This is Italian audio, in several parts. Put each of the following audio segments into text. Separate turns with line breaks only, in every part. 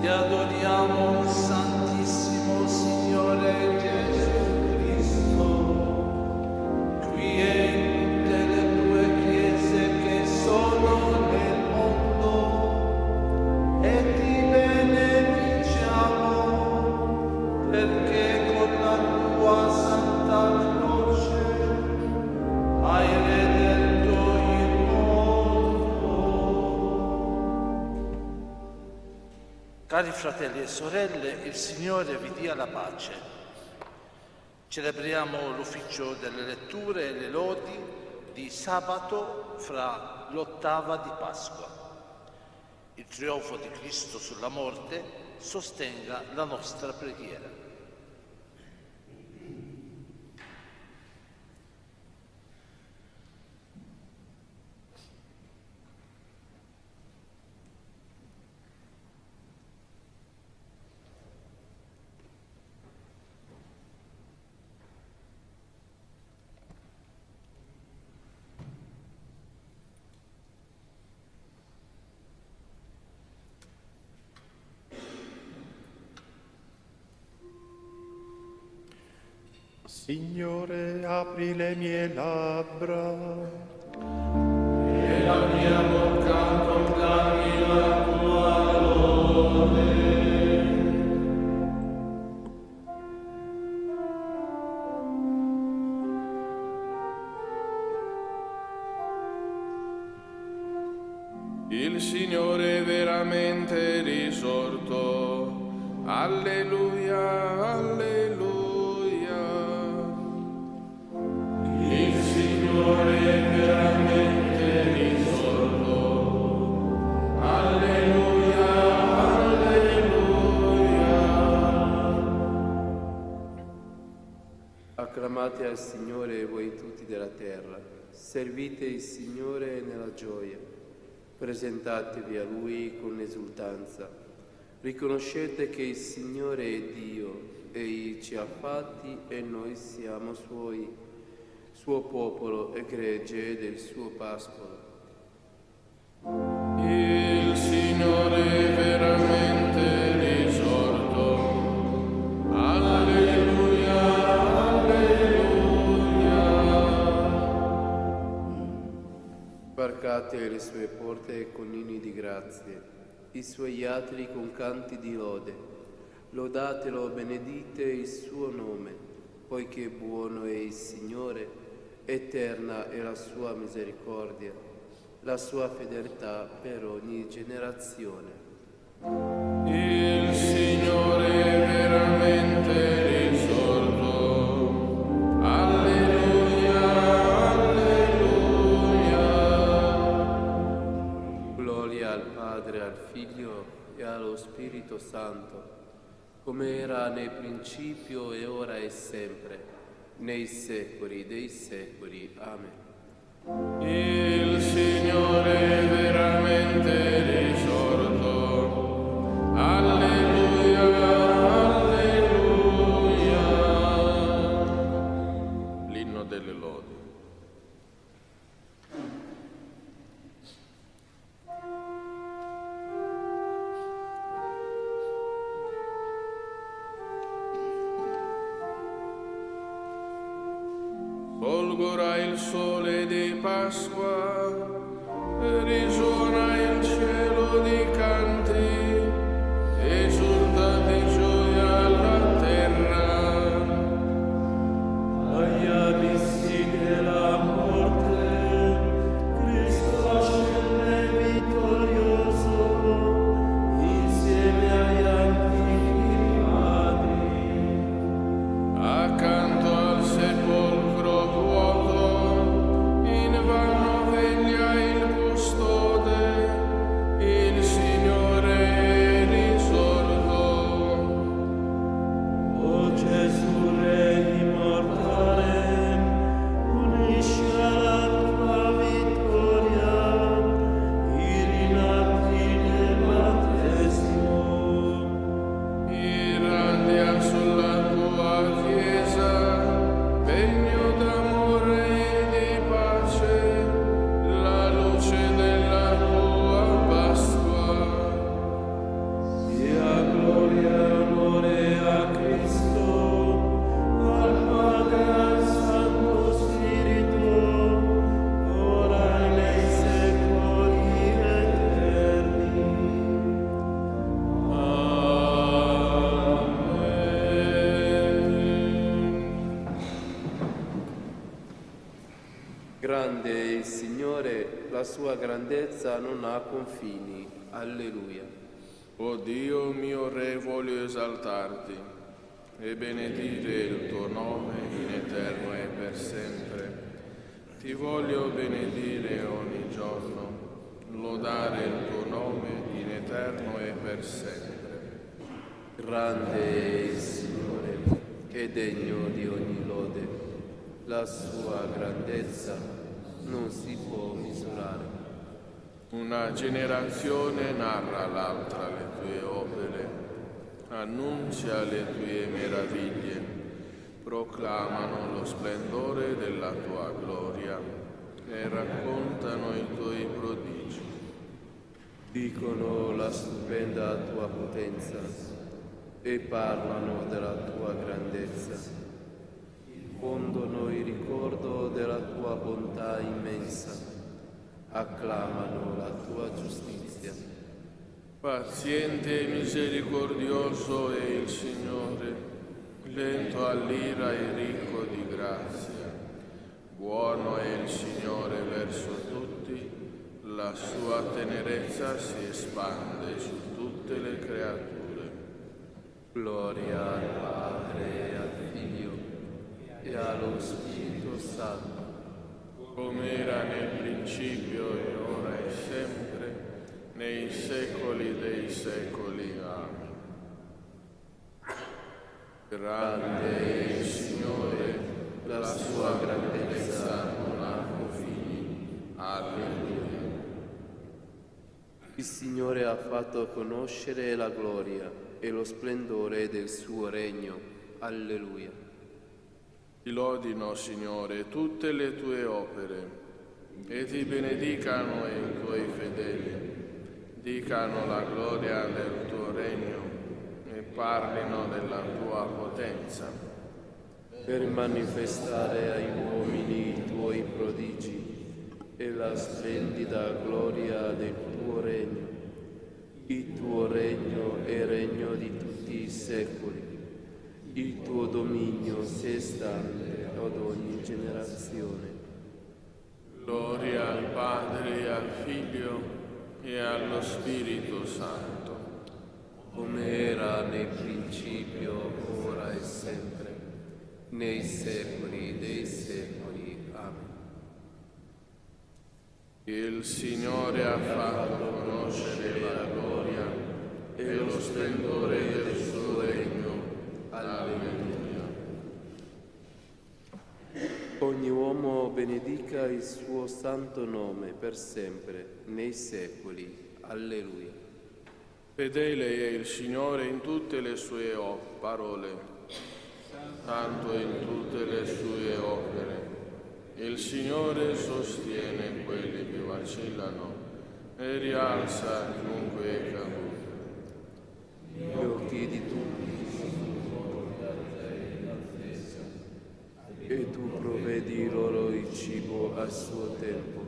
adoriamo, Santissimo Signore Gesù Cristo, qui e in tutte le tue chiese che sono nel mondo, e ti benediciamo, perché con la tua Santa Croce hai redento il mondo. Cari fratelli e sorelle, il Signore vi dia la pace. Celebriamo l'ufficio delle letture e le lodi di sabato fra l'ottava di Pasqua. Il trionfo di Cristo sulla morte sostenga la nostra preghiera.
Signore, apri le mie labbra,
e la mia bocca proclami la tua lode.
Il Signore è veramente risorto. Alleluia, alleluia.
Il Signore è veramente risorto. Alleluia, alleluia.
Acclamate al Signore voi tutti della terra, servite il Signore nella gioia, presentatevi a Lui con esultanza, riconoscete che il Signore è Dio, Egli ci ha fatti e noi siamo Suoi, suo popolo e gregge del suo pascolo.
Il Signore è veramente risorto. Alleluia, alleluia.
Varcate le sue porte con inni di grazie, i suoi atri con canti di lode. Lodatelo, benedite il suo nome, poiché buono è il Signore, eterna è la sua misericordia, la sua fedeltà per ogni generazione.
Il Signore è veramente risorto. Alleluia, alleluia.
Gloria al Padre, al Figlio e allo Spirito Santo, come era nel principio e ora e sempre, nei secoli dei secoli. Amen.
Il Signore è veramente risorto. Alleluia, alleluia. L'inno delle lodi. Folgora il sole di Pasqua, risuona il cielo di canti, esulta di gioia la terra.
Agli abissi della morte, Cristo scende vittorioso, insieme agli antichi padri.
Accanto al sepolcro vuoto, in vano veglia il custode, il Signore
la sua grandezza non ha confini. Alleluia.
O Dio mio Re, voglio esaltarti e benedire il tuo nome in eterno e per sempre. Ti voglio benedire ogni giorno, lodare il tuo nome in eterno e per sempre.
Grande è il Signore e degno di ogni lode. La sua grandezza non si può misurare.
Una generazione narra l'altra le tue opere, annuncia le tue meraviglie, proclamano lo splendore della tua gloria e raccontano i tuoi prodigi.
Dicono la stupenda tua potenza e parlano della tua grandezza. Fondono il ricordo della tua bontà immensa, acclamano la tua giustizia.
Paziente e misericordioso è il Signore, lento all'ira e ricco di grazia. Buono è il Signore verso tutti, la sua tenerezza si espande su tutte le creature.
Gloria al Padre e al Figlio e allo Spirito Santo,
come era nel principio e ora e sempre, nei secoli dei secoli. Amen. Grande è il Signore, la sua grandezza non ha confini. Alleluia.
Il Signore ha fatto conoscere la gloria e lo splendore del suo regno. Alleluia.
Ti lodino, Signore, tutte le tue opere e ti benedicano i tuoi fedeli. Dicano la gloria del tuo regno e parlino della tua potenza.
Per manifestare ai uomini i tuoi prodigi e la splendida gloria del tuo regno. Il tuo regno è regno di tutti i secoli. Il tuo dominio si estende ad ogni generazione.
Gloria al Padre e al Figlio e allo Spirito Santo,
come era nel principio, ora e sempre, nei secoli dei secoli. Amen.
Il Signore ha fatto conoscere la gloria e lo splendore del suo regno. Alleluia.
Ogni uomo benedica il suo santo nome per sempre, nei secoli. Alleluia.
Fedele è il Signore in tutte le sue parole, tanto in tutte le sue opere. Il Signore sostiene quelli che vacillano e rialza chiunque è caduto.
Gli occhi di tutti e tu provvedi loro il cibo al suo tempo.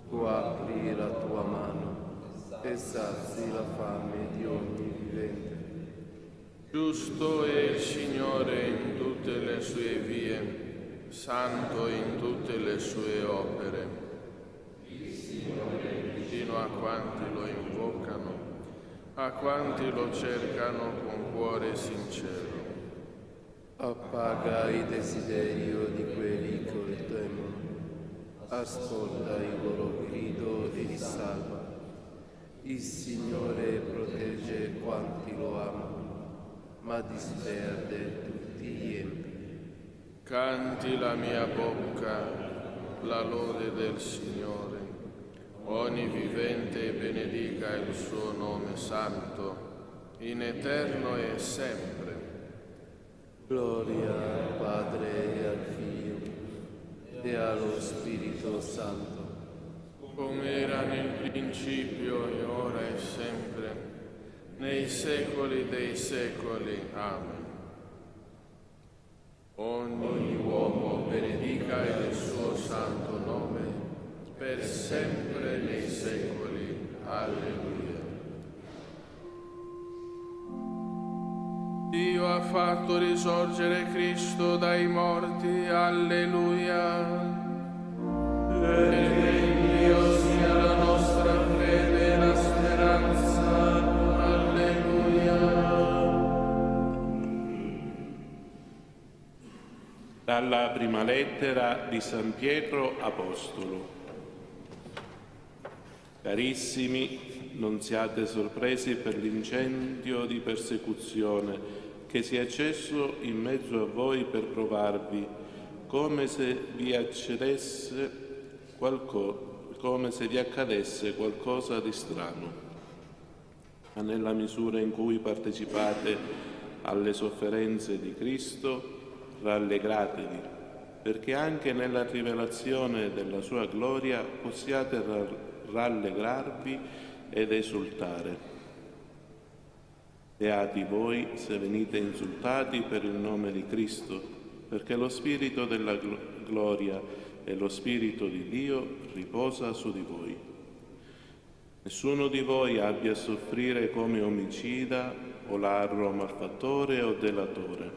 Tu apri la tua mano e sazi la fame di ogni vivente. Giusto è il Signore in tutte le sue vie, santo in tutte le sue opere. Il Signore è vicino a quanti lo invocano, a quanti lo cercano con cuore sincero. Appaga il desiderio di quelli che lo temono, ascolta il loro grido e li salva. Il Signore protegge quanti lo amano, ma disperde tutti gli empi. Canti la mia bocca la lode del Signore. Ogni vivente benedica il suo nome santo, in eterno e sempre. Gloria al Padre e al Figlio e allo Spirito Santo, come era nel principio e ora e sempre, nei secoli dei secoli. Amen. Ogni uomo benedica il suo santo nome, per sempre nei secoli. Alleluia. Dio ha fatto risorgere Cristo dai morti. Alleluia. E
Dio sia la nostra fede e la speranza. Alleluia.
Dalla prima lettera di San Pietro Apostolo. Carissimi, non siate sorpresi per l'incendio di persecuzione che si è acceso in mezzo a voi per provarvi, come se vi accadesse qualcosa di strano. Ma nella misura in cui partecipate alle sofferenze di Cristo, rallegratevi, perché anche nella rivelazione della sua gloria possiate rallegrarvi ed esultare. Beati voi se venite insultati per il nome di Cristo, perché lo Spirito della gloria e lo Spirito di Dio riposa su di voi. Nessuno di voi abbia a soffrire come omicida o ladro, malfattore o delatore.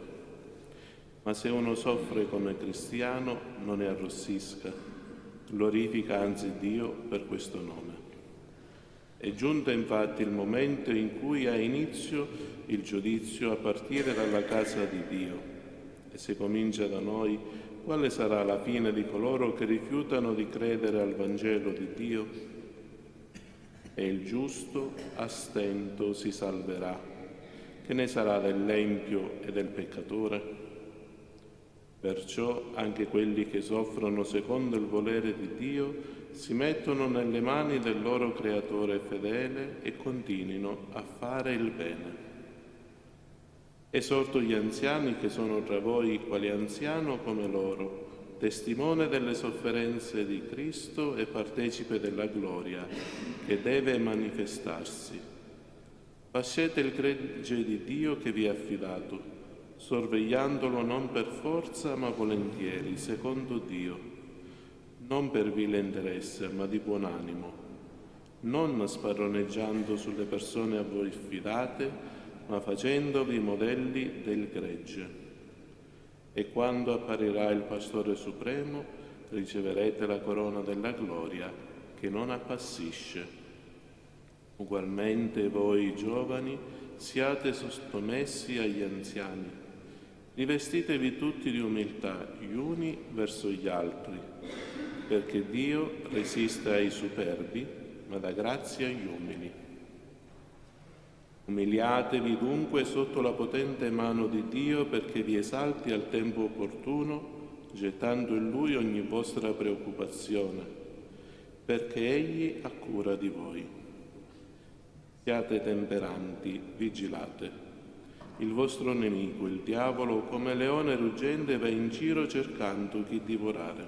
Ma se uno soffre come cristiano, non ne arrossisca, glorifica anzi Dio per questo nome. È giunto infatti il momento in cui ha inizio il giudizio a partire dalla casa di Dio. E se comincia da noi, quale sarà la fine di coloro che rifiutano di credere al Vangelo di Dio? E il giusto a stento si salverà. Che ne sarà dell'empio e del peccatore? Perciò anche quelli che soffrono secondo il volere di Dio si mettono nelle mani del loro Creatore fedele e continuino a fare il bene. Esorto gli anziani che sono tra voi quale anziano come loro, testimone delle sofferenze di Cristo e partecipe della gloria che deve manifestarsi. Pascete il gregge di Dio che vi è affidato, sorvegliandolo non per forza ma volentieri, secondo Dio, non per vile interesse ma di buon animo, non spadroneggiando sulle persone a voi affidate, ma facendovi modelli del gregge. E quando apparirà il Pastore Supremo, riceverete la corona della gloria che non appassisce. Ugualmente voi giovani siate sottomessi agli anziani. Rivestitevi tutti di umiltà gli uni verso gli altri, perché Dio resiste ai superbi, ma dà grazia agli umili. Umiliatevi dunque sotto la potente mano di Dio perché vi esalti al tempo opportuno, gettando in Lui ogni vostra preoccupazione, perché Egli ha cura di voi. Siate temperanti, vigilate. Il vostro nemico, il diavolo, come leone ruggente, va in giro cercando chi divorare.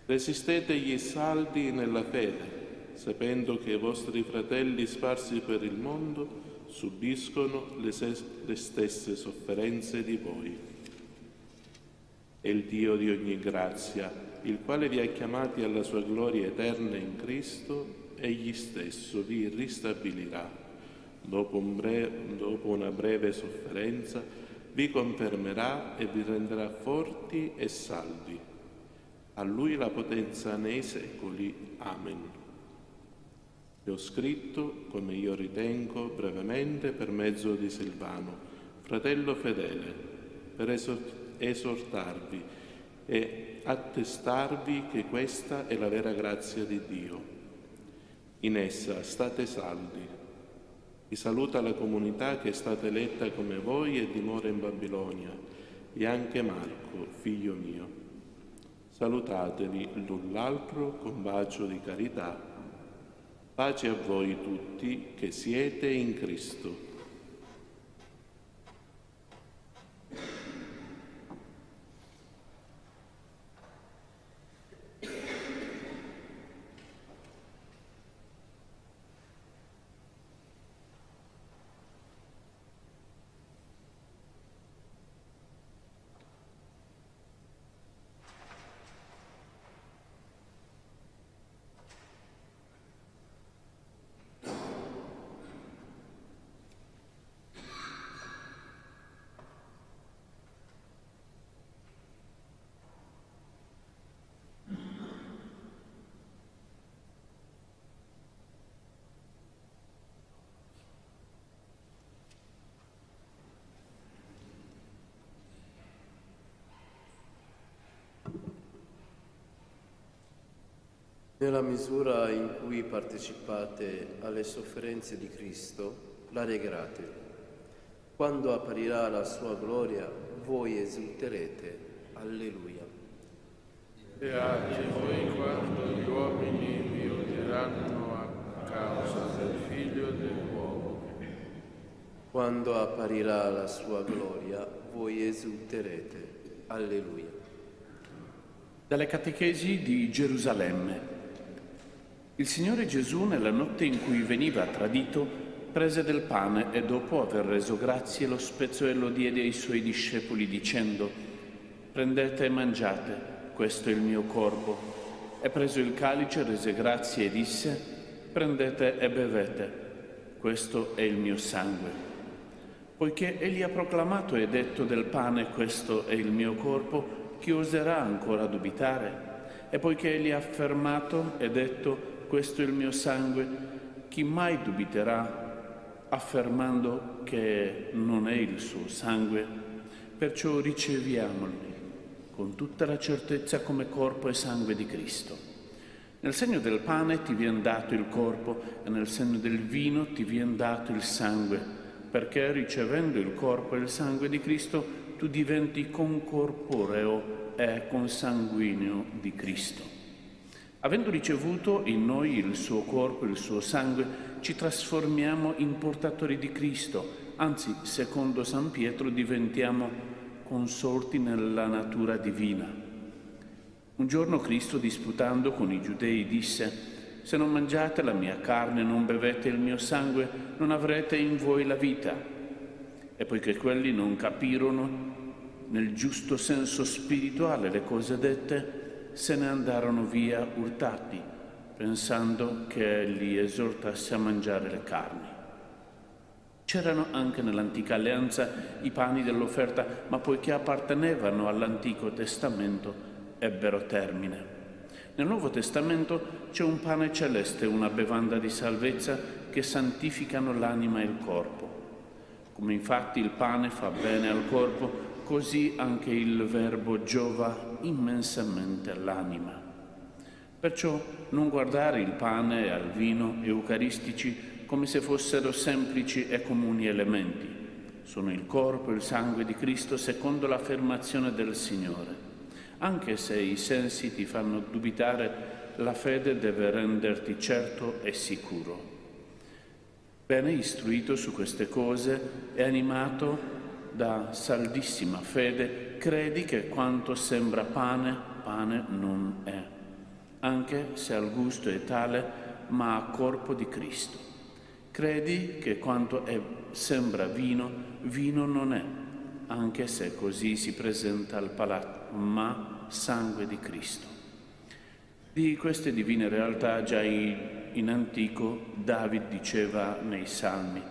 Resistetegli saldi nella fede, sapendo che i vostri fratelli sparsi per il mondo subiscono le stesse sofferenze di voi. E il Dio di ogni grazia, il quale vi ha chiamati alla sua gloria eterna in Cristo, Egli stesso vi ristabilirà. Dopo una breve sofferenza, vi confermerà e vi renderà forti e saldi. A Lui la potenza nei secoli. Amen. Vi ho scritto, come io ritengo, brevemente per mezzo di Silvano, fratello fedele, per esortarvi e attestarvi che questa è la vera grazia di Dio. In essa state saldi. Vi saluta la comunità che è stata eletta come voi e dimora in Babilonia, e anche Marco, figlio mio. Salutatevi l'un l'altro con bacio di carità. Pace a voi tutti che siete in Cristo.
Nella misura in cui partecipate alle sofferenze di Cristo, la regherete. Quando apparirà la sua gloria, voi esulterete. Alleluia.
Beati voi quando gli uomini vi odieranno a causa del Figlio dell'uomo.
Quando apparirà la sua gloria, voi esulterete. Alleluia.
Dalle catechesi di Gerusalemme. Il Signore Gesù, nella notte in cui veniva tradito, prese del pane e dopo aver reso grazie lo spezzò e lo diede ai suoi discepoli dicendo: «Prendete e mangiate, questo è il mio corpo». E preso il calice rese grazie e disse: «Prendete e bevete, questo è il mio sangue». Poiché egli ha proclamato e detto del pane: «Questo è il mio corpo», chi oserà ancora dubitare? E poiché egli ha affermato e detto: «Questo è il mio sangue», chi mai dubiterà affermando che non è il suo sangue? Perciò riceviamoli con tutta la certezza come corpo e sangue di Cristo. Nel segno del pane ti viene dato il corpo e nel segno del vino ti viene dato il sangue, perché ricevendo il corpo e il sangue di Cristo tu diventi concorporeo e consanguineo di Cristo. Avendo ricevuto in noi il suo corpo e il suo sangue, ci trasformiamo in portatori di Cristo, anzi, secondo San Pietro, diventiamo consorti nella natura divina. Un giorno Cristo, disputando con i giudei, disse: «Se non mangiate la mia carne e non bevete il mio sangue, non avrete in voi la vita». E poiché quelli non capirono nel giusto senso spirituale le cose dette, se ne andarono via urtati, pensando che li esortasse a mangiare le carni. C'erano anche nell'antica alleanza i pani dell'offerta, ma poiché appartenevano all'Antico Testamento, ebbero termine. Nel Nuovo Testamento c'è un pane celeste, una bevanda di salvezza che santificano l'anima e il corpo. Come infatti il pane fa bene al corpo, così anche il Verbo giova immensamente all'anima. Perciò non guardare il pane e al vino eucaristici come se fossero semplici e comuni elementi. Sono il corpo e il sangue di Cristo secondo l'affermazione del Signore. Anche se i sensi ti fanno dubitare, la fede deve renderti certo e sicuro. Bene istruito su queste cose e animato da saldissima fede, credi che quanto sembra pane, pane non è, anche se al gusto è tale, ma a corpo di Cristo. Credi che quanto sembra vino, vino non è, anche se così si presenta al palato, ma sangue di Cristo. Di queste divine realtà già in antico David diceva nei Salmi: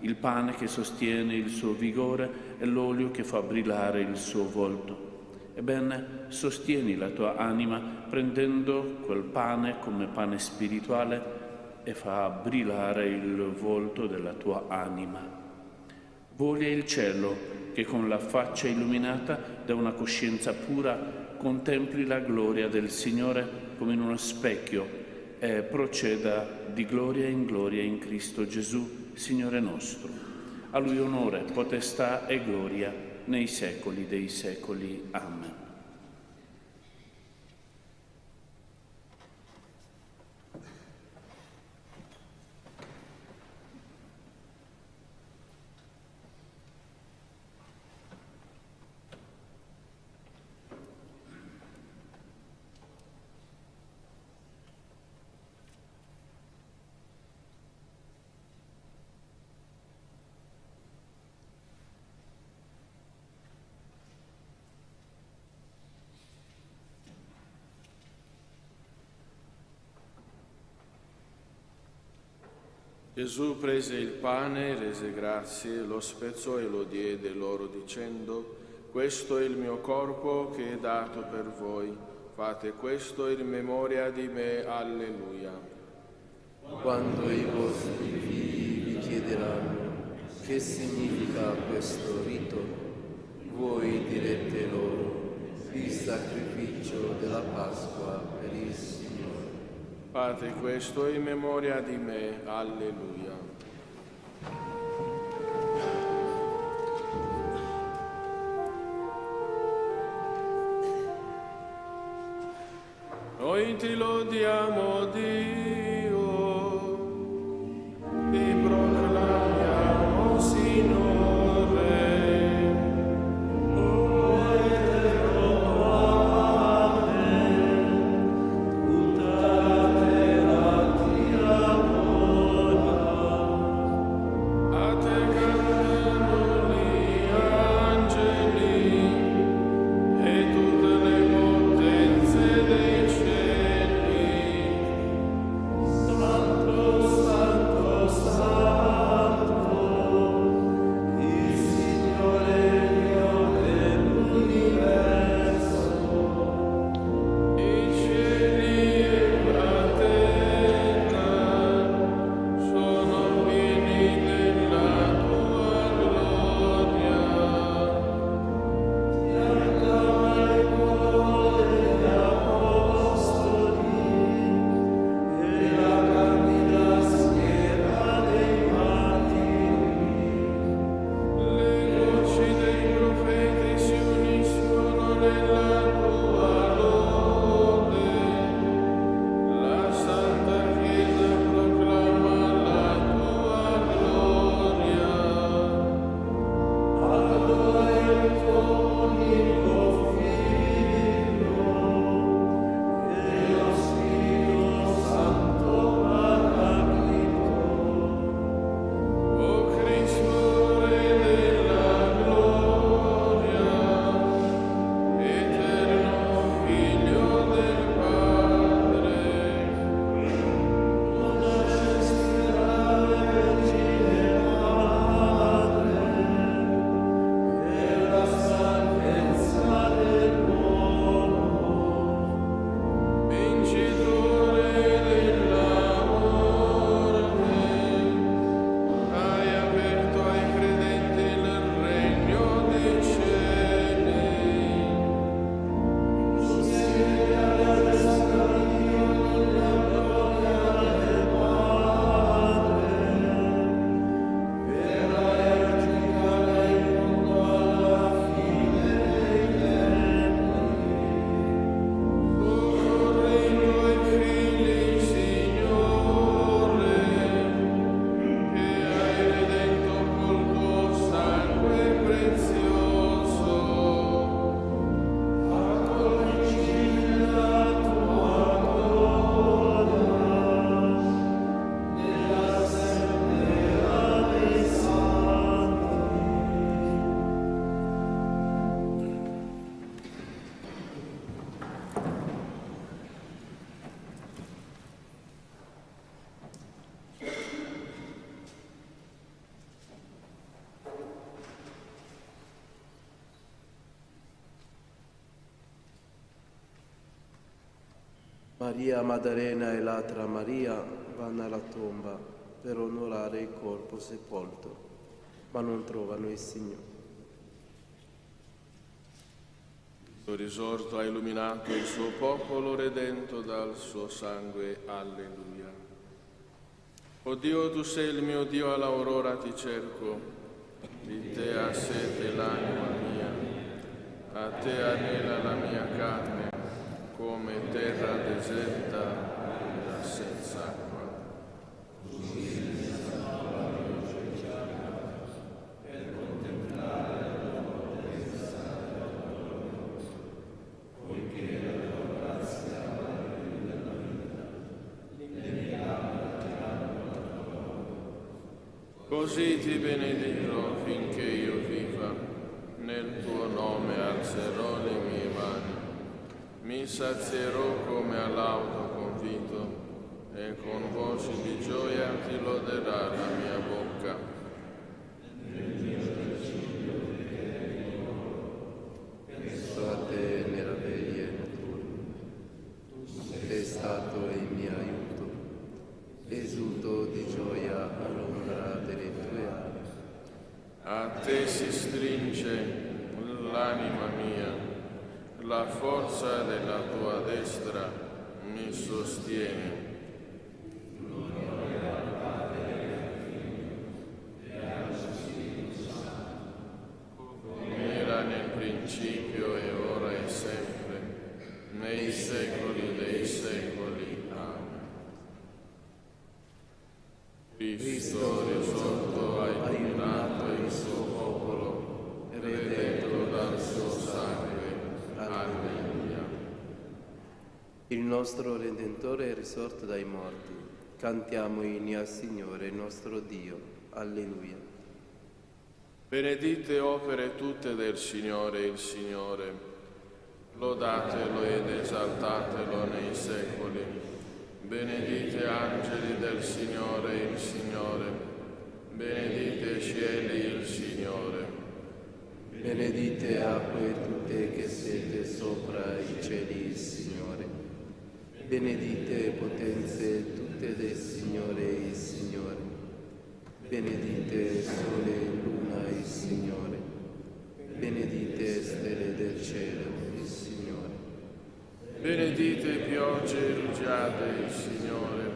«Il pane che sostiene il suo vigore e l'olio che fa brillare il suo volto». Ebbene, sostieni la tua anima prendendo quel pane come pane spirituale e fa brillare il volto della tua anima. Voglia il cielo che con la faccia illuminata da una coscienza pura contempli la gloria del Signore come in uno specchio e proceda di gloria in gloria in Cristo Gesù, Signore nostro. A Lui onore, potestà e gloria nei secoli dei secoli. Amen.
Gesù prese il pane, rese grazie, lo spezzò e lo diede loro dicendo: «Questo è il mio corpo che è dato per voi. Fate questo in memoria di me». Alleluia.
Quando i vostri figli vi chiederanno che significa questo rito, voi direte loro: il sacrificio della Pasqua per il Signore.
Fate questo in memoria di me. Alleluia. Noi ti lodiamo, Dio, ti proclamiamo, Signore. O eterno Padre, tutta la terra ti adora. A te cantano gli angeli e tutte le potenze dei cieli.
Maria Maddalena e l'altra Maria vanno alla tomba per onorare il corpo sepolto, ma non trovano il Signore.
Il risorto ha illuminato il suo popolo redento dal suo sangue. Alleluia. O Dio, tu sei il mio Dio, all'aurora ti cerco, di te ha sete l'anima mia, a te anela la mia carne, come terra deserta senza acqua. Per contemplare la potenza della loro, poiché la tua grazia vale della vita, così ti benedirò finché io viva, nel tuo nome alzerò le mie mani. Mi sazierò come all'auto convito e con voci di gioia ti loderà la mia bocca.
Penso a te meraviglie notturne, tu sei stato il mio aiuto, esulto di gioia all'ombra delle tue ali.
A te si stringe l'anima mia, la forza della tua destra mi sostiene. Era nel principio e ora e sempre, nei secoli dei secoli. Amen. Cristo risorto ha illuminato il suo popolo, redetto dal suo sangue. Alleluia.
Il nostro Redentore è risorto dai morti. Cantiamo inni al Signore, il nostro Dio. Alleluia.
Benedite opere tutte del Signore il Signore, lodatelo ed esaltatelo nei secoli. Benedite angeli del Signore il Signore, benedite cieli il Signore.
Benedite acque tutte che siete sopra i cieli il Signore. Benedite potenze tutte del Signore il Signore. Benedite sole e luna il Signore. Benedite stelle del cielo il Signore.
Benedite piogge e rugiade il Signore,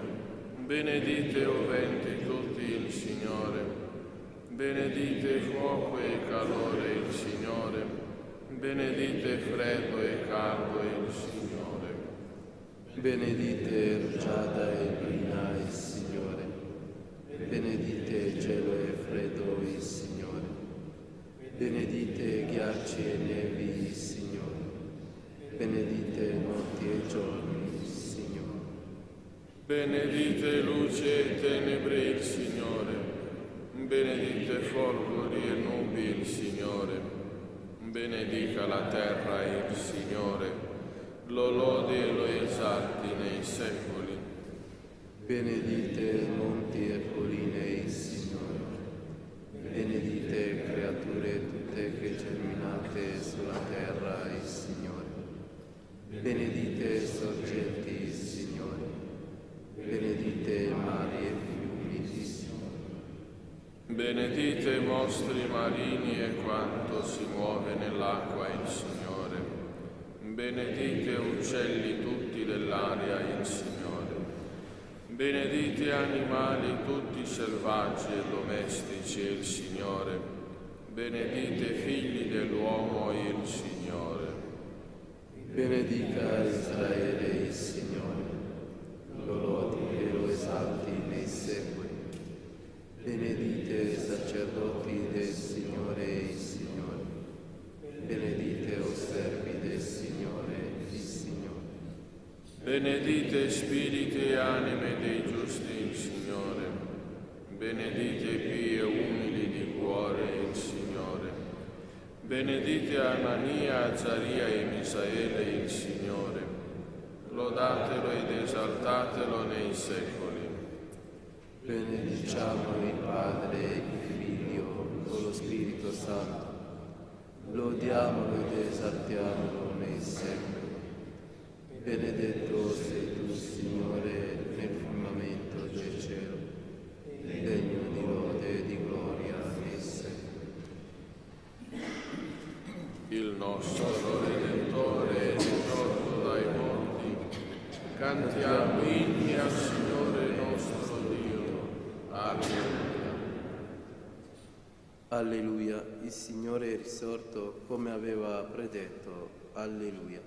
benedite o venti tutti il Signore, benedite fuoco e calore il Signore, benedite freddo e caldo il Signore.
Benedite rugiada e brina il Signore. Benedite cielo e freddo il Signore. Benedite ghiacci e nevi il Signore. Benedite notti e giorni il Signore.
Benedite luce e tenebre il Signore, benedite folgori e nubi il Signore. Benedica la terra il Signore, lo lodi e lo esalti nei secoli.
Benedite monti e colline il Signore. Benedite creature tutte che germinate sulla terra il Signore. Benedite sorgenti il Signore. Benedite mari e fiumi il Signore.
Benedite mostri marini e quanto si muove nell'acqua il Signore. Benedite uccelli tutti dell'aria il Signore. Benedite animali tutti selvaggi e domestici il Signore. Benedite figli dell'uomo il Signore.
Benedica Israele il Signore, lo lodi e lo esalti nei secoli. Benedite sacerdoti del Signore il Signore. Benedite o servi del Signore il Signore.
Benedite spiriti e anime dei giusti il Signore. Benedite pii e umili di cuore il Signore. Benedite Anania, Azaria e Misaele il Signore. Lodatelo ed esaltatelo nei secoli.
Benediciamo il Padre, il Figlio, con lo Spirito Santo. Lodiamolo ed esaltiamolo nei secoli. Benedetto sei tu, Signore, nel firmamento del cielo, degno di lode e di gloria nei secoli.
Il nostro Redentore è risorto dai morti, cantiamo inni al Signore nostro Dio. Alleluia.
Alleluia, il Signore è risorto come aveva predetto. Alleluia.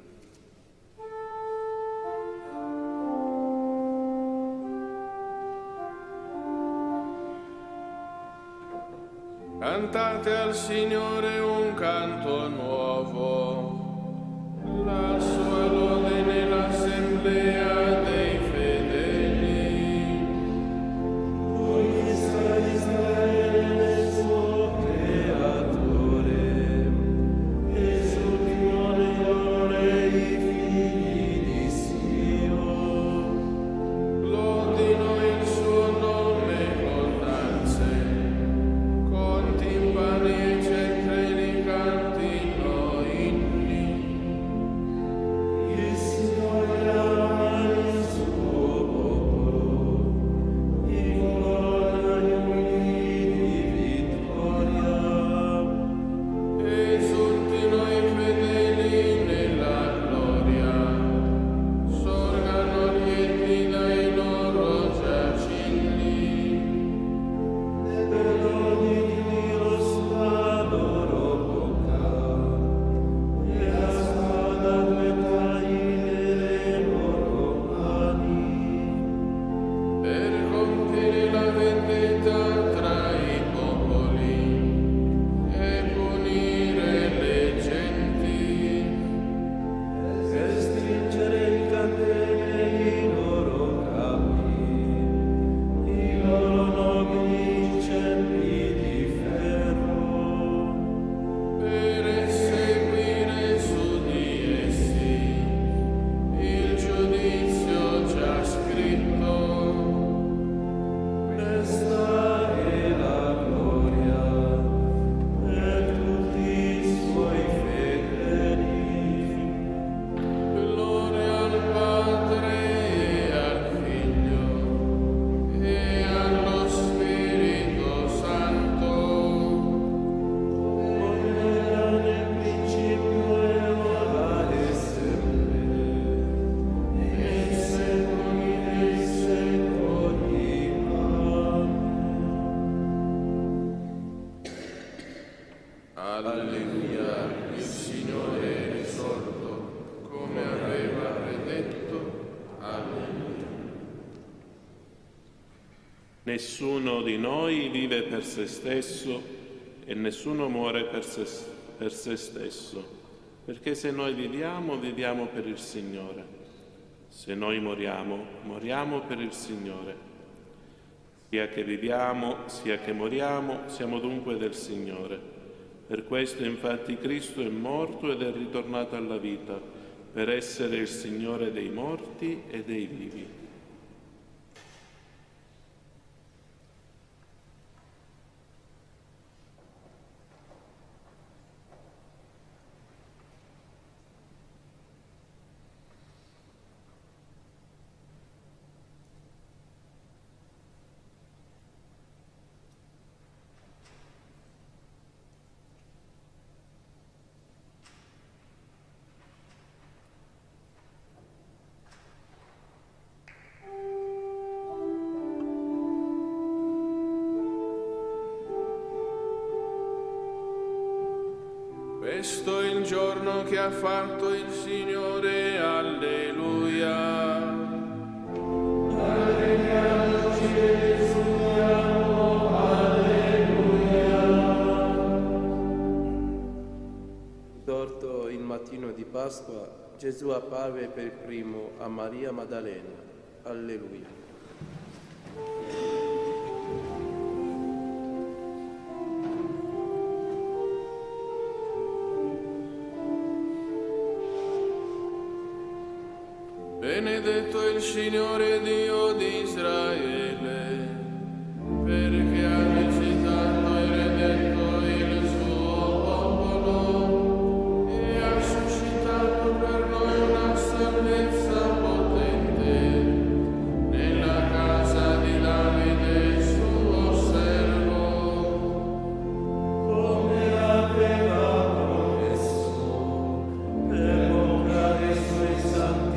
Cantate al Signore un canto nuovo, la sua lode nell'assemblea dei fedeli. Lui sta Israele il suo creatore, esultino nell'onore i figli di Sion. Lodino il suo nome con danze, con timpani e cetreli cantino inni. Il Signore ama il suo Alleluia, il Signore è risorto, come aveva predetto. Alleluia.
Nessuno di noi vive per se stesso e nessuno muore per se stesso, perché se noi viviamo, viviamo per il Signore. Se noi moriamo, moriamo per il Signore. Sia che viviamo, sia che moriamo, siamo dunque del Signore. Per questo infatti Cristo è morto ed è ritornato alla vita, per essere il Signore dei morti e dei vivi.
Questo è il giorno che ha fatto il Signore, alleluia. Alleluia, alleluia.
Sorto il mattino di Pasqua, Gesù apparve per primo a Maria Maddalena. Alleluia.
Benedetto il Signore Dio di Israele, perché ha visitato e redetto il suo popolo e ha suscitato per noi una salvezza potente nella casa di Davide suo servo, come aveva promesso per bocca dei suoi santi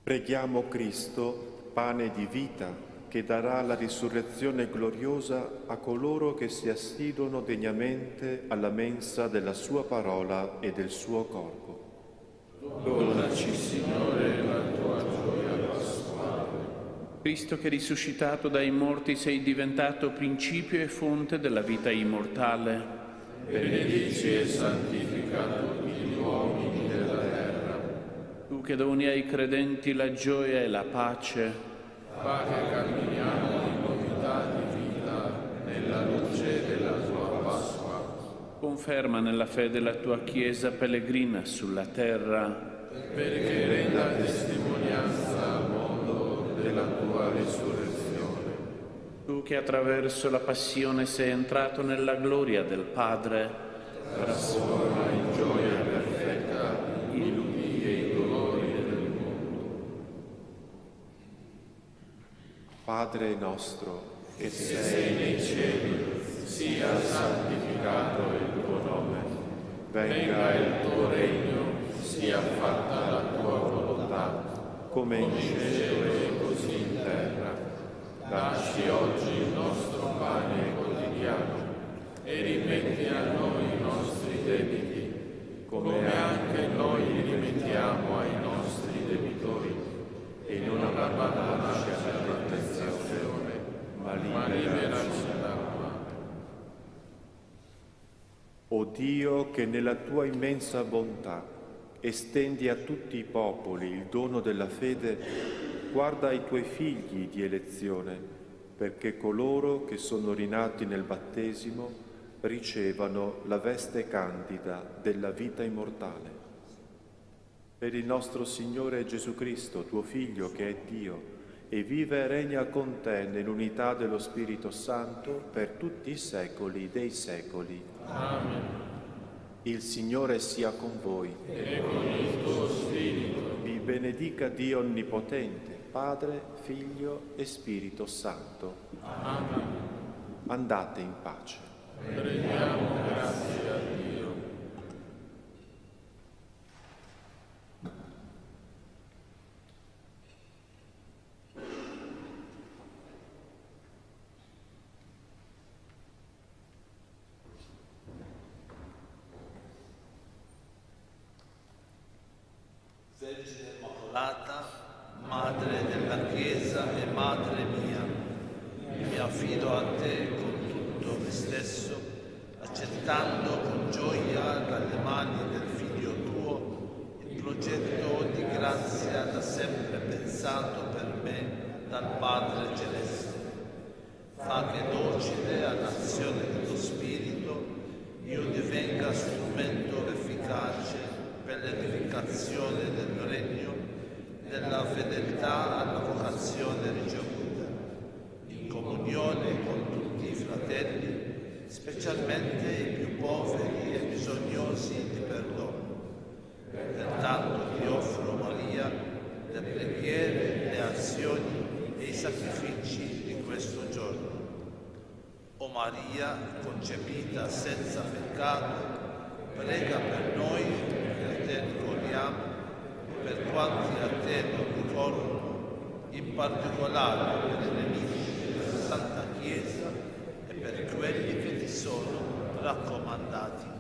Preghiamo Cristo, pane di vita, che darà la risurrezione gloriosa a coloro che si assiduano degnamente alla mensa della sua parola e del suo corpo.
Donaci, Signore, la tua gioia pasquale.
Cristo che risuscitato dai morti sei diventato principio e fonte della vita immortale.
Benedici e santifica tutti gli uomini della terra.
Tu che doni ai credenti la gioia e la pace,
Fa che camminiamo in novità di vita nella luce della tua Pasqua.
conferma nella fede la tua Chiesa pellegrina sulla terra,
Perché renda testimonianza al mondo della tua risurrezione.
tu che attraverso la passione sei entrato nella gloria del Padre,
Trasforma in gioia perfetta i lutti e i dolori del mondo.
Padre nostro,
Che sei nei cieli, sia santificato il tuo nome. Venga il tuo regno, sia fatta la tua volontà,
come in
in cielo e così in terra. Dacci oggi il nostro pane quotidiano e rimetti a noi i nostri debiti, come anche noi li rimettiamo ai nostri debitori. E non abbandonarci alla tentazione, ma liberaci dal male.
O Dio, che nella tua immensa bontà estendi a tutti i popoli il dono della fede, guarda i tuoi figli di elezione, perché coloro che sono rinati nel battesimo ricevano la veste candida della vita immortale. Per il nostro Signore Gesù Cristo, tuo Figlio, che è Dio, e vive e regna con te nell'unità dello Spirito Santo per tutti i secoli dei secoli.
Amen.
Il Signore sia con voi.
E con il tuo spirito.
Vi benedica Dio Onnipotente, Padre, Figlio e Spirito Santo.
Amen.
Andate in pace.
Rendiamo grazie a Dio.
Vergine Immacolata, Madre della Chiesa e Madre mia, mi affido a te con tutto me stesso, accettando con gioia dalle mani del Figlio tuo il progetto di grazia da sempre pensato per me dal Padre Celeste. Fa che docile all'azione dello Spirito io divenga strumento efficace per l'edificazione del regno, della fedeltà alla vocazione ricevuta, in comunione con tutti i fratelli, specialmente i più poveri e bisognosi di perdono. Pertanto ti offro, Maria, le preghiere, le azioni e i sacrifici di questo giorno. O Maria, concepita senza peccato, prega per noi che a te ricorriamo, per quanti a te non ricorrono, in particolare per i nemici della Santa Chiesa e per quelli che ti sono raccomandati.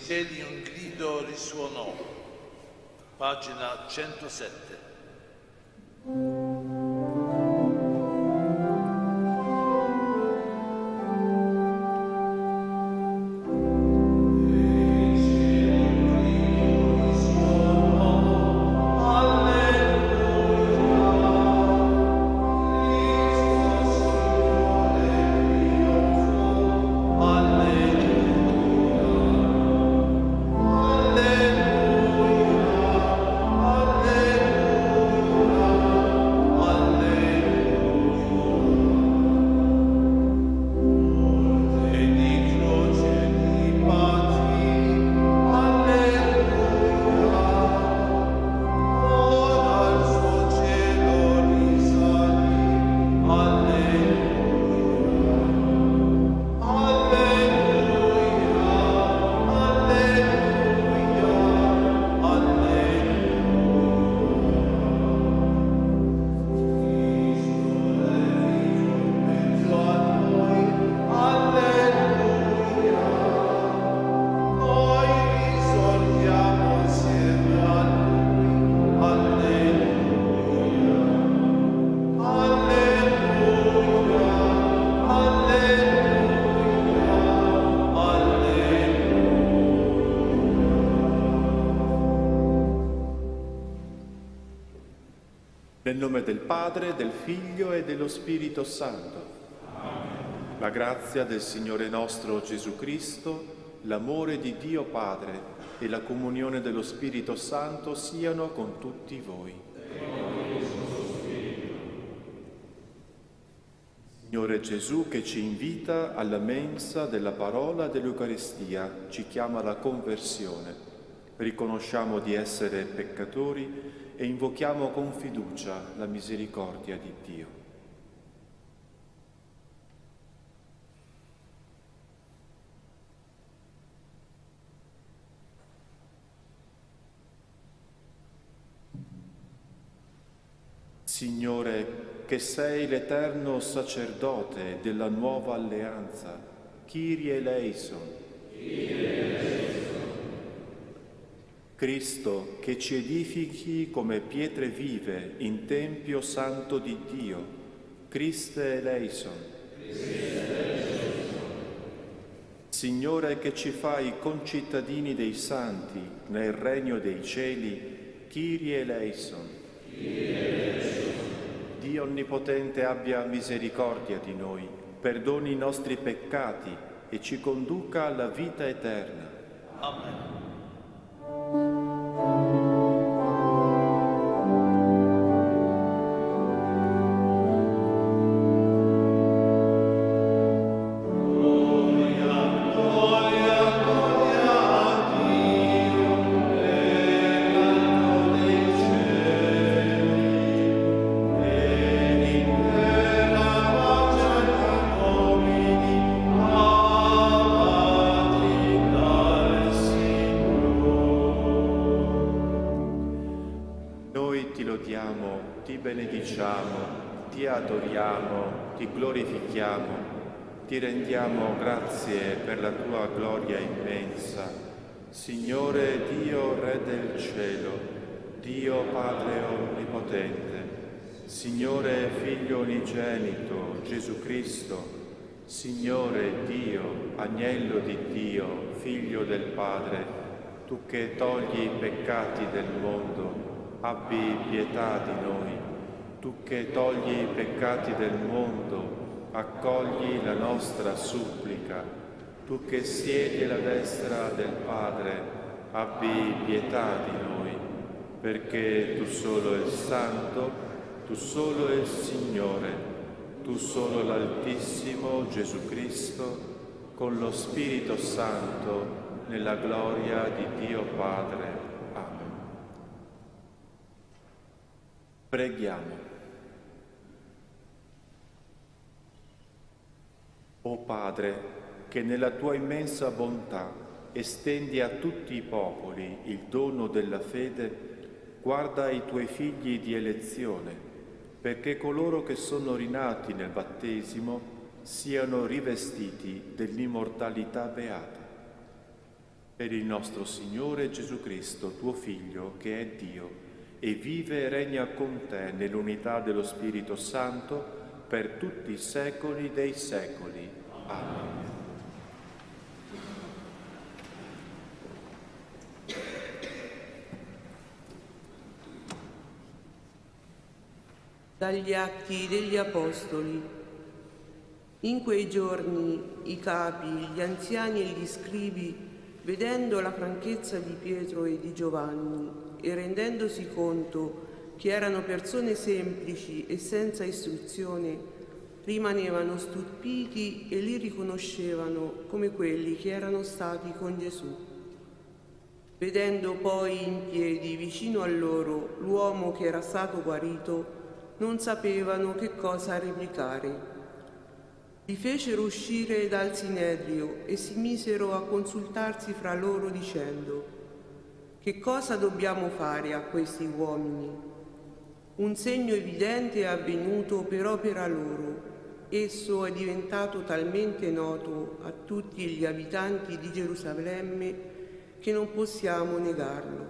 cieli un grido risuonò. Pagina 107.
Nel nome del Padre, del Figlio e dello Spirito Santo. Amen. La grazia del Signore nostro Gesù Cristo, l'amore di Dio Padre e la comunione dello Spirito Santo siano con tutti voi. Signore Gesù, che ci invita alla mensa della parola dell'Eucaristia, ci chiama alla conversione. Riconosciamo di essere peccatori e invochiamo con fiducia la misericordia di Dio. Signore, che sei l'eterno sacerdote della nuova alleanza, Kyrie eleison. Cristo, che ci edifichi come pietre vive in Tempio Santo di Dio, Christe eleison. Signore, che ci fai concittadini dei santi nel regno dei cieli, Kyrie eleison. Dio Onnipotente abbia misericordia di noi, perdoni i nostri peccati e ci conduca alla vita eterna.
Amen.
Ti adoriamo, ti glorifichiamo, ti rendiamo grazie per la tua gloria immensa. Signore Dio Re del cielo, Dio Padre Onnipotente, Signore Figlio Unigenito, Gesù Cristo, Signore Dio, Agnello di Dio, Figlio del Padre, tu che togli i peccati del mondo, abbi pietà di noi. Tu che togli i peccati del mondo, accogli la nostra supplica. Tu che siedi alla destra del Padre, abbi pietà di noi, perché tu solo il Santo, tu solo il Signore, tu solo l'Altissimo Gesù Cristo, con lo Spirito Santo, nella gloria di Dio Padre. Amen. Preghiamo. O Padre, che nella tua immensa bontà estendi a tutti i popoli il dono della fede, guarda i tuoi figli di elezione, perché coloro che sono rinati nel battesimo siano rivestiti dell'immortalità beata. Per il nostro Signore Gesù Cristo, tuo Figlio, che è Dio, e vive e regna con te nell'unità dello Spirito Santo per tutti i secoli dei secoli. Amen.
Dagli Atti degli Apostoli. In quei giorni i capi, gli anziani e gli scribi, vedendo la franchezza di Pietro e di Giovanni e rendendosi conto che erano persone semplici e senza istruzione, rimanevano stupiti e li riconoscevano come quelli che erano stati con Gesù. Vedendo poi in piedi vicino a loro l'uomo che era stato guarito, non sapevano che cosa replicare. Li fecero uscire dal Sinedrio e si misero a consultarsi fra loro dicendo: «Che cosa dobbiamo fare a questi uomini? Un segno evidente è avvenuto per opera loro. Esso è diventato talmente noto a tutti gli abitanti di Gerusalemme che non possiamo negarlo.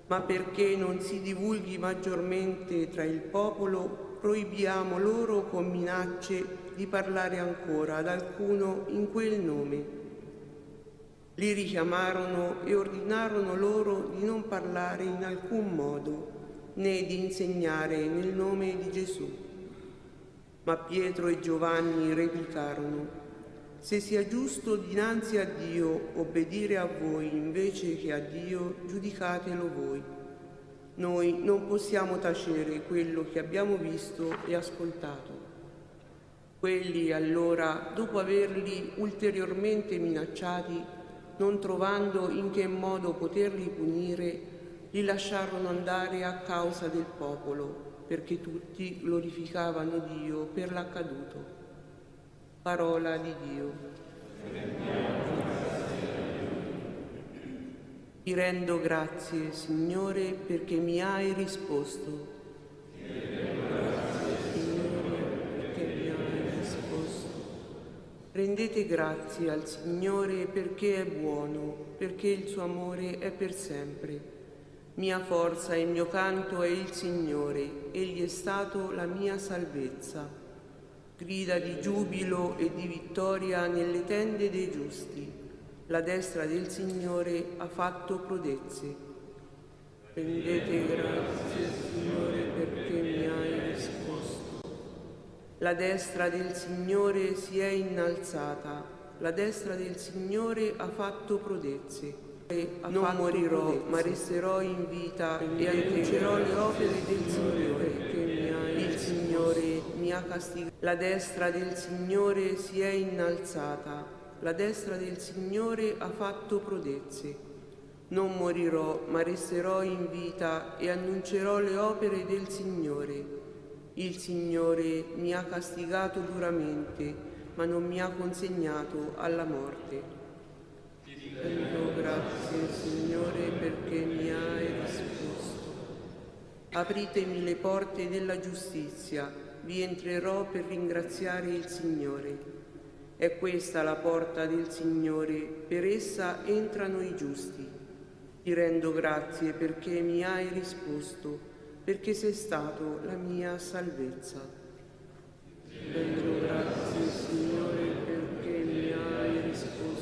Ma perché non si divulghi maggiormente tra il popolo, proibiamo loro con minacce di parlare ancora ad alcuno in quel nome». Li richiamarono e ordinarono loro di non parlare in alcun modo, né di insegnare nel nome di Gesù. Ma Pietro e Giovanni replicarono: «Se sia giusto dinanzi a Dio obbedire a voi invece che a Dio, giudicatelo voi. Noi non possiamo tacere quello che abbiamo visto e ascoltato». Quelli allora, dopo averli ulteriormente minacciati, non trovando in che modo poterli punire, li lasciarono andare a causa del popolo, perché tutti glorificavano Dio per l'accaduto. Parola di Dio. Ti rendo grazie, Signore, perché mi hai risposto. Grazie, Signore, perché mi hai risposto. Rendete grazie al Signore perché è buono, perché il suo amore è per sempre. Mia forza e il mio canto è il Signore, egli è stato la mia salvezza. Grida di giubilo e di vittoria nelle tende dei giusti. La destra del Signore ha fatto prodezze. Rendete grazie, Signore, perché mi hai risposto. La destra del Signore si è innalzata. La destra del Signore ha fatto prodezze. Non morirò, ma resterò in vita e annuncerò le opere del Signore, che il Signore mi ha castigato. La destra del Signore si è innalzata, la destra del Signore ha fatto prodezze. Non morirò, ma resterò in vita e annuncerò le opere del Signore. Il Signore mi ha castigato duramente, ma non mi ha consegnato alla morte. Rendo grazie, Signore, perché mi hai risposto. Apritemi le porte della giustizia, vi entrerò per ringraziare il Signore. È questa la porta del Signore, per essa entrano i giusti. Ti rendo grazie perché mi hai risposto, perché sei stato la mia salvezza. Rendo grazie, Signore, perché mi hai risposto.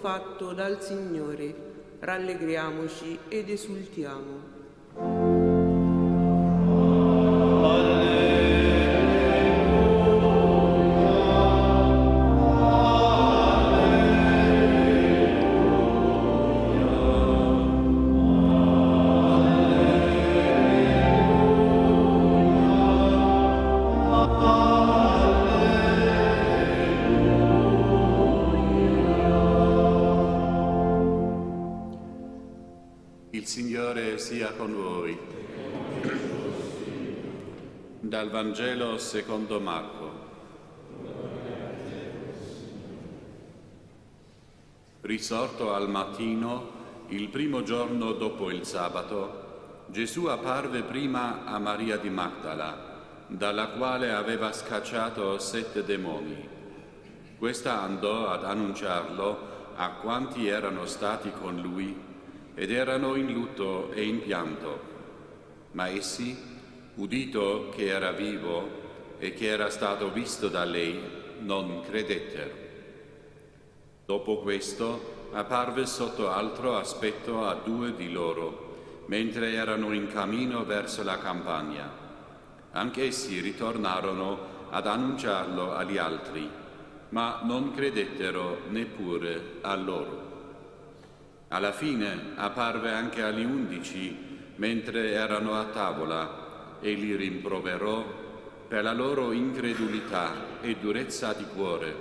Fatto dal Signore, rallegriamoci ed esultiamo.
Il Signore sia con voi. Dal Vangelo secondo Marco. Risorto al mattino, il primo giorno dopo il sabato, Gesù apparve prima a Maria di Magdala, dalla quale aveva scacciato 7 demoni. Questa andò ad annunciarlo a quanti erano stati con lui ed erano in lutto e in pianto. Ma essi, udito che era vivo e che era stato visto da lei, non credettero. Dopo questo apparve sotto altro aspetto a 2 di loro, mentre erano in cammino verso la campagna. Anch'essi ritornarono ad annunciarlo agli altri, ma non credettero neppure a loro. Alla fine apparve anche agli 11, mentre erano a tavola, e li rimproverò per la loro incredulità e durezza di cuore,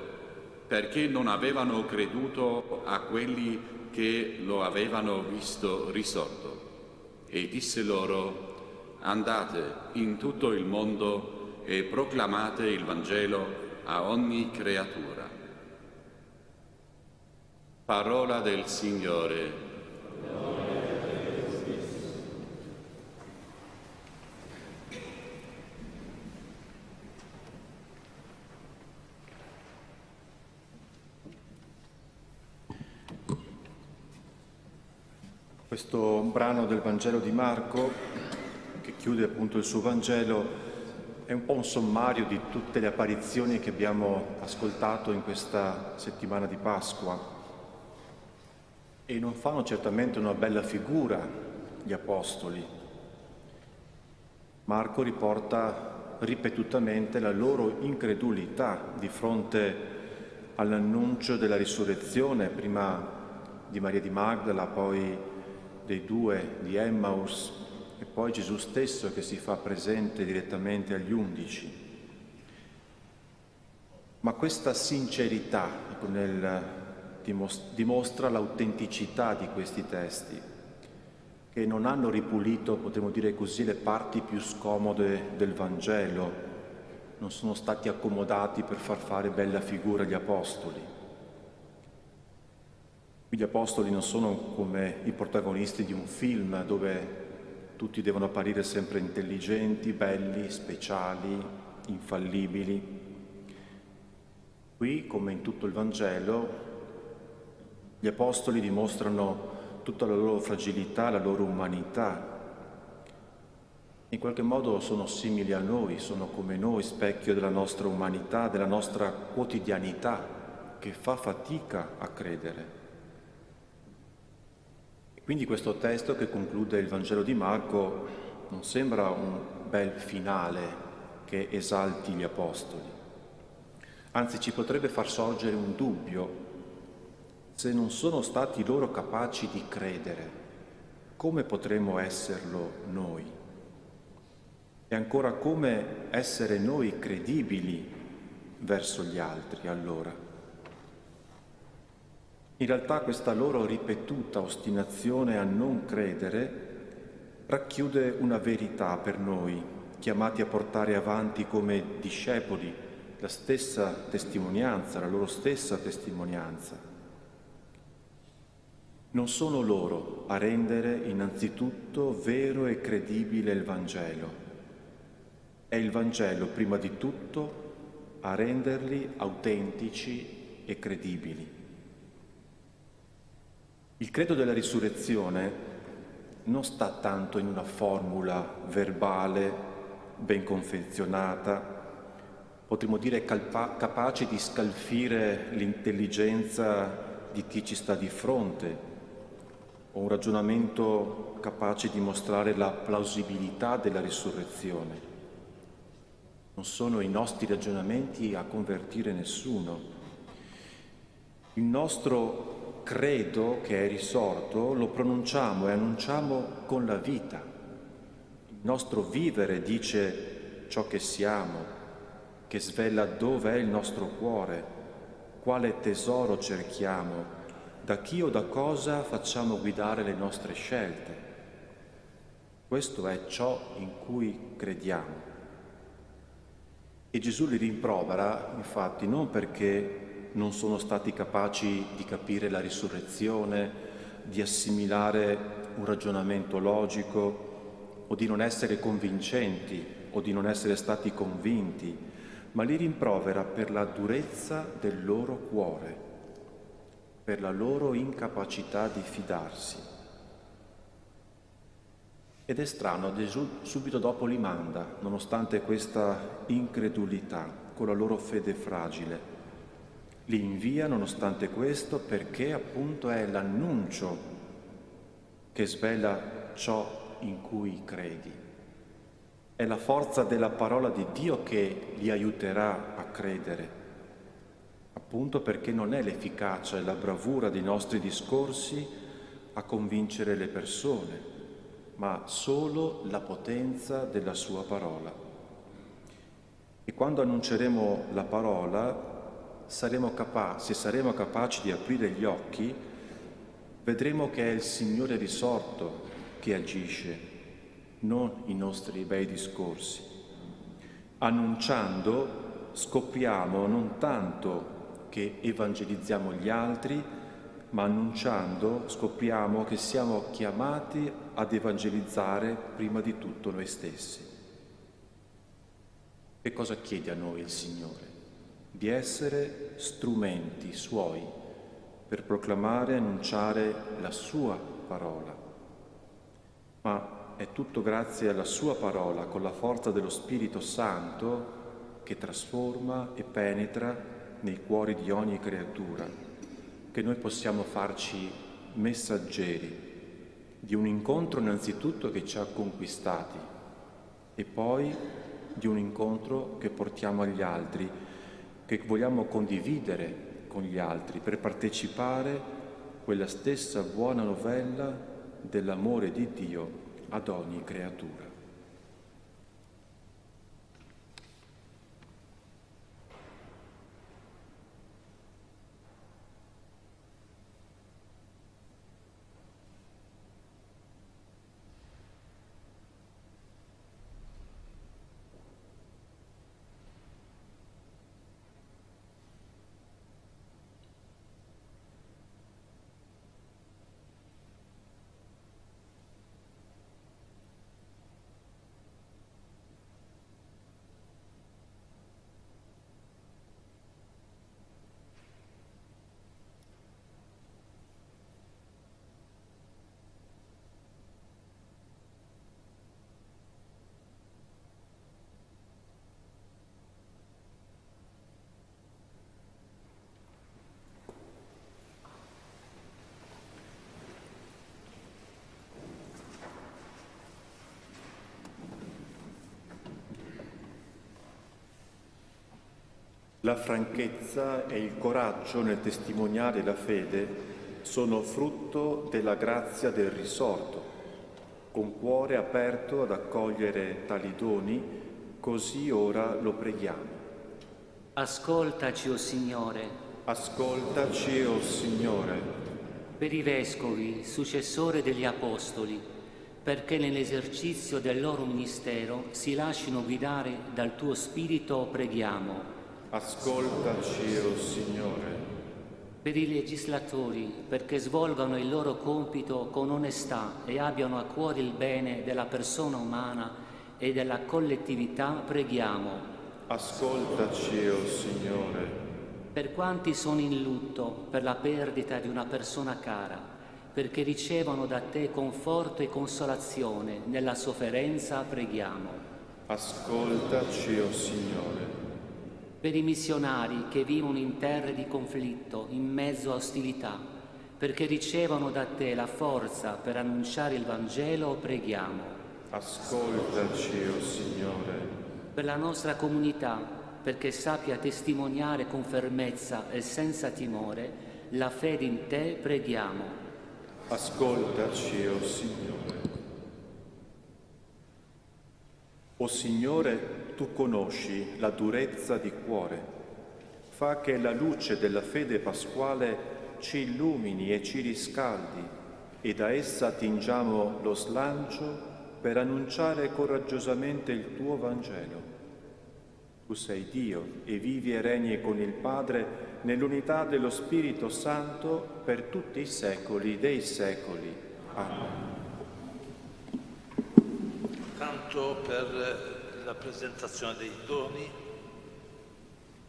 perché non avevano creduto a quelli che lo avevano visto risorto. E disse loro: andate in tutto il mondo e proclamate il Vangelo a ogni creatura. Parola del Signore.
Questo brano del Vangelo di Marco, che chiude appunto il suo Vangelo, è un po' un sommario di tutte le apparizioni che abbiamo ascoltato in questa settimana di Pasqua. E non fanno certamente una bella figura gli Apostoli. Marco riporta ripetutamente la loro incredulità di fronte all'annuncio della risurrezione, prima di Maria di Magdala, poi dei 2 di Emmaus e poi Gesù stesso che si fa presente direttamente agli 11. Ma questa sincerità dimostra l'autenticità di questi testi, che non hanno ripulito, potremmo dire così, le parti più scomode del Vangelo, non sono stati accomodati per far fare bella figura agli Apostoli. Gli Apostoli non sono come i protagonisti di un film dove tutti devono apparire sempre intelligenti, belli, speciali, infallibili. Qui, come in tutto il Vangelo, gli Apostoli dimostrano tutta la loro fragilità, la loro umanità. In qualche modo sono simili a noi, sono come noi, specchio della nostra umanità, della nostra quotidianità, che fa fatica a credere. Quindi questo testo che conclude il Vangelo di Marco non sembra un bel finale che esalti gli Apostoli. Anzi, ci potrebbe far sorgere un dubbio: se non sono stati loro capaci di credere, come potremmo esserlo noi? E ancora, come essere noi credibili verso gli altri allora? In realtà questa loro ripetuta ostinazione a non credere racchiude una verità per noi, chiamati a portare avanti come discepoli la stessa testimonianza, la loro stessa testimonianza. Non sono loro a rendere innanzitutto vero e credibile il Vangelo. È il Vangelo, prima di tutto, a renderli autentici e credibili. Il credo della risurrezione non sta tanto in una formula verbale, ben confezionata, potremmo dire capace di scalfire l'intelligenza di chi ci sta di fronte, o un ragionamento capace di mostrare la plausibilità della risurrezione. Non sono i nostri ragionamenti a convertire nessuno. Il nostro credo che è risorto lo pronunciamo e annunciamo con la vita. Il nostro vivere dice ciò che siamo, che svela dove è il nostro cuore, quale tesoro cerchiamo, da chi o da cosa facciamo guidare le nostre scelte. Questo è ciò in cui crediamo. E Gesù li rimprovera, infatti, non perché non sono stati capaci di capire la risurrezione, di assimilare un ragionamento logico o di non essere convincenti o di non essere stati convinti, ma li rimprovera per la durezza del loro cuore, per la loro incapacità di fidarsi. Ed è strano, Gesù subito dopo li manda, nonostante questa incredulità, con la loro fede fragile. Li invia nonostante questo perché appunto è l'annuncio che svela ciò in cui credi. È la forza della parola di Dio che li aiuterà a credere, appunto perché non è l'efficacia e la bravura dei nostri discorsi a convincere le persone, ma solo la potenza della sua parola. E quando annunceremo la parola, se saremo capaci di aprire gli occhi, vedremo che è il Signore risorto che agisce, non i nostri bei discorsi. Annunciando scopriamo non tanto che evangelizziamo gli altri, ma annunciando scopriamo che siamo chiamati ad evangelizzare prima di tutto noi stessi. Che cosa chiede a noi il Signore? Di essere strumenti Suoi per proclamare e annunciare la Sua parola. Ma è tutto grazie alla Sua parola, con la forza dello Spirito Santo, che trasforma e penetra nei cuori di ogni creatura, che noi possiamo farci messaggeri di un incontro innanzitutto che ci ha conquistati e poi di un incontro che portiamo agli altri, che vogliamo condividere con gli altri per partecipare quella stessa buona novella dell'amore di Dio ad ogni creatura. La franchezza e il coraggio nel testimoniare la fede sono frutto della grazia del risorto. Con cuore aperto ad accogliere tali doni, così ora lo preghiamo.
Ascoltaci, o Signore.
Ascoltaci, o Signore.
Per i vescovi, successori degli Apostoli, perché nell'esercizio del loro ministero si lasciano guidare dal tuo Spirito, preghiamo.
Ascoltaci, o Signore.
Per i legislatori, perché svolgano il loro compito con onestà e abbiano a cuore il bene della persona umana e della collettività, preghiamo.
Ascoltaci, o Signore.
Per quanti sono in lutto per la perdita di una persona cara, perché ricevono da te conforto e consolazione nella sofferenza, preghiamo.
Ascoltaci, o Signore.
Per i missionari che vivono in terre di conflitto, in mezzo a ostilità, perché ricevono da te la forza per annunciare il Vangelo, preghiamo.
Ascoltaci, o Signore.
Per la nostra comunità, perché sappia testimoniare con fermezza e senza timore la fede in te, preghiamo.
Ascoltaci, o Signore. O Signore, tu conosci la durezza di cuore. Fa che la luce della fede pasquale ci illumini e ci riscaldi e da essa tingiamo lo slancio per annunciare coraggiosamente il tuo Vangelo. Tu sei Dio e vivi e regni con il Padre nell'unità dello Spirito Santo per tutti i secoli dei secoli. Amen.
Canto per la presentazione dei doni.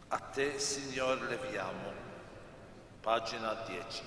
A te, Signore, leviamo. Pagina 10.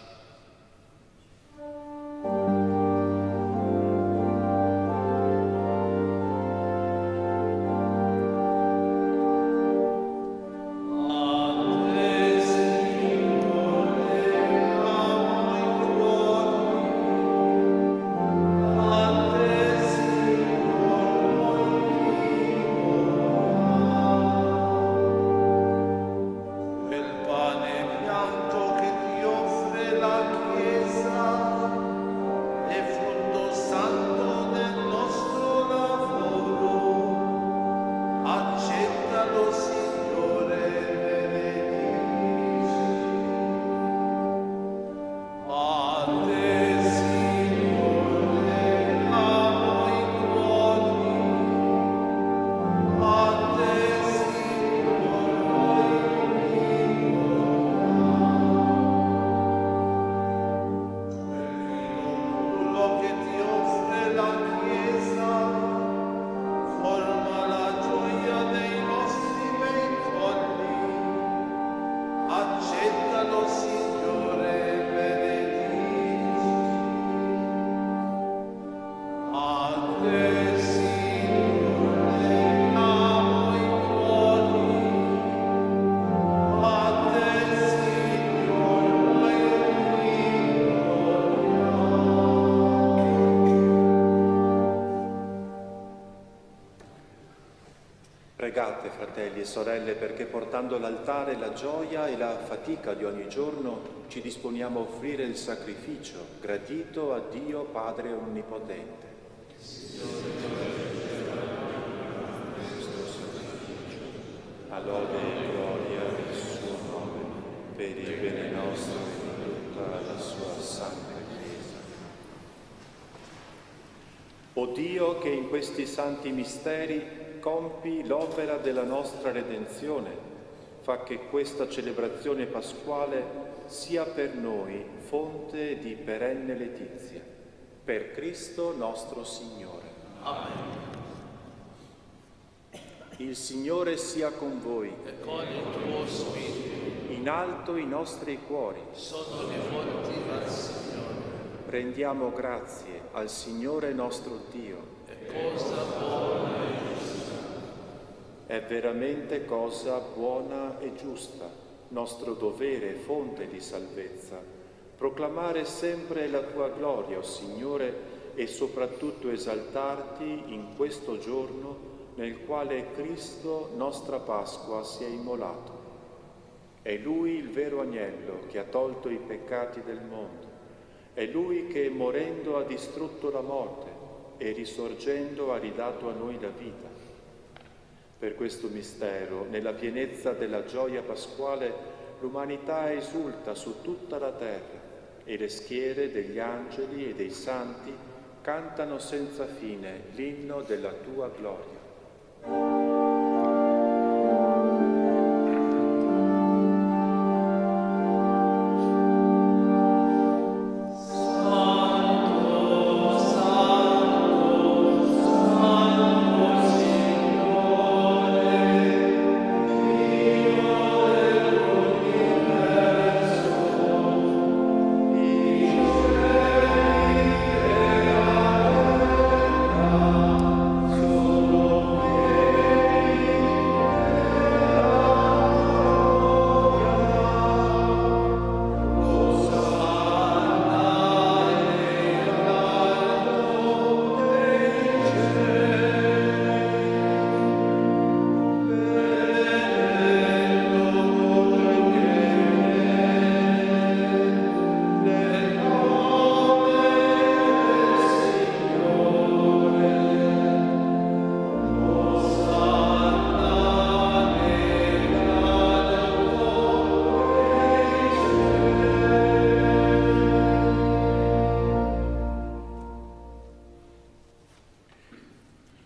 Pregate, fratelli e sorelle, perché portando all'altare la gioia e la fatica di ogni giorno ci disponiamo a offrire il sacrificio gradito a Dio Padre Onnipotente. A lode e gloria del suo nome, per il bene nostro e di tutta la sua santa Chiesa. O Dio, che in questi santi misteri compi l'opera della nostra redenzione, fa che questa celebrazione pasquale sia per noi fonte di perenne letizia. Per Cristo nostro Signore.
Amen.
Il Signore sia con voi.
E con il tuo spirito.
In alto i nostri cuori.
Sono rivolti al Signore.
Rendiamo grazie al Signore nostro Dio.
È cosa buona e giusta.
È veramente cosa buona e giusta, nostro dovere e fonte di salvezza, proclamare sempre la tua gloria, o Signore, e soprattutto esaltarti in questo giorno nel quale Cristo, nostra Pasqua, si è immolato. È Lui il vero agnello che ha tolto i peccati del mondo. È Lui che, morendo, ha distrutto la morte e, risorgendo, ha ridato a noi la vita. Per questo mistero, nella pienezza della gioia pasquale, l'umanità esulta su tutta la terra e le schiere degli angeli e dei santi cantano senza fine l'inno della tua gloria.
Solo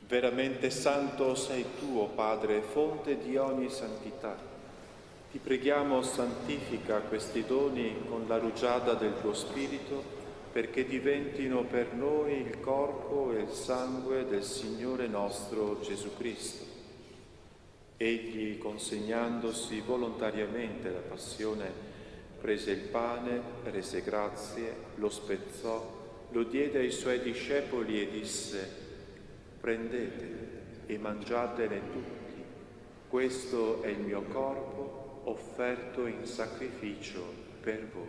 Veramente santo sei tu, o Padre, fonte di ogni santità. Ti preghiamo, santifica questi doni con la rugiada del tuo Spirito, perché diventino per noi il corpo e il sangue del Signore nostro Gesù Cristo. Egli, consegnandosi volontariamente la passione, prese il pane, rese grazie, lo spezzò, lo diede ai suoi discepoli e disse: prendete e mangiatene tutti, questo è il mio corpo offerto in sacrificio per voi.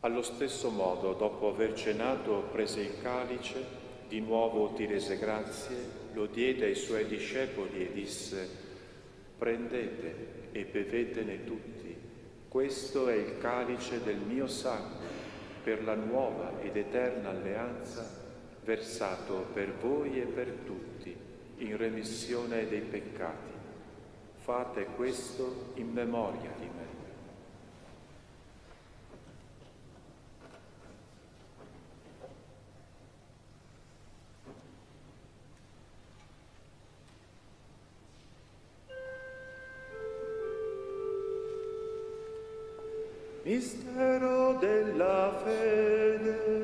Allo stesso modo, dopo aver cenato, prese il calice, di nuovo ti rese grazie, lo diede ai suoi discepoli e disse: prendete e bevetene tutti, questo è il calice del mio sangue, per la nuova ed eterna alleanza, versato per voi e per tutti, in remissione dei peccati. Fate questo in memoria di me. Mistero della fede.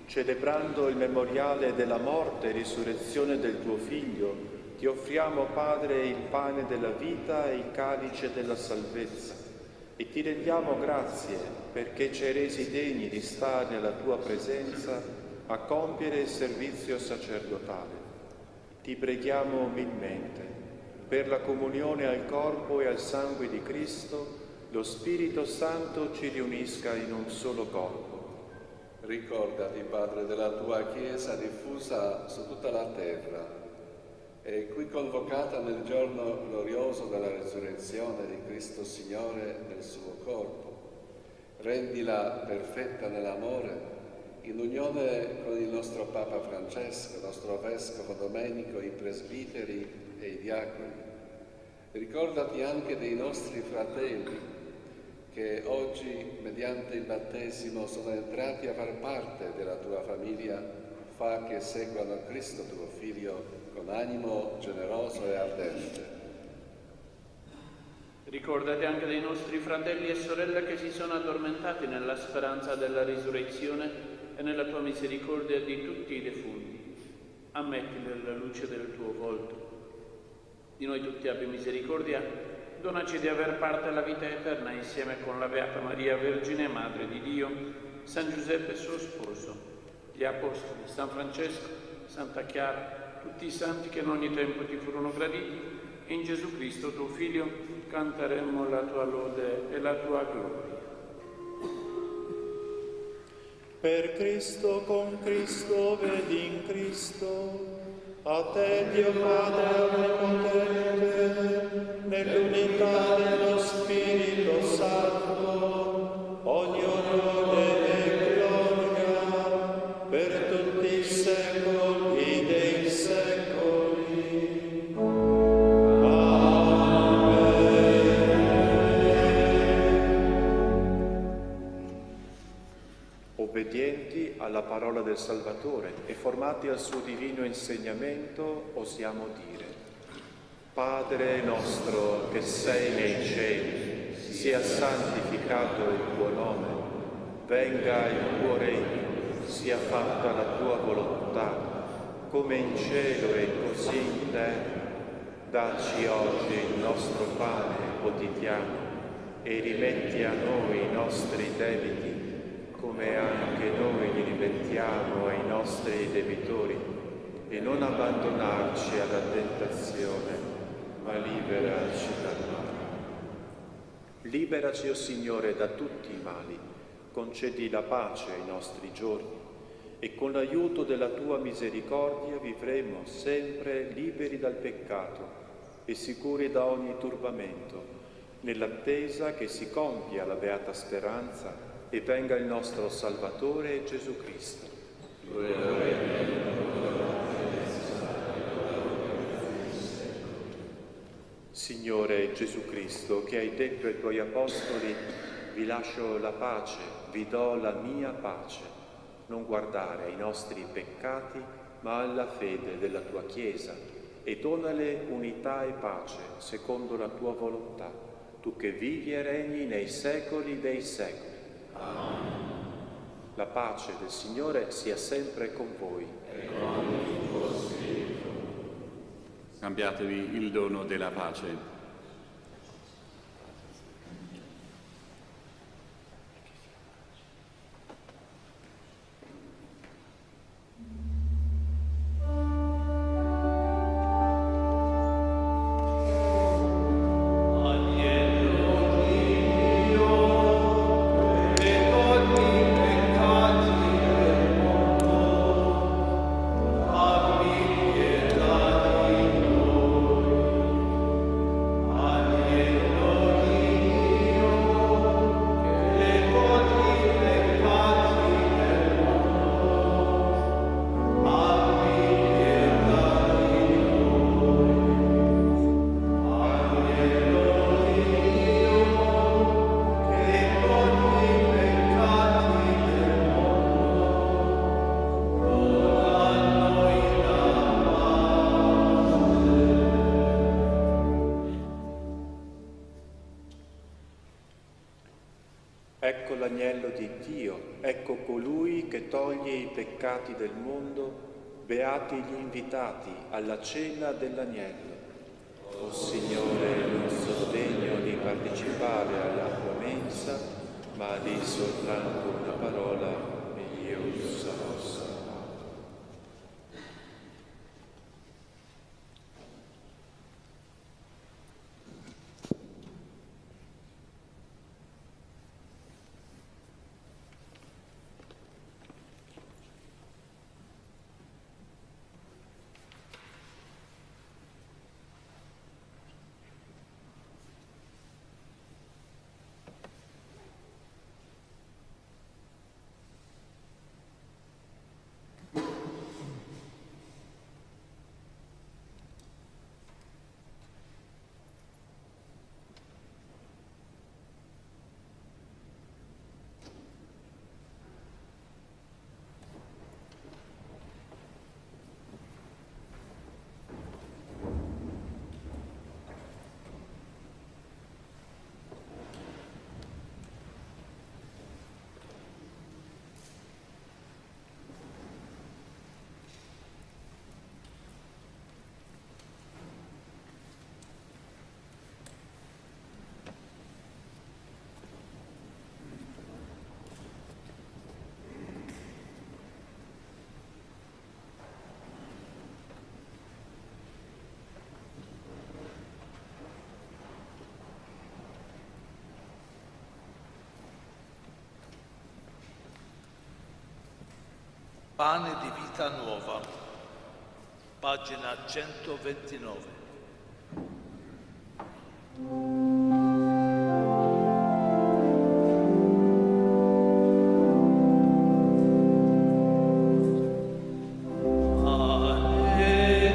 Celebrando il memoriale della morte e risurrezione del tuo Figlio, ti offriamo, Padre, il pane della vita e il calice della salvezza, e ti rendiamo grazie perché ci hai resi degni di stare nella tua presenza a compiere il servizio sacerdotale. Ti preghiamo umilmente, per la comunione al corpo e al sangue di Cristo, lo Spirito Santo ci riunisca in un solo corpo.
Ricordati, Padre, della tua Chiesa diffusa su tutta la terra e qui convocata nel giorno glorioso della resurrezione di Cristo Signore nel suo corpo. Rendila perfetta nell'amore, in unione con il nostro Papa Francesco, il nostro Vescovo Domenico, i presbiteri e i diaconi. Ricordati anche dei nostri fratelli che oggi, mediante il battesimo, sono entrati a far parte della tua famiglia. Fa che seguano Cristo tuo Figlio con animo generoso e ardente.
Ricordati anche dei nostri fratelli e sorelle che si sono addormentati nella speranza della risurrezione e nella tua misericordia di tutti i defunti. Ammettili alla luce del tuo volto. Di noi tutti abbi misericordia. Donaci di aver parte alla vita eterna insieme con la Beata Maria, Vergine e Madre di Dio, San Giuseppe suo sposo, gli Apostoli, San Francesco, Santa Chiara, tutti i santi che in ogni tempo ti furono graditi, e in Gesù Cristo tuo Figlio canteremo la tua lode e la tua gloria.
Per Cristo, con Cristo, vedi in Cristo, a te Dio Padre Onnipotente, nell'unità dello Spirito Santo, ogni onore e gloria per tutti i secoli dei secoli. Amen. Obbedienti alla parola del Salvatore e formati al suo divino insegnamento, osiamo dire: Padre nostro che sei nei cieli, sia santificato il tuo nome, venga il tuo regno, sia fatta la tua volontà, come in cielo e così in terra. Dacci oggi il nostro pane quotidiano e rimetti a noi i nostri debiti, come anche noi li rimettiamo ai nostri debitori, e non abbandonarci alla tentazione, ma liberaci dal male. Liberaci, o Signore, da tutti i mali, concedi la pace ai nostri giorni, e con l'aiuto della Tua misericordia vivremo sempre liberi dal peccato e sicuri da ogni turbamento, nell'attesa che si compia la beata speranza e venga il nostro Salvatore Gesù Cristo. Signore Gesù Cristo, che hai detto ai Tuoi Apostoli: vi lascio la pace, vi do la mia pace, non guardare ai nostri peccati, ma alla fede della Tua Chiesa, e donale unità e pace secondo la Tua volontà, Tu che vivi e regni nei secoli dei secoli. Amen. La pace del Signore sia sempre con voi.
E con il tuo spirito. Scambiatevi il dono della pace.
Ecco l'agnello di Dio, ecco colui che toglie i peccati del mondo, beati gli invitati alla cena dell'agnello. O Signore, non sono degno di partecipare alla tua mensa, ma di soltanto una parola e io sarò salvato.
Pane di vita nuova, pagina 129.
Che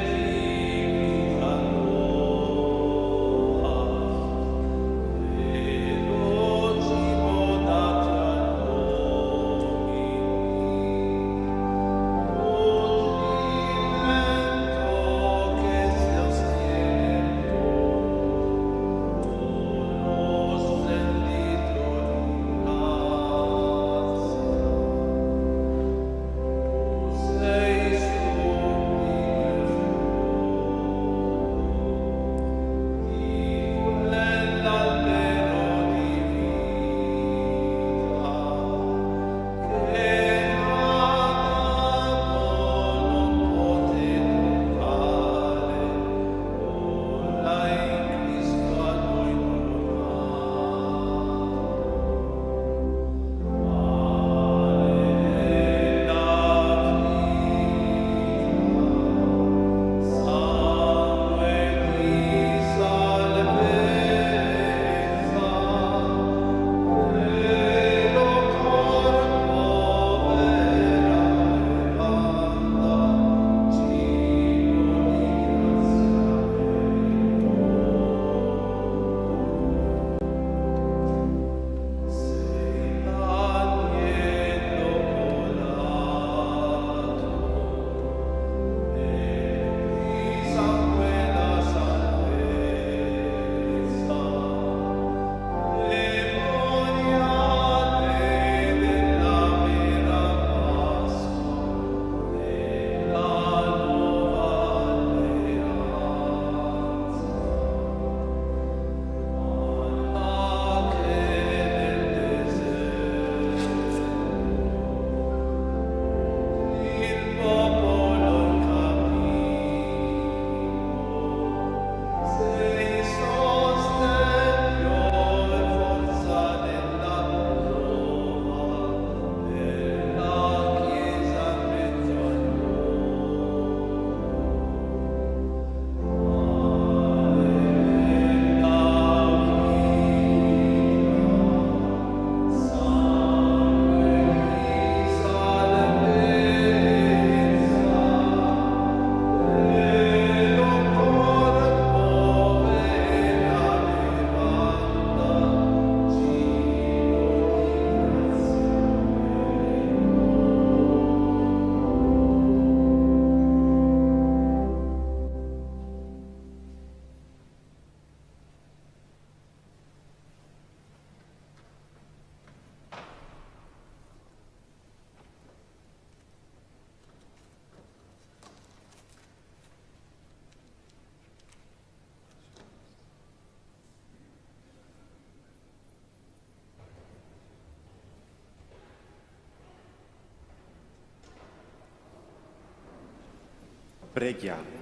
Preghiamo.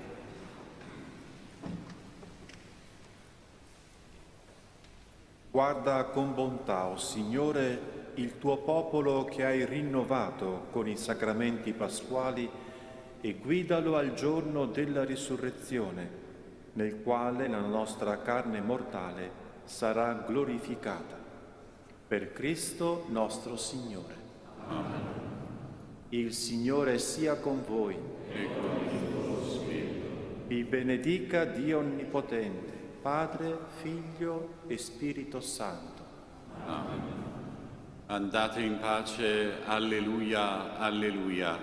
Guarda con bontà, o Signore, il tuo popolo che hai rinnovato con i sacramenti pasquali e guidalo al giorno della risurrezione, nel quale la nostra carne mortale sarà glorificata. Per Cristo nostro Signore.
Amen.
Il Signore sia con voi.
E con il tuo spirito.
Vi benedica Dio Onnipotente, Padre, Figlio e Spirito Santo.
Amen. Andate in pace, alleluia, alleluia.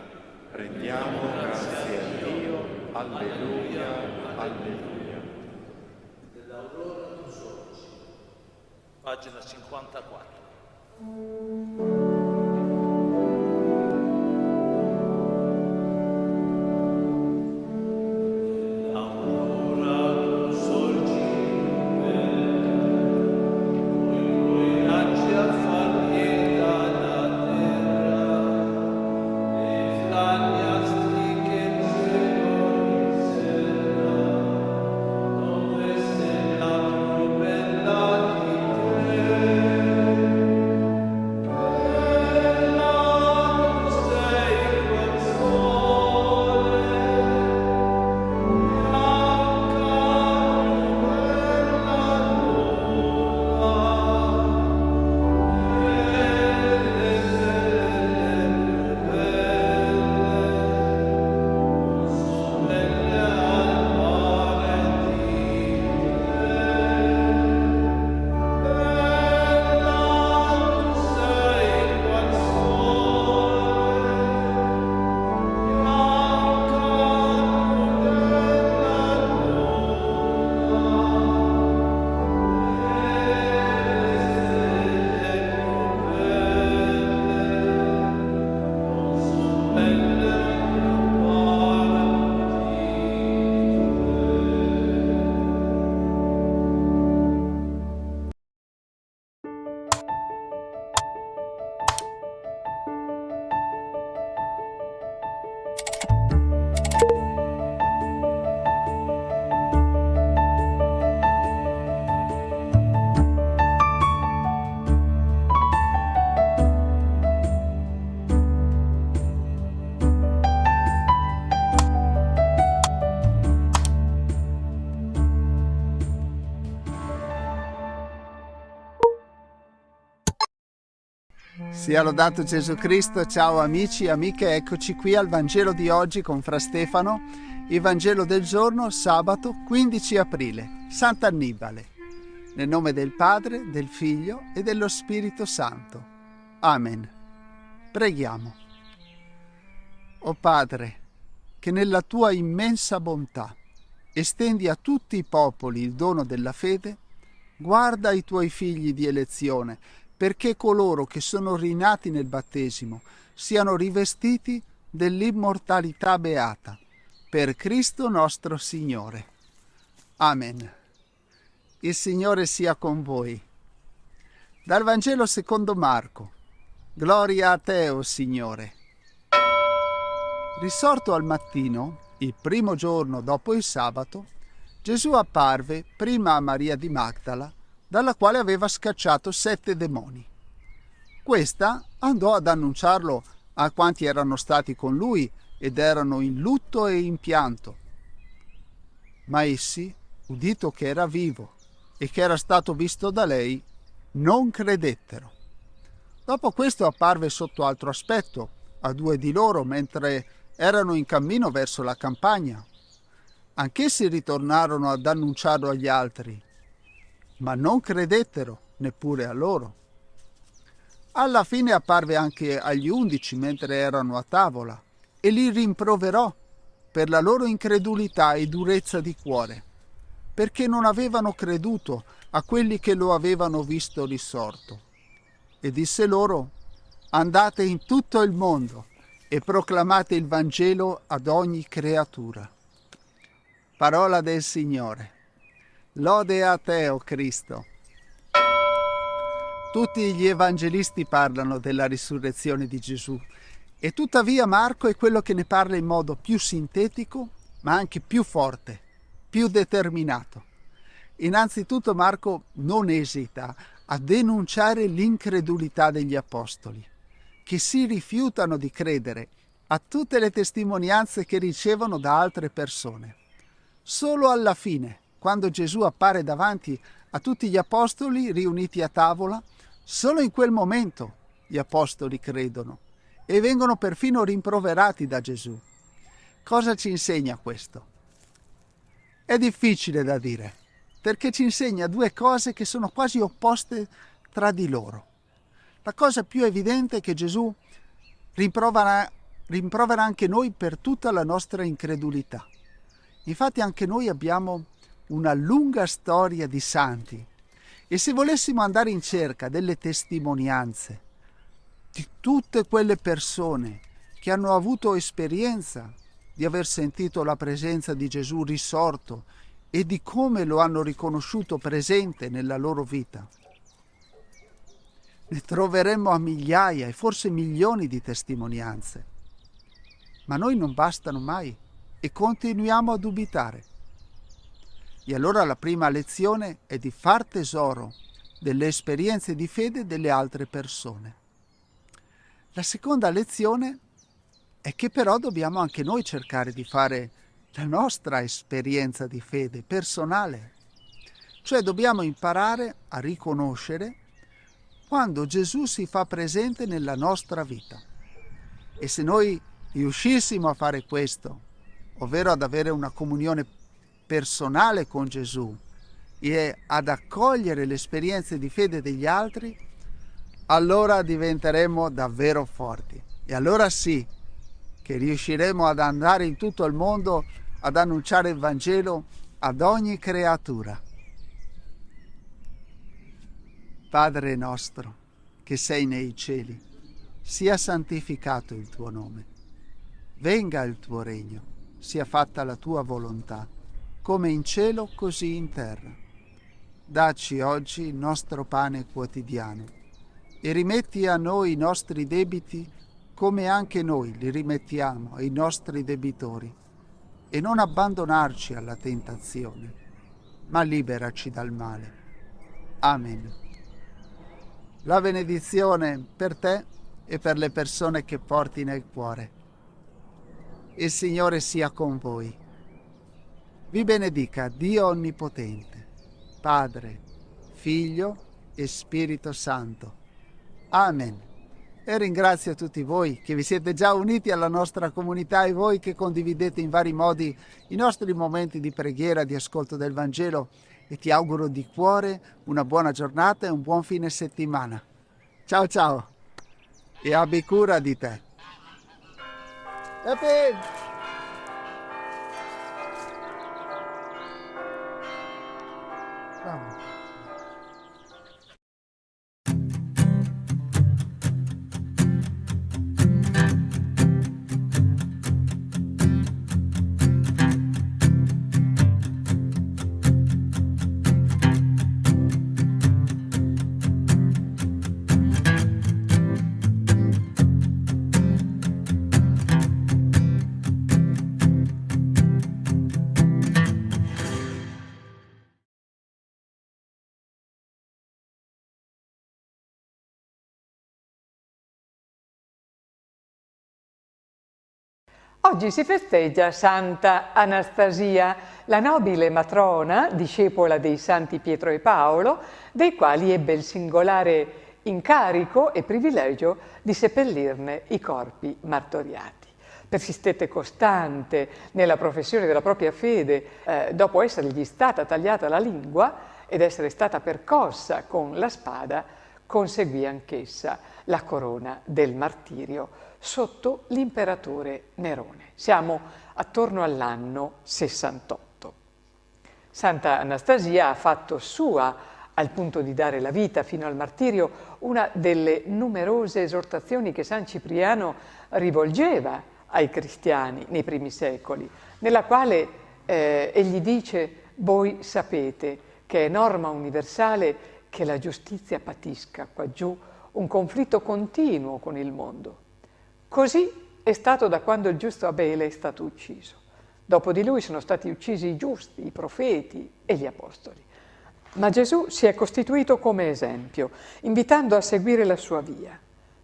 Rendiamo grazie a Dio, alleluia, alleluia.
Dell'aurora tu sorgi. Pagina 54.
Sia lodato Gesù Cristo. Ciao amici e amiche, eccoci qui al Vangelo di oggi con Fra Stefano, il Vangelo del giorno, sabato 15 aprile, Sant'Annibale. Nel nome del Padre, del Figlio e dello Spirito Santo. Amen. Preghiamo. O Padre, che nella tua immensa bontà estendi a tutti i popoli il dono della fede, guarda i tuoi figli di elezione, perché coloro che sono rinati nel battesimo siano rivestiti dell'immortalità beata, per Cristo nostro Signore. Amen. Il Signore sia con voi. Dal Vangelo secondo Marco. Gloria a te, o Signore. Risorto al mattino, il primo giorno dopo il sabato, Gesù apparve prima a Maria di Magdala, dalla quale aveva scacciato 7 demoni. Questa andò ad annunciarlo a quanti erano stati con lui ed erano in lutto e in pianto. Ma essi, udito che era vivo e che era stato visto da lei, non credettero. Dopo questo apparve sotto altro aspetto a 2 di loro mentre erano in cammino verso la campagna. Anch'essi ritornarono ad annunciarlo agli altri, ma non credettero neppure a loro. Alla fine apparve anche agli 11 mentre erano a tavola e li rimproverò per la loro incredulità e durezza di cuore, perché non avevano creduto a quelli che lo avevano visto risorto. E disse loro: andate in tutto il mondo e proclamate il Vangelo ad ogni creatura. Parola del Signore. Lode a te, o Cristo. Tutti gli evangelisti parlano della risurrezione di Gesù e tuttavia Marco è quello che ne parla in modo più sintetico, ma anche più forte, più determinato. Innanzitutto Marco non esita a denunciare l'incredulità degli apostoli, che si rifiutano di credere a tutte le testimonianze che ricevono da altre persone. Solo alla fine, quando Gesù appare davanti a tutti gli apostoli riuniti a tavola, solo in quel momento gli apostoli credono e vengono perfino rimproverati da Gesù. Cosa ci insegna questo? È difficile da dire, perché ci insegna due cose che sono quasi opposte tra di loro. La cosa più evidente è che Gesù rimprovera anche noi per tutta la nostra incredulità. Infatti anche noi abbiamo una lunga storia di santi e se volessimo andare in cerca delle testimonianze di tutte quelle persone che hanno avuto esperienza di aver sentito la presenza di Gesù risorto e di come lo hanno riconosciuto presente nella loro vita, ne troveremmo a migliaia e forse milioni di testimonianze. Ma noi non bastano mai e continuiamo a dubitare. E allora la prima lezione è di far tesoro delle esperienze di fede delle altre persone. La seconda lezione è che però dobbiamo anche noi cercare di fare la nostra esperienza di fede personale. Cioè dobbiamo imparare a riconoscere quando Gesù si fa presente nella nostra vita. E se noi riuscissimo a fare questo, ovvero ad avere una comunione personale con Gesù e ad accogliere le esperienze di fede degli altri, allora diventeremo davvero forti. E allora sì, che riusciremo ad andare in tutto il mondo ad annunciare il Vangelo ad ogni creatura. Padre nostro, che sei nei cieli, sia santificato il tuo nome. Venga il tuo regno, sia fatta la tua volontà, come in cielo così in terra. Dacci oggi il nostro pane quotidiano e rimetti a noi i nostri debiti come anche noi li rimettiamo ai nostri debitori. E non abbandonarci alla tentazione, ma liberaci dal male. Amen. La benedizione per te e per le persone che porti nel cuore. Il Signore sia con voi. Vi benedica Dio Onnipotente, Padre, Figlio e Spirito Santo. Amen. E ringrazio tutti voi che vi siete già uniti alla nostra comunità e voi che condividete in vari modi i nostri momenti di preghiera, di ascolto del Vangelo, e ti auguro di cuore una buona giornata e un buon fine settimana. Ciao ciao e abbi cura di te. Bravo.
Oggi si festeggia Santa Anastasia, la nobile matrona, discepola dei santi Pietro e Paolo, dei quali ebbe il singolare incarico e privilegio di seppellirne i corpi martoriati. Persistette costante nella professione della propria fede, dopo essergli stata tagliata la lingua ed essere stata percossa con la spada, conseguì anch'essa la corona del martirio sotto l'imperatore Nerone. Siamo attorno all'anno 68. Santa Anastasia ha fatto sua, al punto di dare la vita fino al martirio, una delle numerose esortazioni che San Cipriano rivolgeva ai cristiani nei primi secoli, nella quale egli dice: voi sapete che è norma universale che la giustizia patisca qua giù un conflitto continuo con il mondo. Così è stato da quando il giusto Abele è stato ucciso. Dopo di lui sono stati uccisi i giusti, i profeti e gli apostoli. Ma Gesù si è costituito come esempio, invitando a seguire la sua via.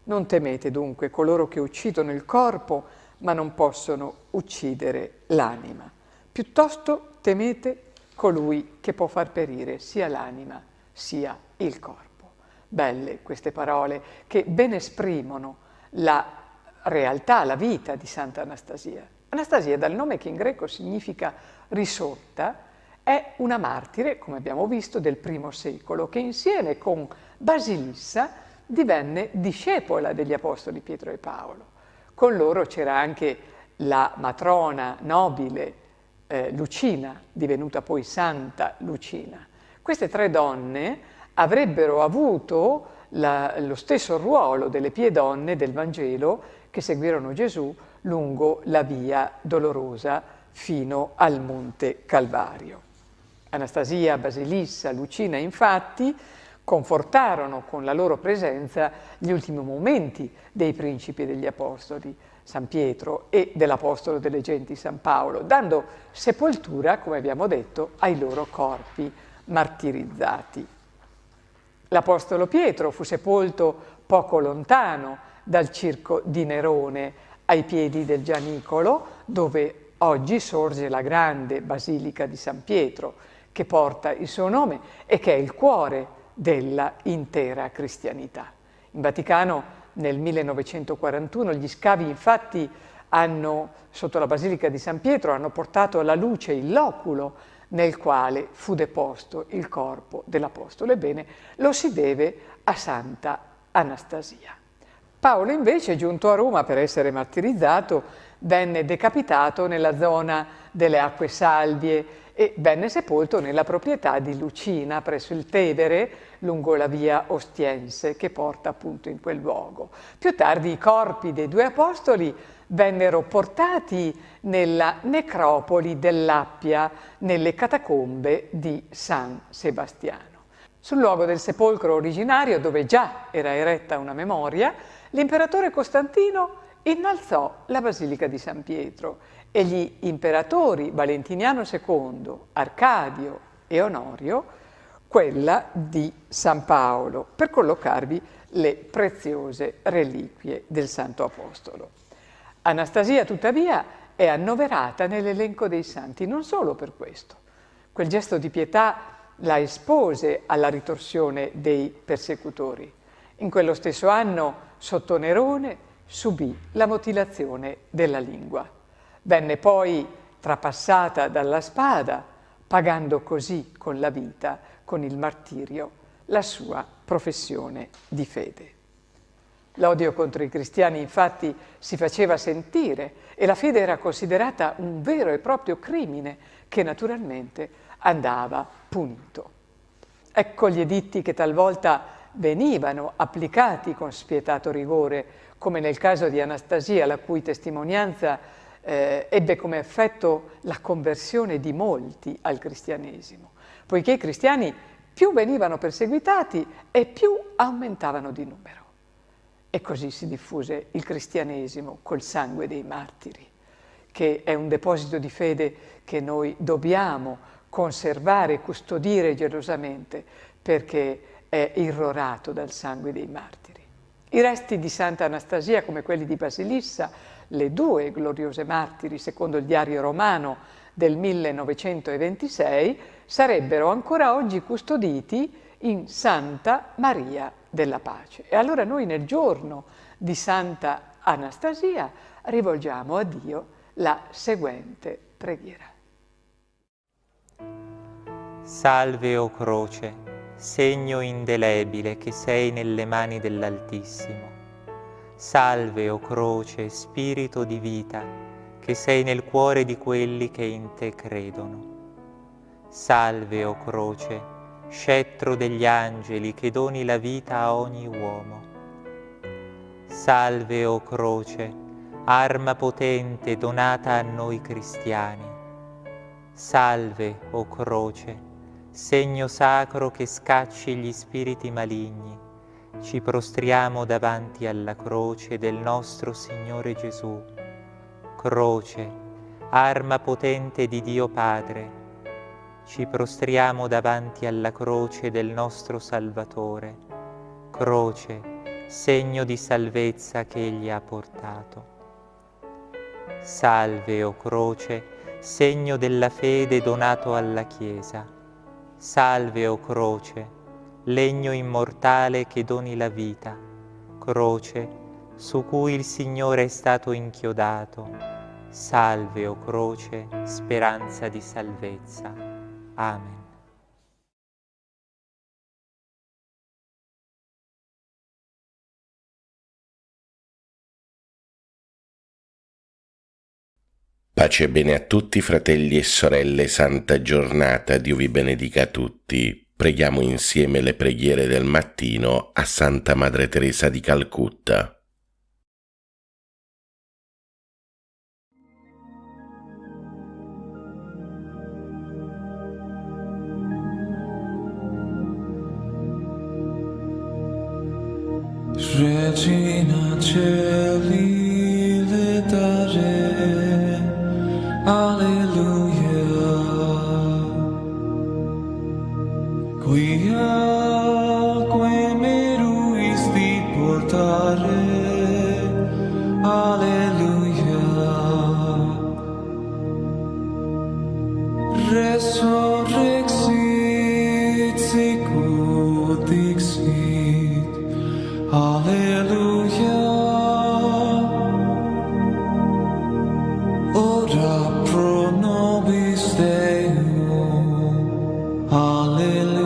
Non temete dunque coloro che uccidono il corpo, ma non possono uccidere l'anima. Piuttosto temete colui che può far perire sia l'anima sia il corpo. Belle queste parole che ben esprimono la realtà, la vita di Santa Anastasia. Anastasia, dal nome che in greco significa risorta, è una martire, come abbiamo visto, del I secolo, che insieme con Basilissa divenne discepola degli apostoli Pietro e Paolo. Con loro c'era anche la matrona nobile Lucina, divenuta poi Santa Lucina. Queste tre donne avrebbero avuto lo stesso ruolo delle pie donne del Vangelo che seguirono Gesù lungo la via dolorosa fino al Monte Calvario. Anastasia, Basilissa, Lucina, infatti, confortarono con la loro presenza gli ultimi momenti dei principi degli apostoli, San Pietro, e dell'apostolo delle genti San Paolo, dando sepoltura, come abbiamo detto, ai loro corpi martirizzati. L'apostolo Pietro fu sepolto poco lontano dal circo di Nerone, ai piedi del Gianicolo, dove oggi sorge la grande Basilica di San Pietro, che porta il suo nome e che è il cuore della intera cristianità. In Vaticano nel 1941 gli scavi infatti sotto la Basilica di San Pietro, hanno portato alla luce il loculo nel quale fu deposto il corpo dell'Apostolo. Ebbene, lo si deve a Santa Anastasia. Paolo invece, giunto a Roma per essere martirizzato, venne decapitato nella zona delle Acque Salvie e venne sepolto nella proprietà di Lucina presso il Tevere, lungo la via Ostiense che porta appunto in quel luogo. Più tardi i corpi dei due apostoli vennero portati nella necropoli dell'Appia, nelle catacombe di San Sebastiano. Sul luogo del sepolcro originario, dove già era eretta una memoria, l'imperatore Costantino innalzò la Basilica di San Pietro e gli imperatori Valentiniano II, Arcadio e Onorio quella di San Paolo, per collocarvi le preziose reliquie del Santo Apostolo. Anastasia, tuttavia, è annoverata nell'elenco dei santi non solo per questo. Quel gesto di pietà la espose alla ritorsione dei persecutori. In quello stesso anno, sotto Nerone, subì la mutilazione della lingua. Venne poi trapassata dalla spada, pagando così con la vita, con il martirio, la sua professione di fede. L'odio contro i cristiani infatti si faceva sentire e la fede era considerata un vero e proprio crimine che naturalmente andava punito. Ecco gli editti che talvolta venivano applicati con spietato rigore, come nel caso di Anastasia, la cui testimonianza ebbe come effetto la conversione di molti al cristianesimo, poiché i cristiani più venivano perseguitati e più aumentavano di numero. E così si diffuse il cristianesimo col sangue dei martiri, che è un deposito di fede che noi dobbiamo conservare e custodire gelosamente, perché è irrorato dal sangue dei martiri. I resti di Santa Anastasia, come quelli di Basilissa, le due gloriose martiri, secondo il Diario Romano del 1926, sarebbero ancora oggi custoditi in Santa Maria della Pace. E allora noi nel giorno di Santa Anastasia rivolgiamo a Dio la seguente preghiera.
Salve, o croce, segno indelebile che sei nelle mani dell'Altissimo. Salve, o croce, spirito di vita, che sei nel cuore di quelli che in te credono. Salve, o croce, scettro degli angeli che doni la vita a ogni uomo. Salve, o croce, arma potente donata a noi cristiani. Salve, o croce, segno sacro che scacci gli spiriti maligni. Ci prostriamo davanti alla croce del nostro Signore Gesù. Croce, arma potente di Dio Padre, ci prostriamo davanti alla croce del nostro Salvatore, croce, segno di salvezza che Egli ha portato. Salve, o croce, segno della fede donato alla Chiesa. Salve, o croce, legno immortale che doni la vita, croce su cui il Signore è stato inchiodato. Salve, o croce, speranza di salvezza. Amen.
Pace e bene a tutti, fratelli e sorelle, santa giornata, Dio vi benedica tutti. Preghiamo insieme le preghiere del mattino a Santa Madre Teresa di Calcutta.
Regina Celi letare, alleluia, quia me ruisti portare, alleluia, resurrexit sicut dixit, alleluia, ora pro nobis Deum, alleluia.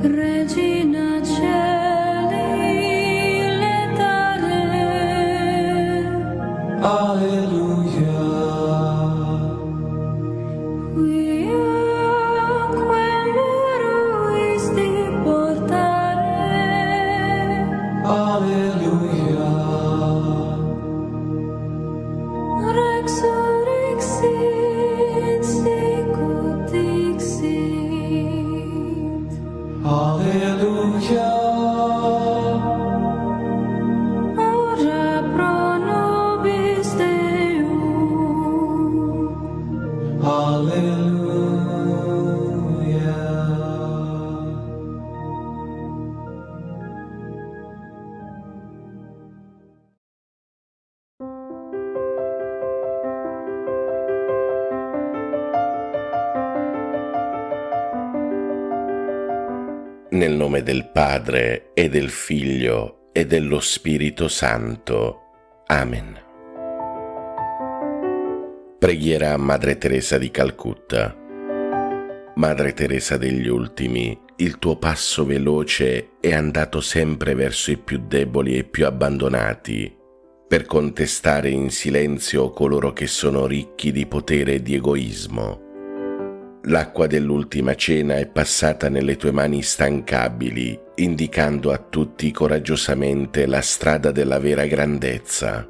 Regina Celi letare,
alleluia.
Nel nome del Padre e del Figlio e dello Spirito Santo. Amen. Preghiera a Madre Teresa di Calcutta. Madre Teresa degli ultimi, il tuo passo veloce è andato sempre verso i più deboli e più abbandonati, per contestare in silenzio coloro che sono ricchi di potere e di egoismo. L'acqua dell'ultima cena è passata nelle tue mani instancabili, indicando a tutti coraggiosamente la strada della vera grandezza.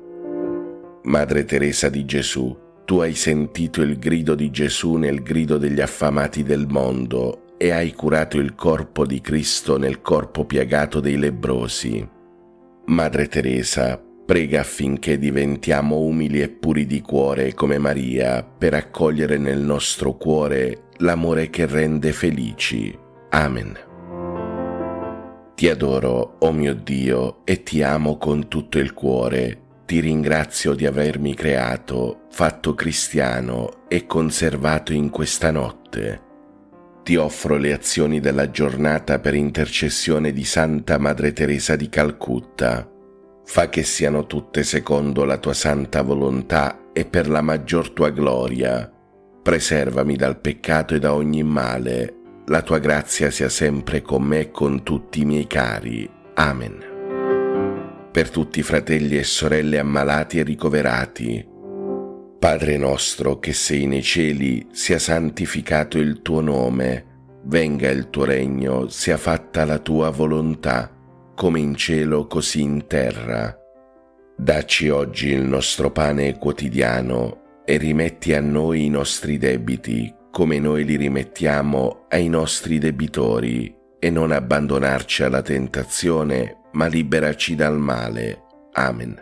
Madre Teresa di Gesù, tu hai sentito il grido di Gesù nel grido degli affamati del mondo e hai curato il corpo di Cristo nel corpo piagato dei lebbrosi. Madre Teresa, prega affinché diventiamo umili e puri di cuore come Maria, per accogliere nel nostro cuore l'amore che rende felici. Amen. Ti adoro, o mio Dio, e ti amo con tutto il cuore. Ti ringrazio di avermi creato, fatto cristiano e conservato in questa notte. Ti offro le azioni della giornata per intercessione di Santa Madre Teresa di Calcutta. Fa che siano tutte secondo la tua santa volontà e per la maggior tua gloria. Preservami dal peccato e da ogni male. La tua grazia sia sempre con me e con tutti i miei cari. Amen. Per tutti i fratelli e sorelle ammalati e ricoverati. Padre nostro che sei nei cieli, sia santificato il tuo nome. Venga il tuo regno, sia fatta la tua volontà, come in cielo così in terra. Dacci oggi il nostro pane quotidiano e rimetti a noi i nostri debiti, come noi li rimettiamo ai nostri debitori, e non abbandonarci alla tentazione, ma liberaci dal male. Amen.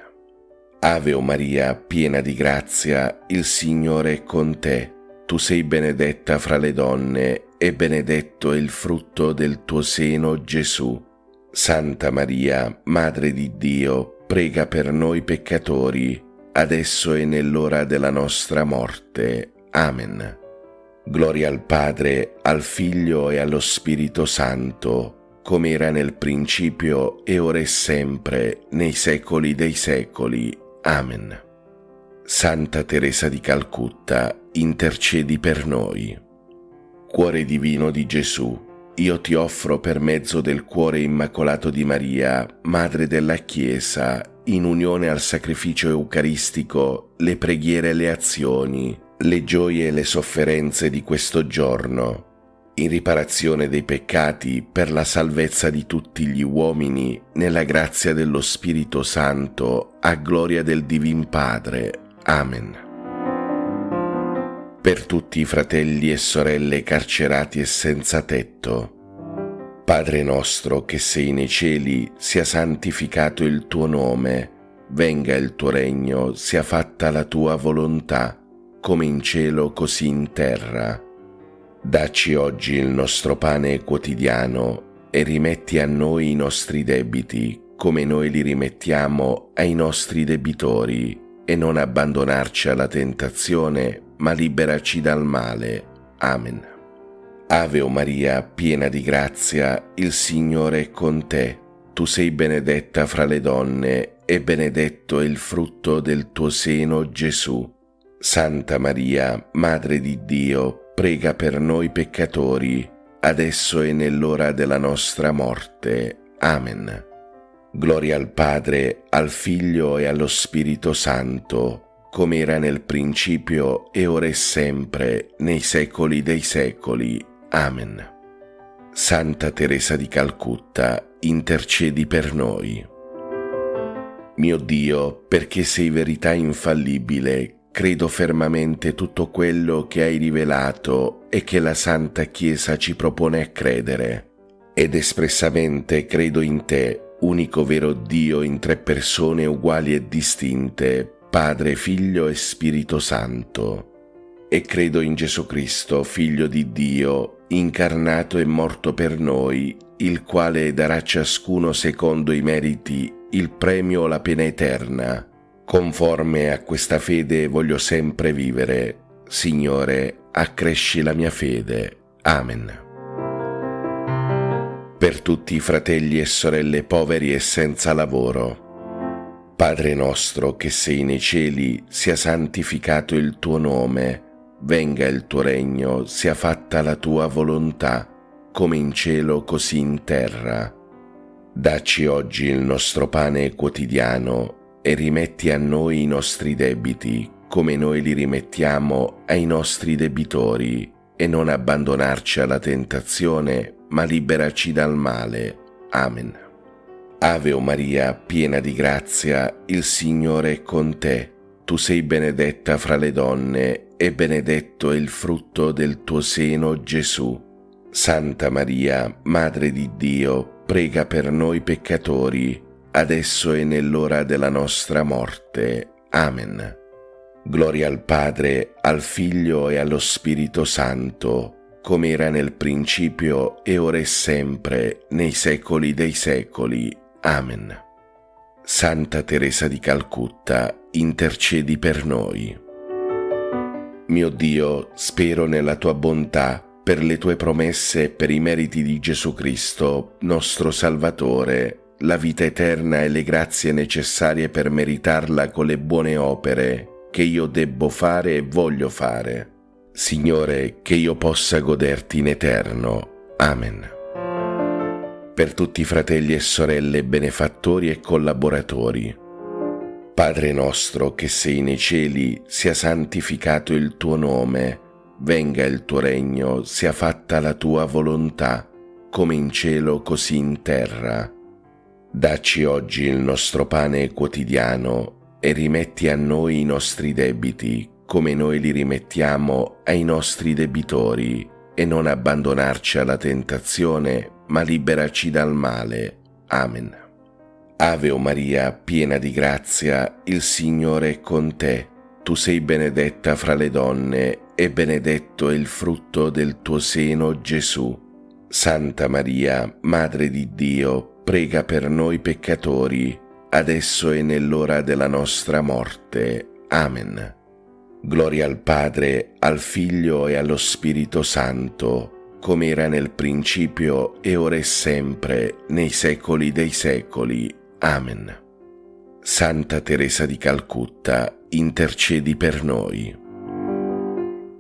Ave o Maria, piena di grazia, il Signore è con te. Tu sei benedetta fra le donne e benedetto è il frutto del tuo seno, Gesù. Santa Maria, Madre di Dio, prega per noi peccatori, adesso e nell'ora della nostra morte. Amen. Gloria al Padre, al Figlio e allo Spirito Santo, come era nel principio e ora e sempre, nei secoli dei secoli. Amen. Santa Teresa di Calcutta, intercedi per noi. Cuore divino di Gesù, io ti offro per mezzo del cuore immacolato di Maria, Madre della Chiesa, in unione al sacrificio eucaristico, le preghiere e le azioni, le gioie e le sofferenze di questo giorno, in riparazione dei peccati, per la salvezza di tutti gli uomini, nella grazia dello Spirito Santo, a gloria del Divin Padre. Amen. Per tutti i fratelli e sorelle carcerati e senza tetto. Padre nostro che sei nei cieli, sia santificato il tuo nome, venga il tuo regno, sia fatta la tua volontà, come in cielo così in terra. Dacci oggi il nostro pane quotidiano e rimetti a noi i nostri debiti, come noi li rimettiamo ai nostri debitori, e non abbandonarci alla tentazione, ma liberaci dal male. Amen. Ave o Maria, piena di grazia, il Signore è con te. Tu sei benedetta fra le donne e benedetto è il frutto del tuo seno, Gesù. Santa Maria, Madre di Dio, prega per noi peccatori, adesso e nell'ora della nostra morte. Amen. Gloria al Padre, al Figlio e allo Spirito Santo, come era nel principio e ora e sempre, nei secoli dei secoli. Amen. Santa Teresa di Calcutta, intercedi per noi. Mio Dio, perché sei verità infallibile, credo fermamente tutto quello che hai rivelato e che la Santa Chiesa ci propone a credere, ed espressamente credo in te, unico vero Dio in tre persone uguali e distinte, Padre, Figlio e Spirito Santo. E credo in Gesù Cristo, Figlio di Dio, incarnato e morto per noi, il quale darà a ciascuno secondo i meriti il premio o la pena eterna. Conforme a questa fede voglio sempre vivere. Signore, accresci la mia fede. Amen. Per tutti i fratelli e sorelle poveri e senza lavoro. Padre nostro che sei nei cieli, sia santificato il tuo nome, venga il tuo regno, sia fatta la tua volontà, come in cielo così in terra. Dacci oggi il nostro pane quotidiano e rimetti a noi i nostri debiti, come noi li rimettiamo ai nostri debitori, e non abbandonarci alla tentazione, ma liberaci dal male. Amen. Ave o Maria, piena di grazia, il Signore è con te. Tu sei benedetta fra le donne e benedetto è il frutto del tuo seno, Gesù. Santa Maria, Madre di Dio, prega per noi peccatori, adesso e nell'ora della nostra morte. Amen. Gloria al Padre, al Figlio e allo Spirito Santo, come era nel principio e ora e sempre, nei secoli dei secoli. Amen. Santa Teresa di Calcutta, intercedi per noi. Mio Dio, spero nella tua bontà, per le tue promesse e per i meriti di Gesù Cristo, nostro Salvatore, la vita eterna e le grazie necessarie per meritarla con le buone opere che io debbo fare e voglio fare. Signore, che io possa goderti in eterno. Amen. Per tutti i fratelli e sorelle benefattori e collaboratori. Padre nostro che sei nei cieli, sia santificato il tuo nome, venga il tuo regno, sia fatta la tua volontà, come in cielo così in terra. Dacci oggi il nostro pane quotidiano e rimetti a noi i nostri debiti, come noi li rimettiamo ai nostri debitori, e non abbandonarci alla tentazione, ma liberaci dal male. Amen. Ave o Maria, piena di grazia, il Signore è con te. Tu sei benedetta fra le donne e benedetto è il frutto del tuo seno, Gesù. Santa Maria, Madre di Dio, prega per noi peccatori, adesso e nell'ora della nostra morte. Amen. Gloria al Padre, al Figlio e allo Spirito Santo, come era nel principio e ora e sempre, nei secoli dei secoli. Amen. Santa Teresa di Calcutta, intercedi per noi.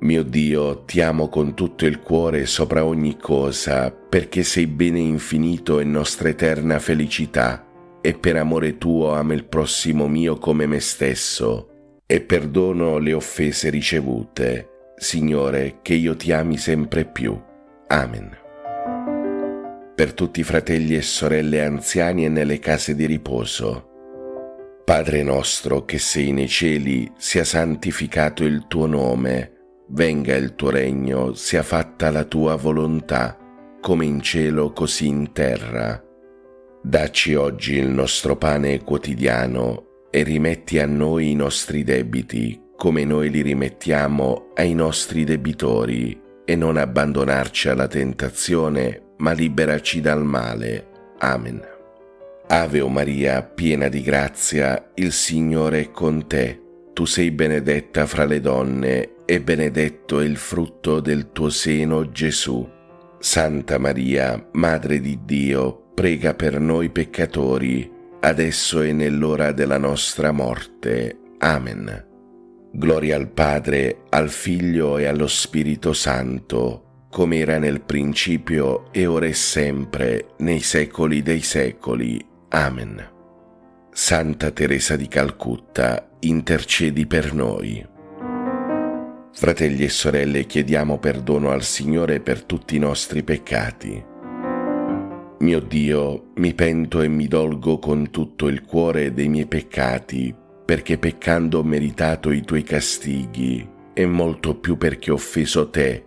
Mio Dio, ti amo con tutto il cuore sopra ogni cosa, perché sei bene infinito e nostra eterna felicità, e per amore tuo amo il prossimo mio come me stesso, e perdono le offese ricevute. Signore, che io ti ami sempre più. Amen. Per tutti i fratelli e sorelle anziani e nelle case di riposo. Padre nostro che sei nei cieli, sia santificato il tuo nome, venga il tuo regno, sia fatta la tua volontà, come in cielo così in terra. Dacci oggi il nostro pane quotidiano e rimetti a noi i nostri debiti, come noi li rimettiamo ai nostri debitori, e non abbandonarci alla tentazione, ma liberaci dal male. Amen. Ave o Maria, piena di grazia, il Signore è con te. Tu sei benedetta fra le donne e benedetto è il frutto del tuo seno, Gesù. Santa Maria, Madre di Dio, prega per noi peccatori, adesso e nell'ora della nostra morte. Amen. Gloria al Padre, al Figlio e allo Spirito Santo, come era nel principio e ora e sempre, nei secoli dei secoli. Amen. Santa Teresa di Calcutta, intercedi per noi. Fratelli e sorelle, chiediamo perdono al Signore per tutti i nostri peccati. Mio Dio, mi pento e mi dolgo con tutto il cuore dei miei peccati, perché peccando ho meritato i tuoi castighi, e molto più perché ho offeso te,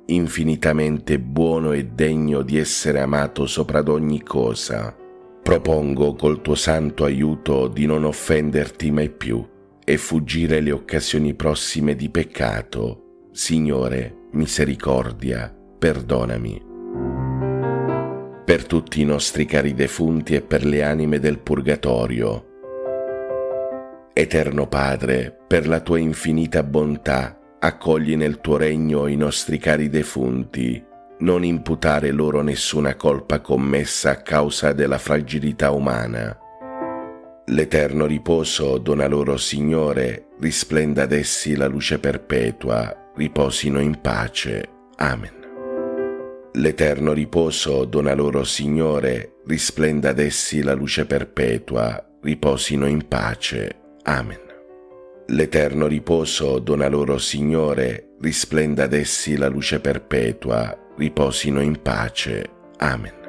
infinitamente buono e degno di essere amato sopra ad ogni cosa. Propongo col tuo santo aiuto di non offenderti mai più e fuggire le occasioni prossime di peccato. Signore, misericordia, perdonami. Per tutti i nostri cari defunti e per le anime del purgatorio. Eterno Padre, per la tua infinita bontà, accogli nel tuo regno i nostri cari defunti, non imputare loro nessuna colpa commessa a causa della fragilità umana. L'eterno riposo dona loro, Signore, risplenda ad essi la luce perpetua, riposino in pace. Amen. L'eterno riposo dona loro, Signore, risplenda ad essi la luce perpetua, riposino in pace. Amen. L'eterno riposo dona loro, Signore, risplenda ad essi la luce perpetua, riposino in pace. Amen.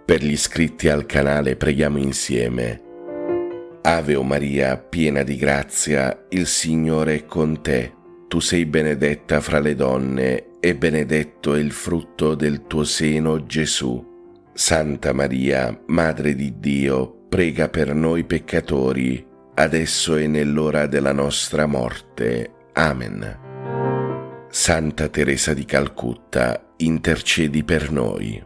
Per gli iscritti al canale preghiamo insieme. Ave o Maria, piena di grazia, il Signore è con te. Tu sei benedetta fra le donne e benedetto è il frutto del tuo seno, Gesù. Santa Maria, Madre di Dio, prega per noi peccatori, adesso e nell'ora della nostra morte. Amen. Santa Teresa di Calcutta, intercedi per noi.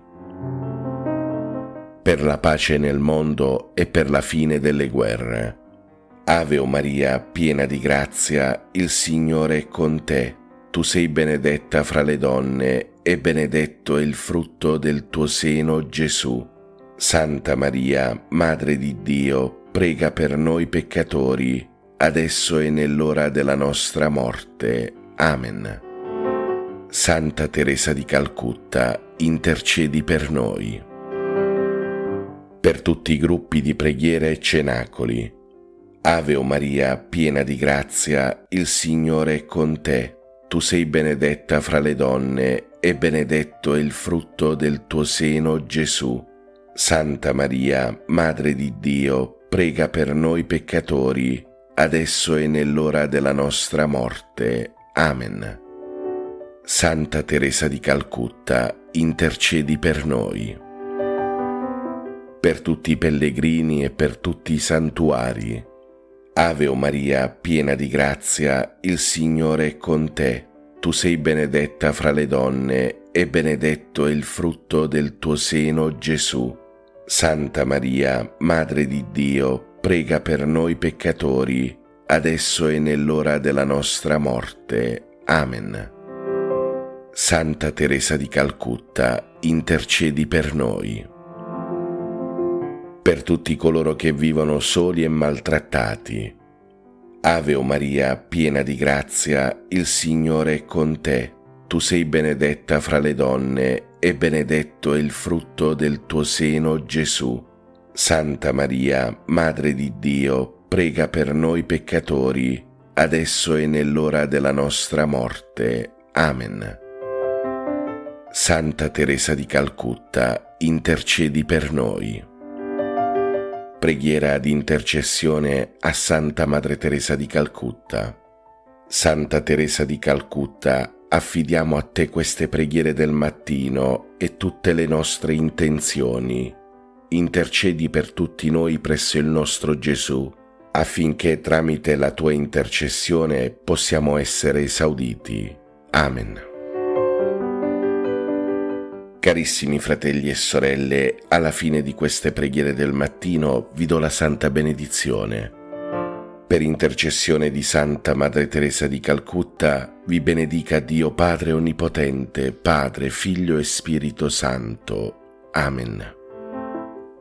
Per la pace nel mondo e per la fine delle guerre. Ave o Maria, piena di grazia, il Signore è con te. Tu sei benedetta fra le donne e benedetto è il frutto del tuo seno, Gesù. Santa Maria, Madre di Dio, prega per noi peccatori, adesso e nell'ora della nostra morte. Amen. Santa Teresa di Calcutta, intercedi per noi. Per tutti i gruppi di preghiera e cenacoli. Ave o Maria, piena di grazia, il Signore è con te. Tu sei benedetta fra le donne e benedetto è il frutto del tuo seno, Gesù. Santa Maria, Madre di Dio, prega per noi peccatori, adesso e nell'ora della nostra morte. Amen. Santa Teresa di Calcutta, intercedi per noi. Per tutti i pellegrini e per tutti i santuari. Ave o Maria, piena di grazia, il Signore è con te. Tu sei benedetta fra le donne e benedetto è il frutto del tuo seno, Gesù. Santa Maria, Madre di Dio, prega per noi peccatori, adesso e nell'ora della nostra morte. Amen. Santa Teresa di Calcutta, intercedi per noi. Per tutti coloro che vivono soli e maltrattati. Ave o Maria, piena di grazia, il Signore è con te. Tu sei benedetta fra le donne e benedetto è il frutto del tuo seno, Gesù. Santa Maria, Madre di Dio, prega per noi peccatori, adesso e nell'ora della nostra morte. Amen. Santa Teresa di Calcutta, intercedi per noi. Preghiera ad intercessione a Santa Madre Teresa di Calcutta. Santa Teresa di Calcutta, affidiamo a te queste preghiere del mattino e tutte le nostre intenzioni. Intercedi per tutti noi presso il nostro Gesù, affinché tramite la tua intercessione possiamo essere esauditi. Amen. Carissimi fratelli e sorelle, alla fine di queste preghiere del mattino vi do la santa benedizione. Per intercessione di Santa Madre Teresa di Calcutta, vi benedica Dio Padre Onnipotente, Padre, Figlio e Spirito Santo. Amen.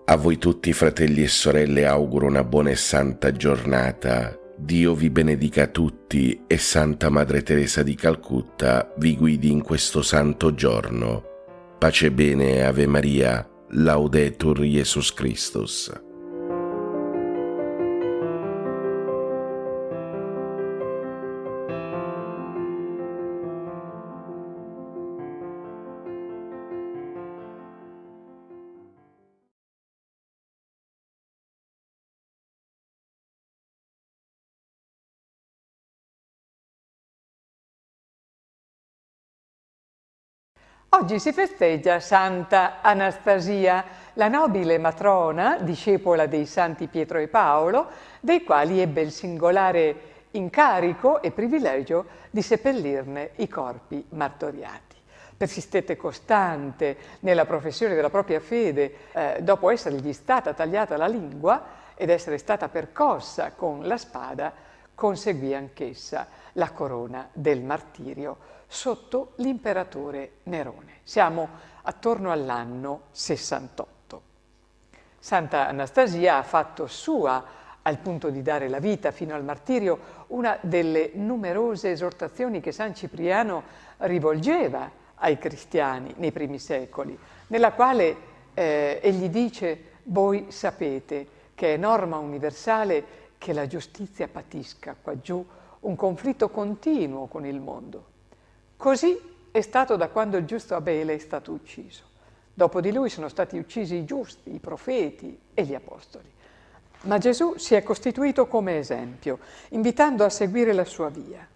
A voi tutti, fratelli e sorelle, auguro una buona e santa giornata. Dio vi benedica tutti e Santa Madre Teresa di Calcutta vi guidi in questo santo giorno. Pace e bene, Ave Maria, Laudetur Jesus Christus.
Oggi si festeggia Santa Anastasia, la nobile matrona, discepola dei santi Pietro e Paolo, dei quali ebbe il singolare incarico e privilegio di seppellirne i corpi martoriati. Persistette costante nella professione della propria fede, dopo essergli stata tagliata la lingua ed essere stata percossa con la spada, conseguì anch'essa la corona del martirio sotto l'imperatore Nerone. Siamo attorno all'anno 68. Santa Anastasia ha fatto sua, al punto di dare la vita fino al martirio, una delle numerose esortazioni che San Cipriano rivolgeva ai cristiani nei primi secoli, nella quale egli dice: voi sapete che è norma universale che la giustizia patisca qua giù un conflitto continuo con il mondo. Così è stato da quando il giusto Abele è stato ucciso. Dopo di lui sono stati uccisi i giusti, i profeti e gli apostoli. Ma Gesù si è costituito come esempio, invitando a seguire la sua via.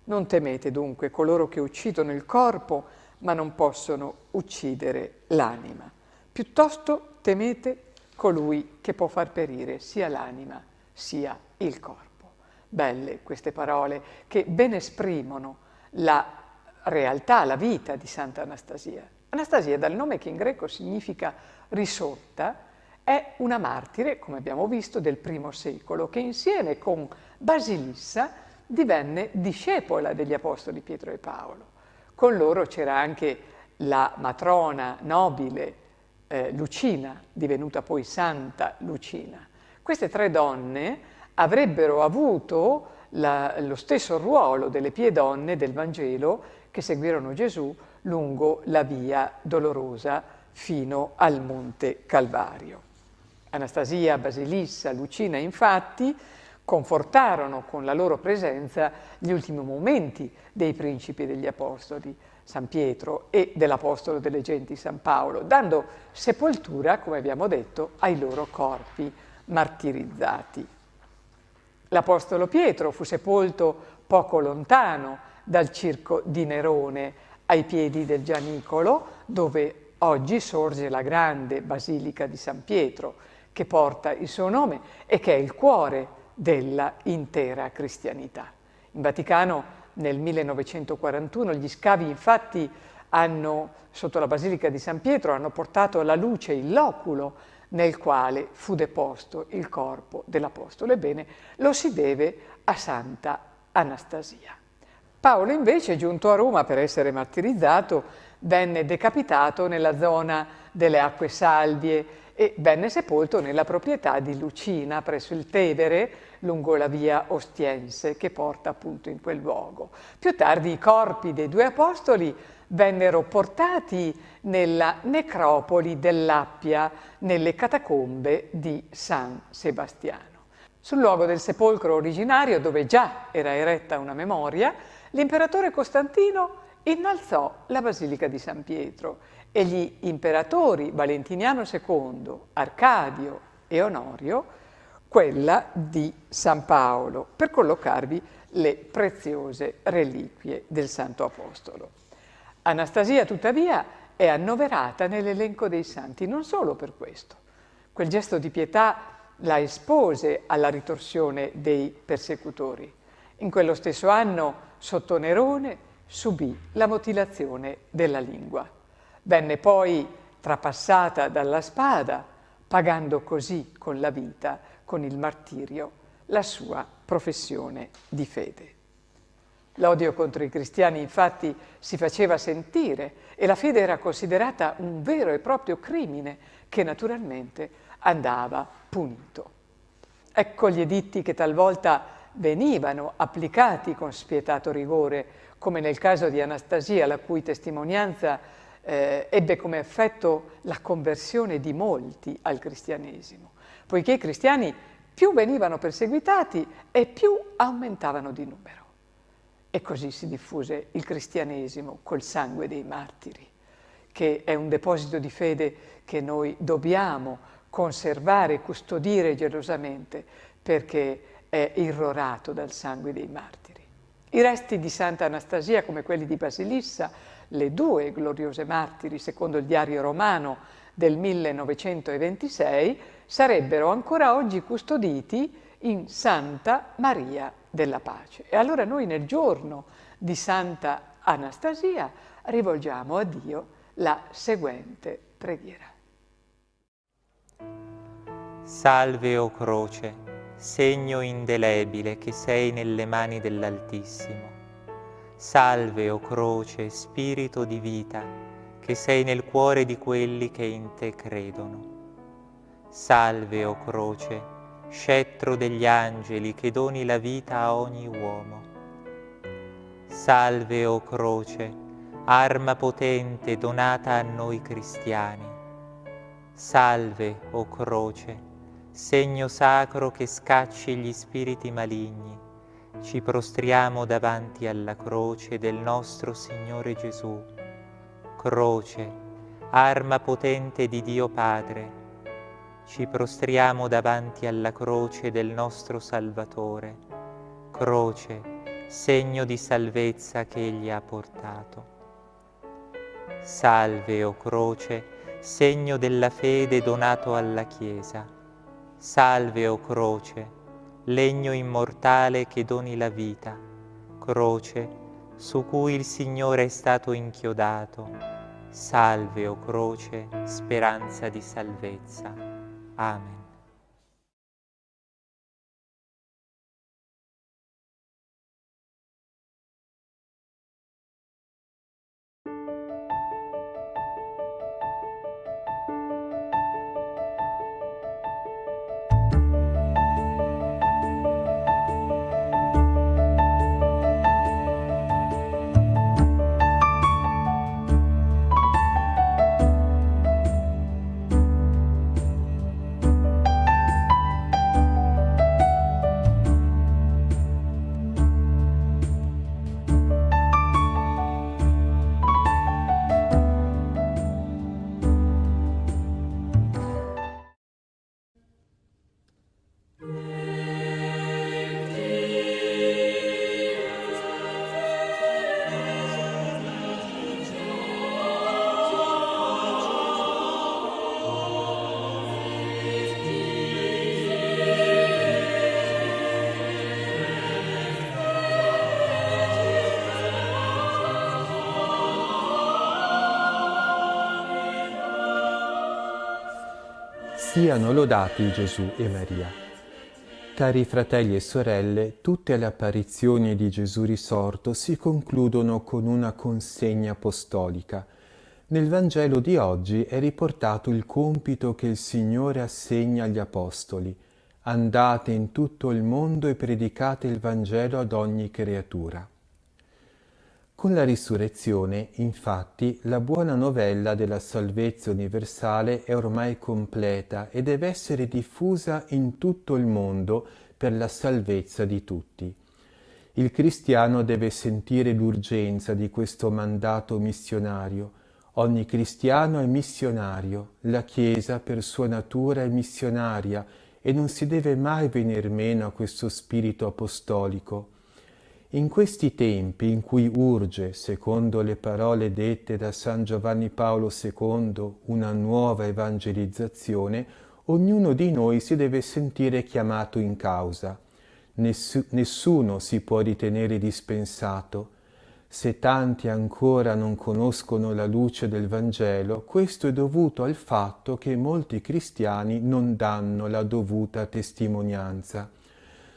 Non temete dunque coloro che uccidono il corpo, ma non possono uccidere l'anima. Piuttosto temete colui che può far perire sia l'anima sia il corpo. Belle queste parole che ben esprimono la realtà, la vita di Santa Anastasia. Anastasia, dal nome che in greco significa risorta, è una martire, come abbiamo visto, del I secolo, che insieme con Basilissa divenne discepola degli apostoli Pietro e Paolo. Con loro c'era anche la matrona nobile Lucina, divenuta poi Santa Lucina. Queste tre donne avrebbero avuto lo stesso ruolo delle pie donne del Vangelo che seguirono Gesù lungo la via dolorosa fino al Monte Calvario. Anastasia, Basilissa, Lucina, infatti, confortarono con la loro presenza gli ultimi momenti dei principi degli apostoli, San Pietro, e dell'apostolo delle genti San Paolo, dando sepoltura, come abbiamo detto, ai loro corpi martirizzati. L'apostolo Pietro fu sepolto poco lontano dal circo di Nerone, ai piedi del Gianicolo, dove oggi sorge la grande Basilica di San Pietro, che porta il suo nome e che è il cuore della intera cristianità. In Vaticano nel 1941 gli scavi infatti sotto la Basilica di San Pietro, hanno portato alla luce il loculo nel quale fu deposto il corpo dell'Apostolo. Ebbene, lo si deve a Santa Anastasia. Paolo invece, giunto a Roma per essere martirizzato, venne decapitato nella zona delle Acque Salvie e venne sepolto nella proprietà di Lucina, presso il Tevere, lungo la via Ostiense, che porta appunto in quel luogo. Più tardi i corpi dei due apostoli vennero portati nella necropoli dell'Appia, nelle catacombe di San Sebastiano. Sul luogo del sepolcro originario, dove già era eretta una memoria, l'imperatore Costantino innalzò la Basilica di San Pietro e gli imperatori Valentiniano II, Arcadio e Onorio quella di San Paolo, per collocarvi le preziose reliquie del Santo Apostolo. Anastasia, tuttavia, è annoverata nell'elenco dei santi non solo per questo. Quel gesto di pietà la espose alla ritorsione dei persecutori. In quello stesso anno, sotto Nerone, subì la mutilazione della lingua. Venne poi trapassata dalla spada, pagando così con la vita, con il martirio, la sua professione di fede. L'odio contro i cristiani infatti si faceva sentire e la fede era considerata un vero e proprio crimine che naturalmente andava punito. Ecco gli editti che talvolta venivano applicati con spietato rigore, come nel caso di Anastasia, la cui testimonianza ebbe come effetto la conversione di molti al cristianesimo, poiché i cristiani più venivano perseguitati e più aumentavano di numero. E così si diffuse il cristianesimo col sangue dei martiri, che è un deposito di fede che noi dobbiamo conservare e custodire gelosamente, perché è irrorato dal sangue dei martiri. I resti di Santa Anastasia, come quelli di Basilissa, le due gloriose martiri, secondo il diario romano del 1926, sarebbero ancora oggi custoditi in Santa Maria della Pace. E allora noi nel giorno di Santa Anastasia rivolgiamo a Dio la seguente preghiera.
Salve, o croce, segno indelebile che sei nelle mani dell'Altissimo. Salve, o croce, spirito di vita, che sei nel cuore di quelli che in te credono. Salve, o croce, scettro degli angeli che doni la vita a ogni uomo. Salve, o croce, arma potente donata a noi cristiani. Salve, o croce, segno sacro che scacci gli spiriti maligni. Ci prostriamo davanti alla croce del nostro Signore Gesù. Croce, arma potente di Dio Padre, ci prostriamo davanti alla croce del nostro Salvatore. Croce, segno di salvezza che Egli ha portato. Salve, o croce, segno della fede donato alla Chiesa. Salve, o croce, legno immortale che doni la vita. Croce, su cui il Signore è stato inchiodato. Salve, o croce, speranza di salvezza. Amen.
Siano lodati Gesù e Maria. Cari fratelli e sorelle, tutte le apparizioni di Gesù risorto si concludono con una consegna apostolica. Nel Vangelo di oggi è riportato il compito che il Signore assegna agli Apostoli: andate in tutto il mondo e predicate il Vangelo ad ogni creatura. Con la risurrezione, infatti, la buona novella della salvezza universale è ormai completa e deve essere diffusa in tutto il mondo per la salvezza di tutti. Il cristiano deve sentire l'urgenza di questo mandato missionario. Ogni cristiano è missionario, la Chiesa per sua natura è missionaria e non si deve mai venir meno a questo spirito apostolico. In questi tempi in cui urge, secondo le parole dette da San Giovanni Paolo II, una nuova evangelizzazione, ognuno di noi si deve sentire chiamato in causa. Nessuno si può ritenere dispensato. Se tanti ancora non conoscono la luce del Vangelo, questo è dovuto al fatto che molti cristiani non danno la dovuta testimonianza.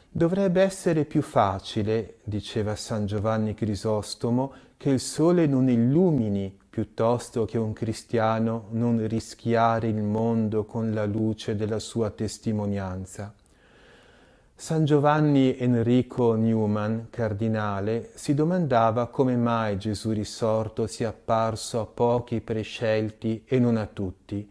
Dovrebbe essere più facile, diceva San Giovanni Crisostomo, che il sole non illumini piuttosto che un cristiano non rischiare il mondo con la luce della sua testimonianza. San Giovanni Enrico Newman, cardinale, si domandava come mai Gesù risorto sia apparso a pochi prescelti e non a tutti.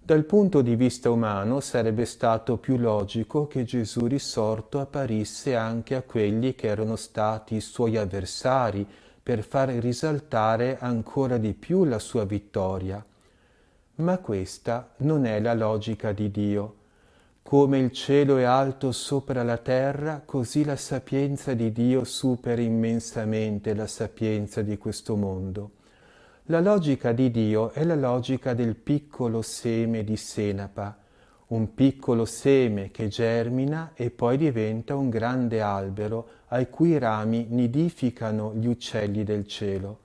Dal punto di vista umano sarebbe stato più logico che Gesù risorto apparisse anche a quelli che erano stati i suoi avversari per far risaltare ancora di più la sua vittoria. Ma questa non è la logica di Dio. Come il cielo è alto sopra la terra, così la sapienza di Dio supera immensamente la sapienza di questo mondo. La logica di Dio è la logica del piccolo seme di senape, un piccolo seme che germina e poi diventa un grande albero ai cui rami nidificano gli uccelli del cielo.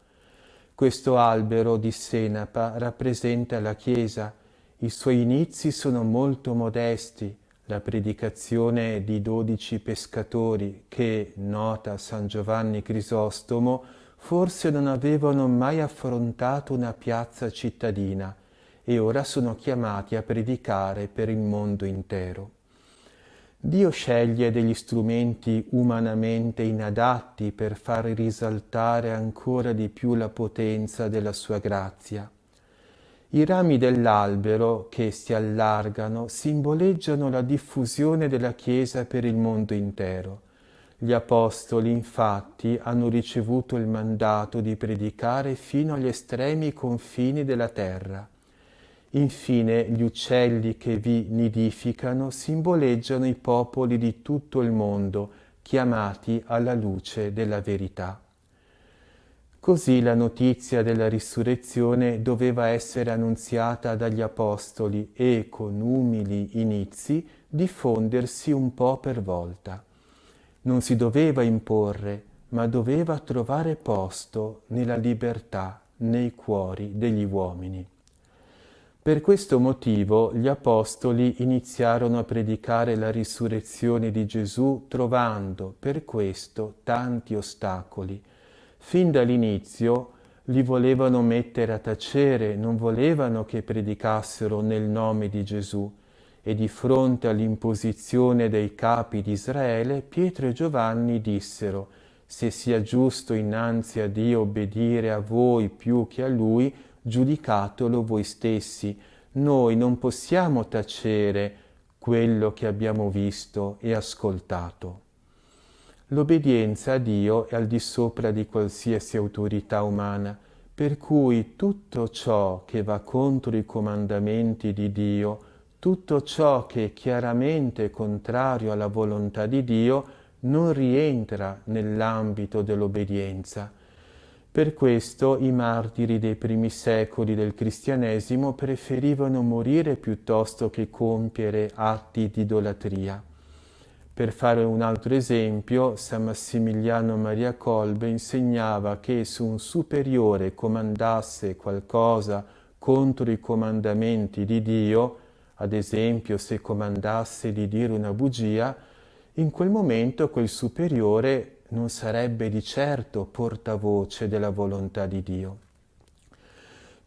Questo albero di senape rappresenta la Chiesa. I suoi inizi sono molto modesti. La predicazione di 12 pescatori che, nota San Giovanni Crisostomo, forse non avevano mai affrontato una piazza cittadina e ora sono chiamati a predicare per il mondo intero. Dio sceglie degli strumenti umanamente inadatti per far risaltare ancora di più la potenza della sua grazia. I rami dell'albero che si allargano simboleggiano la diffusione della Chiesa per il mondo intero. Gli Apostoli, infatti, hanno ricevuto il mandato di predicare fino agli estremi confini della terra. Infine, gli uccelli che vi nidificano simboleggiano i popoli di tutto il mondo, chiamati alla luce della verità. Così la notizia della risurrezione doveva essere annunziata dagli Apostoli e, con umili inizi, diffondersi un po' per volta. Non si doveva imporre, ma doveva trovare posto nella libertà, nei cuori degli uomini. Per questo motivo gli Apostoli iniziarono a predicare la risurrezione di Gesù trovando per questo tanti ostacoli. Fin dall'inizio li volevano mettere a tacere, non volevano che predicassero nel nome di Gesù. E di fronte all'imposizione dei capi di Israele, Pietro e Giovanni dissero: «Se sia giusto innanzi a Dio obbedire a voi più che a Lui, giudicatelo voi stessi. Noi non possiamo tacere quello che abbiamo visto e ascoltato». L'obbedienza a Dio è al di sopra di qualsiasi autorità umana, per cui tutto ciò che va contro i comandamenti di Dio, tutto ciò che è chiaramente contrario alla volontà di Dio, non rientra nell'ambito dell'obbedienza. Per questo i martiri dei primi secoli del cristianesimo preferivano morire piuttosto che compiere atti di idolatria. Per fare un altro esempio, San Massimiliano Maria Kolbe insegnava che se un superiore comandasse qualcosa contro i comandamenti di Dio, Ad esempio, se comandasse di dire una bugia, in quel momento quel superiore non sarebbe di certo portavoce della volontà di Dio.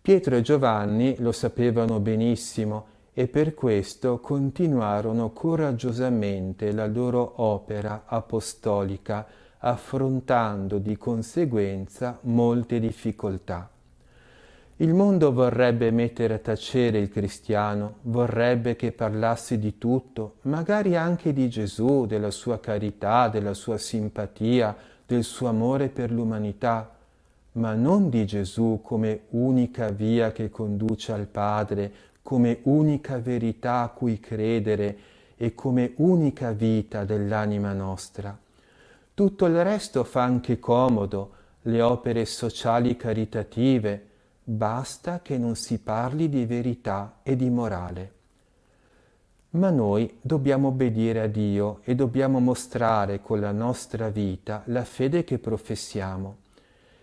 Pietro e Giovanni lo sapevano benissimo e per questo continuarono coraggiosamente la loro opera apostolica, affrontando di conseguenza molte difficoltà. Il mondo vorrebbe mettere a tacere il cristiano, vorrebbe che parlassi di tutto, magari anche di Gesù, della sua carità, della sua simpatia, del suo amore per l'umanità, ma non di Gesù come unica via che conduce al Padre, come unica verità a cui credere e come unica vita dell'anima nostra. Tutto il resto fa anche comodo, le opere sociali caritative, basta che non si parli di verità e di morale. Ma noi dobbiamo obbedire a Dio e dobbiamo mostrare con la nostra vita la fede che professiamo.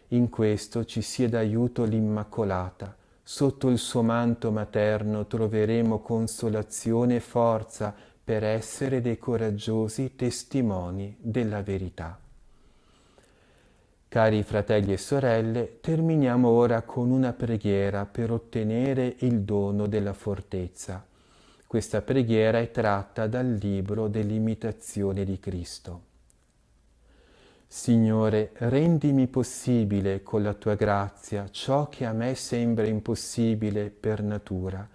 In questo ci sia d'aiuto l'Immacolata. Sotto il suo manto materno troveremo consolazione e forza per essere dei coraggiosi testimoni della verità. Cari fratelli e sorelle, terminiamo ora con una preghiera per ottenere il dono della fortezza. Questa preghiera è tratta dal libro dell'imitazione di Cristo. Signore, rendimi possibile con la tua grazia ciò che a me sembra impossibile per natura.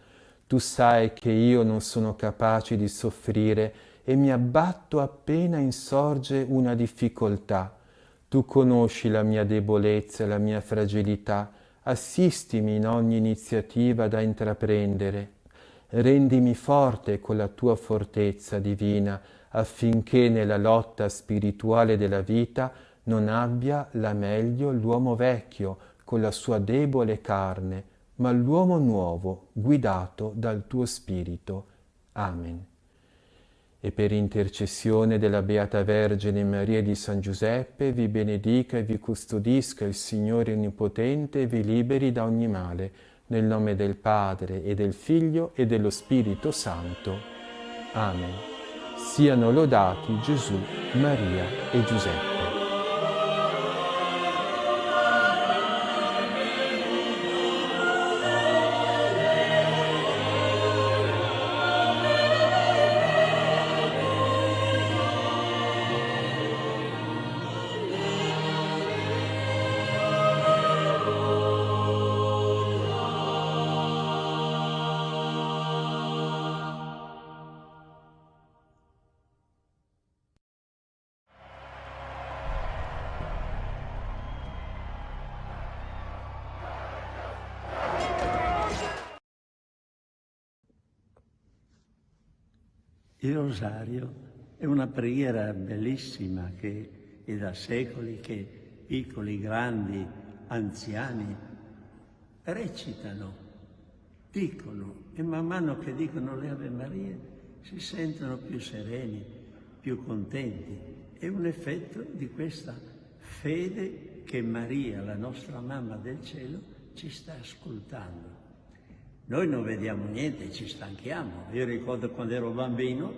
Tu sai che io non sono capace di soffrire e mi abbatto appena insorge una difficoltà. Tu conosci la mia debolezza e la mia fragilità, assistimi in ogni iniziativa da intraprendere. Rendimi forte con la tua fortezza divina, affinché nella lotta spirituale della vita non abbia la meglio l'uomo vecchio con la sua debole carne, ma l'uomo nuovo guidato dal tuo spirito. Amen. E per intercessione della Beata Vergine Maria di San Giuseppe vi benedica e vi custodisca il Signore Onnipotente e vi liberi da ogni male, nel nome del Padre e del Figlio e dello Spirito Santo. Amen. Siano lodati Gesù, Maria e Giuseppe.
Il rosario è una preghiera bellissima che è da secoli che piccoli, grandi, anziani recitano, dicono e man mano che dicono le Ave Marie si sentono più sereni, più contenti. È un effetto di questa fede che Maria, la nostra mamma del cielo, ci sta ascoltando. Noi non vediamo niente, ci stanchiamo. Io ricordo quando ero bambino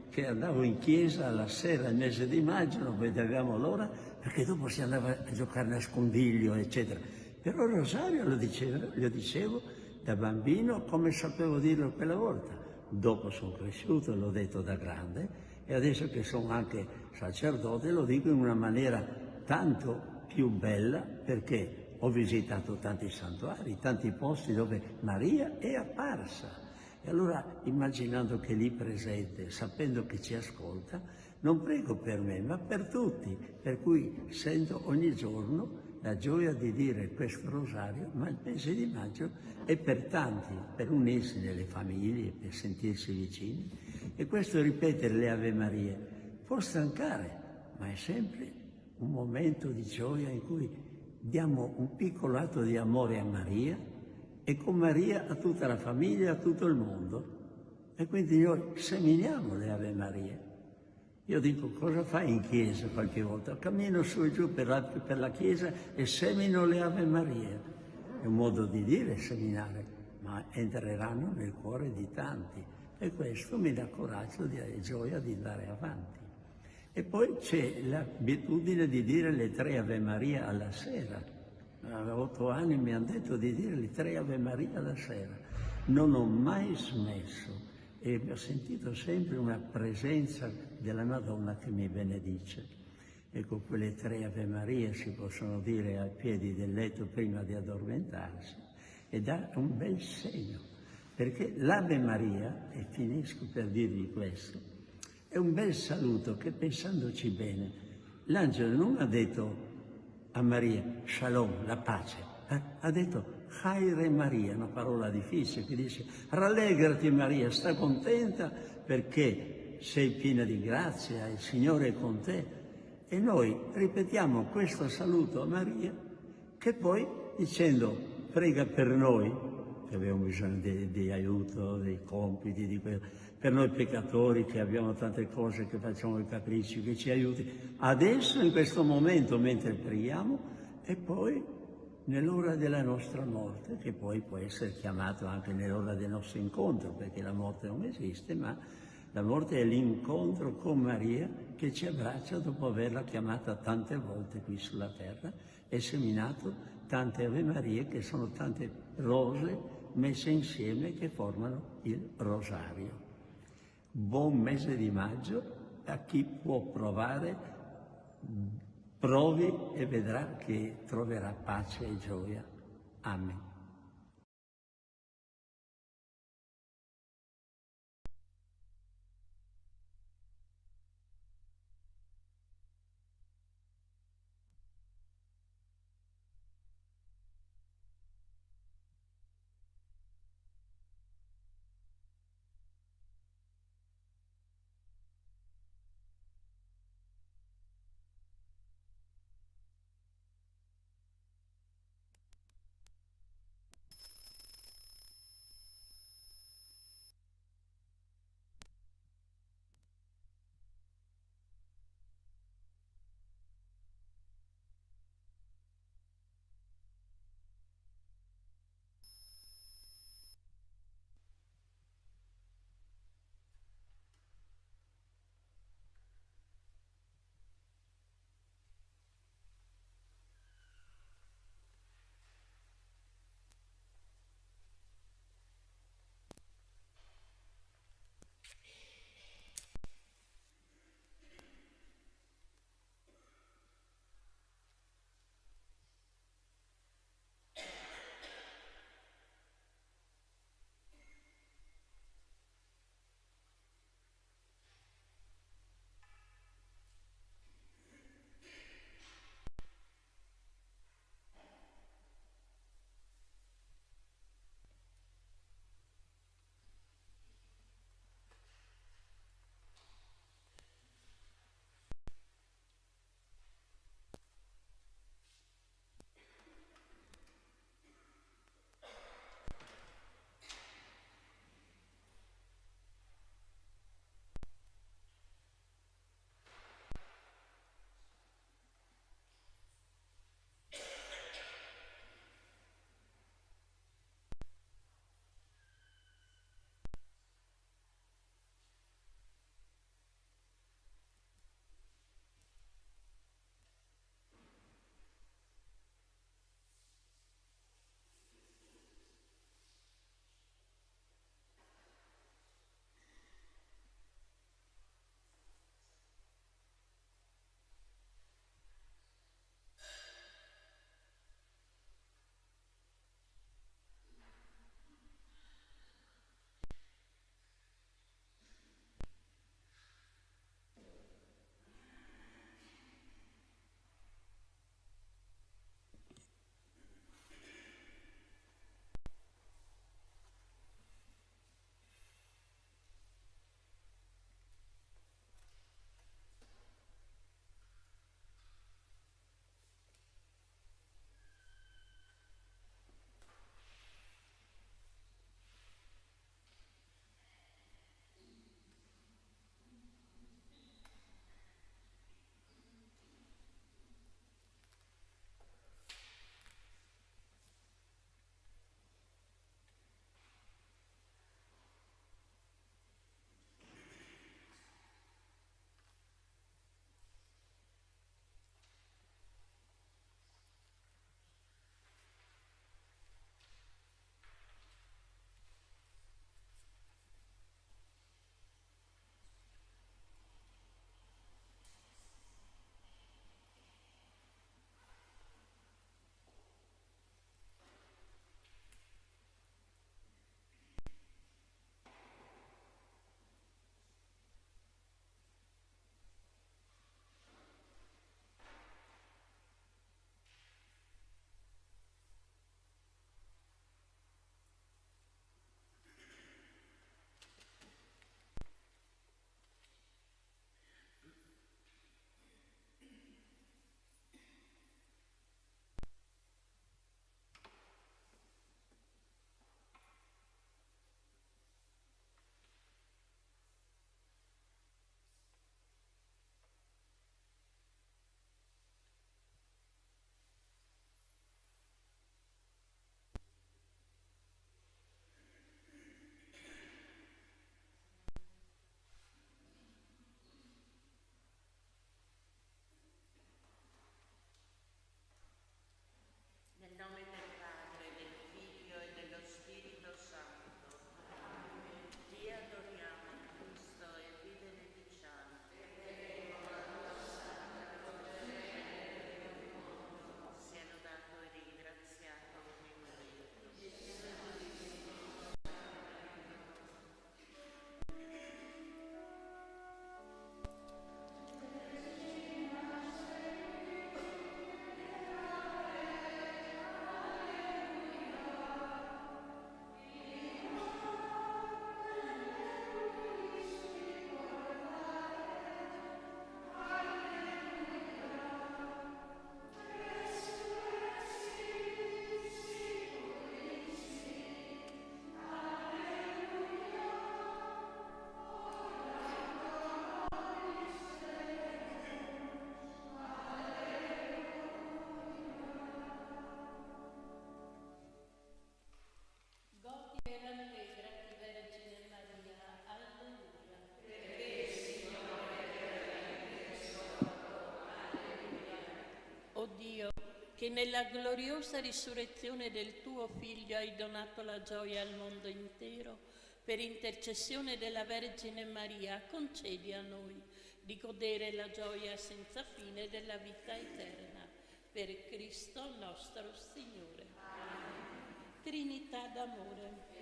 che andavo in chiesa alla sera, il mese di maggio, non vedevamo l'ora, perché dopo si andava a giocare a nascondiglio, eccetera. Però il rosario lo dicevo da bambino come sapevo dirlo quella volta. Dopo sono cresciuto, l'ho detto da grande, e adesso che sono anche sacerdote lo dico in una maniera tanto più bella, perché ho visitato tanti santuari, tanti posti dove Maria è apparsa. E allora, immaginando che è lì presente, sapendo che ci ascolta, non prego per me, ma per tutti. Per cui sento ogni giorno la gioia di dire questo rosario, ma il mese di maggio è per tanti, per unirsi nelle famiglie, per sentirsi vicini. E questo ripetere le Ave Marie può stancare, ma è sempre un momento di gioia in cui diamo un piccolo atto di amore a Maria e con Maria a tutta la famiglia, a tutto il mondo. E quindi noi seminiamo le Ave Marie. Io dico, cosa fai in chiesa qualche volta? Cammino su e giù per la chiesa e semino le Ave Marie. È un modo di dire seminare, ma entreranno nel cuore di tanti. e questo mi dà coraggio e gioia di andare avanti. E poi c'è l'abitudine di dire le 3 Ave Maria alla sera. A 8 anni mi hanno detto di dire le 3 Ave Maria alla sera. Non ho mai smesso e ho sentito sempre una presenza della Madonna che mi benedice. Ecco, quelle 3 Ave Maria si possono dire ai piedi del letto prima di addormentarsi e dà un bel segno, perché l'Ave Maria, e finisco per dirvi questo, è un bel saluto che, pensandoci bene, l'angelo non ha detto a Maria Shalom, la pace, ha detto Chaire Maria, una parola difficile che dice rallegrati Maria, sta contenta perché sei piena di grazia, il Signore è con te. E noi ripetiamo questo saluto a Maria, che poi dicendo prega per noi, che abbiamo bisogno di aiuto, dei compiti, per noi peccatori che abbiamo tante cose, che facciamo i capricci, che ci aiuti adesso in questo momento mentre preghiamo e poi nell'ora della nostra morte, che poi può essere chiamato anche nell'ora del nostro incontro, perché la morte non esiste, ma la morte è l'incontro con Maria che ci abbraccia dopo averla chiamata tante volte qui sulla terra e seminato tante Ave Marie, che sono tante rose messe insieme che formano il rosario. Buon mese di maggio a chi può provare, provi e vedrà che troverà pace e gioia. Amen.
che nella gloriosa risurrezione del tuo Figlio hai donato la gioia al mondo intero, per intercessione della Vergine Maria, concedi a noi di godere la gioia senza fine della vita eterna. Per Cristo nostro Signore. Amen. Trinità d'amore.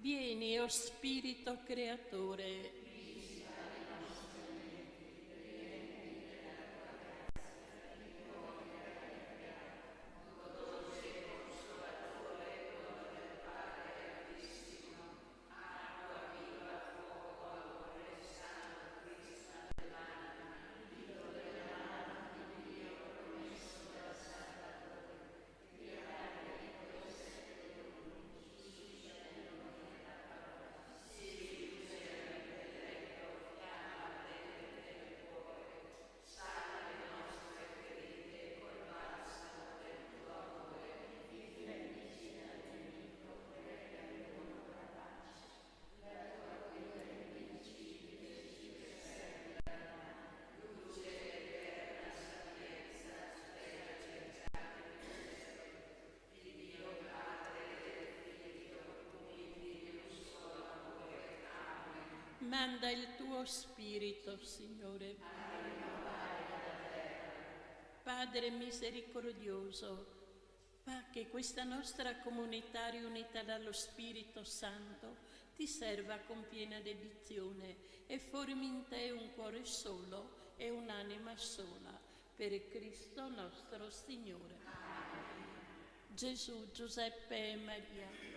Vieni, o Spirito Creatore, manda il tuo Spirito, Signore. Padre misericordioso, fa che questa nostra comunità riunita dallo Spirito Santo ti serva con piena dedizione e formi in te un cuore solo e un'anima sola, per Cristo nostro Signore. Gesù, Giuseppe e Maria,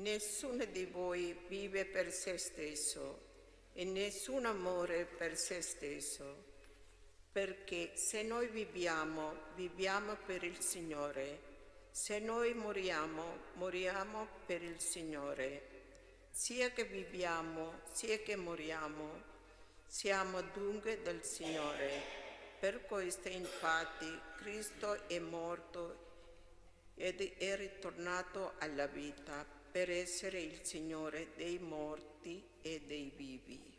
Nessuno di voi vive per se stesso e nessun amore per se stesso, perché se noi viviamo, viviamo per il Signore, se noi moriamo, moriamo per il Signore. Sia che viviamo, sia che moriamo, siamo dunque del Signore. Per questo infatti Cristo è morto ed è ritornato alla vita per essere il Signore dei morti e dei vivi.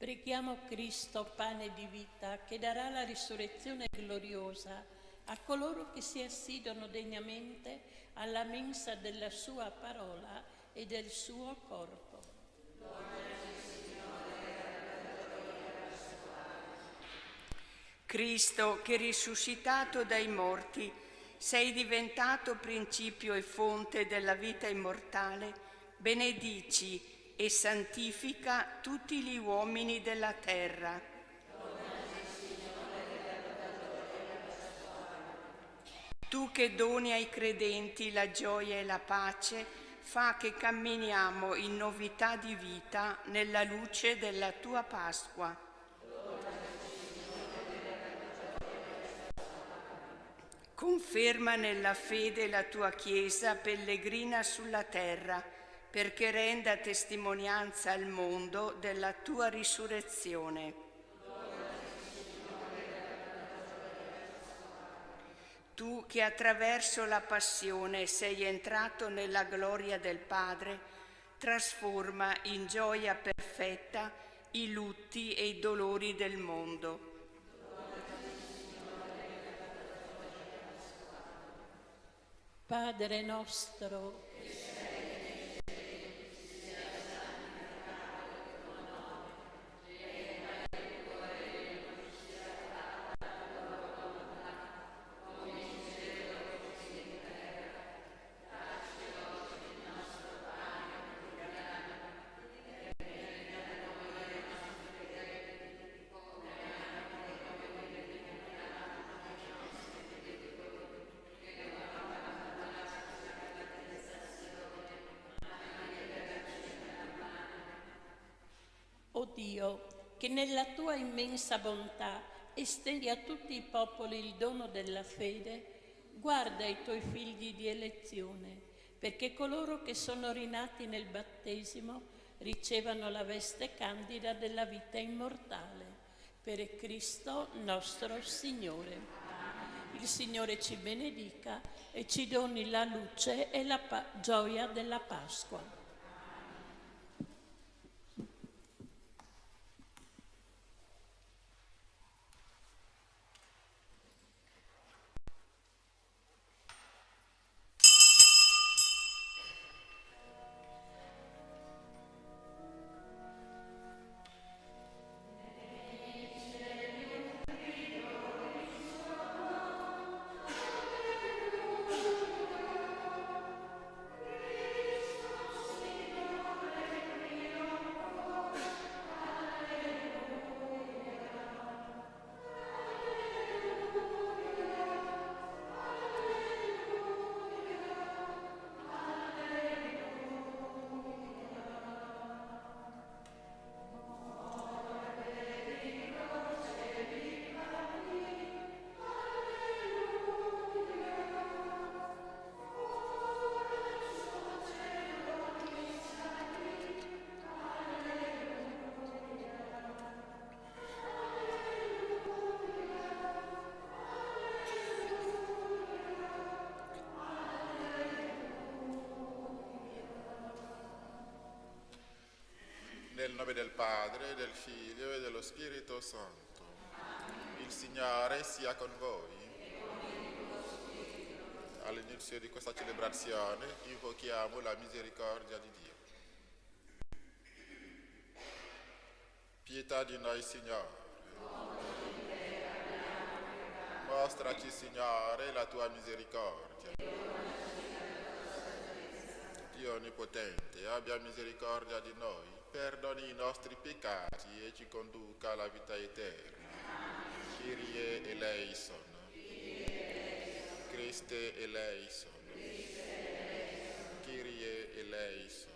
Preghiamo Cristo, pane di vita, che darà la risurrezione gloriosa a coloro che si assidono degnamente alla mensa della sua parola e del suo corpo.
Cristo, che risuscitato dai morti, sei diventato principio e fonte della vita immortale, benedici e santifica tutti gli uomini della terra. Tu che doni ai credenti la gioia e la pace, fa che camminiamo in novità di vita nella luce della tua Pasqua. Conferma nella fede la tua Chiesa pellegrina sulla terra, perché renda testimonianza al mondo della tua risurrezione. Tu che attraverso la passione sei entrato nella gloria del Padre, trasforma in gioia perfetta i lutti e i dolori del mondo.
Padre nostro, o Dio, che nella tua immensa bontà estendi a tutti i popoli il dono della fede, guarda i tuoi figli di elezione, perché coloro che sono rinati nel battesimo ricevano la veste candida della vita immortale. Per Cristo nostro Signore. Il Signore ci benedica e ci doni la luce e la gioia della Pasqua.
Nel nome del Padre, del Figlio e dello Spirito Santo. Il Signore sia con voi. All'inizio di questa celebrazione invochiamo la misericordia di Dio. Pietà di noi, Signore. Mostraci, Signore, la tua misericordia. Dio Onnipotente, abbia misericordia di noi, perdoni i nostri peccati e ci conduca alla vita eterna. Kyrie eleison. Christe eleison. Kyrie eleison.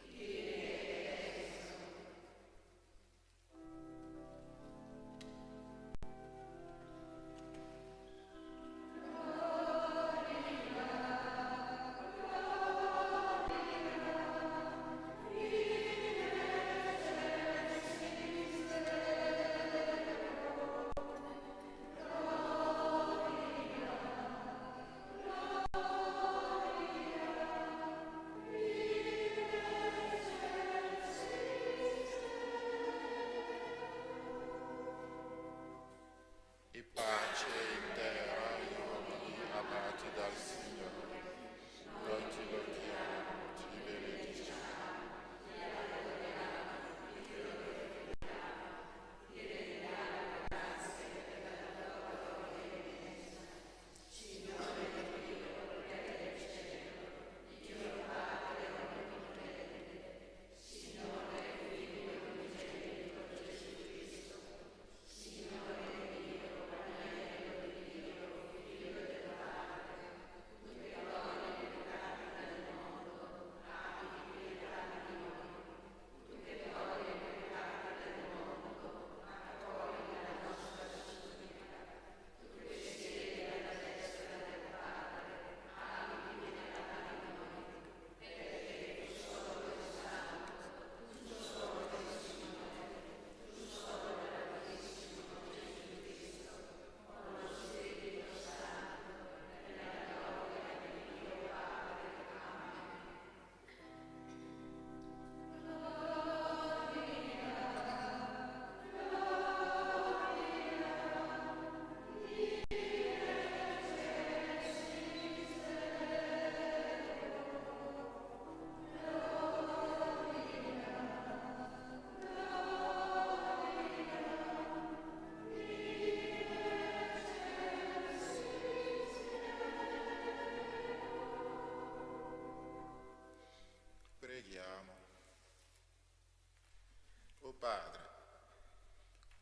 Padre,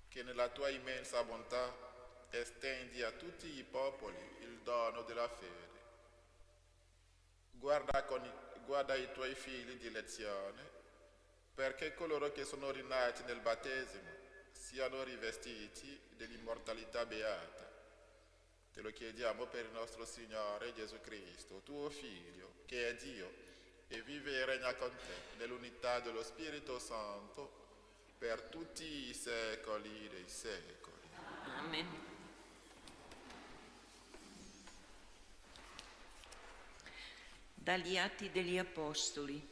che nella tua immensa bontà estendi a tutti i popoli il dono della fede. Guarda i tuoi figli di elezione, perché coloro che sono rinati nel battesimo siano rivestiti dell'immortalità beata. Te lo chiediamo per il nostro Signore Gesù Cristo, tuo Figlio, che è Dio e vive e regna con te nell'unità dello Spirito Santo per tutti i secoli dei secoli.
Amen. Dagli Atti degli Apostoli.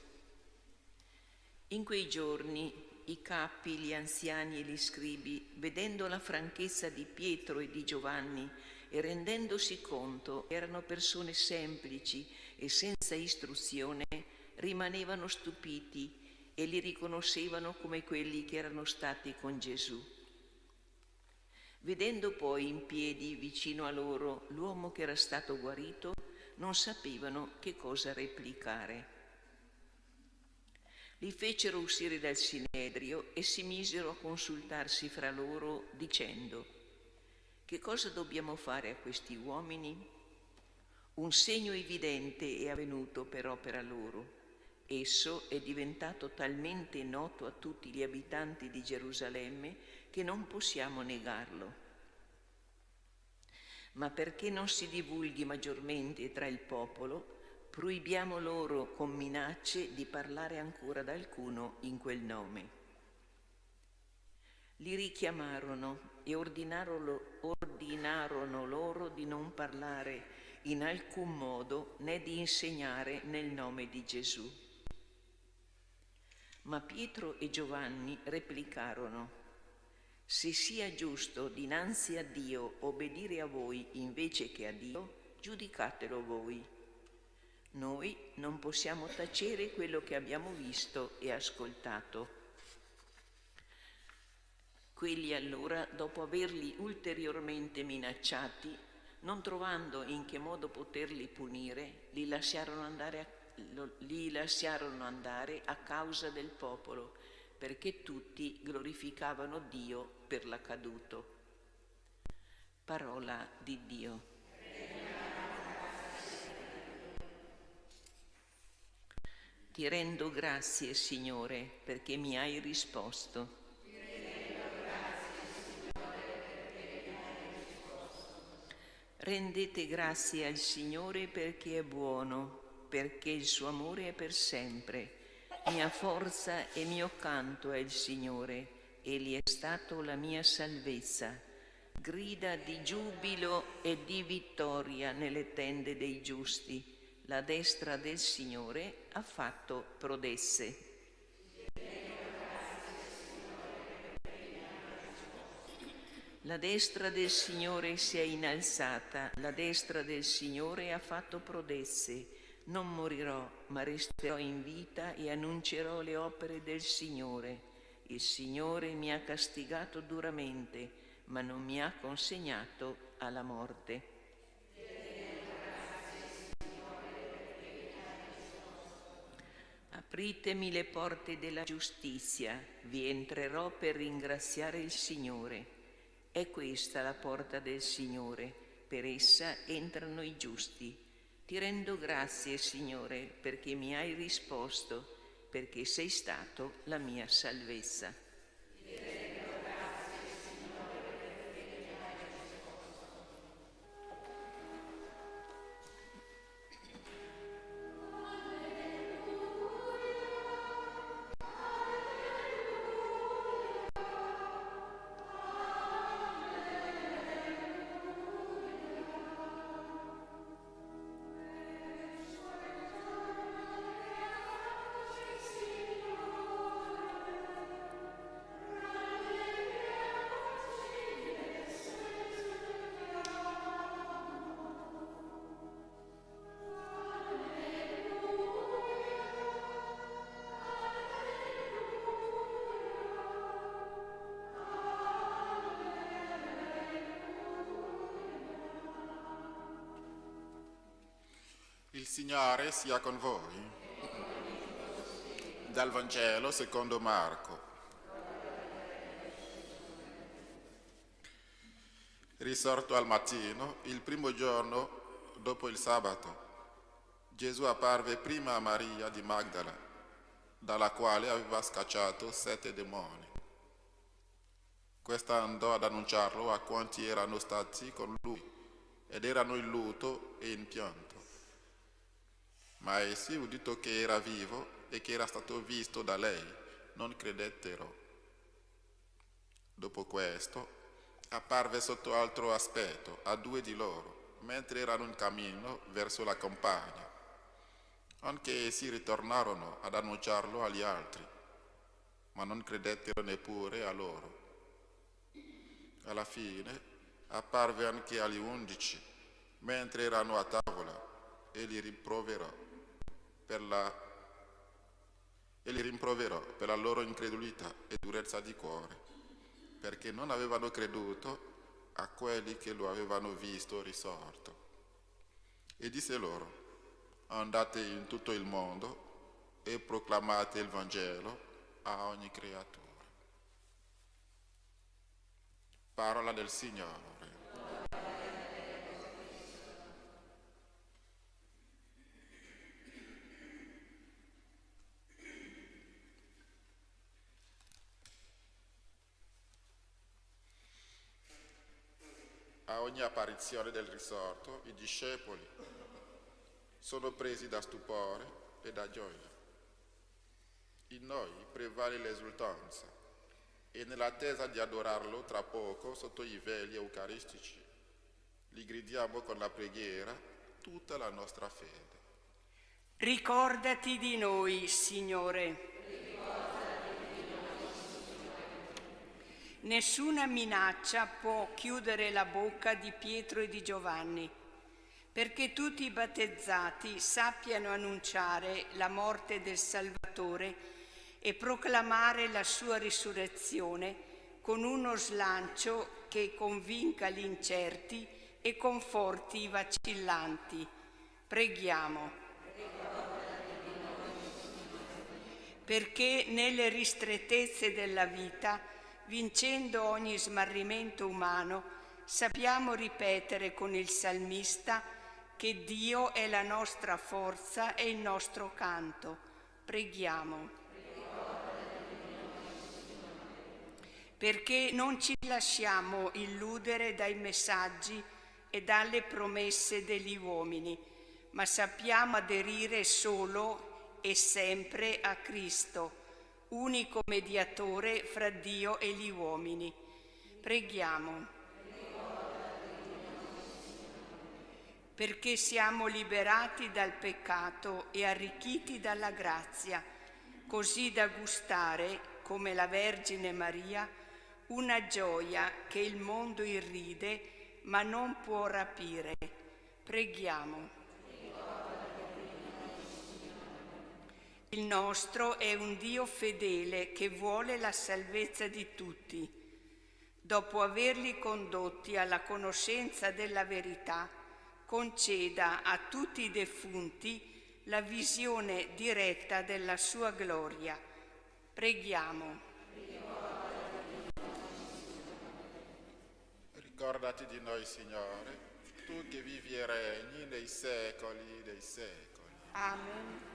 In quei giorni i capi, gli anziani e gli scribi, vedendo la franchezza di Pietro e di Giovanni e rendendosi conto che erano persone semplici e senza istruzione, rimanevano stupiti e li riconoscevano come quelli che erano stati con Gesù. Vedendo poi in piedi vicino a loro l'uomo che era stato guarito, non sapevano che cosa replicare. Li fecero uscire dal Sinedrio e si misero a consultarsi fra loro dicendo: che cosa dobbiamo fare a questi uomini? Un segno evidente è avvenuto per opera loro. Esso è diventato talmente noto a tutti gli abitanti di Gerusalemme che non possiamo negarlo. Ma perché non si divulghi maggiormente tra il popolo, proibiamo loro con minacce di parlare ancora ad alcuno in quel nome. Li richiamarono e ordinarono loro di non parlare in alcun modo né di insegnare nel nome di Gesù. Ma Pietro e Giovanni replicarono: se sia giusto dinanzi a Dio obbedire a voi invece che a Dio, giudicatelo voi. Noi non possiamo tacere quello che abbiamo visto e ascoltato. Quelli allora, dopo averli ulteriormente minacciati, non trovando in che modo poterli punire, li lasciarono andare a causa del popolo, perché tutti glorificavano Dio per l'accaduto. Parola di Dio. Ti rendo grazie, Signore, perché mi hai risposto. Rendete grazie al Signore perché è buono, perché il suo amore è per sempre. Mia forza e mio canto è il Signore, Egli è stato la mia salvezza. Grida di giubilo e di vittoria nelle tende dei giusti. La destra del Signore ha fatto prodesse. La destra del Signore si è innalzata, la destra del Signore ha fatto prodesse. Non morirò, ma resterò in vita e annuncerò le opere del Signore. Il Signore mi ha castigato duramente, ma non mi ha consegnato alla morte. Apritemi le porte della giustizia, vi entrerò per ringraziare il Signore. È questa la porta del Signore, per essa entrano i giusti. Ti rendo grazie, Signore, perché mi hai risposto, perché sei stato la mia salvezza.
Il Signore sia con voi. Dal Vangelo secondo Marco. Risorto al mattino, il primo giorno dopo il sabato, Gesù apparve prima a Maria di Magdala, dalla quale aveva scacciato 7 demoni. Questa andò ad annunciarlo a quanti erano stati con lui ed erano in lutto e in pianto. Ma essi, udito che era vivo e che era stato visto da lei, non credettero. Dopo questo, apparve sotto altro aspetto a 2 di loro, mentre erano in cammino verso la campagna. Anche essi ritornarono ad annunciarlo agli altri, ma non credettero neppure a loro. Alla fine apparve anche agli 11, mentre erano a tavola, e li rimproverò per la loro incredulità e durezza di cuore, perché non avevano creduto a quelli che lo avevano visto risorto. E disse loro: andate in tutto il mondo e proclamate il Vangelo a ogni creatura. Parola del Signore. A ogni apparizione del risorto, i discepoli sono presi da stupore e da gioia. In noi prevale l'esultanza e nell'attesa di adorarlo tra poco sotto i veli eucaristici, gli gridiamo con la preghiera tutta la nostra fede.
Ricordati di noi, Signore. Nessuna minaccia può chiudere la bocca di Pietro e di Giovanni, perché tutti i battezzati sappiano annunciare la morte del Salvatore e proclamare la sua risurrezione con uno slancio che convinca gli incerti e conforti i vacillanti. Preghiamo. Perché nelle ristrettezze della vita, vincendo ogni smarrimento umano, sappiamo ripetere con il salmista che Dio è la nostra forza e il nostro canto. Preghiamo. Perché non ci lasciamo illudere dai messaggi e dalle promesse degli uomini, ma sappiamo aderire solo e sempre a Cristo, unico mediatore fra Dio e gli uomini. Preghiamo. Perché siamo liberati dal peccato e arricchiti dalla grazia, così da gustare, come la Vergine Maria, una gioia che il mondo irride ma non può rapire. Preghiamo. Il nostro è un Dio fedele che vuole la salvezza di tutti. Dopo averli condotti alla conoscenza della verità, conceda a tutti i defunti la visione diretta della sua gloria. Preghiamo.
Ricordati di noi, Signore, tu che vivi e regni nei secoli dei secoli.
Amen.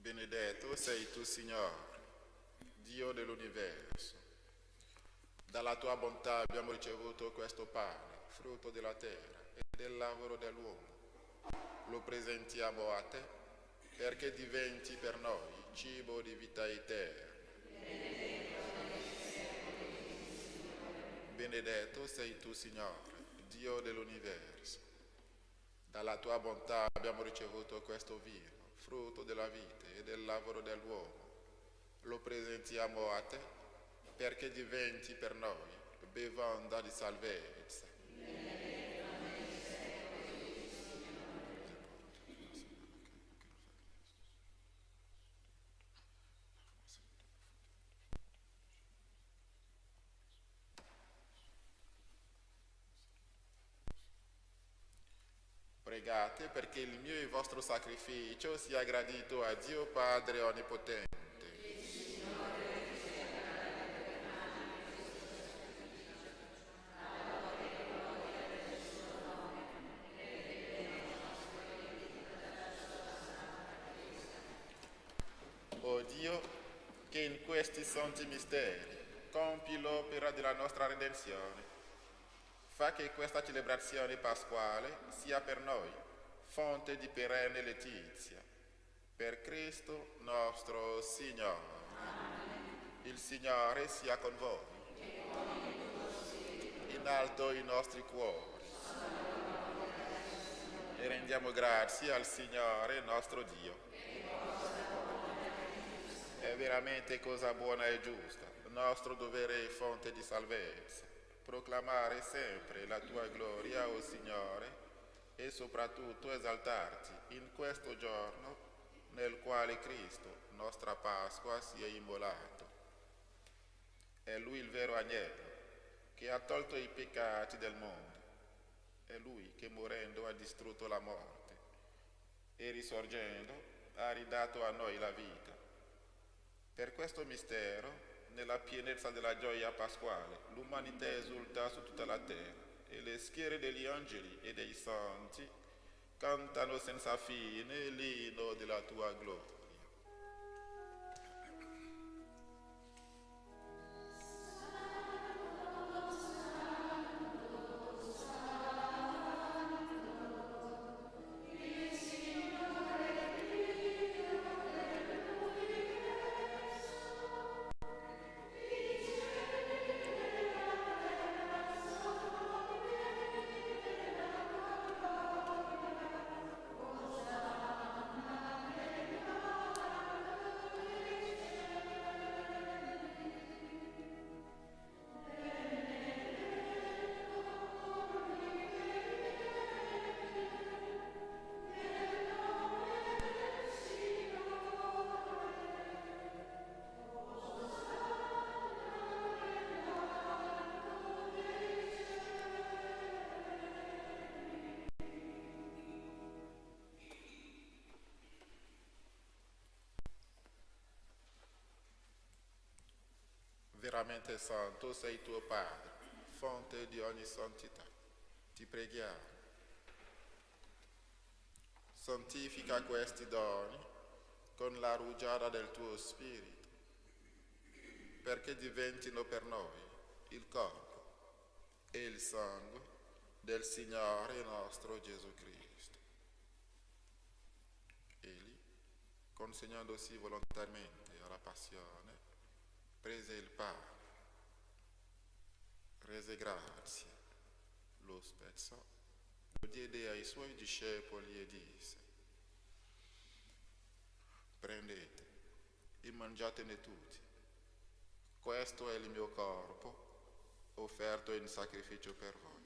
Benedetto sei tu, Signore, Dio dell'universo. Dalla tua bontà abbiamo ricevuto questo pane, frutto della terra e del lavoro dell'uomo. Lo presentiamo a te perché diventi per noi cibo di vita eterna. Benedetto sei tu, Signore, Dio dell'universo. Dalla tua bontà abbiamo ricevuto questo vino, frutto della vite e del lavoro dell'uomo. Lo presentiamo a te perché diventi per noi bevanda di salvezza. Pregate perché il mio e il vostro sacrificio sia gradito a Dio Padre Onnipotente. O Dio, che in questi santi misteri compi l'opera della nostra redenzione, fa che questa celebrazione pasquale sia per noi fonte di perenne letizia. Per Cristo nostro Signore. Il Signore sia con voi. In alto i nostri cuori. E rendiamo grazie al Signore nostro Dio. È veramente cosa buona e giusta, nostro dovere e fonte di salvezza, proclamare sempre la tua gloria, o Signore, e soprattutto esaltarti in questo giorno nel quale Cristo, nostra Pasqua, si è immolato. È Lui il vero agnello che ha tolto i peccati del mondo. È Lui che morendo ha distrutto la morte e risorgendo ha ridato a noi la vita. Per questo mistero, nella pienezza della gioia pasquale, l'umanità esulta su tutta la terra e le schiere degli angeli e dei santi cantano senza fine l'inno della tua gloria. Veramente santo sei tuo Padre, fonte di ogni santità. Ti preghiamo. Santifica questi doni con la rugiada del tuo Spirito, perché diventino per noi il corpo e il sangue del Signore nostro Gesù Cristo. Egli, consegnandosi volontariamente alla passione, prese il pane, rese grazie, lo spezzò, lo diede ai suoi discepoli e disse: prendete e mangiatene tutti, questo è il mio corpo offerto in sacrificio per voi.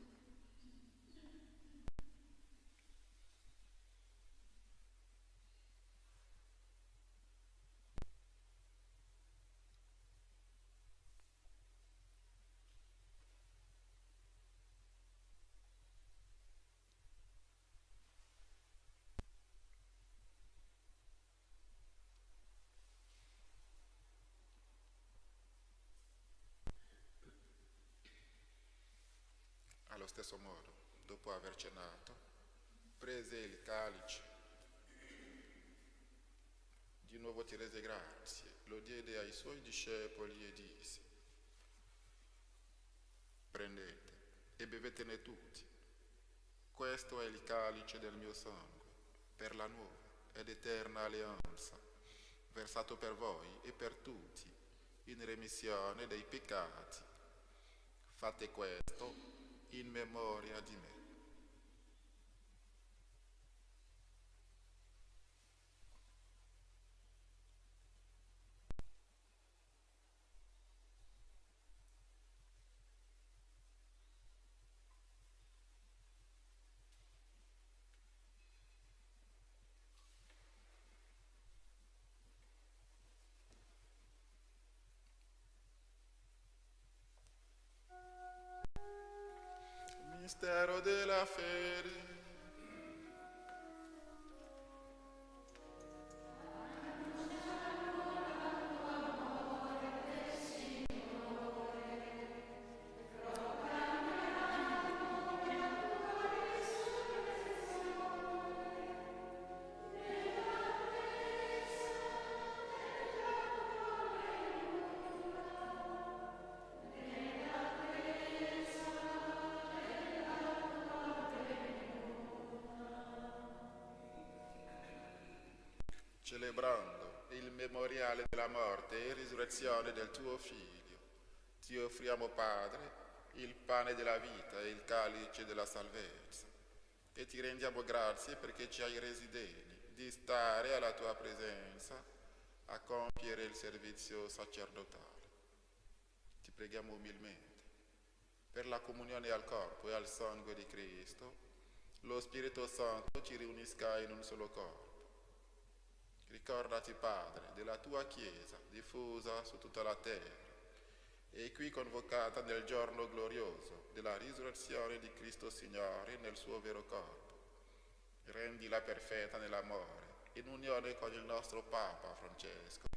Allo stesso modo, dopo aver cenato, prese il calice, di nuovo ti rese grazie, lo diede ai suoi discepoli e disse: prendete e bevetene tutti, questo è il calice del mio sangue, per la nuova ed eterna alleanza, versato per voi e per tutti, in remissione dei peccati. Fate questo in memoria di me. Mistero della fede. Celebrando il memoriale della morte e risurrezione del tuo Figlio, ti offriamo, Padre, il pane della vita e il calice della salvezza, e ti rendiamo grazie perché ci hai resi degni di stare alla tua presenza a compiere il servizio sacerdotale. Ti preghiamo umilmente per la comunione al corpo e al sangue di Cristo, lo Spirito Santo ci riunisca in un solo corpo. Ricordati, Padre, della tua Chiesa diffusa su tutta la terra e qui convocata nel giorno glorioso della risurrezione di Cristo Signore nel suo vero corpo. Rendila perfetta nell'amore, in unione con il nostro Papa Francesco,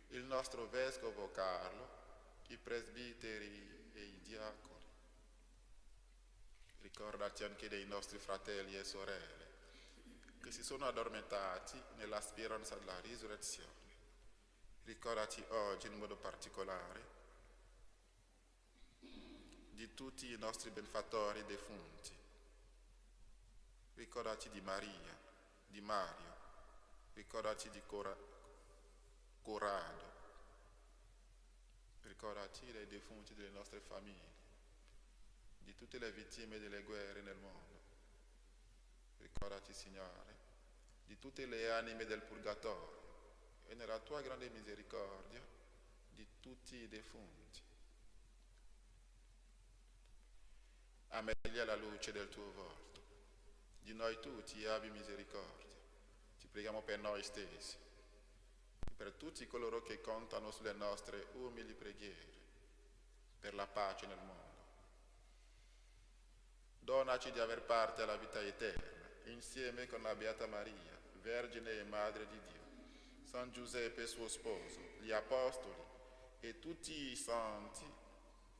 il nostro Vescovo Carlo, i presbiteri e i diaconi. Ricordati anche dei nostri fratelli e sorelle che si sono addormentati nella speranza della risurrezione. Ricordati oggi in modo particolare di tutti i nostri benefattori defunti. Ricordati di Maria, di Mario, ricordati di Corrado, ricordati dei defunti delle nostre famiglie, di tutte le vittime delle guerre nel mondo. Ricordati, Signore, di tutte le anime del purgatorio e nella tua grande misericordia di tutti i defunti. Ammeglia la luce del tuo volto. Di noi tutti abbi misericordia. Ti preghiamo per noi stessi e per tutti coloro che contano sulle nostre umili preghiere, per la pace nel mondo. Donaci di aver parte alla vita eterna, insieme con la Beata Maria, Vergine e Madre di Dio, San Giuseppe suo sposo, gli Apostoli e tutti i santi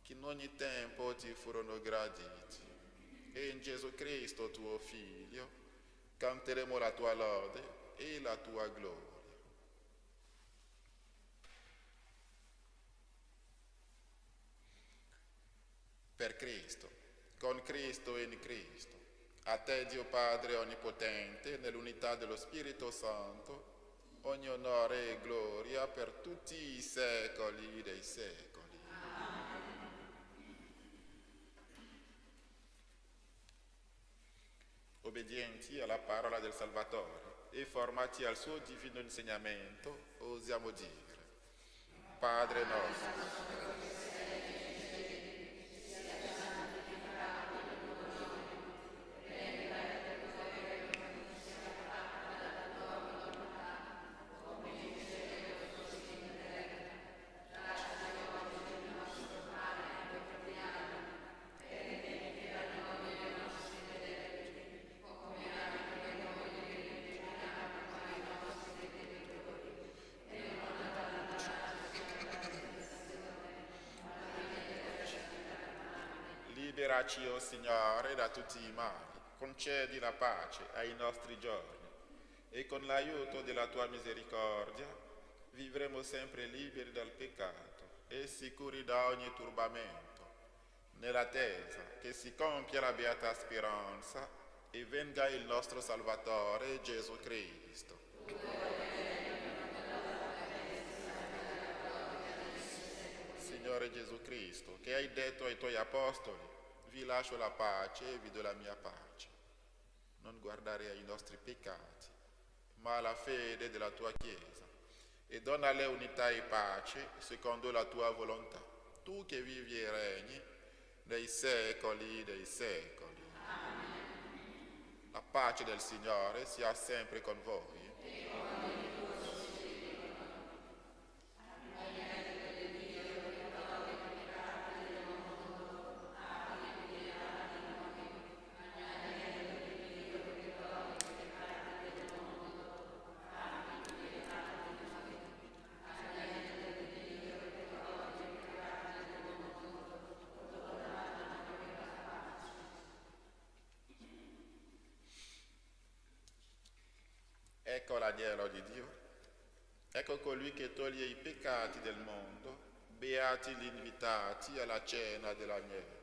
che in ogni tempo ti furono graditi. E in Gesù Cristo, tuo Figlio, canteremo la tua lode e la tua gloria. Per Cristo, con Cristo e in Cristo, a te Dio Padre Onnipotente, nell'unità dello Spirito Santo, ogni onore e gloria per tutti i secoli dei secoli. Obbedienti alla parola del Salvatore e formati al suo divino insegnamento, osiamo dire: Padre nostro, liberaci, o Signore, da tutti i mali, concedi la pace ai nostri giorni e con l'aiuto della tua misericordia vivremo sempre liberi dal peccato e sicuri da ogni turbamento, nell'attesa che si compia la beata speranza e venga il nostro Salvatore Gesù Cristo. Signore Gesù Cristo, che hai detto ai tuoi apostoli: vi lascio la pace e vi do la mia pace. Non guardare ai nostri peccati, ma alla fede della tua Chiesa, e dona alle unità e pace secondo la tua volontà, tu che vivi e regni nei secoli dei secoli. Amen. La pace del Signore sia sempre con voi. l'agnello di Dio. Ecco colui che toglie i peccati del mondo, beati gli invitati alla cena dell'agnello.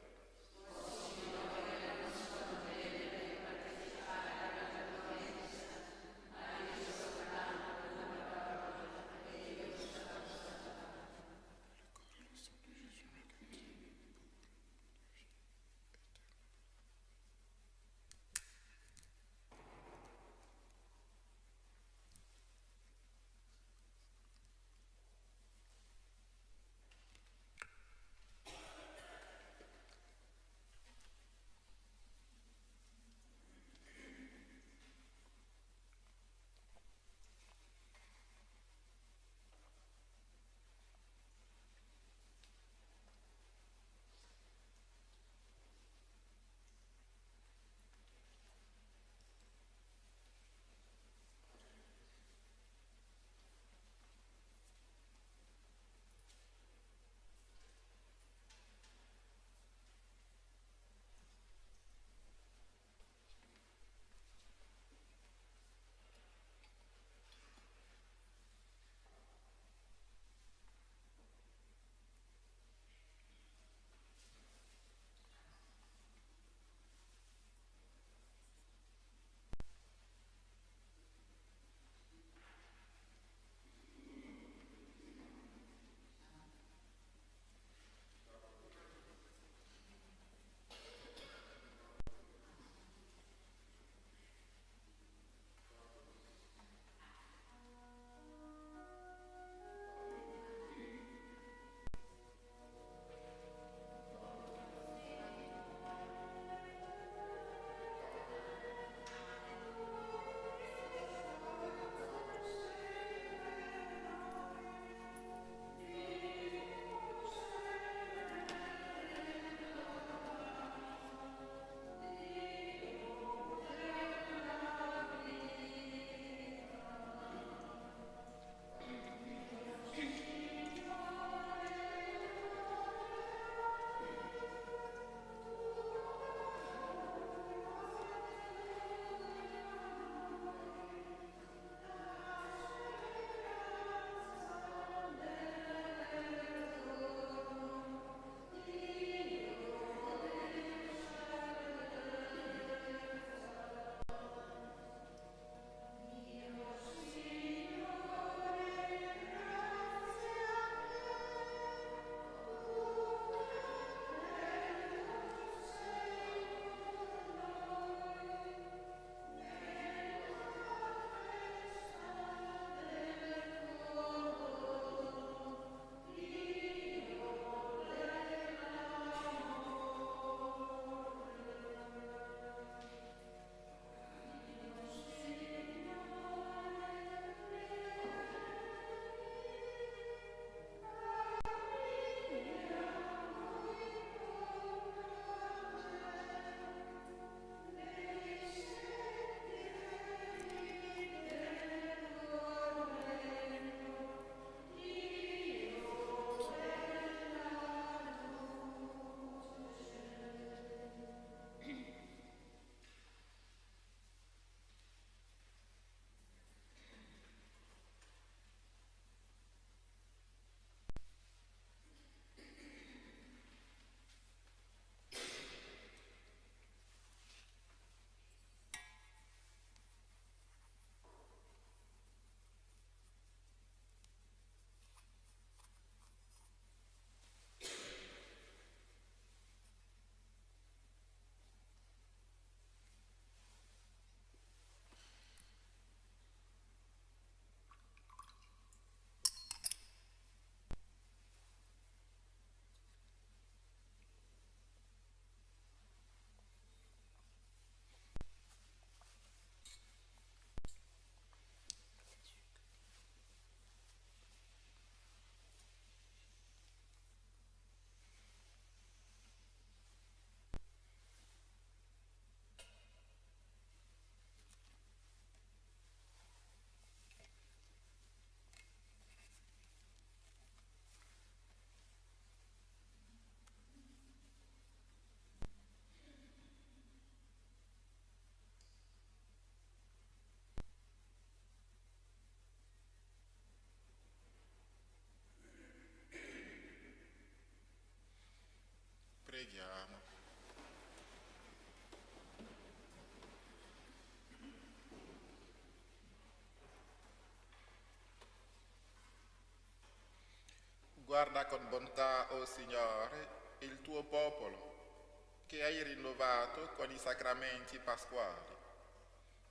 Guarda con bontà, o Signore, il tuo popolo, che hai rinnovato con i sacramenti pasquali,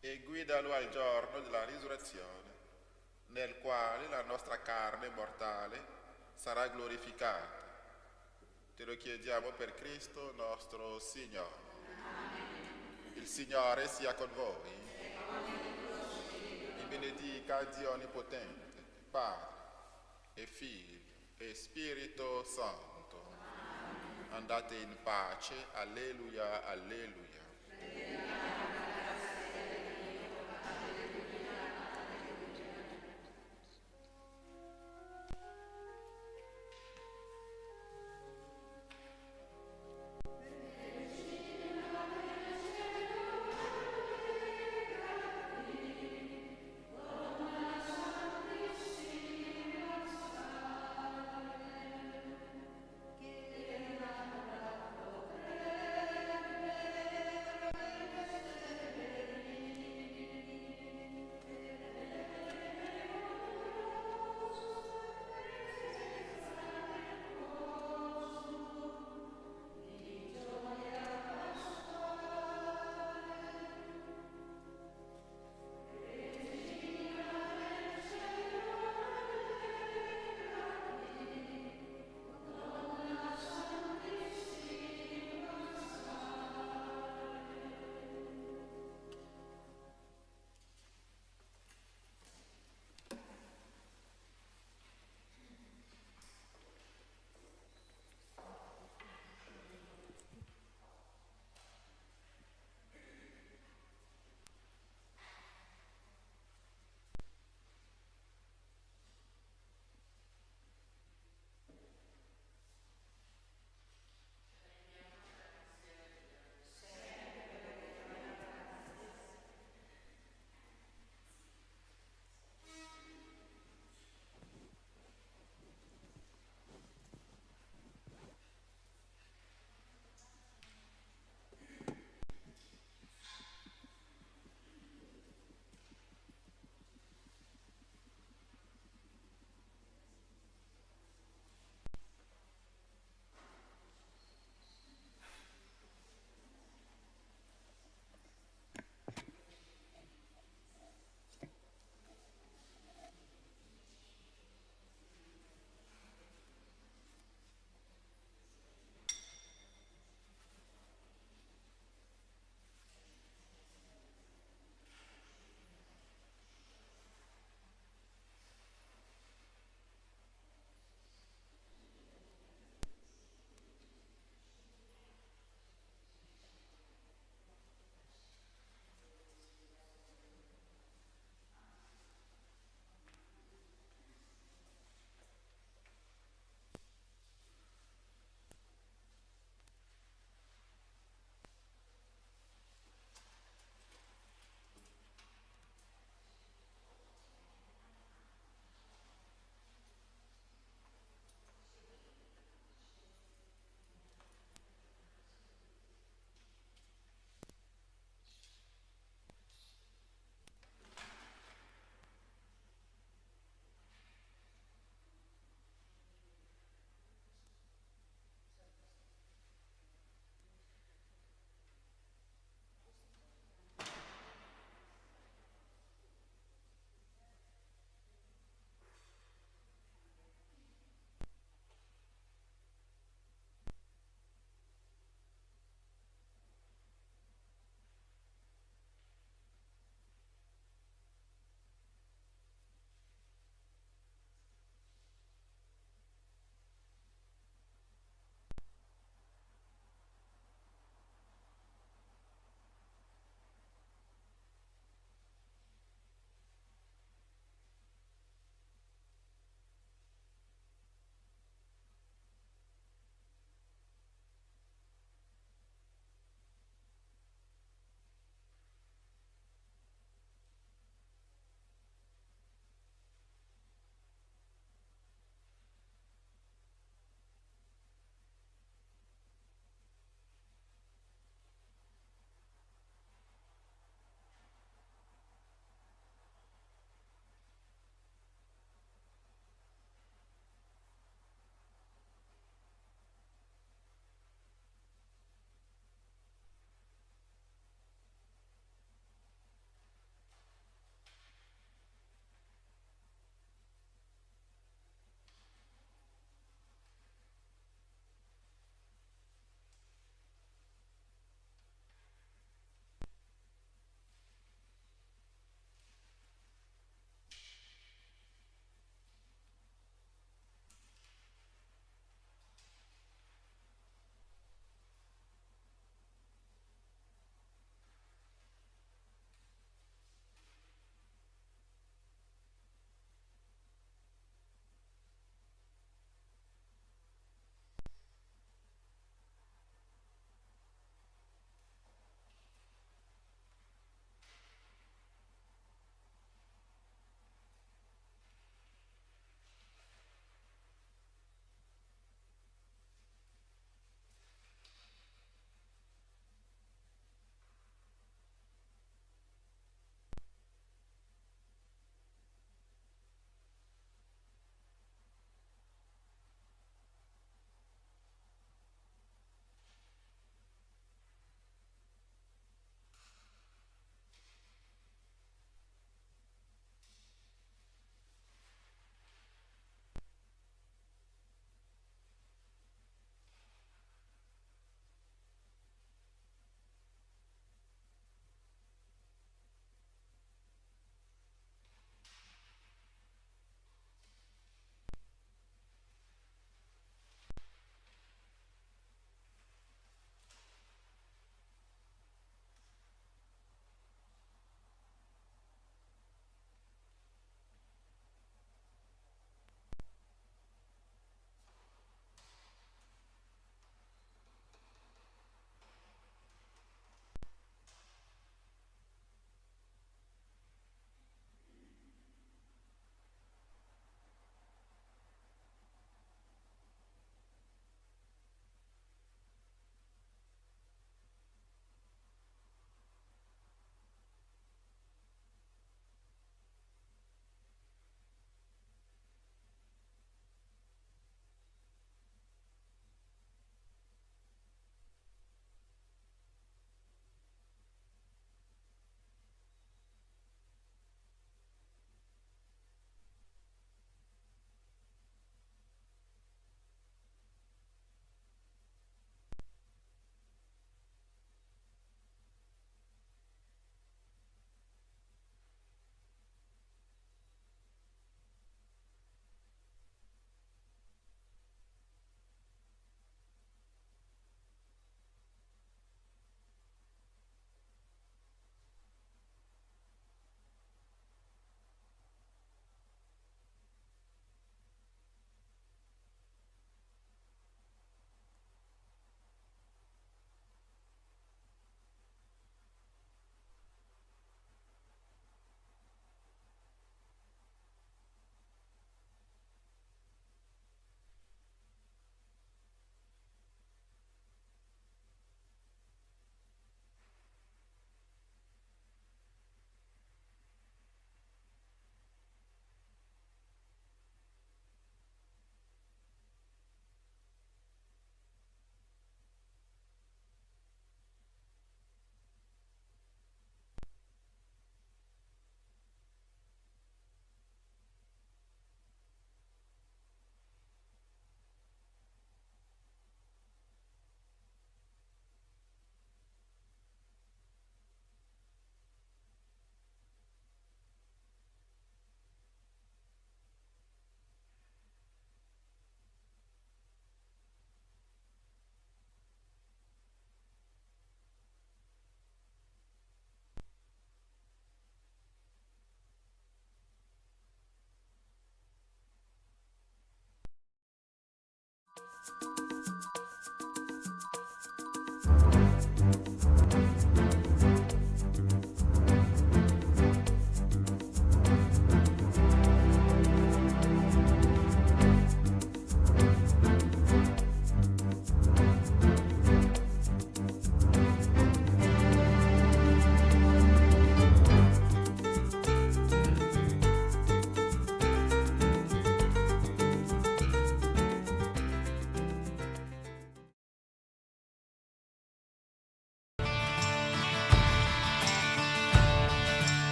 e guidalo al giorno della risurrezione, nel quale la nostra carne mortale sarà glorificata. Te lo chiediamo per Cristo nostro Signore. Il Signore sia con voi. Vi benedica Dio Onnipotente, Padre e Figlio e Spirito Santo. Andate in pace. Alleluia, alleluia.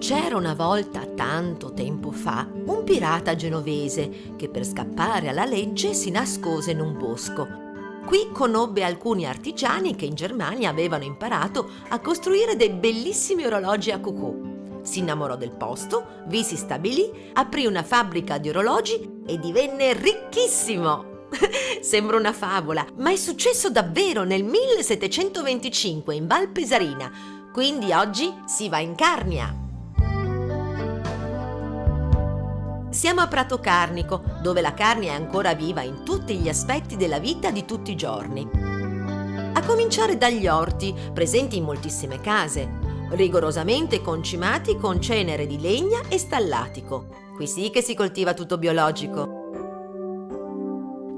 C'era una volta, tanto tempo fa, un pirata genovese che per scappare alla legge si nascose in un bosco. Qui conobbe alcuni artigiani che in Germania avevano imparato a costruire dei bellissimi orologi a cucù. Si innamorò del posto, vi si stabilì, aprì una fabbrica di orologi e divenne ricchissimo. Sembra una favola, ma è successo davvero nel 1725 in Val Pesarina, quindi oggi si va in Carnia. Siamo a Prato Carnico, dove la carne è ancora viva in tutti gli aspetti della vita di tutti i giorni. A cominciare dagli orti, presenti in moltissime case, rigorosamente concimati con cenere di legna e stallatico. Qui sì che si coltiva tutto biologico.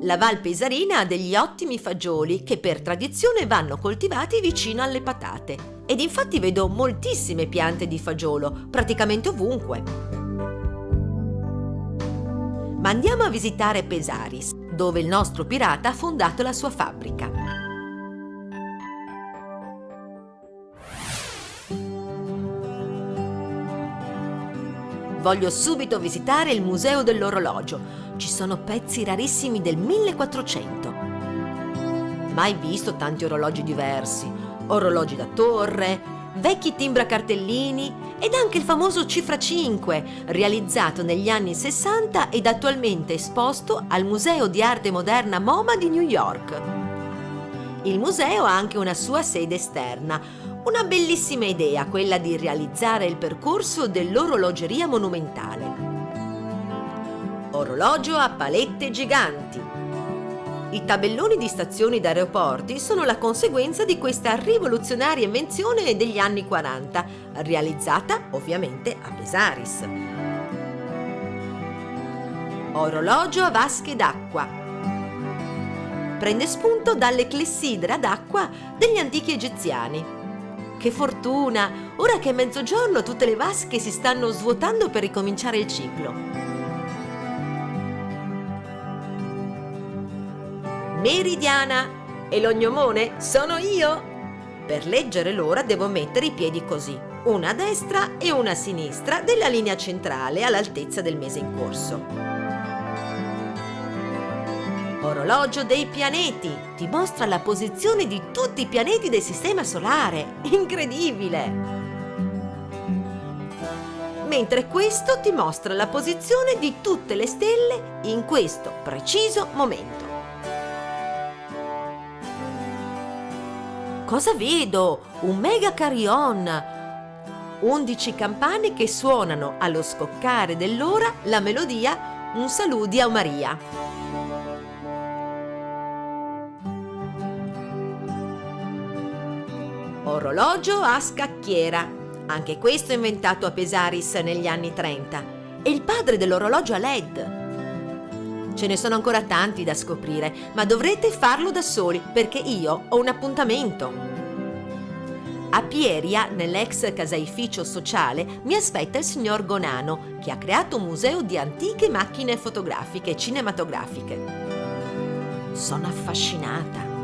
La Val Pesarina ha degli ottimi fagioli che per tradizione vanno coltivati vicino alle patate. Ed infatti vedo moltissime piante di fagiolo, praticamente ovunque. Ma andiamo a visitare Pesaris, dove il nostro pirata ha fondato la sua fabbrica. Voglio subito visitare il Museo dell'Orologio. Ci sono pezzi rarissimi del 1400. Mai visto tanti orologi diversi, orologi da torre, vecchi timbracartellini ed anche il famoso Cifra 5, realizzato negli anni 60 ed attualmente esposto al Museo di Arte Moderna MoMA di New York. Il museo ha anche una sua sede esterna, una bellissima idea, quella di realizzare il percorso dell'orologeria monumentale. Orologio a palette giganti. I tabelloni di stazioni d'aeroporti sono la conseguenza di questa rivoluzionaria invenzione degli anni 40, realizzata ovviamente a Pesaris. Orologio a vasche d'acqua. Prende spunto dalle clessidre d'acqua degli antichi egiziani. Che fortuna! Ora che è mezzogiorno tutte le vasche si stanno svuotando per ricominciare il ciclo. Meridiana e l'ognomone sono io. Per leggere l'ora devo mettere i piedi così, una a destra e una a sinistra della linea centrale all'altezza del mese in corso. Orologio dei pianeti ti mostra la posizione di tutti i pianeti del sistema solare. Incredibile! Mentre questo ti mostra la posizione di tutte le stelle in questo preciso momento. Cosa vedo? Un mega carillon! 11 campane che suonano allo scoccare dell'ora la melodia Un saluti a Maria. Orologio a scacchiera. Anche questo inventato a Pesaris negli anni 30. È il padre dell'orologio a LED. Ce ne sono ancora tanti da scoprire, ma dovrete farlo da soli perché io ho un appuntamento. A Pieria, nell'ex caseificio sociale, mi aspetta il signor Gonano, che ha creato un museo di antiche macchine fotografiche e cinematografiche. Sono affascinata.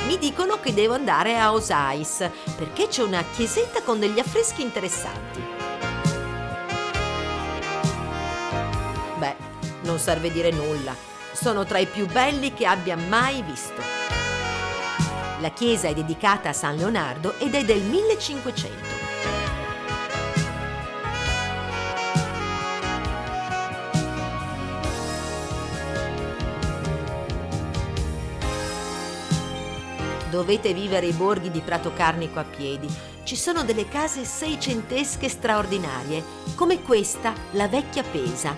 Mi dicono che devo andare a Osais perché c'è una chiesetta con degli affreschi interessanti. Beh, non serve dire nulla. Sono tra i più belli che abbia mai visto. La chiesa è dedicata a San Leonardo ed è del 1500. Dovete vivere i borghi di Prato Carnico a piedi. Ci sono delle case seicentesche straordinarie, come questa, la Vecchia Pesa.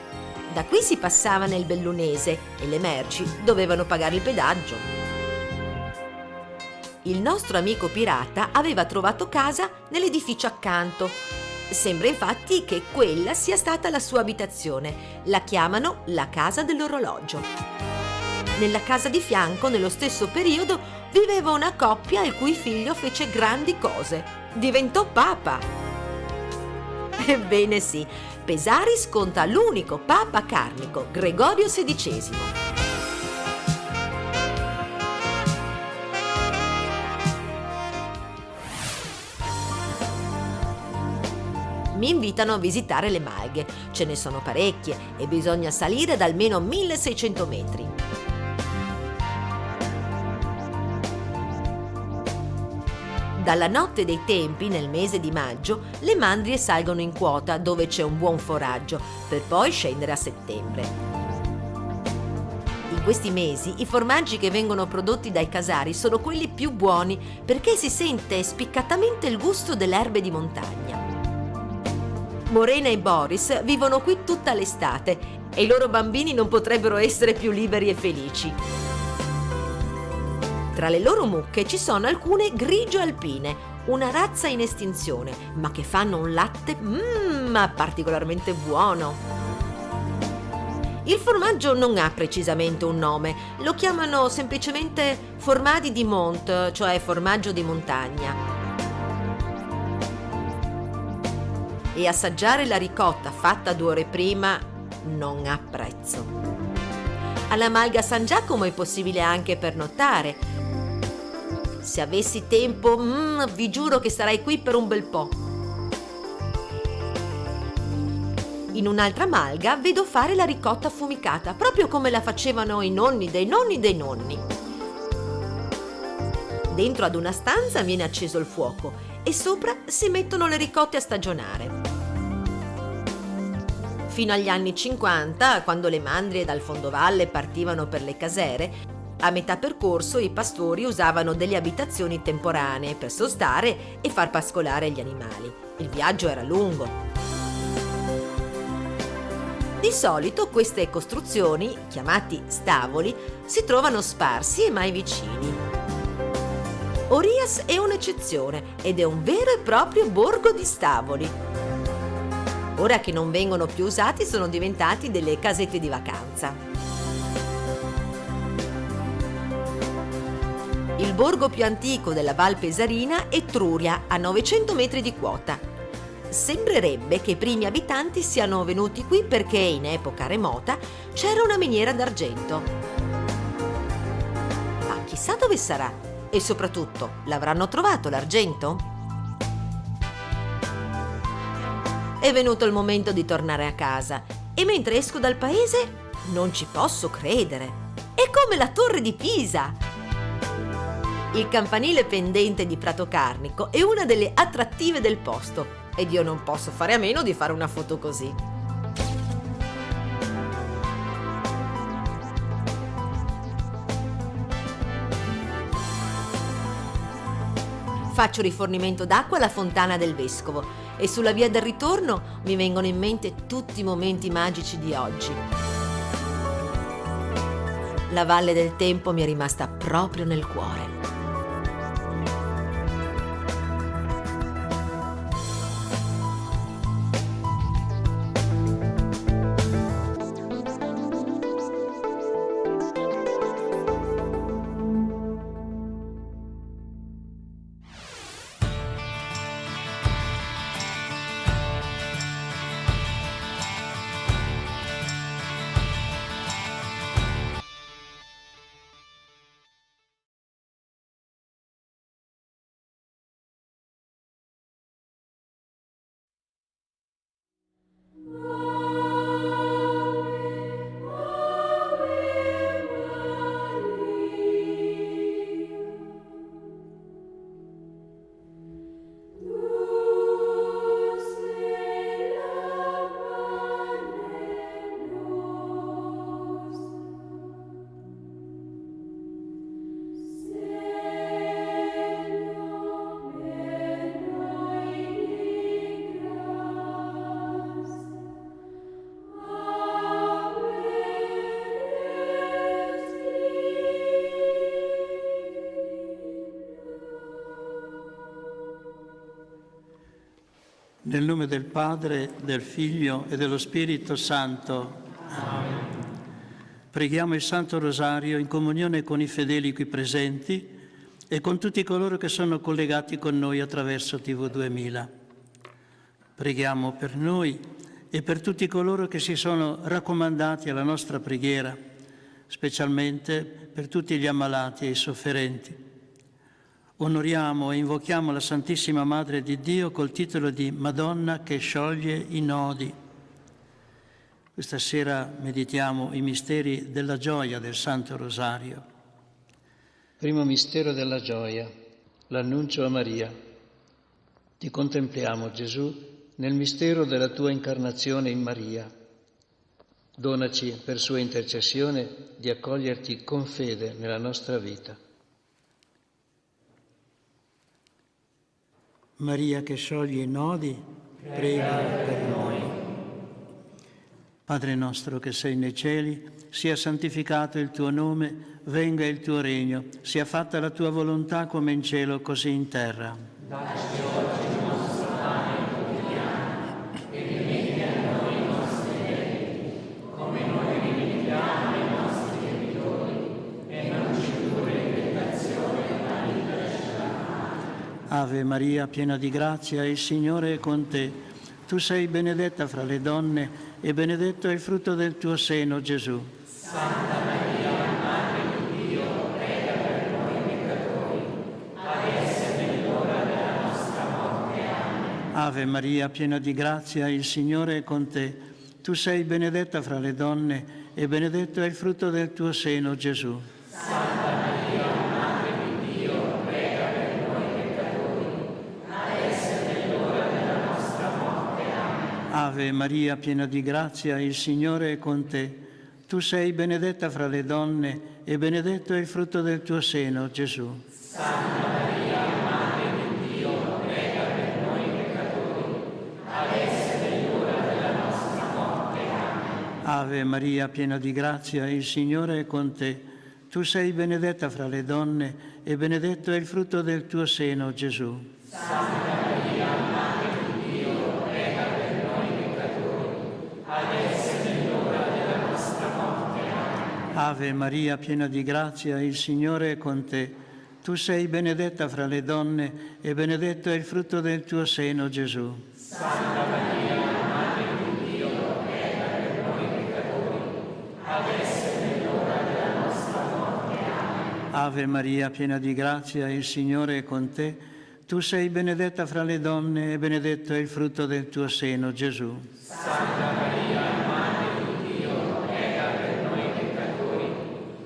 Da qui si passava nel Bellunese e le merci dovevano pagare il pedaggio. Il nostro amico pirata aveva trovato casa nell'edificio accanto. Sembra infatti che quella sia stata la sua abitazione. La chiamano la Casa dell'Orologio. Nella casa di fianco, nello stesso periodo, viveva una coppia il cui figlio fece grandi cose. Diventò papa. Ebbene sì, Pesari sconta l'unico papa carnico, Gregorio XVI. Mi invitano a visitare le malghe. Ce ne sono parecchie e bisogna salire da almeno 1600 metri. Dalla notte dei tempi, nel mese di maggio, le mandrie salgono in quota dove c'è un buon foraggio, per poi scendere a settembre. In questi mesi i formaggi che vengono prodotti dai casari sono quelli più buoni perché si sente spiccatamente il gusto delle erbe di montagna. Morena e Boris vivono qui tutta l'estate e i loro bambini non potrebbero essere più liberi e felici. Tra le loro mucche ci sono alcune grigio alpine, una razza in estinzione, ma che fanno un latte particolarmente buono. Il formaggio non ha precisamente un nome, lo chiamano semplicemente formadi di mont, cioè formaggio di montagna. E assaggiare la ricotta fatta 2 ore prima non ha prezzo. Alla Malga San Giacomo è possibile anche pernottare. Se avessi tempo, vi giuro che sarei qui per un bel po'. In un'altra malga vedo fare la ricotta affumicata, proprio come la facevano i nonni dei nonni dei nonni. Dentro ad una stanza viene acceso il fuoco e sopra si mettono le ricotte a stagionare. Fino agli anni 50, quando le mandrie dal fondovalle partivano per le casere, a metà percorso i pastori usavano delle abitazioni temporanee per sostare e far pascolare gli animali. Il viaggio era lungo. Di solito queste costruzioni, chiamati stavoli, si trovano sparsi e mai vicini. Orias è un'eccezione ed è un vero e proprio borgo di stavoli. Ora che non vengono più usati, sono diventati delle casette di vacanza. Il borgo più antico della Val Pesarina è Truria, a 900 metri di quota. Sembrerebbe che i primi abitanti siano venuti qui perché in epoca remota c'era una miniera d'argento. Ma chissà dove sarà? E soprattutto, l'avranno trovato l'argento? È venuto il momento di tornare a casa e mentre esco dal paese non ci posso credere. È come la Torre di Pisa! Il campanile pendente di Prato Carnico è una delle attrattive del posto ed io non posso fare a meno di fare una foto così. Faccio rifornimento d'acqua alla fontana del Vescovo e sulla via del ritorno mi vengono in mente tutti i momenti magici di oggi. La Valle del Tempo mi è rimasta proprio nel cuore.
Nel nome del Padre, del Figlio e dello Spirito Santo.
Amen.
Preghiamo il Santo Rosario in comunione con i fedeli qui presenti e con tutti coloro che sono collegati con noi attraverso TV 2000. Preghiamo per noi e per tutti coloro che si sono raccomandati alla nostra preghiera, specialmente per tutti gli ammalati e i sofferenti. Onoriamo e invochiamo la Santissima Madre di Dio col titolo di Madonna che scioglie i nodi. Questa sera meditiamo i misteri della gioia del Santo Rosario. Primo mistero della gioia, l'annuncio a Maria. Ti contempliamo, Gesù, nel mistero della tua incarnazione in Maria. Donaci per sua intercessione di accoglierti con fede nella nostra vita. Maria che scioglie i nodi, prega per noi. Padre nostro che sei nei cieli, sia santificato il tuo nome, venga il tuo regno, sia fatta la tua volontà come in cielo così in terra.
Dacci oggi il nostro pane quotidiano e rimetti a noi i nostri debiti, come noi rimettiamo ai nostri debitori, e non ci indurre in tentazione, ma liberaci dal male.
Ave Maria, piena di grazia, il Signore è con te. Tu sei benedetta fra le donne e benedetto è il frutto del tuo seno, Gesù.
Santa Maria, Madre di Dio, prega per noi peccatori, adesso è nell'ora della nostra morte. Amen.
Ave Maria, piena di grazia, il Signore è con te. Tu sei benedetta fra le donne e benedetto è il frutto del tuo seno, Gesù.
Santa Maria, Madre di Dio, prega per noi peccatori, adesso è nell'ora della nostra morte. Amen.
Ave Maria, piena di grazia, il Signore è con te. Tu sei benedetta fra le donne e benedetto è il frutto del tuo seno, Gesù.
Santa Maria, Madre di Dio, prega per noi peccatori, adesso è nell'ora della nostra morte. Amen.
Ave Maria, piena di grazia, il Signore è con te. Tu sei benedetta fra le donne e benedetto è il frutto del tuo seno, Gesù.
Santa Maria, Madre di Dio, prega per noi peccatori, adesso è nell'ora della nostra morte. Amen.
Ave Maria, piena di grazia, il Signore è con te. Tu sei benedetta fra le donne e benedetto è il frutto del tuo seno, Gesù.
Santa Maria, Madre di Dio, prega per noi peccatori, adesso è nell'ora della nostra morte. Amen.
Ave Maria, piena di grazia, il Signore è con te. Tu sei benedetta fra le donne e benedetto è il frutto del tuo seno, Gesù.
Santa Maria, Madre di Dio, prega per noi peccatori,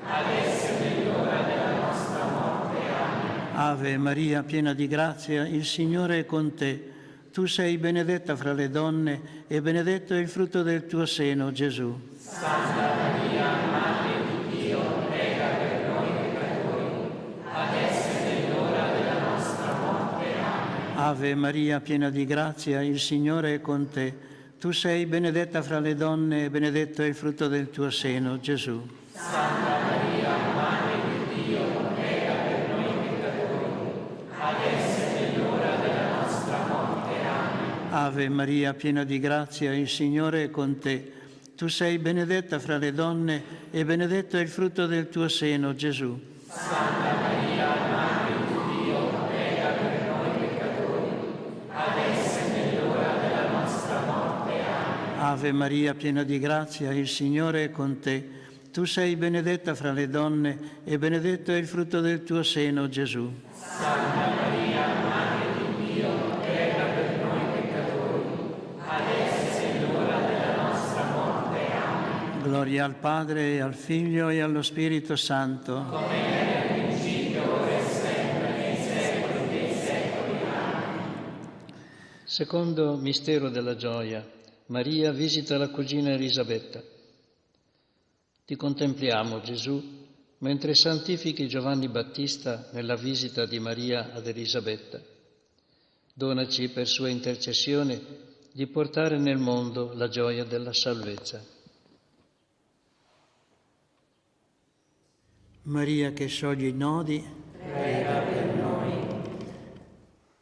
adesso è nell'ora della nostra morte. Amen.
Ave Maria, piena di grazia, il Signore è con te. Tu sei benedetta fra le donne e benedetto è il frutto del tuo seno, Gesù.
Santa Maria, Madre di Dio, prega per noi peccatori, adesso è nell'ora della nostra morte. Amen.
Ave Maria, piena di grazia, il Signore è con te. Tu sei benedetta fra le donne e benedetto è il frutto del tuo seno, Gesù.
Santa Maria, Madre di Dio, prega per noi peccatori, adesso è nell'ora della nostra morte. Amen.
Ave Maria, piena di grazia, il Signore è con te. Tu sei benedetta fra le donne e benedetto è il frutto del tuo seno, Gesù.
Santa Maria, Madre di Dio, prega per noi peccatori, adesso è nell'ora della nostra morte. Amen.
Ave Maria, piena di grazia, il Signore è con te. Tu sei benedetta fra le donne e benedetto è il frutto del tuo seno, Gesù.
Santa Maria, Madre di Dio, prega per noi peccatori, adesso è nell'ora della nostra morte. Amen.
Gloria al Padre, e al Figlio e allo Spirito Santo.
Come era nel principio, ora e sempre, nei secoli dei secoli. Amen.
Secondo mistero della gioia, Maria visita la cugina Elisabetta. Ti contempliamo, Gesù, mentre santifichi Giovanni Battista nella visita di Maria ad Elisabetta. Donaci per sua intercessione di portare nel mondo la gioia della salvezza. Maria che scioglie i nodi,
prega per noi.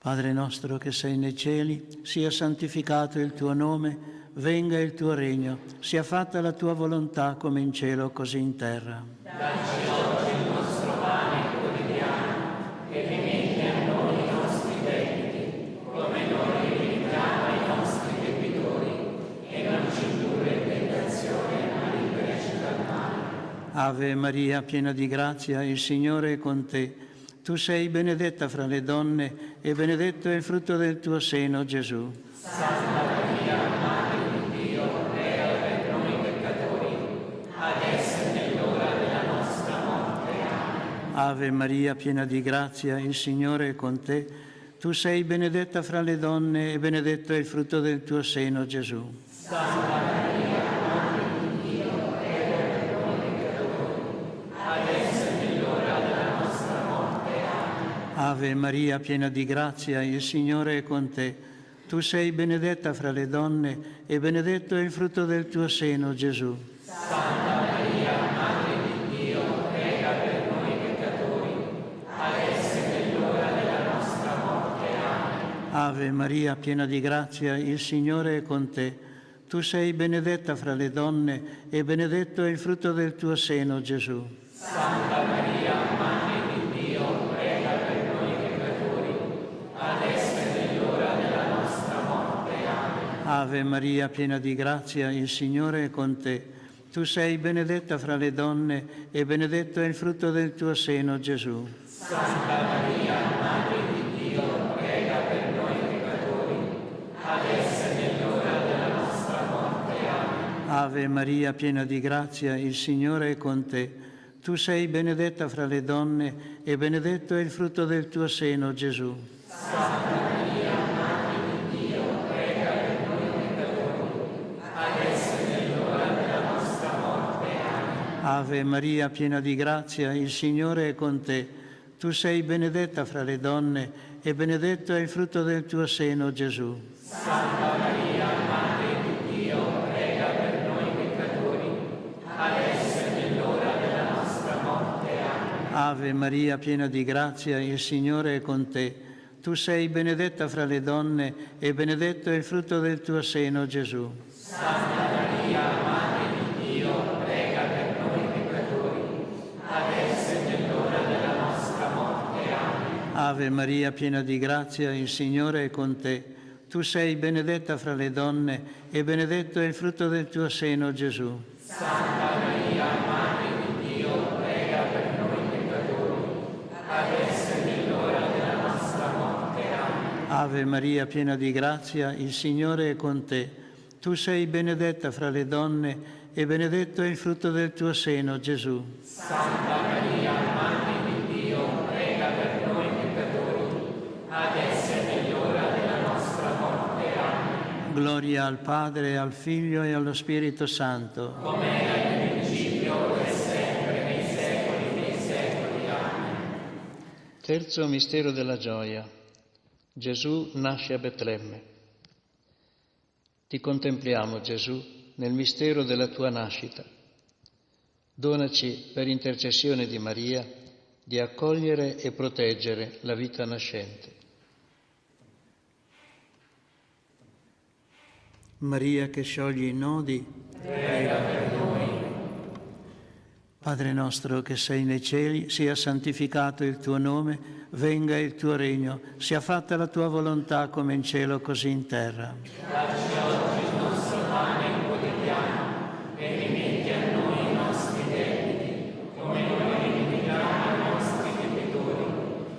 Padre nostro che sei nei cieli, sia santificato il tuo nome, venga il tuo regno, sia fatta la tua volontà come in cielo così in terra.
Dacci oggi il nostro pane quotidiano e rimetti a noi i nostri debiti, come noi rimettiamo ai nostri debitori, e non ci indurre in tentazione, ma liberaci dal male.
Ave Maria, piena di grazia, il Signore è con te. Tu sei benedetta fra le donne e benedetto è il frutto del tuo seno, Gesù.
Santa Maria, Madre di Dio, prega per noi peccatori, adesso è nell'ora della nostra morte. Amen.
Ave Maria, piena di grazia, il Signore è con te. Tu sei benedetta fra le donne e benedetto è il frutto del tuo seno, Gesù.
Santa Maria, Madre di Dio, prega per noi peccatori, adesso è nell'ora della nostra morte.
Ave Maria, piena di grazia, il Signore è con te. Tu sei benedetta fra le donne e benedetto è il frutto del tuo seno, Gesù.
Santa Maria, Madre di Dio, prega per noi peccatori, adesso è nell'ora della nostra morte. Amen.
Ave Maria, piena di grazia, il Signore è con te. Tu sei benedetta fra le donne e benedetto è il frutto del tuo seno, Gesù.
Santa Maria, Madre di Dio, prega per noi peccatori, adesso è nell'ora della nostra morte. Amen.
Ave Maria, piena di grazia, il Signore è con te. Tu sei benedetta fra le donne e benedetto è il frutto del tuo seno, Gesù.
Santa Maria, Madre di Dio, prega per noi peccatori, adesso è nell'ora della nostra morte. Amen.
Ave Maria, piena di grazia, il Signore è con te. Tu sei benedetta fra le donne e benedetto è il frutto del tuo seno, Gesù.
Santa Maria, Madre di Dio, prega per noi peccatori, adesso è nell'ora della nostra morte. Amen.
Ave Maria, piena di grazia, il Signore è con te. Tu sei benedetta fra le donne e benedetto è il frutto del tuo seno, Gesù.
Santa Maria, Madre di Dio, prega per noi peccatori, adesso è nell'ora della nostra morte. Amen.
Ave Maria, piena di grazia, il Signore è con te. Tu sei benedetta fra le donne e benedetto è il frutto del tuo seno, Gesù.
Santa Maria, Madre di Dio, prega per noi peccatori, adesso è nell'ora della nostra morte. Amen.
Ave Maria, piena di grazia, il Signore è con te. Tu sei benedetta fra le donne e benedetto è il frutto del tuo seno, Gesù.
Santa Maria, Madre di Dio, prega per noi peccatori, adesso è nell'ora della nostra morte. Amen.
Ave Maria, piena di grazia, il Signore è con te. Tu sei benedetta fra le donne e benedetto è il frutto del tuo seno, Gesù.
Santa Maria, Madre di Dio, prega per noi peccatori, adesso è nell'ora della nostra morte. Amen.
Gloria al Padre, al Figlio e allo Spirito Santo.
Come era nel principio, ora e sempre, nei secoli dei secoli. Amen.
Terzo mistero della gioia. Gesù nasce a Betlemme. Ti contempliamo, Gesù, nel mistero della tua nascita. Donaci, per intercessione di Maria, di accogliere e proteggere la vita nascente. Maria che scioglie i nodi,
prega per noi.
Padre nostro che sei nei cieli, sia santificato il tuo nome, venga il tuo regno, sia fatta la tua volontà come in cielo così in terra.
Dacci oggi il nostro pane quotidiano e rimetti a noi i nostri debiti, come noi rimettiamo ai nostri debitori,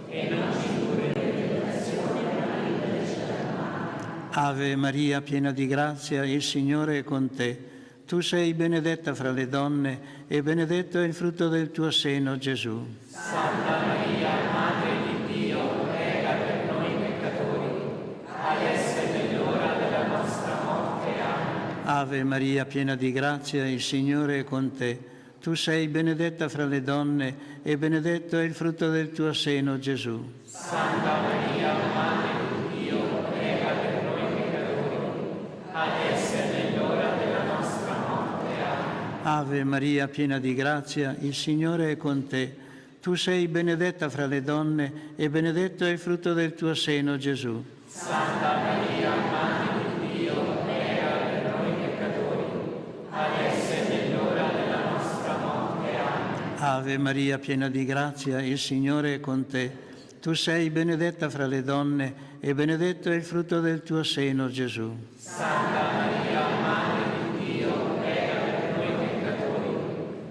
e non ci indurre in tentazione, ma liberaci dal male.
Ave Maria, piena di grazia, il Signore è con te. Tu sei benedetta fra le donne e benedetto è il frutto del tuo seno, Gesù.
Santa Maria, Madre di Dio, prega per noi peccatori, adesso è nell'ora della nostra morte. Amen.
Ave Maria, piena di grazia, il Signore è con te. Tu sei benedetta fra le donne e benedetto è il frutto del tuo seno, Gesù.
Santa Maria, Madre di Dio, prega per noi peccatori, adesso è nell'ora della nostra morte. Amen.
Ave Maria, piena di grazia, il Signore è con te. Tu sei benedetta fra le donne e benedetto è il frutto del tuo seno, Gesù.
Santa Maria, Madre di Dio, prega per noi peccatori, adesso è nell'ora della nostra morte. Amen.
Ave Maria, piena di grazia, il Signore è con te. Tu sei benedetta fra le donne e benedetto è il frutto del tuo seno, Gesù.
Santa Maria, Madre di Dio, prega per noi peccatori,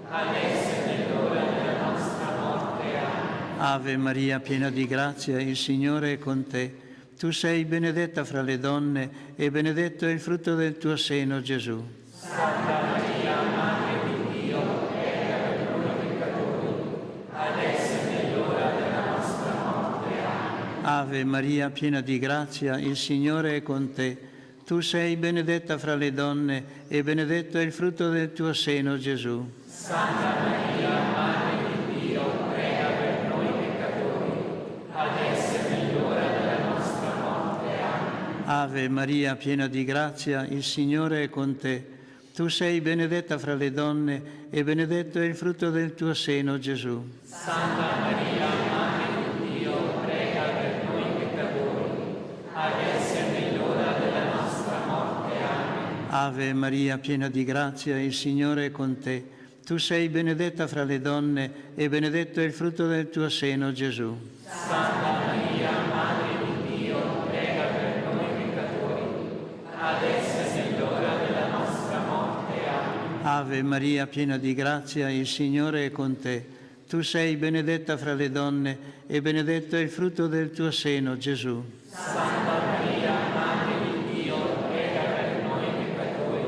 adesso è nell'ora della nostra morte. Amen.
Ave Maria, piena di grazia, il Signore è con te. Tu sei benedetta fra le donne e benedetto è il frutto del tuo seno, Gesù.
Santa Maria, Madre di Dio, prega per noi peccatori, adesso è nell'ora della nostra morte. Amen.
Ave Maria, piena di grazia, il Signore è con te. Tu sei benedetta fra le donne e benedetto è il frutto del tuo seno, Gesù.
Santa Maria, Madre di Dio, prega per noi peccatori, adesso è nell'ora della nostra morte. Amen.
Ave Maria, piena di grazia, il Signore è con te. Tu sei benedetta fra le donne e benedetto è il frutto del tuo seno, Gesù.
Santa Maria, Madre di Dio, prega per noi peccatori, adesso è nell'ora della nostra morte. Amen.
Ave Maria, piena di grazia, il Signore è con te. Tu sei benedetta fra le donne e benedetto è il frutto del tuo seno, Gesù.
Santa Maria, Madre di Dio, prega per noi peccatori, adesso è nell'ora della nostra morte. Amen.
Ave Maria, piena di grazia, il Signore è con te. Tu sei benedetta fra le donne e benedetto è il frutto del tuo seno, Gesù.
Santa Maria, Madre di Dio, prega per noi peccatori,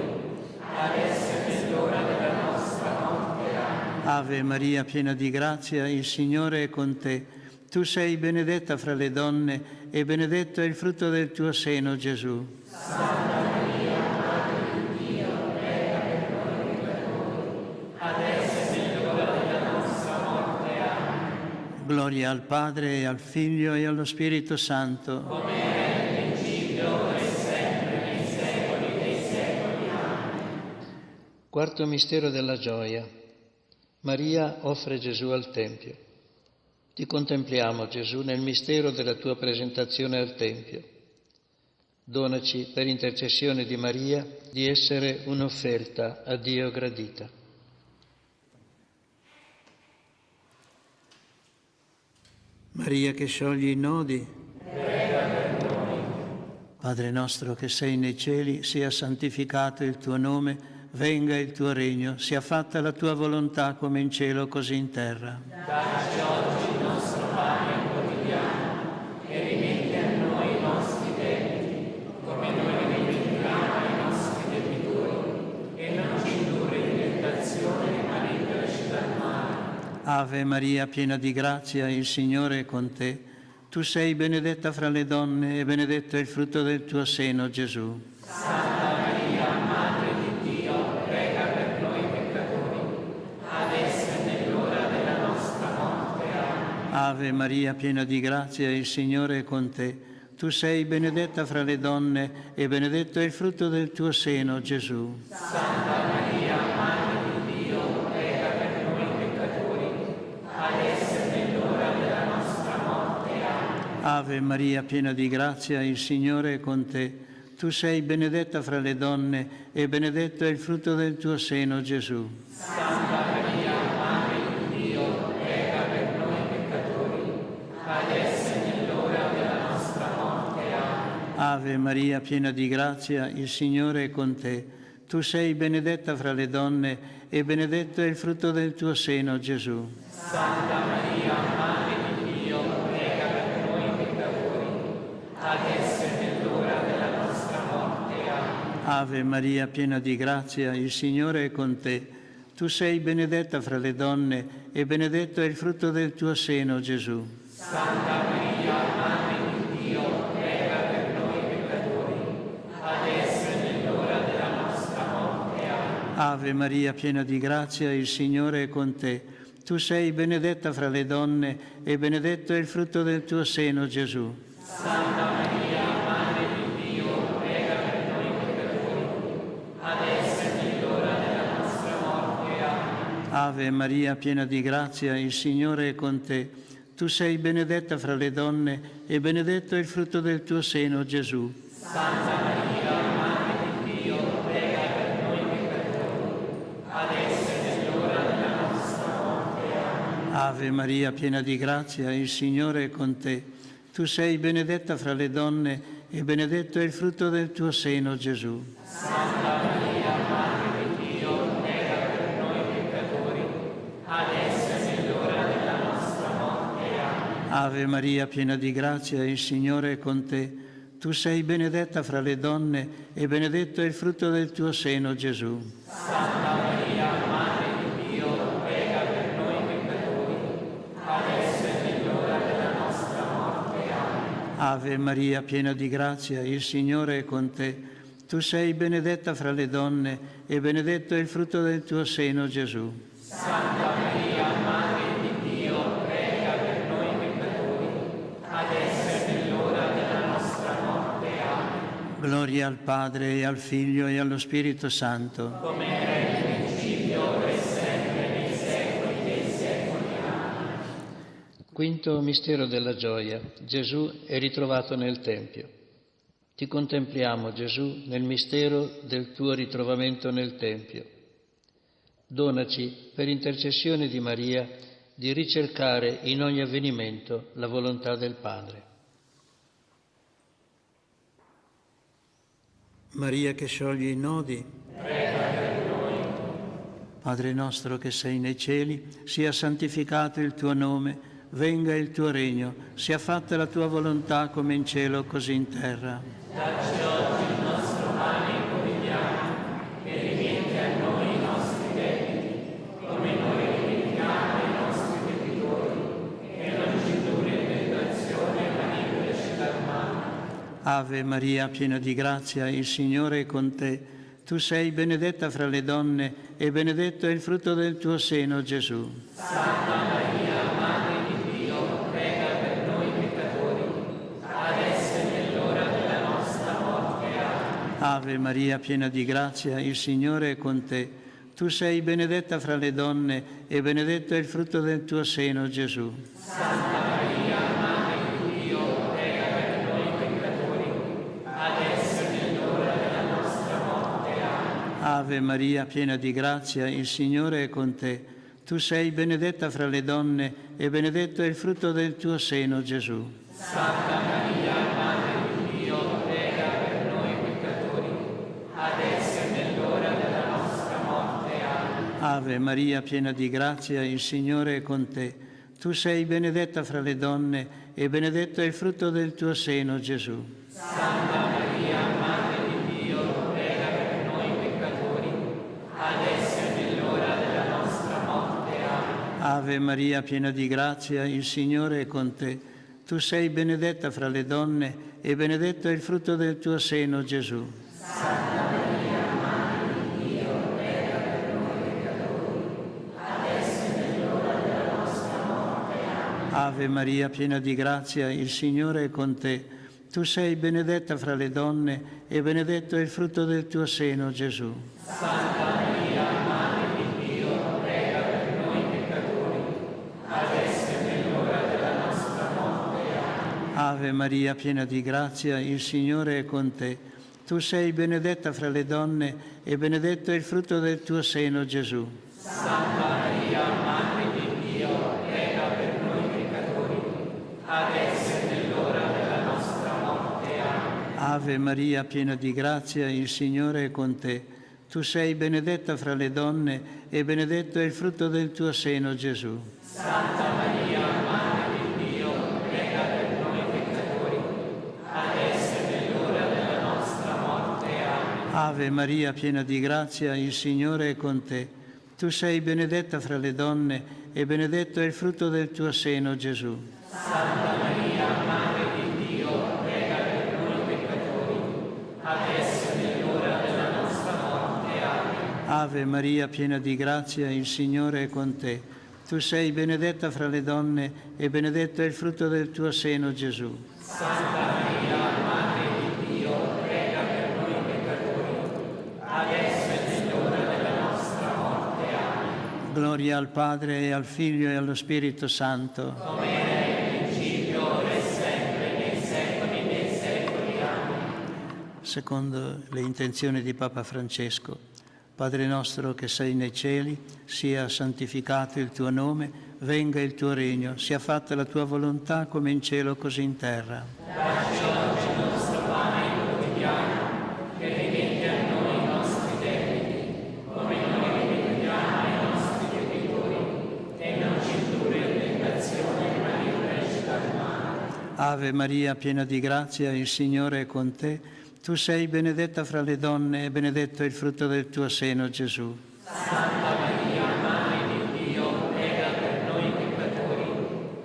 adesso è nell'ora della nostra morte. Amen.
Ave Maria, piena di grazia, il Signore è con te. Tu sei benedetta fra le donne e benedetto è il frutto del tuo seno, Gesù.
Santa Maria, Madre di Dio, prega per noi peccatori, adesso è nell'ora della nostra morte. Amen.
Gloria al Padre e al Figlio e allo Spirito Santo.
Come era nel principio e sempre nei secoli dei secoli. Amen.
Quarto mistero della gioia. Maria offre Gesù al Tempio. Ti contempliamo, Gesù, nel mistero della tua presentazione al Tempio. Donaci, per intercessione di Maria, di essere un'offerta a Dio gradita. Maria che scioglie i nodi,
prega per noi.
Padre nostro che sei nei cieli, sia santificato il tuo nome, venga il tuo regno, sia fatta la tua volontà come in cielo così in terra.
Dacci oggi il nostro pane quotidiano e rimetti a noi i nostri debiti, come noi rimettiamo ai nostri debitori, e non ci indurre in tentazione, ma liberaci dal male.
Ave Maria, piena di grazia, il Signore è con te. Tu sei benedetta fra le donne e benedetto è il frutto del tuo seno, Gesù.
Santa Maria, Madre di Dio, prega per noi peccatori, adesso è nell'ora della nostra morte. Amen.
Ave Maria, piena di grazia, il Signore è con te. Tu sei benedetta fra le donne e benedetto è il frutto del tuo seno, Gesù.
Santa Maria, Madre di Dio, prega per noi peccatori, adesso è nell'ora della nostra morte. Amen.
Ave Maria, piena di grazia, il Signore è con te. Tu sei benedetta fra le donne e benedetto è il frutto del tuo seno, Gesù.
Santa Maria, Madre di Dio, prega per noi peccatori, adesso è nell'ora della nostra morte. Amen.
Ave Maria, piena di grazia, il Signore è con te. Tu sei benedetta fra le donne e benedetto è il frutto del tuo seno, Gesù.
Santa Maria, Madre di Dio, prega per noi peccatori, adesso è nell'ora della nostra morte. Amen.
Ave Maria, piena di grazia, il Signore è con te. Tu sei benedetta fra le donne e benedetto è il frutto del tuo seno, Gesù.
Santa Maria, Madre di Dio, prega per noi peccatori, adesso è nell'ora della nostra morte. Amen.
Ave Maria, piena di grazia, il Signore è con te. Tu sei benedetta fra le donne e benedetto è il frutto del tuo seno, Gesù.
Santa Maria, Madre di Dio, prega per noi peccatori, adesso è nell'ora della nostra morte. Amen.
Ave Maria, piena di grazia, il Signore è con te. Tu sei benedetta fra le donne e benedetto è il frutto del tuo seno, Gesù.
Santa Maria, Madre di Dio, prega per noi peccatori, adesso è l'ora della nostra morte. Amen.
Ave Maria, piena di grazia, il Signore è con te. Tu sei benedetta fra le donne e benedetto è il frutto del tuo seno, Gesù.
Santa Maria, Madre di Dio, prega per noi peccatori, adesso è l'ora della nostra morte. Amen.
Ave Maria, piena di grazia, il Signore è con te. Tu sei benedetta fra le donne e benedetto è il frutto del tuo seno, Gesù.
Santa Maria, Madre di Dio, prega per noi peccatori, adesso è l'ora della nostra morte. Amen.
Ave Maria, piena di grazia, il Signore è con te. Tu sei benedetta fra le donne e benedetto è il frutto del tuo seno, Gesù.
Santa Maria, Madre di Dio, prega per noi peccatori, adesso è l'ora della nostra morte. Amen.
Gloria al Padre e al Figlio e allo Spirito Santo.
Come era in principio, ora e sempre, nei secoli dei secoli. Amen.
Quinto mistero della gioia. Gesù è ritrovato nel Tempio. Ti contempliamo, Gesù, nel mistero del tuo ritrovamento nel Tempio. Donaci, per intercessione di Maria, di ricercare in ogni avvenimento la volontà del Padre. Maria che scioglie i nodi,
prega per noi.
Padre nostro che sei nei cieli, sia santificato il tuo nome, venga il tuo regno, sia fatta la tua volontà come in cielo così in terra.
Dacci oggi il nostro pane quotidiano e rimetti a noi i nostri debiti, come noi rimettiamo ai nostri debitori, e non ci indurre in tentazione, ma liberaci dal male.
Ave Maria, piena di grazia, il Signore è con te. Tu sei benedetta fra le donne e benedetto è il frutto del tuo seno, Gesù.
Santa Maria, Madre di Dio, prega per noi peccatori, adesso è l'ora della nostra morte. Amen.
Ave Maria, piena di grazia, il Signore è con te. Tu sei benedetta fra le donne e benedetto è il frutto del tuo seno, Gesù.
Santa Maria, Madre di Dio, prega per noi peccatori, adesso è l'ora della nostra morte. Amen.
Ave Maria, piena di grazia, il Signore è con te. Tu sei benedetta fra le donne e benedetto è il frutto del tuo seno, Gesù.
Santa Maria, Madre di Dio, prega per noi peccatori, adesso è l'ora della nostra morte. Amen.
Ave Maria, piena di grazia, il Signore è con te. Tu sei benedetta fra le donne e benedetto è il frutto del tuo seno, Gesù.
Santa Maria, Madre di Dio, prega per noi peccatori, adesso è l'ora della nostra morte. Amen.
Ave Maria, piena di grazia, il Signore è con te. Tu sei benedetta fra le donne e benedetto è il frutto del tuo seno, Gesù.
Santa Maria, Madre di Dio, prega per noi peccatori, adesso è l'ora della nostra morte. Amen.
Ave Maria, piena di grazia, il Signore è con te. Tu sei benedetta fra le donne e benedetto è il frutto del tuo seno, Gesù.
Santa Maria, Madre di Dio, prega per noi peccatori, adesso è l'ora della nostra morte. Amen.
Ave Maria, piena di grazia, il Signore è con te. Tu sei benedetta fra le donne e benedetto è il frutto del tuo seno, Gesù.
Santa Maria, Madre di Dio, prega per noi peccatori, adesso è l'ora della nostra morte. Amen.
Ave Maria, piena di grazia, il Signore è con te. Tu sei benedetta fra le donne e benedetto è il frutto del tuo seno, Gesù.
Santa Maria, Madre di Dio, prega per noi peccatori, adesso è l'ora della nostra morte. Amen.
Ave Maria, piena di grazia, il Signore è con te. Tu sei benedetta fra le donne e benedetto è il frutto del tuo seno, Gesù.
Santa Maria, Madre di Dio, prega per noi peccatori, adesso è l'ora della nostra morte. Amen.
Ave Maria, piena di grazia, il Signore è con te. Tu sei benedetta fra le donne e benedetto è il frutto del tuo seno, Gesù.
Santa Maria, Madre di Dio, prega per noi peccatori, adesso è l'ora della nostra morte. Amen.
Gloria al Padre e al Figlio e allo Spirito Santo.
Come era in principio, ora e sempre, nei secoli dei secoli. Amen.
Secondo le intenzioni di Papa Francesco, Padre nostro che sei nei cieli, sia santificato il tuo nome, venga il tuo regno, sia fatta la tua volontà come in cielo così in terra.
Dacci oggi il nostro pane quotidiano, e rimetti a noi i nostri debiti, come noi rimettiamo ai nostri debitori, e non ci indurre in tentazione, ma liberaci dal male.
Ave Maria, piena di grazia, il Signore è con te. Tu sei benedetta fra le donne e benedetto è il frutto del tuo seno, Gesù.
Santa Maria, Madre di Dio, prega per noi peccatori,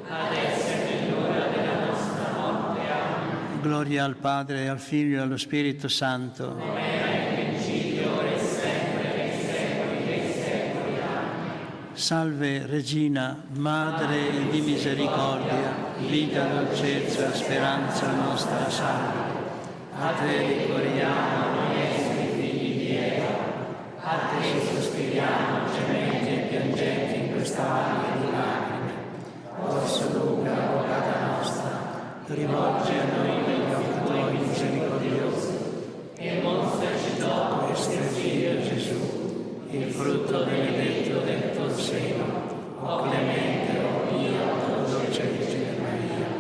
adesso è nell'ora della nostra morte. Amen.
Gloria al Padre, al Figlio e allo Spirito Santo.
Come era in principio, ora e sempre, nei secoli dei secoli. Amen.
Salve Regina, Madre di misericordia, vita, dolcezza, speranza nostra, salve. A te ricorriamo, noi esseri figli di Eva, a te sospiriamo, gementi e piangenti in questa valle di lacrime. Orso Luca, avvocata nostra, rivolgi a noi gli occhi tuoi misericordiosi, e mostraci dopo questo figlio Gesù, il frutto benedetto del tuo seno, o clemente, o pio, o dolce Vergine Maria.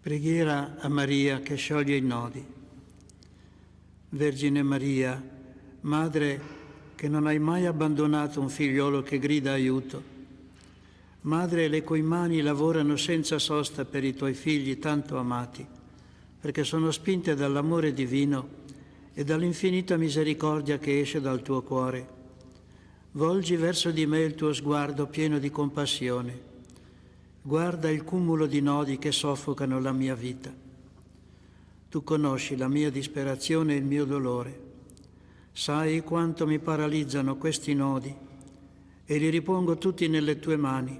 Preghiera a Maria che scioglie i nodi. Vergine Maria, Madre che non hai mai abbandonato un figliolo che grida aiuto, Madre le cui mani lavorano senza sosta per i tuoi figli tanto amati, perché sono spinte dall'amore divino e dall'infinita misericordia che esce dal tuo cuore. Volgi verso di me il tuo sguardo pieno di compassione. Guarda il cumulo di nodi che soffocano la mia vita. Tu conosci la mia disperazione e il mio dolore. Sai quanto mi paralizzano questi nodi e li ripongo tutti nelle tue mani.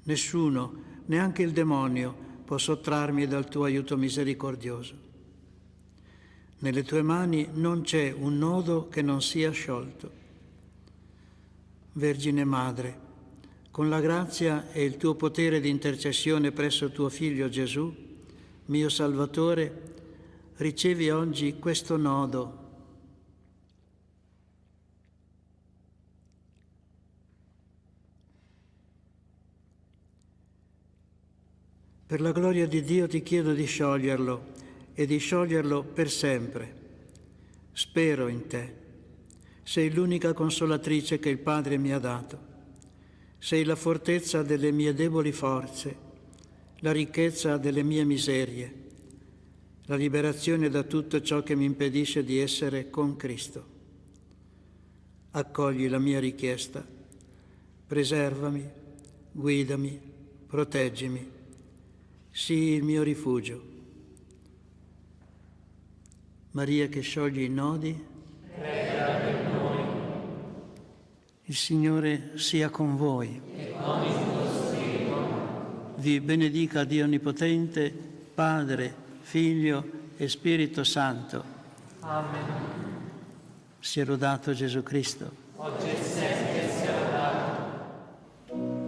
Nessuno, neanche il demonio, può sottrarmi dal tuo aiuto misericordioso. Nelle tue mani non c'è un nodo che non sia sciolto. Vergine Madre, con la grazia e il tuo potere di intercessione presso tuo Figlio Gesù, mio Salvatore, ricevi oggi questo nodo. Per la gloria di Dio ti chiedo di scioglierlo e di scioglierlo per sempre. Spero in te. Sei l'unica consolatrice che il Padre mi ha dato. Sei la fortezza delle mie deboli forze, la ricchezza delle mie miserie, la liberazione da tutto ciò che mi impedisce di essere con Cristo. Accogli la mia richiesta, preservami, guidami, proteggimi, sii il mio rifugio. Maria che scioglie i nodi,
prega per noi.
Il Signore sia con voi.
E con il tuo spirito.
Vi benedica Dio Onnipotente, Padre, Figlio e Spirito Santo.
Amen.
Sia lodato Gesù Cristo.
Oggi e sempre sia lodato.
Sì.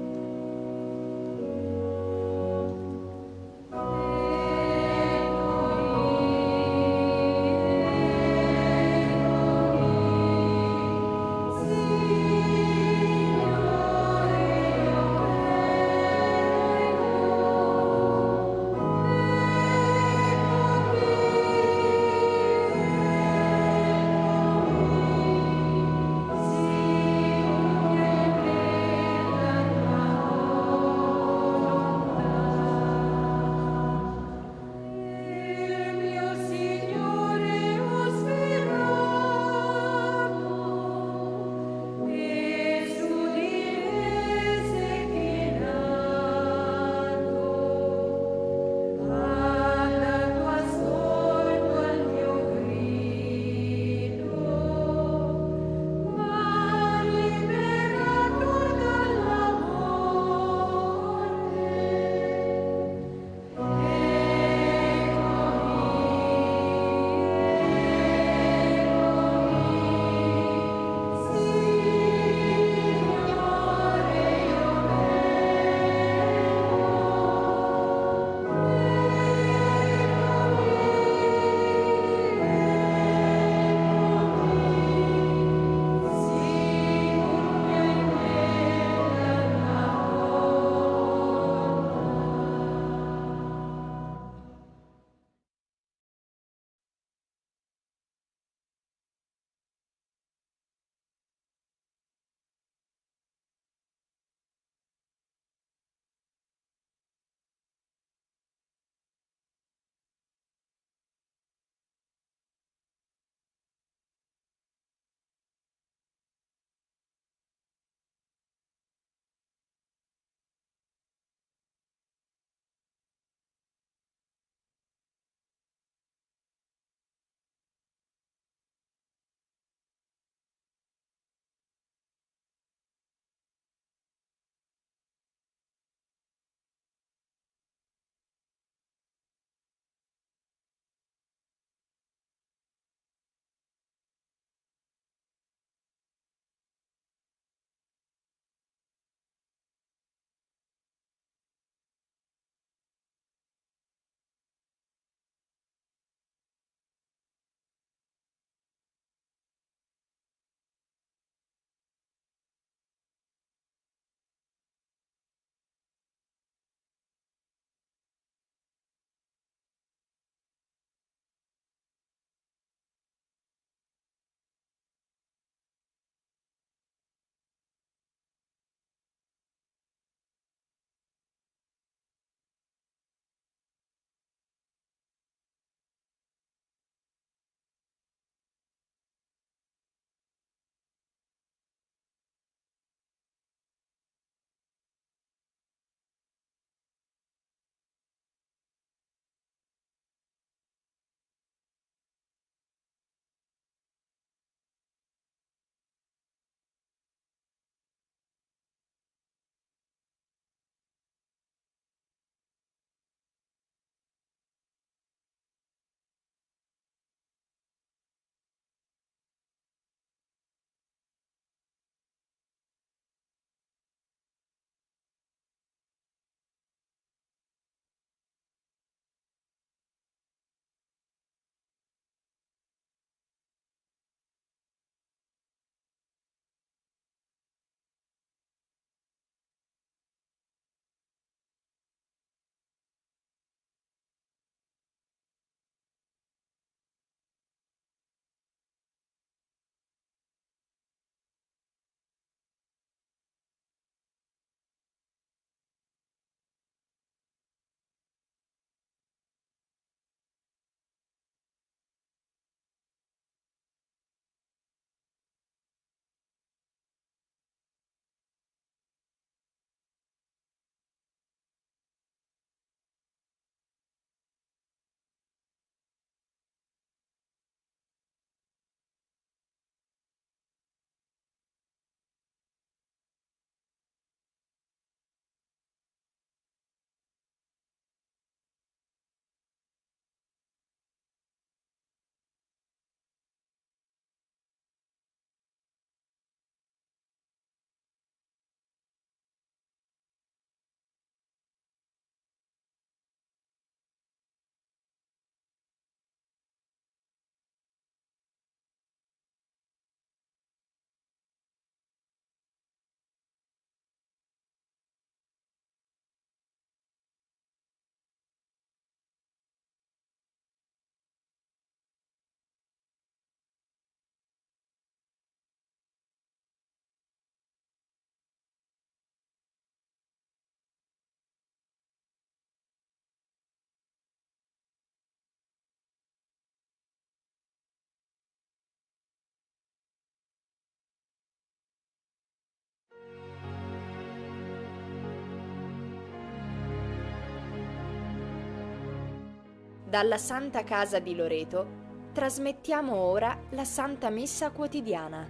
Dalla Santa Casa di Loreto trasmettiamo ora la Santa Messa quotidiana.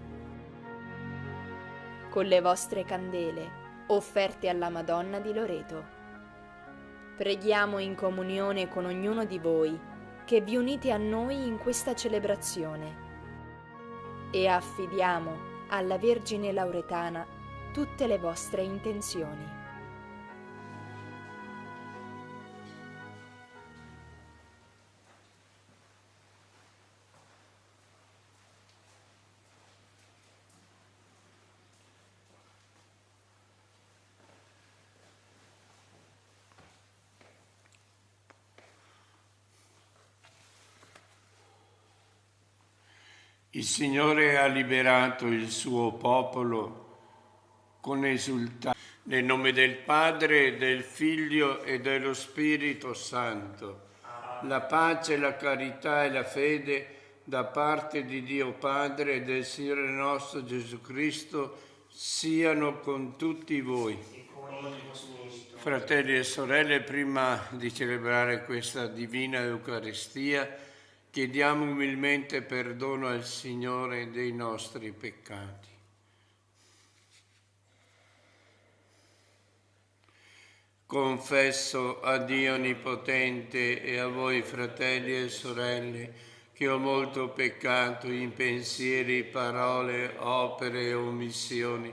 Con le vostre candele offerte alla Madonna di Loreto. Preghiamo in comunione con ognuno di voi che vi unite a noi in questa celebrazione e affidiamo alla Vergine Lauretana tutte le vostre intenzioni.
Il Signore ha liberato il suo popolo con esultanza. Nel nome del Padre, del Figlio e dello Spirito Santo. La pace, la carità e la fede da parte di Dio Padre e del Signore nostro Gesù Cristo siano con tutti voi. Fratelli e sorelle, prima di celebrare questa divina Eucaristia, chiediamo umilmente perdono al Signore dei nostri peccati. Confesso a Dio Onnipotente e a voi, fratelli e sorelle, che ho molto peccato in pensieri, parole, opere e omissioni,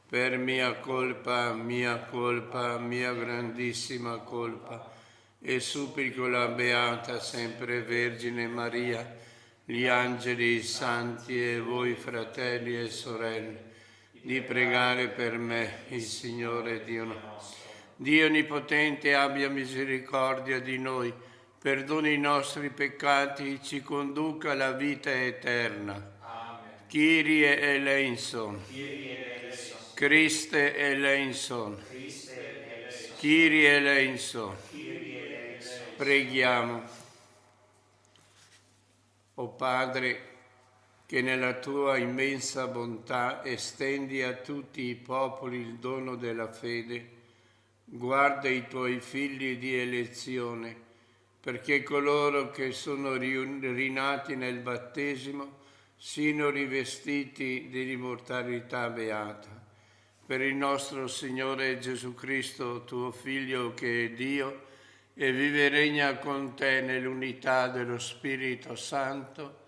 per mia colpa, mia grandissima colpa. E supplico la Beata sempre Vergine Maria, gli angeli, i santi e voi fratelli e sorelle, di pregare per me il Signore Dio nostro. Dio Onnipotente abbia misericordia di noi, perdoni i nostri peccati, ci conduca alla vita eterna. Amen. Kyrie eleison. Christe eleison. Kyrie eleison. Preghiamo. O Padre, che nella tua immensa bontà estendi a tutti i popoli il dono della fede, guarda i tuoi figli di elezione, perché coloro che sono rinati nel battesimo siano rivestiti dell'immortalità beata. Per il nostro Signore Gesù Cristo, tuo Figlio, che è Dio, e vive e regna con te nell'unità dello Spirito Santo,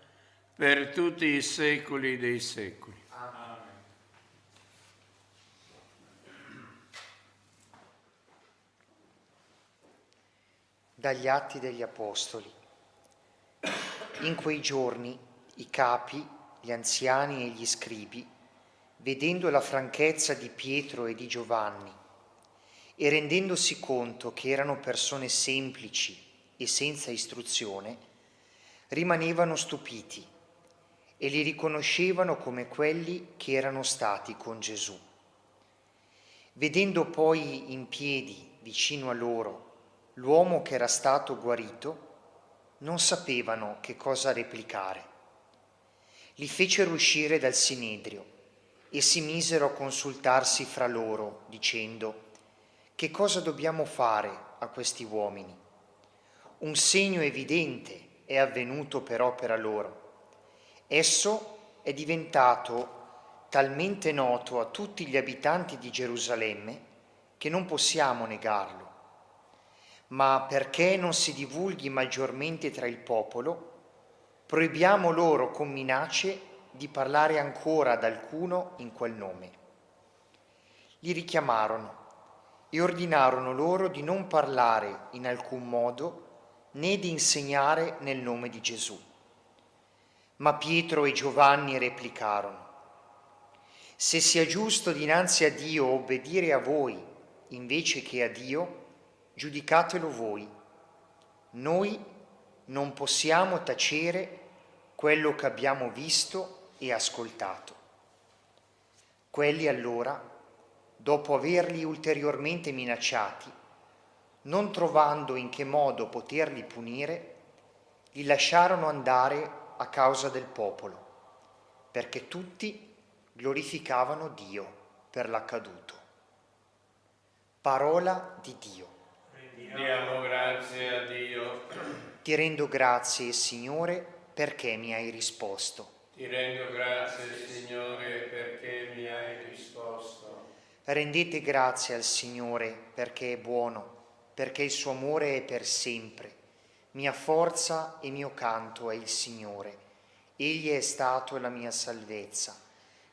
per tutti i secoli dei secoli.
Amen.
Dagli Atti degli Apostoli. In quei giorni i capi, gli anziani e gli scribi, vedendo la franchezza di Pietro e di Giovanni, e rendendosi conto che erano persone semplici e senza istruzione, rimanevano stupiti e li riconoscevano come quelli che erano stati con Gesù. Vedendo poi in piedi, vicino a loro, l'uomo che era stato guarito, non sapevano che cosa replicare. Li fecero uscire dal Sinedrio e si misero a consultarsi fra loro, dicendo: che cosa dobbiamo fare a questi uomini? Un segno evidente è avvenuto per opera loro. Esso è diventato talmente noto a tutti gli abitanti di Gerusalemme che non possiamo negarlo. Ma perché non si divulghi maggiormente tra il popolo, proibiamo loro con minacce di parlare ancora ad alcuno in quel nome. Li richiamarono e ordinarono loro di non parlare in alcun modo né di insegnare nel nome di Gesù. Ma Pietro e Giovanni replicarono: se sia giusto dinanzi a Dio obbedire a voi invece che a Dio, giudicatelo voi. Noi non possiamo tacere quello che abbiamo visto e ascoltato. Quelli allora, dopo averli ulteriormente minacciati, non trovando in che modo poterli punire, li lasciarono andare a causa del popolo, perché tutti glorificavano Dio per l'accaduto. Parola di Dio.
Diamo grazie a Dio.
Ti rendo grazie, Signore, perché mi hai risposto.
Ti rendo grazie, Signore, perché mi hai risposto.
Rendete grazie al Signore perché è buono, perché il suo amore è per sempre. Mia forza e mio canto è il Signore. Egli è stato la mia salvezza.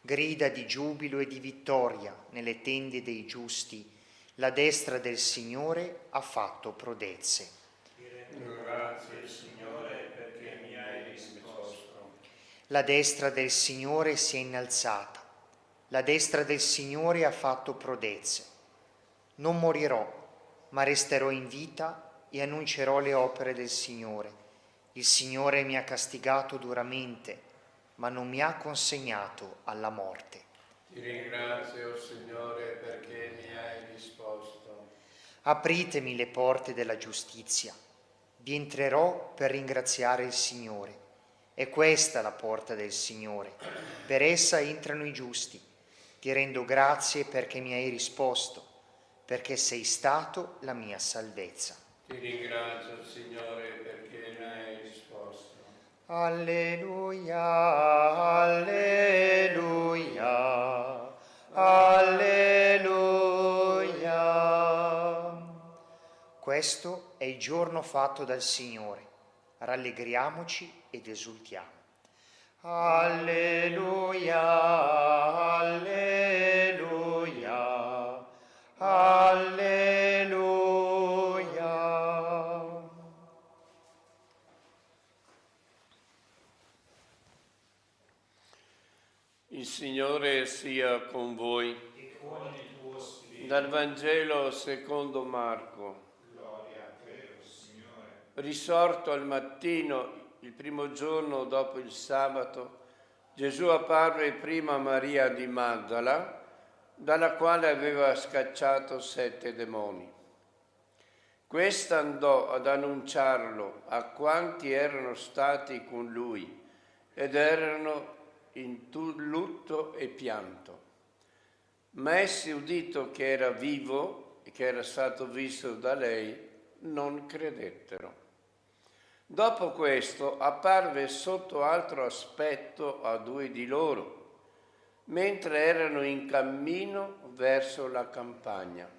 Grida di giubilo e di vittoria nelle tende dei giusti. La destra del Signore ha fatto prodezze.
Ti rendo grazie, Signore, perché mi hai risposto.
La destra del Signore si è innalzata. La destra del Signore ha fatto prodezze. Non morirò, ma resterò in vita e annuncerò le opere del Signore. Il Signore mi ha castigato duramente, ma non mi ha consegnato alla morte.
Ti ringrazio, Signore, perché mi hai risposto.
Apritemi le porte della giustizia. Vi entrerò per ringraziare il Signore. È questa la porta del Signore. Per essa entrano i giusti. Ti rendo grazie perché mi hai risposto, perché sei stato la mia salvezza.
Ti ringrazio, Signore, perché mi hai risposto.
Alleluia, alleluia, alleluia. Questo è il giorno fatto dal Signore. Rallegriamoci ed esultiamo. Alleluia, alleluia, alleluia.
Il Signore sia con voi.
E con il tuo spirito.
Dal Vangelo secondo Marco.
Gloria a te, o Signore.
Risorto al mattino, il primo giorno dopo il sabato, Gesù apparve prima a Maria di Magdala, dalla quale aveva scacciato 7 demoni. Questa andò ad annunciarlo a quanti erano stati con lui ed erano in lutto e pianto. Ma essi, udito che era vivo e che era stato visto da lei, non credettero. Dopo questo apparve sotto altro aspetto a 2 di loro, mentre erano in cammino verso la campagna.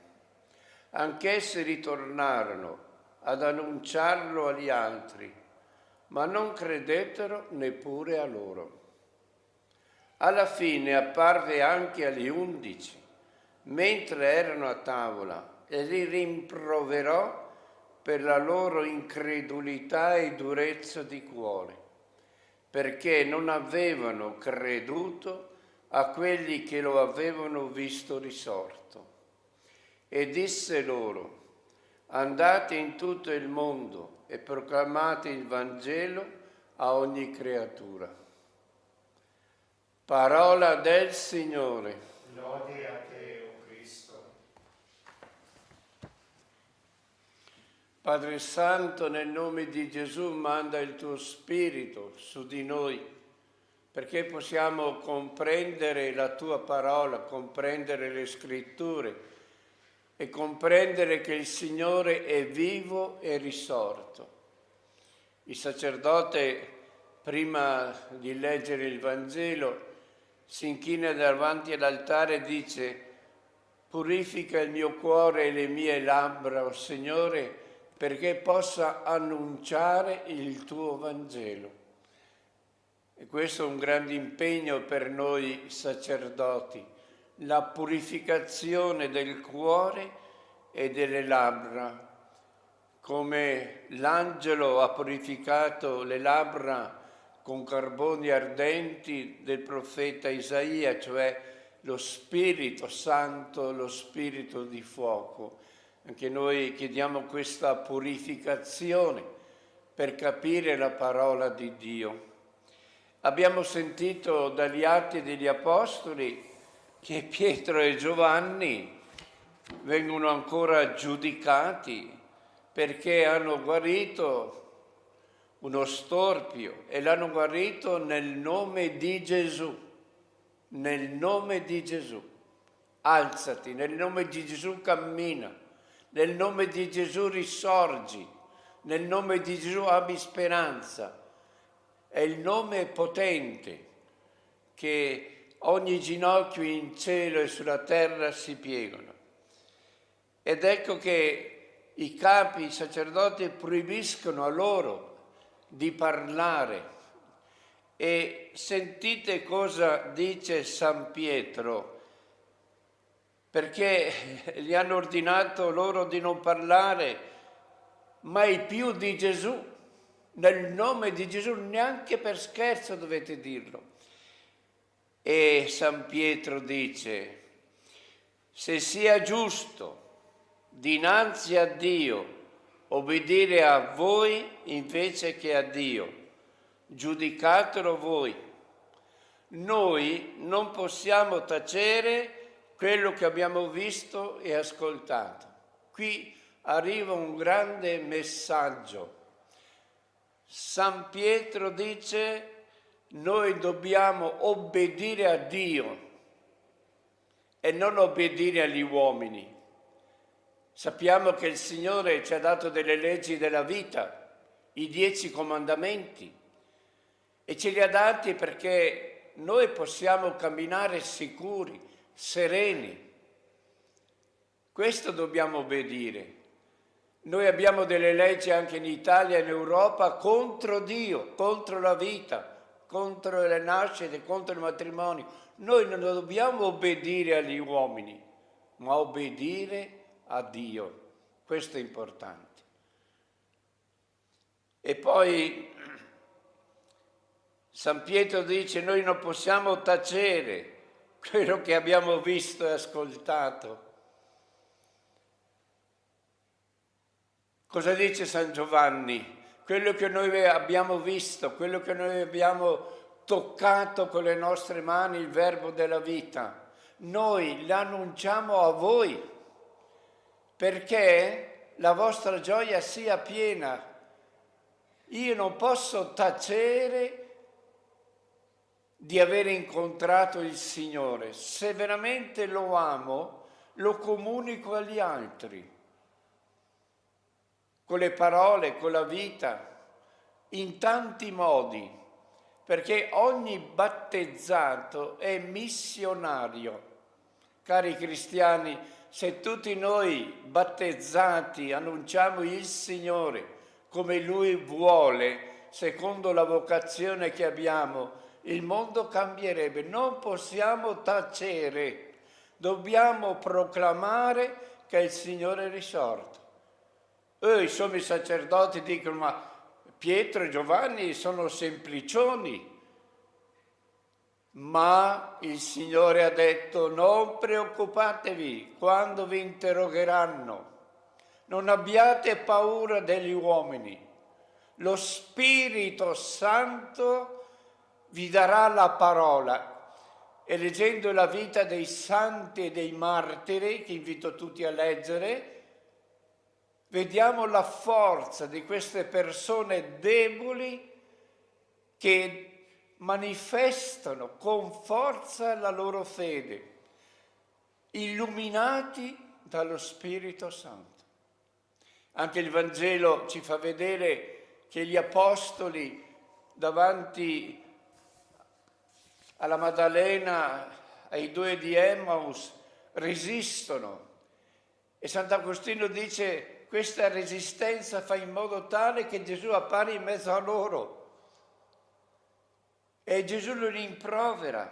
Anch'essi ritornarono ad annunciarlo agli altri, ma non credettero neppure a loro. Alla fine apparve anche agli 11, mentre erano a tavola, e li rimproverò per la loro incredulità e durezza di cuore, perché non avevano creduto a quelli che lo avevano visto risorto. E disse loro: andate in tutto il mondo e proclamate il Vangelo a ogni creatura. Parola del Signore.
Lode a te, o Cristo.
Padre Santo, nel nome di Gesù manda il tuo Spirito su di noi, perché possiamo comprendere la tua parola, comprendere le Scritture e comprendere che il Signore è vivo e risorto. Il sacerdote, prima di leggere il Vangelo, si inchina davanti all'altare e dice: purifica il mio cuore e le mie labbra, o Signore, perché possa annunciare il tuo Vangelo. E questo è un grande impegno per noi sacerdoti, la purificazione del cuore e delle labbra, come l'angelo ha purificato le labbra con carboni ardenti del profeta Isaia, cioè lo Spirito Santo, lo Spirito di fuoco. Anche noi chiediamo questa purificazione per capire la parola di Dio. Abbiamo sentito dagli Atti degli Apostoli che Pietro e Giovanni vengono ancora giudicati perché hanno guarito uno storpio e l'hanno guarito nel nome di Gesù. Nel nome di Gesù. Alzati, nel nome di Gesù cammina, nel nome di Gesù risorgi. nel nome di Gesù abbi speranza. È il nome potente che ogni ginocchio in cielo e sulla terra si piegano. Ed ecco che i capi, i sacerdoti proibiscono a loro di parlare. E sentite cosa dice San Pietro, perché gli hanno ordinato loro di non parlare mai più di Gesù, nel nome di Gesù, neanche per scherzo dovete dirlo. E San Pietro dice: se sia giusto dinanzi a Dio obbedire a voi invece che a Dio, giudicatelo voi. Noi non possiamo tacere quello che abbiamo visto e ascoltato. Qui arriva un grande messaggio. San Pietro dice: noi dobbiamo obbedire a Dio e non obbedire agli uomini. Sappiamo che il Signore ci ha dato delle leggi della vita, i 10 comandamenti, e ce li ha dati perché noi possiamo camminare sicuri, sereni. Questo dobbiamo obbedire. Noi abbiamo delle leggi anche in Italia e in Europa contro Dio, contro la vita, contro le nascite, contro il matrimonio. Noi non dobbiamo obbedire agli uomini, ma obbedire a Dio. Questo è importante. E poi San Pietro dice: noi non possiamo tacere quello che abbiamo visto e ascoltato. Cosa dice San Giovanni? Quello che noi abbiamo visto, quello che noi abbiamo toccato con le nostre mani, il verbo della vita, noi l'annunciamo a voi perché la vostra gioia sia piena. Io non posso tacere di aver incontrato il Signore. Se veramente lo amo, lo comunico agli altri, con le parole, con la vita, in tanti modi, perché ogni battezzato è missionario. Cari cristiani, se tutti noi battezzati annunciamo il Signore come Lui vuole, secondo la vocazione che abbiamo, il mondo cambierebbe. Non possiamo tacere, dobbiamo proclamare che il Signore è risorto. I sommi sacerdoti dicono: ma Pietro e Giovanni sono semplicioni. Ma il Signore ha detto: non preoccupatevi quando vi interrogheranno, non abbiate paura degli uomini, lo Spirito Santo vi darà la parola. E leggendo la vita dei santi e dei martiri, che invito tutti a leggere, vediamo la forza di queste persone deboli che manifestano con forza la loro fede, illuminati dallo Spirito Santo. Anche il Vangelo ci fa vedere che gli apostoli davanti alla Maddalena, ai 2 di Emmaus, resistono. E Sant'Agostino dice: questa resistenza fa in modo tale che Gesù appare in mezzo a loro. E Gesù lo rimprovera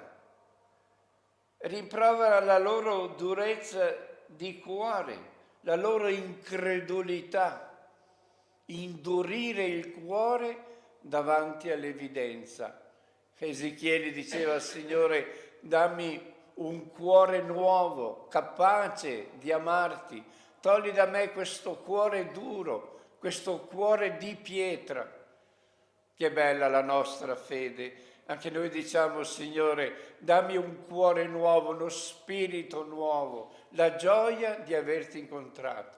la loro durezza di cuore, la loro incredulità, indurire il cuore davanti all'evidenza. Ezechiele diceva al Signore: dammi un cuore nuovo, capace di amarti, togli da me questo cuore duro, questo cuore di pietra. Che bella la nostra fede. Anche noi diciamo: Signore, dammi un cuore nuovo, uno spirito nuovo, la gioia di averti incontrato.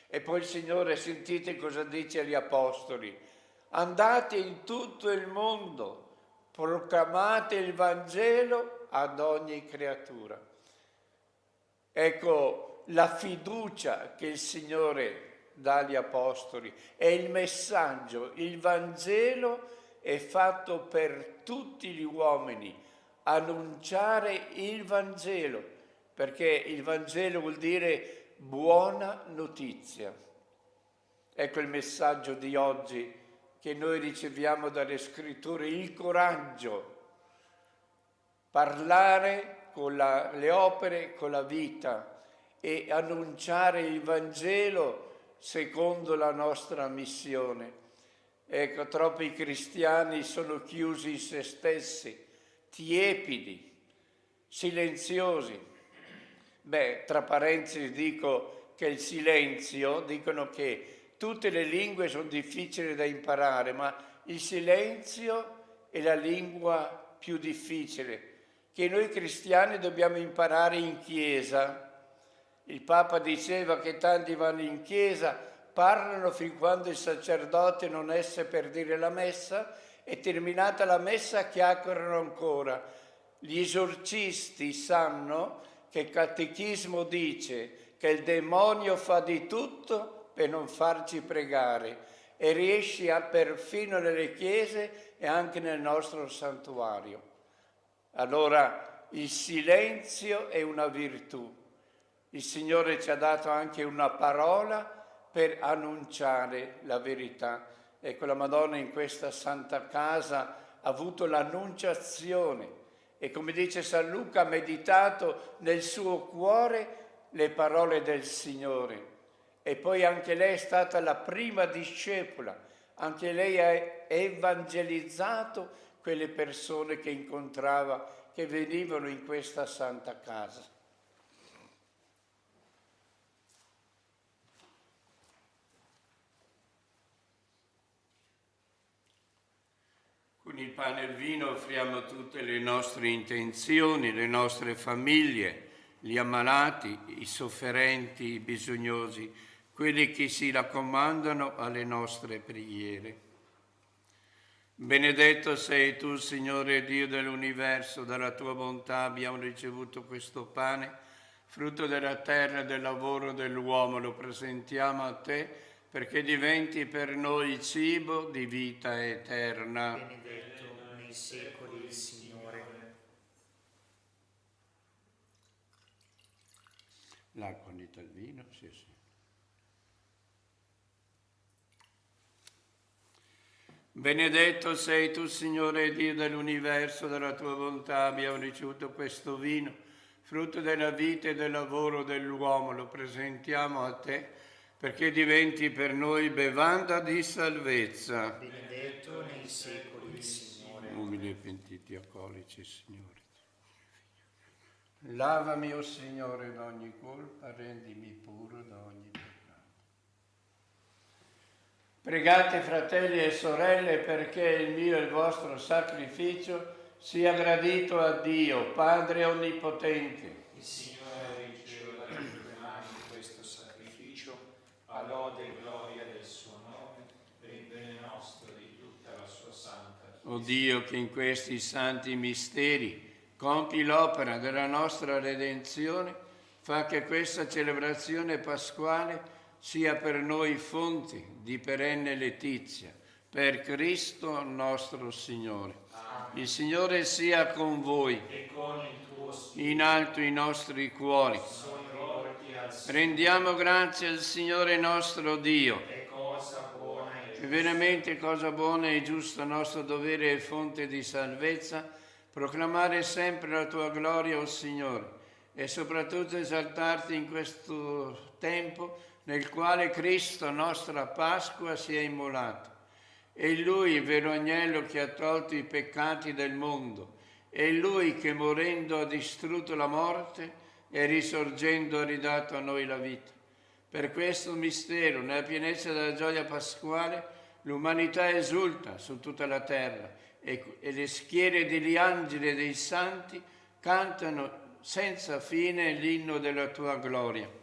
E poi il Signore, sentite cosa dice agli Apostoli: andate in tutto il mondo, proclamate il Vangelo ad ogni creatura. Ecco la fiducia che il Signore dagli Apostoli. È il messaggio, il Vangelo è fatto per tutti gli uomini, annunciare il Vangelo, perché il Vangelo vuol dire buona notizia. Ecco il messaggio di oggi che noi riceviamo dalle Scritture, il coraggio, parlare con le opere, con la vita e annunciare il Vangelo secondo la nostra missione. Ecco, troppi cristiani sono chiusi in se stessi, tiepidi, silenziosi. Tra parentesi dico che il silenzio, dicono che tutte le lingue sono difficili da imparare, ma il silenzio è la lingua più difficile, che noi cristiani dobbiamo imparare in chiesa. Il Papa diceva che tanti vanno in chiesa, parlano fin quando il sacerdote non esce per dire la messa e terminata la messa chiacchierano ancora. Gli esorcisti sanno che il catechismo dice che il demonio fa di tutto per non farci pregare e riesce perfino nelle chiese e anche nel nostro santuario. Allora il silenzio è una virtù. Il Signore ci ha dato anche una parola per annunciare la verità. Ecco, la Madonna in questa Santa Casa ha avuto l'annunciazione e, come dice San Luca, ha meditato nel suo cuore le parole del Signore. E poi anche lei è stata la prima discepola, anche lei ha evangelizzato quelle persone che incontrava, che venivano in questa Santa Casa. Con il pane e il vino offriamo tutte le nostre intenzioni, le nostre famiglie, gli ammalati, i sofferenti, i bisognosi, quelli che si raccomandano alle nostre preghiere. Benedetto sei tu, Signore Dio dell'universo, dalla tua bontà abbiamo ricevuto questo pane, frutto della terra e del lavoro dell'uomo, lo presentiamo a te perché diventi per noi cibo di vita eterna.
Benedetto nei secoli il Signore.
L'acqua unita al vino, sì. Benedetto sei tu, Signore Dio dell'universo, dalla tua bontà abbiamo ricevuto questo vino, frutto della vita e del lavoro dell'uomo, lo presentiamo a te perché diventi per noi bevanda di salvezza.
Benedetto nei secoli il Signore.
Umili e pentiti accolici, Signore. Lavami, o Signore, da ogni colpa, rendimi puro da ogni peccato. Pregate, fratelli e sorelle, perché il mio e il vostro sacrificio sia gradito a Dio, Padre Onnipotente.
Il Signore riceva dalle tue mani questo sacrificio, a lode e gloria del suo nome, per il bene nostro e di tutta la sua santa Chiesa.
O Dio, che in questi santi misteri compi l'opera della nostra redenzione, fa che questa celebrazione pasquale sia per noi fonte di perenne letizia, per Cristo nostro Signore. Amen. Il Signore sia con voi
e con il tuo spirito.
In alto i nostri cuori.
Sono rivolti al Signore.
Rendiamo grazie al Signore nostro Dio.
È cosa buona e giusta.
È veramente cosa buona e giusta, nostro dovere e fonte di salvezza, proclamare sempre la tua gloria, o Signore, e soprattutto esaltarti in questo tempo nel quale Cristo, nostra Pasqua, si è immolato. È Lui, il vero agnello che ha tolto i peccati del mondo. È Lui che morendo ha distrutto la morte e risorgendo ha ridato a noi la vita. Per questo mistero, nella pienezza della gioia pasquale, l'umanità esulta su tutta la terra e le schiere degli angeli e dei santi cantano senza fine l'inno della tua gloria.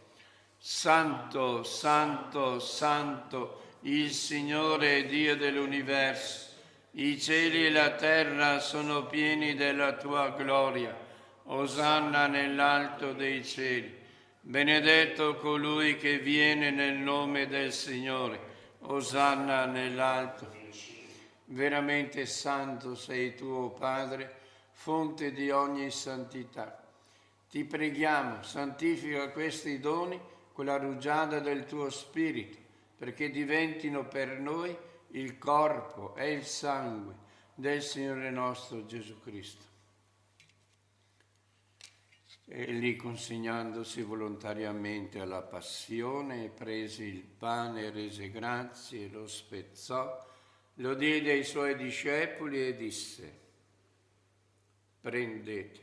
Santo, santo, santo, il Signore Dio dell'universo, i cieli e la terra sono pieni della tua gloria. Osanna nell'alto dei cieli. Benedetto colui che viene nel nome del Signore, Osanna nell'alto. Veramente santo sei tu, o Padre, fonte di ogni santità. Ti preghiamo, santifica questi doni con la rugiada del tuo Spirito, perché diventino per noi il corpo e il sangue del Signore nostro Gesù Cristo. Egli, consegnandosi volontariamente alla passione, prese il pane, rese grazie, lo spezzò, lo diede ai suoi discepoli e disse: prendete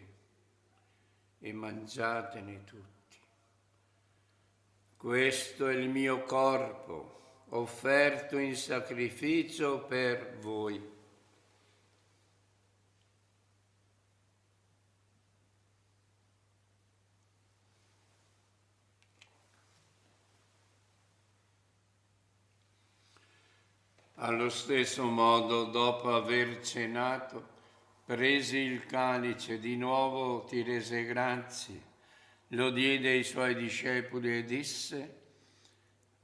e mangiatene tutti. Questo è il mio corpo, offerto in sacrificio per voi. Allo stesso modo, dopo aver cenato, prese il calice, di nuovo ti rese grazie, lo diede ai suoi discepoli e disse: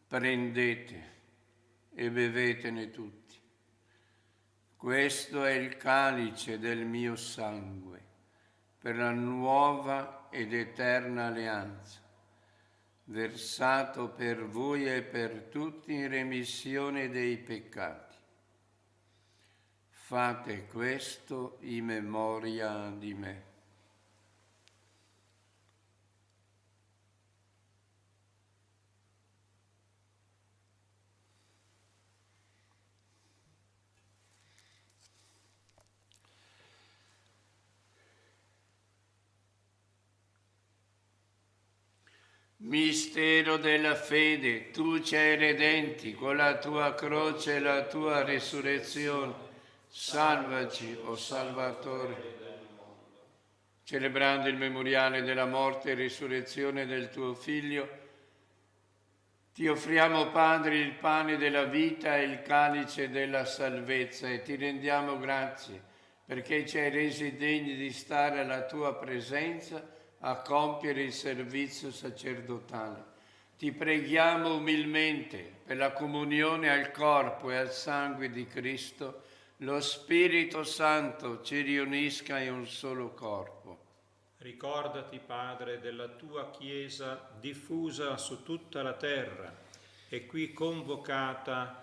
prendete e bevetene tutti. Questo è il calice del mio sangue, per la nuova ed eterna alleanza, versato per voi e per tutti in remissione dei peccati. Fate questo in memoria di me. Mistero della fede, tu ci hai redenti con la tua croce e la tua risurrezione. Salvaci, o Salvatore. Celebrando il memoriale della morte e risurrezione del tuo Figlio, ti offriamo, Padre, il pane della vita e il calice della salvezza e ti rendiamo grazie perché ci hai resi degni di stare alla tua presenza a compiere il servizio sacerdotale. Ti preghiamo umilmente per la comunione al corpo e al sangue di Cristo, lo Spirito Santo ci riunisca in un solo corpo.
Ricordati, Padre, della tua Chiesa diffusa su tutta la terra e qui convocata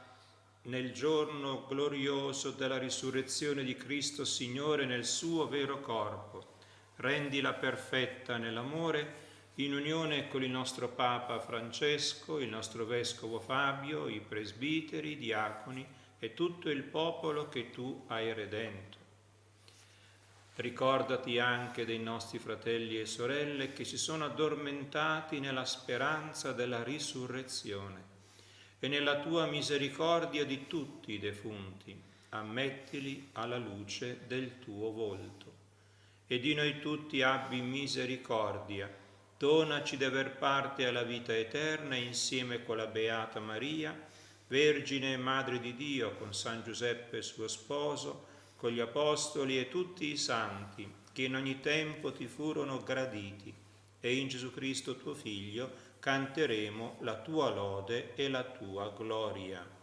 nel giorno glorioso della risurrezione di Cristo Signore nel suo vero corpo. Rendila perfetta nell'amore, in unione con il nostro Papa Francesco, il nostro Vescovo Fabio, i presbiteri, i diaconi e tutto il popolo che tu hai redento. Ricordati anche dei nostri fratelli e sorelle che si sono addormentati nella speranza della risurrezione e nella tua misericordia di tutti i defunti. Ammettili alla luce del tuo volto. E di noi tutti abbi misericordia, donaci di aver parte alla vita eterna insieme con la Beata Maria, Vergine e Madre di Dio, con San Giuseppe suo sposo, con gli Apostoli e tutti i santi, che in ogni tempo ti furono graditi, e in Gesù Cristo tuo Figlio canteremo la tua lode e la tua gloria.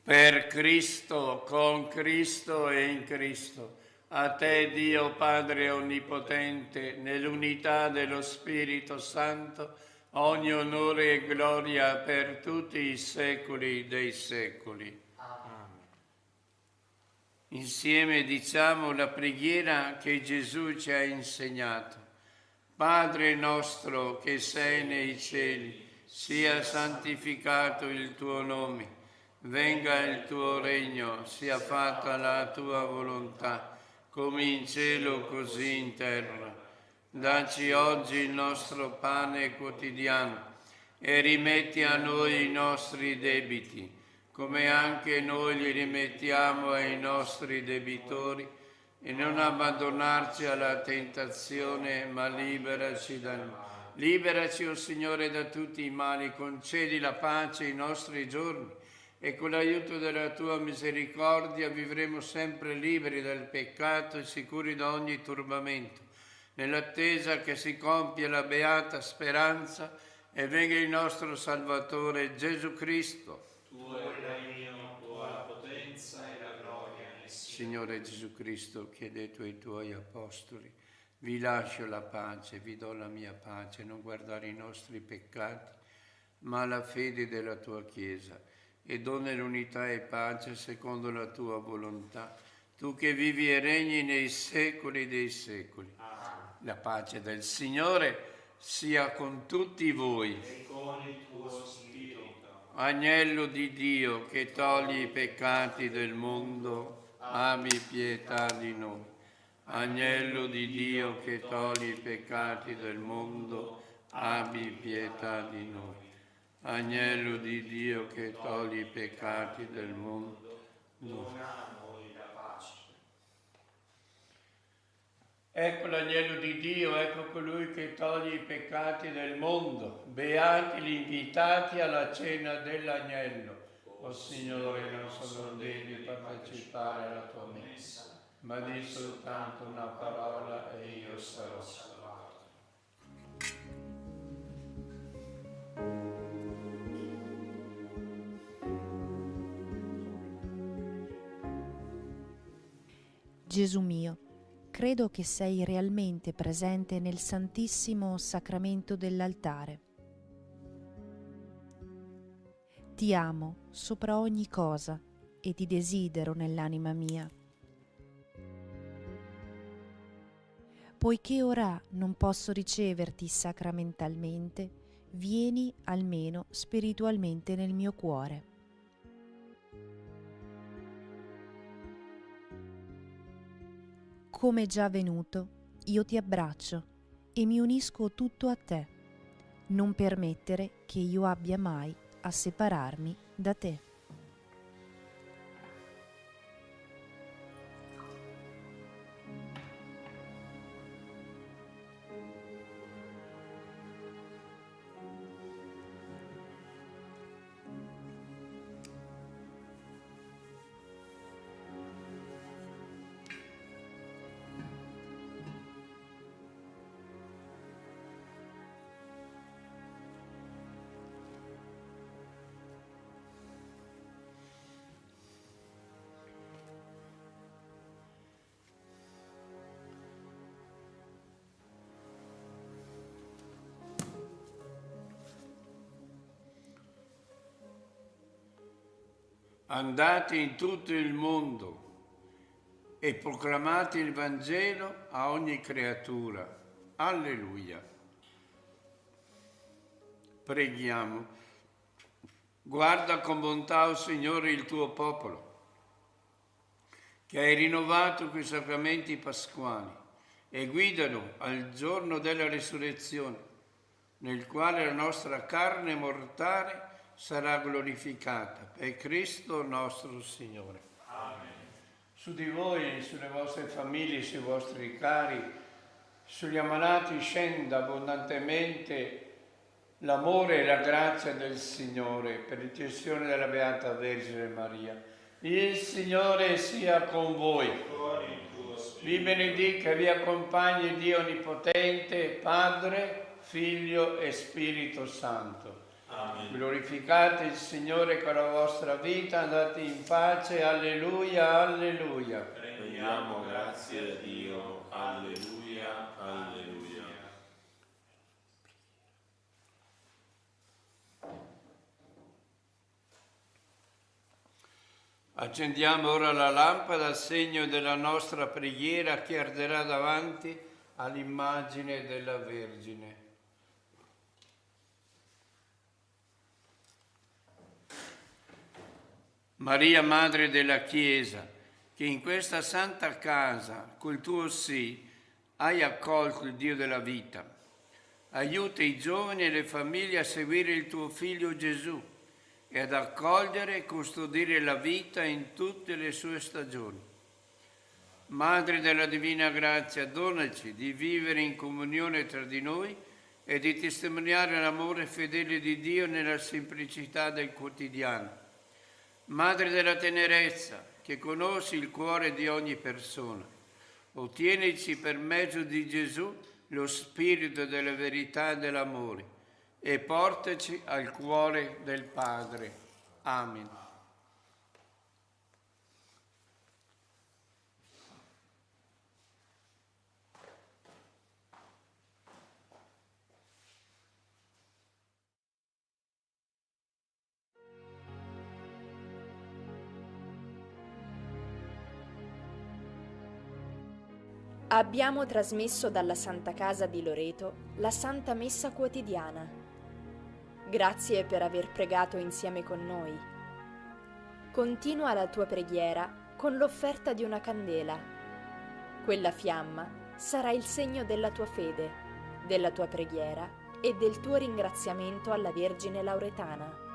Per Cristo, con Cristo e in Cristo, a te Dio Padre Onnipotente, nell'unità dello Spirito Santo, ogni onore e gloria per tutti i secoli dei secoli. Amen. Insieme diciamo la preghiera che Gesù ci ha insegnato. Padre nostro che sei nei cieli, sia santificato il tuo nome. Venga il tuo regno, sia fatta la tua volontà, come in cielo così in terra. Dacci oggi il nostro pane quotidiano e rimetti a noi i nostri debiti, come anche noi li rimettiamo ai nostri debitori, e non abbandonarci alla tentazione, ma liberaci dal male. Liberaci, o Signore, da tutti i mali, concedi la pace ai nostri giorni, e con l'aiuto della tua misericordia vivremo sempre liberi dal peccato e sicuri da ogni turbamento, nell'attesa che si compia la beata speranza e venga il nostro Salvatore Gesù Cristo.
Tuo è il regno, tua la potenza e la gloria nel
Signore Gesù Cristo, che hai detto ai tuoi apostoli: vi lascio la pace, vi do la mia pace, non guardare i nostri peccati, ma la fede della tua Chiesa, e dona l'unità e pace secondo la tua volontà, tu che vivi e regni nei secoli dei secoli. La pace del Signore sia con tutti voi.
E con il tuo spirito.
Agnello di Dio che togli i peccati del mondo, abbi pietà di noi. Agnello di Dio che togli i peccati del mondo, abbi pietà di noi. Agnello di Dio che togli i peccati del mondo,
dona a noi la pace.
Ecco l'agnello di Dio, ecco colui che toglie i peccati del mondo. Beati gli invitati alla cena dell'agnello. O Signore, non sono degno di partecipare alla tua messa, ma di soltanto una parola e io sarò salvato.
Gesù mio, credo che sei realmente presente nel Santissimo Sacramento dell'altare. Ti amo sopra ogni cosa e ti desidero nell'anima mia. Poiché ora non posso riceverti sacramentalmente, vieni almeno spiritualmente nel mio cuore. Come già venuto, io ti abbraccio e mi unisco tutto a te. Non permettere che io abbia mai a separarmi da te.
Andate in tutto il mondo e proclamate il Vangelo a ogni creatura. Alleluia. Preghiamo. Guarda con bontà, o Signore, il tuo popolo, che hai rinnovato quei sacramenti pasquali, e guidalo al giorno della risurrezione, nel quale la nostra carne mortale sarà glorificata per Cristo nostro Signore.
Amen.
Su di voi, sulle vostre famiglie, sui vostri cari, sugli ammalati scenda abbondantemente l'amore e la grazia del Signore per l'intercessione della Beata Vergine Maria. Il Signore sia con voi. Vi benedica e vi accompagni Dio Onnipotente, Padre, Figlio e Spirito Santo.
Amen.
Glorificate il Signore con la vostra vita, andate in pace, alleluia, alleluia.
Prendiamo grazie a Dio, alleluia, alleluia.
Accendiamo ora la lampada, segno della nostra preghiera che arderà davanti all'immagine della Vergine. Maria, Madre della Chiesa, che in questa santa casa, col tuo sì, hai accolto il Dio della vita, aiuta i giovani e le famiglie a seguire il tuo Figlio Gesù e ad accogliere e custodire la vita in tutte le sue stagioni. Madre della Divina Grazia, donaci di vivere in comunione tra di noi e di testimoniare l'amore fedele di Dio nella semplicità del quotidiano. Madre della tenerezza, che conosci il cuore di ogni persona, ottienici per mezzo di Gesù lo spirito della verità e dell'amore e portaci al cuore del Padre. Amen.
Abbiamo trasmesso dalla Santa Casa di Loreto la Santa Messa quotidiana. Grazie per aver pregato insieme con noi. Continua la tua preghiera con l'offerta di una candela. Quella fiamma sarà il segno della tua fede, della tua preghiera e del tuo ringraziamento alla Vergine Lauretana.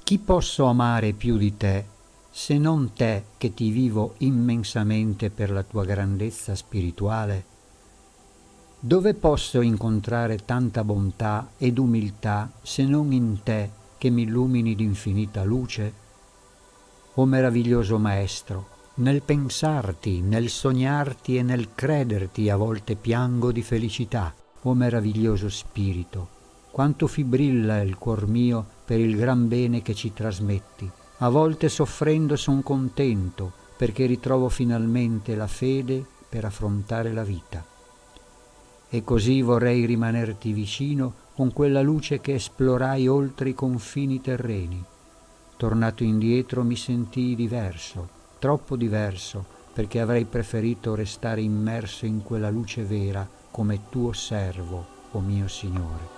Chi posso amare più di te, se non te che ti vivo immensamente per la tua grandezza spirituale? Dove posso incontrare tanta bontà ed umiltà se non in te che mi illumini d'infinita luce? O meraviglioso Maestro, nel pensarti, nel sognarti e nel crederti a volte piango di felicità. O meraviglioso Spirito, quanto fibrilla il cuor mio per il gran bene che ci trasmetti. A volte soffrendo son contento, perché ritrovo finalmente la fede per affrontare la vita. E così vorrei rimanerti vicino con quella luce che esplorai oltre i confini terreni. Tornato indietro mi sentii diverso, troppo diverso, perché avrei preferito restare immerso in quella luce vera come tuo servo, o mio Signore.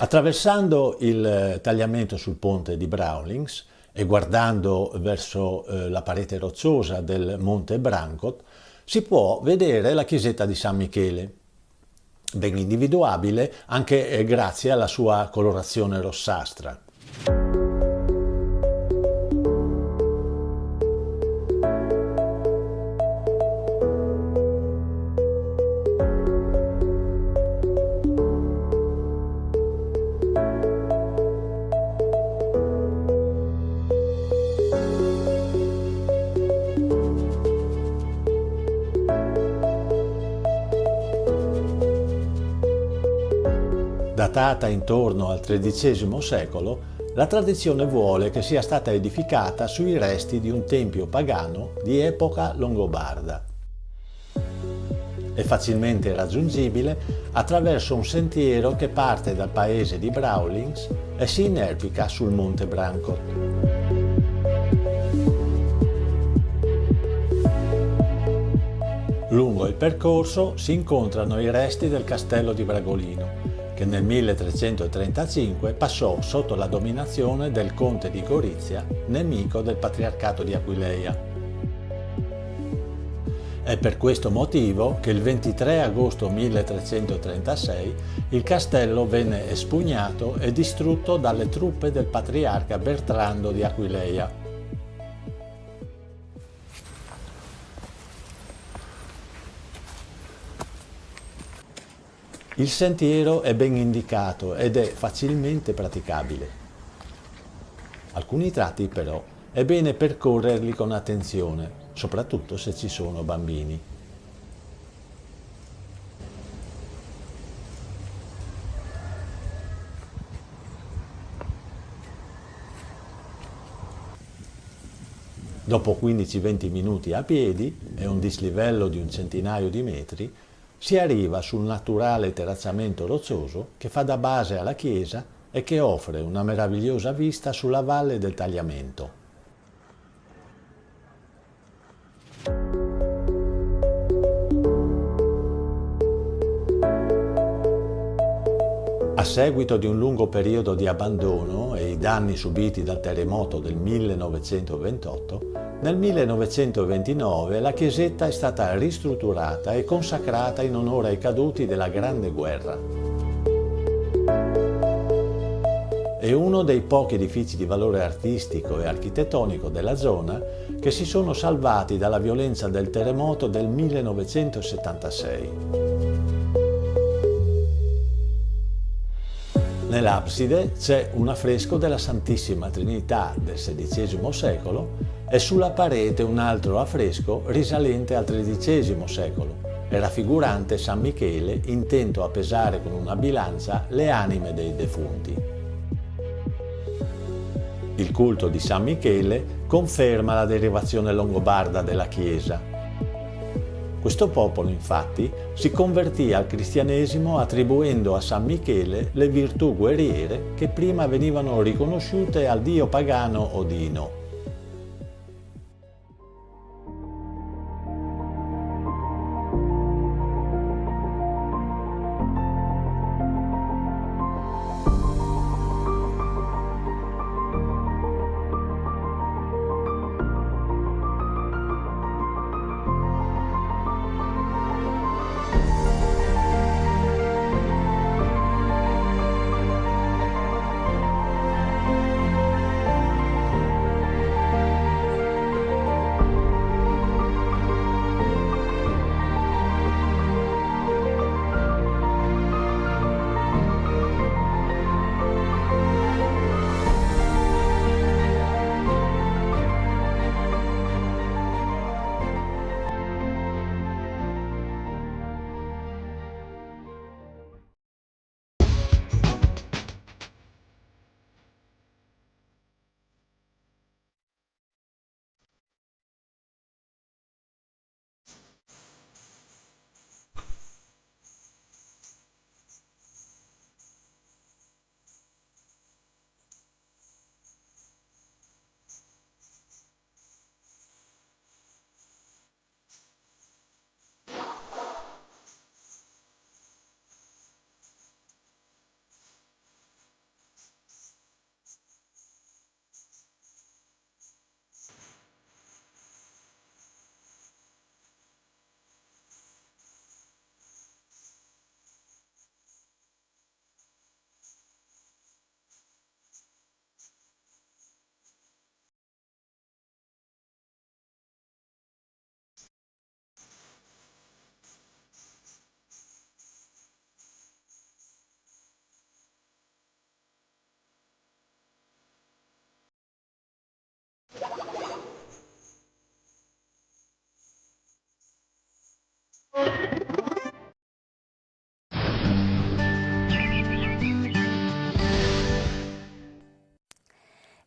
Attraversando il tagliamento sul ponte di Brawlings e guardando verso la parete rocciosa del Monte Brancott, si può vedere la chiesetta di San Michele, ben individuabile anche grazie alla sua colorazione rossastra. Datata intorno al XIII secolo, la tradizione vuole che sia stata edificata sui resti di un tempio pagano di epoca longobarda. È facilmente raggiungibile attraverso un sentiero che parte dal paese di Brawlings e si inerpica sul Monte Brancott. Lungo il percorso si incontrano i resti del castello di Bragolino, che nel 1335 passò sotto la dominazione del conte di Gorizia, nemico del patriarcato di Aquileia. È per questo motivo che il 23 agosto 1336 il castello venne espugnato e distrutto dalle truppe del patriarca Bertrando di Aquileia. Il sentiero è ben indicato ed è facilmente praticabile. Alcuni tratti però è bene percorrerli con attenzione, soprattutto se ci sono bambini. Dopo 15-20 minuti a piedi e un dislivello di un centinaio di metri, si arriva sul naturale terrazzamento roccioso che fa da base alla chiesa e che offre una meravigliosa vista sulla valle del Tagliamento. A seguito di un lungo periodo di abbandono e i danni subiti dal terremoto del 1928, nel 1929 la chiesetta è stata ristrutturata e consacrata in onore ai caduti della Grande Guerra. È uno dei pochi edifici di valore artistico e architettonico della zona che si sono salvati dalla violenza del terremoto del 1976. Nell'abside c'è un affresco della Santissima Trinità del XVI secolo e sulla parete un altro affresco risalente al XIII secolo e raffigurante San Michele intento a pesare con una bilancia le anime dei defunti. Il culto di San Michele conferma la derivazione longobarda della Chiesa. Questo popolo, infatti, si convertì al cristianesimo attribuendo a San Michele le virtù guerriere che prima venivano riconosciute al dio pagano Odino.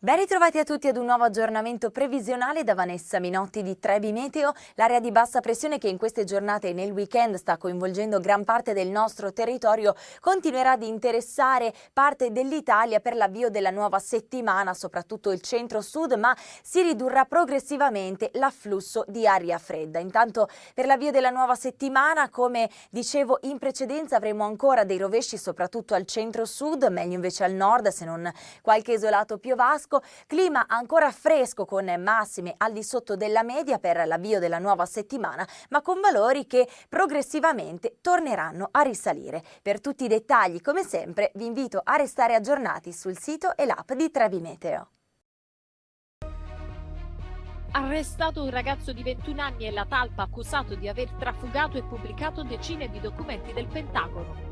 Ben ritrovati a tutti ad un nuovo aggiornamento previsionale da Vanessa Minotti di Trebi Meteo. L'area di bassa pressione che in queste giornate e nel weekend sta coinvolgendo gran parte del nostro territorio continuerà ad interessare parte dell'Italia per l'avvio della nuova settimana, soprattutto il centro-sud, ma si ridurrà progressivamente l'afflusso di aria fredda. Intanto per l'avvio della nuova settimana, come dicevo in precedenza, avremo ancora dei rovesci soprattutto al centro-sud, meglio invece al nord se non qualche isolato piovasco. Clima ancora fresco con massime al di sotto della media per l'avvio della nuova settimana, ma con valori che progressivamente torneranno a risalire. Per tutti i dettagli, come sempre, vi invito a restare aggiornati sul sito e l'app di Trebi Meteo.
Arrestato un ragazzo di 21 anni e la talpa accusato di aver trafugato e pubblicato decine di documenti del Pentagono.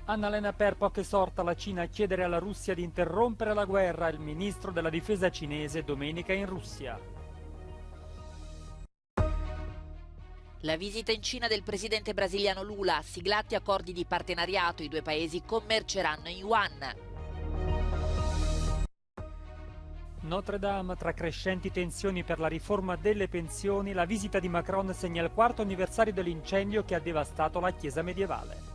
Annalena Baerbock esorta la Cina a chiedere alla Russia di interrompere la guerra. Il ministro della difesa cinese domenica in Russia.
La visita in Cina del presidente brasiliano Lula, siglati accordi di partenariato, i due paesi commerceranno in yuan.
Notre Dame, tra crescenti tensioni per la riforma delle pensioni, la visita di Macron segna il 4° anniversario dell'incendio che ha devastato la chiesa medievale.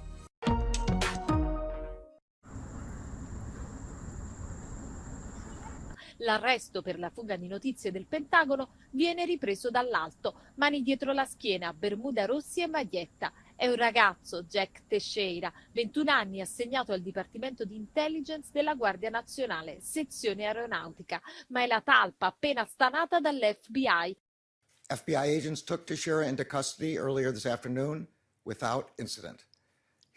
L'arresto per la fuga di notizie del Pentagono viene ripreso dall'alto, mani dietro la schiena, bermuda rossi e maglietta. È un ragazzo, Jack Teixeira, 21 anni, assegnato al Dipartimento di Intelligence della Guardia Nazionale, sezione aeronautica, ma è la talpa appena stanata dall'FBI.
FBI agents took Teixeira into custody earlier this afternoon without incident.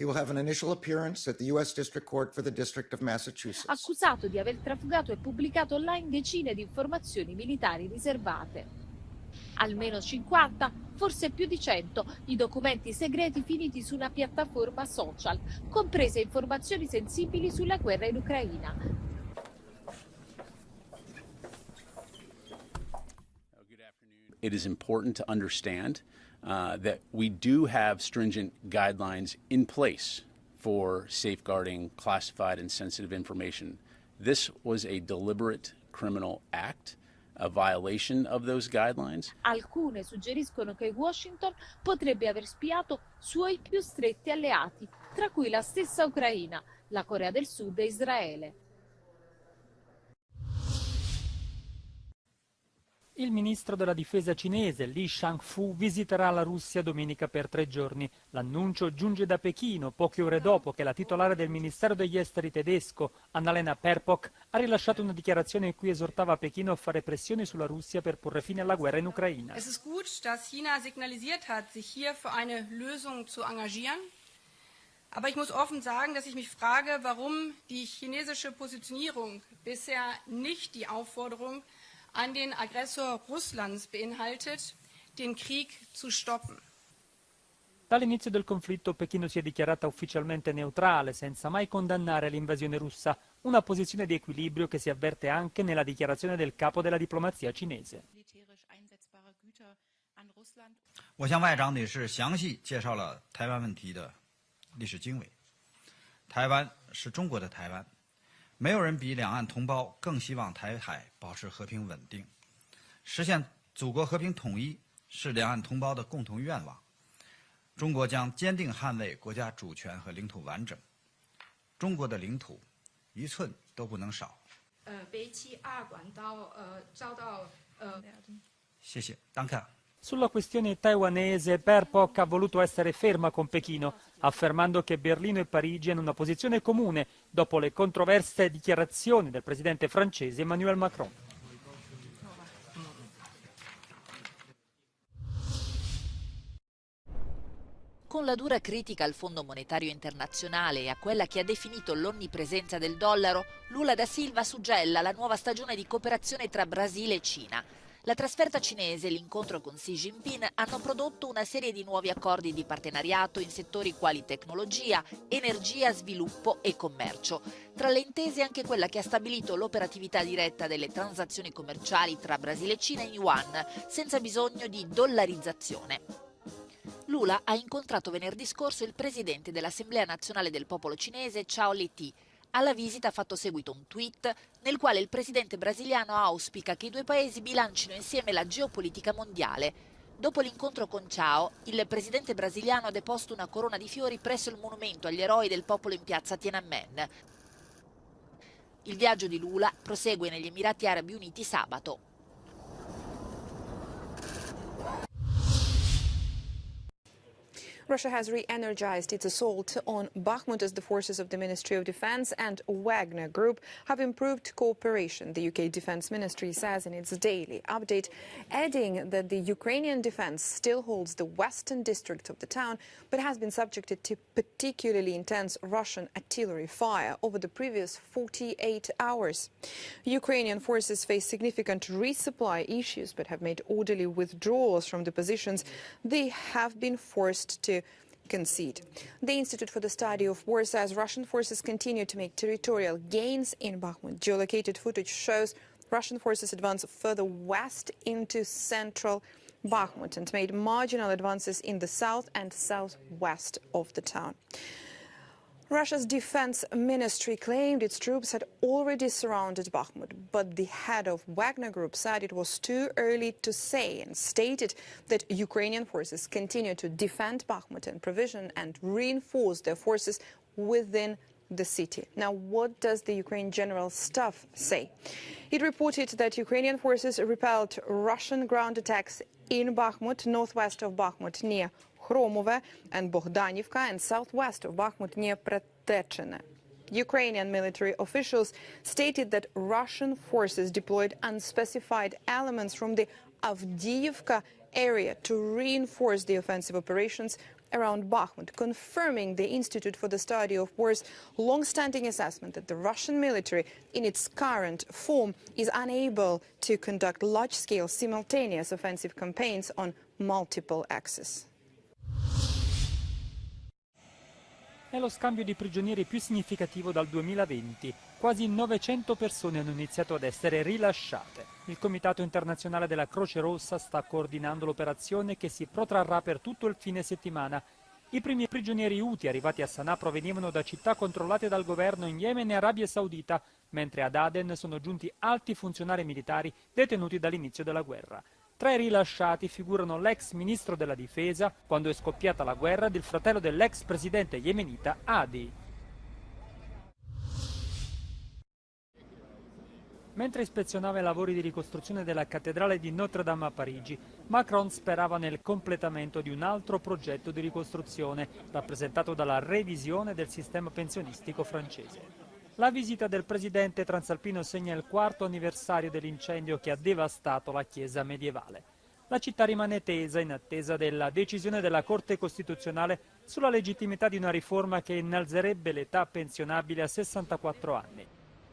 He will have an initial appearance at the U.S. District Court for the District of Massachusetts.
Accusato di aver trafugato e pubblicato online decine di informazioni militari riservate. Almeno 50, forse più di 100, i documenti segreti finiti su una piattaforma social, comprese informazioni sensibili sulla guerra in Ucraina.
It is important to understand that we do have stringent guidelines in place for safeguarding classified and sensitive information. This was a deliberate criminal act, a violation of those guidelines.
Alcune suggeriscono che Washington potrebbe aver spiato suoi più stretti alleati, tra cui la stessa Ucraina, la Corea del Sud e Israele.
Il ministro della difesa cinese Li Shangfu visiterà la Russia domenica per 3 giorni. L'annuncio giunge da Pechino poche ore dopo che la titolare del Ministero degli Esteri tedesco, Annalena Baerbock, ha rilasciato una dichiarazione in cui esortava Pechino a fare pressioni sulla Russia per porre fine alla guerra in Ucraina.
Es ist gut, dass China signalisiert hat, sich hier für eine Lösung zu engagieren. Aber ich muss offen sagen, dass ich mich frage, warum die chinesische Positionierung bisher nicht die Aufforderung an den Aggressor Russlands beinhaltet, den Krieg zu stoppen.
Dall'inizio del conflitto Pechino si è dichiarata ufficialmente neutrale, senza mai condannare l'invasione russa, una posizione di equilibrio che si avverte anche nella dichiarazione del capo della diplomazia cinese.
我向外长女士详细介绍了台湾问题的历史经纬。台湾是中国的台湾。 没有人比两岸同胞更希望台海保持和平稳定，实现祖国和平统一是两岸同胞的共同愿望。中国将坚定捍卫国家主权和领土完整，中国的领土一寸都不能少。
北起二管道遭到
谢谢，danke。
Sulla questione taiwanese, Baerbock ha voluto essere ferma con Pechino, affermando che Berlino e Parigi hanno una posizione comune dopo le controverse dichiarazioni del presidente francese Emmanuel Macron.
Con la dura critica al Fondo Monetario Internazionale e a quella che ha definito l'onnipresenza del dollaro, Lula da Silva suggella la nuova stagione di cooperazione tra Brasile e Cina. La trasferta cinese e l'incontro con Xi Jinping hanno prodotto una serie di nuovi accordi di partenariato in settori quali tecnologia, energia, sviluppo e commercio. Tra le intese anche quella che ha stabilito l'operatività diretta delle transazioni commerciali tra Brasile e Cina in yuan, senza bisogno di dollarizzazione. Lula ha incontrato venerdì scorso il presidente dell'Assemblea Nazionale del Popolo Cinese, Chao Li-ti. Alla visita ha fatto seguito un tweet nel quale il presidente brasiliano auspica che i due paesi bilancino insieme la geopolitica mondiale. Dopo l'incontro con Chao, il presidente brasiliano ha deposto una corona di fiori presso il monumento agli eroi del popolo in piazza Tiananmen. Il viaggio di Lula prosegue negli Emirati Arabi Uniti sabato.
Russia has re-energized its assault on Bakhmut as the forces of the Ministry of Defense and Wagner Group have improved cooperation, the UK Defense Ministry says in its daily update, adding that the Ukrainian defense still holds the western district of the town, but has been subjected to particularly intense Russian artillery fire over the previous 48 hours. Ukrainian forces face significant resupply issues, but have made orderly withdrawals from the positions they have been forced to concede. The Institute for the Study of War says Russian forces continue to make territorial gains in Bakhmut. Geolocated footage shows Russian forces advance further west into central Bakhmut and made marginal advances in the south and southwest of the town. Russia's defense ministry claimed its troops had already surrounded Bakhmut, but the head of Wagner Group said it was too early to say and stated that Ukrainian forces continue to defend Bakhmut and provision and reinforce their forces within the city. Now, what does the Ukraine General Staff say? It reported that Ukrainian forces repelled Russian ground attacks in Bakhmut, northwest of Bakhmut, near Hromove and Bogdanivka, and southwest of Bakhmut near Pretechene. Ukrainian military officials stated that Russian forces deployed unspecified elements from the Avdiivka area to reinforce the offensive operations around Bakhmut, confirming the Institute for the Study of War's long-standing assessment that the Russian military, in its current form, is unable to conduct large-scale simultaneous offensive campaigns on multiple axes.
È lo scambio di prigionieri più significativo dal 2020. Quasi 900 persone hanno iniziato ad essere rilasciate. Il Comitato Internazionale della Croce Rossa sta coordinando l'operazione che si protrarrà per tutto il fine settimana. I primi prigionieri Houthi arrivati a Sana'a provenivano da città controllate dal governo in Yemen e Arabia Saudita, mentre ad Aden sono giunti alti funzionari militari detenuti dall'inizio della guerra. Tra i rilasciati figurano l'ex ministro della difesa quando è scoppiata la guerra ed il fratello dell'ex presidente yemenita Hadi. Mentre ispezionava i lavori di ricostruzione della cattedrale di Notre Dame a Parigi, Macron sperava nel completamento di un altro progetto di ricostruzione, rappresentato dalla revisione del sistema pensionistico francese. La visita del presidente transalpino segna il 4º anniversario dell'incendio che ha devastato la chiesa medievale. La città rimane tesa in attesa della decisione della Corte Costituzionale sulla legittimità di una riforma che innalzerebbe l'età pensionabile a 64 anni.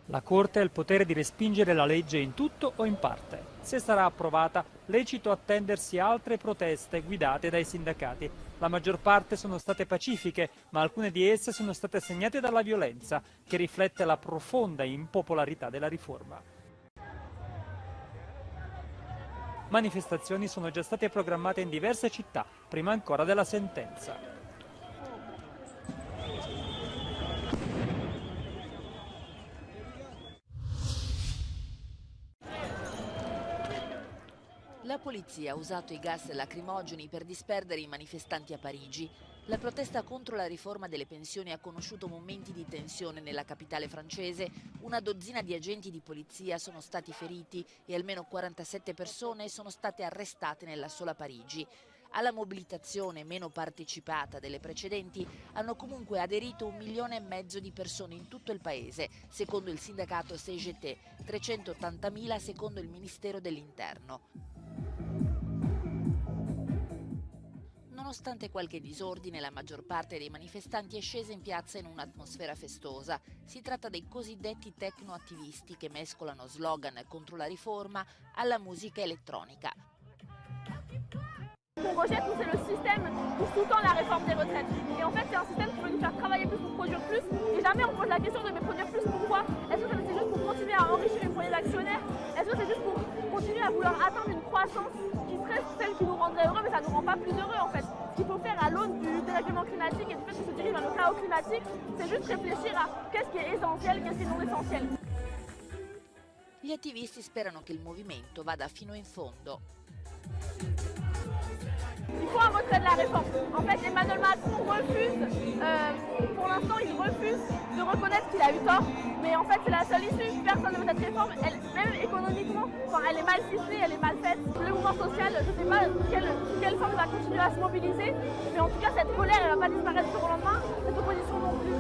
La Corte ha il potere di respingere la legge in tutto o in parte. Se sarà approvata, lecito attendersi altre proteste guidate dai sindacati. La maggior parte sono state pacifiche, ma alcune di esse sono state segnate dalla violenza, che riflette la profonda impopolarità della riforma. Manifestazioni sono già state programmate in diverse città, prima ancora della sentenza.
La polizia ha usato i gas lacrimogeni per disperdere i manifestanti a Parigi. La protesta contro la riforma delle pensioni ha conosciuto momenti di tensione nella capitale francese. Una dozzina di agenti di polizia sono stati feriti e almeno 47 persone sono state arrestate nella sola Parigi. Alla mobilitazione meno partecipata delle precedenti hanno comunque aderito 1,5 milioni di persone in tutto il paese, secondo il sindacato CGT, 380.000 secondo il Ministero dell'Interno. Nonostante qualche disordine, la maggior parte dei manifestanti è scesa in piazza in un'atmosfera festosa. Si tratta dei cosiddetti tecnoattivisti che mescolano slogan contro la riforma alla musica elettronica.
On rejette, nous, c'est le système qui sous-tend la réforme des retraites. Et en fait, c'est un système qui veut nous faire travailler plus pour produire plus. Et jamais on pose la question de mais produire plus pourquoi? Est-ce que c'est juste pour continuer à enrichir une poignée d'actionnaires? Est-ce que c'est juste pour continuer à vouloir atteindre une croissance qui serait celle qui nous rendrait heureux, mais ça ne nous rend pas plus heureux en fait? Ce qu'il faut faire à l'aune du dérèglement climatique et du fait que se dirige vers le chaos climatique, c'est juste réfléchir à qu'est-ce qui est essentiel, qu'est-ce qui est non essentiel.
Gli attivisti sperano che il movimento vada fino in fondo.
Il faut un retrait de la réforme. En fait, Emmanuel Macron refuse, pour l'instant, il refuse de reconnaître qu'il a eu tort. Mais en fait, c'est la seule issue. Personne ne veut cette réforme. Même économiquement, elle est mal ficelée, elle est mal faite. Le mouvement social, je ne sais pas quelle forme va continuer à se mobiliser. Mais en tout cas, cette colère, elle ne va pas disparaître du jour au lendemain. Cette opposition non plus.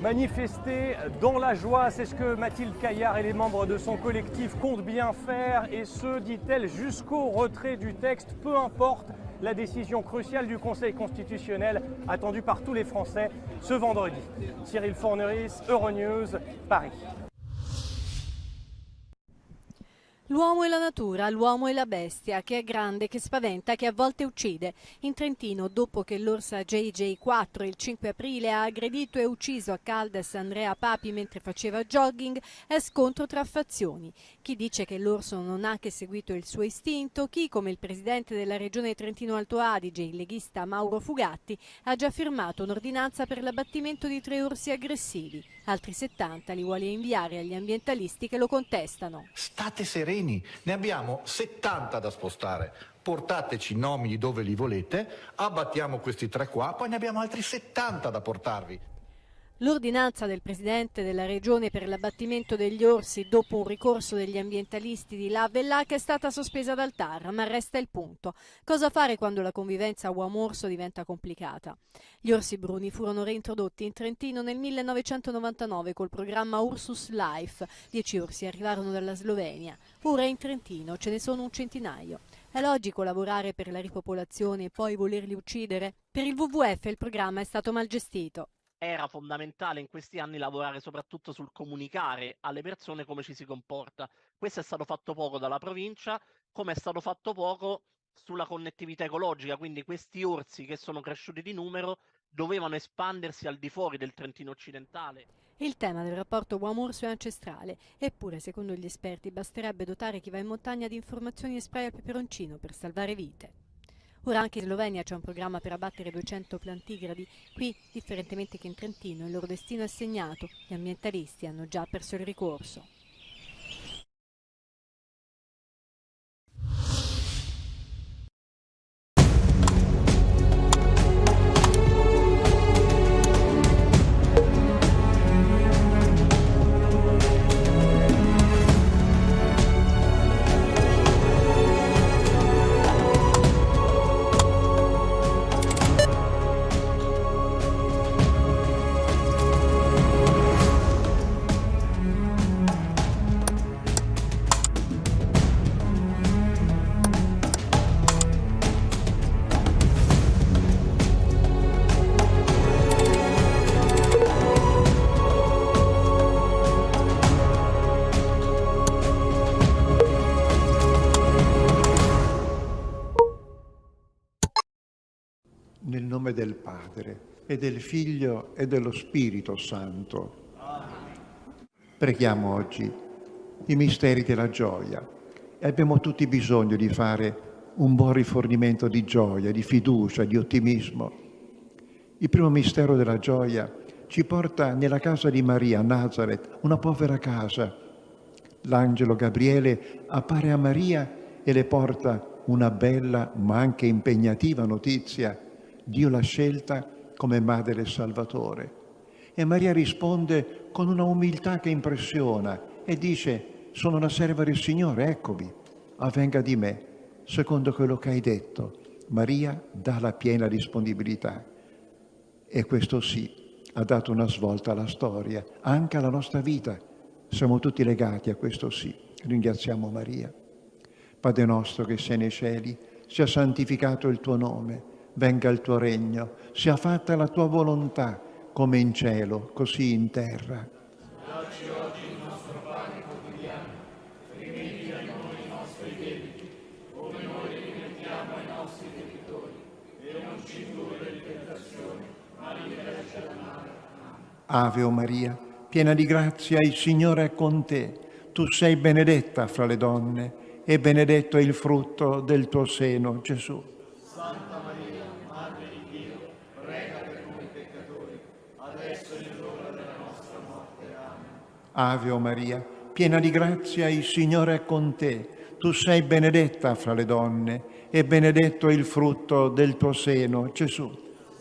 Manifester dans la joie, c'est ce que Mathilde Caillard et les membres de son collectif comptent bien faire, et ce, dit-elle, jusqu'au retrait du texte, peu importe la décision cruciale du Conseil constitutionnel attendue par tous les Français ce vendredi. Cyril Forneris, Euronews, Paris.
L'uomo e la natura, l'uomo e la bestia, che è grande, che spaventa, che a volte uccide. In Trentino, dopo che l'orsa JJ4 il 5 aprile ha aggredito e ucciso a Caldes Andrea Papi mentre faceva jogging, è scontro tra fazioni. Chi dice che l'orso non ha che seguito il suo istinto, chi, come il presidente della regione Trentino Alto Adige, il leghista Mauro Fugatti, ha già firmato un'ordinanza per l'abbattimento di 3 orsi aggressivi. Altri 70 li vuole inviare agli ambientalisti che lo contestano.
State sereni, ne abbiamo 70 da spostare. Portateci i nomi di dove li volete, abbattiamo questi 3 qua, poi ne abbiamo altri 70 da portarvi.
L'ordinanza del presidente della regione per l'abbattimento degli orsi dopo un ricorso degli ambientalisti di là e là che è stata sospesa dal TAR, ma resta il punto. Cosa fare quando la convivenza uomo-orso diventa complicata? Gli orsi bruni furono reintrodotti in Trentino nel 1999 col programma Ursus Life. 10 orsi arrivarono dalla Slovenia. Ora in Trentino ce ne sono un centinaio. È logico lavorare per la ripopolazione e poi volerli uccidere? Per il WWF il programma è stato mal gestito.
Era fondamentale in questi anni lavorare soprattutto sul comunicare alle persone come ci si comporta. Questo è stato fatto poco dalla provincia, come è stato fatto poco sulla connettività ecologica, quindi questi orsi che sono cresciuti di numero dovevano espandersi al di fuori del Trentino occidentale.
Il tema del rapporto uomo-orso è ancestrale, eppure secondo gli esperti basterebbe dotare chi va in montagna di informazioni e spray al peperoncino per salvare vite. Ora anche in Slovenia c'è un programma per abbattere 200 plantigradi. Qui, differentemente che in Trentino, il loro destino è segnato. Gli ambientalisti hanno già perso il ricorso.
Nel nome del Padre e del Figlio e dello Spirito Santo. Preghiamo oggi i misteri della gioia e abbiamo tutti bisogno di fare un buon rifornimento di gioia, di fiducia, di ottimismo. Il primo mistero della gioia ci porta nella casa di Maria a Nazareth, una povera casa. L'angelo Gabriele appare a Maria e le porta una bella ma anche impegnativa notizia. Dio l'ha scelta come madre del Salvatore. E Maria risponde con una umiltà che impressiona e dice: sono una serva del Signore, eccomi, avvenga di me, secondo quello che hai detto. Maria dà la piena disponibilità. E questo sì, ha dato una svolta alla storia, anche alla nostra vita. Siamo tutti legati a questo sì. Ringraziamo Maria. Padre nostro che sei nei cieli, sia santificato il tuo nome. Venga il tuo regno, sia fatta la tua volontà, come in cielo, così in terra.
Dacci oggi il nostro pane quotidiano, rimetti a noi i nostri debiti, come noi rimettiamo ai nostri debitori, e non ci indurre in tentazione, ma liberaci dal male.
Ave o Maria, piena di grazia, il Signore è con te. Tu sei benedetta fra le donne, e benedetto è il frutto del tuo seno, Gesù.
Santa Maria,
Ave o Maria, piena di grazia, il Signore è con te. Tu sei benedetta fra le donne e benedetto è il frutto del tuo seno, Gesù.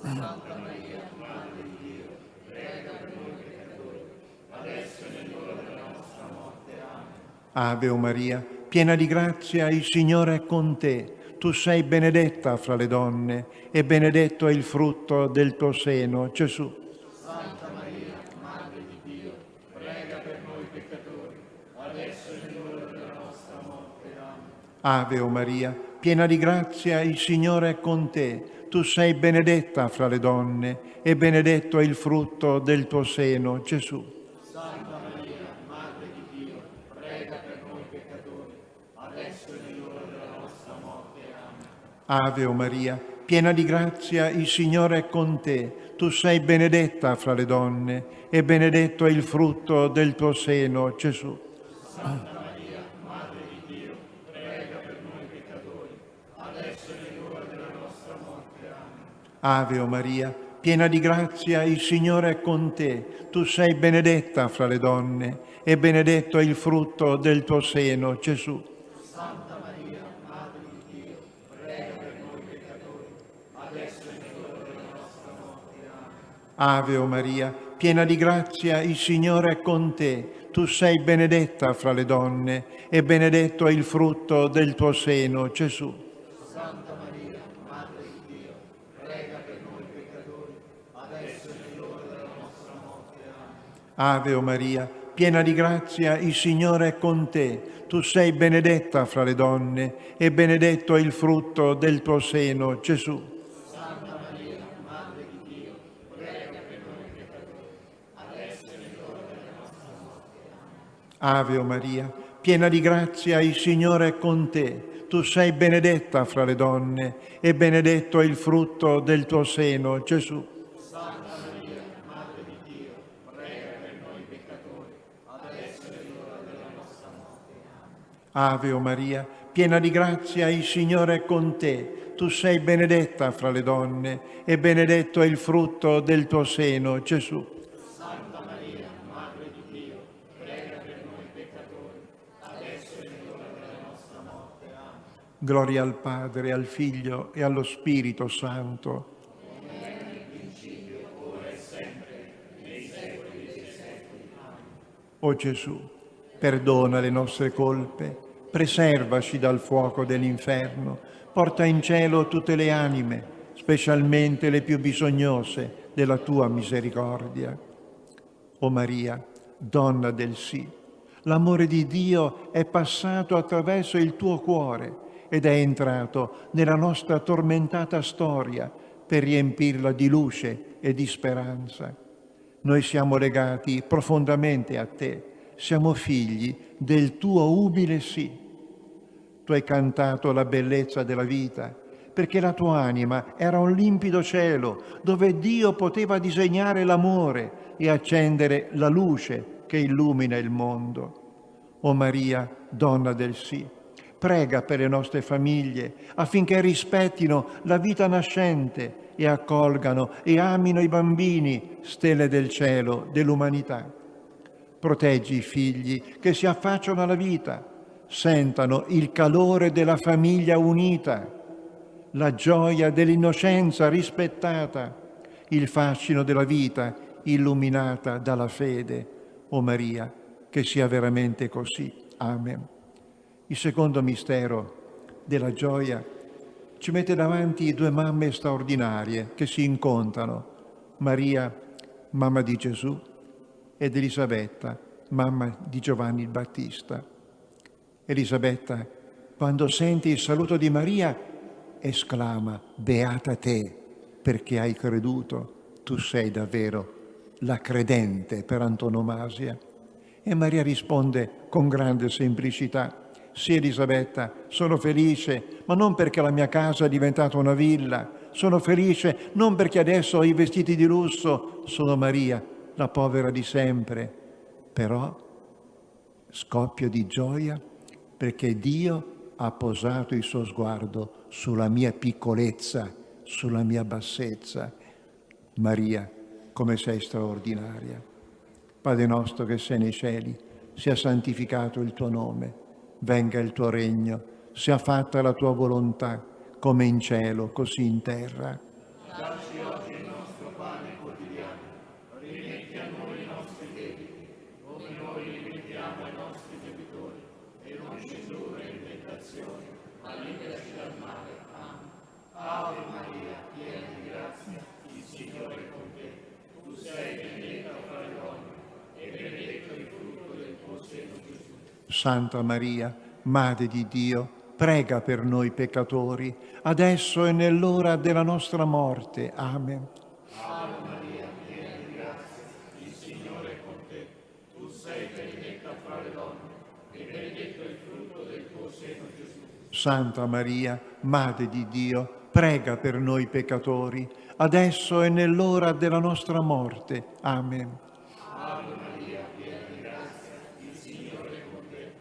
Santa Maria, Madre di Dio, prega per noi peccatori, adesso è l'ora della nostra morte. Amen.
Ave o Maria, piena di grazia, il Signore è con te. Tu sei benedetta fra le donne e benedetto è il frutto del tuo seno, Gesù.
Santa Maria, Madre di Dio, prega per noi peccatori, adesso è l'ora della nostra morte. Amen.
Ave o Maria, piena di grazia, il Signore è con te. Tu sei benedetta fra le donne e benedetto è il frutto del tuo seno, Gesù.
Santa Maria, Madre di Dio, prega per noi peccatori, adesso è l'ora della nostra morte. Amen.
Ave o Maria, piena di grazia, il Signore è con te. Tu sei benedetta fra le donne e benedetto è il frutto del tuo seno, Gesù.
Santa Maria, Madre di Dio, prega per noi peccatori, adesso è l'ora della nostra morte. Amen.
Ave o Maria, piena di grazia, il Signore è con te. Tu sei benedetta fra le donne e benedetto è il frutto del tuo seno, Gesù.
Santa Maria, Madre di Dio, prega per noi peccatori, adesso è l'ora della nostra morte. Amen.
Ave o Maria, piena di grazia, il Signore è con te. Tu sei benedetta fra le donne e benedetto è il frutto del tuo seno, Gesù.
Santa Maria, Madre di Dio, prega per noi peccatori, adesso è l'ora della nostra morte. Amen.
Ave o Maria, piena di grazia, il Signore è con te. Tu sei benedetta fra le donne e benedetto è il frutto del tuo seno, Gesù.
Santa Maria, Madre di Dio, prega per noi peccatori, adesso è l'ora della nostra morte. Amen.
Ave o Maria, piena di grazia, il Signore è con te. Tu sei benedetta fra le donne e benedetto è il frutto del tuo seno, Gesù.
Santa Maria, Madre di Dio, prega per noi peccatori, adesso è l'ora della nostra morte. Amen.
Ave o Maria, piena di grazia, il Signore è con te. Tu sei benedetta fra le donne e benedetto è il frutto del tuo seno, Gesù.
Santa Maria, Madre di Dio, prega per noi peccatori, adesso è l'ora della nostra morte. Amen.
Gloria al Padre, al Figlio e allo Spirito Santo. O Gesù, perdona le nostre colpe, preservaci dal fuoco dell'inferno, porta in cielo tutte le anime, specialmente le più bisognose della tua misericordia. O Maria, donna del sì, l'amore di Dio è passato attraverso il tuo cuore ed è entrato nella nostra tormentata storia per riempirla di luce e di speranza. Noi siamo legati profondamente a te, siamo figli del tuo umile sì. Tu hai cantato la bellezza della vita, perché la tua anima era un limpido cielo dove Dio poteva disegnare l'amore e accendere la luce che illumina il mondo. O Maria, donna del sì, prega per le nostre famiglie affinché rispettino la vita nascente e accolgano e amino i bambini, stelle del cielo, dell'umanità. Proteggi i figli che si affacciano alla vita, sentano il calore della famiglia unita, la gioia dell'innocenza rispettata, il fascino della vita illuminata dalla fede. O Maria, che sia veramente così. Amen. Il secondo mistero della gioia ci mette davanti due mamme straordinarie che si incontrano, Maria, mamma di Gesù, ed Elisabetta, mamma di Giovanni il Battista. Elisabetta, quando sente il saluto di Maria, esclama: beata te, perché hai creduto, tu sei davvero la credente per antonomasia. E Maria risponde con grande semplicità: sì, Elisabetta, sono felice, ma non perché la mia casa è diventata una villa, sono felice non perché adesso ho i vestiti di lusso, sono Maria, la povera di sempre, però scoppio di gioia perché Dio ha posato il suo sguardo sulla mia piccolezza, sulla mia bassezza. Maria, come sei straordinaria. Padre nostro che sei nei cieli, sia santificato il tuo nome, venga il tuo regno, sia fatta la tua volontà, come in cielo, così in terra.
Dacci oggi il nostro pane quotidiano, rimetti a noi i nostri debiti, come noi rimettiamo ai nostri debitori, e non ci indurre in tentazione, ma liberaci dal male. Amen. Ave Maria, piena di grazia, il Signore è con te. Tu sei benedetta fra le donne, e benedetto il frutto del tuo seno, Gesù.
Santa Maria, Madre di Dio, prega per noi peccatori, adesso e nell'ora della nostra morte. Amen.
Ave Maria, piena di grazia, il Signore è con te. Tu sei benedetta fra le donne, e benedetto il frutto del tuo seno, Gesù.
Santa Maria, Madre di Dio, prega per noi peccatori, adesso e nell'ora della nostra morte. Amen.
Ave Maria, piena di grazia, il Signore è con te.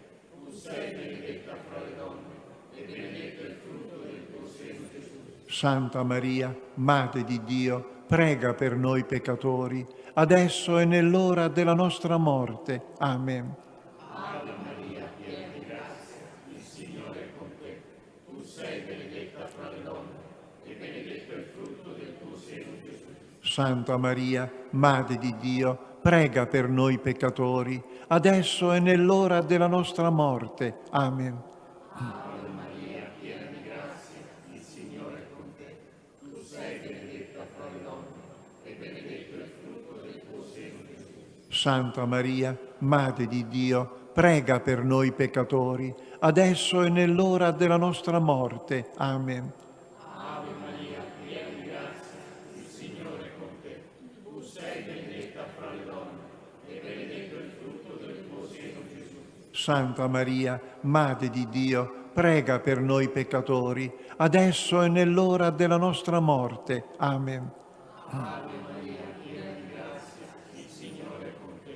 Tu sei benedetta fra le donne, e benedetto il frutto del tuo seno, Gesù.
Santa Maria, Madre di Dio, prega per noi peccatori, adesso e nell'ora della nostra morte. Amen.
Ave Maria, piena di grazia, il Signore è con te. Tu sei benedetta fra le donne, e benedetto il frutto del tuo seno, Gesù.
Santa Maria, Madre di Dio, prega per noi peccatori, adesso e nell'ora della nostra morte. Amen.
Ave Maria, piena di grazia, il Signore è con te. Tu sei benedetta fra le donne, e benedetto il frutto del tuo seno, Gesù.
Santa Maria, Madre di Dio, prega per noi peccatori, adesso e nell'ora della nostra morte. Amen.
Ave Maria, piena di grazia, il Signore è con te. Tu sei benedetta fra le donne, e benedetto il frutto del tuo seno, Gesù.
Santa Maria, Madre di Dio, prega per noi peccatori, adesso e nell'ora della nostra morte. Amen.
Ave Maria, piena di grazia, il Signore è con te.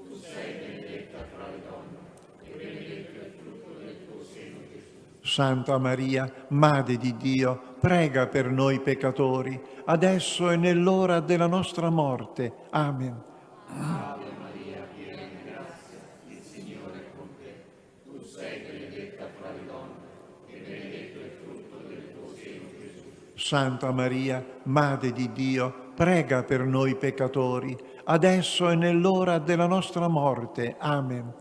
Tu sei benedetta fra le donne, e benedetto il frutto del tuo seno, Gesù.
Santa Maria, Madre di Dio, prega per noi peccatori, adesso e nell'ora della nostra morte. Amen.
Ave Maria, piena di grazia, il Signore è con te. Tu sei benedetta fra le donne, e benedetto il frutto del tuo seno, Gesù.
Santa Maria, Madre di Dio, prega per noi peccatori, adesso e nell'ora della nostra morte. Amen.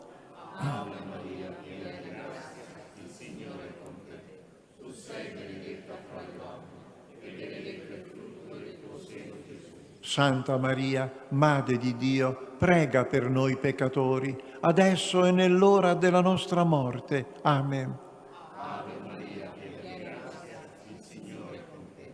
Ave Maria, piena di grazia, il Signore è con te. Tu sei benedetta fra le donne, e benedetto il frutto del tuo seno, Gesù.
Santa Maria, Madre di Dio, prega per noi peccatori, adesso e nell'ora della nostra morte. Amen.
Ave Maria, piena di grazia, il Signore è con te.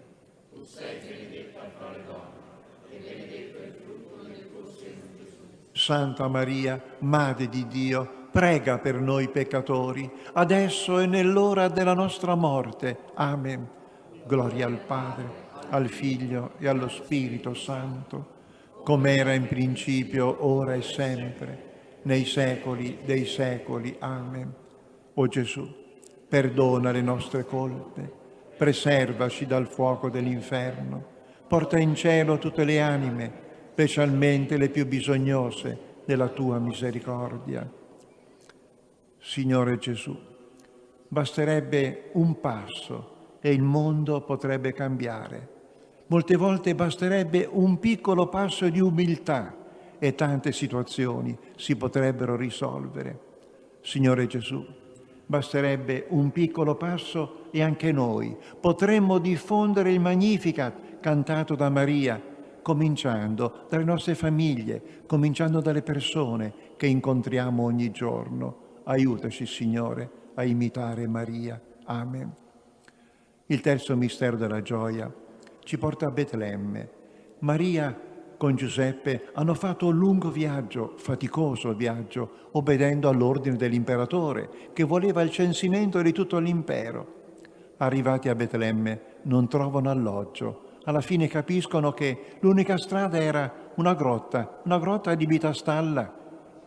Tu sei benedetta fra le donne, e benedetto il frutto del tuo seno, Gesù.
Santa Maria, Madre di Dio, prega per noi peccatori, adesso e nell'ora della nostra morte. Amen. Gloria al Padre, al Figlio e allo Spirito Santo, come era in principio, ora e sempre, nei secoli dei secoli. Amen. O Gesù, perdona le nostre colpe, preservaci dal fuoco dell'inferno, porta in cielo tutte le anime, specialmente le più bisognose della tua misericordia. Signore Gesù, basterebbe un passo e il mondo potrebbe cambiare. Molte volte basterebbe un piccolo passo di umiltà e tante situazioni si potrebbero risolvere. Signore Gesù, basterebbe un piccolo passo e anche noi potremmo diffondere il Magnificat cantato da Maria, cominciando dalle nostre famiglie, cominciando dalle persone che incontriamo ogni giorno. Aiutaci, Signore, a imitare Maria. Amen. Il terzo mistero della gioia ci porta a Betlemme. Maria con Giuseppe hanno fatto un lungo viaggio, faticoso viaggio, obbedendo all'ordine dell'imperatore che voleva il censimento di tutto l'impero. Arrivati a Betlemme non trovano alloggio. Alla fine capiscono che l'unica strada era una grotta adibita a stalla,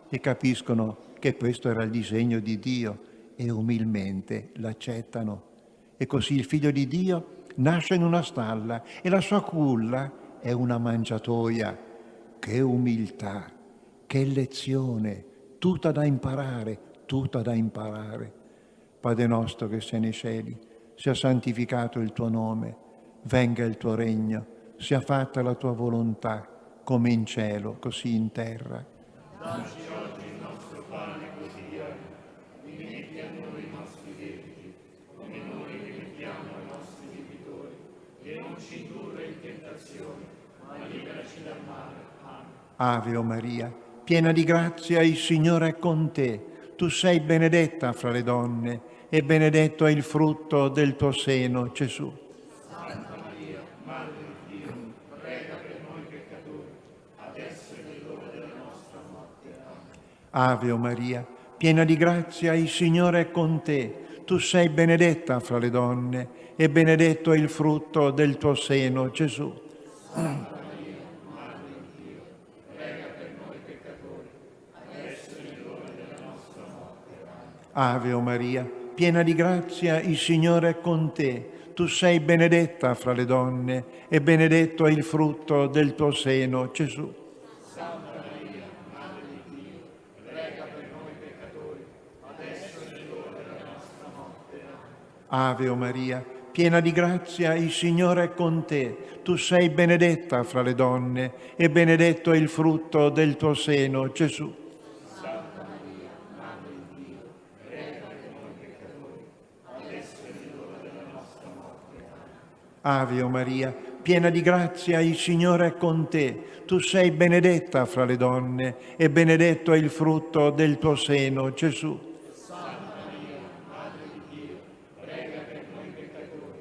e capiscono che questo era il disegno di Dio e umilmente l'accettano. E così il Figlio di Dio nasce in una stalla e la sua culla è una mangiatoia. Che umiltà, che lezione, tutta da imparare, tutta da imparare. Padre nostro che sei nei cieli, sia santificato il tuo nome, venga il tuo regno, sia fatta la tua volontà, come in cielo, così in terra.
Dacci oggi il nostro pane quotidiano, rimetti a noi i nostri debiti, come noi rimettiamo ai nostri debitori, e non ci indurre in tentazione, ma liberaci dal male. Amen.
Ave o Maria, piena di grazia, il Signore è con te. Tu sei benedetta fra le donne, e benedetto è il frutto del tuo seno, Gesù.
Santa Maria, Madre di Dio, prega per noi peccatori, adesso è l'ora della nostra morte. Amen.
Ave o Maria, piena di grazia, il Signore è con te. Tu sei benedetta fra le donne, e benedetto è il frutto del tuo seno, Gesù.
Santa Maria, Madre di Dio, prega per noi peccatori, adesso è l'ora della nostra morte. Amen.
Ave o Maria, piena di grazia, il Signore è con te. Tu sei benedetta fra le donne, e benedetto è il frutto del tuo seno, Gesù.
Santa Maria, Madre di Dio, prega per noi peccatori, adesso è l'ora della nostra morte. Amen.
Ave o Maria, piena di grazia, il Signore è con te. Tu sei benedetta fra le donne, e benedetto è il frutto del tuo seno, Gesù.
Santa Maria, Madre di Dio, prega per noi peccatori, adesso è l'ora della nostra morte. Amen.
Ave o Maria, piena di grazia, il Signore è con te. Tu sei benedetta fra le donne, e benedetto è il frutto del tuo seno, Gesù.
Santa Maria, Madre di Dio, prega per noi peccatori,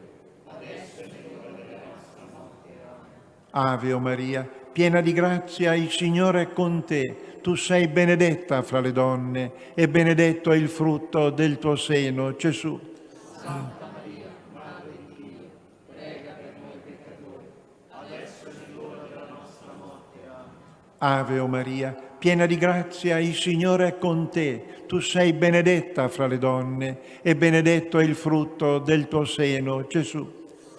adesso è l'ora della nostra morte. Amen.
Ave o Maria, piena di grazia, il Signore è con te. Tu sei benedetta fra le donne, e benedetto è il frutto del tuo seno, Gesù.
Santa Maria, Madre di Dio, prega per noi peccatori, adesso è l'ora della nostra morte. Amen.
Ave o Maria, piena di grazia, il Signore è con te. Tu sei benedetta fra le donne, e benedetto è il frutto del tuo seno, Gesù.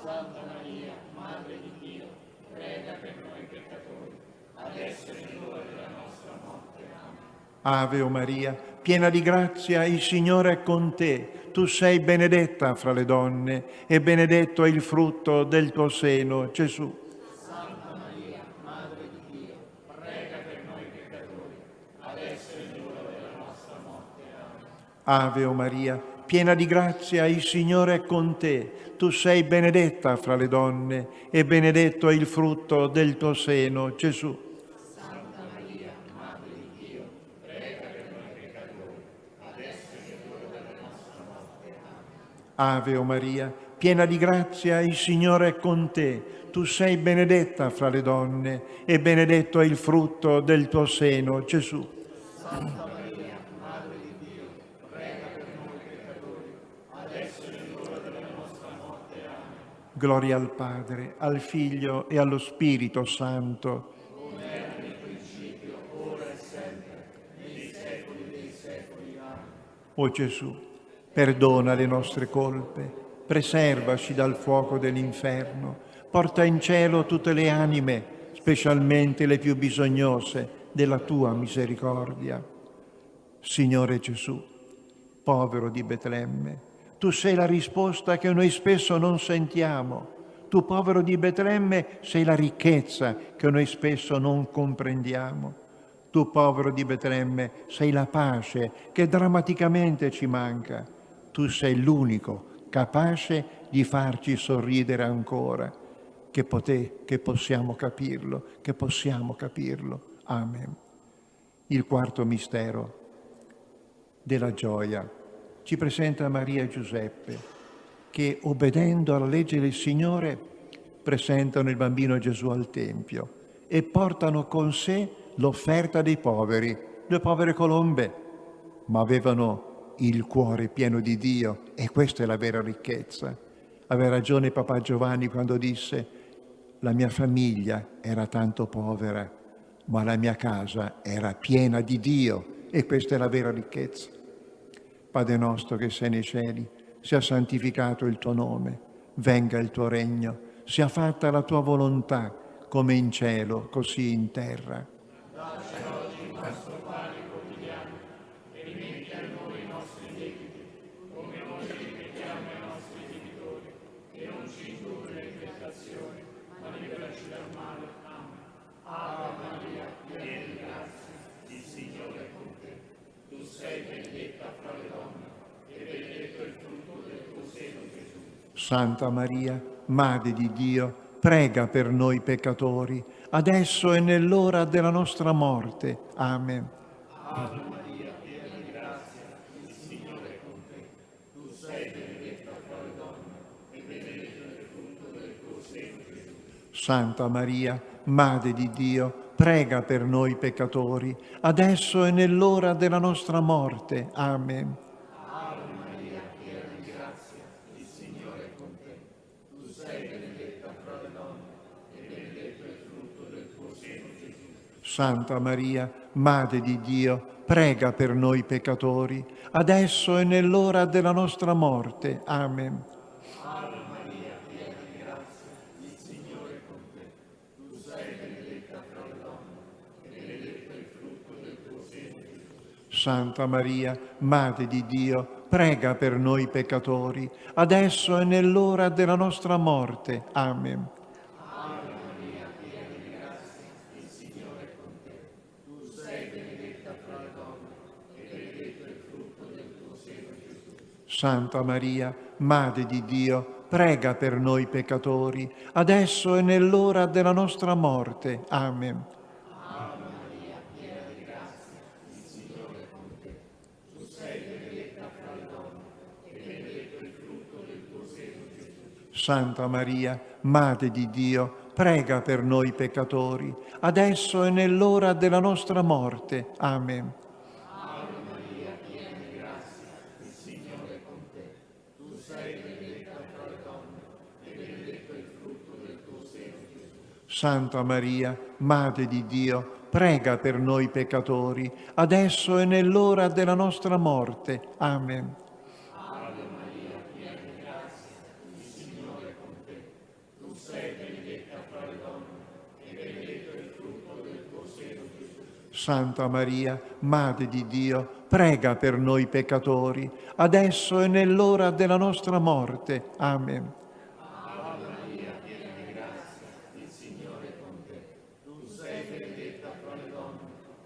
Santa Maria, Madre di Dio, prega per noi peccatori, adesso è l'ora della nostra morte. Amen.
Ave o Maria, piena di grazia, il Signore è con te. Tu sei benedetta fra le donne, e benedetto è il frutto del tuo seno, Gesù.
Santa Maria, Madre di Dio, prega per noi peccatori, adesso è l'ora della nostra morte. Amen.
Ave o Maria, piena di grazia, il Signore è con te. Tu sei benedetta fra le donne, e benedetto è il frutto del tuo seno, Gesù.
Santa Maria, Madre di Dio, prega per noi peccatori, adesso è l'ora della nostra morte. Amen.
Ave o Maria, piena di grazia, il Signore è con te. Tu sei benedetta fra le donne, e benedetto è il frutto del tuo seno, Gesù.
Santa Maria, Madre di Dio, prega per noi peccatori, adesso è l'ora della nostra morte. Amen.
Gloria al Padre, al Figlio e allo Spirito Santo.
Come era nel principio, ora e sempre, nei secoli dei secoli. Amen.
O Gesù, perdona le nostre colpe, preservaci dal fuoco dell'inferno, porta in cielo tutte le anime, specialmente le più bisognose della tua misericordia. Signore Gesù, povero di Betlemme, tu sei la risposta che noi spesso non sentiamo. Tu, povero di Betlemme, sei la ricchezza che noi spesso non comprendiamo. Tu, povero di Betlemme, sei la pace che drammaticamente ci manca. Tu sei l'unico capace di farci sorridere ancora. Che possiamo capirlo, che possiamo capirlo. Amen. Il quarto mistero della gioia ci presenta Maria e Giuseppe che, obbedendo alla legge del Signore, presentano il bambino Gesù al Tempio e portano con sé l'offerta dei poveri, le povere colombe, ma avevano il cuore pieno di Dio e questa è la vera ricchezza. Aveva ragione Papà Giovanni quando disse: la mia famiglia era tanto povera, ma la mia casa era piena di Dio e questa è la vera ricchezza. Padre nostro che sei nei cieli, sia santificato il tuo nome, venga il tuo regno, sia fatta la tua volontà, come in cielo, così in terra.
Dacci oggi il nostro pane quotidiano, e rimetti a noi i nostri debiti, come noi rimettiamo ai nostri debitori, e non ci indurre in tentazione, ma liberaci dal male. Amen. Ave Maria, piena di grazia, il Signore è con te. Tu sei benedetta fra le donne, e benedetto il frutto del tuo seno, Gesù.
Santa Maria, Madre di Dio, prega per noi peccatori, adesso e nell'ora della nostra morte. Amen.
Ave Maria, piena di grazia, il Signore è con te. Tu sei benedetta fra le donne, e benedetto il frutto del tuo seno, Gesù.
Santa Maria, Madre di Dio, prega per noi peccatori, adesso e nell'ora della nostra morte. Amen.
Ave Maria, piena di grazia, il Signore è con te. Tu sei benedetta fra le donne, e benedetto il frutto del tuo seno, Gesù.
Santa Maria, Madre di Dio, prega per noi peccatori, adesso e nell'ora della nostra morte. Amen.
Ave Maria, piena di grazia, il Signore è con te. Tu sei benedetta fra le donne, e benedetto il frutto del tuo seno, Gesù.
Santa Maria, Madre di Dio, prega per noi peccatori, adesso e nell'ora della nostra morte. Amen.
Ave Maria, piena di grazia, il Signore è con te. Tu sei benedetta fra le donne, e benedetto il frutto del tuo seno, Gesù.
Santa Maria, Madre di Dio, prega per noi peccatori, adesso e nell'ora della nostra morte. Amen.
Ave Maria, piena di grazia, il Signore è con te. Tu sei benedetta fra le donne, e benedetto il frutto del tuo seno, Gesù.
Santa Maria, Madre di Dio, prega per noi peccatori, adesso e nell'ora della nostra morte. Amen.
Ave Maria, piena di grazia, il Signore è con te. Tu sei benedetta fra le donne, e benedetto il frutto del tuo seno, Gesù.
Santa Maria, Madre di Dio, prega per noi peccatori, adesso e nell'ora della nostra morte. Amen.
Ave Maria, piena di grazia, il Signore è con te. Tu sei benedetta fra le donne, e benedetto il frutto del tuo seno, Gesù.
Santa Maria, Madre di Dio, prega per noi peccatori, adesso e nell'ora della nostra morte. Amen.
Ave Maria, piena di grazia, il Signore è con te. Tu sei benedetta fra le donne,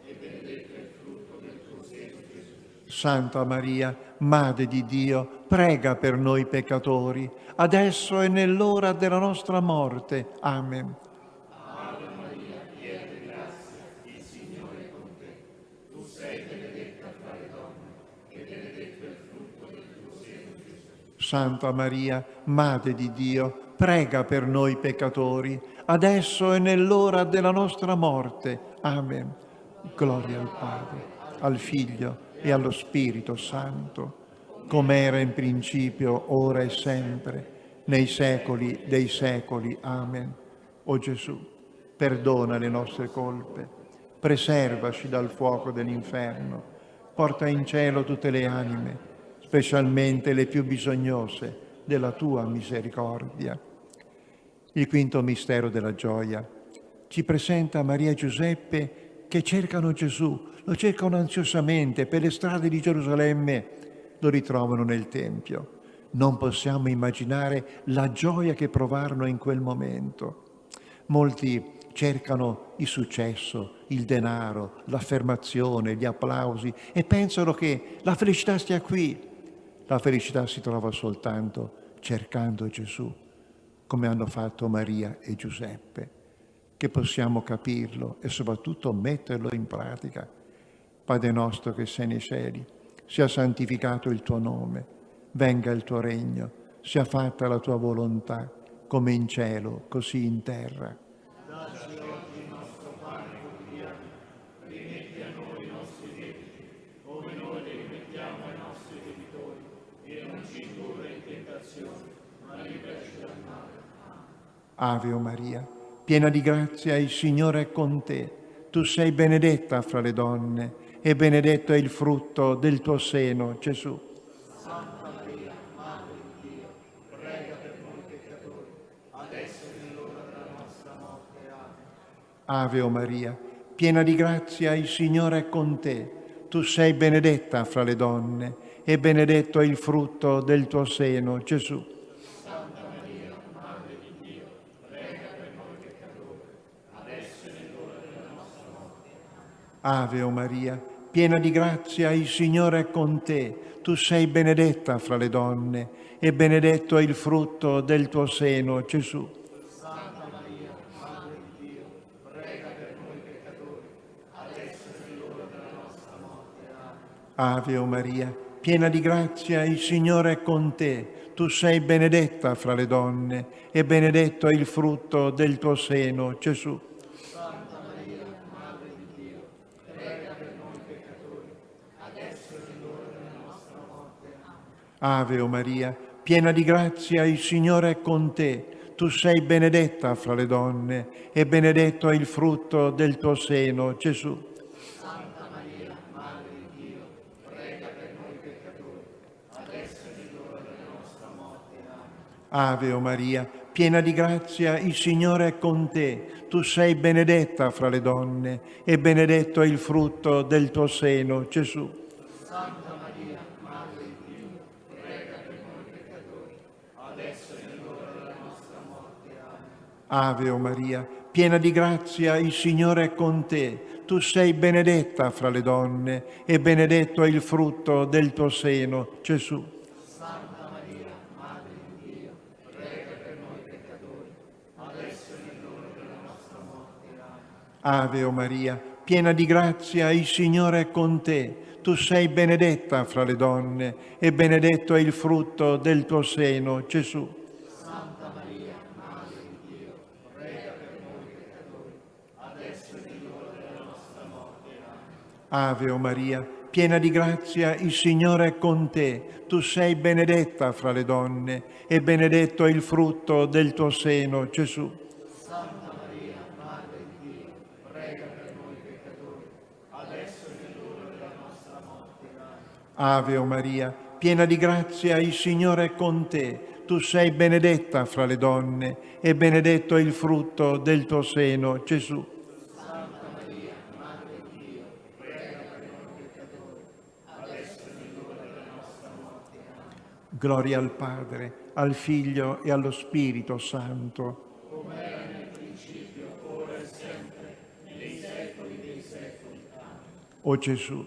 e benedetto il frutto del tuo seno, Gesù.
Santa Maria, Madre di Dio, prega per noi peccatori, adesso e nell'ora della nostra morte. Amen.
Ave Maria, piena di grazia, il Signore è con te. Tu sei benedetta fra le donne, e benedetto il frutto del tuo seno, Gesù.
Santa Maria, Madre di Dio, prega per noi peccatori, adesso e nell'ora della nostra morte. Amen. Gloria al Padre, al Figlio e allo Spirito Santo, come era in principio, ora e sempre, nei secoli dei secoli. Amen. O Gesù, perdona le nostre colpe, preservaci dal fuoco dell'inferno, porta in cielo tutte le anime, specialmente le più bisognose della tua misericordia. Il quinto mistero della gioia ci presenta Maria e Giuseppe che cercano Gesù, lo cercano ansiosamente per le strade di Gerusalemme, lo ritrovano nel Tempio. Non possiamo immaginare la gioia che provarono in quel momento. Molti cercano il successo, il denaro, l'affermazione, gli applausi e pensano che la felicità stia qui. La felicità si trova soltanto cercando Gesù, come hanno fatto Maria e Giuseppe. Che possiamo capirlo e soprattutto metterlo in pratica. Padre nostro che sei nei cieli, sia santificato il tuo nome, venga il tuo regno, sia fatta la tua volontà, come in cielo, così in terra.
Dacci oggi il nostro pane quotidiano, rimetti a noi i nostri debiti, come noi li rimettiamo ai nostri debitori, e non ci indurre in tentazione, ma liberaci dal male.
Ave o Maria, piena di grazia, il Signore è con te. Tu sei benedetta fra le donne, e benedetto è il frutto del tuo seno, Gesù.
Santa Maria, Madre di Dio, prega per noi peccatori, adesso e nell'ora della nostra morte. Amen.
Ave o Maria, piena di grazia, il Signore è con te. Tu sei benedetta fra le donne e benedetto è il frutto del tuo seno, Gesù.
Santa Maria, Madre di Dio, prega per noi peccatori, adesso e nell'ora della nostra morte.
Ave o Maria, piena di grazia, il Signore è con te. Tu sei benedetta fra le donne e benedetto è il frutto del tuo seno, Gesù.
Santa Maria, Madre di Dio, prega per noi peccatori, adesso e nell'ora della nostra morte. Amen.
Ave o Maria, piena di grazia, il Signore è con te. Tu sei benedetta fra le donne e benedetto è il frutto del tuo seno, Gesù.
Santa Maria, Madre di Dio, prega per noi peccatori, adesso e nell'ora della nostra morte. Amen.
Ave o Maria, piena di grazia, il Signore è con te. Tu sei benedetta fra le donne e benedetto è il frutto del tuo seno, Gesù.
Santa Maria, Madre di Dio, prega per noi peccatori, adesso e nell'ora della nostra morte. Amen.
Ave o Maria, piena di grazia, il Signore è con te. Tu sei benedetta fra le donne e benedetto è il frutto del tuo seno, Gesù.
Santa Maria, Madre di Dio, prega per noi peccatori, adesso e nell'ora della nostra morte. Amen.
Ave o Maria, piena di grazia, il Signore è con te. Tu sei benedetta fra le donne e benedetto è il frutto del tuo seno, Gesù.
Santa Maria, Madre di Dio, prega per noi peccatori, adesso e nell'ora della nostra morte. Amen.
Ave o Maria, piena di grazia, il Signore è con te. Tu sei benedetta fra le donne e benedetto è il frutto del tuo seno, Gesù.
Santa Maria, Madre di Dio, prega per noi peccatori, adesso e nell'ora della nostra morte. Amen.
Ave o Maria, piena di grazia, il Signore è con te. Tu sei benedetta fra le donne e benedetto è il frutto del tuo seno, Gesù.
Santa Maria, Madre di Dio, prega per noi peccatori, adesso e nell'ora della nostra morte. Amen.
Ave o Maria, piena di grazia, il Signore è con te. Tu sei benedetta fra le donne e benedetto è il frutto del tuo seno, Gesù.
Santa Maria, Madre di Dio, prega per noi peccatori, adesso e nell'ora della nostra morte. Amen.
Gloria al Padre, al Figlio e allo Spirito Santo.
Come era nel principio, ora e sempre, nei secoli dei secoli. Amen.
O Gesù,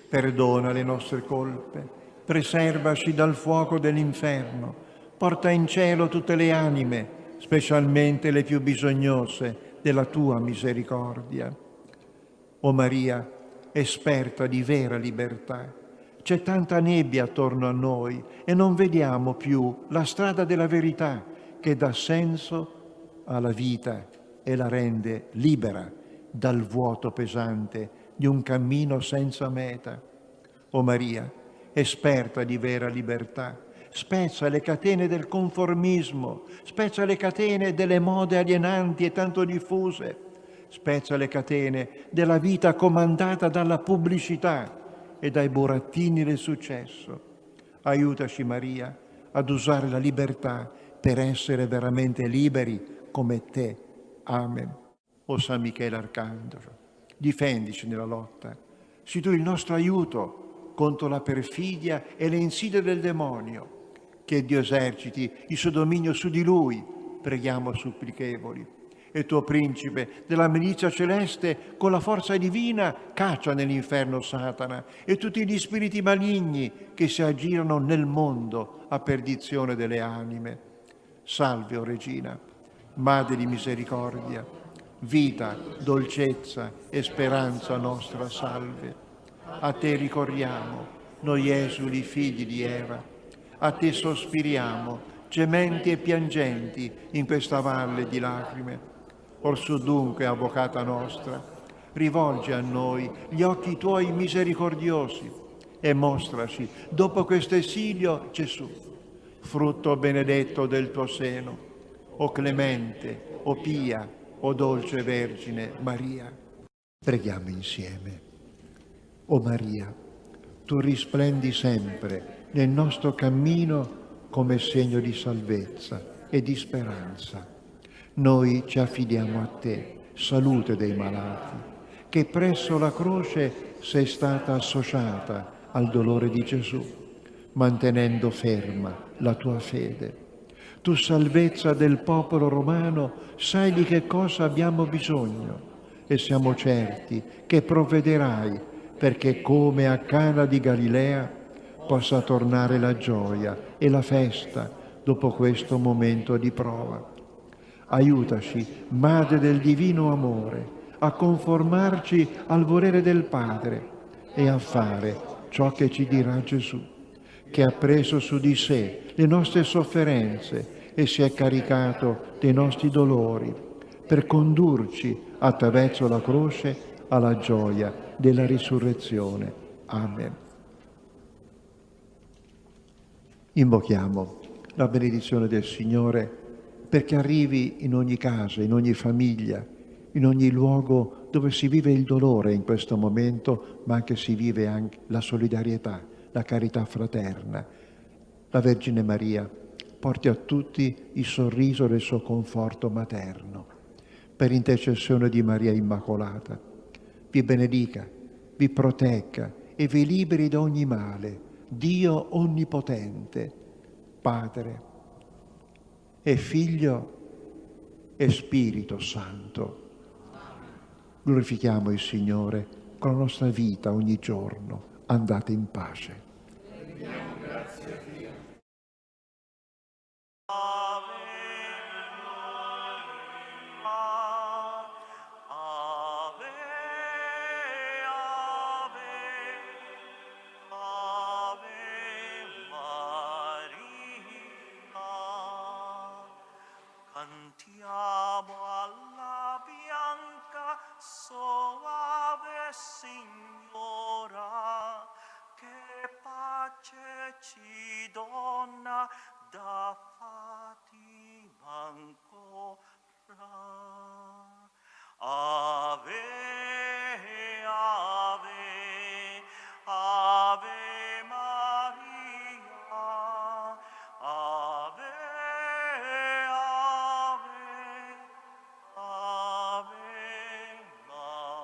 perdona le nostre colpe, preservaci dal fuoco dell'inferno, porta in cielo tutte le anime, specialmente le più bisognose della tua misericordia. O Maria, esperta di vera libertà, c'è tanta nebbia attorno a noi e non vediamo più la strada della verità che dà senso alla vita e la rende libera dal vuoto pesante di un cammino senza meta. O Maria, esperta di vera libertà, spezza le catene del conformismo, spezza le catene delle mode alienanti e tanto diffuse, spezza le catene della vita comandata dalla pubblicità e dai burattini del successo. Aiutaci, Maria, ad usare la libertà per essere veramente liberi come te. Amen. O San Michele Arcangelo, difendici nella lotta. Sii tu il nostro aiuto contro la perfidia e le insidie del demonio. Che Dio eserciti il suo dominio su di lui, preghiamo supplichevoli. E tuo principe della milizia celeste, con la forza divina, caccia nell'inferno Satana e tutti gli spiriti maligni che si aggirano nel mondo a perdizione delle anime. Salve, o Regina, Madre di misericordia, vita, dolcezza e speranza nostra, salve. A te ricorriamo, noi esuli figli di Eva, a te sospiriamo, gementi e piangenti in questa valle di lacrime. Orsù dunque, avvocata nostra, rivolgi a noi gli occhi tuoi misericordiosi e mostraci, dopo questo esilio, Gesù, frutto benedetto del tuo seno, o clemente, o pia, o dolce Vergine Maria. Preghiamo insieme. O Maria, tu risplendi sempre nel nostro cammino come segno di salvezza e di speranza. Noi ci affidiamo a te, salute dei malati, che presso la croce sei stata associata al dolore di Gesù, mantenendo ferma la tua fede. Tu, salvezza del popolo romano, sai di che cosa abbiamo bisogno e siamo certi che provvederai perché, come a Cana di Galilea, possa tornare la gioia e la festa dopo questo momento di prova. Aiutaci, Madre del Divino Amore, a conformarci al volere del Padre e a fare ciò che ci dirà Gesù, che ha preso su di sé le nostre sofferenze e si è caricato dei nostri dolori per condurci attraverso la croce alla gioia della risurrezione. Amen. Invochiamo la benedizione del Signore perché arrivi in ogni casa, in ogni famiglia, in ogni luogo dove si vive il dolore in questo momento, ma anche si vive anche la solidarietà, la carità fraterna. La Vergine Maria porti a tutti il sorriso del suo conforto materno. Per intercessione di Maria Immacolata, vi benedica, vi protegga e vi liberi da ogni male, Dio Onnipotente, Padre e Figlio e Spirito Santo. Glorifichiamo il Signore con la nostra vita ogni giorno. Andate in pace.
Cantiamo alla bianca soave Signora, che pace ci dona da Fatima ancora. Ave, ave, ave Maria, ave, ave, ave Maria.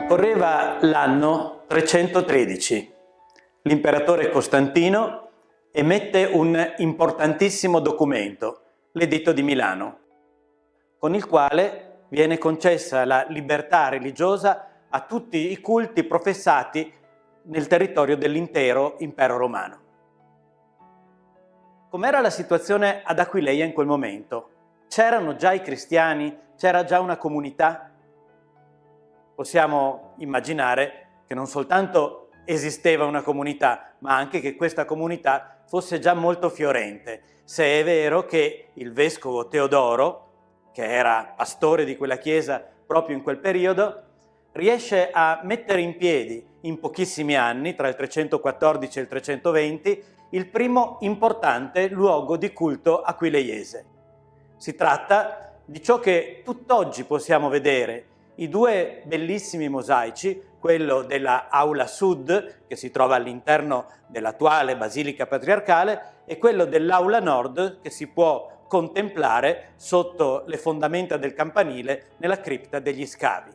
Correva l'anno 313. L'imperatore Costantino emette un importantissimo documento, l'Editto di Milano, con il quale viene concessa la libertà religiosa a tutti i culti professati nel territorio dell'intero impero romano. Com'era la situazione ad Aquileia in quel momento? C'erano già i cristiani? C'era già una comunità? Possiamo immaginare che non soltanto esisteva una comunità, ma anche che questa comunità fosse già molto fiorente, se è vero che il vescovo Teodoro, che era pastore di quella chiesa proprio in quel periodo, riesce a mettere in piedi in pochissimi anni, tra il 314 e il 320, il primo importante luogo di culto aquileiese. Si tratta di ciò che tutt'oggi possiamo vedere i due bellissimi mosaici, quello della Aula Sud, che si trova all'interno dell'attuale Basilica Patriarcale, e quello dell'Aula Nord, che si può contemplare sotto le fondamenta del campanile nella cripta degli Scavi.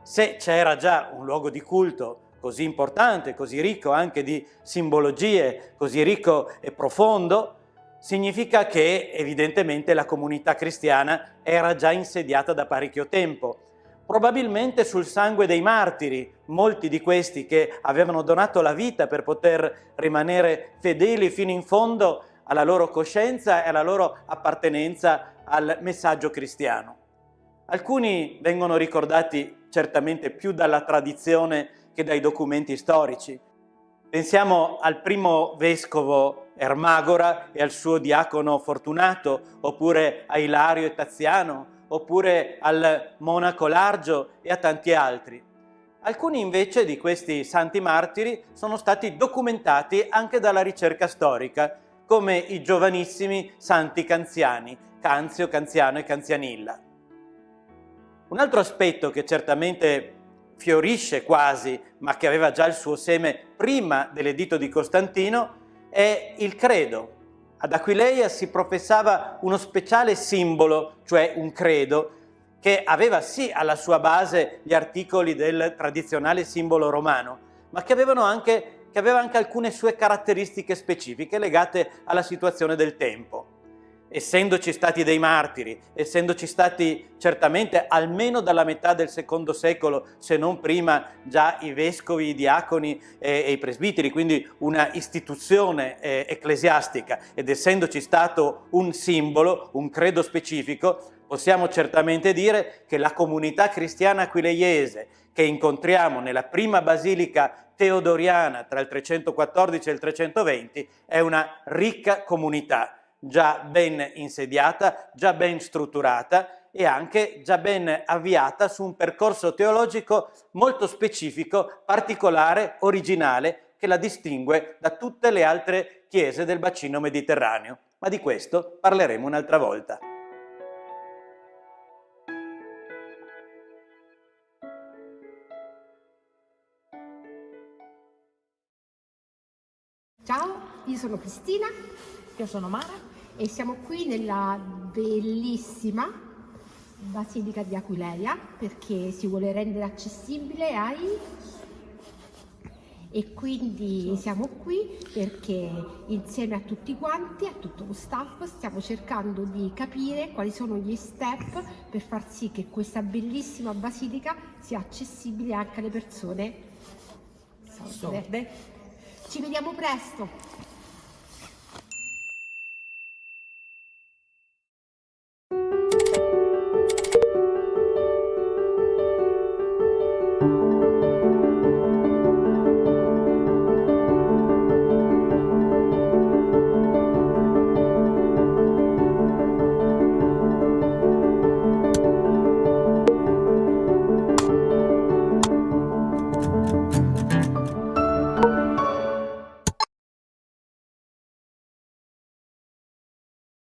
Se c'era già un luogo di culto così importante, così ricco anche di simbologie, così ricco e profondo, significa che evidentemente la comunità cristiana era già insediata da parecchio tempo, probabilmente sul sangue dei martiri, molti di questi che avevano donato la vita per poter rimanere fedeli fino in fondo alla loro coscienza e alla loro appartenenza al messaggio cristiano. Alcuni vengono ricordati certamente più dalla tradizione che dai documenti storici. Pensiamo al primo vescovo Ermagora e al suo diacono Fortunato, oppure a Ilario e Taziano, oppure al monaco Largio e a tanti altri. Alcuni invece di questi santi martiri sono stati documentati anche dalla ricerca storica, come i giovanissimi santi canziani, Canzio, Canziano e Canzianilla. Un altro aspetto che certamente fiorisce quasi, ma che aveva già il suo seme prima dell'editto di Costantino, è il credo. Ad Aquileia si professava uno speciale simbolo, cioè un credo, che aveva sì alla sua base gli articoli del tradizionale simbolo romano, ma che aveva anche alcune sue caratteristiche specifiche legate alla situazione del tempo. Essendoci stati dei martiri, essendoci stati certamente almeno dalla metà del secondo secolo, se non prima, già i vescovi, i diaconi e i presbiteri, quindi una istituzione ecclesiastica, ed essendoci stato un simbolo, un credo specifico, possiamo certamente dire che la comunità cristiana aquileiese che incontriamo nella prima basilica teodoriana tra il 314 e il 320 è una ricca comunità, già ben insediata, già ben strutturata e anche già ben avviata su un percorso teologico molto specifico, particolare, originale, che la distingue da tutte le altre chiese del bacino mediterraneo. Ma di questo parleremo un'altra volta.
Ciao, io sono Cristina. Io sono Mara e siamo qui nella bellissima Basilica di Aquileia perché si vuole rendere accessibile e quindi siamo qui perché insieme a tutti quanti, a tutto lo staff, stiamo cercando di capire quali sono gli step per far sì che questa bellissima basilica sia accessibile anche alle persone sorde. Ci vediamo presto!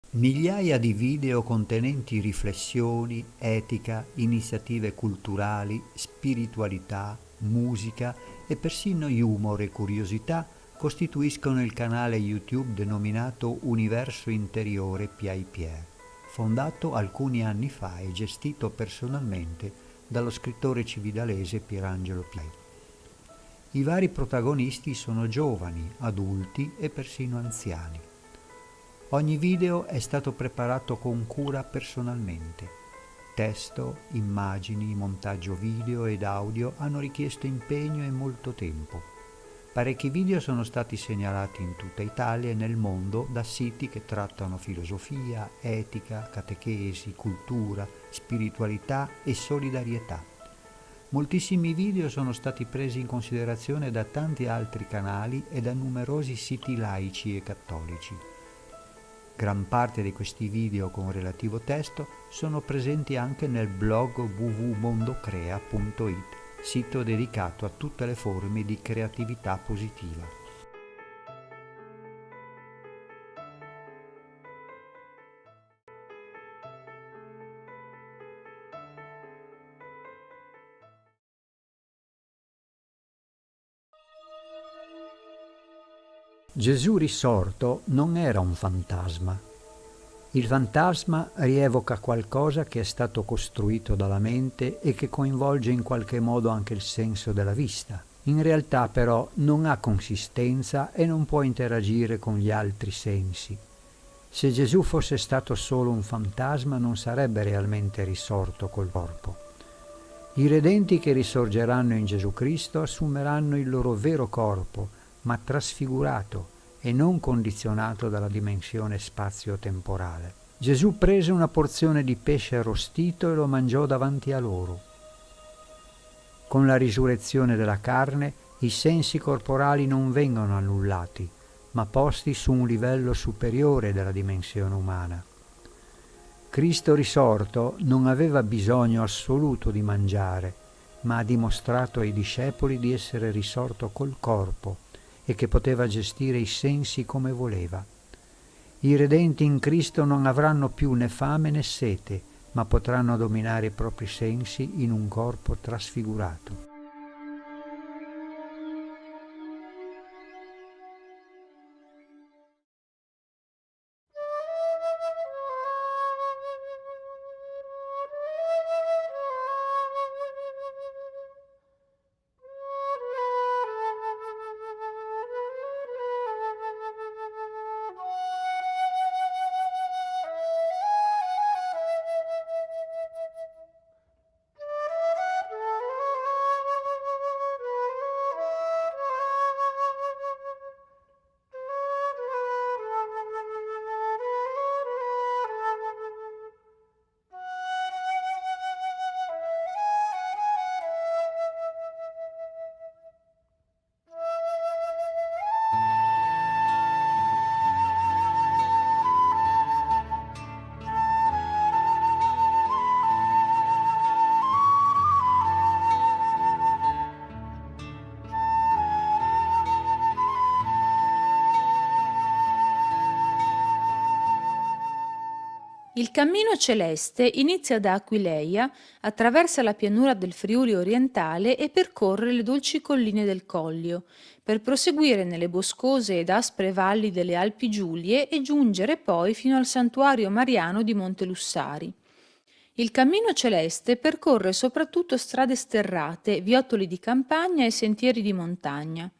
Migliaia di video contenenti riflessioni, etica, iniziative culturali, spiritualità, musica e persino humor e curiosità costituiscono il canale YouTube denominato Universo Interiore Piai Pier, fondato alcuni anni fa e gestito personalmente dallo scrittore cividalese Pierangelo Piai. I vari protagonisti sono giovani, adulti e persino anziani. Ogni video è stato preparato con cura personalmente. Testo, immagini, montaggio video ed audio hanno richiesto impegno e molto tempo. Parecchi video sono stati segnalati in tutta Italia e nel mondo da siti che trattano filosofia, etica, catechesi, cultura, spiritualità e solidarietà. Moltissimi video sono stati presi in considerazione da tanti altri canali e da numerosi siti laici e cattolici. Gran parte di questi video con relativo testo sono presenti anche nel blog www.mondocrea.it, sito dedicato a tutte le forme di creatività positiva. Gesù risorto non era un fantasma. Il fantasma rievoca qualcosa che è stato costruito dalla mente e che coinvolge in qualche modo anche il senso della vista. In realtà però non ha consistenza e non può interagire con gli altri sensi. Se Gesù fosse stato solo un fantasma non sarebbe realmente risorto col corpo. I redenti che risorgeranno in Gesù Cristo assumeranno il loro vero corpo, ma trasfigurato e non condizionato dalla dimensione spazio-temporale. Gesù prese una porzione di pesce arrostito e lo mangiò davanti a loro. Con la risurrezione della carne, i sensi corporali non vengono annullati, ma posti su un livello superiore della dimensione umana. Cristo risorto non aveva bisogno assoluto di mangiare, ma ha dimostrato ai discepoli di essere risorto col corpo e che poteva gestire i sensi come voleva. I redenti in Cristo non avranno più né fame né sete, ma potranno dominare i propri sensi in un corpo trasfigurato.
Il cammino celeste inizia da Aquileia, attraversa la pianura del Friuli orientale e percorre le dolci colline del Collio, per proseguire nelle boscose ed aspre valli delle Alpi Giulie e giungere poi fino al santuario mariano di Monte Lussari. Il cammino celeste percorre soprattutto strade sterrate, viottoli di campagna e sentieri di montagna.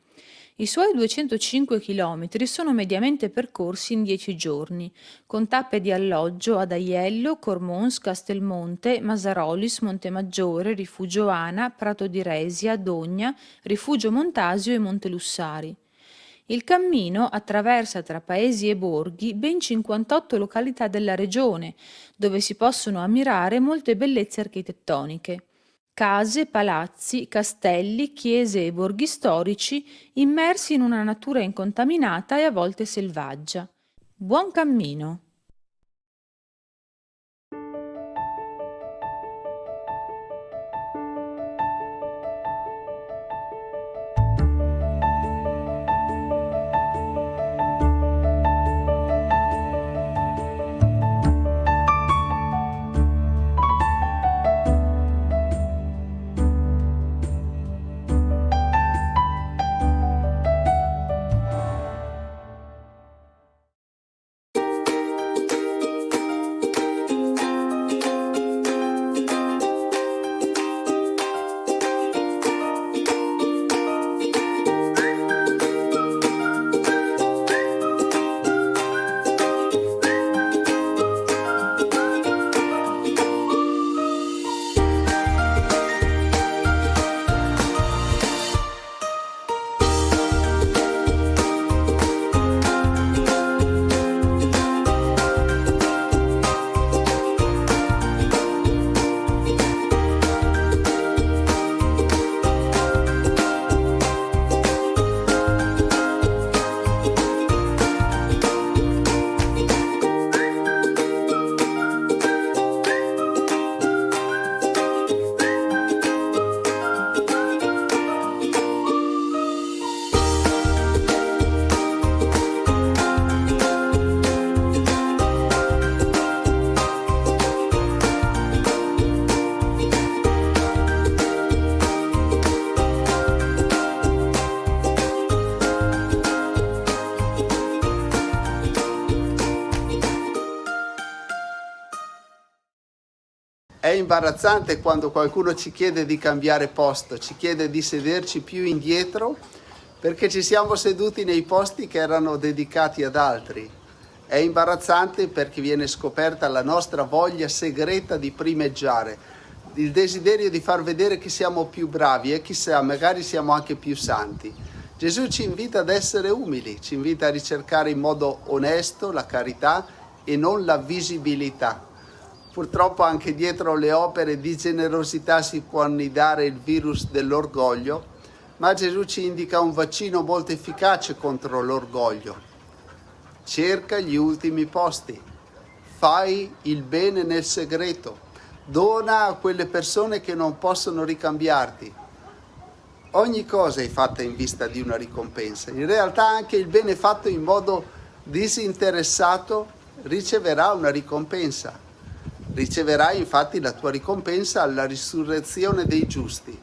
I suoi 205 chilometri sono mediamente percorsi in 10 giorni, con tappe di alloggio ad Aiello, Cormons, Castelmonte, Masarolis, Montemaggiore, Rifugio Ana, Prato di Resia, Dogna, Rifugio Montasio e Monte Lussari. Il cammino attraversa tra paesi e borghi ben 58 località della regione, dove si possono ammirare molte bellezze architettoniche. Case, palazzi, castelli, chiese e borghi storici immersi in una natura incontaminata e a volte selvaggia. Buon cammino!
È imbarazzante quando qualcuno ci chiede di cambiare posto, ci chiede di sederci più indietro perché ci siamo seduti nei posti che erano dedicati ad altri. È imbarazzante perché viene scoperta la nostra voglia segreta di primeggiare, il desiderio di far vedere che siamo più bravi e chissà, magari siamo anche più santi. Gesù ci invita ad essere umili, ci invita a ricercare in modo onesto la carità e non la visibilità. Purtroppo anche dietro le opere di generosità si può annidare il virus dell'orgoglio, ma Gesù ci indica un vaccino molto efficace contro l'orgoglio. Cerca gli ultimi posti, fai il bene nel segreto, dona a quelle persone che non possono ricambiarti. Ogni cosa è fatta in vista di una ricompensa. In realtà anche il bene fatto in modo disinteressato riceverà una ricompensa. Riceverai infatti la tua ricompensa alla risurrezione dei giusti.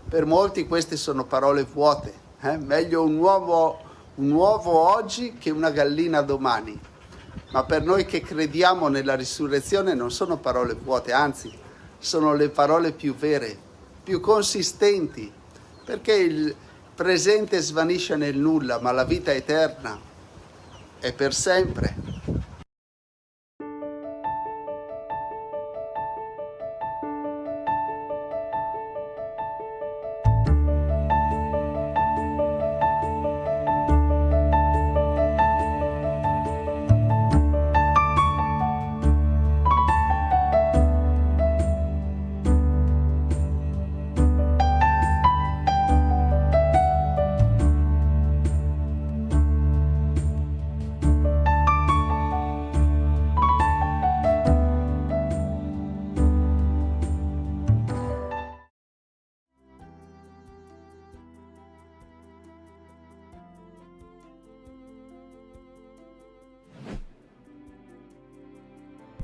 Per molti queste sono parole vuote. Meglio un uovo oggi che una gallina domani. Ma per noi che crediamo nella risurrezione non sono parole vuote, anzi, sono le parole più vere, più consistenti, perché il presente svanisce nel nulla, ma la vita eterna è per sempre.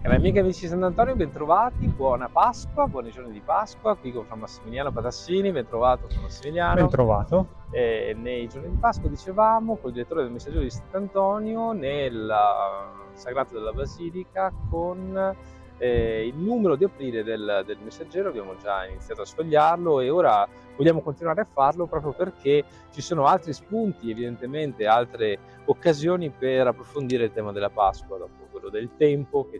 Cari amiche e amici di Sant'Antonio, bentrovati, buona Pasqua, buoni giorni di Pasqua, qui con Fra Massimiliano Patassini, ben trovato Fra Massimiliano.
Ben trovato.
Nei giorni di Pasqua, dicevamo, col direttore del Messaggero di Sant'Antonio, nel Sagrato della Basilica, con il numero di aprile del Messaggero, abbiamo già iniziato a sfogliarlo e ora vogliamo continuare a farlo proprio perché ci sono altri spunti, evidentemente altre occasioni per approfondire il tema della Pasqua, dopo quello del tempo che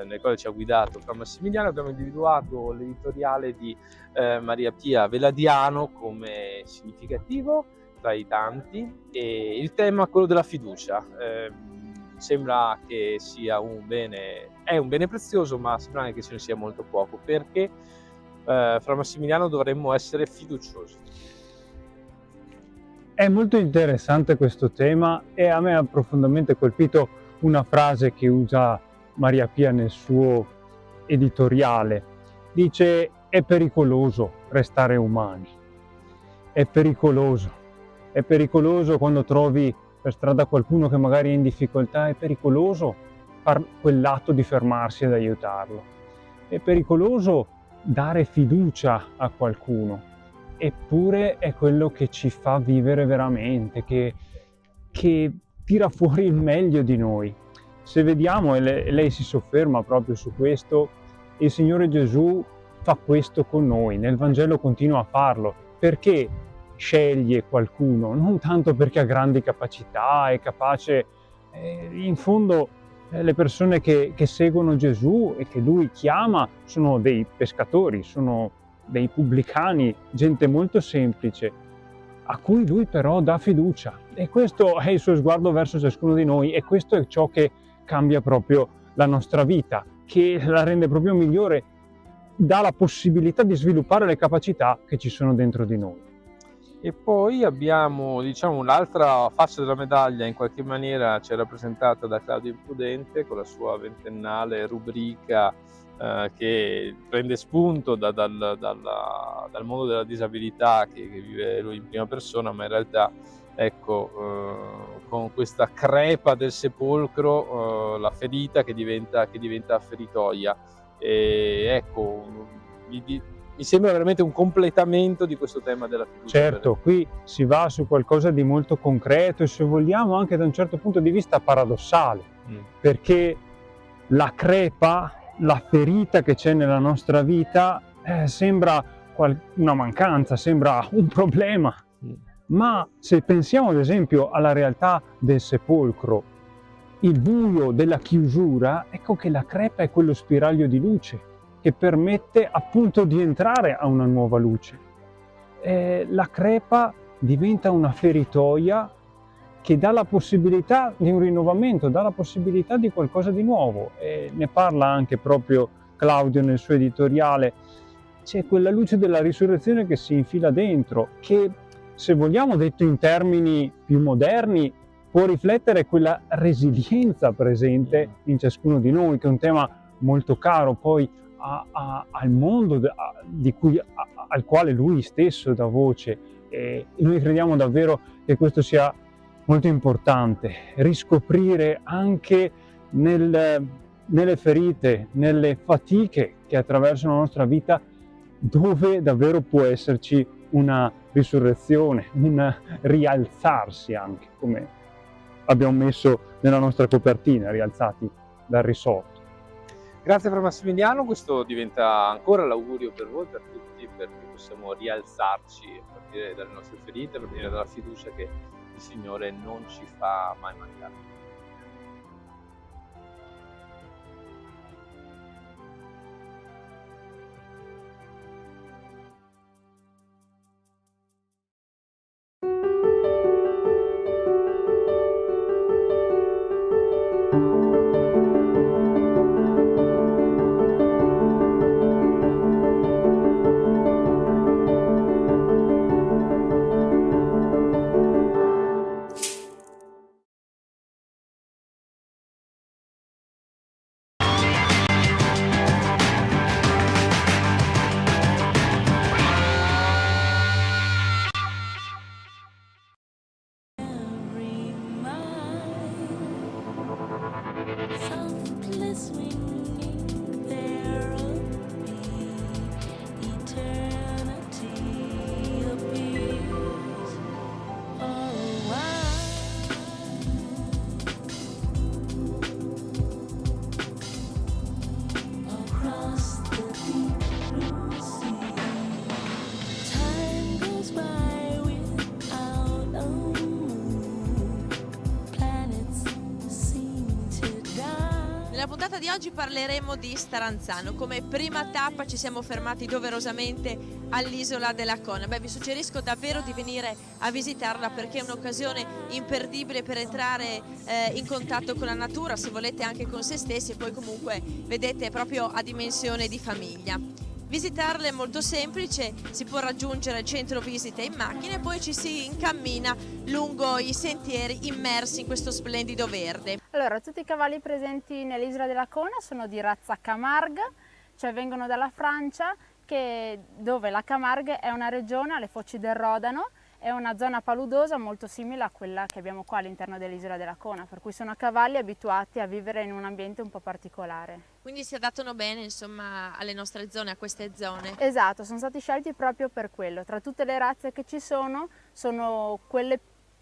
nel quale ci ha guidato Fra Massimiliano. Abbiamo individuato l'editoriale di Maria Pia Veladiano come significativo tra i tanti e il tema quello della fiducia. Sembra che sia è un bene prezioso, ma sembra anche che ce ne sia molto poco, perché Fra Massimiliano dovremmo essere fiduciosi.
È molto interessante questo tema e a me ha profondamente colpito una frase che usa Maria Pia nel suo editoriale. Dice: è pericoloso restare umani, è pericoloso quando trovi per strada qualcuno che magari è in difficoltà, è pericoloso fare quell'atto di fermarsi ad aiutarlo, è pericoloso dare fiducia a qualcuno, eppure è quello che ci fa vivere veramente, che tira fuori il meglio di noi. Se vediamo, e lei si sofferma proprio su questo, il Signore Gesù fa questo con noi, nel Vangelo continua a farlo, perché sceglie qualcuno, non tanto perché ha grandi capacità, è capace, in fondo le persone che seguono Gesù e che Lui chiama sono dei pescatori, sono dei pubblicani, gente molto semplice, a cui Lui però dà fiducia. E questo è il suo sguardo verso ciascuno di noi e questo è ciò che cambia proprio la nostra vita, che la rende proprio migliore, dà la possibilità di sviluppare le capacità che ci sono dentro di noi.
E poi abbiamo, diciamo, l'altra faccia della medaglia, in qualche maniera ci è rappresentata da Claudio Imprudente con la sua ventennale rubrica che prende spunto dal mondo della disabilità che vive lui in prima persona, ma in realtà, ecco, con questa crepa del sepolcro, la ferita che diventa feritoia. E ecco, mi sembra veramente un completamento di questo tema della fiducia.
Certo, qui si va su qualcosa di molto concreto e, se vogliamo, anche da un certo punto di vista paradossale, perché la crepa
la ferita che c'è nella nostra vita sembra una mancanza, sembra un problema. Ma se pensiamo ad esempio alla realtà del sepolcro, il buio della chiusura, ecco che la crepa è quello spiraglio di luce che permette appunto di entrare a una nuova luce. La crepa diventa una feritoia che dà la possibilità di un rinnovamento, dà la possibilità di qualcosa di nuovo. Ne parla anche proprio Claudio nel suo editoriale. C'è quella luce della risurrezione che si infila dentro, che, se vogliamo detto in termini più moderni, può riflettere quella resilienza presente in ciascuno di noi, che è un tema molto caro poi al mondo al quale lui stesso dà voce. E noi crediamo davvero che questo sia molto importante, riscoprire anche nelle ferite, nelle fatiche che attraversano la nostra vita, dove davvero può esserci una risurrezione, un rialzarsi anche, come abbiamo messo nella nostra copertina, rialzati dal risorto.
Grazie per Massimiliano, questo diventa ancora l'augurio per voi, per tutti, perché possiamo rialzarci a partire dalle nostre ferite, a partire dalla fiducia che il Signore non ci fa mai mancare.
Nella puntata di oggi parleremo di Staranzano. Come prima tappa ci siamo fermati doverosamente all'isola della Cona. Vi suggerisco davvero di venire a visitarla, perché è un'occasione imperdibile per entrare in contatto con la natura, se volete anche con se stessi, e poi comunque vedete proprio a dimensione di famiglia. Visitarla è molto semplice, si può raggiungere il centro visite in macchina e poi ci si incammina lungo i sentieri immersi in questo splendido verde.
Allora, tutti i cavalli presenti nell'isola della Cona sono di razza Camargue, cioè vengono dalla Francia, dove la Camargue è una regione alle foci del Rodano, è una zona paludosa molto simile a quella che abbiamo qua all'interno dell'isola della Cona, per cui sono cavalli abituati a vivere in un ambiente un po' particolare.
Quindi si adattano bene, insomma, alle nostre zone, a queste zone.
Esatto, sono stati scelti proprio per quello. Tra tutte le razze che ci sono quelle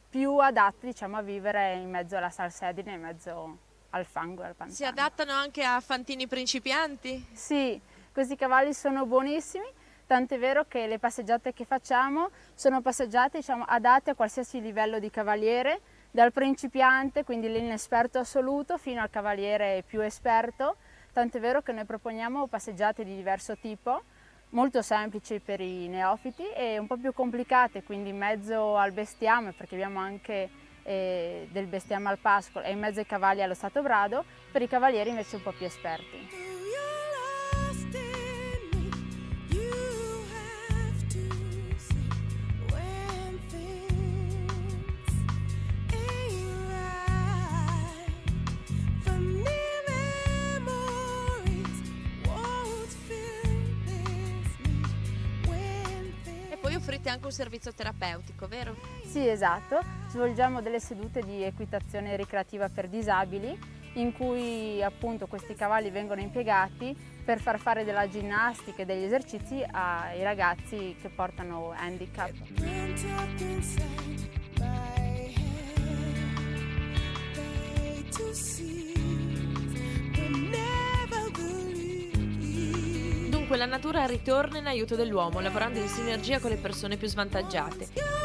più adatte, diciamo, a vivere in mezzo alla salsedine, in mezzo al fango e al pantano.
Si adattano anche a fantini principianti?
Sì, questi cavalli sono buonissimi. Tant'è vero che le passeggiate che facciamo sono passeggiate, diciamo, adatte a qualsiasi livello di cavaliere, dal principiante, quindi l'inesperto assoluto, fino al cavaliere più esperto. Tant'è vero che noi proponiamo passeggiate di diverso tipo, molto semplici per i neofiti e un po' più complicate, quindi in mezzo al bestiame, perché abbiamo anche del bestiame al pascolo, e in mezzo ai cavalli allo stato brado, per i cavalieri invece un po' più esperti.
Offrite anche un servizio terapeutico, vero?
Sì, esatto. Svolgiamo delle sedute di equitazione ricreativa per disabili, in cui appunto questi cavalli vengono impiegati per far fare della ginnastica e degli esercizi ai ragazzi che portano handicap.
Dunque la natura ritorna in aiuto dell'uomo, lavorando in sinergia con le persone più svantaggiate.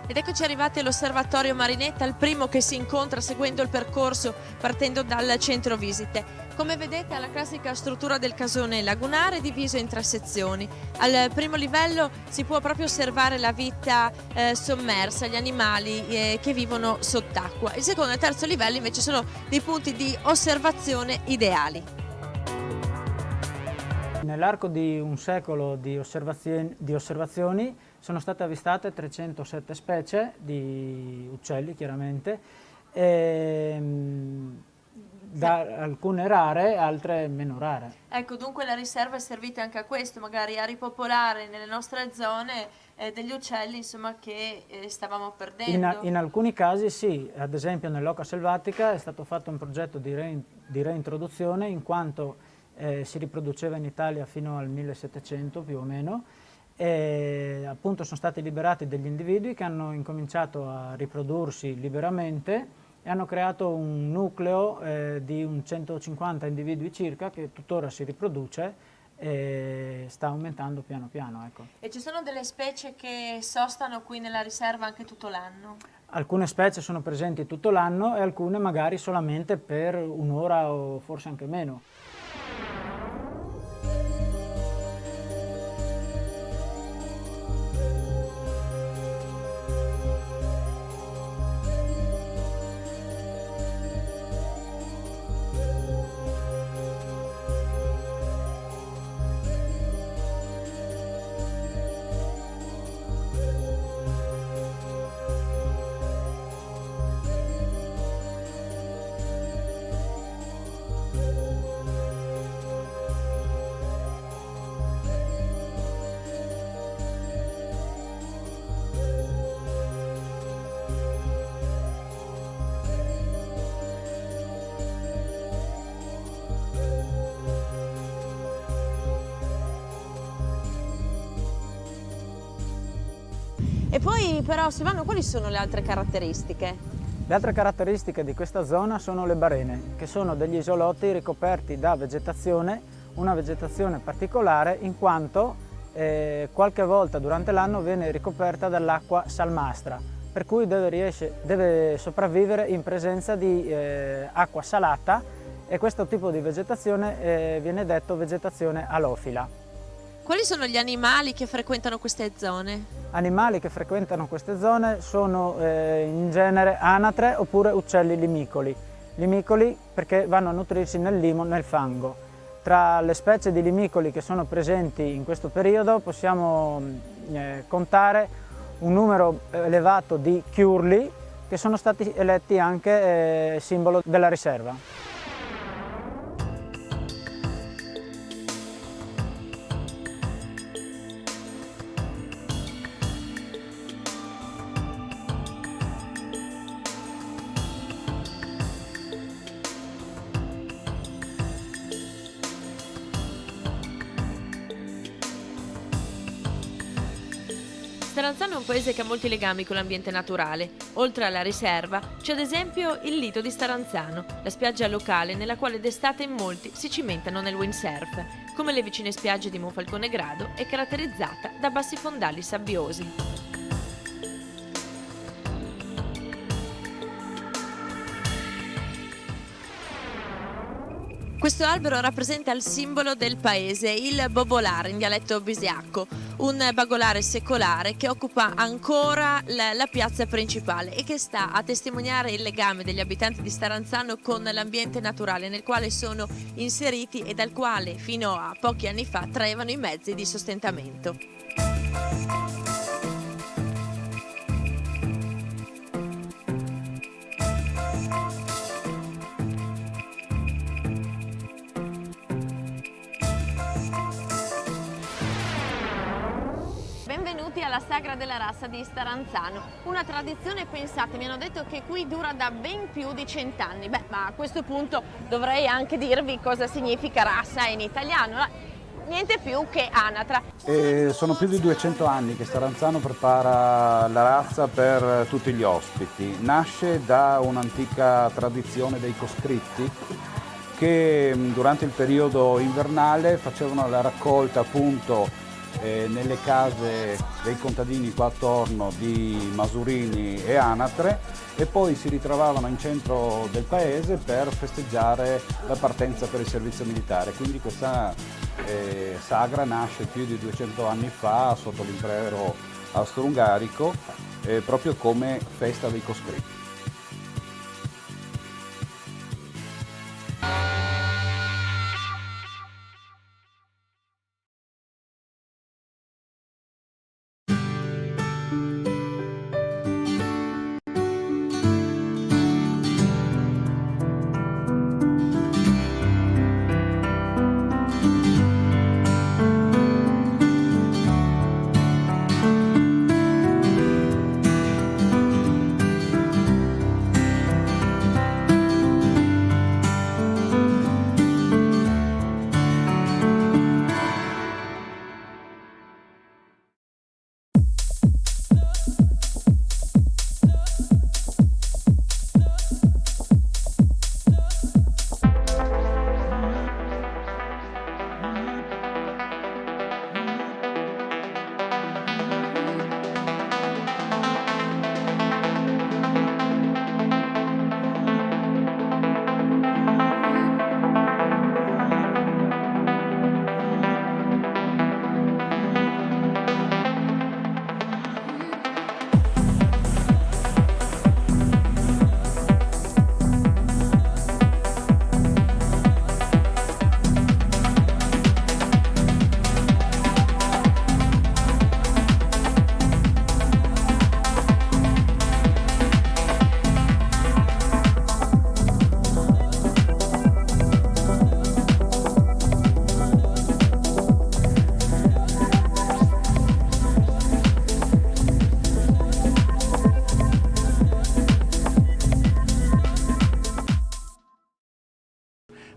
Ed eccoci arrivati all'osservatorio Marinetta, il primo che si incontra seguendo il percorso partendo dal centro visite. Come vedete ha la classica struttura del casone lagunare diviso in 3 sezioni. Al primo livello si può proprio osservare la vita sommersa, gli animali che vivono sott'acqua. Il secondo e il terzo livello invece sono dei punti di osservazione ideali.
Nell'arco di un secolo di osservazioni sono state avvistate 307 specie di uccelli, chiaramente, alcune rare, altre meno rare.
Ecco, dunque la riserva è servita anche a questo, magari a ripopolare nelle nostre zone degli uccelli, insomma, che stavamo perdendo.
In alcuni casi sì, ad esempio nell'oca selvatica è stato fatto un progetto di reintroduzione in quanto si riproduceva in Italia fino al 1700 più o meno, e appunto sono stati liberati degli individui che hanno incominciato a riprodursi liberamente e hanno creato un nucleo di un 150 individui circa che tuttora si riproduce e sta aumentando piano piano. Ecco.
E ci sono delle specie che sostano qui nella riserva anche tutto l'anno?
Alcune specie sono presenti tutto l'anno e alcune magari solamente per un'ora o forse anche meno.
E poi però Silvano, quali sono le altre caratteristiche?
Le altre caratteristiche di questa zona sono le barene, che sono degli isolotti ricoperti da vegetazione, una vegetazione particolare in quanto qualche volta durante l'anno viene ricoperta dall'acqua salmastra, per cui deve sopravvivere in presenza di acqua salata, e questo tipo di vegetazione viene detto vegetazione alofila.
Quali sono gli animali che frequentano queste zone?
Animali che frequentano queste zone sono in genere anatre oppure uccelli limicoli. Limicoli perché vanno a nutrirsi nel limo, nel fango. Tra le specie di limicoli che sono presenti in questo periodo possiamo contare un numero elevato di chiurli che sono stati eletti anche simbolo della riserva.
Staranzano è un paese che ha molti legami con l'ambiente naturale. Oltre alla riserva c'è ad esempio il lido di Staranzano, la spiaggia locale nella quale d'estate in molti si cimentano nel windsurf. Come le vicine spiagge di Monfalcone Grado, è caratterizzata da bassi fondali sabbiosi. Questo albero rappresenta il simbolo del paese, il bobolare in dialetto bisiacco, un bagolare secolare che occupa ancora la piazza principale e che sta a testimoniare il legame degli abitanti di Staranzano con l'ambiente naturale nel quale sono inseriti e dal quale fino a pochi anni fa traevano i mezzi di sostentamento. Benvenuti alla Sagra della Rassa di Staranzano, una tradizione, pensate, mi hanno detto che qui dura da ben più di 100 anni. Beh, ma a questo punto dovrei anche dirvi cosa significa rassa in italiano, niente più che anatra.
Sono più di 200 anni che Staranzano prepara la razza per tutti gli ospiti. Nasce da un'antica tradizione dei coscritti che durante il periodo invernale facevano la raccolta appunto nelle case dei contadini qua attorno di masurini e anatre e poi si ritrovavano in centro del paese per festeggiare la partenza per il servizio militare. Quindi questa sagra nasce più di 200 anni fa sotto l'impero austro-ungarico proprio come festa dei coscritti.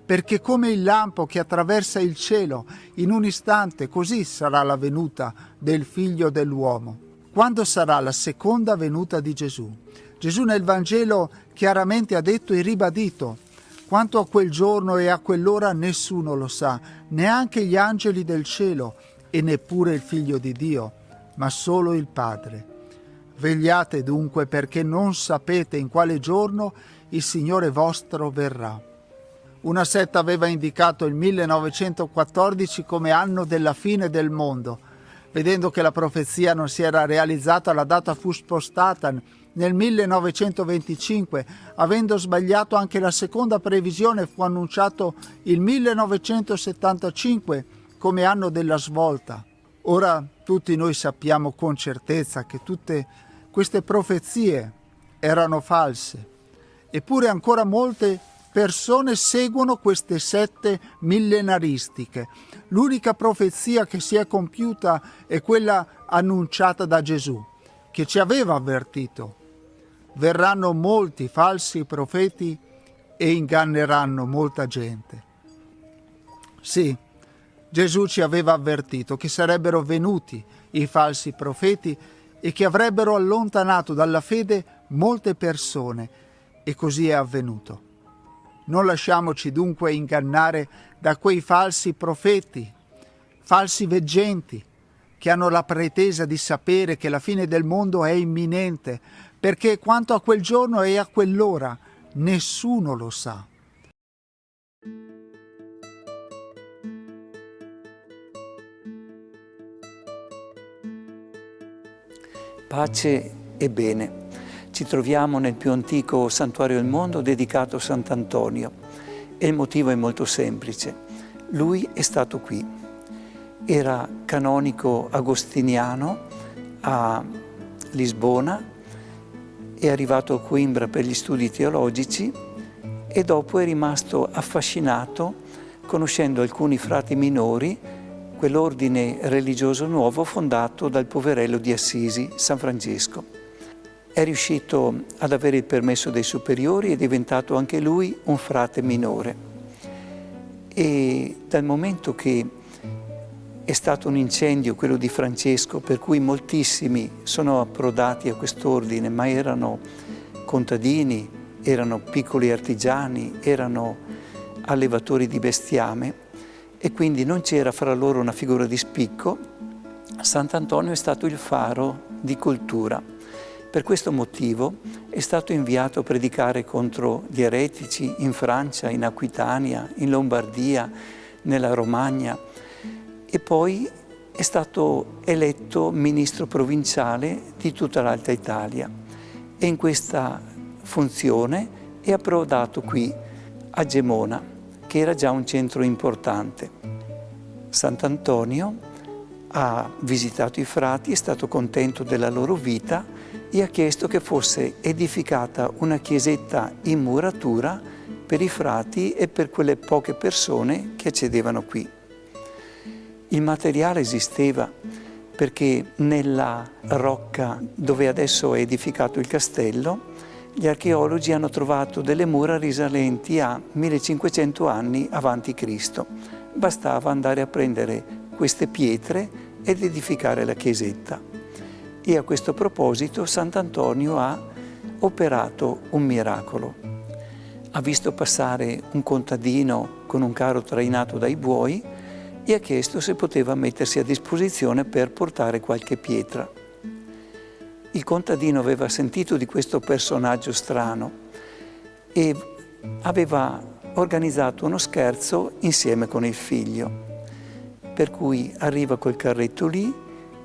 Perché come il lampo che attraversa il cielo in un istante, così sarà la venuta del Figlio dell'uomo. Quando sarà la seconda venuta di Gesù? Gesù nel Vangelo chiaramente ha detto e ribadito: quanto a quel giorno e a quell'ora nessuno lo sa, neanche gli angeli del cielo e neppure il Figlio di Dio, ma solo il Padre. Vegliate dunque, perché non sapete in quale giorno il Signore vostro verrà. Una setta aveva indicato il 1914 come anno della fine del mondo. Vedendo che la profezia non si era realizzata, la data fu spostata nel 1925. Avendo sbagliato anche la seconda previsione, fu annunciato il 1975 come anno della svolta. Ora tutti noi sappiamo con certezza che tutte queste profezie erano false, eppure ancora molte persone seguono queste sette millenaristiche. L'unica profezia che si è compiuta è quella annunciata da Gesù, che ci aveva avvertito: verranno molti falsi profeti e inganneranno molta gente. Sì, Gesù ci aveva avvertito che sarebbero venuti i falsi profeti e che avrebbero allontanato dalla fede molte persone, e così è avvenuto. Non lasciamoci dunque ingannare da quei falsi profeti, falsi veggenti, che hanno la pretesa di sapere che la fine del mondo è imminente, perché quanto a quel giorno e a quell'ora nessuno lo sa.
pace e bene. Ci troviamo nel più antico santuario del mondo dedicato a Sant'Antonio e il motivo è molto semplice. Lui è stato qui. Era canonico agostiniano a Lisbona, è arrivato a Coimbra per gli studi teologici e dopo è rimasto affascinato conoscendo alcuni frati minori, quell'ordine religioso nuovo fondato dal poverello di Assisi, San Francesco. È riuscito ad avere il permesso dei superiori e è diventato anche lui un frate minore. E dal momento che è stato un incendio, quello di Francesco, per cui moltissimi sono approdati a quest'ordine, ma erano contadini, erano piccoli artigiani, erano allevatori di bestiame e quindi non c'era fra loro una figura di spicco, Sant'Antonio è stato il faro di cultura. Per questo motivo è stato inviato a predicare contro gli eretici in Francia, in Aquitania, in Lombardia, nella Romagna e poi è stato eletto ministro provinciale di tutta l'Alta Italia e in questa funzione è approdato qui a Gemona, che era già un centro importante. Sant'Antonio ha visitato i frati, è stato contento della loro vita e ha chiesto che fosse edificata una chiesetta in muratura per i frati e per quelle poche persone che accedevano qui. Il materiale esisteva perché nella rocca dove adesso è edificato il castello gli archeologi hanno trovato delle mura risalenti a 1500 anni avanti Cristo. Bastava andare a prendere queste pietre ed edificare la chiesetta. E a questo proposito Sant'Antonio ha operato un miracolo. Ha visto passare un contadino con un carro trainato dai buoi e ha chiesto se poteva mettersi a disposizione per portare qualche pietra. Il contadino aveva sentito di questo personaggio strano e aveva organizzato uno scherzo insieme con il figlio. Per cui arriva col carretto lì,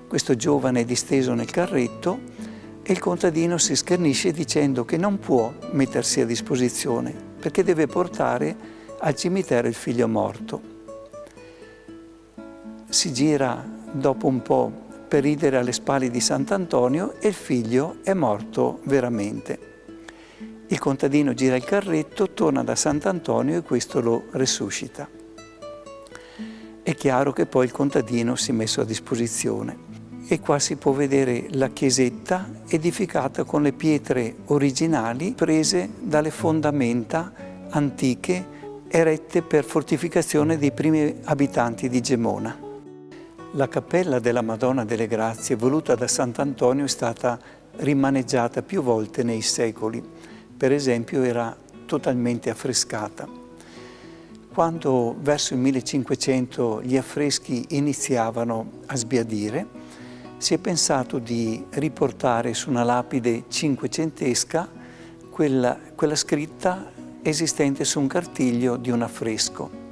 questo giovane è disteso nel carretto e il contadino si schernisce dicendo che non può mettersi a disposizione perché deve portare al cimitero il figlio morto. Si gira dopo un po' per ridere alle spalle di Sant'Antonio e il figlio è morto veramente. Il contadino gira il carretto, torna da Sant'Antonio e questo lo resuscita. È chiaro che poi il contadino si è messo a disposizione e qua si può vedere la chiesetta edificata con le pietre originali prese dalle fondamenta antiche erette per fortificazione dei primi abitanti di Gemona. La cappella della Madonna delle Grazie voluta da Sant'Antonio è stata rimaneggiata più volte nei secoli. Per esempio era totalmente affrescata. Quando verso il 1500 gli affreschi iniziavano a sbiadire, si è pensato di riportare su una lapide cinquecentesca quella scritta esistente su un cartiglio di un affresco.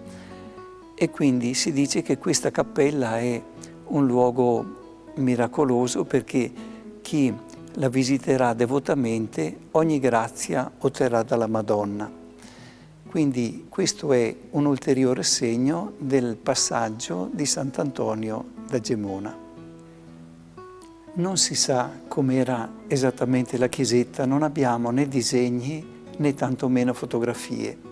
E quindi si dice che questa cappella è un luogo miracoloso perché chi la visiterà devotamente ogni grazia otterrà dalla Madonna. Quindi questo è un ulteriore segno del passaggio di Sant'Antonio da Gemona. Non si sa com'era esattamente la chiesetta, non abbiamo né disegni né tantomeno fotografie.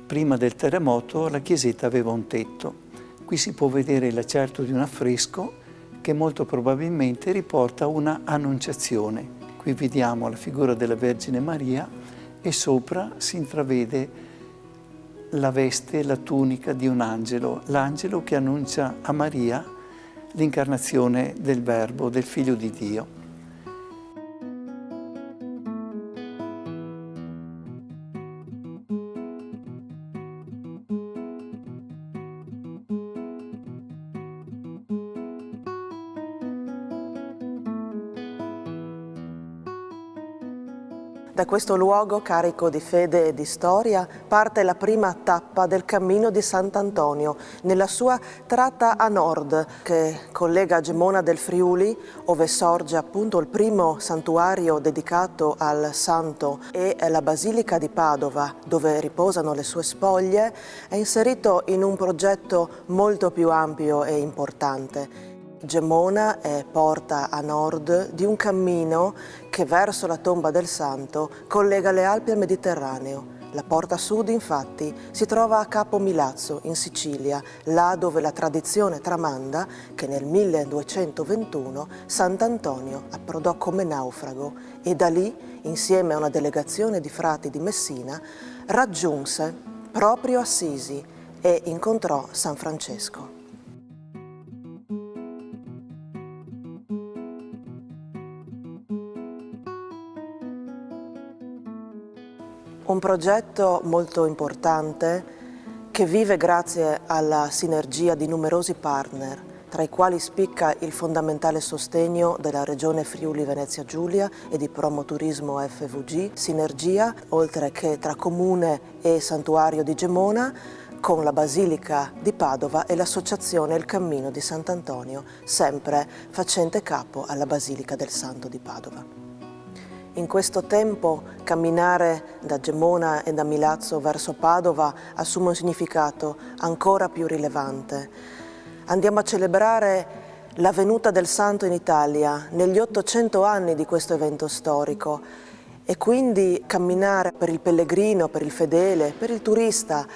Prima del terremoto la chiesetta aveva un tetto. Qui si può vedere il lacerto di un affresco che molto probabilmente riporta una annunciazione. Qui vediamo la figura della Vergine Maria e sopra si intravede la veste, la tunica di un angelo, l'angelo che annuncia a Maria l'incarnazione del Verbo, del Figlio di Dio.
Da questo luogo carico di fede e di storia parte la prima tappa del cammino di Sant'Antonio, nella sua tratta a nord che collega Gemona del Friuli, ove sorge appunto il primo santuario dedicato al santo, e la Basilica di Padova, dove riposano le sue spoglie, è inserito in un progetto molto più ampio e importante. Gemona è porta a nord di un cammino che verso la tomba del santo collega le Alpi al Mediterraneo. La porta sud, infatti, si trova a Capo Milazzo, in Sicilia, là dove la tradizione tramanda che nel 1221 Sant'Antonio approdò come naufrago e da lì, insieme a una delegazione di frati di Messina, raggiunse proprio Assisi e incontrò San Francesco. Un progetto molto importante che vive grazie alla sinergia di numerosi partner, tra i quali spicca il fondamentale sostegno della Regione Friuli Venezia Giulia e di Promoturismo FVG, sinergia oltre che tra Comune e Santuario di Gemona, con la Basilica di Padova e l'associazione Il Cammino di Sant'Antonio, sempre facente capo alla Basilica del Santo di Padova. In questo tempo camminare da Gemona e da Milazzo verso Padova assume un significato ancora più rilevante. Andiamo a celebrare la venuta del Santo in Italia negli 800 anni di questo evento storico e quindi camminare per il pellegrino, per il fedele, per il turista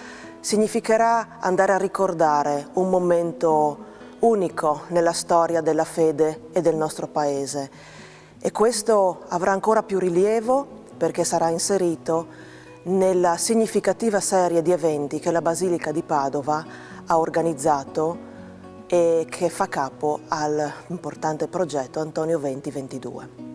significherà andare a ricordare un momento unico nella storia della fede e del nostro Paese. E questo avrà ancora più rilievo perché sarà inserito nella significativa serie di eventi che la Basilica di Padova ha organizzato e che fa capo all'importante progetto Antonio 2022.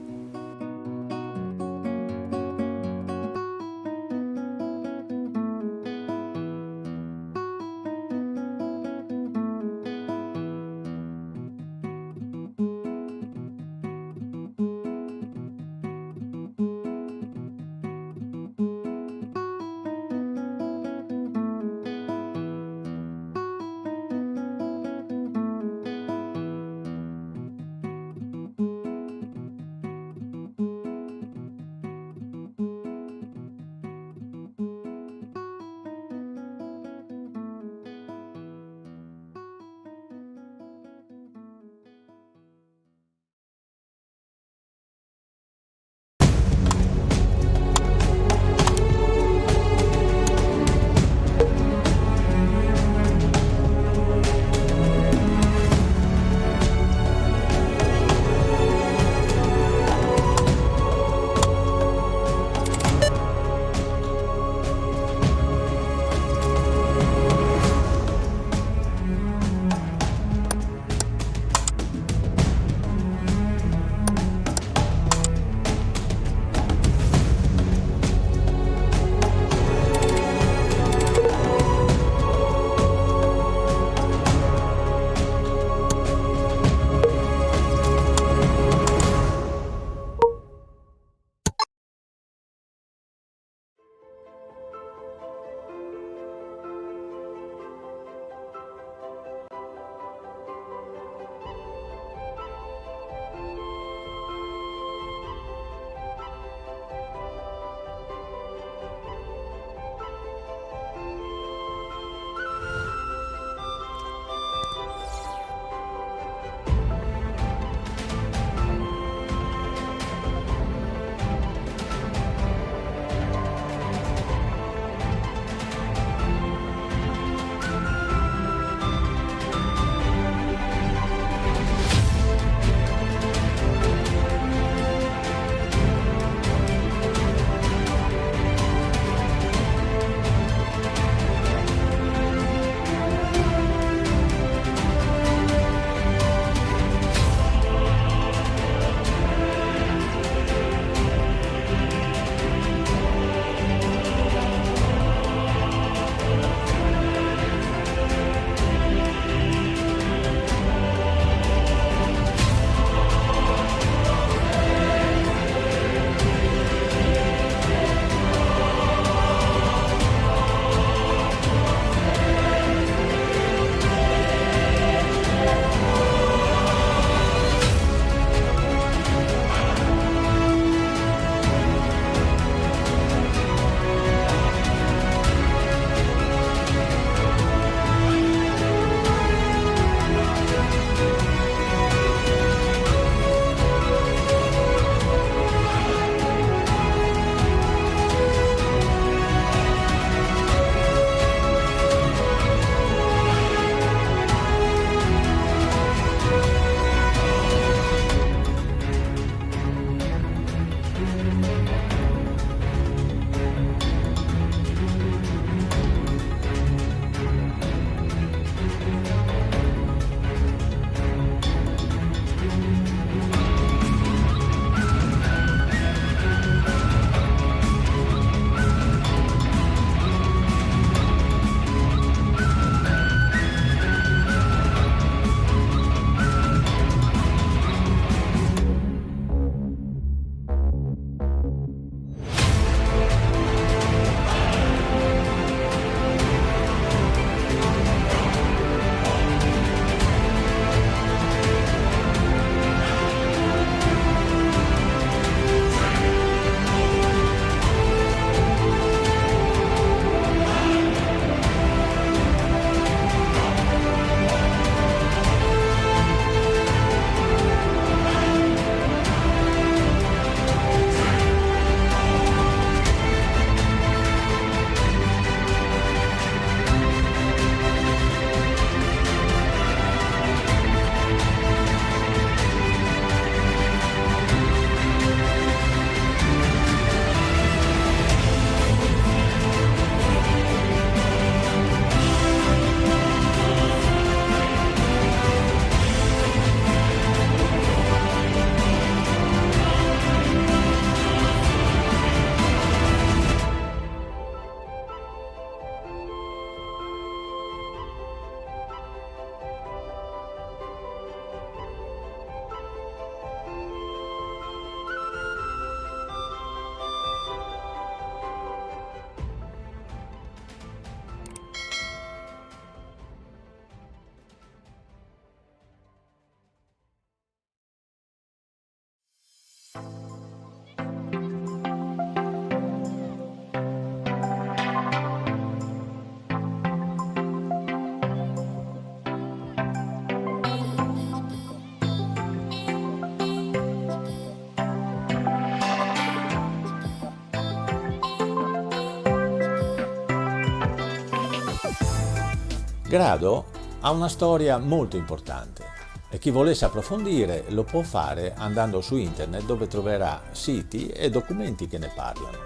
Grado ha una storia molto importante e chi volesse approfondire lo può fare andando su internet, dove troverà siti e documenti che ne parlano.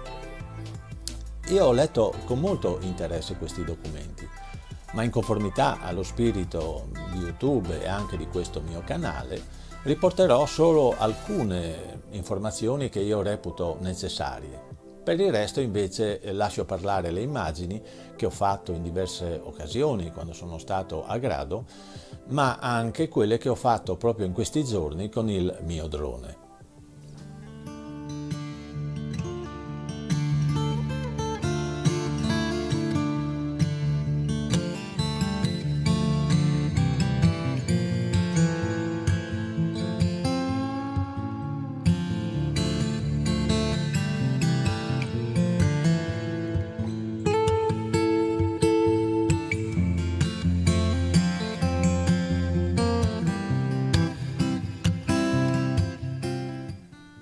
Io ho letto con molto interesse questi documenti, ma in conformità allo spirito di YouTube e anche di questo mio canale, riporterò solo alcune informazioni che io reputo necessarie. Per il resto invece lascio parlare le immagini che ho fatto in diverse occasioni quando sono stato a Grado, ma anche quelle che ho fatto proprio in questi giorni con il mio drone.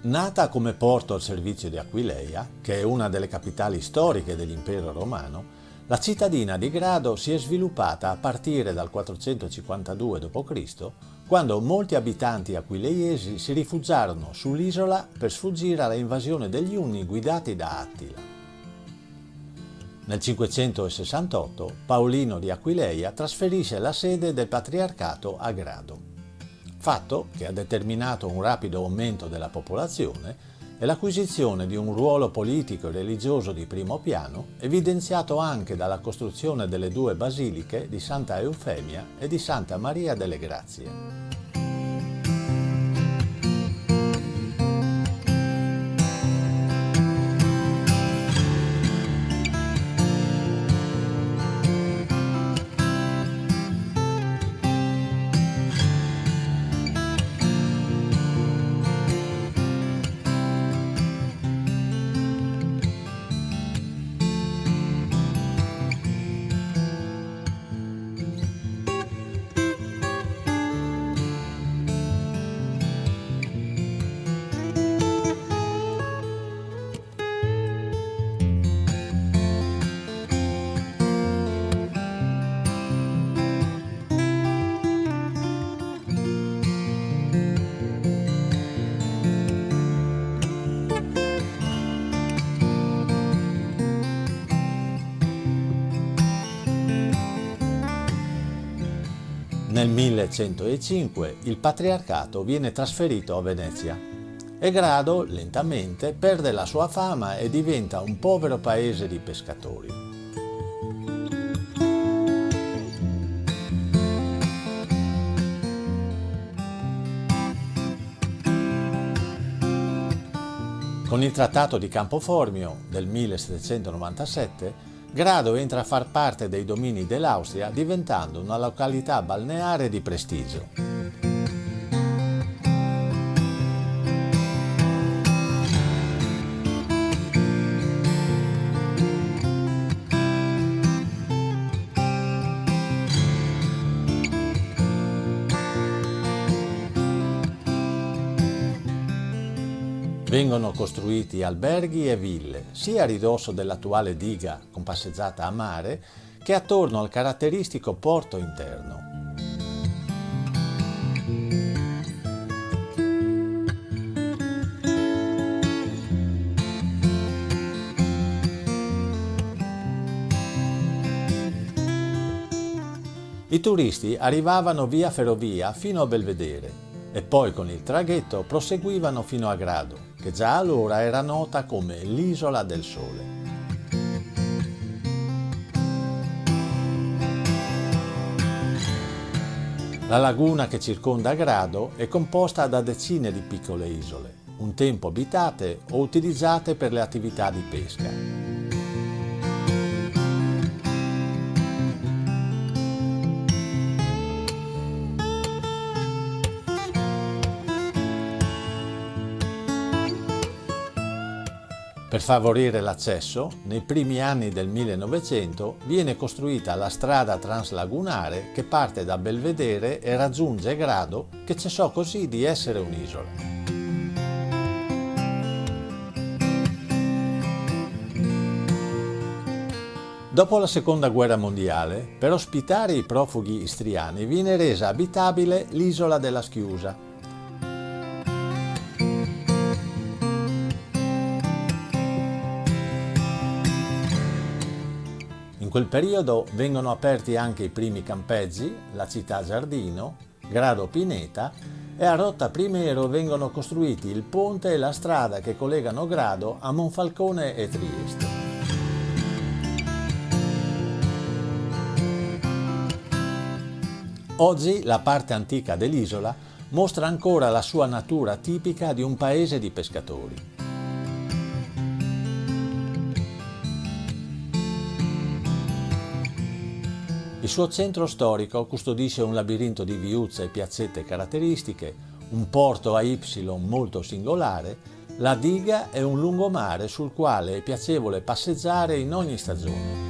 Nata come porto al servizio di Aquileia, che è una delle capitali storiche dell'impero romano, la cittadina di Grado si è sviluppata a partire dal 452 d.C., quando molti abitanti aquileiesi si rifugiarono sull'isola per sfuggire alla invasione degli Unni guidati da Attila. Nel 568 Paolino di Aquileia trasferisce la sede del patriarcato a Grado, fatto che ha determinato un rapido aumento della popolazione e l'acquisizione di un ruolo politico e religioso di primo piano, evidenziato anche dalla costruzione delle due basiliche di Santa Eufemia e di Santa Maria delle Grazie. Nel 1105 il patriarcato viene trasferito a Venezia e Grado lentamente perde la sua fama e diventa un povero paese di pescatori. Con il Trattato di Campoformio del 1797 Grado entra a far parte dei domini dell'Austria, diventando una località balneare di prestigio. Vengono costruiti alberghi e ville, sia a ridosso dell'attuale diga con passeggiata a mare, che attorno al caratteristico porto interno. I turisti arrivavano via ferrovia fino a Belvedere e poi con il traghetto proseguivano fino a Grado, che già allora era nota come l'Isola del Sole. La laguna che circonda Grado è composta da decine di piccole isole, un tempo abitate o utilizzate per le attività di pesca. Per favorire l'accesso, nei primi anni del 1900 viene costruita la strada translagunare che parte da Belvedere e raggiunge Grado, che cessò così di essere un'isola. Dopo la Seconda Guerra Mondiale, per ospitare i profughi istriani viene resa abitabile l'isola della Schiusa. In quel periodo vengono aperti anche i primi campeggi, la città giardino, Grado Pineta, e a Rotta Primero vengono costruiti il ponte e la strada che collegano Grado a Monfalcone e Trieste. Oggi la parte antica dell'isola mostra ancora la sua natura tipica di un paese di pescatori. Il suo centro storico custodisce un labirinto di viuzze e piazzette caratteristiche, un porto a Y molto singolare, la diga e un lungomare sul quale è piacevole passeggiare in ogni stagione.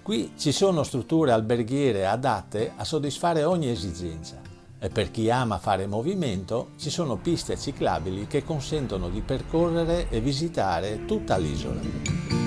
Qui ci sono strutture alberghiere adatte a soddisfare ogni esigenza. E per chi ama fare movimento ci sono piste ciclabili che consentono di percorrere e visitare tutta l'isola.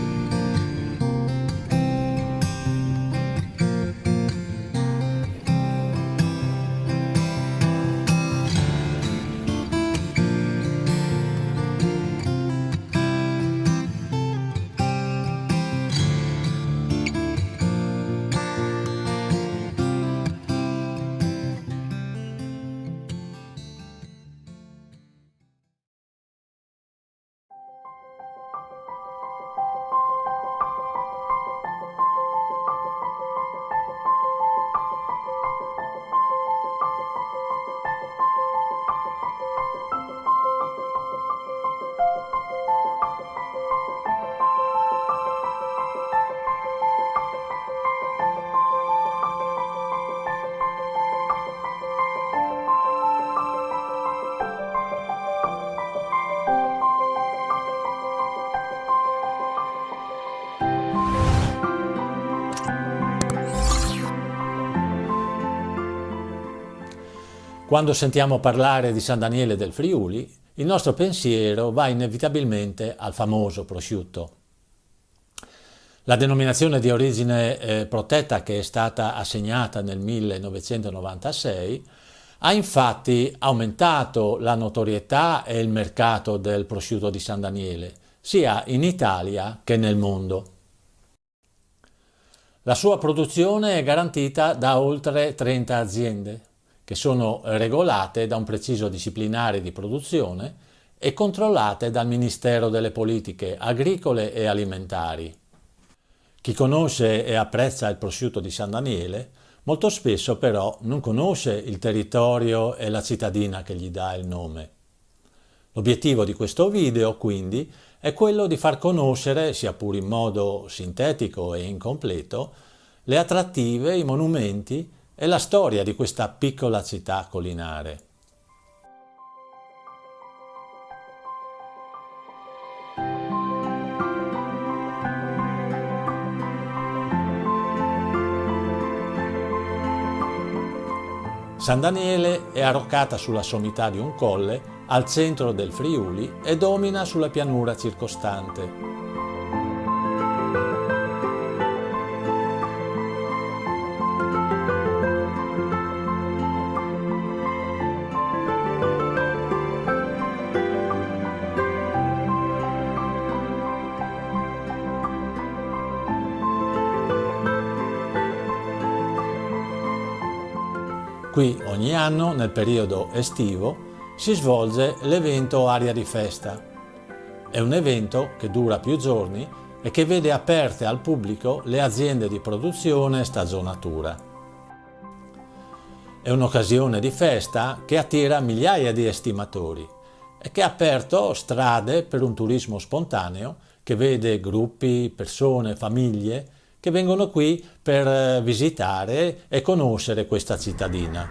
Quando sentiamo parlare di San Daniele del Friuli, il nostro pensiero va inevitabilmente al famoso prosciutto. La denominazione di origine protetta che è stata assegnata nel 1996 ha infatti aumentato la notorietà e il mercato del prosciutto di San Daniele, sia in Italia che nel mondo. La sua produzione è garantita da oltre 30 aziende, che sono regolate da un preciso disciplinare di produzione e controllate dal Ministero delle Politiche Agricole e Alimentari. Chi conosce e apprezza il prosciutto di San Daniele, molto spesso però non conosce il territorio e la cittadina che gli dà il nome. L'obiettivo di questo video, quindi, è quello di far conoscere, sia pur in modo sintetico e incompleto, le attrattive, i monumenti e la storia di questa piccola città collinare. San Daniele è arroccata sulla sommità di un colle al centro del Friuli e domina sulla pianura circostante. Qui ogni anno, nel periodo estivo, si svolge l'evento Aria di Festa. È un evento che dura più giorni e che vede aperte al pubblico le aziende di produzione e stagionatura. È un'occasione di festa che attira migliaia di estimatori e che ha aperto strade per un turismo spontaneo che vede gruppi, persone, famiglie che vengono qui per visitare e conoscere questa cittadina.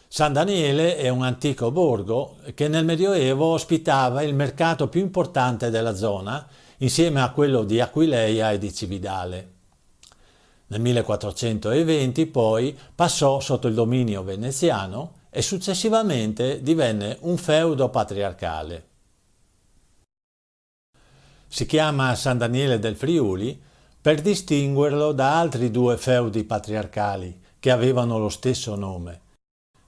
San Daniele è un antico borgo che nel Medioevo ospitava il mercato più importante della zona, insieme a quello di Aquileia e di Cividale. Nel 1420 poi passò sotto il dominio veneziano e successivamente divenne un feudo patriarcale. Si chiama San Daniele del Friuli per distinguerlo da altri due feudi patriarcali che avevano lo stesso nome.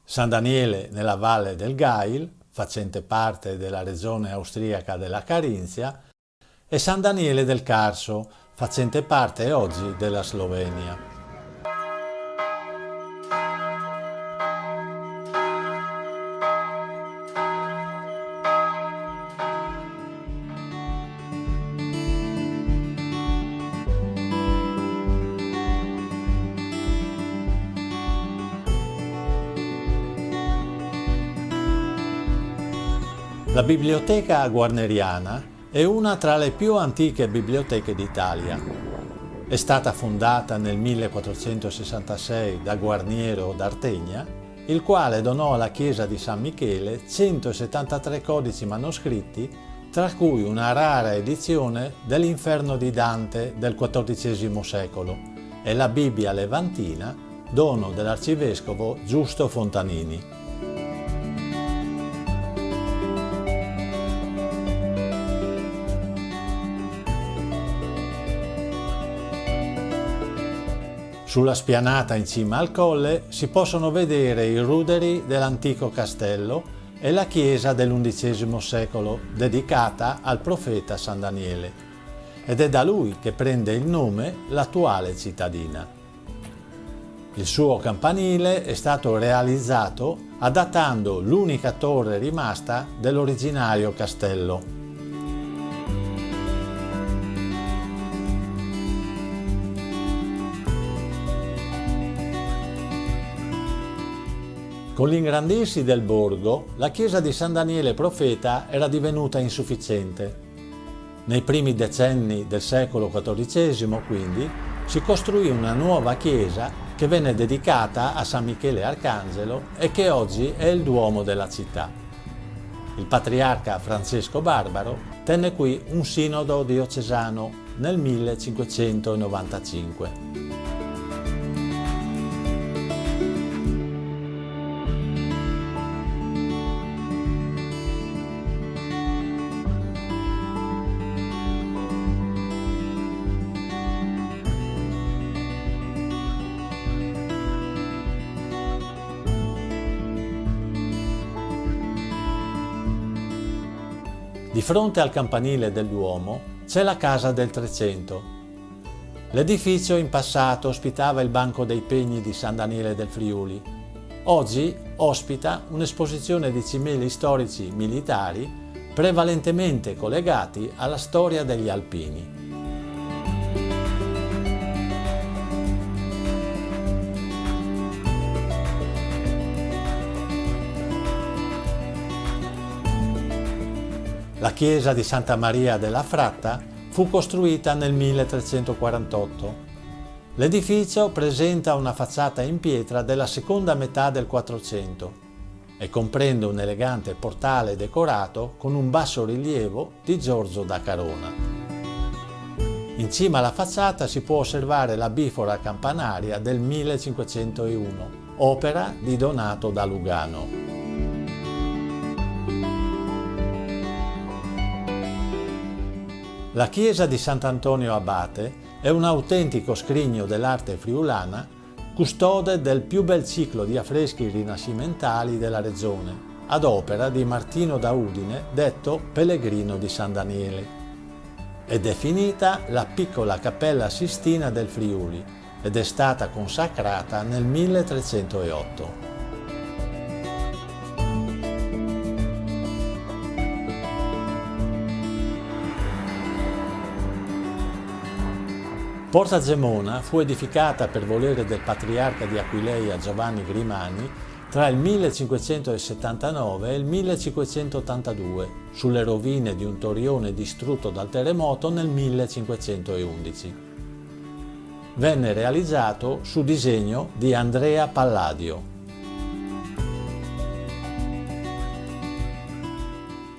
San Daniele nella valle del Gail, facente parte della regione austriaca della Carinzia, e San Daniele del Carso, facente parte oggi della Slovenia. La Biblioteca Guarneriana è una tra le più antiche biblioteche d'Italia. È stata fondata nel 1466 da Guarniero d'Artegna, il quale donò alla chiesa di San Michele 173 codici manoscritti, tra cui una rara edizione dell'Inferno di Dante del XIV secolo e la Bibbia Levantina, dono dell'arcivescovo Giusto Fontanini. Sulla spianata in cima al colle si possono vedere i ruderi dell'antico castello e la chiesa dell'XI secolo dedicata al profeta San Daniele, ed è da lui che prende il nome l'attuale cittadina. Il suo campanile è stato realizzato adattando l'unica torre rimasta dell'originario castello. Con l'ingrandirsi del borgo, la chiesa di San Daniele Profeta era divenuta insufficiente. Nei primi decenni del secolo XIV, quindi, si costruì una nuova chiesa che venne dedicata a San Michele Arcangelo e che oggi è il Duomo della città. Il patriarca Francesco Barbaro tenne qui un sinodo diocesano nel 1595. Di fronte al campanile del Duomo c'è la Casa del Trecento. L'edificio in passato ospitava il Banco dei Pegni di San Daniele del Friuli. Oggi ospita un'esposizione di cimeli storici militari prevalentemente collegati alla storia degli Alpini. La chiesa di Santa Maria della Fratta fu costruita nel 1348. L'edificio presenta una facciata in pietra della seconda metà del Quattrocento e comprende un elegante portale decorato con un bassorilievo di Giorgio da Carona. In cima alla facciata si può osservare la bifora campanaria del 1501, opera di Donato da Lugano. La chiesa di Sant'Antonio Abate è un autentico scrigno dell'arte friulana, custode del più bel ciclo di affreschi rinascimentali della regione, ad opera di Martino da Udine, detto Pellegrino di San Daniele. È definita la piccola Cappella Sistina del Friuli ed è stata consacrata nel 1308. Porta Gemona fu edificata per volere del patriarca di Aquileia Giovanni Grimani tra il 1579 e il 1582, sulle rovine di un torrione distrutto dal terremoto nel 1511. Venne realizzato su disegno di Andrea Palladio.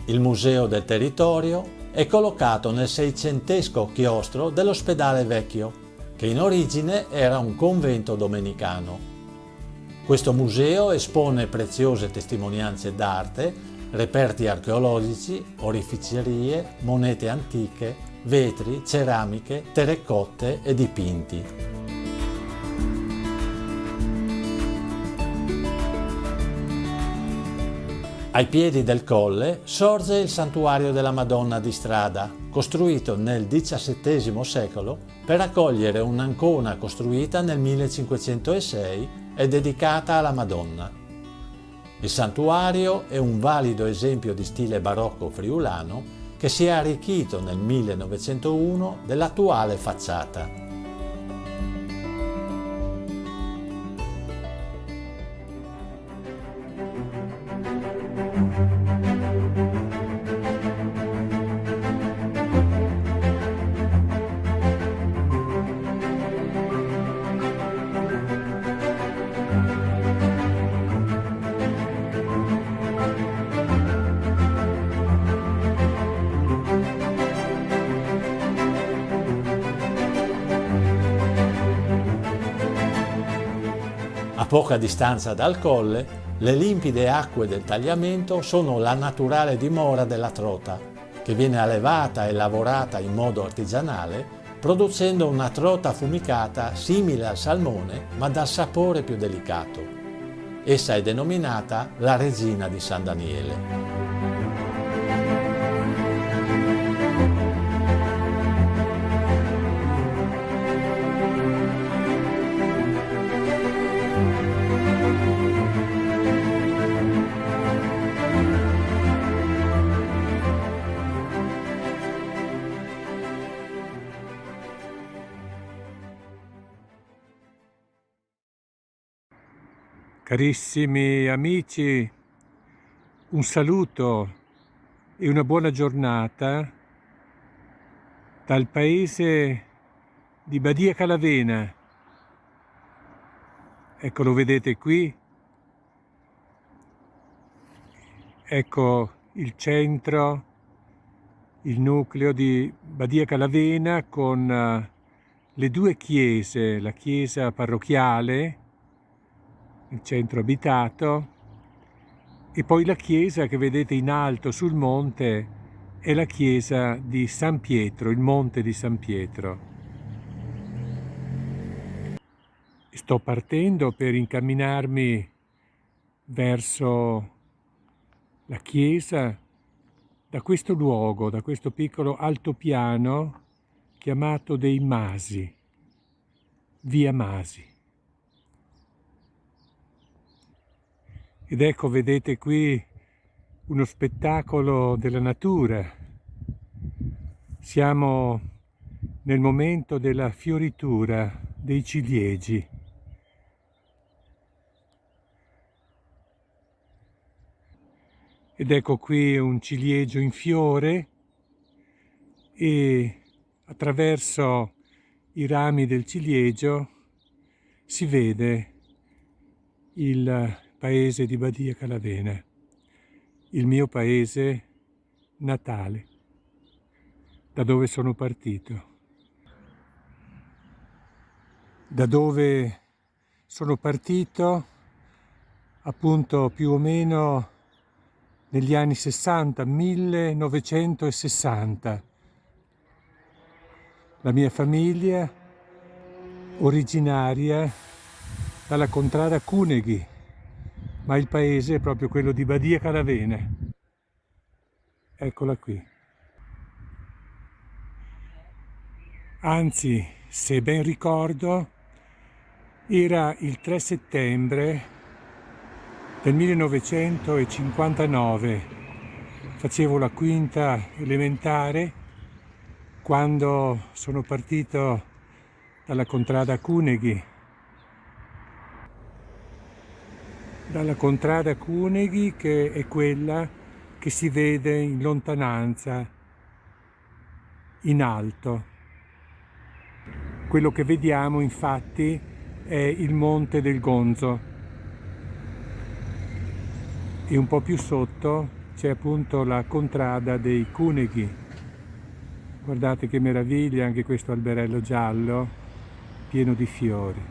Il Museo del Territorio è collocato nel seicentesco chiostro dell'Ospedale Vecchio, che in origine era un convento domenicano. Questo museo espone preziose testimonianze d'arte, reperti archeologici, oreficerie, monete antiche, vetri, ceramiche, terracotte e dipinti. Ai piedi del colle sorge il santuario della Madonna di Strada, costruito nel XVII secolo per accogliere un'ancona costruita nel 1506 e dedicata alla Madonna. Il santuario è un valido esempio di stile barocco friulano che si è arricchito nel 1901 dell'attuale facciata. A poca distanza dal colle, le limpide acque del tagliamento sono la naturale dimora della trota, che viene allevata e lavorata in modo artigianale, producendo una trota affumicata simile al salmone, ma dal sapore più delicato. Essa è denominata la Regina di San Daniele.
Carissimi amici, un saluto e una buona giornata dal paese di Badia Calavena. Ecco, lo vedete qui? Ecco il centro, il nucleo di Badia Calavena con le due chiese, la chiesa parrocchiale, il centro abitato, e poi la chiesa che vedete in alto sul monte è la chiesa di San Pietro, il monte di San Pietro. Sto partendo per incamminarmi verso la chiesa da questo luogo, da questo piccolo altopiano chiamato dei Masi, via Masi. Ed ecco, vedete qui uno spettacolo della natura. Siamo nel momento della fioritura dei ciliegi. Ed ecco qui un ciliegio in fiore e attraverso i rami del ciliegio si vede il paese di Badia Calavena, il mio paese natale, da dove sono partito, da dove sono partito appunto più o meno negli anni 60, 1960. La mia famiglia originaria dalla contrada Cuneghi, ma il paese è proprio quello di Badia Calavena. Eccola qui. Anzi, se ben ricordo, era il 3 settembre del 1959. Facevo la quinta elementare quando sono partito dalla contrada Cuneghi. Dalla contrada Cuneghi, che è quella che si vede in lontananza, in alto. Quello che vediamo infatti è il Monte del Gonzo e un po' più sotto c'è appunto la contrada dei Cuneghi. Guardate che meraviglia anche questo alberello giallo, pieno di fiori.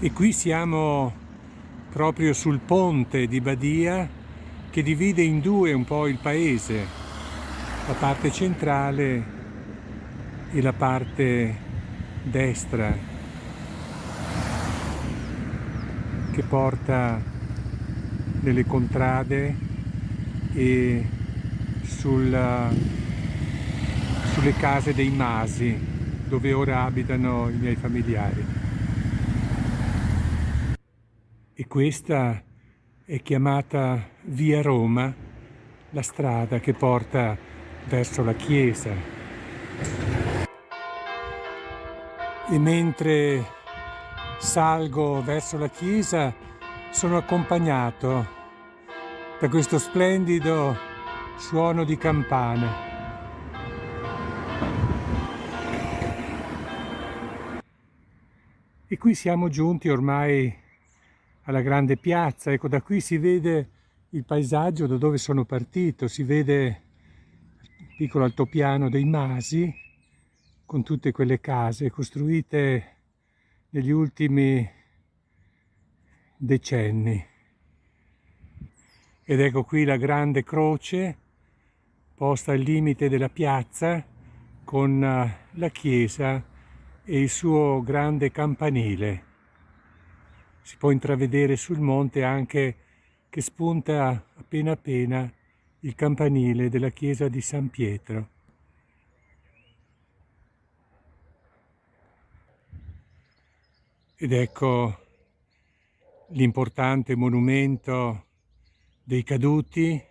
E qui siamo proprio sul ponte di Badia che divide in due un po' il paese, la parte centrale e la parte destra, che porta nelle contrade e sulle case dei Masi, dove ora abitano i miei familiari. E questa è chiamata Via Roma, la strada che porta verso la chiesa. E mentre salgo verso la chiesa sono accompagnato da questo splendido suono di campana. E qui siamo giunti ormai alla grande piazza. Ecco, da qui si vede il paesaggio da dove sono partito, si vede il piccolo altopiano dei Masi con tutte quelle case costruite negli ultimi decenni. Ed ecco qui la grande croce posta al limite della piazza con la chiesa e il suo grande campanile. Si può intravedere sul monte anche che spunta appena appena il campanile della chiesa di San Pietro. Ed ecco l'importante monumento dei caduti,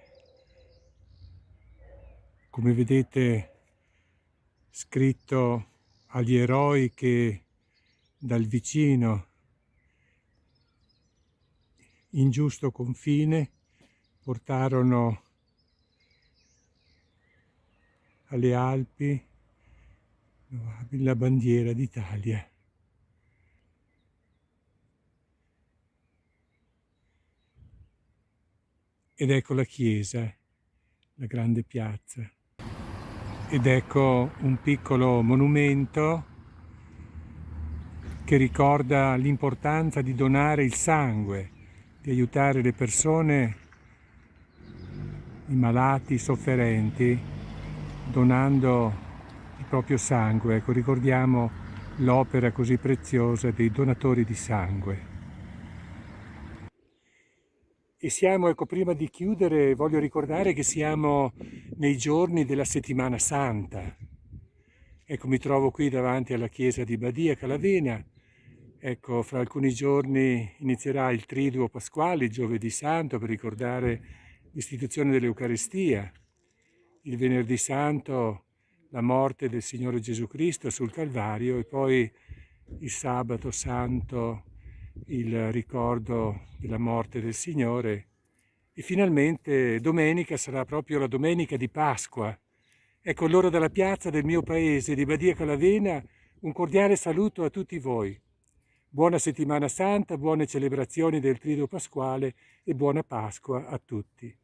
come vedete scritto agli eroi che dal vicino ingiusto confine portarono alle Alpi la bandiera d'Italia. Ed ecco la chiesa, la grande piazza. Ed ecco un piccolo monumento che ricorda l'importanza di donare il sangue, di aiutare le persone, i malati, i sofferenti, donando il proprio sangue. Ecco, ricordiamo l'opera così preziosa dei donatori di sangue. E siamo, ecco, prima di chiudere voglio ricordare che siamo nei giorni della Settimana Santa. Ecco, mi trovo qui davanti alla chiesa di Badia Calavena. Ecco, fra alcuni giorni inizierà il Triduo Pasquale, il Giovedì Santo, per ricordare l'istituzione dell'Eucaristia. Il Venerdì Santo, la morte del Signore Gesù Cristo sul Calvario, e poi il Sabato Santo, il ricordo della morte del Signore, e finalmente domenica sarà proprio la domenica di Pasqua. Ecco, allora dalla piazza del mio paese di Badia Calavena un cordiale saluto a tutti voi. Buona Settimana Santa, buone celebrazioni del Triduo Pasquale e buona Pasqua a tutti.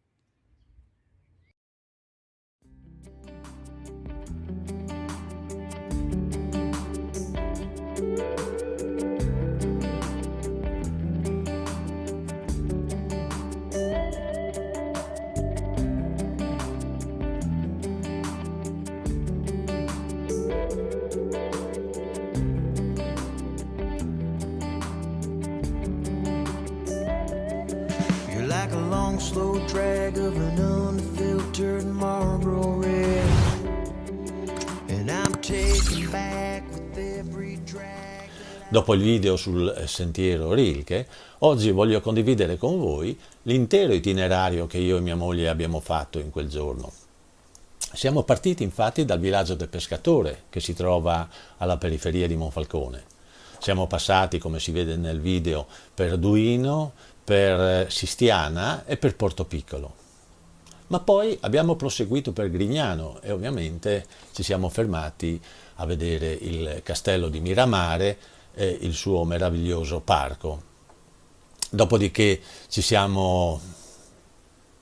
Like a long slow drag of an unfiltered Marlboro Red, and I'm taken back with every drag.
Dopo il video sul sentiero Rilke, oggi voglio condividere con voi l'intero itinerario che io e mia moglie abbiamo fatto in quel giorno. Siamo partiti infatti dal villaggio del Pescatore, che si trova alla periferia di Monfalcone. Siamo passati, come si vede nel video, per Duino, per Sistiana e per Portopiccolo. Ma poi abbiamo proseguito per Grignano e ovviamente ci siamo fermati a vedere il castello di Miramare e il suo meraviglioso parco. Dopodiché ci siamo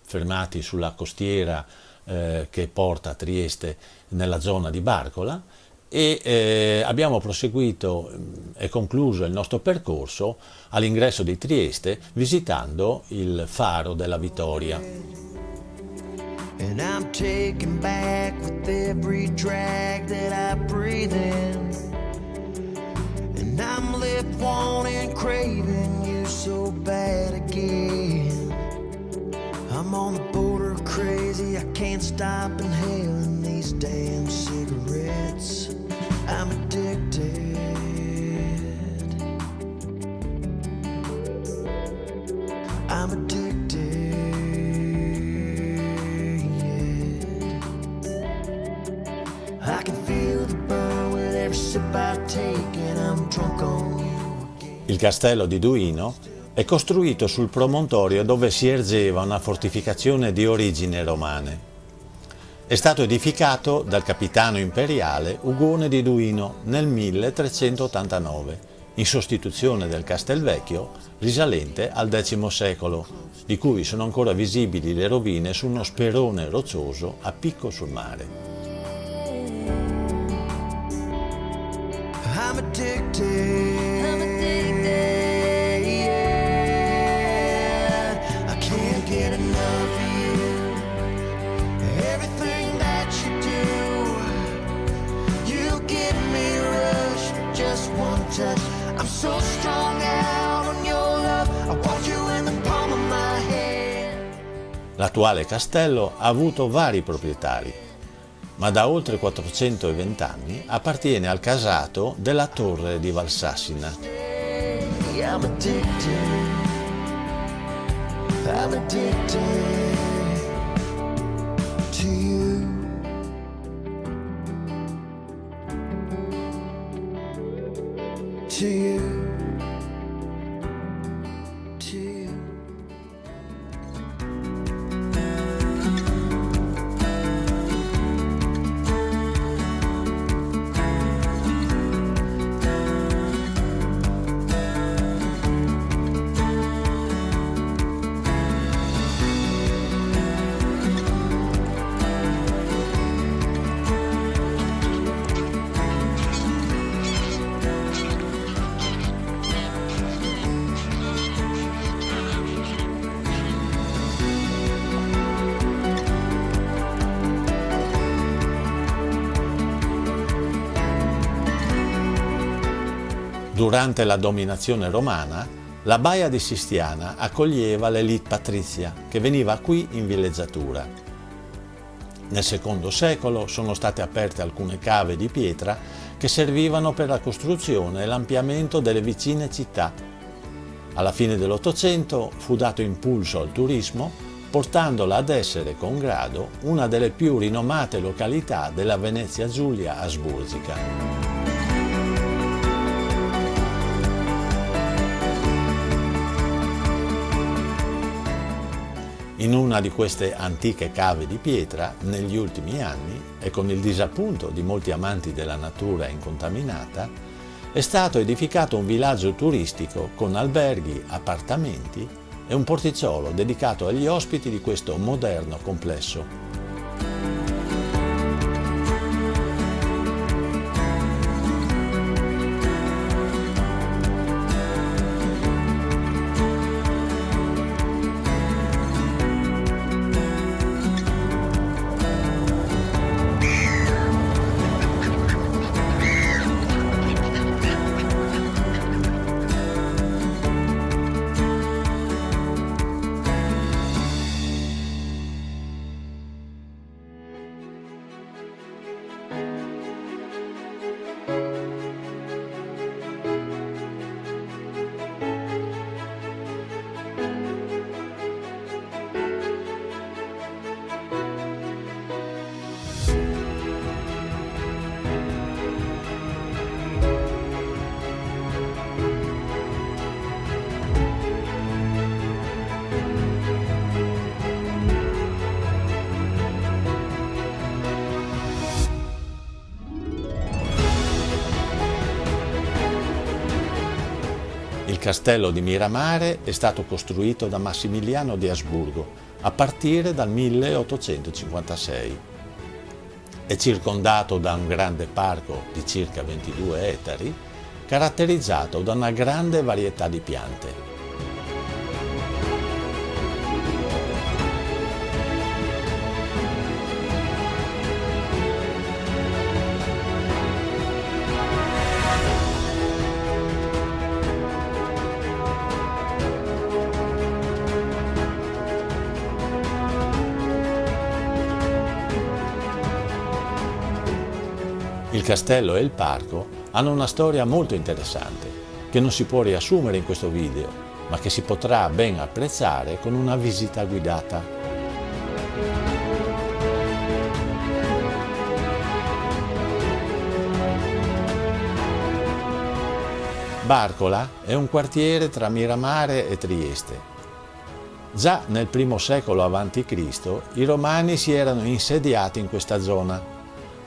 fermati sulla costiera che porta a Trieste nella zona di Barcola, e abbiamo proseguito e concluso il nostro percorso all'ingresso di Trieste visitando il Faro della Vittoria.
And I'm taken back with every drag that I breathe in. And I'm left wanting, craving you so bad again. I'm on the border of crazy, I can't stop inhaling these damn cigarettes. I'm addicted. I'm addicted. I can feel the burn with every sip I take, and I'm drunk on you.
Il castello di Duino è costruito sul promontorio dove si ergeva una fortificazione di origini romane. È stato edificato dal capitano imperiale Ugone di Duino nel 1389, in sostituzione del Castelvecchio risalente al X secolo, di cui sono ancora visibili le rovine su uno sperone roccioso a picco sul mare.
I'm addicted, yeah. I can't get enough of you. Everything that you do, you give me a rush with just one touch. I'm so strung out on your love, I want you in the palm of my hand.
L'attuale castello ha avuto vari proprietari, ma da oltre 420 anni appartiene al casato della Torre di Valsassina.
I'm addicted. I'm addicted to you. To you. To you.
Durante la dominazione romana, la baia di Sistiana accoglieva l'élite patrizia che veniva qui in villeggiatura. Nel secondo secolo sono state aperte alcune cave di pietra che servivano per la costruzione e l'ampliamento delle vicine città. Alla fine dell'Ottocento fu dato impulso al turismo, portandola ad essere con grado una delle più rinomate località della Venezia Giulia asburgica. In una di queste antiche cave di pietra, negli ultimi anni, e con il disappunto di molti amanti della natura incontaminata, è stato edificato un villaggio turistico con alberghi, appartamenti e un porticciolo dedicato agli ospiti di questo moderno complesso. Il castello di Miramare è stato costruito da Massimiliano di Asburgo a partire dal 1856. È circondato da un grande parco di circa 22 ettari, caratterizzato da una grande varietà di piante. Il castello e il parco hanno una storia molto interessante, che non si può riassumere in questo video, ma che si potrà ben apprezzare con una visita guidata. Barcola è un quartiere tra Miramare e Trieste. Già nel I secolo a.C. i Romani si erano insediati in questa zona,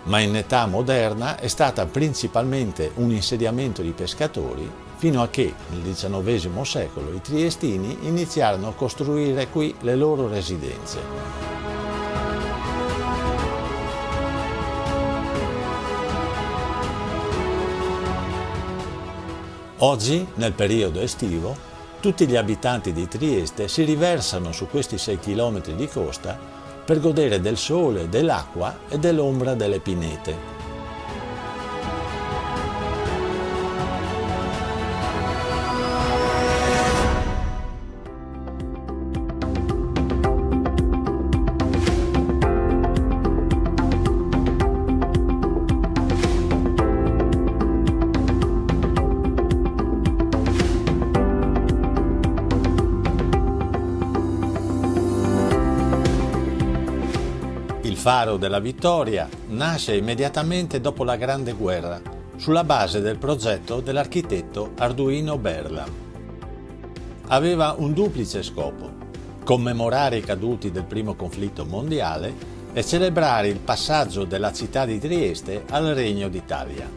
ma in età moderna è stata principalmente un insediamento di pescatori fino a che nel XIX secolo i triestini iniziarono a costruire qui le loro residenze. Oggi, nel periodo estivo, tutti gli abitanti di Trieste si riversano su questi 6 km di costa per godere del sole, dell'acqua e dell'ombra delle pinete. Il Faro della Vittoria nasce immediatamente dopo la Grande Guerra, sulla base del progetto dell'architetto Arduino Berla. Aveva un duplice scopo: commemorare i caduti del primo conflitto mondiale e celebrare il passaggio della città di Trieste al Regno d'Italia.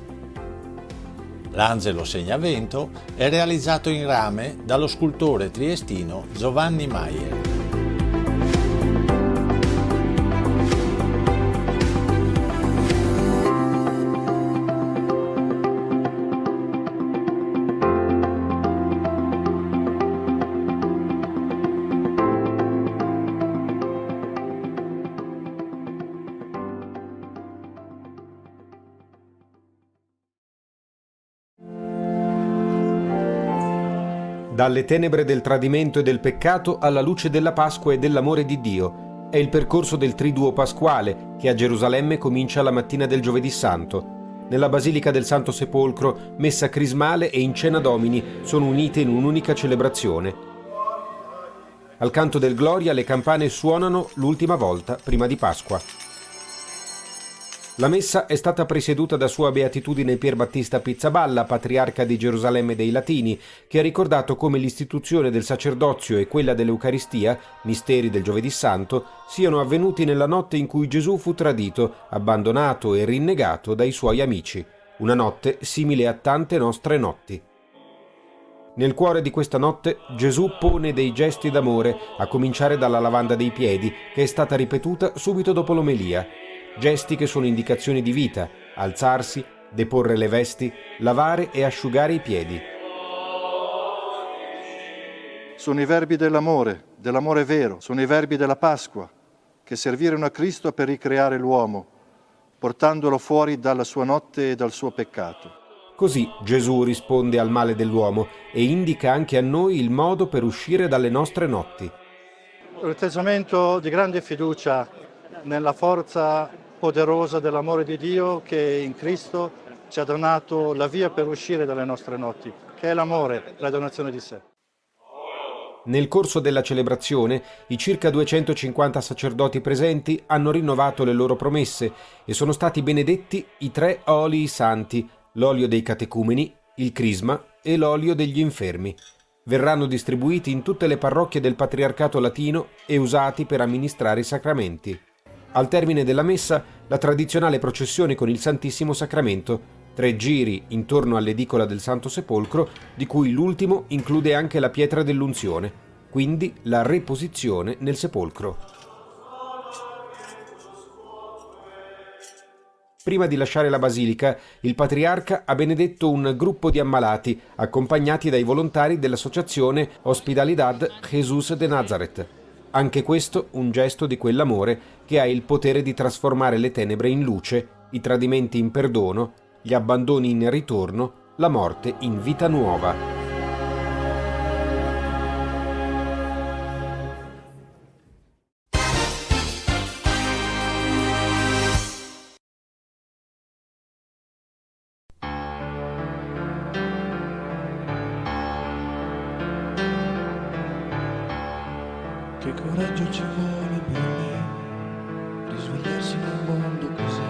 L'Angelo Segnavento è realizzato in rame dallo scultore triestino Giovanni Maier.
Dalle tenebre del tradimento e del peccato alla luce della Pasqua e dell'amore di Dio. È il percorso del Triduo Pasquale che a Gerusalemme comincia la mattina del Giovedì Santo. Nella Basilica del Santo Sepolcro, messa crismale e in cena Domini sono unite in un'unica celebrazione. Al canto del Gloria le campane suonano l'ultima volta prima di Pasqua. La messa è stata presieduta da Sua Beatitudine Pier Battista Pizzaballa, patriarca di Gerusalemme dei Latini, che ha ricordato come l'istituzione del sacerdozio e quella dell'Eucaristia, misteri del Giovedì Santo, siano avvenuti nella notte in cui Gesù fu tradito, abbandonato e rinnegato dai suoi amici. Una notte simile a tante nostre notti. Nel cuore di questa notte Gesù pone dei gesti d'amore, a cominciare dalla lavanda dei piedi, che è stata ripetuta subito dopo l'omelia. Gesti che sono indicazioni di vita: alzarsi, deporre le vesti, lavare e asciugare i piedi.
Sono i verbi dell'amore vero, sono i verbi della Pasqua, che servirono a Cristo per ricreare l'uomo, portandolo fuori dalla sua notte e dal suo peccato.
Così Gesù risponde al male dell'uomo e indica anche a noi il modo per uscire dalle nostre notti.
Un atteggiamento di grande fiducia nella forza poderosa dell'amore di Dio che in Cristo ci ha donato la via per uscire dalle nostre notti, che è l'amore, la donazione di sé.
Nel corso della celebrazione, i circa 250 sacerdoti presenti hanno rinnovato le loro promesse e sono stati benedetti i 3 olii santi, l'olio dei catecumeni, il crisma e l'olio degli infermi. Verranno distribuiti in tutte le parrocchie del Patriarcato Latino e usati per amministrare i sacramenti. Al termine della messa, la tradizionale processione con il Santissimo Sacramento, 3 giri intorno all'edicola del Santo Sepolcro, di cui l'ultimo include anche la pietra dell'unzione. quindi la reposizione nel sepolcro. Prima di lasciare la basilica, il patriarca ha benedetto un gruppo di ammalati, accompagnati dai volontari dell'associazione Hospitalidad Jesús de Nazaret. Anche questo un gesto di quell'amore che ha il potere di trasformare le tenebre in luce, i tradimenti in perdono, gli abbandoni in ritorno, la morte in vita nuova.
Che coraggio ci vuole per me, risvegliarsi nel mondo così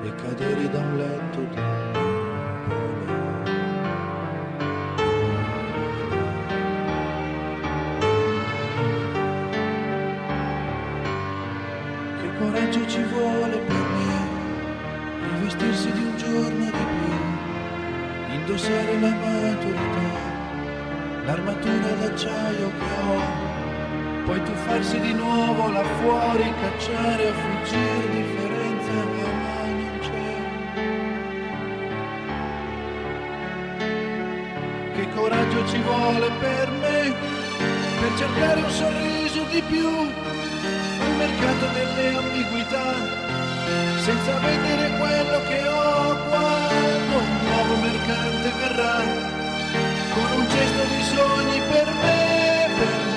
e cadere da un letto di Che coraggio ci vuole per me, rivestirsi di un giorno di più, indossare la maturità, l'armatura d'acciaio che ho, poi tuffarsi di nuovo là fuori, cacciare a fuggire differenze che ormai non c'è. Che coraggio ci vuole per me, per cercare un sorriso di più al mercato delle ambiguità, senza vedere quello che ho quando un nuovo mercante verrà, con un gesto di sogni per me, per me.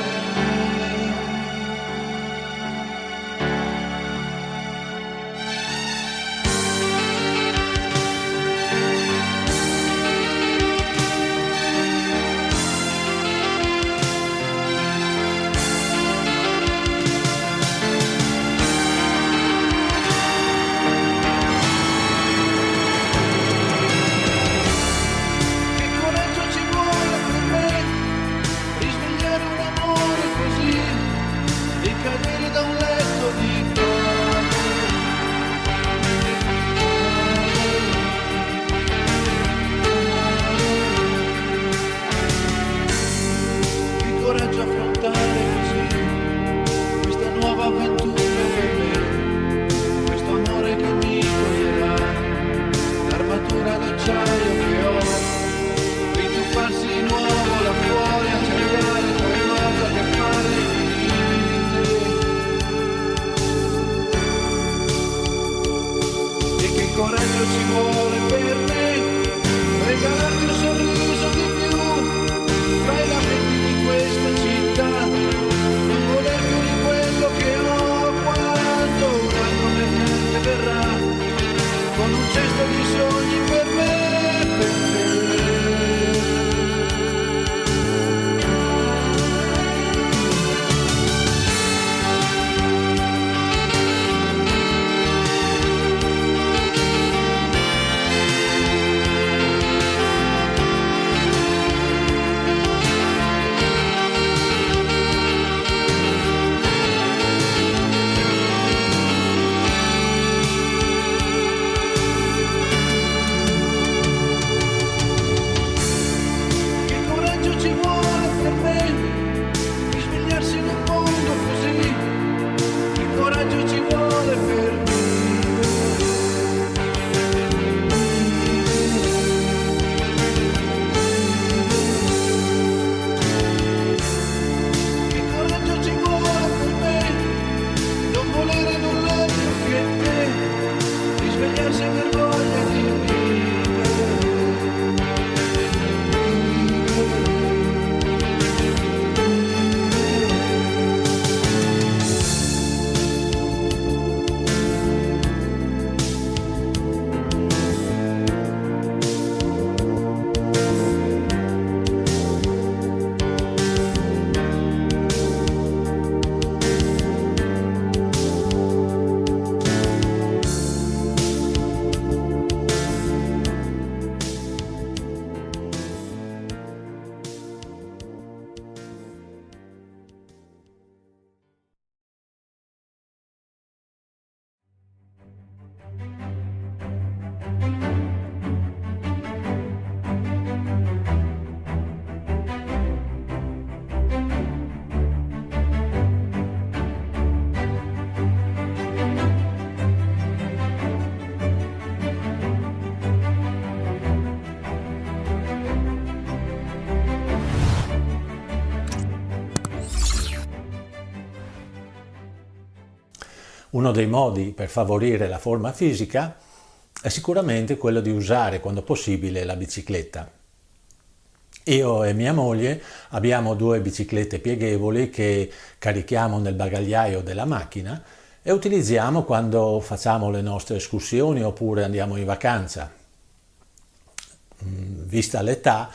Uno dei modi per favorire la forma fisica è sicuramente quello di usare quando possibile la bicicletta. Io e mia moglie abbiamo 2 biciclette pieghevoli che carichiamo nel bagagliaio della macchina e utilizziamo quando facciamo le nostre escursioni oppure andiamo in vacanza. Vista l'età,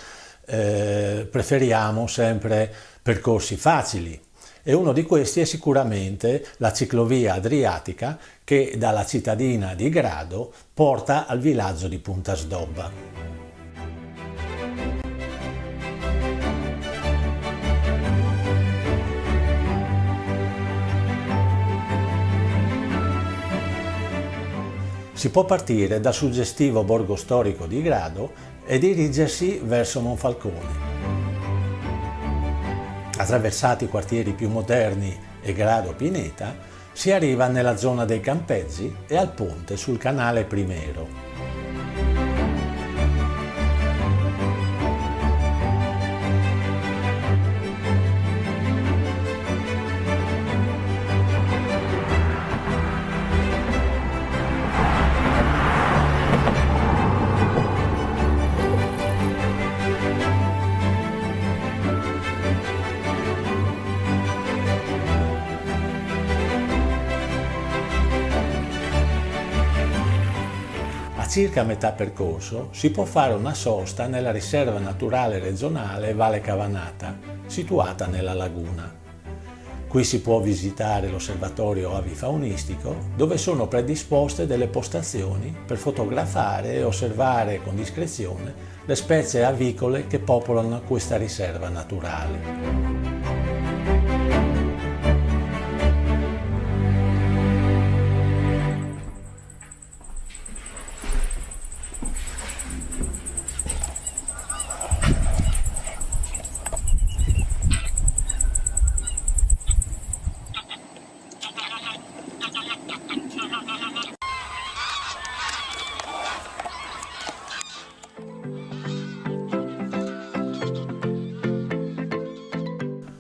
preferiamo sempre percorsi facili e uno di questi è sicuramente la ciclovia adriatica che dalla cittadina di Grado porta al villaggio di Puntasdobba. Si può partire dal suggestivo borgo storico di Grado e dirigersi verso Monfalcone. Attraversati i quartieri più moderni e Grado Pineta, si arriva nella zona dei campeggi e al ponte sul canale Primero. Circa a metà percorso si può fare una sosta nella riserva naturale regionale Valle Cavanata, situata nella laguna. Qui si può visitare l'osservatorio avifaunistico, dove sono predisposte delle postazioni per fotografare e osservare con discrezione le specie avicole che popolano questa riserva naturale.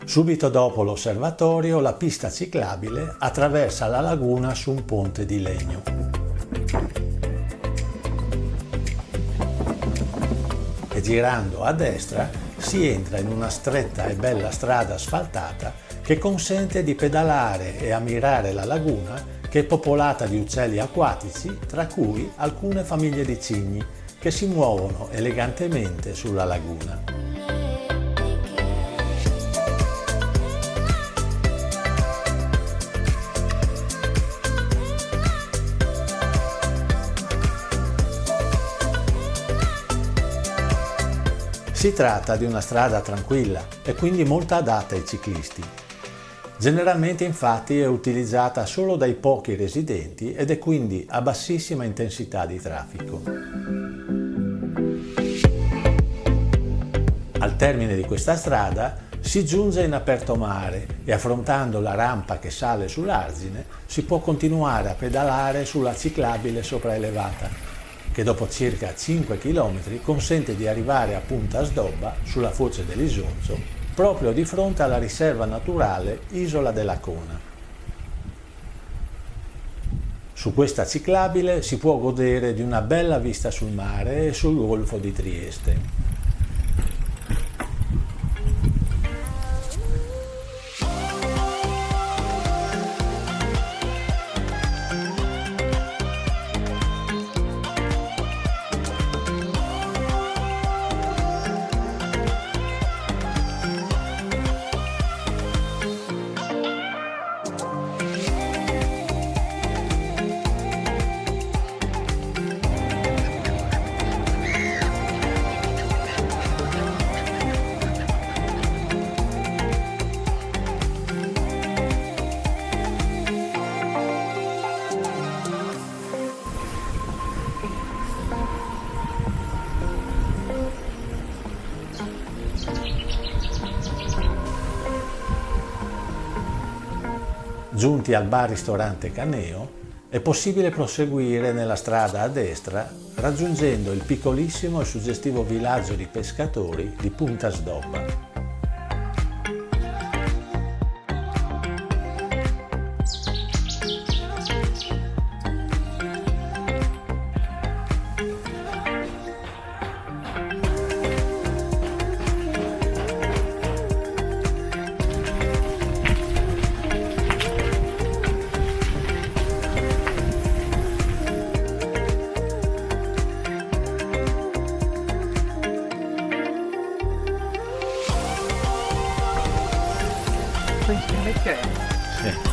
Subito dopo l'osservatorio, la pista ciclabile attraversa la laguna su un ponte di legno. E girando a destra si entra in una stretta e bella strada asfaltata che consente di pedalare e ammirare la laguna, che è popolata di uccelli acquatici, tra cui alcune famiglie di cigni che si muovono elegantemente sulla laguna. Si tratta di una strada tranquilla e quindi molto adatta ai ciclisti. Generalmente infatti è utilizzata solo dai pochi residenti ed è quindi a bassissima intensità di traffico. Al termine di questa strada si giunge in aperto mare e affrontando la rampa che sale sull'argine si può continuare a pedalare sulla ciclabile sopraelevata, che dopo circa 5 km consente di arrivare a Puntasdobba, sulla foce dell'Isonzo, proprio di fronte alla riserva naturale Isola della Cona. Su questa ciclabile si può godere di una bella vista sul mare e sul golfo di Trieste. Giunti al bar-ristorante Caneo, è possibile proseguire nella strada a destra raggiungendo il piccolissimo e suggestivo villaggio di pescatori di Puntasdobba. Sì.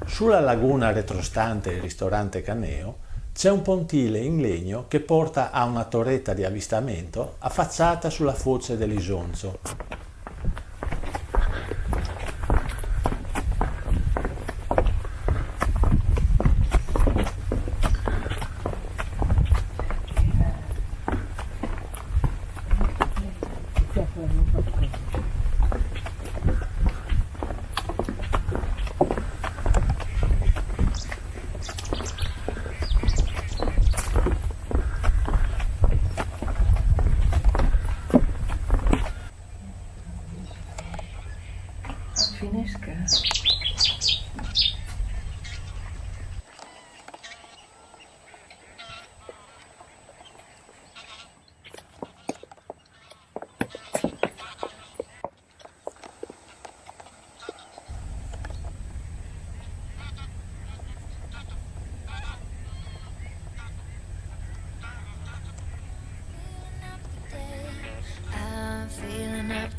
Sulla laguna retrostante il ristorante Caneo c'è un pontile in legno che porta a una torretta di avvistamento affacciata sulla foce dell'Isonzo.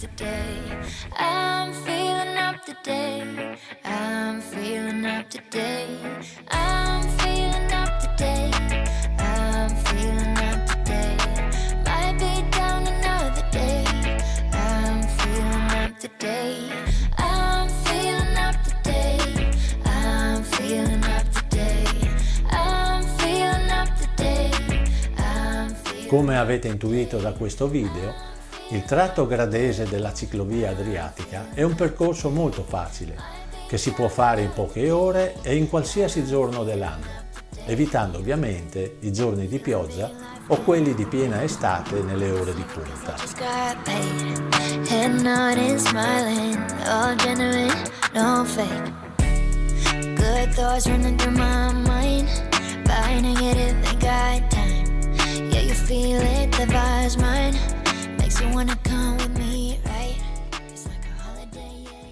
today. I'm feeling up today. I'm feeling up today. I'm feeling up today. I'm feeling up today. Might be down another day. I'm feeling up today. I'm feeling up today. I'm feeling up today. I'm feeling up today.
Come avete intuito da questo video, il tratto gradese della ciclovia adriatica è un percorso molto facile, che si può fare in poche ore e in qualsiasi giorno dell'anno, evitando ovviamente i giorni di pioggia o quelli di piena estate nelle ore di punta.
You wanna come with me, right? It's like a holiday, yeah,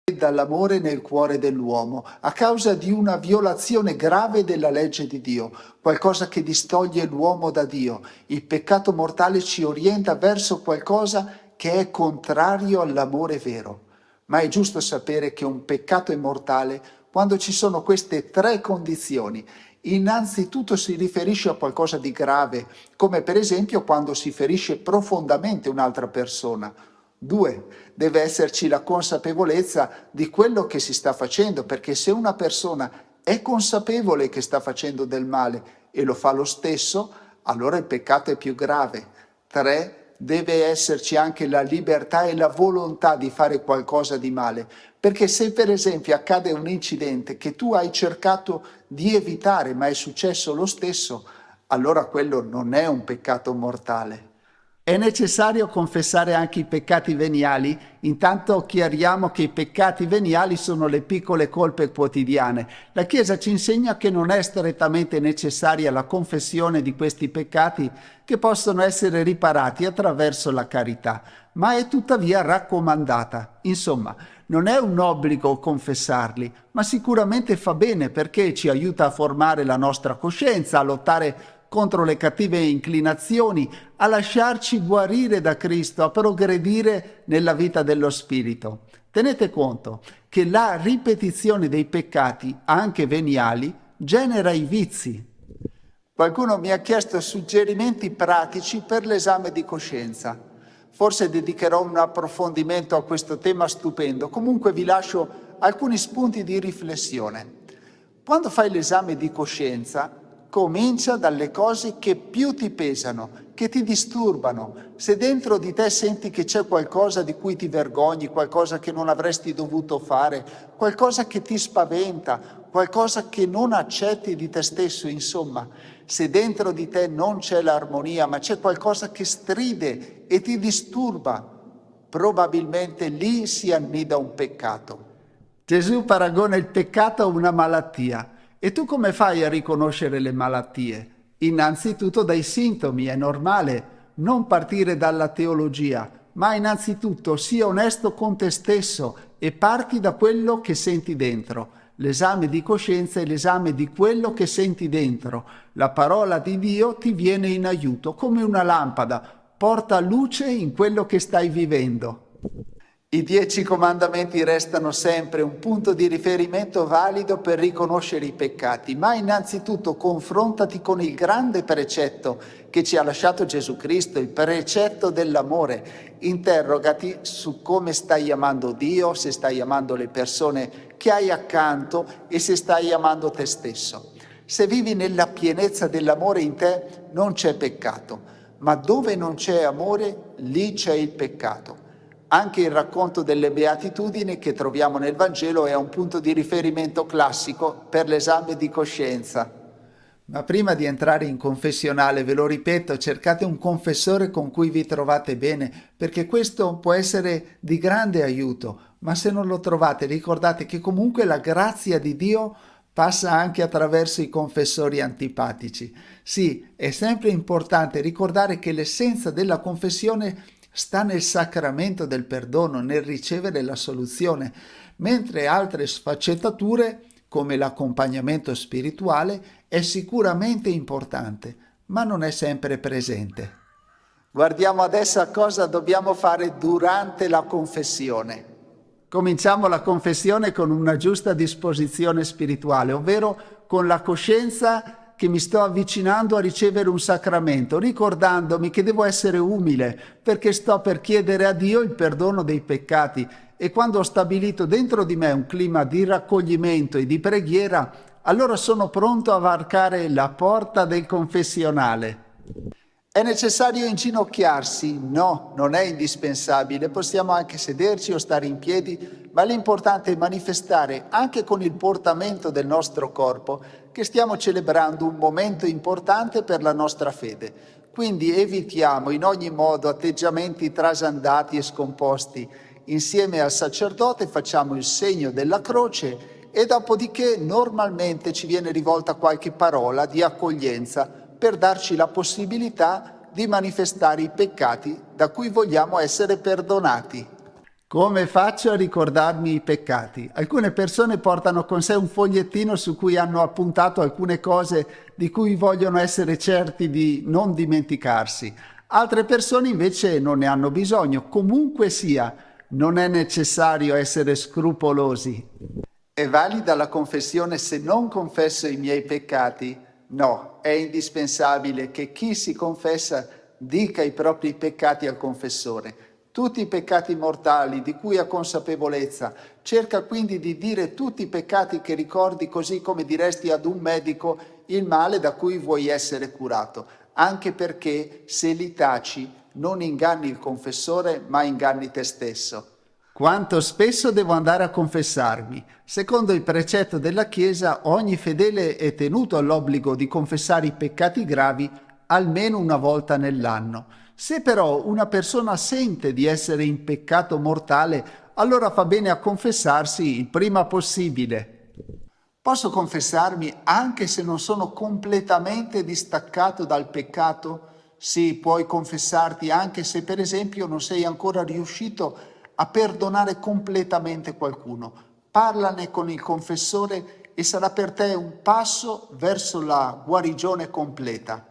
yeah.
Dall'amore nel cuore dell'uomo, a causa di una violazione grave della legge di Dio, qualcosa che distoglie l'uomo da Dio. Il peccato mortale ci orienta verso qualcosa che è contrario all'amore vero. Ma è giusto sapere che un peccato è mortale quando ci sono queste tre condizioni. Innanzitutto si riferisce a qualcosa di grave, come per esempio quando si ferisce profondamente un'altra persona. 2. Deve esserci la consapevolezza di quello che si sta facendo, perché se una persona è consapevole che sta facendo del male e lo fa lo stesso, allora il peccato è più grave. 3. Deve esserci anche la libertà e la volontà di fare qualcosa di male, perché se per esempio accade un incidente che tu hai cercato di evitare ma è successo lo stesso, allora quello non è un peccato mortale. È necessario confessare anche i peccati veniali, intanto chiariamo che i peccati veniali sono le piccole colpe quotidiane. La Chiesa ci insegna che non è strettamente necessaria la confessione di questi peccati che possono essere riparati attraverso la carità, ma è tuttavia raccomandata. Insomma, non è un obbligo confessarli, ma sicuramente fa bene perché ci aiuta a formare la nostra coscienza, a lottare contro le cattive inclinazioni, a lasciarci guarire da Cristo, a progredire nella vita dello Spirito. Tenete conto che la ripetizione dei peccati, anche veniali, genera i vizi. Qualcuno mi ha chiesto suggerimenti pratici per l'esame di coscienza. Forse dedicherò un approfondimento a questo tema stupendo. Comunque vi lascio alcuni spunti di riflessione. Quando fai l'esame di coscienza, comincia dalle cose che più ti pesano, che ti disturbano. Se dentro di te senti che c'è qualcosa di cui ti vergogni, qualcosa che non avresti dovuto fare, qualcosa che ti spaventa, qualcosa che non accetti di te stesso, insomma, se dentro di te non c'è l'armonia, ma c'è qualcosa che stride e ti disturba, probabilmente lì si annida un peccato. Gesù paragona il peccato a una malattia. E tu come fai a riconoscere le malattie? Innanzitutto dai sintomi, è normale non partire dalla teologia, ma innanzitutto sii onesto con te stesso e parti da quello che senti dentro. L'esame di coscienza è l'esame di quello che senti dentro. La parola di Dio ti viene in aiuto come una lampada, porta luce in quello che stai vivendo. I 10 comandamenti restano sempre un punto di riferimento valido per riconoscere i peccati, ma innanzitutto confrontati con il grande precetto che ci ha lasciato Gesù Cristo, il precetto dell'amore. Interrogati su come stai amando Dio, se stai amando le persone che hai accanto e se stai amando te stesso. Se vivi nella pienezza dell'amore in te non c'è peccato, ma dove non c'è amore, lì c'è il peccato. Anche il racconto delle Beatitudini che troviamo nel Vangelo è un punto di riferimento classico per l'esame di coscienza. Ma prima di entrare in confessionale, ve lo ripeto, cercate un confessore con cui vi trovate bene, perché questo può essere di grande aiuto. Ma se non lo trovate, ricordate che comunque la grazia di Dio passa anche attraverso i confessori antipatici. Sì, è sempre importante ricordare che l'essenza della confessione sta nel sacramento del perdono, nel ricevere la soluzione, mentre altre sfaccettature, come l'accompagnamento spirituale, è sicuramente importante, ma non è sempre presente. Guardiamo adesso a cosa dobbiamo fare durante la confessione. Cominciamo la confessione con una giusta disposizione spirituale, ovvero con la coscienza che mi sto avvicinando a ricevere un sacramento, ricordandomi che devo essere umile perché sto per chiedere a Dio il perdono dei peccati, e quando ho stabilito dentro di me un clima di raccoglimento e di preghiera, allora sono pronto a varcare la porta del confessionale. È necessario inginocchiarsi? No, non è indispensabile, possiamo anche sederci o stare in piedi, ma l'importante è manifestare anche con il portamento del nostro corpo che stiamo celebrando un momento importante per la nostra fede. Quindi evitiamo in ogni modo atteggiamenti trasandati e scomposti. Insieme al sacerdote facciamo il segno della croce e dopodiché normalmente ci viene rivolta qualche parola di accoglienza per darci la possibilità di manifestare i peccati da cui vogliamo essere perdonati. Come faccio a ricordarmi i peccati? Alcune persone portano con sé un fogliettino su cui hanno appuntato alcune cose di cui vogliono essere certi di non dimenticarsi. Altre persone invece non ne hanno bisogno. Comunque sia, non è necessario essere scrupolosi. È valida la confessione se non confesso i miei peccati? No, è indispensabile che chi si confessa dica i propri peccati al confessore. Tutti i peccati mortali di cui ha consapevolezza. Cerca quindi di dire tutti i peccati che ricordi, così come diresti ad un medico il male da cui vuoi essere curato, anche perché se li taci non inganni il confessore ma inganni te stesso. Quanto spesso devo andare a confessarmi? Secondo il precetto della Chiesa, ogni fedele è tenuto all'obbligo di confessare i peccati gravi almeno una volta nell'anno. Se però una persona sente di essere in peccato mortale, allora fa bene a confessarsi il prima possibile. Posso confessarmi anche se non sono completamente distaccato dal peccato? Sì, puoi confessarti anche se per esempio non sei ancora riuscito a perdonare completamente qualcuno. Parlane con il confessore e sarà per te un passo verso la guarigione completa.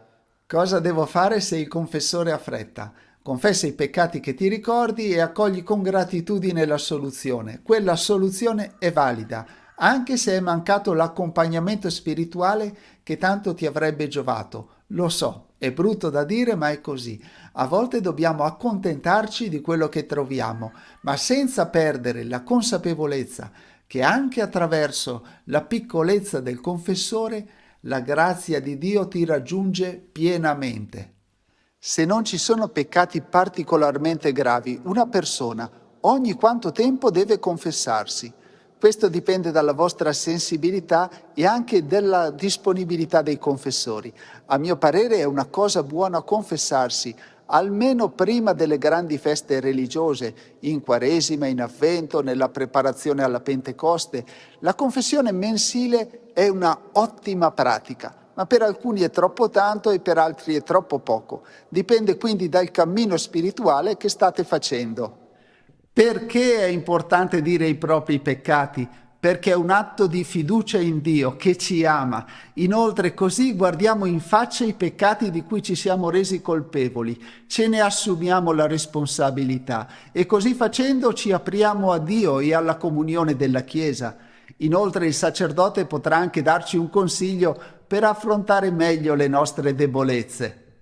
Cosa devo fare se il confessore ha fretta? Confessa i peccati che ti ricordi e accogli con gratitudine la soluzione. Quella soluzione è valida, anche se è mancato l'accompagnamento spirituale che tanto ti avrebbe giovato. Lo so, è brutto da dire, ma è così. A volte dobbiamo accontentarci di quello che troviamo, ma senza perdere la consapevolezza che anche attraverso la piccolezza del confessore la grazia di Dio ti raggiunge pienamente. Se non ci sono peccati particolarmente gravi, una persona ogni quanto tempo deve confessarsi. Questo dipende dalla vostra sensibilità e anche dalla disponibilità dei confessori. A mio parere è una cosa buona confessarsi almeno prima delle grandi feste religiose, in Quaresima, in Avvento, nella preparazione alla Pentecoste. La confessione mensile è una ottima pratica, ma per alcuni è troppo tanto e per altri è troppo poco. Dipende quindi dal cammino spirituale che state facendo. Perché è importante dire i propri peccati? Perché è un atto di fiducia in Dio che ci ama. Inoltre così guardiamo in faccia i peccati di cui ci siamo resi colpevoli, ce ne assumiamo la responsabilità e così facendo ci apriamo a Dio e alla comunione della Chiesa. Inoltre il sacerdote potrà anche darci un consiglio per affrontare meglio le nostre debolezze.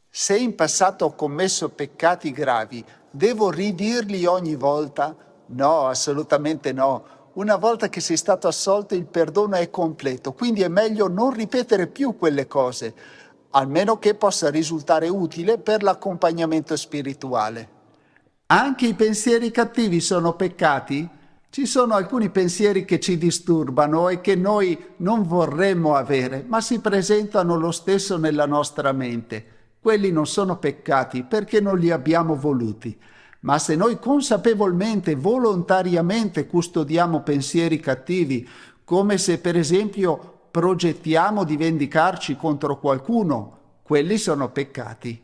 Se in passato ho commesso peccati gravi, devo ridirli ogni volta? No, assolutamente no. Una volta che sei stato assolto il perdono è completo, quindi è meglio non ripetere più quelle cose, almeno che possa risultare utile per l'accompagnamento spirituale. Anche i pensieri cattivi sono peccati? Ci sono alcuni pensieri che ci disturbano e che noi non vorremmo avere, ma si presentano lo stesso nella nostra mente. Quelli non sono peccati perché non li abbiamo voluti. Ma se noi consapevolmente, volontariamente custodiamo pensieri cattivi, come se per esempio progettiamo di vendicarci contro qualcuno, quelli sono peccati.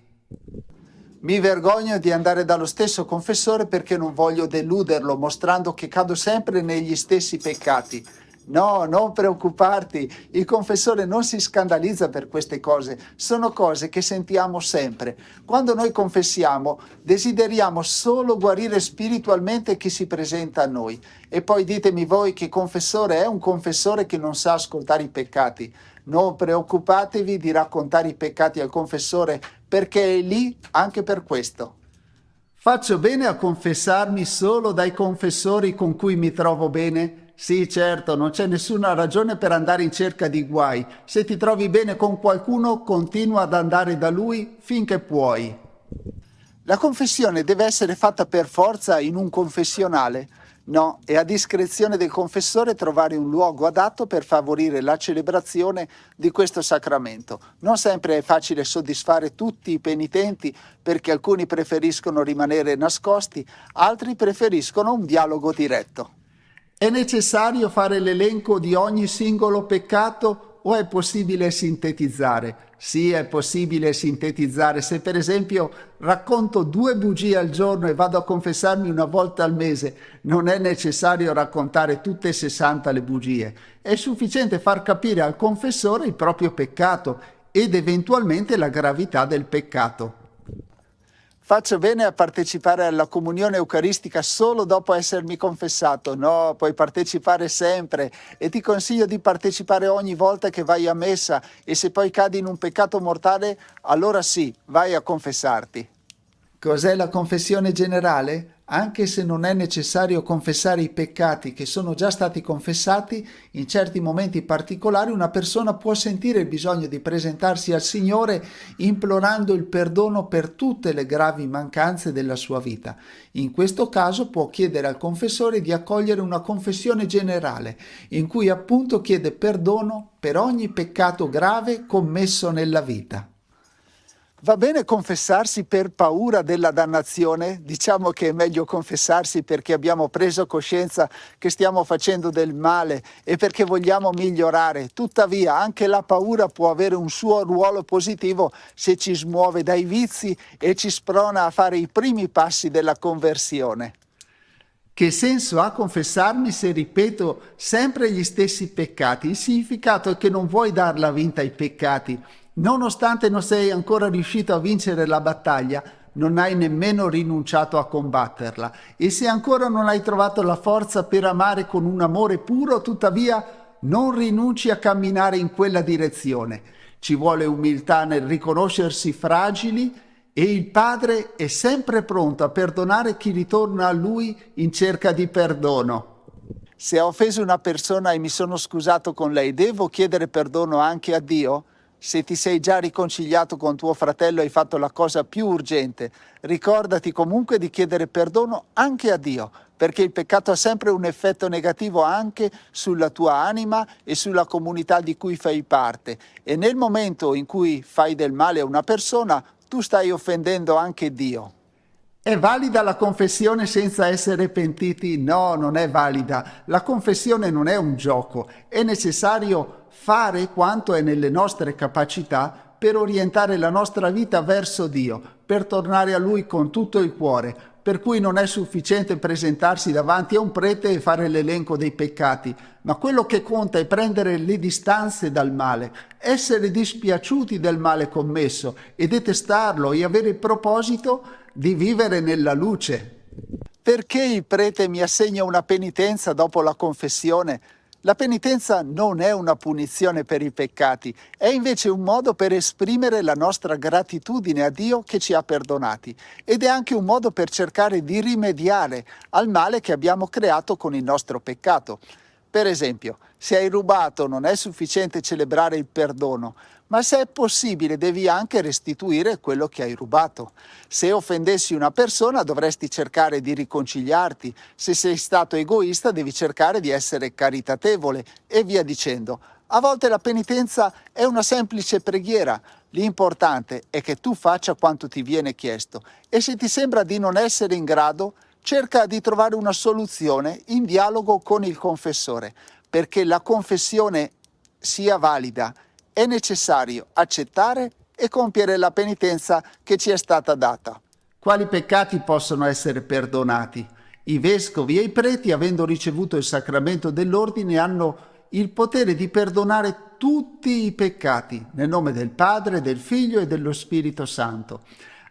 Mi vergogno di andare dallo stesso confessore perché non voglio deluderlo, mostrando che cado sempre negli stessi peccati. No, non preoccuparti, il confessore non si scandalizza per queste cose, sono cose che sentiamo sempre. Quando noi confessiamo, desideriamo solo guarire spiritualmente chi si presenta a noi. E poi ditemi voi che confessore è un confessore che non sa ascoltare i peccati. Non preoccupatevi di raccontare i peccati al confessore perché è lì anche per questo. Faccio bene a confessarmi solo dai confessori con cui mi trovo bene? Sì, certo, non c'è nessuna ragione per andare in cerca di guai. Se ti trovi bene con qualcuno, continua ad andare da lui finché puoi. La confessione deve essere fatta per forza in un confessionale? No, è a discrezione del confessore trovare un luogo adatto per favorire la celebrazione di questo sacramento. Non sempre è facile soddisfare tutti i penitenti perché alcuni preferiscono rimanere nascosti, altri preferiscono un dialogo diretto. È necessario fare l'elenco di ogni singolo peccato o è possibile sintetizzare? Sì, è possibile sintetizzare. Se per esempio racconto 2 bugie al giorno e vado a confessarmi una volta al mese, non è necessario raccontare tutte e 60 le bugie. È sufficiente far capire al confessore il proprio peccato ed eventualmente la gravità del peccato. Faccio bene a partecipare alla comunione eucaristica solo dopo essermi confessato? No, puoi partecipare sempre e ti consiglio di partecipare ogni volta che vai a messa e se poi cadi in un peccato mortale, allora sì, vai a confessarti. Cos'è la confessione generale? Anche se non è necessario confessare i peccati che sono già stati confessati, in certi momenti particolari una persona può sentire il bisogno di presentarsi al Signore implorando il perdono per tutte le gravi mancanze della sua vita. In questo caso può chiedere al confessore di accogliere una confessione generale, in cui appunto chiede perdono per ogni peccato grave commesso nella vita. Va bene confessarsi per paura della dannazione? Diciamo che è meglio confessarsi perché abbiamo preso coscienza che stiamo facendo del male e perché vogliamo migliorare. Tuttavia anche la paura può avere un suo ruolo positivo se ci smuove dai vizi e ci sprona a fare i primi passi della conversione. Che senso ha confessarmi se ripeto sempre gli stessi peccati? Il significato è che non vuoi darla vinta ai peccati. Nonostante non sei ancora riuscito a vincere la battaglia, non hai nemmeno rinunciato a combatterla. E se ancora non hai trovato la forza per amare con un amore puro, tuttavia non rinunci a camminare in quella direzione. Ci vuole umiltà nel riconoscersi fragili e il Padre è sempre pronto a perdonare chi ritorna a Lui in cerca di perdono. Se ho offeso una persona e mi sono scusato con lei, devo chiedere perdono anche a Dio? Se ti sei già riconciliato con tuo fratello e hai fatto la cosa più urgente, ricordati comunque di chiedere perdono anche a Dio, perché il peccato ha sempre un effetto negativo anche sulla tua anima e sulla comunità di cui fai parte. E nel momento in cui fai del male a una persona, tu stai offendendo anche Dio.
È valida la confessione senza essere pentiti? No, non è valida. La confessione non è un gioco. È necessario fare quanto è nelle nostre capacità per orientare la nostra vita verso Dio, per tornare a Lui con tutto il cuore. Per cui non è sufficiente presentarsi davanti a un prete e fare l'elenco dei peccati, ma quello che conta è prendere le distanze dal male, essere dispiaciuti del male commesso e detestarlo e avere il proposito di vivere nella luce.
Perché il prete mi assegna una penitenza dopo la confessione? La penitenza non è una punizione per i peccati, è invece un modo per esprimere la nostra gratitudine a Dio che ci ha perdonati ed è anche un modo per cercare di rimediare al male che abbiamo creato con il nostro peccato. Per esempio, se hai rubato non è sufficiente celebrare il perdono, ma se è possibile devi anche restituire quello che hai rubato. Se offendessi una persona dovresti cercare di riconciliarti, se sei stato egoista devi cercare di essere caritatevole e via dicendo. A volte la penitenza è una semplice preghiera, l'importante è che tu faccia quanto ti viene chiesto e se ti sembra di non essere in grado, cerca di trovare una soluzione in dialogo con il confessore, perché la confessione sia valida è necessario accettare e compiere la penitenza che ci è stata data.
Quali peccati possono essere perdonati? I vescovi e i preti, avendo ricevuto il sacramento dell'ordine, hanno il potere di perdonare tutti i peccati, nel nome del Padre, del Figlio e dello Spirito Santo.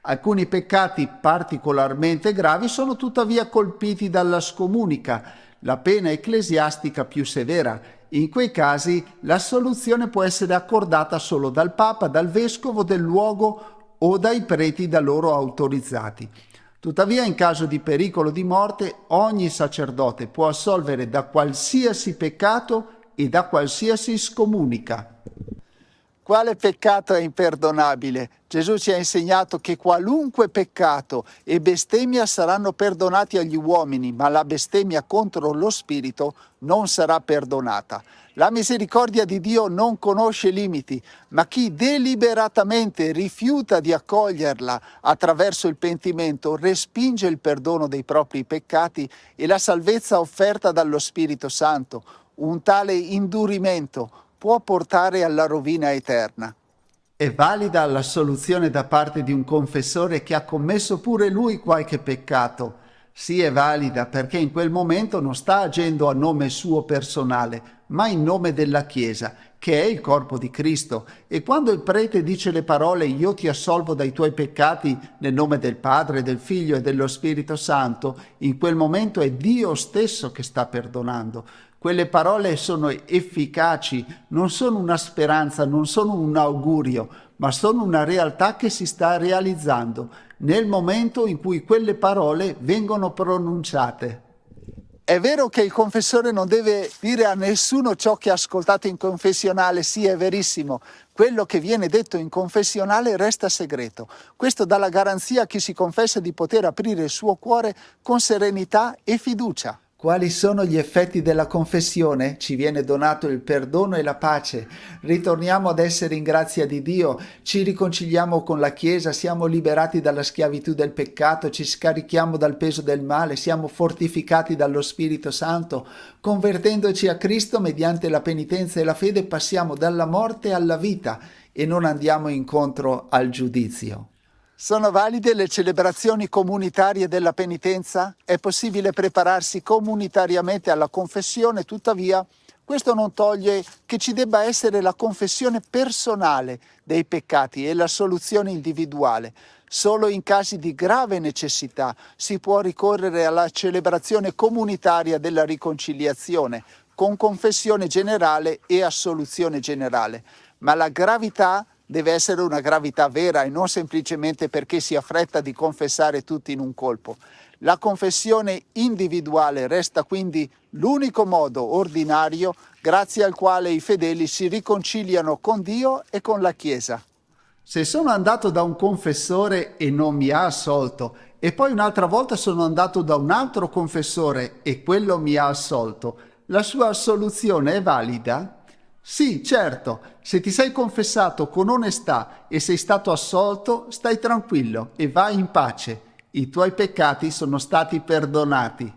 Alcuni peccati particolarmente gravi sono tuttavia colpiti dalla scomunica, la pena ecclesiastica più severa. In quei casi l'assoluzione può essere accordata solo dal Papa, dal Vescovo del luogo o dai preti da loro autorizzati. Tuttavia, in caso di pericolo di morte, ogni sacerdote può assolvere da qualsiasi peccato e da qualsiasi scomunica.
Quale peccato è imperdonabile? Gesù ci ha insegnato che qualunque peccato e bestemmia saranno perdonati agli uomini, ma la bestemmia contro lo Spirito non sarà perdonata. La misericordia di Dio non conosce limiti, ma chi deliberatamente rifiuta di accoglierla attraverso il pentimento respinge il perdono dei propri peccati e la salvezza offerta dallo Spirito Santo. Un tale indurimento può portare alla rovina eterna.
È valida l'assoluzione da parte di un confessore che ha commesso pure lui qualche peccato? Sì, è valida perché in quel momento non sta agendo a nome suo personale, ma in nome della Chiesa, che è il corpo di Cristo. E quando il prete dice le parole «Io ti assolvo dai tuoi peccati nel nome del Padre, del Figlio e dello Spirito Santo», in quel momento è Dio stesso che sta perdonando. Quelle parole sono efficaci, non sono una speranza, non sono un augurio, ma sono una realtà che si sta realizzando nel momento in cui quelle parole vengono pronunciate.
È vero che il confessore non deve dire a nessuno ciò che ha ascoltato in confessionale, sì, è verissimo. Quello che viene detto in confessionale resta segreto. Questo dà la garanzia a chi si confessa di poter aprire il suo cuore con serenità e fiducia.
Quali sono gli effetti della confessione? Ci viene donato il perdono e la pace. Ritorniamo ad essere in grazia di Dio, ci riconciliamo con la Chiesa, siamo liberati dalla schiavitù del peccato, ci scarichiamo dal peso del male, siamo fortificati dallo Spirito Santo. Convertendoci a Cristo mediante la penitenza e la fede passiamo dalla morte alla vita e non andiamo incontro al giudizio.
Sono valide le celebrazioni comunitarie della penitenza? È possibile prepararsi comunitariamente alla confessione, tuttavia questo non toglie che ci debba essere la confessione personale dei peccati e la soluzione individuale. Solo in casi di grave necessità si può ricorrere alla celebrazione comunitaria della riconciliazione, con confessione generale e assoluzione generale. Ma la gravità deve essere una gravità vera e non semplicemente perché si ha fretta di confessare tutti in un colpo. La confessione individuale resta quindi l'unico modo ordinario grazie al quale i fedeli si riconciliano con Dio e con la Chiesa.
Se sono andato da un confessore e non mi ha assolto, e poi un'altra volta sono andato da un altro confessore e quello mi ha assolto, la sua assoluzione è valida? Sì, certo, se ti sei confessato con onestà e sei stato assolto, stai tranquillo e vai in pace. I tuoi peccati sono stati perdonati.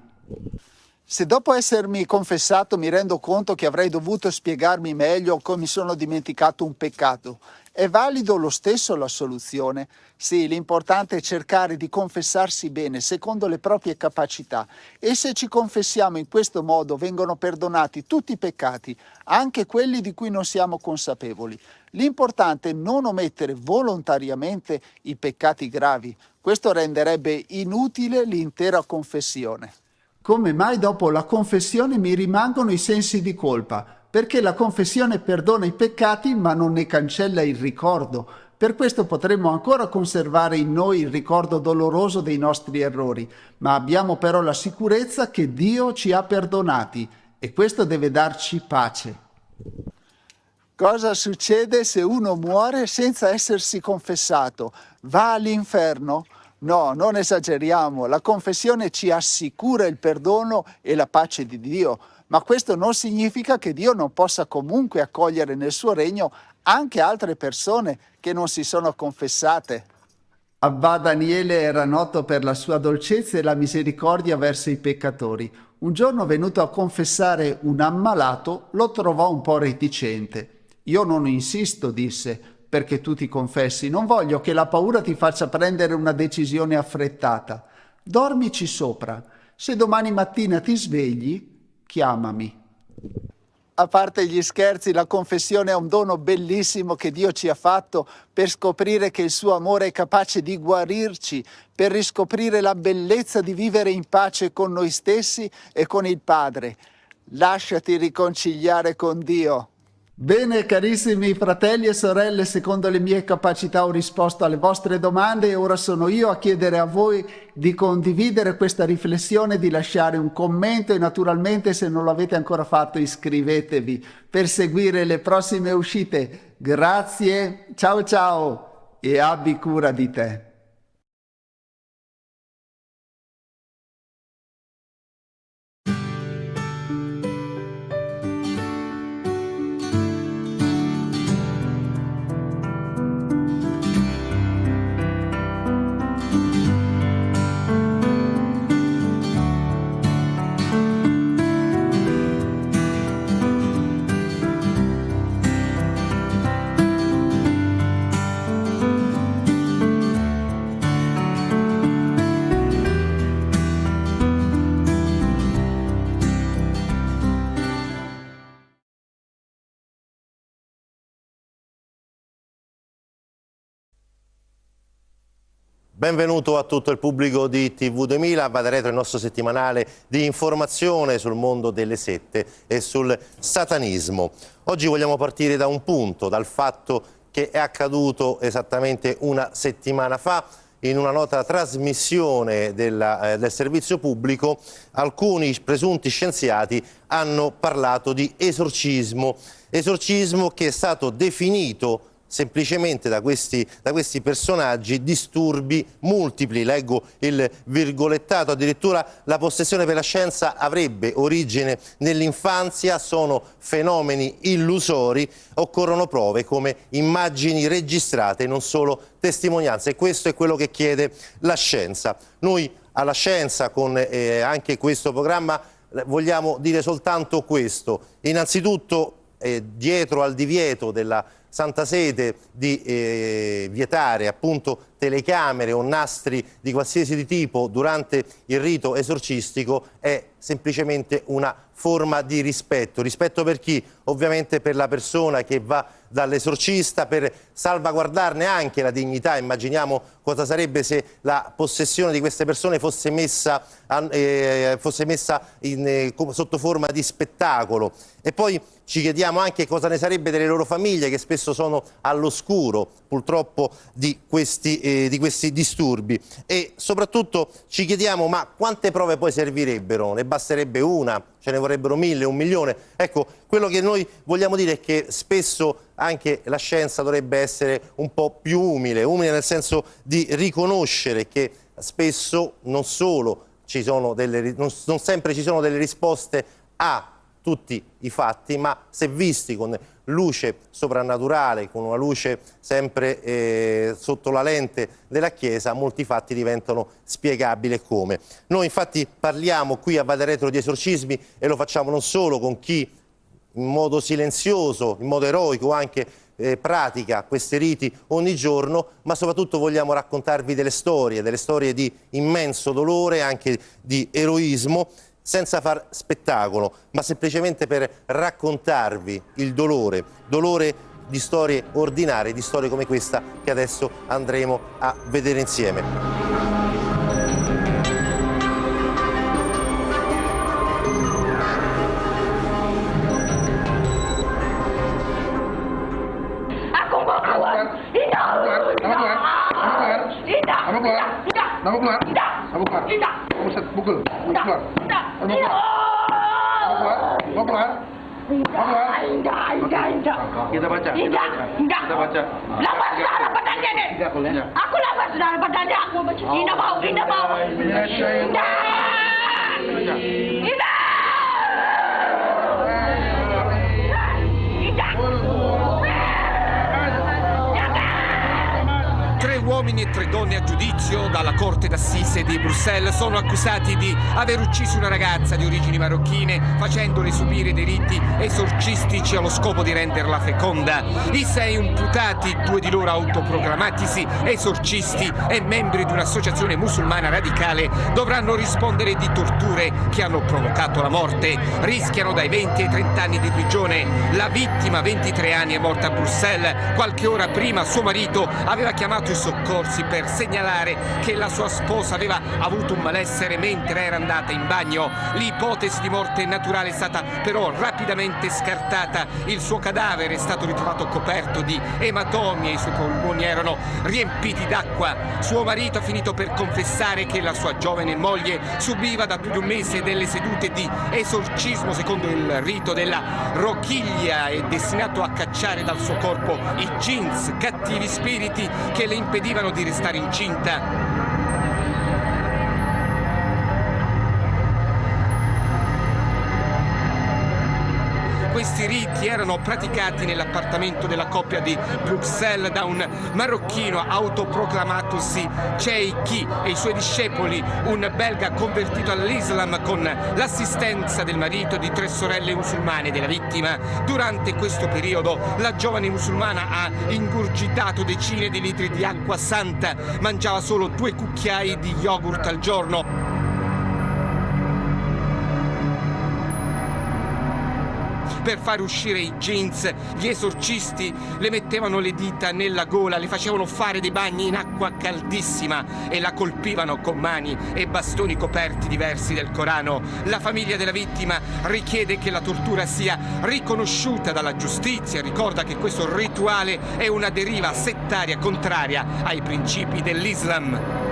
Se dopo essermi confessato mi rendo conto che avrei dovuto spiegarmi meglio come mi sono dimenticato un peccato, è valido lo stesso la soluzione? Sì, l'importante è cercare di confessarsi bene, secondo le proprie capacità. E se ci confessiamo in questo modo vengono perdonati tutti i peccati, anche quelli di cui non siamo consapevoli. L'importante è non omettere volontariamente i peccati gravi. Questo renderebbe inutile l'intera confessione.
Come mai dopo la confessione mi rimangono i sensi di colpa? Perché la confessione perdona i peccati ma non ne cancella il ricordo. Per questo potremmo ancora conservare in noi il ricordo doloroso dei nostri errori, ma abbiamo però la sicurezza che Dio ci ha perdonati e questo deve darci pace.
Cosa succede se uno muore senza essersi confessato? Va all'inferno? No, non esageriamo, la confessione ci assicura il perdono e la pace di Dio, ma questo non significa che Dio non possa comunque accogliere nel suo regno anche altre persone che non si sono confessate.
Abba Daniele era noto per la sua dolcezza e la misericordia verso i peccatori. Un giorno, venuto a confessare un ammalato, lo trovò un po' reticente. Io non insisto, disse, perché tu ti confessi, non voglio che la paura ti faccia prendere una decisione affrettata. Dormici sopra. Se domani mattina ti svegli, chiamami.
A parte gli scherzi, la confessione è un dono bellissimo che Dio ci ha fatto per scoprire che il suo amore è capace di guarirci, per riscoprire la bellezza di vivere in pace con noi stessi e con il Padre. Lasciati riconciliare con Dio.
Bene, carissimi fratelli e sorelle, secondo le mie capacità ho risposto alle vostre domande e ora sono io a chiedere a voi di condividere questa riflessione, di lasciare un commento e naturalmente, se non lo avete ancora fatto, iscrivetevi per seguire le prossime uscite. Grazie, ciao ciao e abbi cura di te.
Benvenuto a tutto il pubblico di TV2000, Vada Retro, il nostro settimanale di informazione sul mondo delle sette e sul satanismo. Oggi vogliamo partire da un punto, dal fatto che è accaduto esattamente una settimana fa. In una nota trasmissione del servizio pubblico, alcuni presunti scienziati hanno parlato di esorcismo che è stato definito semplicemente da questi personaggi disturbi multipli. Leggo il virgolettato: addirittura la possessione per la scienza avrebbe origine nell'infanzia, sono fenomeni illusori, occorrono prove come immagini registrate, non solo testimonianze, e questo è quello che chiede la scienza. Noi alla scienza, con anche questo programma, vogliamo dire soltanto questo: innanzitutto dietro al divieto della Santa Sede di vietare appunto telecamere o nastri di qualsiasi tipo durante il rito esorcistico è semplicemente una forma di rispetto. Rispetto per chi? Ovviamente per la persona che va dall'esorcista, per salvaguardarne anche la dignità. Immaginiamo cosa sarebbe se la possessione di queste persone fosse messa sotto forma di spettacolo. E poi ci chiediamo anche cosa ne sarebbe delle loro famiglie, che spesso sono all'oscuro purtroppo di questi disturbi. E soprattutto ci chiediamo: ma quante prove poi servirebbero? Ne basterebbe una? Ce ne vorrebbero 1000, 1 milione? Ecco, quello che noi vogliamo dire è che spesso anche la scienza dovrebbe essere un po' più umile nel senso di riconoscere che spesso non sempre ci sono delle risposte a tutti i fatti, ma se visti con luce soprannaturale, con una luce sempre sotto la lente della Chiesa, molti fatti diventano spiegabili come. Noi infatti parliamo qui a Valle Retro di esorcismi e lo facciamo non solo con chi in modo silenzioso, in modo eroico anche pratica questi riti ogni giorno, ma soprattutto vogliamo raccontarvi delle storie di immenso dolore, anche di eroismo, senza far spettacolo, ma semplicemente per raccontarvi il dolore di storie ordinarie, di storie come questa che adesso andremo a vedere insieme.
Kita baca. Kita baca. Lapas saudara badannya nih. Aku lapas saudara badannya. Tidak mau.
Tre uomini e tre donne a giudizio dalla Corte d'Assise di Bruxelles sono accusati di aver ucciso una ragazza di origini marocchine facendole subire dei riti esorcistici allo scopo di renderla feconda. I 6 imputati, 2 di loro autoproclamatisi esorcisti e membri di un'associazione musulmana radicale, dovranno rispondere di torture che hanno provocato la morte. Rischiano dai 20 ai 30 anni di prigione. La vittima, 23 anni, è morta a Bruxelles. Qualche ora prima suo marito aveva chiamato i soccorsi per segnalare che la sua sposa aveva avuto un malessere mentre era andata in bagno. L'ipotesi di morte naturale è stata però rapidamente scartata. Il suo cadavere è stato ritrovato coperto di ematomi e i suoi polmoni erano riempiti d'acqua. Suo marito ha finito per confessare che la sua giovane moglie subiva da più di un mese delle sedute di esorcismo secondo il rito della rochiglia e destinato a cacciare dal suo corpo i jinns, cattivi spiriti che le impedivano di restare incinta. Questi riti erano praticati nell'appartamento della coppia di Bruxelles da un marocchino autoproclamatosi Cheikhi e i suoi discepoli, un belga convertito all'Islam con l'assistenza del marito di 3 sorelle musulmane della vittima. Durante questo periodo la giovane musulmana ha ingurgitato decine di litri di acqua santa, mangiava solo 2 cucchiai di yogurt al giorno. Per fare uscire i jinns, gli esorcisti le mettevano le dita nella gola, le facevano fare dei bagni in acqua caldissima e la colpivano con mani e bastoni coperti di versi del Corano. La famiglia della vittima richiede che la tortura sia riconosciuta dalla giustizia, ricorda che questo rituale è una deriva settaria contraria ai principi dell'Islam.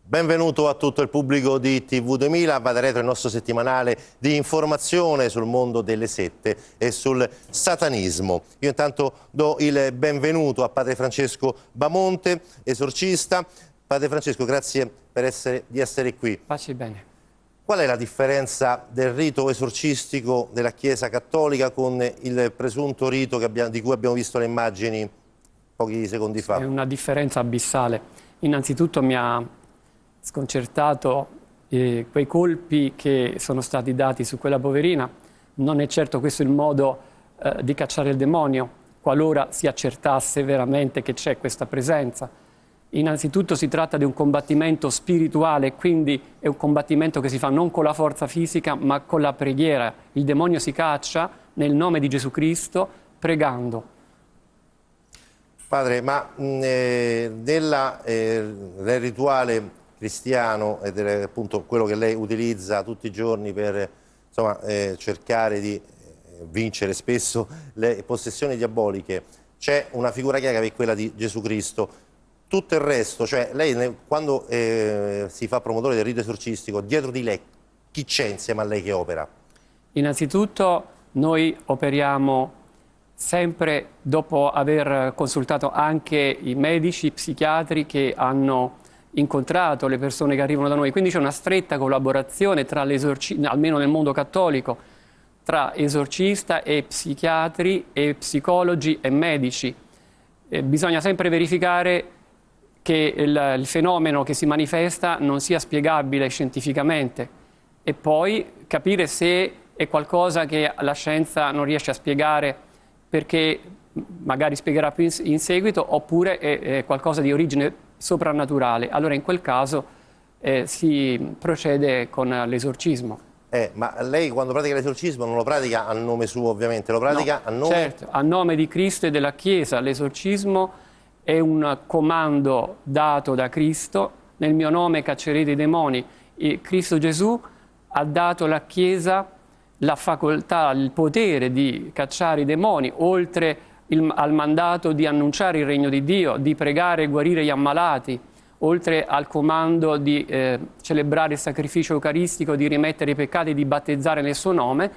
Benvenuto a tutto il pubblico di TV2000, Valle Retro, il nostro settimanale di informazione sul mondo delle sette e sul satanismo. Io intanto do il benvenuto a Padre Francesco Bamonte, esorcista. Padre Francesco, grazie di essere qui.
Pace bene.
Qual è la differenza del rito esorcistico della Chiesa Cattolica con il presunto rito di cui abbiamo visto le immagini pochi secondi fa?
È una differenza abissale. Innanzitutto mi ha sconcertato quei colpi che sono stati dati su quella poverina. Non è certo questo il modo di cacciare il demonio, qualora si accertasse veramente che c'è questa presenza. Innanzitutto si tratta di un combattimento spirituale, quindi è un combattimento che si fa non con la forza fisica ma con la preghiera. Il demonio si caccia nel nome di Gesù Cristo pregando.
Padre, ma nel rituale cristiano ed è appunto quello che lei utilizza tutti i giorni per insomma, cercare di vincere spesso le possessioni diaboliche, c'è una figura chiara che è quella di Gesù Cristo. Tutto il resto, cioè lei quando si fa promotore del rito esorcistico, dietro di lei chi c'è insieme a lei che opera?
Innanzitutto noi operiamo sempre dopo aver consultato anche i medici, i psichiatri che hanno incontrato le persone che arrivano da noi, quindi c'è una stretta collaborazione tra almeno nel mondo cattolico, tra esorcista e psichiatri e psicologi e medici. Bisogna sempre verificare che il fenomeno che si manifesta non sia spiegabile scientificamente e poi capire se è qualcosa che la scienza non riesce a spiegare perché magari spiegherà più in seguito, oppure è qualcosa di origine soprannaturale. Allora in quel caso si procede con l'esorcismo.
Ma lei quando pratica l'esorcismo non lo pratica a nome suo ovviamente, lo pratica a nome...
Certo, a nome di Cristo e della Chiesa. L'esorcismo è un comando dato da Cristo: nel mio nome caccerete i demoni. E Cristo Gesù ha dato alla Chiesa la facoltà, il potere di cacciare i demoni, oltre al mandato di annunciare il regno di Dio, di pregare e guarire gli ammalati, oltre al comando di celebrare il sacrificio eucaristico, di rimettere i peccati, di battezzare nel suo nome,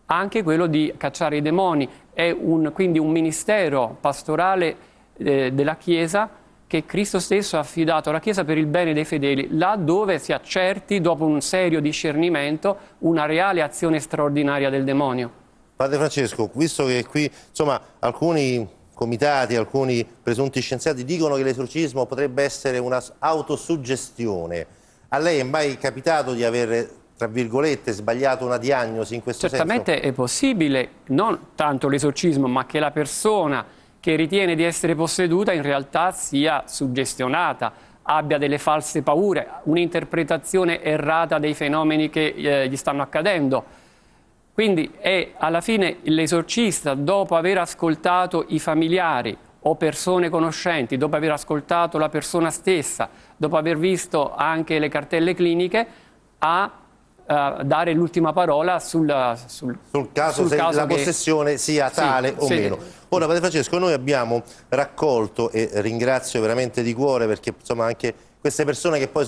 anche quello di cacciare i demoni. È quindi un ministero pastorale della Chiesa che Cristo stesso ha affidato alla Chiesa per il bene dei fedeli, là dove si accerti, dopo un serio discernimento, una reale azione straordinaria del demonio.
Padre Francesco, visto che qui insomma alcuni comitati, alcuni presunti scienziati dicono che l'esorcismo potrebbe essere una autosuggestione, a lei è mai capitato di aver, tra virgolette, sbagliato una diagnosi in questo senso?
Certamente è possibile, non tanto l'esorcismo, ma che la persona che ritiene di essere posseduta in realtà sia suggestionata, abbia delle false paure, un'interpretazione errata dei fenomeni che gli stanno accadendo. Quindi è alla fine l'esorcista, dopo aver ascoltato i familiari o persone conoscenti, dopo aver ascoltato la persona stessa, dopo aver visto anche le cartelle cliniche, a dare l'ultima parola sul
caso se la possessione sia tale o meno. Ora, Padre Francesco, noi abbiamo raccolto, e ringrazio veramente di cuore perché insomma anche queste persone che poi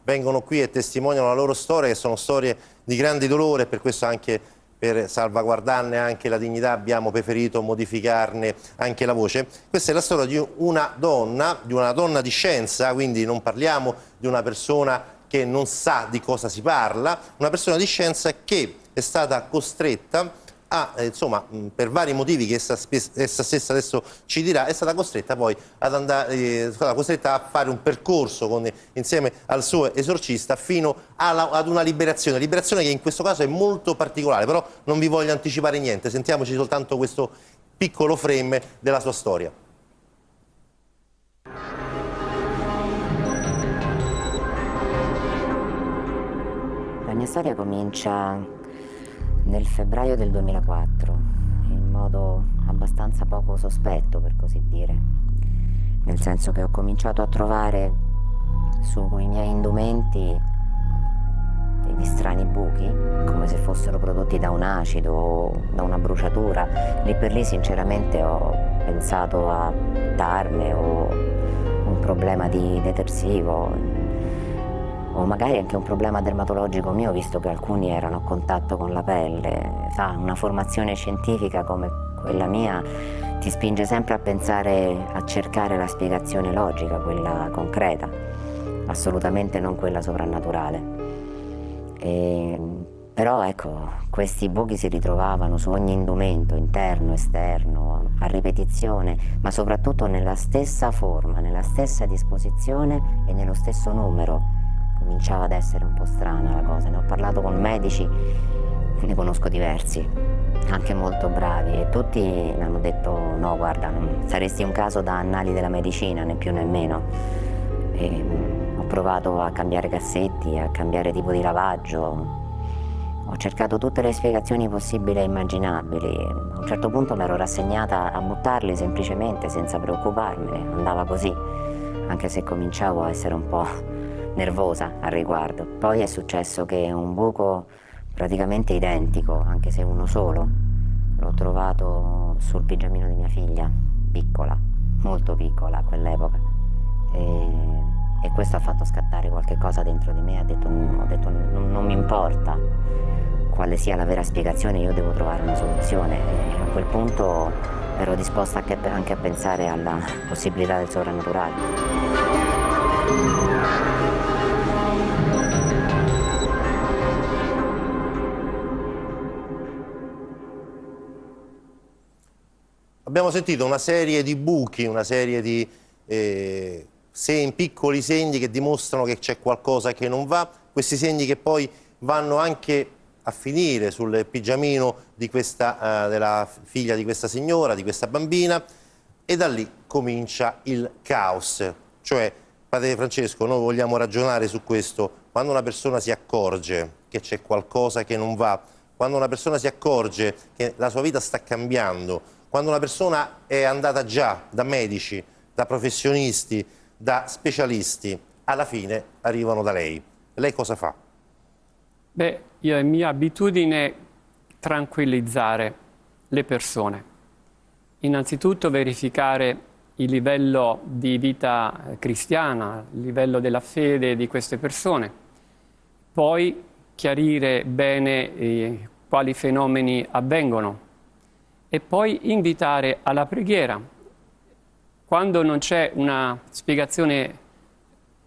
vengono qui e testimoniano la loro storia, che sono storie di grande dolore, e per questo anche per salvaguardarne anche la dignità abbiamo preferito modificarne anche la voce. Questa è la storia di una donna di scienza, quindi non parliamo di una persona che non sa di cosa si parla, una persona di scienza che è stata costretta a, insomma, per vari motivi che essa stessa adesso ci dirà, è stata costretta poi a fare un percorso insieme al suo esorcista fino ad una liberazione che in questo caso è molto particolare, però non vi voglio anticipare niente, sentiamoci soltanto questo piccolo frame della sua storia.
La mia storia comincia nel febbraio del 2004, in modo abbastanza poco sospetto, per così dire. Nel senso che ho cominciato a trovare sui miei indumenti degli strani buchi, come se fossero prodotti da un acido o da una bruciatura. Lì per lì sinceramente ho pensato a tarme o un problema di detersivo, o magari anche un problema dermatologico mio, visto che alcuni erano a contatto con la pelle. Una formazione scientifica come quella mia ti spinge sempre a pensare, a cercare la spiegazione logica, quella concreta, assolutamente non quella soprannaturale. Però ecco, questi buchi si ritrovavano su ogni indumento, interno, esterno, a ripetizione, ma soprattutto nella stessa forma, nella stessa disposizione e nello stesso numero. Cominciava ad essere un po' strana la cosa, ne ho parlato con medici, ne conosco diversi, anche molto bravi, e tutti mi hanno detto no, guarda, saresti un caso da annali della medicina, né più né meno. E ho provato a cambiare cassetti, a cambiare tipo di lavaggio. Ho cercato tutte le spiegazioni possibili e immaginabili. A un certo punto mi ero rassegnata a buttarli semplicemente, senza preoccuparmene. Andava così, anche se cominciavo a essere un po' nervosa al riguardo. Poi è successo che un buco praticamente identico, anche se uno solo, l'ho trovato sul pigiamino di mia figlia, piccola, molto piccola a quell'epoca. E questo ha fatto scattare qualche cosa dentro di me. Ho detto non mi importa quale sia la vera spiegazione, io devo trovare una soluzione. E a quel punto ero disposta anche a pensare alla possibilità del sovrannaturale.
Abbiamo sentito una serie di buchi, una serie di piccoli segni che dimostrano che c'è qualcosa che non va, questi segni che poi vanno anche a finire sul pigiamino di della figlia di questa signora, di questa bambina, e da lì comincia il caos. Cioè, padre Francesco, noi vogliamo ragionare su questo. Quando una persona si accorge che c'è qualcosa che non va, quando una persona si accorge che la sua vita sta cambiando, quando una persona è andata già da medici, da professionisti, da specialisti, alla fine arrivano da lei. Lei cosa fa?
Beh, io è mia abitudine tranquillizzare le persone. Innanzitutto verificare il livello di vita cristiana, il livello della fede di queste persone, poi chiarire bene quali fenomeni avvengono e poi invitare alla preghiera. Quando non c'è una spiegazione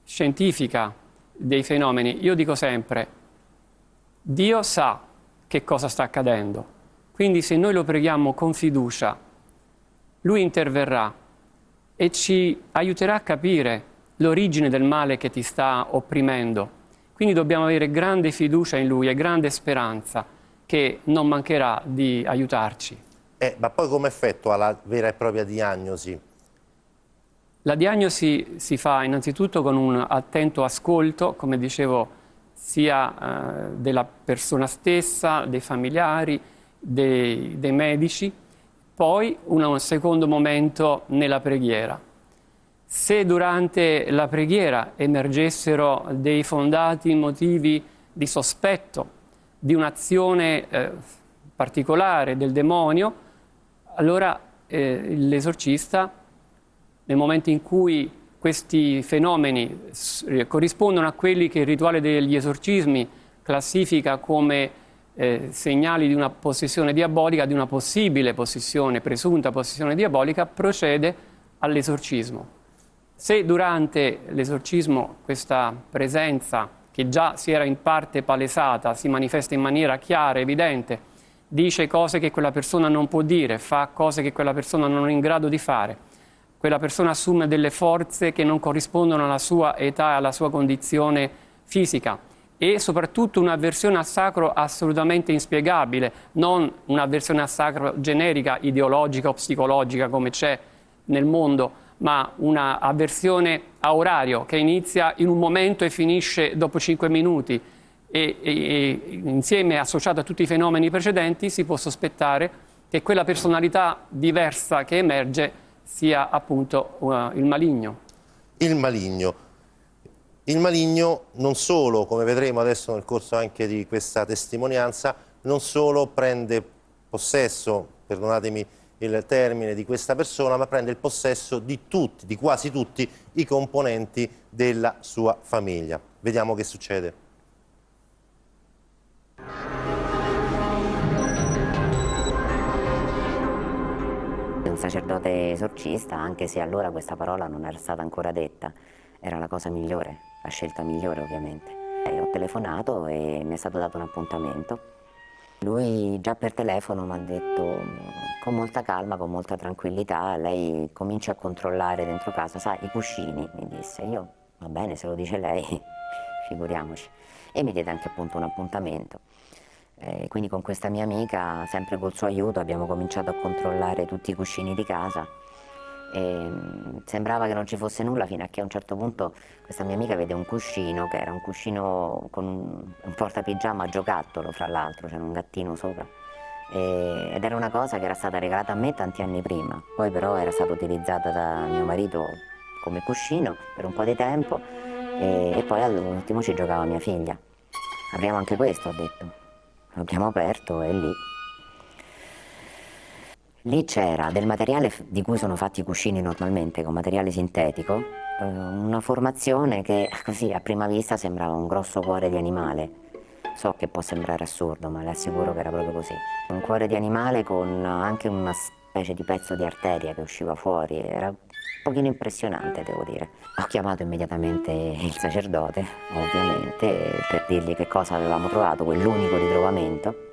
scientifica dei fenomeni, io dico sempre: Dio sa che cosa sta accadendo, quindi se noi lo preghiamo con fiducia, Lui interverrà e ci aiuterà a capire l'origine del male che ti sta opprimendo. Quindi dobbiamo avere grande fiducia in Lui e grande speranza che non mancherà di aiutarci.
Ma poi come effettua la vera e propria diagnosi?
La diagnosi si fa innanzitutto con un attento ascolto, come dicevo, sia della persona stessa, dei familiari, dei medici, poi un secondo momento nella preghiera. Se durante la preghiera emergessero dei fondati motivi di sospetto di un'azione particolare del demonio, allora l'esorcista, nel momento in cui questi fenomeni corrispondono a quelli che il rituale degli esorcismi classifica come segnali di una possessione diabolica, di una possibile possessione, presunta possessione diabolica, procede all'esorcismo. Se durante l'esorcismo questa presenza, che già si era in parte palesata, si manifesta in maniera chiara, evidente, dice cose che quella persona non può dire, fa cose che quella persona non è in grado di fare, quella persona assume delle forze che non corrispondono alla sua età e alla sua condizione fisica, e soprattutto un'avversione al sacro assolutamente inspiegabile, non un'avversione al sacro generica, ideologica o psicologica come c'è nel mondo, ma una avversione a orario che inizia in un momento e finisce dopo 5 minuti e insieme associato a tutti i fenomeni precedenti si può sospettare che quella personalità diversa che emerge sia appunto il maligno.
Il maligno. Il maligno non solo, come vedremo adesso nel corso anche di questa testimonianza, non solo prende possesso, perdonatemi il termine, di questa persona, ma prende il possesso di tutti, di quasi tutti i componenti della sua famiglia. Vediamo che succede.
Un sacerdote esorcista, anche se allora questa parola non era stata ancora detta, era la cosa migliore, la scelta migliore ovviamente. Ho telefonato e mi è stato dato un appuntamento. Lui già per telefono mi ha detto con molta calma, con molta tranquillità: lei comincia a controllare dentro casa, sa, i cuscini, mi disse. Io, va bene, se lo dice lei, figuriamoci. E mi diede anche appunto un appuntamento. Quindi con questa mia amica, sempre col suo aiuto, abbiamo cominciato a controllare tutti i cuscini di casa E sembrava che non ci fosse nulla, fino a che a un certo punto questa mia amica vede un cuscino, che era un cuscino con un portapigiama a giocattolo, fra l'altro, c'era un gattino sopra, ed era una cosa che era stata regalata a me tanti anni prima, poi però era stata utilizzata da mio marito come cuscino per un po' di tempo, e poi all'ultimo ci giocava mia figlia. Apriamo anche questo, ho detto. L'abbiamo aperto e lì c'era del materiale di cui sono fatti i cuscini normalmente, con materiale sintetico, una formazione che così a prima vista sembrava un grosso cuore di animale. So che può sembrare assurdo, ma le assicuro che era proprio così. Un cuore di animale con anche una specie di pezzo di arteria che usciva fuori, era un pochino impressionante, devo dire. Ho chiamato immediatamente il sacerdote, ovviamente, per dirgli che cosa avevamo trovato, quell'unico ritrovamento.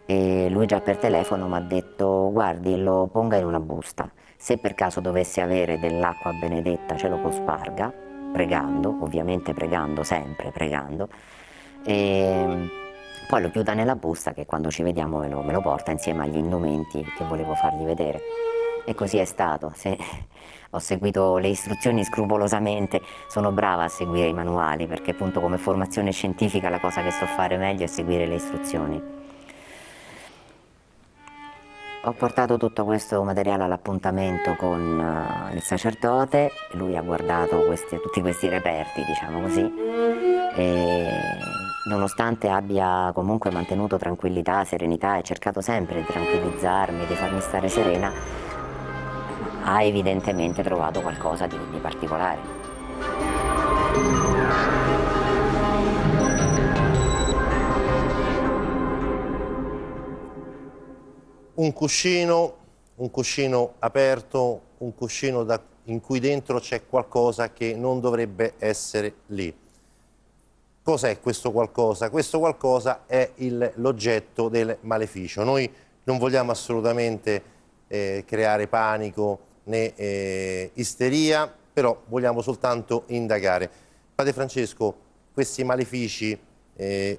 E lui già per telefono mi ha detto: guardi, lo ponga in una busta, se per caso dovesse avere dell'acqua benedetta ce lo cosparga, pregando, ovviamente pregando, sempre pregando, e poi lo chiuda nella busta, che quando ci vediamo me lo porta insieme agli indumenti che volevo fargli vedere. E così è stato. Ho seguito le istruzioni scrupolosamente, sono brava a seguire i manuali, perché appunto come formazione scientifica la cosa che so fare meglio è seguire le istruzioni. Ho portato tutto questo materiale all'appuntamento con il sacerdote, lui ha guardato tutti questi reperti, diciamo così, e nonostante abbia comunque mantenuto tranquillità, serenità e cercato sempre di tranquillizzarmi, di farmi stare serena, ha evidentemente trovato qualcosa di particolare.
Un cuscino aperto, un cuscino in cui dentro c'è qualcosa che non dovrebbe essere lì. Cos'è questo qualcosa? Questo qualcosa è l'oggetto del maleficio. Noi non vogliamo assolutamente creare panico né isteria, però vogliamo soltanto indagare. Padre Francesco, questi malefici,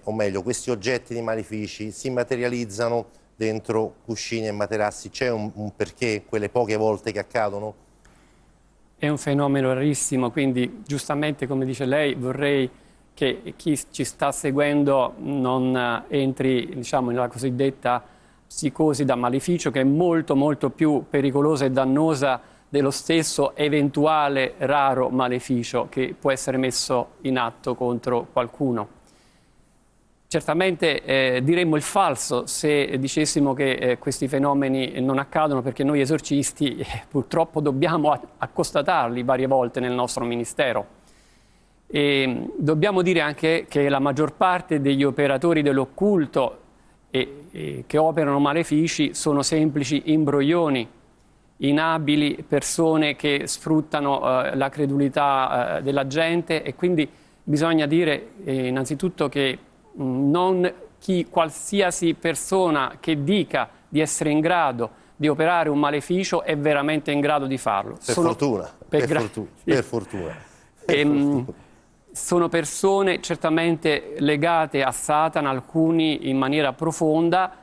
o meglio, questi oggetti di malefici si materializzano dentro cuscini e materassi? C'è un perché quelle poche volte che accadono?
È un fenomeno rarissimo, quindi giustamente, come dice lei, vorrei che chi ci sta seguendo non entri, diciamo, nella cosiddetta psicosi da maleficio, che è molto molto più pericolosa e dannosa dello stesso eventuale raro maleficio che può essere messo in atto contro qualcuno. Certamente diremmo il falso se dicessimo che questi fenomeni non accadono, perché noi esorcisti purtroppo dobbiamo accostatarli varie volte nel nostro ministero. E dobbiamo dire anche che la maggior parte degli operatori dell'occulto che operano malefici sono semplici imbroglioni, inabili persone che sfruttano la credulità della gente, e quindi bisogna dire innanzitutto che non qualsiasi persona che dica di essere in grado di operare un maleficio è veramente in grado di farlo.
Per fortuna.
Sono persone certamente legate a Satana, alcuni in maniera profonda,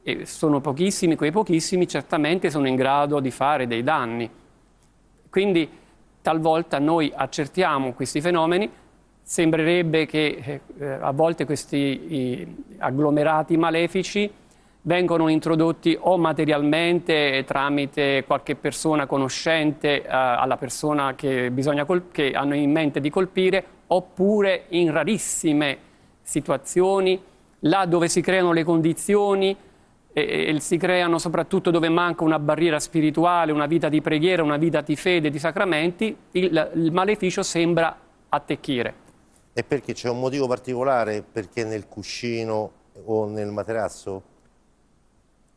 e sono pochissimi, quei pochissimi certamente sono in grado di fare dei danni. Quindi talvolta noi accertiamo questi fenomeni. Sembrerebbe che a volte questi agglomerati malefici vengono introdotti o materialmente tramite qualche persona conoscente alla persona che hanno in mente di colpire, oppure in rarissime situazioni, là dove si creano le condizioni, e si creano soprattutto dove manca una barriera spirituale, una vita di preghiera, una vita di fede, di sacramenti, il maleficio sembra attecchire.
E perché c'è un motivo particolare? Perché nel cuscino o nel materasso?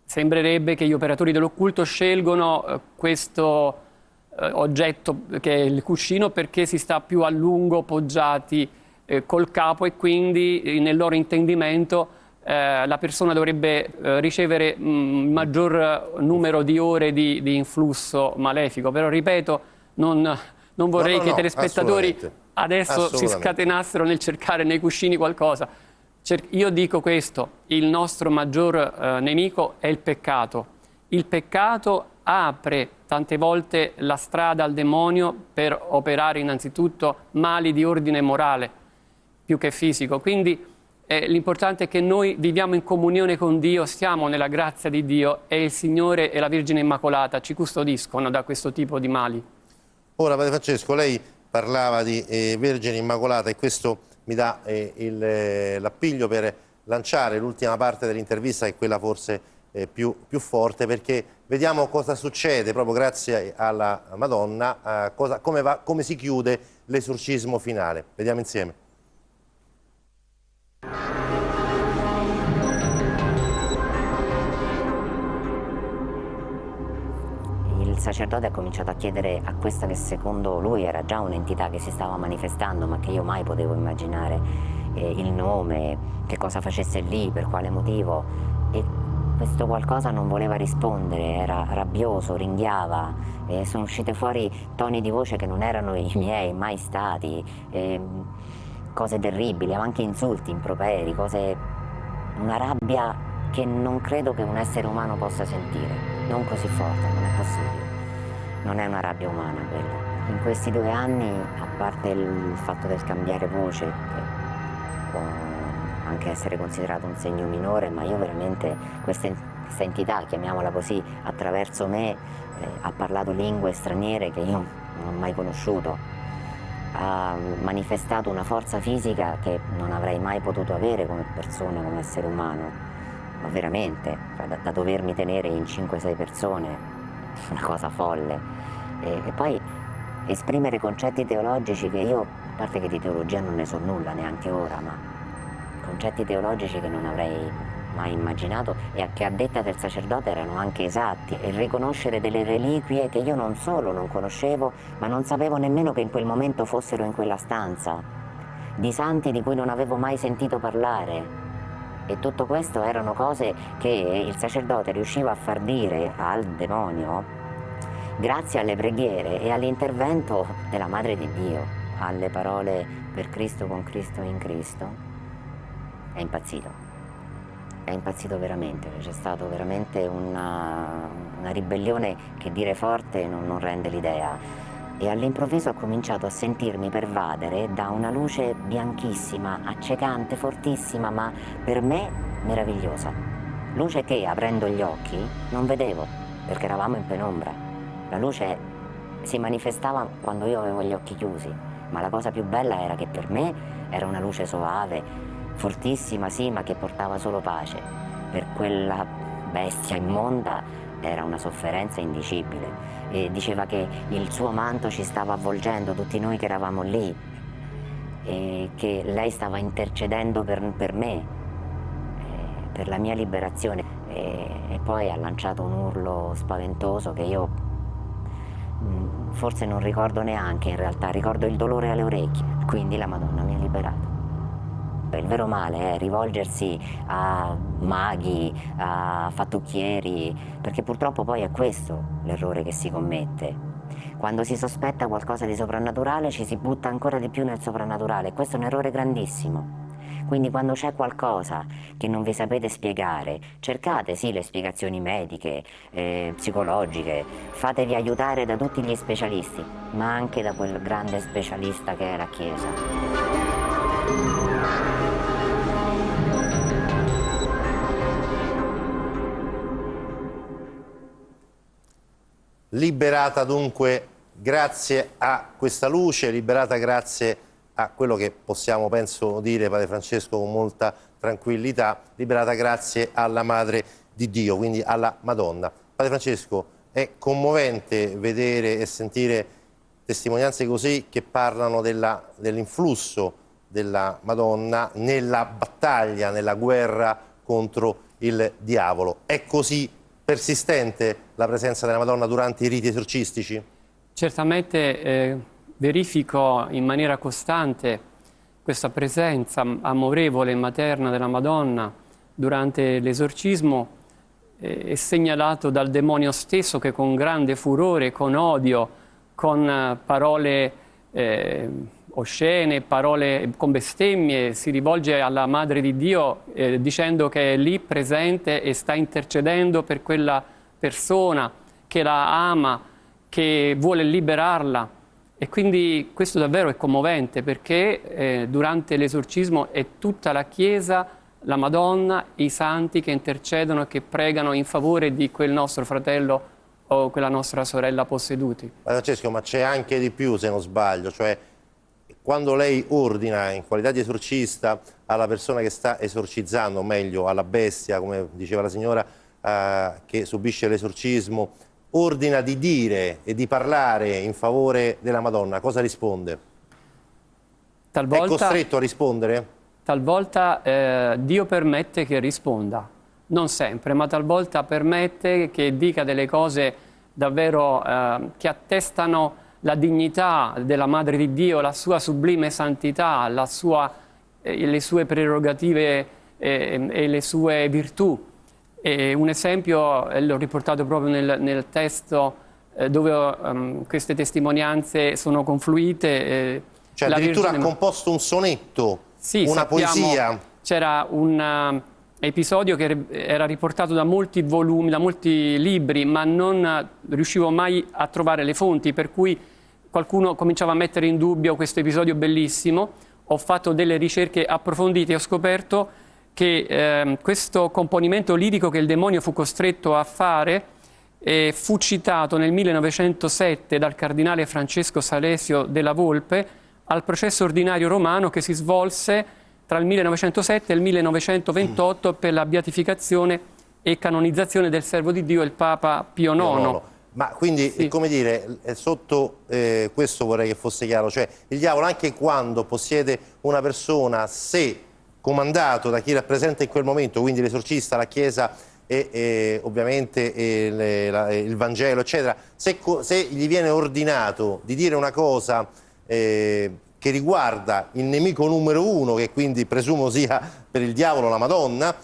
Sembrerebbe che gli operatori dell'occulto scelgono questo oggetto che è il cuscino perché si sta più a lungo poggiati col capo, e quindi nel loro intendimento la persona dovrebbe ricevere un maggior numero di ore di influsso malefico. Però ripeto, non vorrei che i telespettatori adesso si scatenassero nel cercare nei cuscini qualcosa. Io dico questo: il nostro maggior nemico è il peccato. Il peccato apre tante volte la strada al demonio per operare innanzitutto mali di ordine morale più che fisico. Quindi l'importante è che noi viviamo in comunione con Dio, stiamo nella grazia di Dio e il Signore e la Vergine Immacolata ci custodiscono da questo tipo di mali.
Ora, Padre Francesco, lei parlava di Vergine Immacolata e questo mi dà l'appiglio per lanciare l'ultima parte dell'intervista, che è quella forse più forte, perché vediamo cosa succede proprio grazie alla Madonna, come si chiude l'esorcismo finale. Vediamo insieme.
Il sacerdote ha cominciato a chiedere a questa che secondo lui era già un'entità che si stava manifestando, ma che io mai potevo immaginare il nome, che cosa facesse lì, per quale motivo, e questo qualcosa non voleva rispondere, era rabbioso, ringhiava, sono uscite fuori toni di voce che non erano i miei mai stati, cose terribili, anche insulti, improperi, una rabbia che non credo che un essere umano possa sentire, non così forte, non è possibile. Non è una rabbia umana quella. In questi 2 anni, a parte il fatto del cambiare voce, che può anche essere considerato un segno minore, ma io veramente, questa entità, chiamiamola così, attraverso me ha parlato lingue straniere che io non ho mai conosciuto, ha manifestato una forza fisica che non avrei mai potuto avere come persona, come essere umano, ma veramente, da dovermi tenere in 5-6 persone, una cosa folle. E poi esprimere concetti teologici che io, a parte che di teologia non ne so nulla neanche ora, ma concetti teologici che non avrei mai immaginato e che a detta del sacerdote erano anche esatti, e riconoscere delle reliquie che io non solo non conoscevo, ma non sapevo nemmeno che in quel momento fossero in quella stanza, di santi di cui non avevo mai sentito parlare. E tutto questo erano cose che il sacerdote riusciva a far dire al demonio grazie alle preghiere e all'intervento della Madre di Dio, alle parole per Cristo, con Cristo, in Cristo. È impazzito veramente, c'è stata veramente una ribellione che dire forte non rende l'idea. E all'improvviso ho cominciato a sentirmi pervadere da una luce bianchissima, accecante, fortissima, ma per me meravigliosa. Luce che, aprendo gli occhi, non vedevo, perché eravamo in penombra. La luce si manifestava quando io avevo gli occhi chiusi, ma la cosa più bella era che per me era una luce soave, fortissima sì, ma che portava solo pace. Per quella bestia immonda era una sofferenza indicibile. E diceva che il suo manto ci stava avvolgendo, tutti noi che eravamo lì, e che lei stava intercedendo per me, per la mia liberazione. E poi ha lanciato un urlo spaventoso che io forse non ricordo neanche, in realtà ricordo il dolore alle orecchie. Quindi la Madonna mi ha liberato. Il vero male è rivolgersi a maghi, a fattucchieri, perché purtroppo poi è questo l'errore che si commette. Quando si sospetta qualcosa di soprannaturale ci si butta ancora di più nel soprannaturale, questo è un errore grandissimo. Quindi quando c'è qualcosa che non vi sapete spiegare, cercate sì le spiegazioni mediche, psicologiche, fatevi aiutare da tutti gli specialisti, ma anche da quel grande specialista che è la Chiesa.
Liberata dunque grazie a questa luce, liberata grazie a quello che possiamo, penso, dire, Padre Francesco, con molta tranquillità, liberata grazie alla Madre di Dio, quindi alla Madonna. Padre Francesco, è commovente vedere e sentire testimonianze così che parlano dell'influsso della Madonna nella battaglia, nella guerra contro il diavolo. È così persistente la presenza della Madonna durante i riti esorcistici?
Certamente verifico in maniera costante questa presenza amorevole e materna della Madonna durante l'esorcismo, è segnalato dal demonio stesso che con grande furore, con odio, con parole oscene, parole con bestemmie, si rivolge alla Madre di Dio dicendo che è lì presente e sta intercedendo per quella persona che la ama, che vuole liberarla. E quindi questo davvero è commovente, perché durante l'esorcismo è tutta la Chiesa, la Madonna, i santi che intercedono e che pregano in favore di quel nostro fratello o quella nostra sorella posseduti.
Francesco, ma c'è anche di più, se non sbaglio, cioè quando lei ordina in qualità di esorcista alla persona che sta esorcizzando, o meglio alla bestia, come diceva la signora che subisce l'esorcismo, ordina di dire e di parlare in favore della Madonna, cosa risponde?
Talvolta,
è costretto a rispondere?
Talvolta Dio permette che risponda, non sempre, ma talvolta permette che dica delle cose davvero che attestano la dignità della Madre di Dio, la sua sublime santità, le sue prerogative e le sue virtù. E un esempio l'ho riportato proprio nel testo dove queste testimonianze sono confluite.
Cioè addirittura ha composto un sonetto,
sì,
una poesia.
C'era un episodio che era riportato da molti volumi, da molti libri, ma non riuscivo mai a trovare le fonti, per cui qualcuno cominciava a mettere in dubbio questo episodio bellissimo. Ho fatto delle ricerche approfondite e ho scoperto che questo componimento lirico che il demonio fu costretto a fare fu citato nel 1907 dal cardinale Francesco Salesio della Volpe al processo ordinario romano che si svolse tra il 1907 e il 1928 per la beatificazione e canonizzazione del servo di Dio, il Papa Pio IX.
Ma quindi, sì, come dire, sotto questo vorrei che fosse chiaro, cioè il diavolo anche quando possiede una persona, se comandato da chi rappresenta in quel momento, quindi l'esorcista, la Chiesa e ovviamente il Vangelo, eccetera, se gli viene ordinato di dire una cosa che riguarda il nemico numero uno, che quindi presumo sia per il diavolo la Madonna,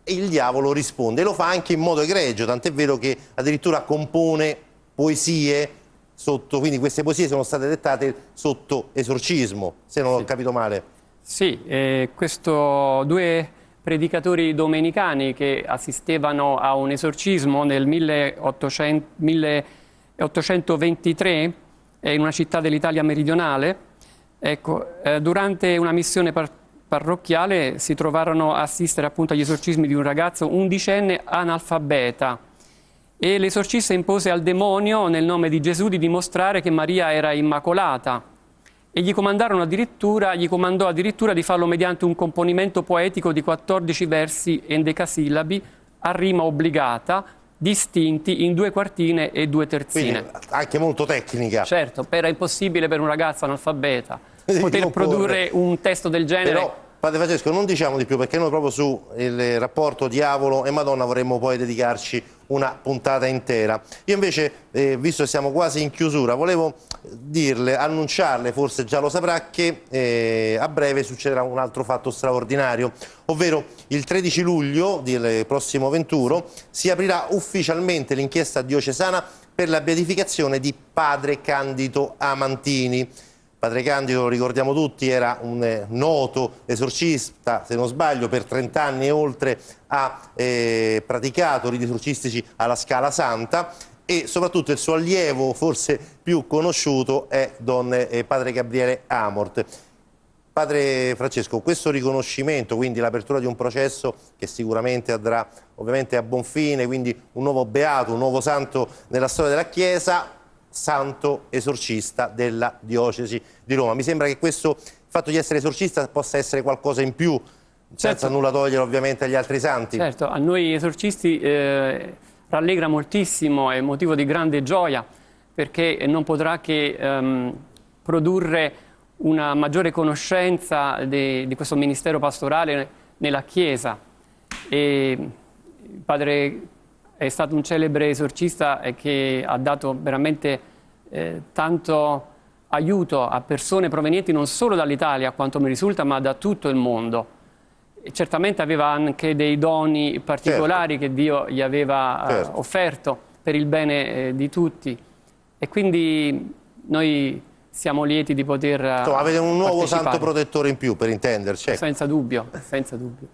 il diavolo risponde e lo fa anche in modo egregio, tant'è vero che addirittura compone poesie sotto, quindi queste poesie sono state dettate sotto esorcismo, se non ho capito male.
Sì, due predicatori domenicani che assistevano a un esorcismo nel 1823 in una città dell'Italia meridionale, ecco, durante una missione parrocchiale si trovarono a assistere appunto agli esorcismi di un ragazzo undicenne analfabeta e l'esorcista impose al demonio nel nome di Gesù di dimostrare che Maria era immacolata e gli comandò addirittura di farlo mediante un componimento poetico di 14 versi endecasillabi a rima obbligata, distinti in 2 quartine e 2 terzine.
Quindi anche molto tecnica.
Certo, era impossibile per un ragazzo analfabeta poter produrre un testo del genere.
Però, Padre Francesco, non diciamo di più, perché noi proprio sul rapporto diavolo e Madonna vorremmo poi dedicarci una puntata intera. Io invece, visto che siamo quasi in chiusura, volevo annunciarle, forse già lo saprà, che a breve succederà un altro fatto straordinario, ovvero il 13 luglio del prossimo 21 si aprirà ufficialmente l'inchiesta diocesana per la beatificazione di Padre Candido Amantini. Padre Candido, lo ricordiamo tutti, era un noto esorcista, se non sbaglio, per 30 anni e oltre ha praticato riti esorcistici alla Scala Santa e soprattutto il suo allievo, forse più conosciuto, è Padre Gabriele Amort. Padre Francesco, questo riconoscimento, quindi l'apertura di un processo che sicuramente andrà ovviamente a buon fine, quindi un nuovo beato, un nuovo santo nella storia della Chiesa, santo esorcista della diocesi di Roma. Mi sembra che questo fatto di essere esorcista possa essere qualcosa in più, senza nulla togliere ovviamente agli altri santi.
Certo, a noi esorcisti rallegra moltissimo, è motivo di grande gioia, perché non potrà che produrre una maggiore conoscenza di questo ministero pastorale nella Chiesa. E il padre è stato un celebre esorcista che ha dato veramente tanto aiuto a persone provenienti non solo dall'Italia, a quanto mi risulta, ma da tutto il mondo. E certamente aveva anche dei doni particolari, certo, che Dio gli aveva certo offerto per il bene di tutti. E quindi noi siamo lieti di poter
avete un nuovo santo protettore in più, per intenderci.
Senza dubbio, senza dubbio.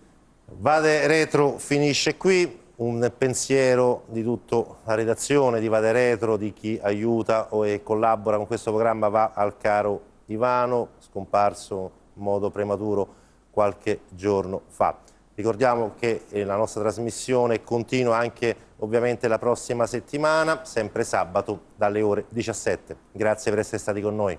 Vade Retro finisce qui. un pensiero di tutta la redazione di Vade Retro, di chi aiuta e collabora con questo programma, va al caro Ivano, scomparso in modo prematuro qualche giorno fa. Ricordiamo che la nostra trasmissione continua anche ovviamente la prossima settimana, sempre sabato dalle ore 17. Grazie per essere stati con noi.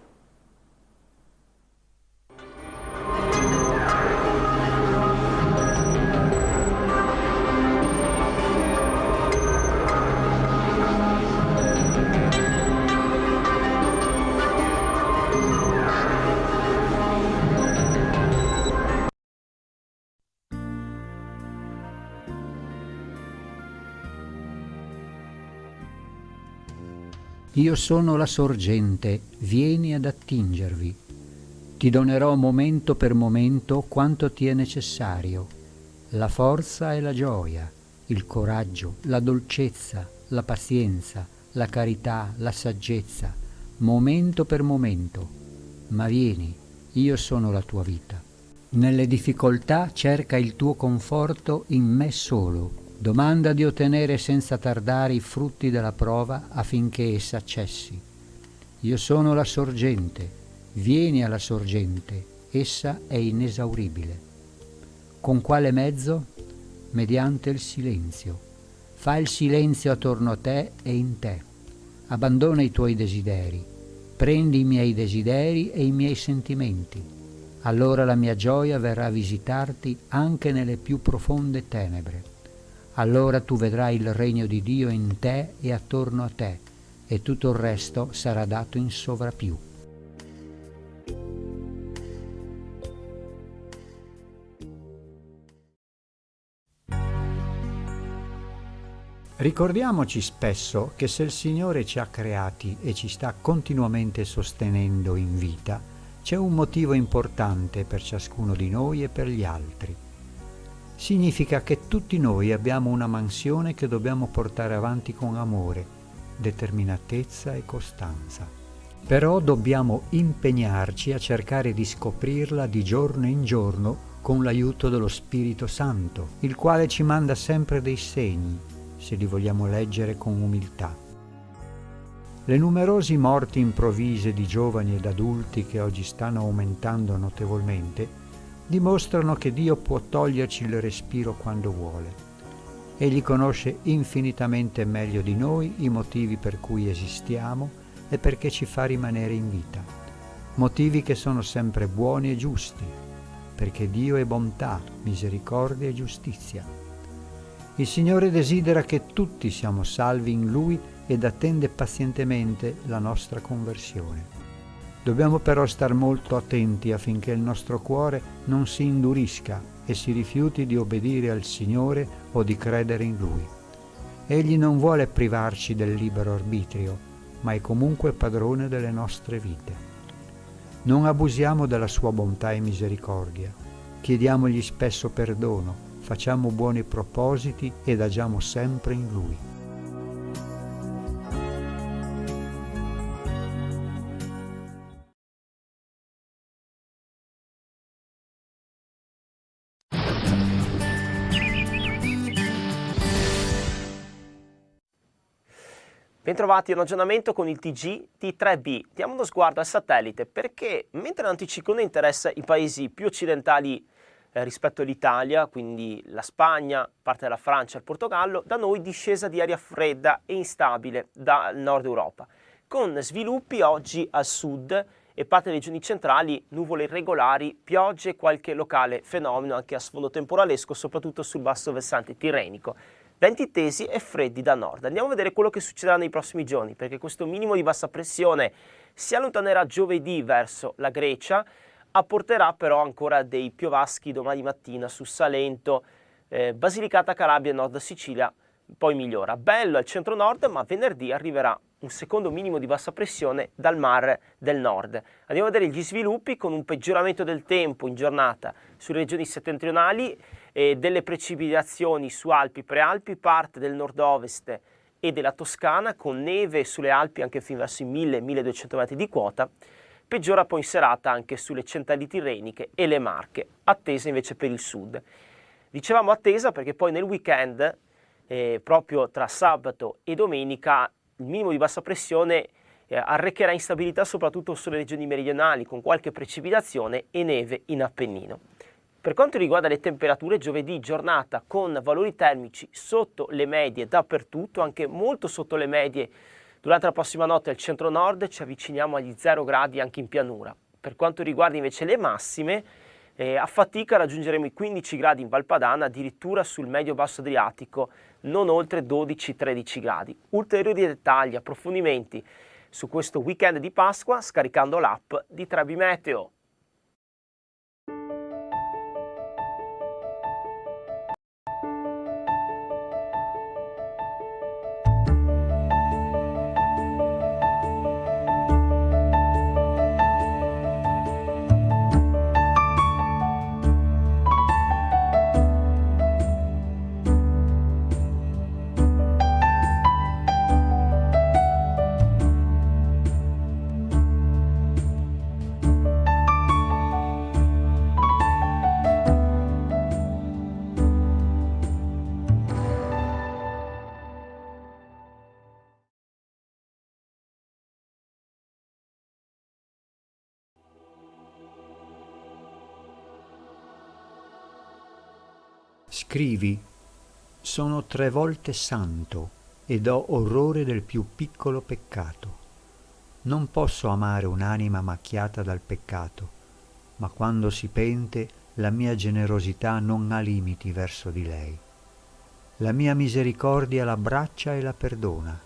Io sono la sorgente, vieni ad attingervi. Ti donerò momento per momento quanto ti è necessario, la forza e la gioia, il coraggio, la dolcezza, la pazienza, la carità, la saggezza, momento per momento. Ma vieni, io sono la tua vita. Nelle difficoltà cerca il tuo conforto in me solo. Domanda di ottenere senza tardare i frutti della prova affinché essa cessi. Io sono la sorgente, vieni alla sorgente, essa è inesauribile. Con quale mezzo? Mediante il silenzio. Fa il silenzio attorno a te e in te. Abbandona i tuoi desideri, prendi i miei desideri e i miei sentimenti. Allora la mia gioia verrà a visitarti anche nelle più profonde tenebre. Allora tu vedrai il regno di Dio in te e attorno a te, e tutto il resto sarà dato in sovrappiù. Ricordiamoci spesso che se il Signore ci ha creati e ci sta continuamente sostenendo in vita, c'è un motivo importante per ciascuno di noi e per gli altri. Significa che tutti noi abbiamo una mansione che dobbiamo portare avanti con amore, determinatezza e costanza. Però dobbiamo impegnarci a cercare di scoprirla di giorno in giorno con l'aiuto dello Spirito Santo, il quale ci manda sempre dei segni, se li vogliamo leggere con umiltà. Le numerosi morti improvvise di giovani ed adulti che oggi stanno aumentando notevolmente dimostrano che Dio può toglierci il respiro quando vuole. Egli conosce infinitamente meglio di noi i motivi per cui esistiamo e perché ci fa rimanere in vita. Motivi che sono sempre buoni e giusti, perché Dio è bontà, misericordia e giustizia. Il Signore desidera che tutti siamo salvi in Lui ed attende pazientemente la nostra conversione. Dobbiamo però star molto attenti affinché il nostro cuore non si indurisca e si rifiuti di obbedire al Signore o di credere in Lui. Egli non vuole privarci del libero arbitrio, ma è comunque padrone delle nostre vite. Non abusiamo della sua bontà e misericordia. Chiediamogli spesso perdono, facciamo buoni propositi ed agiamo sempre in Lui.
Bentrovati a un aggiornamento con il TG T3B. Diamo uno sguardo al satellite perché mentre l'anticiclone interessa i paesi più occidentali rispetto all'Italia, quindi la Spagna, parte della Francia e il Portogallo, da noi discesa di aria fredda e instabile dal nord Europa, con sviluppi oggi al sud e parte delle regioni centrali, nuvole irregolari, piogge e qualche locale fenomeno anche a sfondo temporalesco, soprattutto sul basso versante tirrenico. Venti tesi e freddi da nord. Andiamo a vedere quello che succederà nei prossimi giorni, perché questo minimo di bassa pressione si allontanerà giovedì verso la Grecia, apporterà però ancora dei piovaschi domani mattina su Salento, Basilicata, Calabria e nord Sicilia, poi migliora. Bello al centro-nord, ma venerdì arriverà un secondo minimo di bassa pressione dal Mar del Nord. Andiamo a vedere gli sviluppi con un peggioramento del tempo in giornata sulle regioni settentrionali, delle precipitazioni su Alpi, Prealpi, parte del nord-ovest e della Toscana, con neve sulle Alpi anche fino verso i 1000-1200 metri di quota. Peggiora poi in serata anche sulle centrali tirreniche e le Marche, attesa invece per il sud. Dicevamo attesa perché poi nel weekend proprio tra sabato e domenica il minimo di bassa pressione arrecherà instabilità soprattutto sulle regioni meridionali, con qualche precipitazione e neve in Appennino. Per quanto riguarda le temperature, giovedì giornata con valori termici sotto le medie dappertutto, anche molto sotto le medie durante la prossima notte al centro-nord, ci avviciniamo agli 0 gradi anche in pianura. Per quanto riguarda invece le massime, a fatica raggiungeremo i 15 gradi in Valpadana, addirittura sul medio-basso Adriatico, non oltre 12-13 gradi. Ulteriori dettagli, approfondimenti su questo weekend di Pasqua scaricando l'app di Trebi Meteo.
Scrivi: sono 3 volte santo ed ho orrore del più piccolo peccato. Non posso amare un'anima macchiata dal peccato, ma quando si pente la mia generosità non ha limiti verso di lei. La mia misericordia l'abbraccia e la perdona.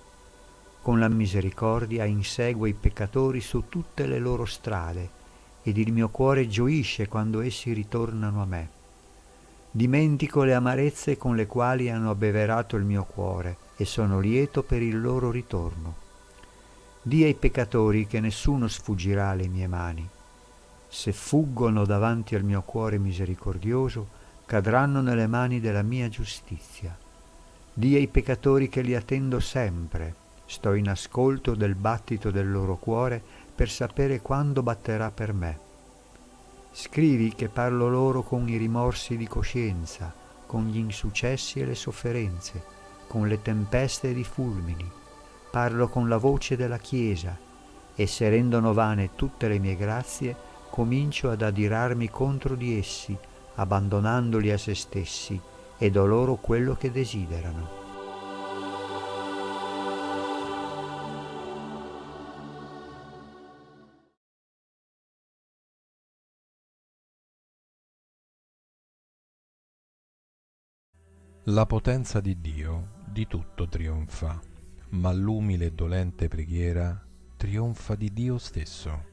Con la misericordia insegue i peccatori su tutte le loro strade, ed il mio cuore gioisce quando essi ritornano a me. Dimentico le amarezze con le quali hanno abbeverato il mio cuore e sono lieto per il loro ritorno. Dì ai peccatori che nessuno sfuggirà alle mie mani. Se fuggono davanti al mio cuore misericordioso, cadranno nelle mani della mia giustizia. Dì ai peccatori che li attendo sempre, sto in ascolto del battito del loro cuore per sapere quando batterà per me. Scrivi che parlo loro con i rimorsi di coscienza, con gli insuccessi e le sofferenze, con le tempeste ed i fulmini. Parlo con la voce della Chiesa e se rendono vane tutte le mie grazie, comincio ad adirarmi contro di essi, abbandonandoli a se stessi, e do loro quello che desiderano.
La potenza di Dio di tutto trionfa, ma l'umile e dolente preghiera trionfa di Dio stesso.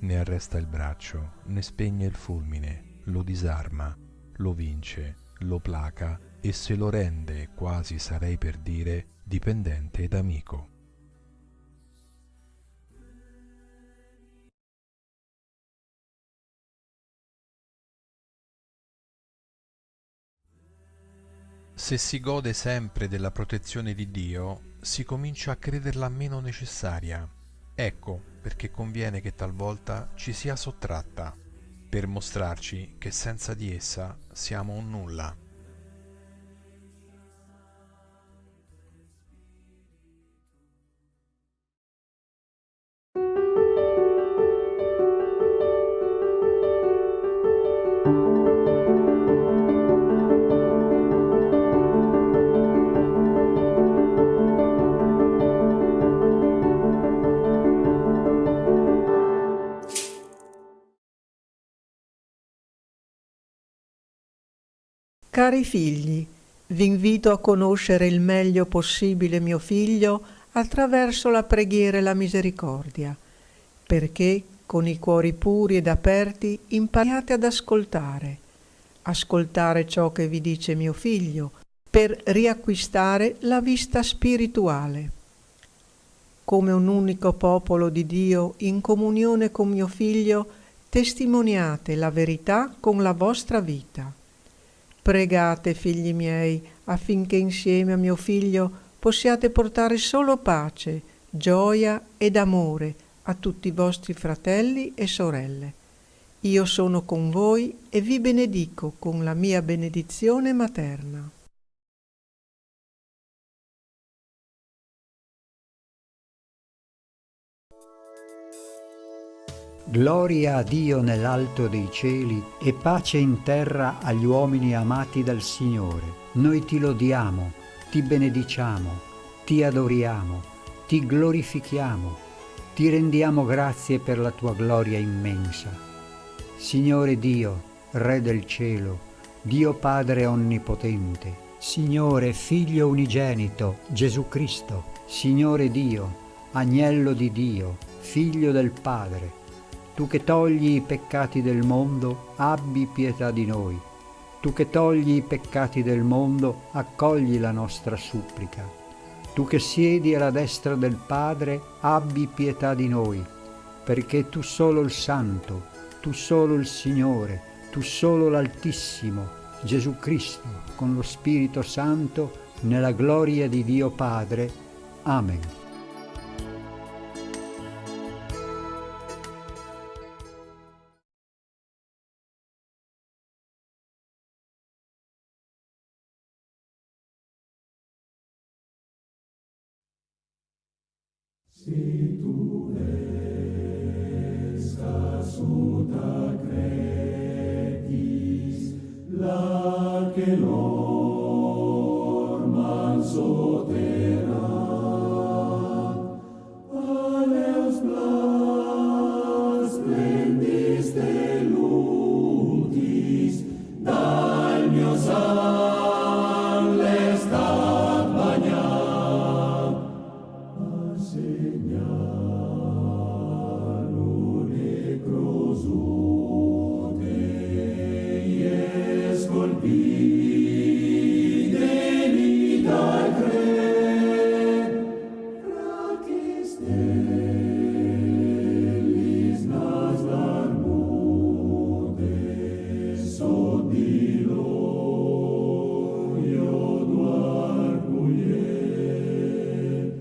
Ne arresta il braccio, ne spegne il fulmine, lo disarma, lo vince, lo placa e se lo rende, quasi sarei per dire, dipendente ed amico. Se si gode sempre della protezione di Dio, si comincia a crederla meno necessaria. Ecco perché conviene che talvolta ci sia sottratta, per mostrarci che senza di essa siamo un nulla.
Cari figli, vi invito a conoscere il meglio possibile mio figlio attraverso la preghiera e la misericordia, perché con i cuori puri ed aperti impariate ad ascoltare ciò che vi dice mio figlio, per riacquistare la vista spirituale. Come un unico popolo di Dio in comunione con mio figlio, testimoniate la verità con la vostra vita. Pregate, figli miei, affinché insieme a mio figlio possiate portare solo pace, gioia ed amore a tutti i vostri fratelli e sorelle. Io sono con voi e vi benedico con la mia benedizione materna.
Gloria a Dio nell'alto dei cieli e pace in terra agli uomini amati dal Signore. Noi ti lodiamo, ti benediciamo, ti adoriamo, ti glorifichiamo, ti rendiamo grazie per la tua gloria immensa. Signore Dio, Re del cielo, Dio Padre onnipotente, Signore Figlio unigenito, Gesù Cristo, Signore Dio, Agnello di Dio, Figlio del Padre, tu che togli i peccati del mondo, abbi pietà di noi. Tu che togli i peccati del mondo, accogli la nostra supplica. Tu che siedi alla destra del Padre, abbi pietà di noi, perché tu solo il Santo, tu solo il Signore, tu solo l'Altissimo, Gesù Cristo, con lo Spirito Santo, nella gloria di Dio Padre. Amen.
Si tu esca suta cretis, la che lor manso terra, aleus blas splendis te lutis, dal mio sang l'estat bagnat, segnalo necrosute ies colpide vita cred, fracis stellis nas larmute, sod di loio duar pugliet,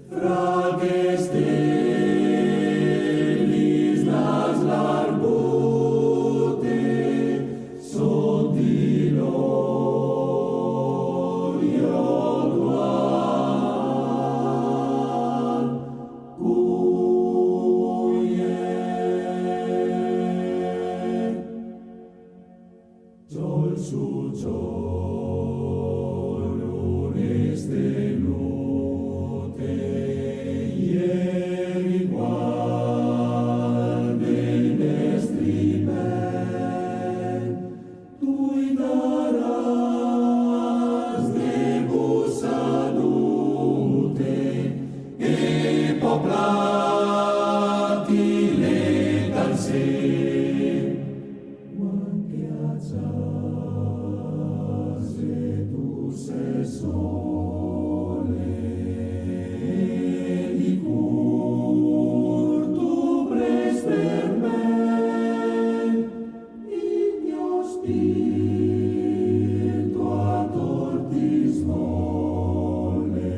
fracis stellis nas larbute, sod di loio duar pugliet. Sol su sol oneste note, ieri qual dei destri men, tui daras debus adute, e poplati letal se, manchiazas etus es sole, di cur tu prester men, in mio spirito ad ortis molle,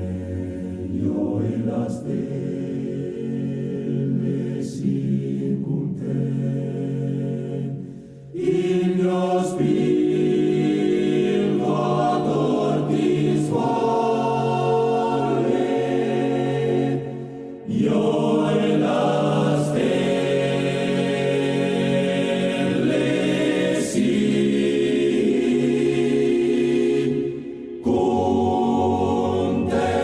io e la stelle circum te, in mio spirito ad ortis volle, io e la stelle circum te.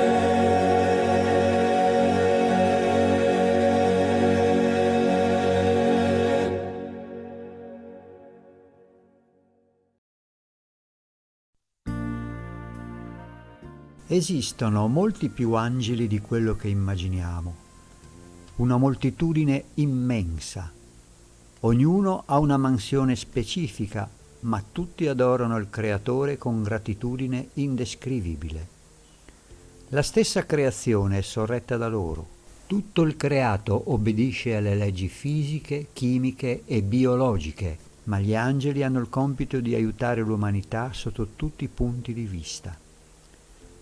Esistono molti più angeli di quello che immaginiamo, una moltitudine immensa. Ognuno ha una mansione specifica, ma tutti adorano il Creatore con gratitudine indescrivibile. La stessa creazione è sorretta da loro. Tutto il creato obbedisce alle leggi fisiche, chimiche e biologiche, ma gli angeli hanno il compito di aiutare l'umanità sotto tutti i punti di vista.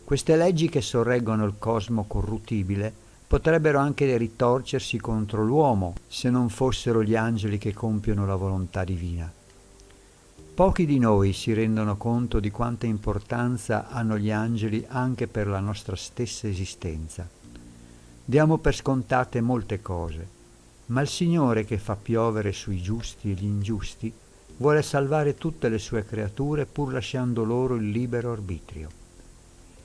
Queste leggi che sorreggono il cosmo corruttibile potrebbero anche ritorcersi contro l'uomo se non fossero gli angeli che compiono la volontà divina. Pochi di noi si rendono conto di quanta importanza hanno gli angeli anche per la nostra stessa esistenza. Diamo per scontate molte cose, ma il Signore che fa piovere sui giusti e gli ingiusti vuole salvare tutte le sue creature pur lasciando loro il libero arbitrio.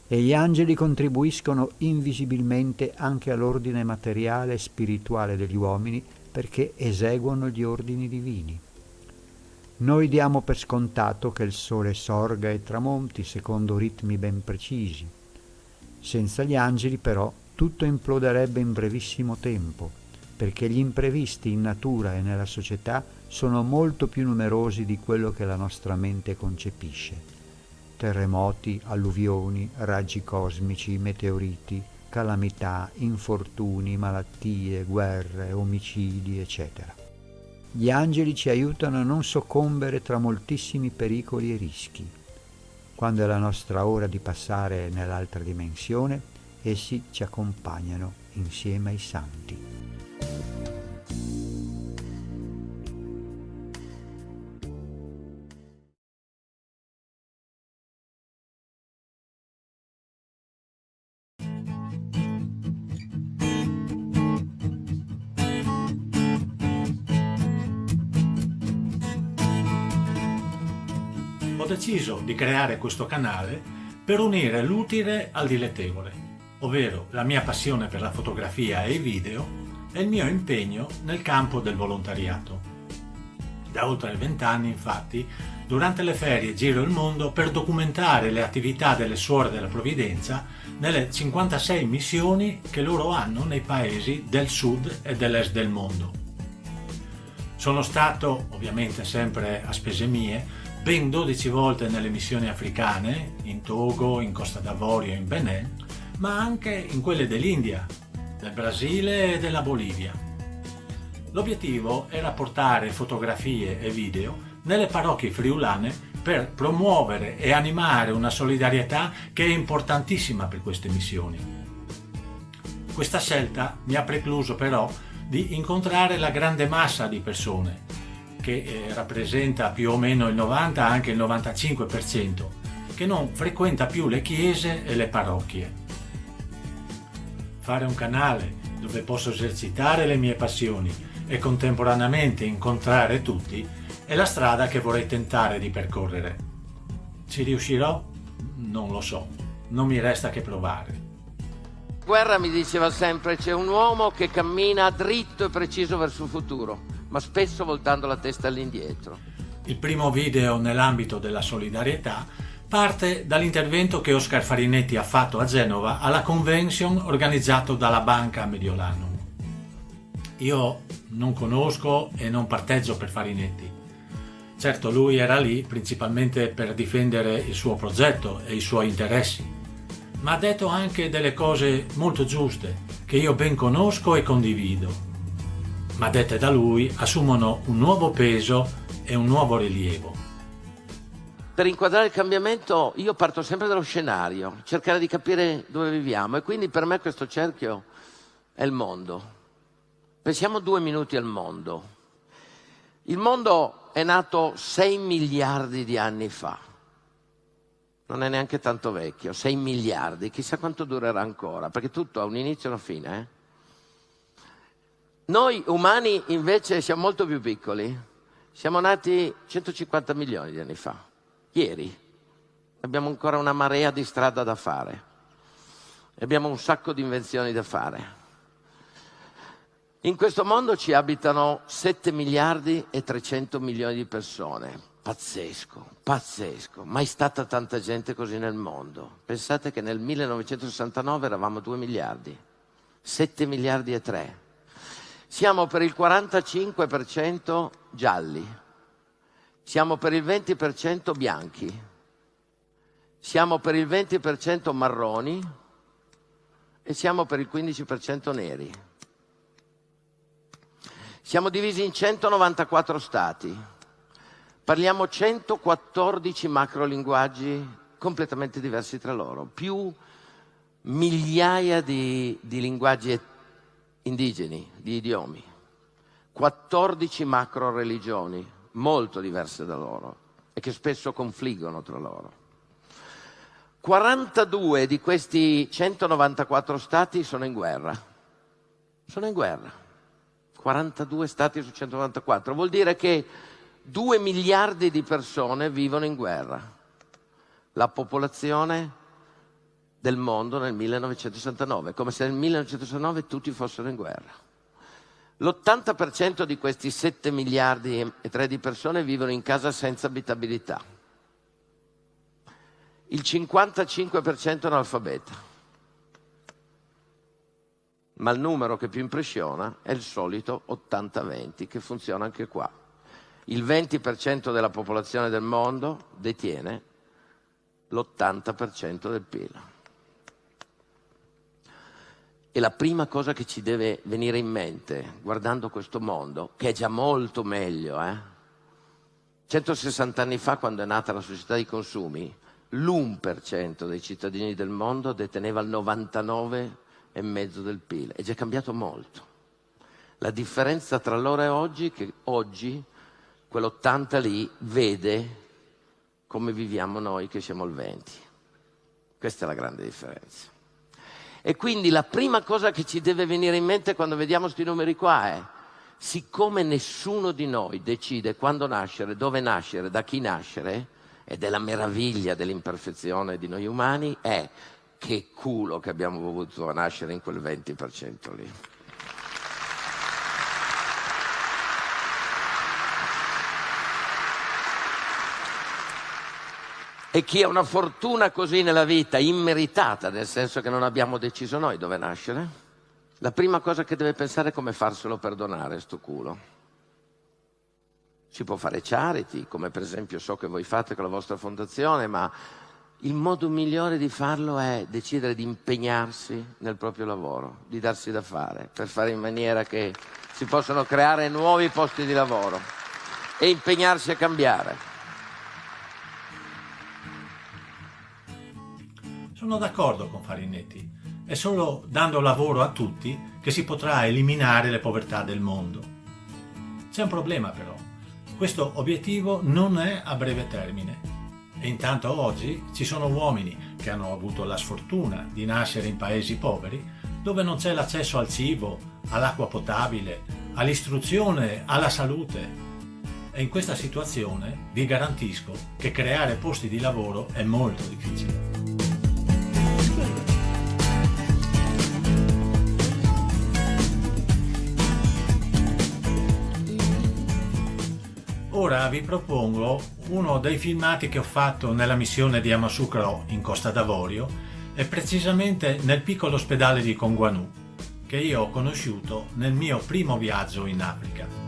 E gli angeli contribuiscono invisibilmente anche all'ordine materiale e spirituale degli uomini perché eseguono gli ordini divini. Noi diamo per scontato che il sole sorga e tramonti secondo ritmi ben precisi. Senza gli angeli, però, tutto imploderebbe in brevissimo tempo, perché gli imprevisti in natura e nella società sono molto più numerosi di quello che la nostra mente concepisce. Terremoti, alluvioni, raggi cosmici, meteoriti, calamità, infortuni, malattie, guerre, omicidi, eccetera. Gli angeli ci aiutano a non soccombere tra moltissimi pericoli e rischi. Quando è la nostra ora di passare nell'altra dimensione, essi ci accompagnano insieme ai santi.
Ho deciso di creare questo canale per unire l'utile al dilettevole, ovvero la mia passione per la fotografia e i video e il mio impegno nel campo del volontariato. Da oltre 20 anni, infatti, durante le ferie giro il mondo per documentare le attività delle Suore della Provvidenza nelle 56 missioni che loro hanno nei paesi del sud e dell'est del mondo. Sono stato, ovviamente sempre a spese mie, ben 12 volte nelle missioni africane, in Togo, in Costa d'Avorio e in Benin, ma anche in quelle dell'India, del Brasile e della Bolivia. L'obiettivo era portare fotografie e video nelle parrocchie friulane per promuovere e animare una solidarietà che è importantissima per queste missioni. Questa scelta mi ha precluso però di incontrare la grande massa di persone, che rappresenta più o meno il 90, anche il 95%, che non frequenta più le chiese e le parrocchie. Fare un canale dove posso esercitare le mie passioni e contemporaneamente incontrare tutti è la strada che vorrei tentare di percorrere. Ci riuscirò? Non lo so, non mi resta che provare.
Guerra mi diceva sempre: c'è un uomo che cammina dritto e preciso verso il futuro, ma spesso voltando la testa all'indietro.
Il primo video nell'ambito della solidarietà parte dall'intervento che Oscar Farinetti ha fatto a Genova alla convention organizzato dalla Banca Mediolanum. Io non conosco e non parteggio per Farinetti. Certo, lui era lì principalmente per difendere il suo progetto e i suoi interessi, ma ha detto anche delle cose molto giuste che io ben conosco e condivido, ma dette da lui assumono un nuovo peso e un nuovo rilievo.
Per inquadrare il cambiamento io parto sempre dallo scenario, cercare di capire dove viviamo, e quindi per me questo cerchio è il mondo. Pensiamo 2 minuti al mondo. Il mondo è nato 6 miliardi di anni fa. Non è neanche tanto vecchio, 6 miliardi, chissà quanto durerà ancora, perché tutto ha un inizio e una fine. Noi umani invece siamo molto più piccoli, siamo nati 150 milioni di anni fa, ieri. Abbiamo ancora una marea di strada da fare, abbiamo un sacco di invenzioni da fare. In questo mondo ci abitano 7 miliardi e 300 milioni di persone. Pazzesco, pazzesco. Mai stata tanta gente così nel mondo. Pensate che nel 1969 eravamo 2 miliardi, 7 miliardi e 3. Siamo per il 45% gialli, siamo per il 20% bianchi, siamo per il 20% marroni e siamo per il 15% neri. Siamo divisi in 194 stati. Parliamo 114 macrolinguaggi completamente diversi tra loro, più migliaia di linguaggi indigeni, di idiomi, 14 macro religioni molto diverse da loro e che spesso confliggono tra loro. 42 di questi 194 stati sono in guerra. sono in guerra. 42 stati su 194. Vuol dire che 2 miliardi di persone vivono in guerra. La popolazione del mondo nel 1969, come se nel 1969 tutti fossero in guerra. L'80% di questi 7 miliardi e 3 di persone vivono in casa senza abitabilità. Il 55% è analfabeta. Ma il numero che più impressiona è il solito 80-20, che funziona anche qua. Il 20% della popolazione del mondo detiene l'80% del PIL. E la prima cosa che ci deve venire in mente, guardando questo mondo, che è già molto meglio, 160 anni fa, quando è nata la società dei consumi, l'1% dei cittadini del mondo deteneva il 99,5% del PIL. È già cambiato molto. La differenza tra allora e oggi è che oggi quell'80 lì vede come viviamo noi che siamo il 20. Questa è la grande differenza. E quindi la prima cosa che ci deve venire in mente quando vediamo questi numeri qua è: siccome nessuno di noi decide quando nascere, dove nascere, da chi nascere, ed è la meraviglia dell'imperfezione di noi umani, è che culo che abbiamo voluto nascere in quel 20% lì. E chi ha una fortuna così nella vita, immeritata, nel senso che non abbiamo deciso noi dove nascere, la prima cosa che deve pensare è come farselo perdonare sto culo. Si può fare charity, come per esempio so che voi fate con la vostra fondazione, ma il modo migliore di farlo è decidere di impegnarsi nel proprio lavoro, di darsi da fare, per fare in maniera che si possano creare nuovi posti di lavoro e impegnarsi a cambiare.
Sono d'accordo con Farinetti. È solo dando lavoro a tutti che si potrà eliminare le povertà del mondo. C'è un problema però. Questo obiettivo non è a breve termine. E intanto oggi ci sono uomini che hanno avuto la sfortuna di nascere in paesi poveri, dove non c'è l'accesso al cibo, all'acqua potabile, all'istruzione, alla salute. E in questa situazione vi garantisco che creare posti di lavoro è molto difficile. Ora vi propongo uno dei filmati che ho fatto nella missione di Yamoussoukro in Costa d'Avorio e precisamente nel piccolo ospedale di Conguanú, che io ho conosciuto nel mio primo viaggio in Africa.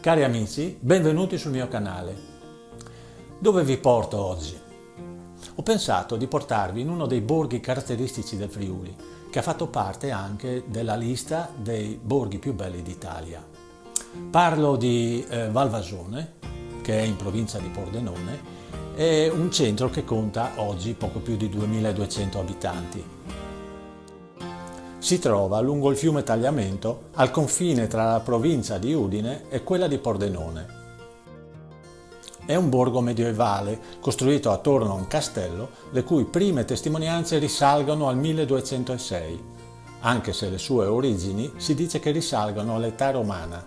Cari amici, benvenuti sul mio canale. Dove vi porto oggi? Ho pensato di portarvi in uno dei borghi caratteristici del Friuli, che ha fatto parte anche della lista dei borghi più belli d'Italia. Parlo di Valvasone, che è in provincia di Pordenone, è un centro che conta oggi poco più di 2200 abitanti. Si trova lungo il fiume Tagliamento, al confine tra la provincia di Udine e quella di Pordenone. È un borgo medievale costruito attorno a un castello, le cui prime testimonianze risalgono al 1206, anche se le sue origini si dice che risalgono all'età romana.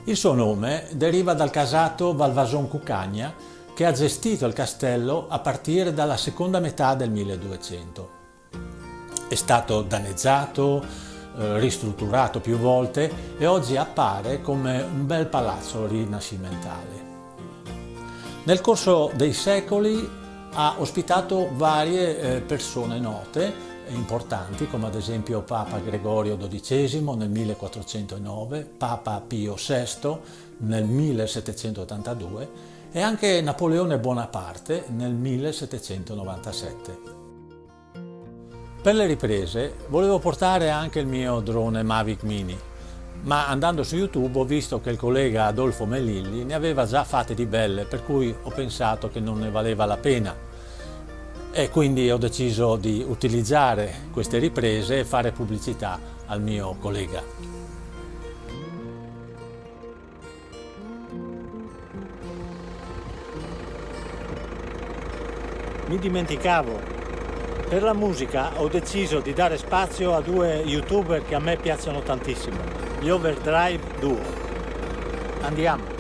Il suo nome deriva dal casato Valvason Cucagna, che ha gestito il castello a partire dalla seconda metà del 1200. È stato danneggiato, ristrutturato più volte e oggi appare come un bel palazzo rinascimentale. Nel corso dei secoli ha ospitato varie persone note e importanti, come ad esempio Papa Gregorio XII nel 1409, Papa Pio VI nel 1782 e anche Napoleone Bonaparte nel 1797. Per le riprese volevo portare anche il mio drone Mavic Mini, ma andando su YouTube ho visto che il collega Adolfo Melilli ne aveva già fatte di belle, per cui ho pensato che non ne valeva la pena. E quindi ho deciso di utilizzare queste riprese e fare pubblicità al mio collega. Mi dimenticavo, per la musica ho deciso di dare spazio a due youtuber che a me piacciono tantissimo, gli Overdrive Duo. Andiamo!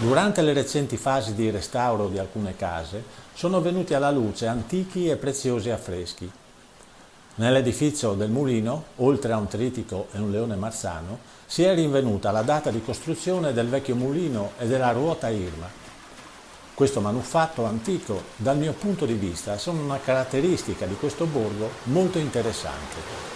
Durante le recenti fasi di restauro di alcune case sono venuti alla luce antichi e preziosi affreschi. Nell'edificio del mulino, oltre a un trittico e un leone marzano, si è rinvenuta la data di costruzione del vecchio mulino e della ruota Irma. Questo manufatto antico, dal mio punto di vista, sono una caratteristica di questo borgo molto interessante.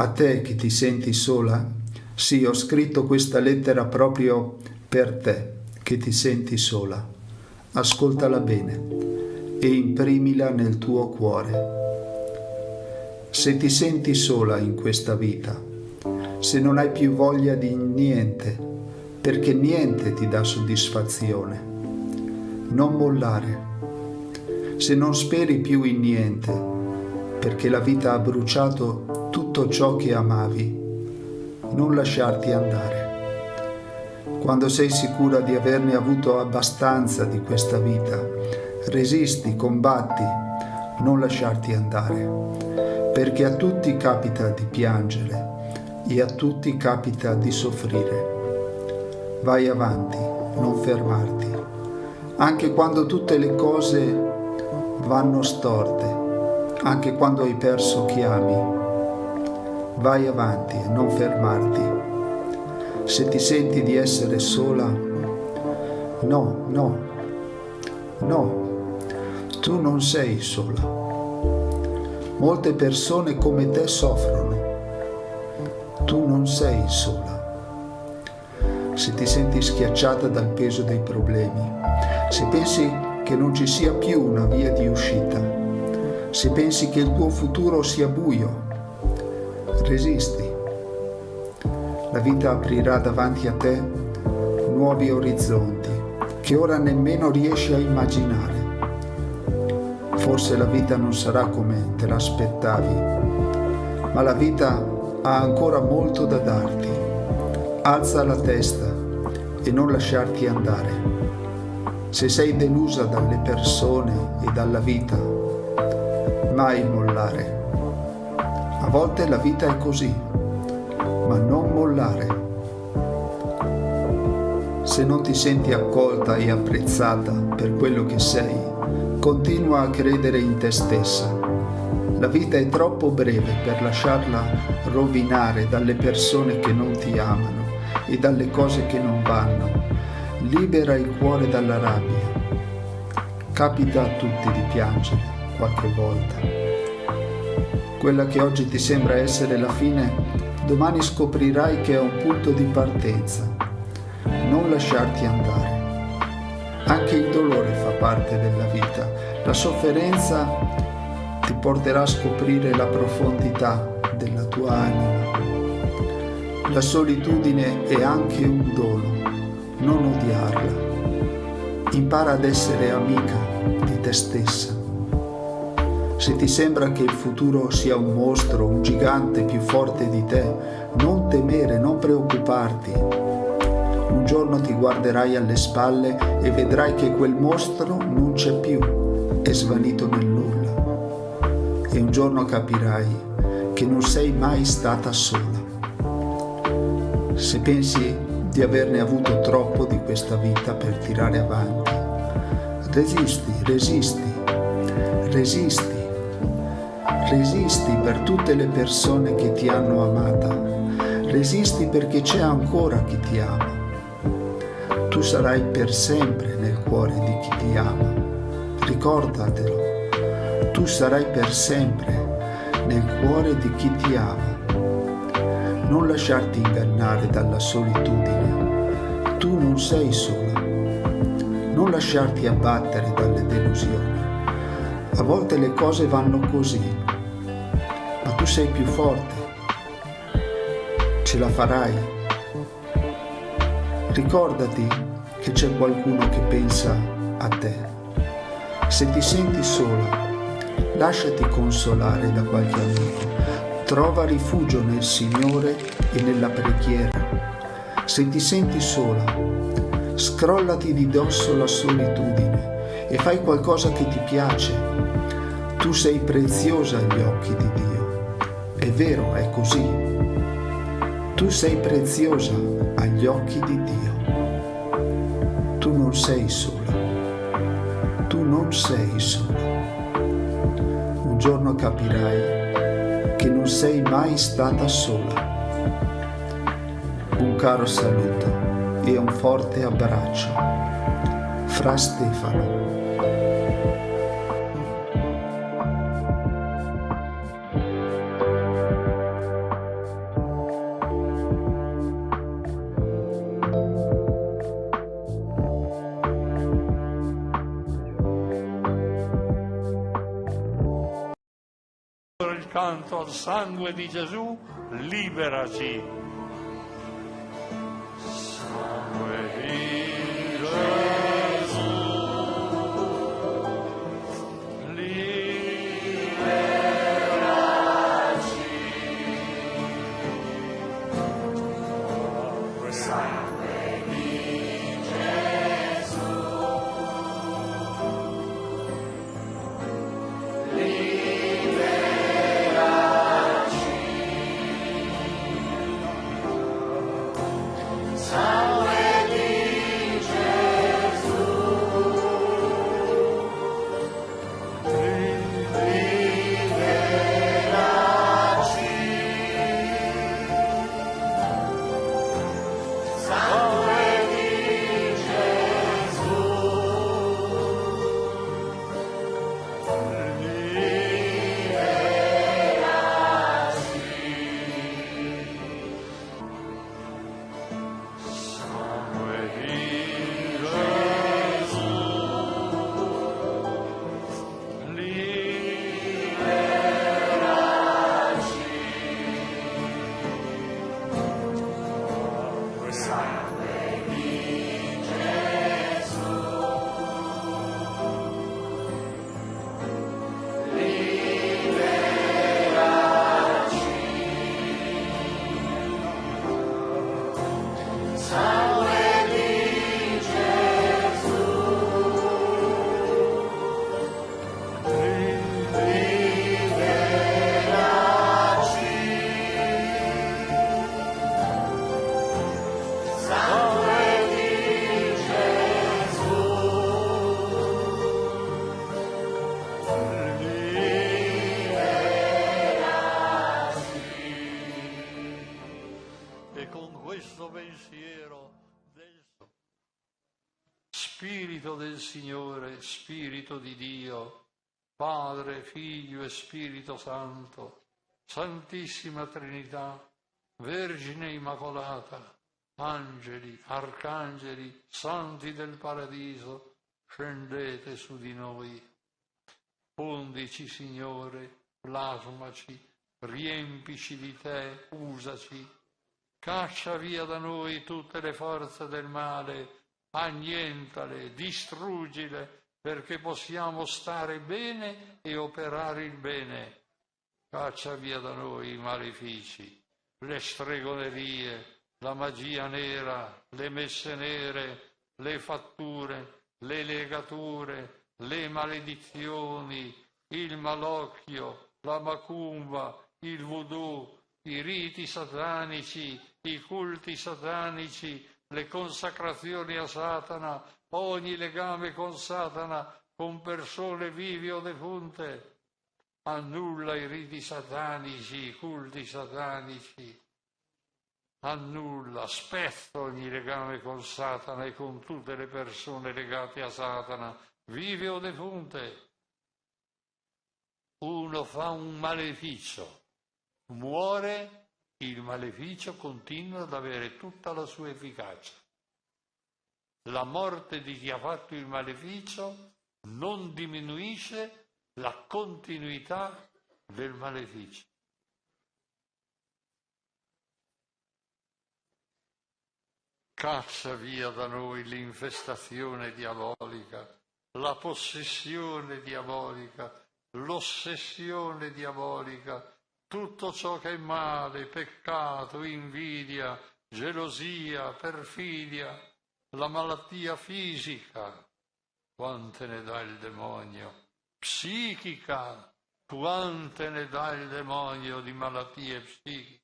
A te che ti senti sola, sì, ho scritto questa lettera proprio per te che ti senti sola. Ascoltala bene e imprimila nel tuo cuore. Se ti senti sola in questa vita, se non hai più voglia di niente, perché niente ti dà soddisfazione, non mollare. Se non speri più in niente, perché la vita ha bruciato tutto ciò che amavi, non lasciarti andare. Quando sei sicura di averne avuto abbastanza di questa vita, resisti, combatti, non lasciarti andare, perché a tutti capita di piangere e a tutti capita di soffrire. Vai avanti, non fermarti, anche quando tutte le cose vanno storte, anche quando hai perso chi ami. Vai avanti e non fermarti. Se ti senti di essere sola, no, tu non sei sola. Molte persone come te soffrono. Tu non sei sola. Se ti senti schiacciata dal peso dei problemi, se pensi che non ci sia più una via di uscita, se pensi che il tuo futuro sia buio, resisti. La vita aprirà davanti a te nuovi orizzonti che ora nemmeno riesci a immaginare. Forse la vita non sarà come te l'aspettavi, ma la vita ha ancora molto da darti. Alza la testa e non lasciarti andare. Se sei delusa dalle persone e dalla vita, mai mollare. A volte la vita è così, ma non mollare. Se non ti senti accolta e apprezzata per quello che sei, continua a credere in te stessa. La vita è troppo breve per lasciarla rovinare dalle persone che non ti amano e dalle cose che non vanno. Libera il cuore dalla rabbia. Capita a tutti di piangere qualche volta. Quella che oggi ti sembra essere la fine, domani scoprirai che è un punto di partenza. Non lasciarti andare. Anche il dolore fa parte della vita. La sofferenza ti porterà a scoprire la profondità della tua anima. La solitudine è anche un dono. Non odiarla. Impara ad essere amica di te stessa. Se ti sembra che il futuro sia un mostro, un gigante più forte di te, non temere, non preoccuparti. Un giorno ti guarderai alle spalle e vedrai che quel mostro non c'è più, è svanito nel nulla. E un giorno capirai che non sei mai stata sola. Se pensi di averne avuto troppo di questa vita per tirare avanti, resisti per tutte le persone che ti hanno amata, resisti perché c'è ancora chi ti ama. Tu sarai per sempre nel cuore di chi ti ama, ricordatelo, tu sarai per sempre nel cuore di chi ti ama. Non lasciarti ingannare dalla solitudine, tu non sei sola. Non lasciarti abbattere dalle delusioni. A volte le cose vanno così, ma tu sei più forte. Ce la farai. Ricordati che c'è qualcuno che pensa a te. Se ti senti sola, lasciati consolare da qualche amico. Trova rifugio nel Signore e nella preghiera. Se ti senti sola, scrollati di dosso la solitudine e fai qualcosa che ti piace. Tu sei preziosa agli occhi di Dio. È vero, è così. Tu sei preziosa agli occhi di Dio. Tu non sei sola. Tu non sei sola. Un giorno capirai che non sei mai stata sola. Un caro saluto e un forte abbraccio. Fra Stefano.
quanto al sangue di Gesù, liberaci. Sangue di Gesù, liberaci. Sangue di Gesù, liberaci. Sangue di Gesù, liberaci. Sangue di Gesù, e con questo pensiero del Spirito del Signore, Spirito di Dio, Padre, Figlio e Spirito Santo, Santissima Trinità, Vergine Immacolata, angeli, arcangeli, santi del Paradiso, scendete su di noi. Fondici, Signore, plasmaci, riempici di te, usaci. Caccia via da noi tutte le forze del male, annientale, distruggile, perché possiamo stare bene e operare il bene. Caccia via da noi i malefici, le stregonerie, la magia nera, le messe nere, le fatture, le legature, le maledizioni, il malocchio, la macumba, il voodoo, i riti satanici, i culti satanici, le consacrazioni a Satana, ogni legame con Satana, con persone vive o defunte. Annulla i riti satanici, i culti satanici. Annulla, spezza ogni legame con Satana e con tutte le persone legate a Satana, vive o defunte. Uno fa un maleficio, muore, il maleficio continua ad avere tutta la sua efficacia. La morte di chi ha fatto il maleficio non diminuisce la continuità del maleficio. Caccia via da noi l'infestazione diabolica, la possessione diabolica, l'ossessione diabolica, tutto ciò che è male, peccato, invidia, gelosia, perfidia, la malattia fisica, quante ne dà il demonio, psichica, quante ne dà il demonio di malattie psichiche,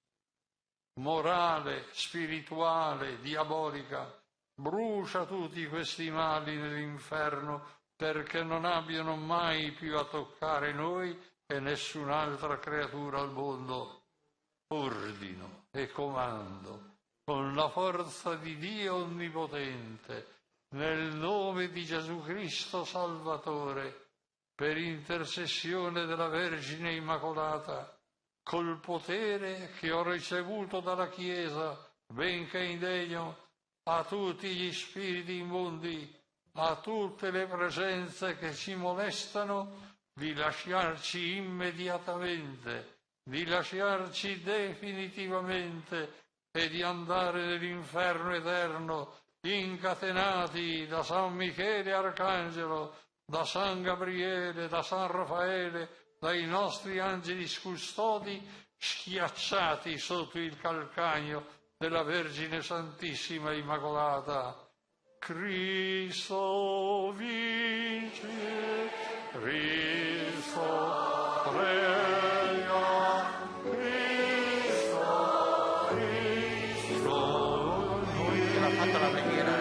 morale, spirituale, diabolica, brucia tutti questi mali nell'inferno perché non abbiano mai più a toccare noi e nessun'altra creatura al mondo. Ordino e comando con la forza di Dio Onnipotente, nel nome di Gesù Cristo Salvatore, per intercessione della Vergine Immacolata, col potere che ho ricevuto dalla Chiesa, benché indegno, a tutti gli spiriti immondi, a tutte le presenze che ci molestano, di lasciarci immediatamente di lasciarci definitivamente e di andare nell'inferno eterno, incatenati da San Michele Arcangelo, da San Gabriele, da San Raffaele, dai nostri angeli custodi, schiacciati sotto il calcagno della Vergine Santissima Immacolata. Cristo vince, Cristo regna, Cristo. Lui ha fatto la preghiera.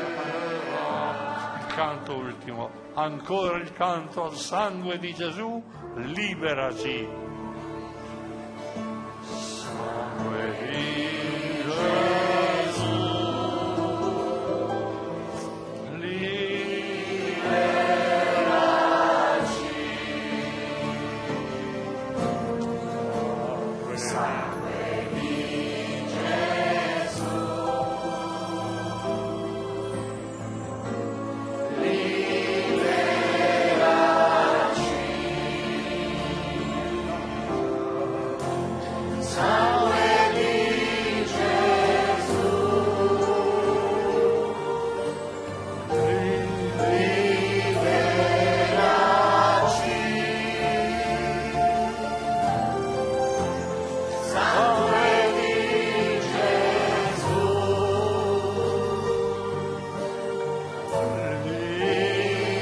Il canto ultimo, ancora il canto al sangue di Gesù, liberaci. Sangue di Gesù, liberaci. Sangue di Gesù, liberaci. Sangue di Gesù, liberaci. Sangue di Gesù,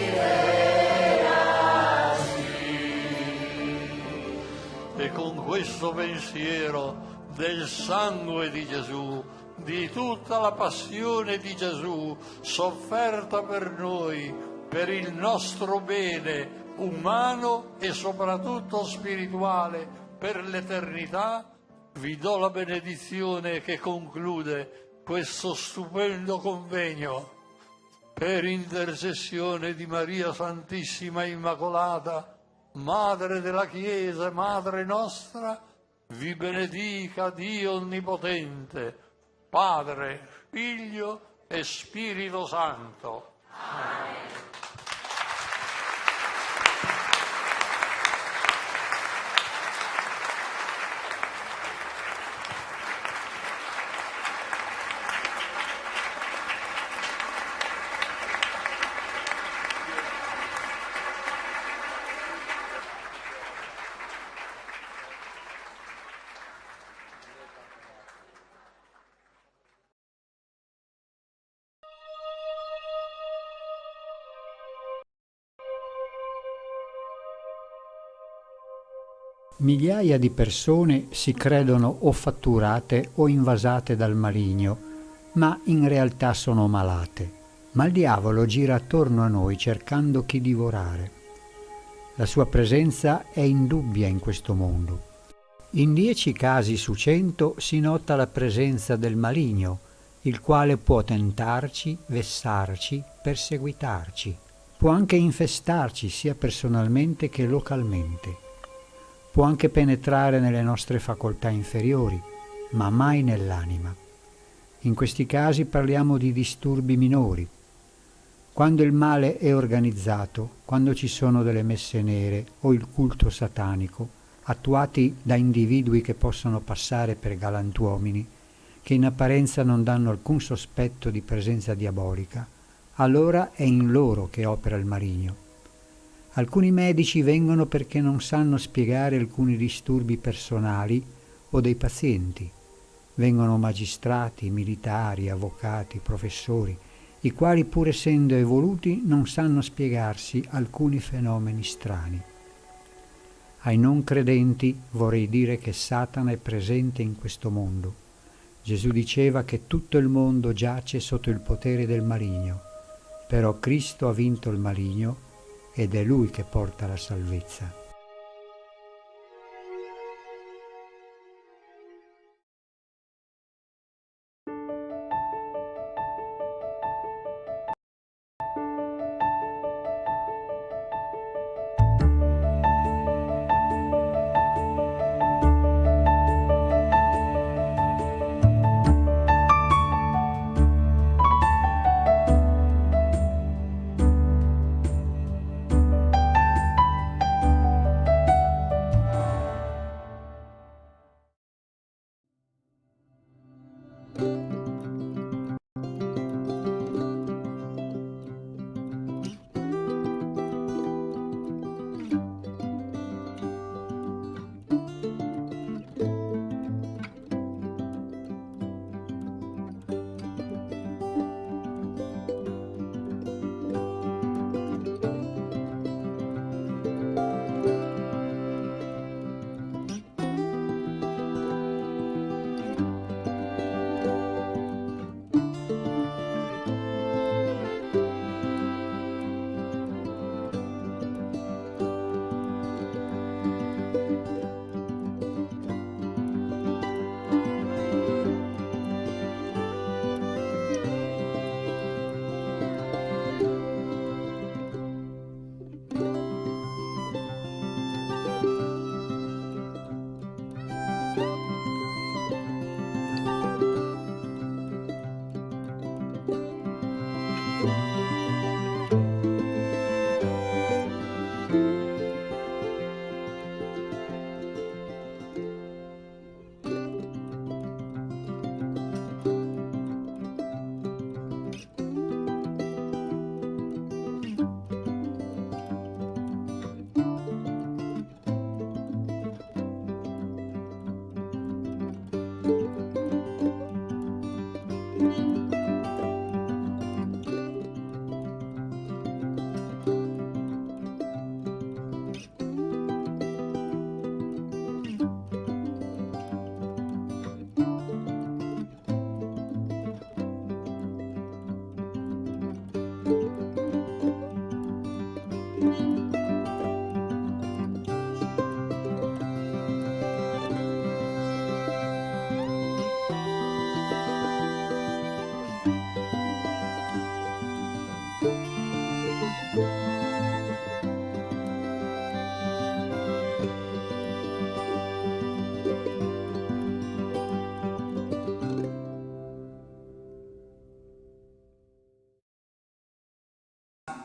liberaci. E con questo pensiero del sangue di Gesù, di tutta la passione di Gesù sofferta per noi, per il nostro bene umano e soprattutto spirituale per l'eternità, vi do la benedizione che conclude questo stupendo convegno. Per intercessione di Maria Santissima Immacolata, Madre della Chiesa e Madre nostra, vi benedica Dio Onnipotente, Padre, Figlio e Spirito Santo. Amen.
Migliaia di persone si credono o fatturate o invasate dal maligno, ma in realtà sono malate. Ma il diavolo gira attorno a noi cercando chi divorare. La sua presenza è indubbia in questo mondo. In 10 casi su 100 si nota la presenza del maligno, il quale può tentarci, vessarci, perseguitarci. Può anche infestarci sia personalmente che localmente. Può anche penetrare nelle nostre facoltà inferiori, ma mai nell'anima. In questi casi parliamo di disturbi minori. Quando il male è organizzato, quando ci sono delle messe nere o il culto satanico, attuati da individui che possono passare per galantuomini, che in apparenza non danno alcun sospetto di presenza diabolica, allora è in loro che opera il maligno. Alcuni medici vengono perché non sanno spiegare alcuni disturbi personali o dei pazienti. Vengono magistrati, militari, avvocati, professori, i quali pur essendo evoluti non sanno spiegarsi alcuni fenomeni strani. Ai non credenti vorrei dire che Satana è presente in questo mondo. Gesù diceva che tutto il mondo giace sotto il potere del maligno, però Cristo ha vinto il maligno ed è Lui che porta la salvezza.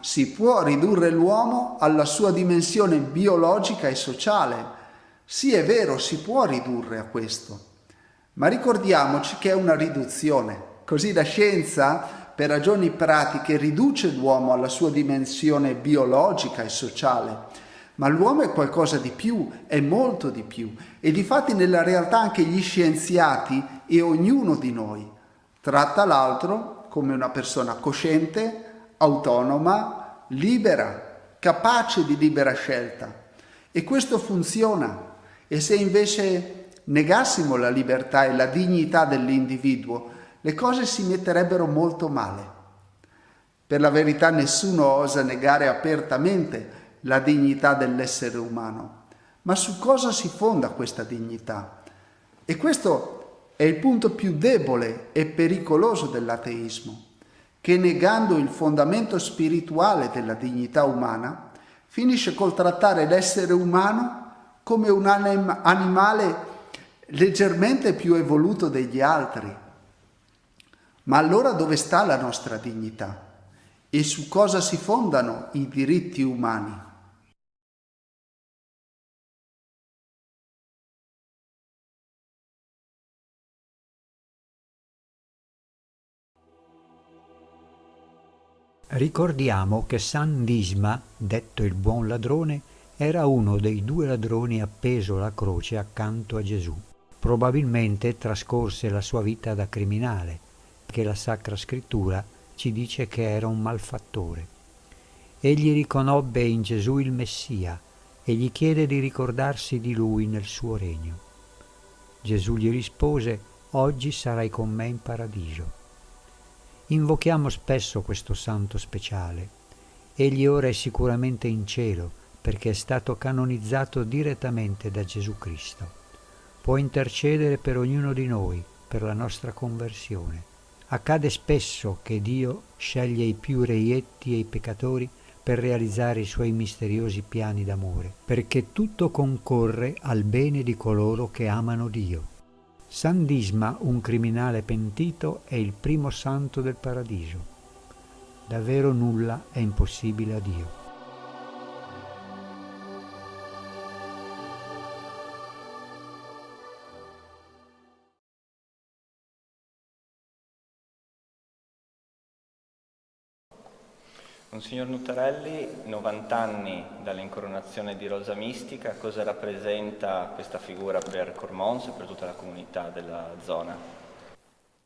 si può ridurre l'uomo alla sua dimensione biologica e sociale. Sì, è vero, si può ridurre a questo, ma ricordiamoci che è una riduzione. Così la scienza, per ragioni pratiche, riduce l'uomo alla sua dimensione biologica e sociale, ma l'uomo è qualcosa di più, è molto di più, e difatti nella realtà anche gli scienziati e ognuno di noi tratta l'altro come una persona cosciente, autonoma, libera, capace di libera scelta. E questo funziona. E se invece negassimo la libertà e la dignità dell'individuo, le cose si metterebbero molto male. Per la verità nessuno osa negare apertamente la dignità dell'essere umano. Ma su cosa si fonda questa dignità? E questo è il punto più debole e pericoloso dell'ateismo, che negando il fondamento spirituale della dignità umana, finisce col trattare l'essere umano come un animale leggermente più evoluto degli altri. Ma allora dove sta la nostra dignità? E su cosa si fondano i diritti umani?
Ricordiamo che San Disma, detto il buon ladrone, era uno dei 2 ladroni appeso alla croce accanto a Gesù. Probabilmente trascorse la sua vita da criminale, perché la Sacra Scrittura ci dice che era un malfattore. Egli riconobbe in Gesù il Messia e gli chiede di ricordarsi di lui nel suo regno. Gesù gli rispose: «Oggi sarai con me in paradiso». Invochiamo spesso questo santo speciale. Egli ora è sicuramente in cielo perché è stato canonizzato direttamente da Gesù Cristo. Può intercedere per ognuno di noi, per la nostra conversione. Accade spesso che Dio sceglie i più reietti e i peccatori per realizzare i suoi misteriosi piani d'amore, perché tutto concorre al bene di coloro che amano Dio. San Disma, un criminale pentito, è il primo santo del paradiso. Davvero nulla è impossibile a Dio.
Monsignor Nutarelli, 90 anni dall'incoronazione di Rosa Mistica, cosa rappresenta questa figura per Cormons e per tutta la comunità della zona?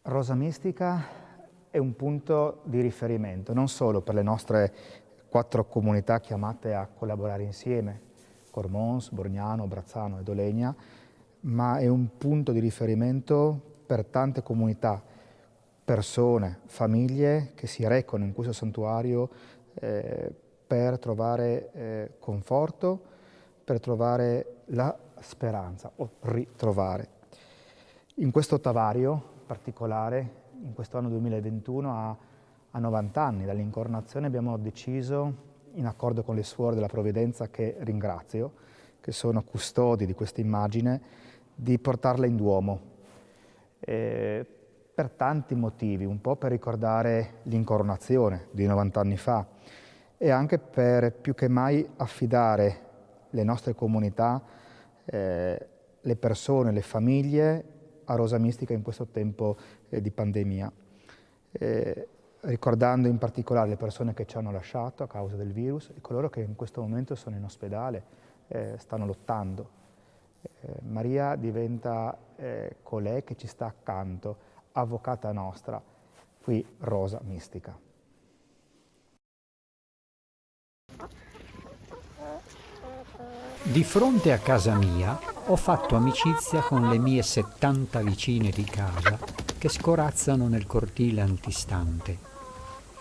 Rosa Mistica è un punto di riferimento, non solo per le nostre 4 comunità chiamate a collaborare insieme, Cormons, Borgnano, Brazzano e Dolegna, ma è un punto di riferimento per tante comunità, persone, famiglie che si recano in questo santuario per trovare conforto, per trovare la speranza o ritrovare. In questo ottavario particolare, in questo anno 2021, a 90 anni dall'incoronazione, abbiamo deciso, in accordo con le suore della Provvidenza, che ringrazio, che sono custodi di questa immagine, di portarla in Duomo. Per tanti motivi, un po' per ricordare l'incoronazione di 90 anni fa e anche per più che mai affidare le nostre comunità, le persone, le famiglie a Rosa Mistica in questo tempo di pandemia, ricordando in particolare le persone che ci hanno lasciato a causa del virus e coloro che in questo momento sono in ospedale, stanno lottando. Maria diventa colei che ci sta accanto, avvocata nostra, qui Rosa Mistica.
Di fronte a casa mia ho fatto amicizia con le mie 70 vicine di casa che scorazzano nel cortile antistante.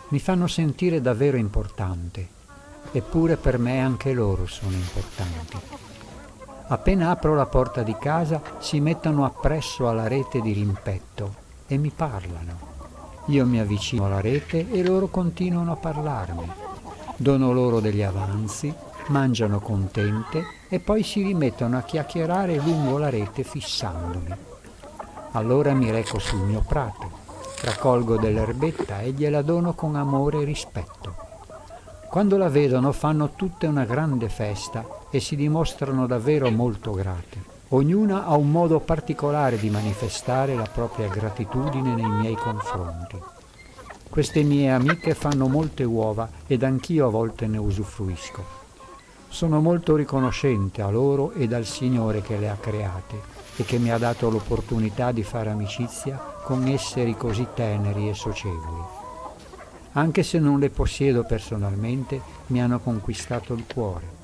Mi fanno sentire davvero importante, eppure per me anche loro sono importanti. Appena apro la porta di casa si mettono appresso alla rete di rimpetto e mi parlano. Io mi avvicino alla rete e loro continuano a parlarmi. Dono loro degli avanzi, mangiano contente e poi si rimettono a chiacchierare lungo la rete fissandomi. Allora mi reco sul mio prato, raccolgo dell'erbetta e gliela dono con amore e rispetto. Quando la vedono fanno tutte una grande festa e si dimostrano davvero molto grate. Ognuna ha un modo particolare di manifestare la propria gratitudine nei miei confronti. Queste mie amiche fanno molte uova ed anch'io a volte ne usufruisco. Sono molto riconoscente a loro e al Signore che le ha create e che mi ha dato l'opportunità di fare amicizia con esseri così teneri e socievoli. Anche se non le possiedo personalmente, mi hanno conquistato il cuore.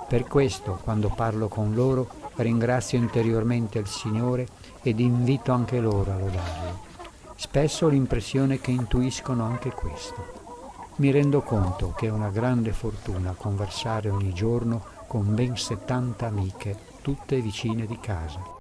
Per questo, quando parlo con loro, ringrazio interiormente il Signore ed invito anche loro a lodarlo. Spesso ho l'impressione che intuiscono anche questo. Mi rendo conto che è una grande fortuna conversare ogni giorno con ben 70 amiche, tutte vicine di casa.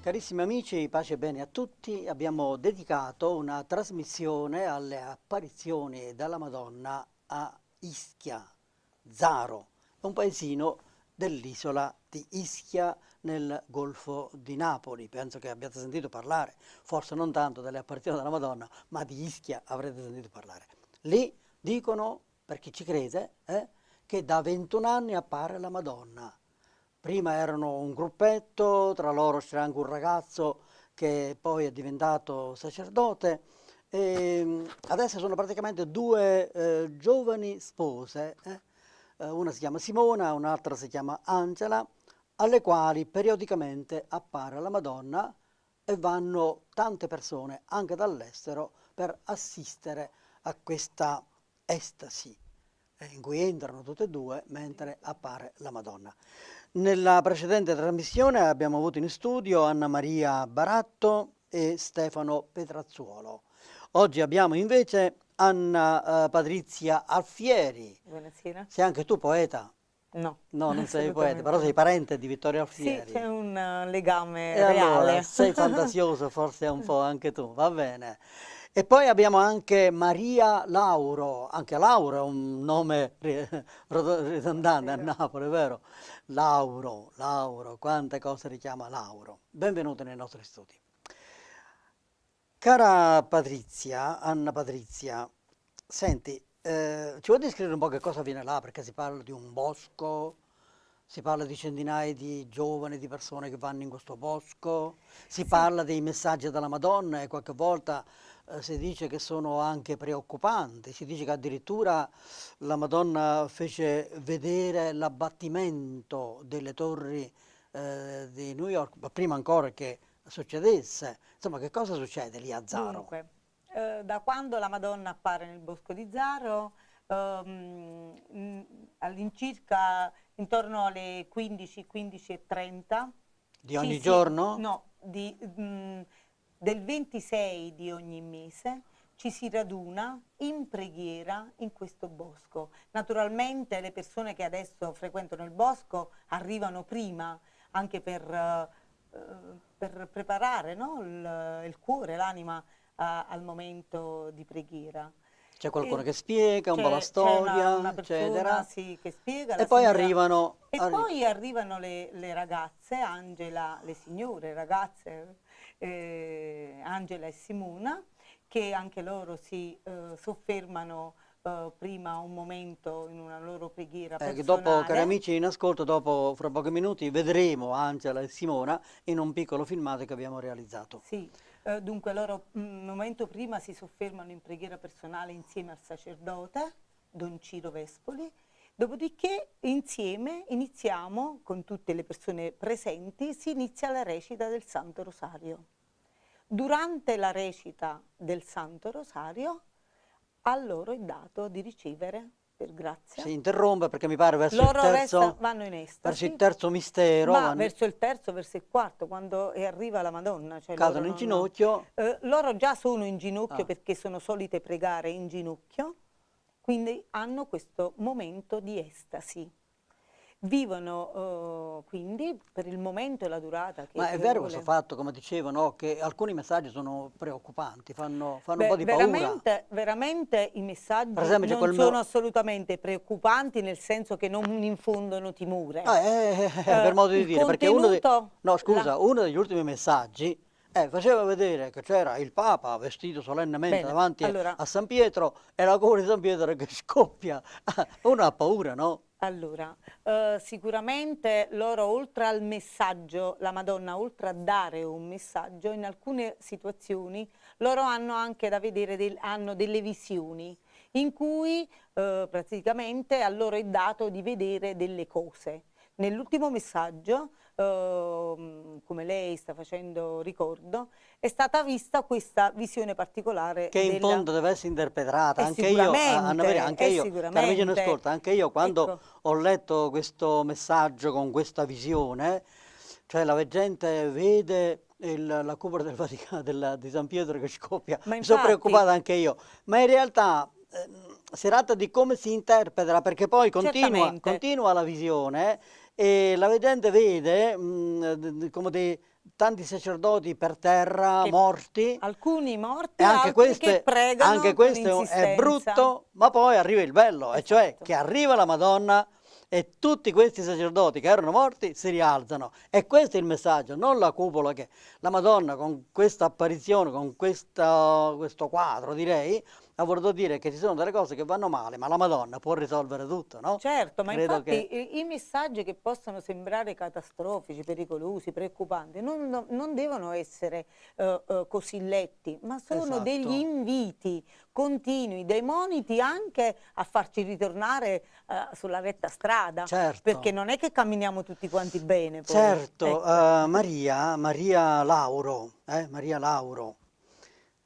Carissimi amici, pace e bene a tutti. Abbiamo dedicato una trasmissione alle apparizioni della Madonna a Ischia, Zaro, un paesino dell'isola di Ischia nel Golfo di Napoli. Penso che abbiate sentito parlare, forse non tanto delle apparizioni della Madonna, ma di Ischia avrete sentito parlare. Lì dicono, per chi ci crede, che da 21 anni appare la Madonna. Prima erano un gruppetto, tra loro c'era anche un ragazzo che poi è diventato sacerdote, Adesso sono praticamente due giovani spose, una si chiama Simona, un'altra si chiama Angela, alle quali periodicamente appare la Madonna e vanno tante persone anche dall'estero per assistere a questa estasi in cui entrano tutte e due mentre appare la Madonna. Nella precedente trasmissione abbiamo avuto in studio Anna Maria Baratto e Stefano Petrazzuolo. Oggi abbiamo invece Anna Patrizia Alfieri.
Buonasera.
Sei anche tu poeta?
No.
No, non sei poeta, però sei parente di Vittorio Alfieri.
Sì, c'è un legame
E
reale.
allora, sei fantasioso forse un po' anche tu, va bene. E poi abbiamo anche Maria Lauro, anche Lauro è un nome ridondante a Napoli, vero? Lauro, quante cose richiama Lauro. Benvenuti nei nostri studi. Cara Patrizia, Anna Patrizia, senti, ci vuoi descrivere un po' che cosa avviene là? Perché si parla di un bosco, si parla di centinaia di giovani, di persone che vanno in questo bosco, si parla dei messaggi della Madonna e qualche volta si dice che sono anche preoccupanti, si dice che addirittura la Madonna fece vedere l'abbattimento delle torri di New York, ma prima ancora che succedesse. Insomma, che cosa succede lì a Zaro?
Dunque, da quando la Madonna appare nel bosco di Zaro, all'incirca intorno alle 15, 15:30.
Di ogni giorno?
No, del 26 di ogni mese ci si raduna in preghiera in questo bosco. Naturalmente le persone che adesso frequentano il bosco arrivano prima anche per preparare, no, il cuore, l'anima al momento di preghiera.
C'è qualcuno che spiega un po' la storia,
una persona,
eccetera.
Sì, che spiega.
E poi arrivano...
Poi arrivano le ragazze, Angela, le signore ragazze, Angela e Simona, che anche loro si soffermano prima un momento in una loro preghiera personale.
Dopo, cari amici in ascolto, dopo fra pochi minuti vedremo Angela e Simona in un piccolo filmato che abbiamo realizzato.
Sì, dunque loro un momento prima si soffermano in preghiera personale insieme al sacerdote, Don Ciro Vespoli, dopodiché insieme iniziamo, con tutte le persone presenti, si inizia la recita del Santo Rosario. Durante la recita del Santo Rosario a loro è dato di ricevere per grazia.
Si interrompe perché mi pare verso
loro
il terzo,
vanno in estasi,
verso il terzo mistero.
ma verso il terzo, verso il quarto, quando arriva la Madonna. Cioè
cadono in ginocchio.
Loro già sono in ginocchio perché sono solite pregare in ginocchio, quindi hanno questo momento di estasi. Vivono quindi per il momento e la durata.
Ma è vero questo fatto, come dicevo, no, che alcuni messaggi sono preoccupanti, fanno un po' di paura.
Veramente i messaggi
Per esempio,
non sono assolutamente preoccupanti, nel senso che non infondono timore.
Per modo di dire, perché uno degli ultimi messaggi faceva vedere che c'era il Papa vestito solennemente davanti a San Pietro e la cuore di San Pietro che scoppia. Uno ha paura, no?
Allora, sicuramente loro, oltre al messaggio, la Madonna, oltre a dare un messaggio, in alcune situazioni loro hanno anche da vedere, hanno delle visioni in cui praticamente a loro è dato di vedere delle cose. Nell'ultimo messaggio, come lei sta facendo ricordo, è stata vista questa visione particolare
che in fondo deve essere interpretata. Anche io, Anna Maria, anche io quando ho letto questo messaggio con questa visione, cioè la gente vede la cupola del Vaticano, di San Pietro che scoppia, mi sono preoccupata anche io, ma in realtà si tratta di come si interpreta, perché poi continua la visione e la vedente vede come tanti sacerdoti per terra, morti.
Alcuni morti,
e anche
altri che pregano.
Anche questo è brutto, ma poi arriva il bello, e cioè che arriva la Madonna e tutti questi sacerdoti che erano morti si rialzano. E questo è il messaggio, non la cupola che la Madonna con questa apparizione, con questo quadro direi, Ha voluto dire che ci sono delle cose che vanno male, ma la Madonna può risolvere tutto, no?
Certo, ma
Credo
infatti i messaggi che possono sembrare catastrofici, pericolosi, preoccupanti, non devono essere così letti, ma sono
Esatto.
degli inviti continui, dei moniti anche a farci ritornare sulla retta strada,
Certo.
perché non è che camminiamo tutti quanti bene. Poi.
Certo,
Ecco.
Maria Lauro,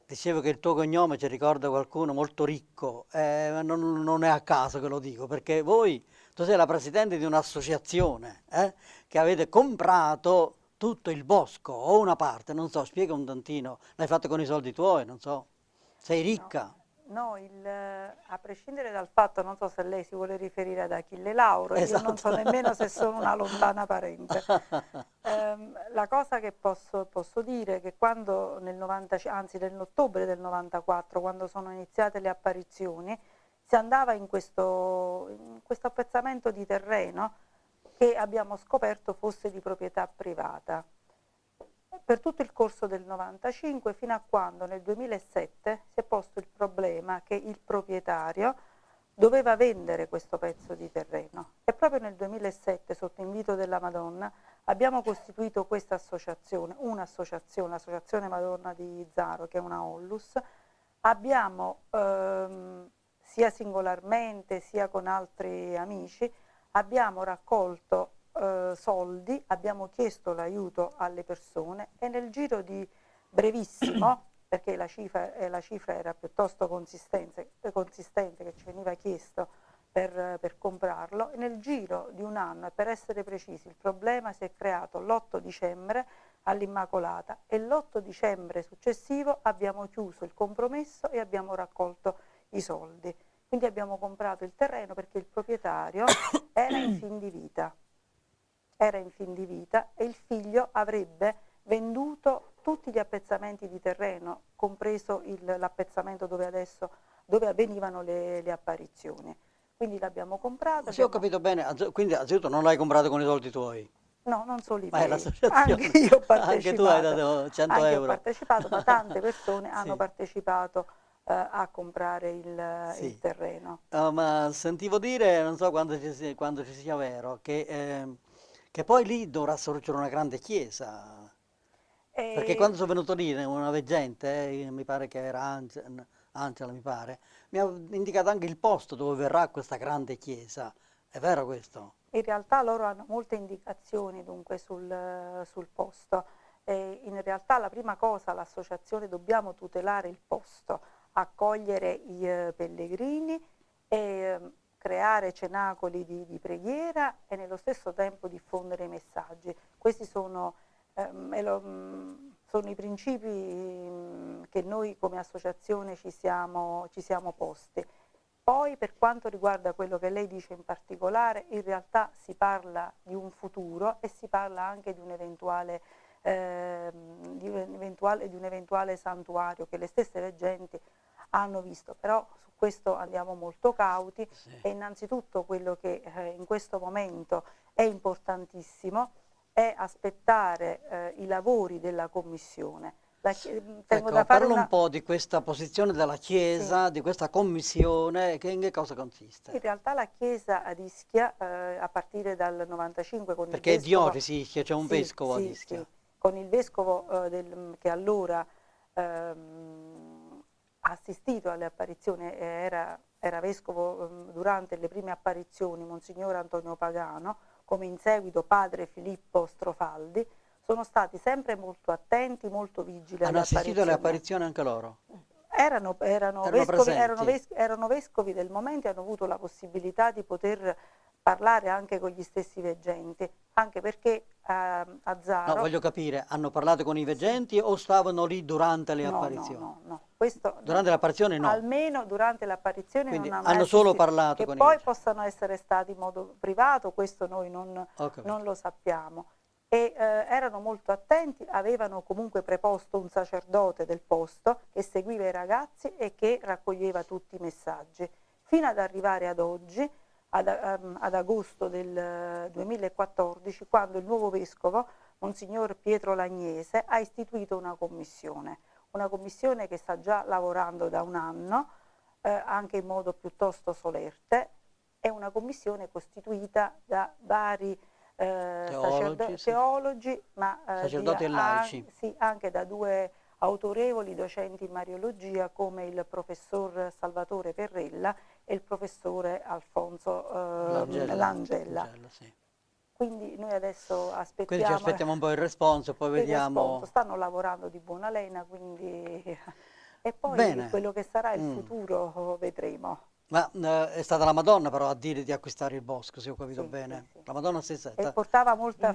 dicevo che il tuo cognome ci ricorda qualcuno molto ricco, non è a caso che lo dico, perché tu sei la presidente di un'associazione che avete comprato tutto il bosco o una parte, non so, spiega un tantino, l'hai fatto con i soldi tuoi, non so, sei ricca.
No, a prescindere dal fatto, non so se lei si vuole riferire ad Achille Lauro, io non so nemmeno se sono una lontana parente. La cosa che posso dire è che quando nell'ottobre del 94, quando sono iniziate le apparizioni, si andava in questo appezzamento di terreno che abbiamo scoperto fosse di proprietà privata. Per tutto il corso del 95 fino a quando nel 2007 si è posto il problema che il proprietario doveva vendere questo pezzo di terreno e proprio nel 2007 sotto invito della Madonna abbiamo costituito questa associazione, l'Associazione Madonna di Zaro, che è una Onlus. Abbiamo sia singolarmente sia con altri amici abbiamo raccolto soldi, abbiamo chiesto l'aiuto alle persone e nel giro di brevissimo, perché la cifra era piuttosto consistente che ci veniva chiesto per comprarlo, e nel giro di un anno, e per essere precisi, il problema si è creato l'8 dicembre all'Immacolata e l'8 dicembre successivo abbiamo chiuso il compromesso e abbiamo raccolto i soldi. Quindi abbiamo comprato il terreno perché il proprietario era in fin di vita. E il figlio avrebbe venduto tutti gli appezzamenti di terreno, compreso l'appezzamento dove avvenivano le apparizioni. Quindi l'abbiamo comprato.
Se ho capito bene, quindi anzitutto non l'hai comprato con i soldi tuoi?
No, non solo i
Ma è
miei.
l'associazione.
Anche io ho partecipato.
Anche tu hai dato 100
Anche
euro.
Ho partecipato, ma tante persone hanno
Sì.
partecipato a comprare il terreno.
Ma sentivo dire, non so quando ci sia vero, che poi lì dovrà sorgere una grande chiesa. Perché quando sono venuto lì una veggente, mi pare che era Angela, mi pare, mi ha indicato anche il posto dove verrà questa grande chiesa. È vero questo?
In realtà loro hanno molte indicazioni dunque sul posto. In realtà la prima cosa, l'associazione, dobbiamo tutelare il posto, accogliere i pellegrini e creare cenacoli di preghiera e nello stesso tempo diffondere i messaggi. Questi sono i principi che noi come associazione ci siamo posti. Poi per quanto riguarda quello che lei dice in particolare, in realtà si parla di un futuro e si parla anche di un eventuale santuario che le stesse veggenti hanno visto, però su questo andiamo molto cauti. E innanzitutto quello che in questo momento è importantissimo è aspettare i lavori della commissione.
Parla un po' di questa posizione della Chiesa, di questa commissione, in che cosa consiste?
In realtà la Chiesa ad Ischia, a partire dal 95 con
perché
il vescovo...
è diocesi Ischia, c'è un vescovo ad Ischia.
Sì, con il vescovo che allora ha assistito alle apparizioni, era vescovo durante le prime apparizioni, Monsignor Antonio Pagano, come in seguito padre Filippo Strofaldi, sono stati sempre molto attenti, molto vigili.
Hanno assistito alle apparizioni anche loro?
Erano vescovi del momento e hanno avuto la possibilità di poter parlare anche con gli stessi veggenti, anche perché a Zaro...
No, voglio capire, hanno parlato con i veggenti o stavano lì durante le apparizioni?
No.
Durante l'apparizione no?
Almeno durante l'apparizione
Quindi
non
hanno solo parlato con i
poi
veggenti.
Possano essere stati in modo privato, questo noi non lo sappiamo. E erano molto attenti, avevano comunque preposto un sacerdote del posto che seguiva i ragazzi e che raccoglieva tutti i messaggi, fino ad arrivare ad oggi, ad agosto del 2014, quando il nuovo vescovo, Monsignor Pietro Lagnese, ha istituito una commissione che sta già lavorando da un anno anche in modo piuttosto solerte. È una commissione costituita da vari teologi, ma
sacerdoti e laici.
sì, anche da 2 autorevoli docenti in mariologia come il professor Salvatore Perrella e il professore Alfonso Langella.
Sì.
Quindi noi adesso aspettiamo,
quindi ci aspettiamo un po' il responso, poi vediamo.
Stanno lavorando di buona lena, quindi e poi
Bene.
quello che sarà il futuro vedremo.
Ma è stata la Madonna però a dire di acquistare il bosco, se ho capito bene. Sì. La Madonna stessa.
E portava molta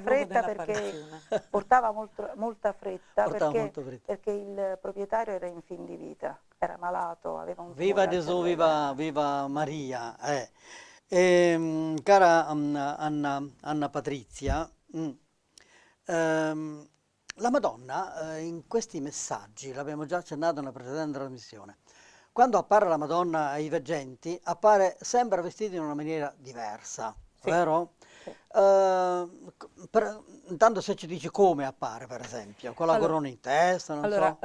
fretta perché il proprietario era in fin di vita, era malato, aveva un tumore.
Viva Gesù, viva Maria. Cara Anna Patrizia, la Madonna in questi messaggi, l'abbiamo già accennato nella precedente trasmissione, quando appare la Madonna ai veggenti, appare sempre vestita in una maniera diversa, sì, vero? Sì. Intanto se ci dici come appare, per esempio, con la corona in testa, non so.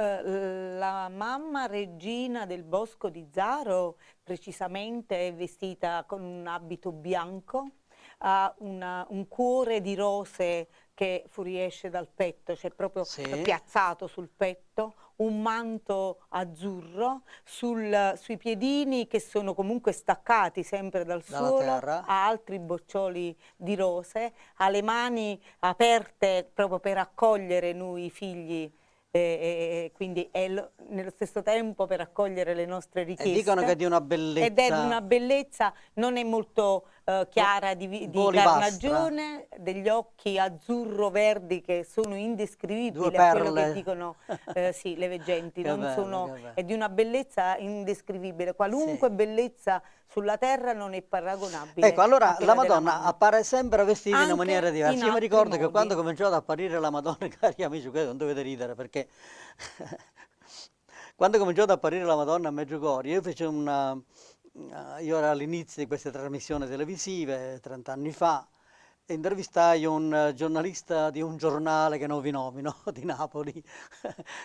La mamma regina del bosco di Zaro precisamente è vestita con un abito bianco, ha un cuore di rose che fuoriesce dal petto, cioè proprio piazzato sul petto, un manto azzurro, sui piedini che sono comunque staccati sempre dal suolo, ha altri boccioli di rose, ha le mani aperte proprio per accogliere noi figli, quindi è nello stesso tempo per accogliere le nostre richieste.
E dicono che è di una bellezza.
Ed è di una bellezza, non è molto chiara, di carnagione, degli occhi azzurro-verdi che sono indescrivibili a quello che dicono sì, le veggenti. È di una bellezza indescrivibile, qualunque bellezza sulla terra non è paragonabile.
Ecco, allora la Madonna appare sempre vestita in una maniera diversa. Io mi ricordo che quando cominciò ad apparire la Madonna, cari amici, non dovete ridere perché quando cominciò ad apparire la Madonna a Medjugorje, io ero all'inizio di queste trasmissioni televisive, 30 anni fa, e intervistai un giornalista di un giornale che non vi nomino, di Napoli,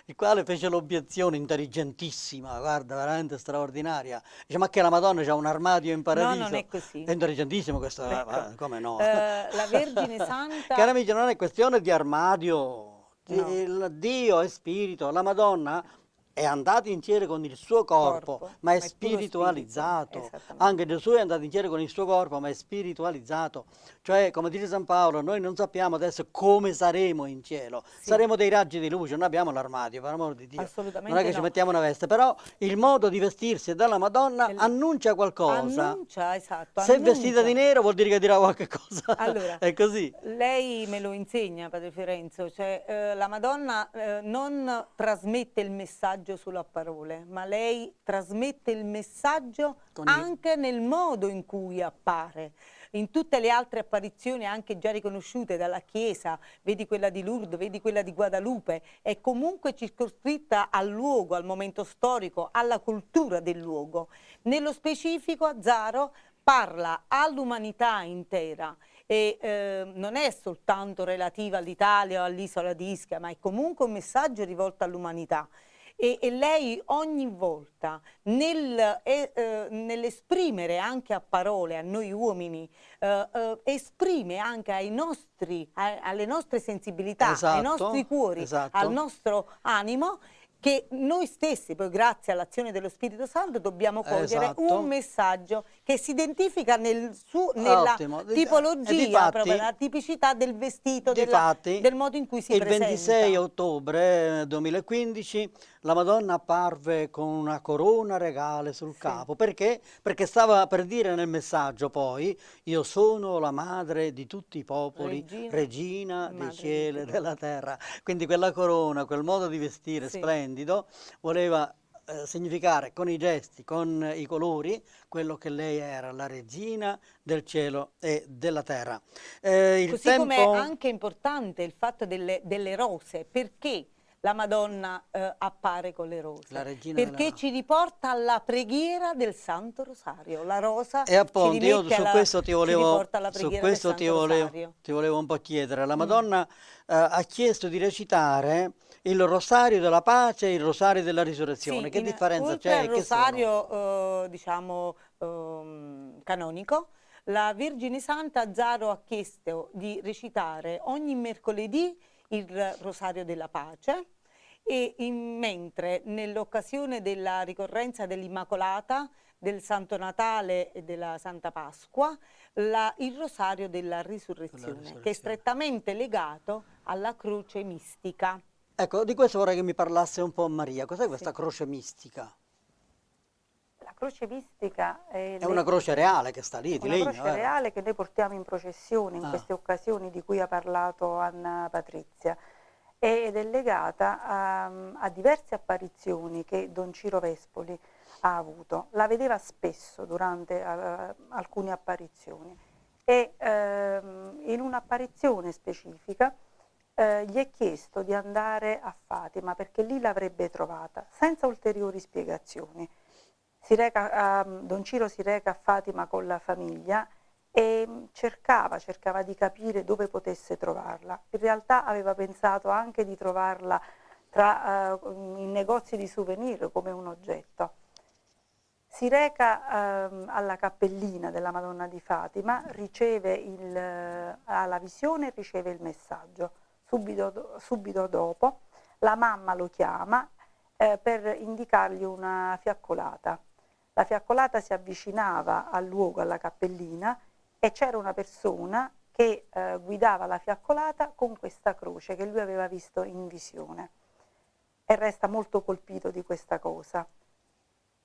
il quale fece l'obiezione intelligentissima, guarda, veramente straordinaria. Dice, ma che la Madonna c'ha un armadio in paradiso?
No, non è così.
È intelligentissimo questo, come no?
La Vergine Santa...
Cari amici, non è questione di armadio, il Dio è spirito, la Madonna è andato in cielo con il suo corpo, ma è spiritualizzato. Anche Gesù è andato in cielo con il suo corpo, ma è spiritualizzato. Cioè, come dice San Paolo, noi non sappiamo adesso come saremo in cielo. Saremo dei raggi di luce, non abbiamo l'armadio, per amor di Dio.
Assolutamente
non è che ci mettiamo una veste, però il modo di vestirsi dalla Madonna annuncia qualcosa.
Annuncia, esatto.
Se è vestita di nero vuol dire che dirà qualche cosa.
Allora,
è così.
Lei me lo insegna, Padre Fiorenzo, cioè la Madonna non trasmette il messaggio solo a parole, ma lei trasmette il messaggio anche nel modo in cui appare. In tutte le altre apparizioni anche già riconosciute dalla Chiesa, vedi quella di Lourdes, vedi quella di Guadalupe, è comunque circoscritta al luogo, al momento storico, alla cultura del luogo. Nello specifico a Zaro parla all'umanità intera e non è soltanto relativa all'Italia o all'isola di Ischia, ma è comunque un messaggio rivolto all'umanità. E lei ogni volta nell'esprimere anche a parole a noi uomini, esprime anche alle nostre sensibilità, ai nostri cuori, al nostro animo, che noi stessi, poi grazie all'azione dello Spirito Santo, dobbiamo cogliere un messaggio che si identifica nella tipologia, proprio nella tipicità del vestito, del modo in cui si presenta.
Il 26 ottobre 2015 la Madonna apparve con una corona regale sul capo. Perché? Perché stava per dire nel messaggio poi: io sono la madre di tutti i popoli, regina dei cieli e della terra. Quindi quella corona, quel modo di vestire splendido, voleva significare con i gesti, con i colori, quello che lei era, la regina del cielo e della terra.
Così come è anche importante il fatto delle rose, perché la Madonna appare con le rose,
La regina
perché ci riporta alla preghiera del Santo Rosario. La rosa
E appunto,
ci
io
rimette
su
alla,
questo ti
ci
volevo,
riporta alla
su
preghiera
questo
del Santo Rosario.
ti volevo un po' chiedere. La Madonna ha chiesto di recitare il Rosario della Pace e il Rosario della Risurrezione.
Sì,
che differenza
oltre
c'è?
al
Che sono?
rosario diciamo canonico, la Vergine Santa Zaro ha chiesto di recitare ogni mercoledì il Rosario della Pace, e mentre nell'occasione della ricorrenza dell'Immacolata, del Santo Natale e della Santa Pasqua, il Rosario della Risurrezione, che è strettamente legato alla croce mistica.
Ecco, di questo vorrei che mi parlasse un po' Maria. Cos'è questa croce mistica?
La croce mistica è
È una croce reale che sta lì, di legno.
Una croce reale che noi portiamo in processione in queste occasioni di cui ha parlato Anna Patrizia, ed è legata a diverse apparizioni che Don Ciro Vespoli ha avuto. La vedeva spesso durante alcune apparizioni, e in un'apparizione specifica gli è chiesto di andare a Fatima perché lì l'avrebbe trovata, senza ulteriori spiegazioni. Don Ciro si reca a Fatima con la famiglia e cercava di capire dove potesse trovarla. In realtà aveva pensato anche di trovarla in negozi di souvenir come un oggetto. Si reca alla cappellina della Madonna di Fatima, ha la visione e riceve il messaggio. Subito dopo la mamma lo chiama per indicargli una fiaccolata. La fiaccolata si avvicinava al luogo, alla cappellina, e c'era una persona che guidava la fiaccolata con questa croce che lui aveva visto in visione, e resta molto colpito di questa cosa.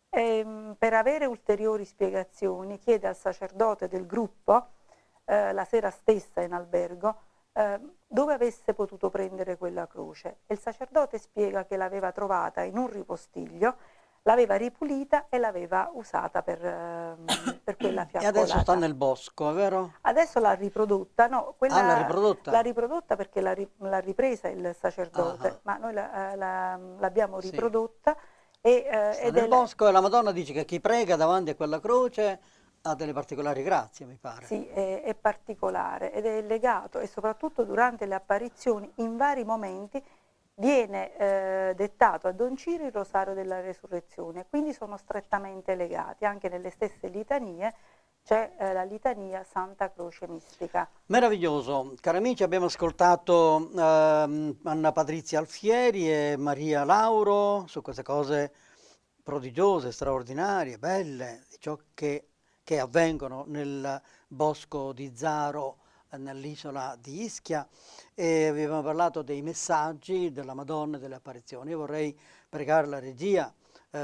Per avere ulteriori spiegazioni chiede al sacerdote del gruppo, la sera stessa in albergo, dove avesse potuto prendere quella croce. E il sacerdote spiega che l'aveva trovata in un ripostiglio, l'aveva ripulita e l'aveva usata per quella fiaccolata.
E adesso sta nel bosco, è vero?
Adesso l'ha riprodotta, no, quella
l'ha riprodotta?
L'ha riprodotta perché l'ha ripresa il sacerdote, ma noi l'abbiamo riprodotta.
Sta nel bosco, e la Madonna dice che chi prega davanti a quella croce ha delle particolari grazie, mi pare.
Sì, è particolare ed è legato, e soprattutto durante le apparizioni, in vari momenti, viene dettato a Don Ciro il Rosario della Resurrezione, quindi sono strettamente legati. Anche nelle stesse litanie c'è la litania Santa Croce Mistica.
Meraviglioso. Cari amici, abbiamo ascoltato Anna Patrizia Alfieri e Maria Lauro su queste cose prodigiose, straordinarie, belle, di ciò che avvengono nel bosco di Zaro, nell'isola di Ischia, e abbiamo parlato dei messaggi della Madonna e delle apparizioni. Io vorrei pregare la regia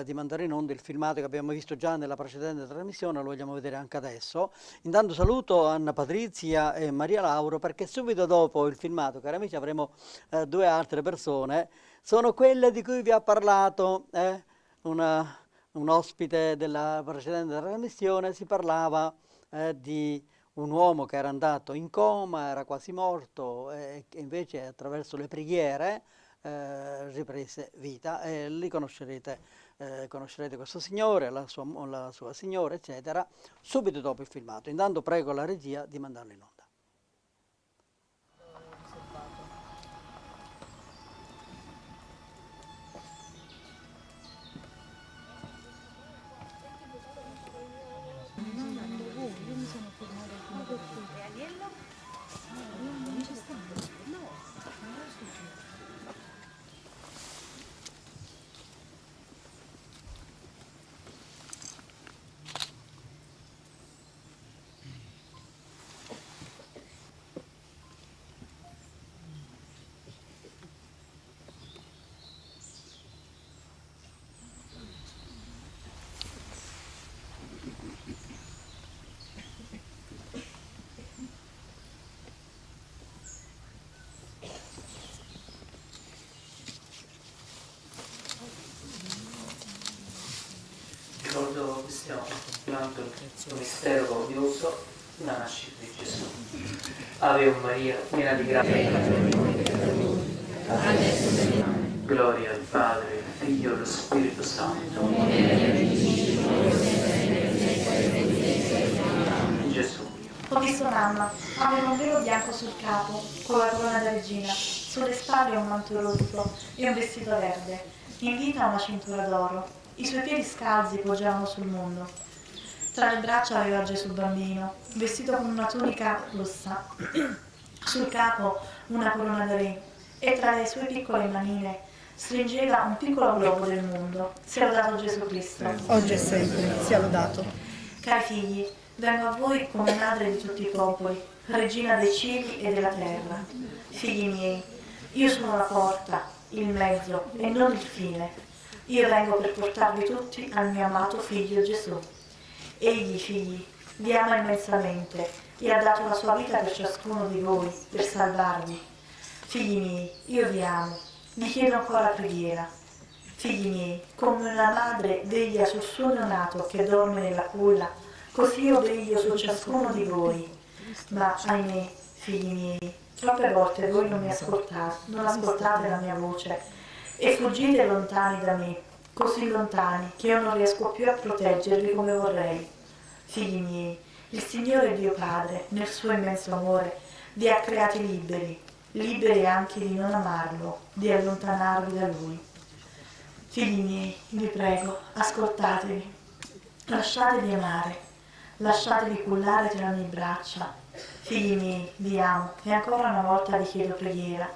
di mandare in onda il filmato che abbiamo visto già nella precedente trasmissione, lo vogliamo vedere anche adesso. Intanto saluto Anna Patrizia e Maria Lauro, perché subito dopo il filmato, cari amici, avremo due altre persone. Sono quelle di cui vi ha parlato un ospite della precedente trasmissione. Si parlava di un uomo che era andato in coma, era quasi morto, e che invece attraverso le preghiere riprese vita, e lì conoscerete questo signore, la sua signora, eccetera, subito dopo il filmato. Intanto prego la regia di mandarlo in onda.
Ricordo stiamo contemplando il mistero glorioso della nascita di Gesù. Ave Maria, piena di grazia. Gloria al Padre, al Figlio e allo Spirito Santo. Gesù.
Ho visto mamma, aveva un velo bianco sul capo, con la corona da regina, sulle spalle un manto rosso e un vestito verde, in vita una cintura d'oro. I suoi piedi scalzi poggiavano sul mondo. Tra le braccia aveva Gesù bambino, vestito con una tunica rossa, sul capo una corona da re, e tra le sue piccole manine stringeva un piccolo globo del mondo. Sia lodato Gesù Cristo.
Oggi e sempre, sia lodato.
Cari figli, vengo a voi come madre di tutti i popoli, regina dei cieli e della terra. Figli miei, io sono la porta, il mezzo e non il fine. Io vengo per portarvi tutti al mio amato figlio Gesù. Egli, figli, vi ama immensamente e ha dato la sua vita per ciascuno di voi, per salvarvi. Figli miei, io vi amo, vi chiedo ancora preghiera. Figli miei, come una madre veglia sul suo neonato che dorme nella culla, così io veglio su ciascuno di voi. Ma, ahimè, figli miei, troppe volte voi non mi ascoltate, non ascoltate la mia voce e fuggite lontani da me, così lontani che io non riesco più a proteggervi come vorrei. Figli miei, il Signore Dio Padre, nel suo immenso amore, vi ha creati liberi, liberi anche di non amarlo, di allontanarvi da Lui. Figli miei, vi prego, ascoltatevi, lasciatevi amare, lasciatevi cullare tra le mie braccia. Figli miei, vi amo e ancora una volta vi chiedo preghiera,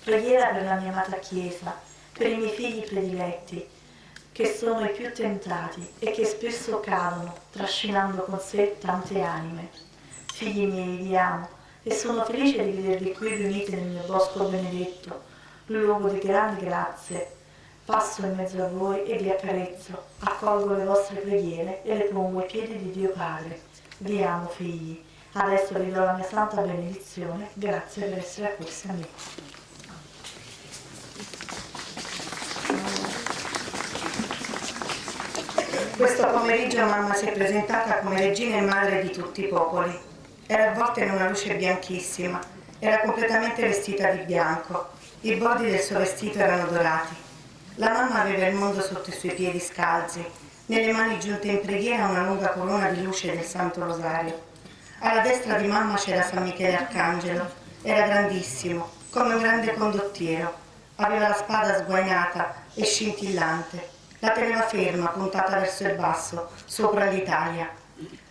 preghiera per la mia amata Chiesa, per i miei figli prediletti, che sono i più tentati e che spesso cadono, trascinando con sé tante anime. Figli miei, vi amo e sono felice di vedervi qui riuniti nel mio bosco benedetto, luogo di grandi grazie. Passo in mezzo a voi e vi accarezzo, accolgo le vostre preghiere e le pongo ai piedi di Dio Padre. Vi amo, figli. Adesso vi do la mia santa benedizione. Grazie per essere accorsi a me.
Questo pomeriggio mamma si è presentata come regina e madre di tutti i popoli. Era avvolta in una luce bianchissima, era completamente vestita di bianco, i bordi del suo vestito erano dorati. La mamma aveva il mondo sotto i suoi piedi scalzi, nelle mani giunte in preghiera una lunga corona di luce del Santo Rosario. Alla destra di mamma c'era San Michele Arcangelo, era grandissimo, come un grande condottiero, aveva la spada sguainata e scintillante. La teneva ferma, puntata verso il basso, sopra l'Italia.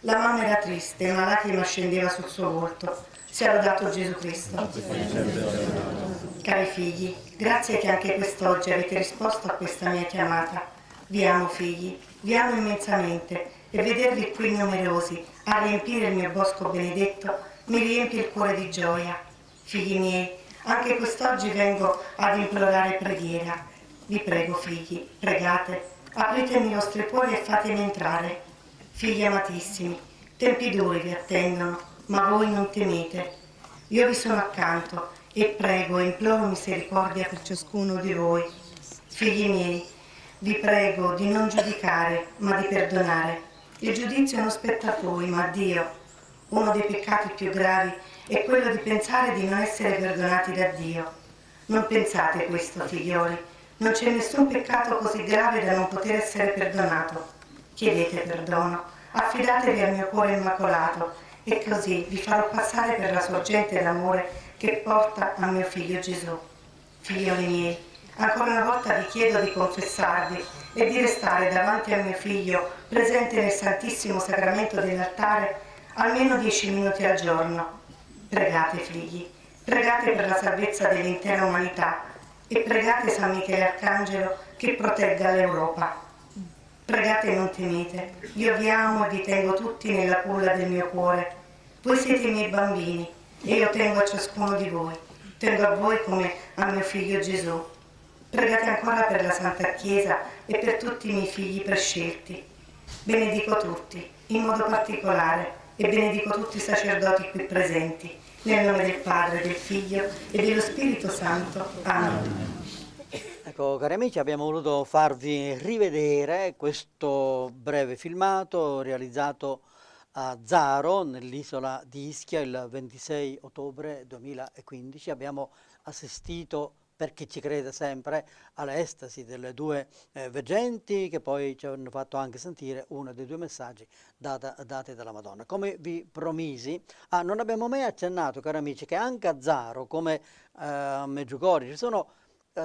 La mamma era triste, una lacrima scendeva sul suo volto. Sia lodato Gesù Cristo. Cari figli, grazie che anche quest'oggi avete risposto a questa mia chiamata. Vi amo, figli, vi amo immensamente e vedervi qui numerosi a riempire il mio bosco benedetto mi riempie il cuore di gioia. Figli miei, anche quest'oggi vengo ad implorare preghiera. Vi prego, figli, pregate, apritemi i vostri cuori e fatemi entrare. Figli amatissimi, tempi duri vi attendono, ma voi non temete. Io vi sono accanto e prego e imploro misericordia per ciascuno di voi. Figli miei, vi prego di non giudicare, ma di perdonare. Il giudizio non spetta a voi, ma a Dio. Uno dei peccati più gravi è quello di pensare di non essere perdonati da Dio. Non pensate questo, figlioli. Non c'è nessun peccato così grave da non poter essere perdonato. Chiedete perdono, affidatevi al mio cuore immacolato e così vi farò passare per la sorgente d'amore che porta a mio figlio Gesù. Figlioli miei, ancora una volta vi chiedo di confessarvi e di restare davanti a mio figlio presente nel Santissimo Sacramento dell'altare almeno 10 minuti al giorno. Pregate, figli, pregate per la salvezza dell'intera umanità e pregate San Michele Arcangelo che protegga l'Europa. Pregate e non temete, io vi amo e vi tengo tutti nella culla del mio cuore. Voi siete i miei bambini e io tengo a ciascuno di voi, tengo a voi come a mio figlio Gesù. Pregate ancora per la Santa Chiesa e per tutti i miei figli prescelti. Benedico tutti, in modo particolare, e benedico tutti i sacerdoti qui presenti, nel nome del Padre, del Figlio e dello Spirito Santo. Amen.
Ecco, cari amici, abbiamo voluto farvi rivedere questo breve filmato realizzato a Zaro, nell'isola di Ischia, il 26 ottobre 2015. Abbiamo assistito per chi ci crede sempre, all'estasi delle due veggenti, che poi ci hanno fatto anche sentire uno dei due messaggi dati dalla Madonna. Come vi promisi, non abbiamo mai accennato, cari amici, che anche a Zaro, come a Medjugorje, ci sono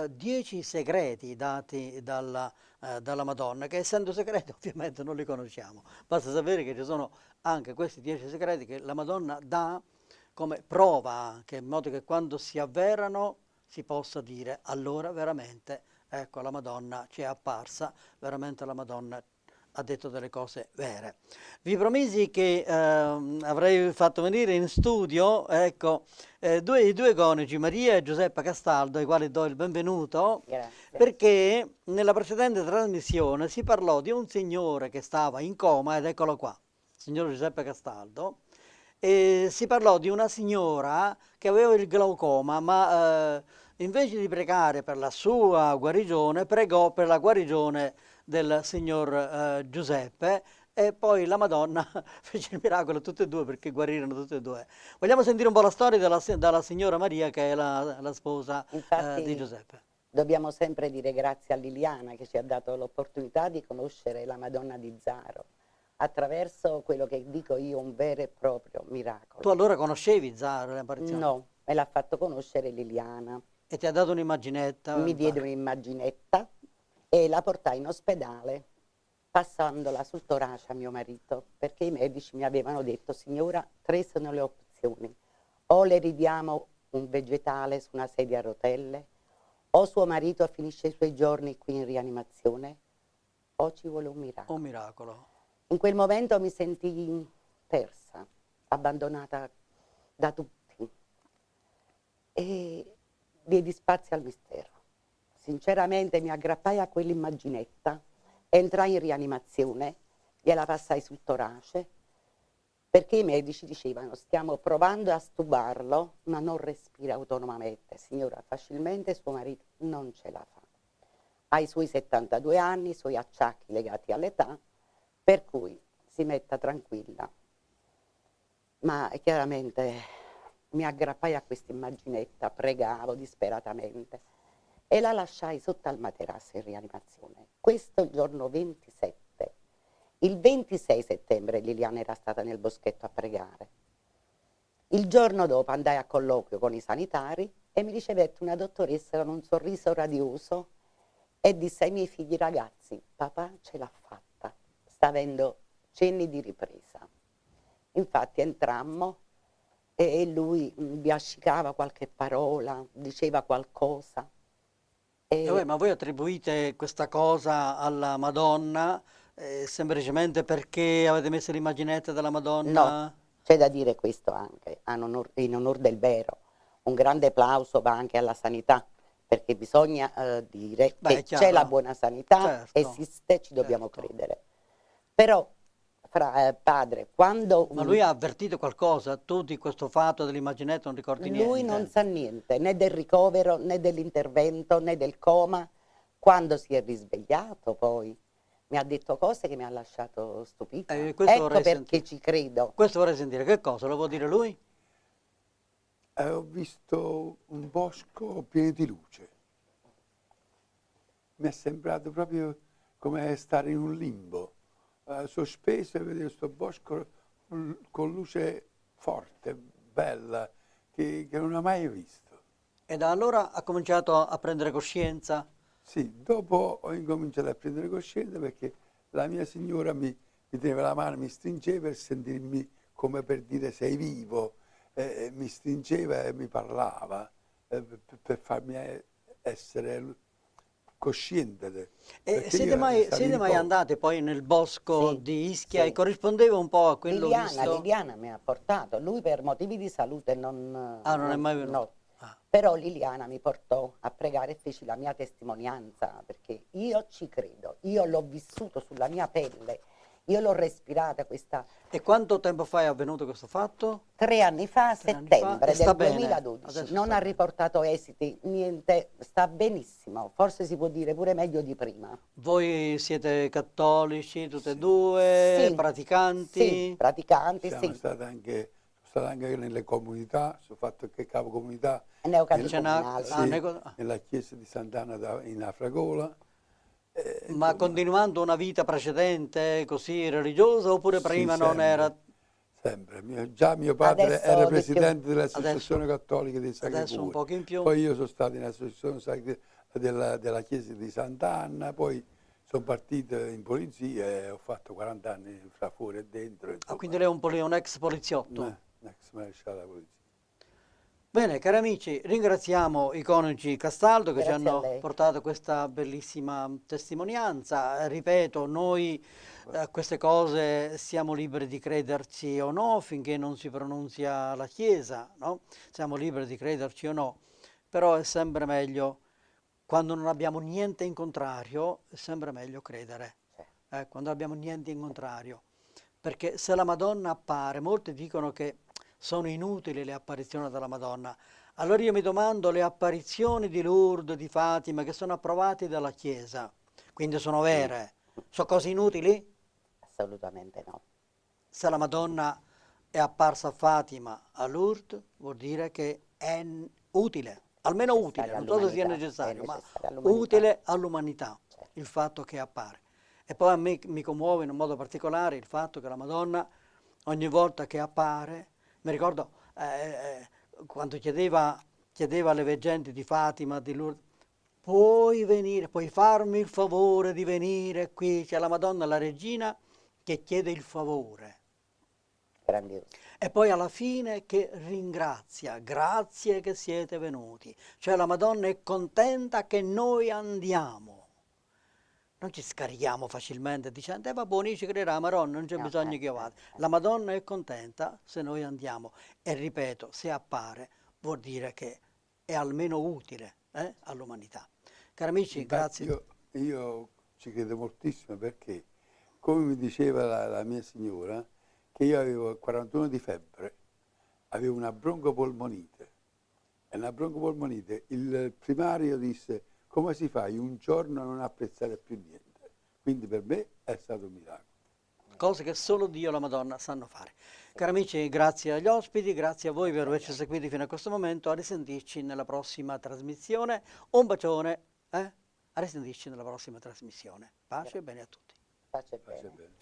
10 segreti dati dalla Madonna, che essendo segreti ovviamente non li conosciamo. Basta sapere che ci sono anche questi 10 segreti che la Madonna dà come prova anche, in modo che quando si avverano si possa dire allora veramente, ecco, la Madonna ci è apparsa, veramente la Madonna ha detto delle cose vere. Vi promisi che avrei fatto venire in studio, ecco, i due coniugi, Maria e Giuseppe Castaldo, ai quali do il benvenuto.
Grazie.
Perché nella precedente trasmissione si parlò di un signore che stava in coma, ed eccolo qua, il signor Giuseppe Castaldo, e si parlò di una signora che aveva il glaucoma, ma invece di pregare per la sua guarigione, pregò per la guarigione del signor Giuseppe, e poi la Madonna fece il miracolo tutte e due, perché guarirono tutte e due. Vogliamo sentire un po' la storia della signora Maria, che è la sposa di Giuseppe.
Dobbiamo sempre dire grazie a Liliana, che ci ha dato l'opportunità di conoscere la Madonna di Zaro attraverso quello che dico io, un vero e proprio miracolo.
Tu allora conoscevi Zaro, le apparizioni?
No, me l'ha fatto conoscere Liliana.
E ti ha dato un'immaginetta?
Mi diede un'immaginetta e la portai in ospedale, passandola sul torace a mio marito, perché i medici mi avevano detto: signora, 3 sono le opzioni, o le ridiamo un vegetale su una sedia a rotelle, o suo marito finisce i suoi giorni qui in rianimazione, o ci vuole un miracolo.
Un miracolo.
In quel momento mi sentii persa, abbandonata da tutti, e diedi spazio al mistero. Sinceramente mi aggrappai a quell'immaginetta, entrai in rianimazione, gliela passai sul torace, perché i medici dicevano: stiamo provando a stubarlo, ma non respira autonomamente. Signora, facilmente suo marito non ce la fa. Ha i suoi 72 anni, i suoi acciacchi legati all'età, per cui si metta tranquilla. Ma chiaramente mi aggrappai a questa immaginetta, pregavo disperatamente e la lasciai sotto al materasso in rianimazione. Questo il giorno 27. Il 26 settembre Liliana era stata nel boschetto a pregare. Il giorno dopo andai a colloquio con i sanitari e mi ricevette una dottoressa con un sorriso radioso e disse ai miei figli: ragazzi, papà ce l'ha fatta, sta avendo cenni di ripresa. Infatti entrammo e lui biascicava qualche parola, diceva qualcosa.
Ma voi attribuite questa cosa alla Madonna semplicemente perché avete messo l'immaginetta della Madonna?
No, c'è da dire questo anche, in onor del vero. Un grande applauso va anche alla sanità, perché bisogna dire che c'è la buona sanità,
certo,
esiste, ci dobbiamo credere. Però, padre, quando...
Ma lui ha avvertito qualcosa? Tu di questo fatto dell'immaginetta non ricordi niente?
Lui non sa niente, né del ricovero, né dell'intervento, né del coma. Quando si è risvegliato poi mi ha detto cose che mi ha lasciato stupita. Ecco perché ci credo.
Questo vorrei sentire. Che cosa? Lo può dire lui?
Ho visto un bosco pieno di luce. Mi è sembrato proprio come stare in un limbo. Sospeso, e vedevo questo bosco con luce forte, bella, che non ho mai visto.
E da allora ha cominciato a prendere coscienza?
Sì, dopo ho incominciato a prendere coscienza, perché la mia signora mi teneva la mano, mi stringeva per sentirmi, come per dire sei vivo, mi stringeva e mi parlava per farmi essere cosciente.
Siete mai andate poi nel bosco di Ischia, e corrispondeva un po' a quello visto?
Liliana mi ha portato, lui per motivi di salute non
è mai venuto?
No. Però Liliana mi portò a pregare e feci la mia testimonianza, perché io ci credo, io l'ho vissuto sulla mia pelle, io l'ho respirata questa...
E quanto tempo fa è avvenuto questo fatto?
3 anni fa, a settembre del 2012.
Adesso
non ha riportato esiti, niente, sta benissimo, forse si può dire pure meglio di prima.
Voi siete cattolici tutte e due,
Sì.
praticanti?
Sì, praticanti,
Sono stato anche nelle comunità, sul fatto che capo comunità
Neocatecumenale.
Nella chiesa di Sant'Anna in Afragola.
Ma continuando una vita precedente così religiosa oppure prima non era?
Sempre. Già mio padre era presidente dell'Associazione Cattolica dei Sacri
Adesso
Cuori.
un po' in più.
Poi io sono stato in associazione della chiesa di Sant'Anna, poi sono partito in polizia e ho fatto 40 anni fra fuori e dentro.
Quindi lei è un ex poliziotto?
Un ex maresciallo della polizia.
Bene, cari amici, ringraziamo i coniugi Castaldo che
Grazie
ci hanno
a lei.
portato questa bellissima testimonianza. Ripeto, noi a queste cose siamo liberi di crederci o no finché non si pronunzia la Chiesa, no? Siamo liberi di crederci o no, però è sempre meglio, quando non abbiamo niente in contrario, è sempre meglio credere, quando abbiamo niente in contrario. Perché se la Madonna appare, molti dicono che sono inutili le apparizioni della Madonna. Allora io mi domando, le apparizioni di Lourdes, di Fatima, che sono approvate dalla Chiesa, quindi sono vere, sono cose inutili?
Assolutamente no.
Se la Madonna è apparsa a Fatima, a Lourdes, vuol dire che è utile, almeno utile, non so se sia necessario, ma utile all'umanità, il fatto che appare. E poi a me mi commuove in un modo particolare il fatto che la Madonna ogni volta che appare, mi ricordo quando chiedeva alle veggenti di Fatima, di Lourdes, puoi venire, puoi farmi il favore di venire qui, c'è la Madonna, la regina, che chiede il favore.
Grandioso.
E poi alla fine che ringrazia, grazie che siete venuti. Cioè la Madonna è contenta che noi andiamo. Non ci scarichiamo facilmente dicendo, va buoni, ci crederà, ma non c'è bisogno che io vada. La Madonna è contenta se noi andiamo. E ripeto, se appare vuol dire che è almeno utile all'umanità. Cari amici, grazie.
Io ci credo moltissimo perché, come mi diceva la mia signora, che io avevo 41 di febbre, avevo una broncopolmonite. E la broncopolmonite, il primario disse, come si fa in un giorno a non apprezzare più niente? Quindi per me è stato un miracolo.
Cose che solo Dio e la Madonna sanno fare. Cari amici, grazie agli ospiti, grazie a voi per averci seguiti fino a questo momento. A risentirci nella prossima trasmissione. Un bacione. A risentirci nella prossima trasmissione. Pace e bene a tutti.
Pace e bene.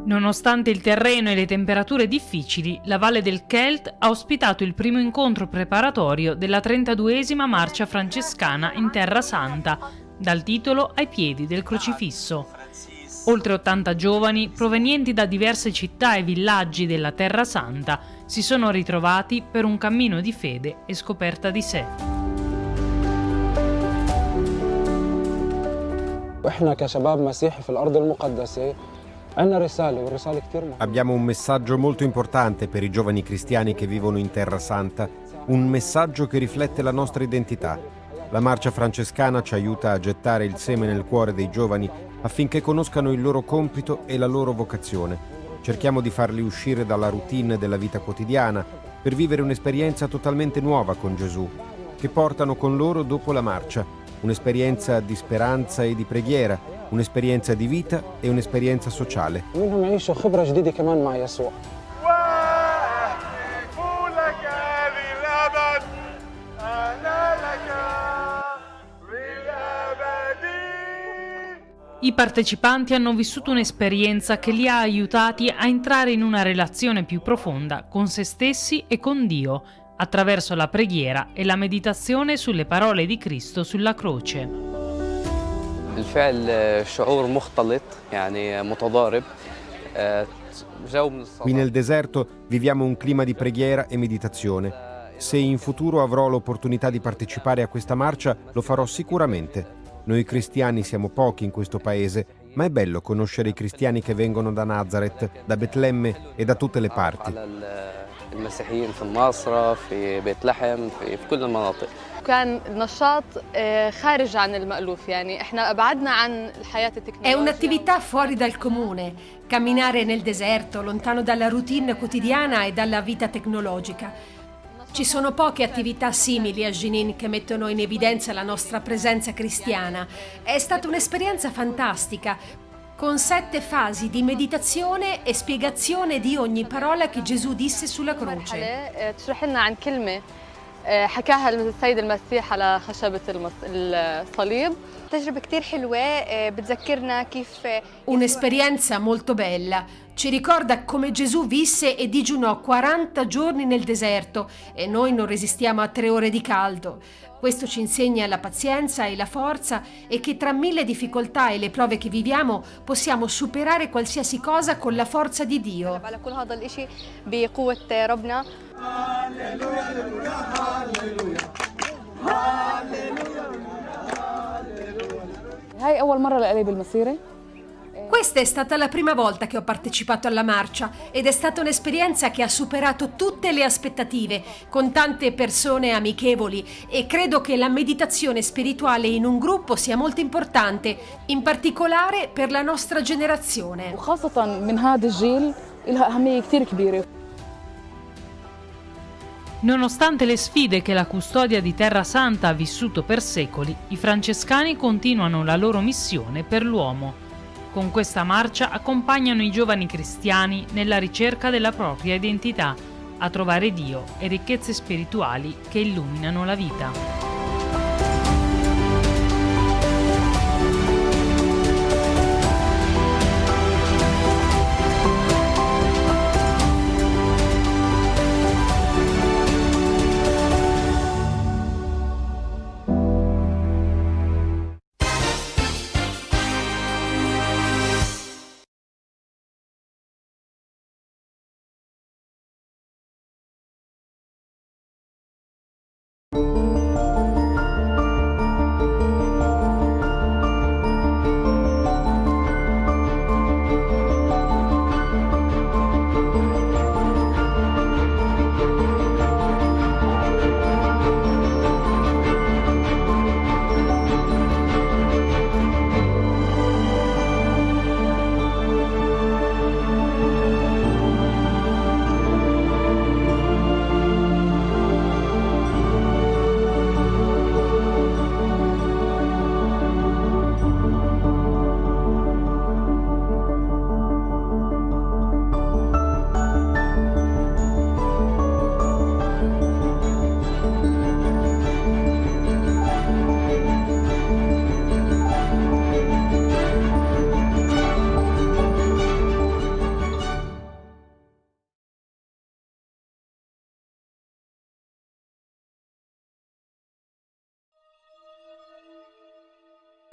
Nonostante il terreno e le temperature difficili, la Valle del Kelt ha ospitato il primo incontro preparatorio della 32esima marcia francescana in Terra Santa, dal titolo Ai piedi del crocifisso. Oltre 80 giovani, provenienti da diverse città e villaggi della Terra Santa, si sono ritrovati per un cammino di fede e scoperta di sé.
Abbiamo un messaggio molto importante per i giovani cristiani che vivono in Terra Santa, un messaggio che riflette la nostra identità. La marcia francescana ci aiuta a gettare il seme nel cuore dei giovani affinché conoscano il loro compito e la loro vocazione. Cerchiamo di farli uscire dalla routine della vita quotidiana per vivere un'esperienza totalmente nuova con Gesù, che portano con loro dopo la marcia, un'esperienza di speranza e di preghiera, un'esperienza di vita e un'esperienza sociale.
I partecipanti hanno vissuto un'esperienza che li ha aiutati a entrare in una relazione più profonda con se stessi e con Dio, attraverso la preghiera e la meditazione sulle parole di Cristo sulla croce.
Qui nel deserto viviamo un clima di preghiera e meditazione. Se in futuro avrò l'opportunità di partecipare a questa marcia, lo farò sicuramente. Noi cristiani siamo pochi in questo paese ma è bello conoscere i cristiani che vengono da Nazareth, da Betlemme e da tutte le parti.
المسيحيين في الناصرة في بيت لحم في كل المناطق.
كان نشاط خارج عن المألوف يعني احنا أبعدنا عن الحياة التكنولوجية.
È un'attività fuori dal comune, camminare nel deserto, lontano dalla routine quotidiana e dalla vita tecnologica. Ci sono poche attività simili a Jenin che mettono in evidenza la nostra presenza cristiana. È stata un'esperienza fantastica, con 7 fasi di meditazione e spiegazione di ogni parola che Gesù disse sulla croce.
تشرح لنا عن كلمة حكاها السيد المسيح على خشبة الصليب. تجربة كتير حلوة بتذكرنا كيف.
Un'esperienza molto bella. Ci ricorda come Gesù visse e digiunò 40 giorni nel deserto e noi non resistiamo a 3 ore di caldo. Questo ci insegna la pazienza e la forza e che tra 1000 difficoltà e le prove che viviamo possiamo superare qualsiasi cosa con la forza di Dio.
هاي أول مرة لإلي بالمسيرة.
Questa è stata la prima volta che ho partecipato alla marcia ed è stata un'esperienza che ha superato tutte le aspettative, con tante persone amichevoli, e credo che la meditazione spirituale in un gruppo sia molto importante, in particolare per la nostra generazione.
وخاصة من هذا الجيل لها أهمية كتير كبيرة.
Nonostante le sfide che la custodia di Terra Santa ha vissuto per secoli, i francescani continuano la loro missione per l'uomo. Con questa marcia accompagnano i giovani cristiani nella ricerca della propria identità, a trovare Dio e ricchezze spirituali che illuminano la vita.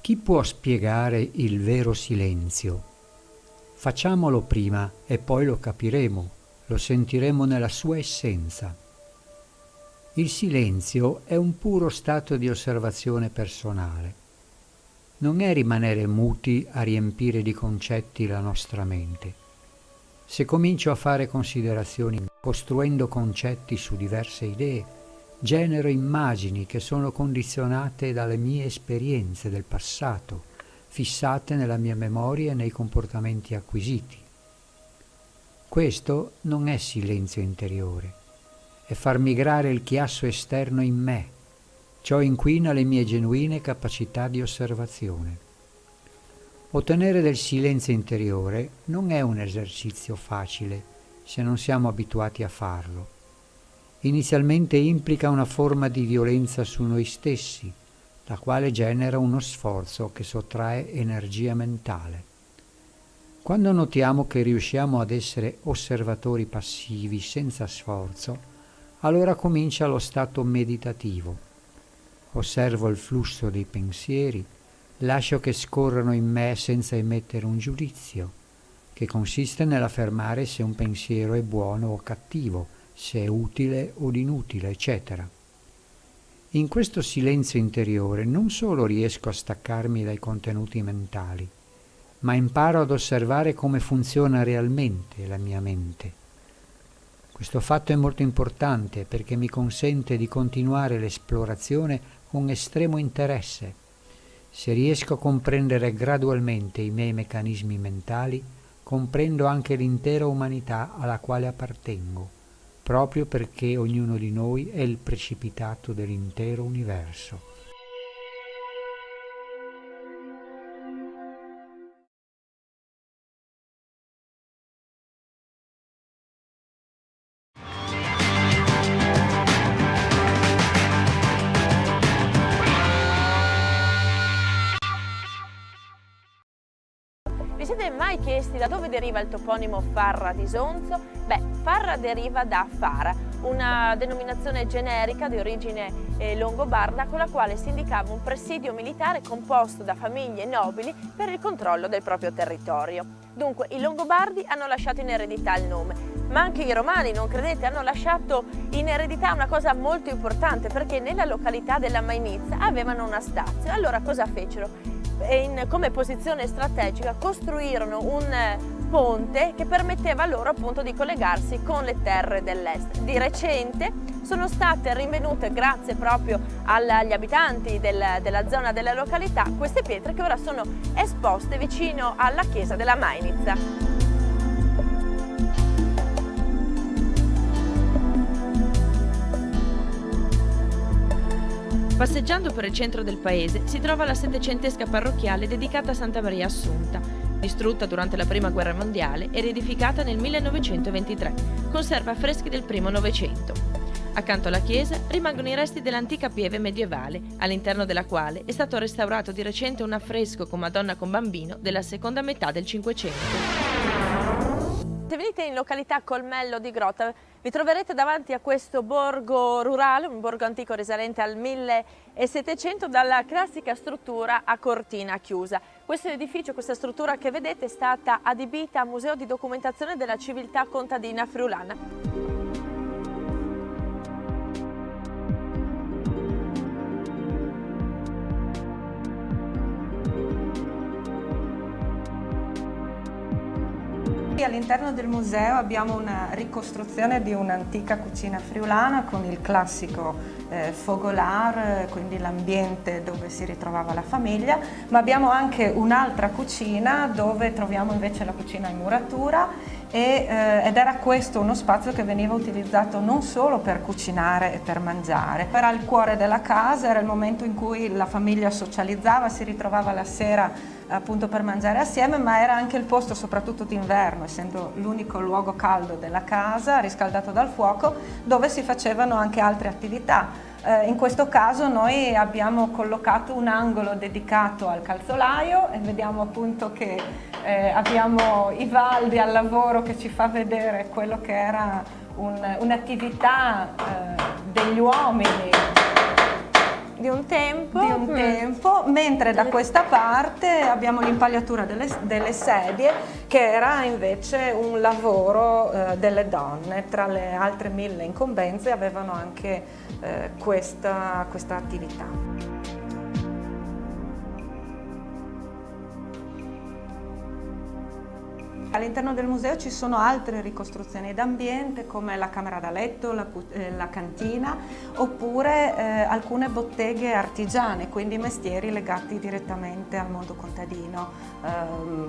Chi può spiegare il vero silenzio? Facciamolo prima e poi lo capiremo, lo sentiremo nella sua essenza. Il silenzio è un puro stato di osservazione personale. Non è rimanere muti a riempire di concetti la nostra mente. Se comincio a fare considerazioni costruendo concetti su diverse idee, genero immagini che sono condizionate dalle mie esperienze del passato, fissate nella mia memoria e nei comportamenti acquisiti. Questo non è silenzio interiore, è far migrare il chiasso esterno in me. Ciò inquina le mie genuine capacità di osservazione. Ottenere del silenzio interiore non è un esercizio facile se non siamo abituati a farlo. Inizialmente implica una forma di violenza su noi stessi, la quale genera uno sforzo che sottrae energia mentale. Quando notiamo che riusciamo ad essere osservatori passivi senza sforzo, allora comincia lo stato meditativo. Osservo il flusso dei pensieri, lascio che scorrano in me senza emettere un giudizio, che consiste nell'affermare se un pensiero è buono o cattivo, se è utile o inutile, eccetera. In questo silenzio interiore non solo riesco a staccarmi dai contenuti mentali, ma imparo ad osservare come funziona realmente la mia mente. Questo fatto è molto importante perché mi consente di continuare l'esplorazione con estremo interesse. Se riesco a comprendere gradualmente i miei meccanismi mentali, comprendo anche l'intera umanità alla quale appartengo, proprio perché ognuno di noi è il precipitato dell'intero universo.
Vi siete mai chiesti da dove deriva il toponimo Farra d'Isonzo? Beh, Farra deriva da Fara, una denominazione generica di origine longobarda con la quale si indicava un presidio militare composto da famiglie nobili per il controllo del proprio territorio. Dunque i Longobardi hanno lasciato in eredità il nome, ma anche i Romani, non credete, hanno lasciato in eredità una cosa molto importante, perché nella località della Mainizza avevano una stazio. Allora cosa fecero? Come posizione strategica costruirono un ponte che permetteva loro appunto di collegarsi con le terre dell'est. Di recente sono state rinvenute, grazie proprio agli abitanti della zona della località, queste pietre che ora sono esposte vicino alla chiesa della Mainizza. Passeggiando per il centro del paese si trova la settecentesca parrocchiale dedicata a Santa Maria Assunta, distrutta durante la Prima Guerra Mondiale e riedificata nel 1923. Conserva affreschi del primo Novecento. Accanto alla chiesa rimangono i resti dell'antica pieve medievale, all'interno della quale è stato restaurato di recente un affresco con Madonna con Bambino della seconda metà del Cinquecento. Se venite in località Colmello di Grotta vi troverete davanti a questo borgo rurale, un borgo antico risalente al 1700, dalla classica struttura a cortina chiusa. Questo edificio, questa struttura che vedete, è stata adibita a museo di documentazione della civiltà contadina friulana.
All'interno del museo abbiamo una ricostruzione di un'antica cucina friulana con il classico fogolar, quindi l'ambiente dove si ritrovava la famiglia, ma abbiamo anche un'altra cucina dove troviamo invece la cucina in muratura ed era questo uno spazio che veniva utilizzato non solo per cucinare e per mangiare. Era il cuore della casa, era il momento in cui la famiglia socializzava, si ritrovava la sera appunto per mangiare assieme, ma era anche il posto, soprattutto d'inverno, essendo l'unico luogo caldo della casa, riscaldato dal fuoco, dove si facevano anche altre attività. In questo caso noi abbiamo collocato un angolo dedicato al calzolaio e vediamo appunto che abbiamo Ivaldi al lavoro che ci fa vedere quello che era un'attività degli uomini
di un tempo,
mentre da questa parte abbiamo l'impagliatura delle sedie, che era invece un lavoro delle donne. Tra le altre 1000 incombenze avevano anche questa attività. All'interno del museo ci sono altre ricostruzioni d'ambiente come la camera da letto, la cantina, oppure alcune botteghe artigiane, quindi mestieri legati direttamente al mondo contadino.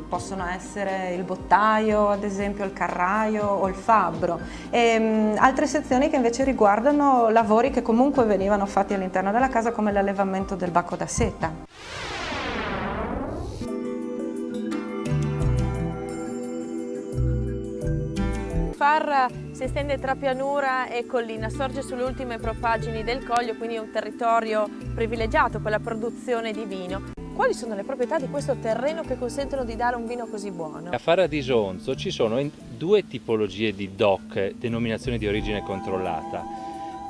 Possono essere il bottaio, ad esempio il carraio o il fabbro. E altre sezioni che invece riguardano lavori che comunque venivano fatti all'interno della casa, come l'allevamento del bacco da seta.
Farra si estende tra pianura e collina, sorge sulle ultime propaggini del Coglio, quindi è un territorio privilegiato per la produzione di vino. Quali sono le proprietà di questo terreno che consentono di dare un vino così buono?
A Farra d'Isonzo ci sono due tipologie di DOC, denominazione di origine controllata.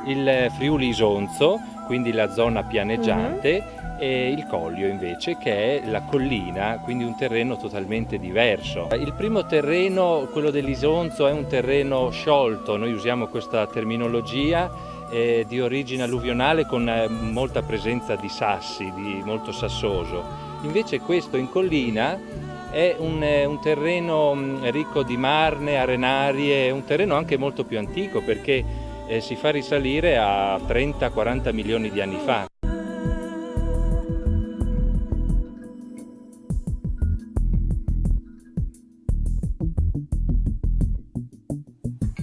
Il Friuli Isonzo, quindi la zona pianeggiante, e il Coglio invece, che è la collina, quindi un terreno totalmente diverso. Il primo terreno, quello dell'Isonzo, è un terreno sciolto, noi usiamo questa terminologia, di origine alluvionale con molta presenza di sassi, di molto sassoso. Invece questo in collina È un terreno ricco di marne, arenarie, un terreno anche molto più antico perché si fa risalire a 30-40 milioni di anni fa.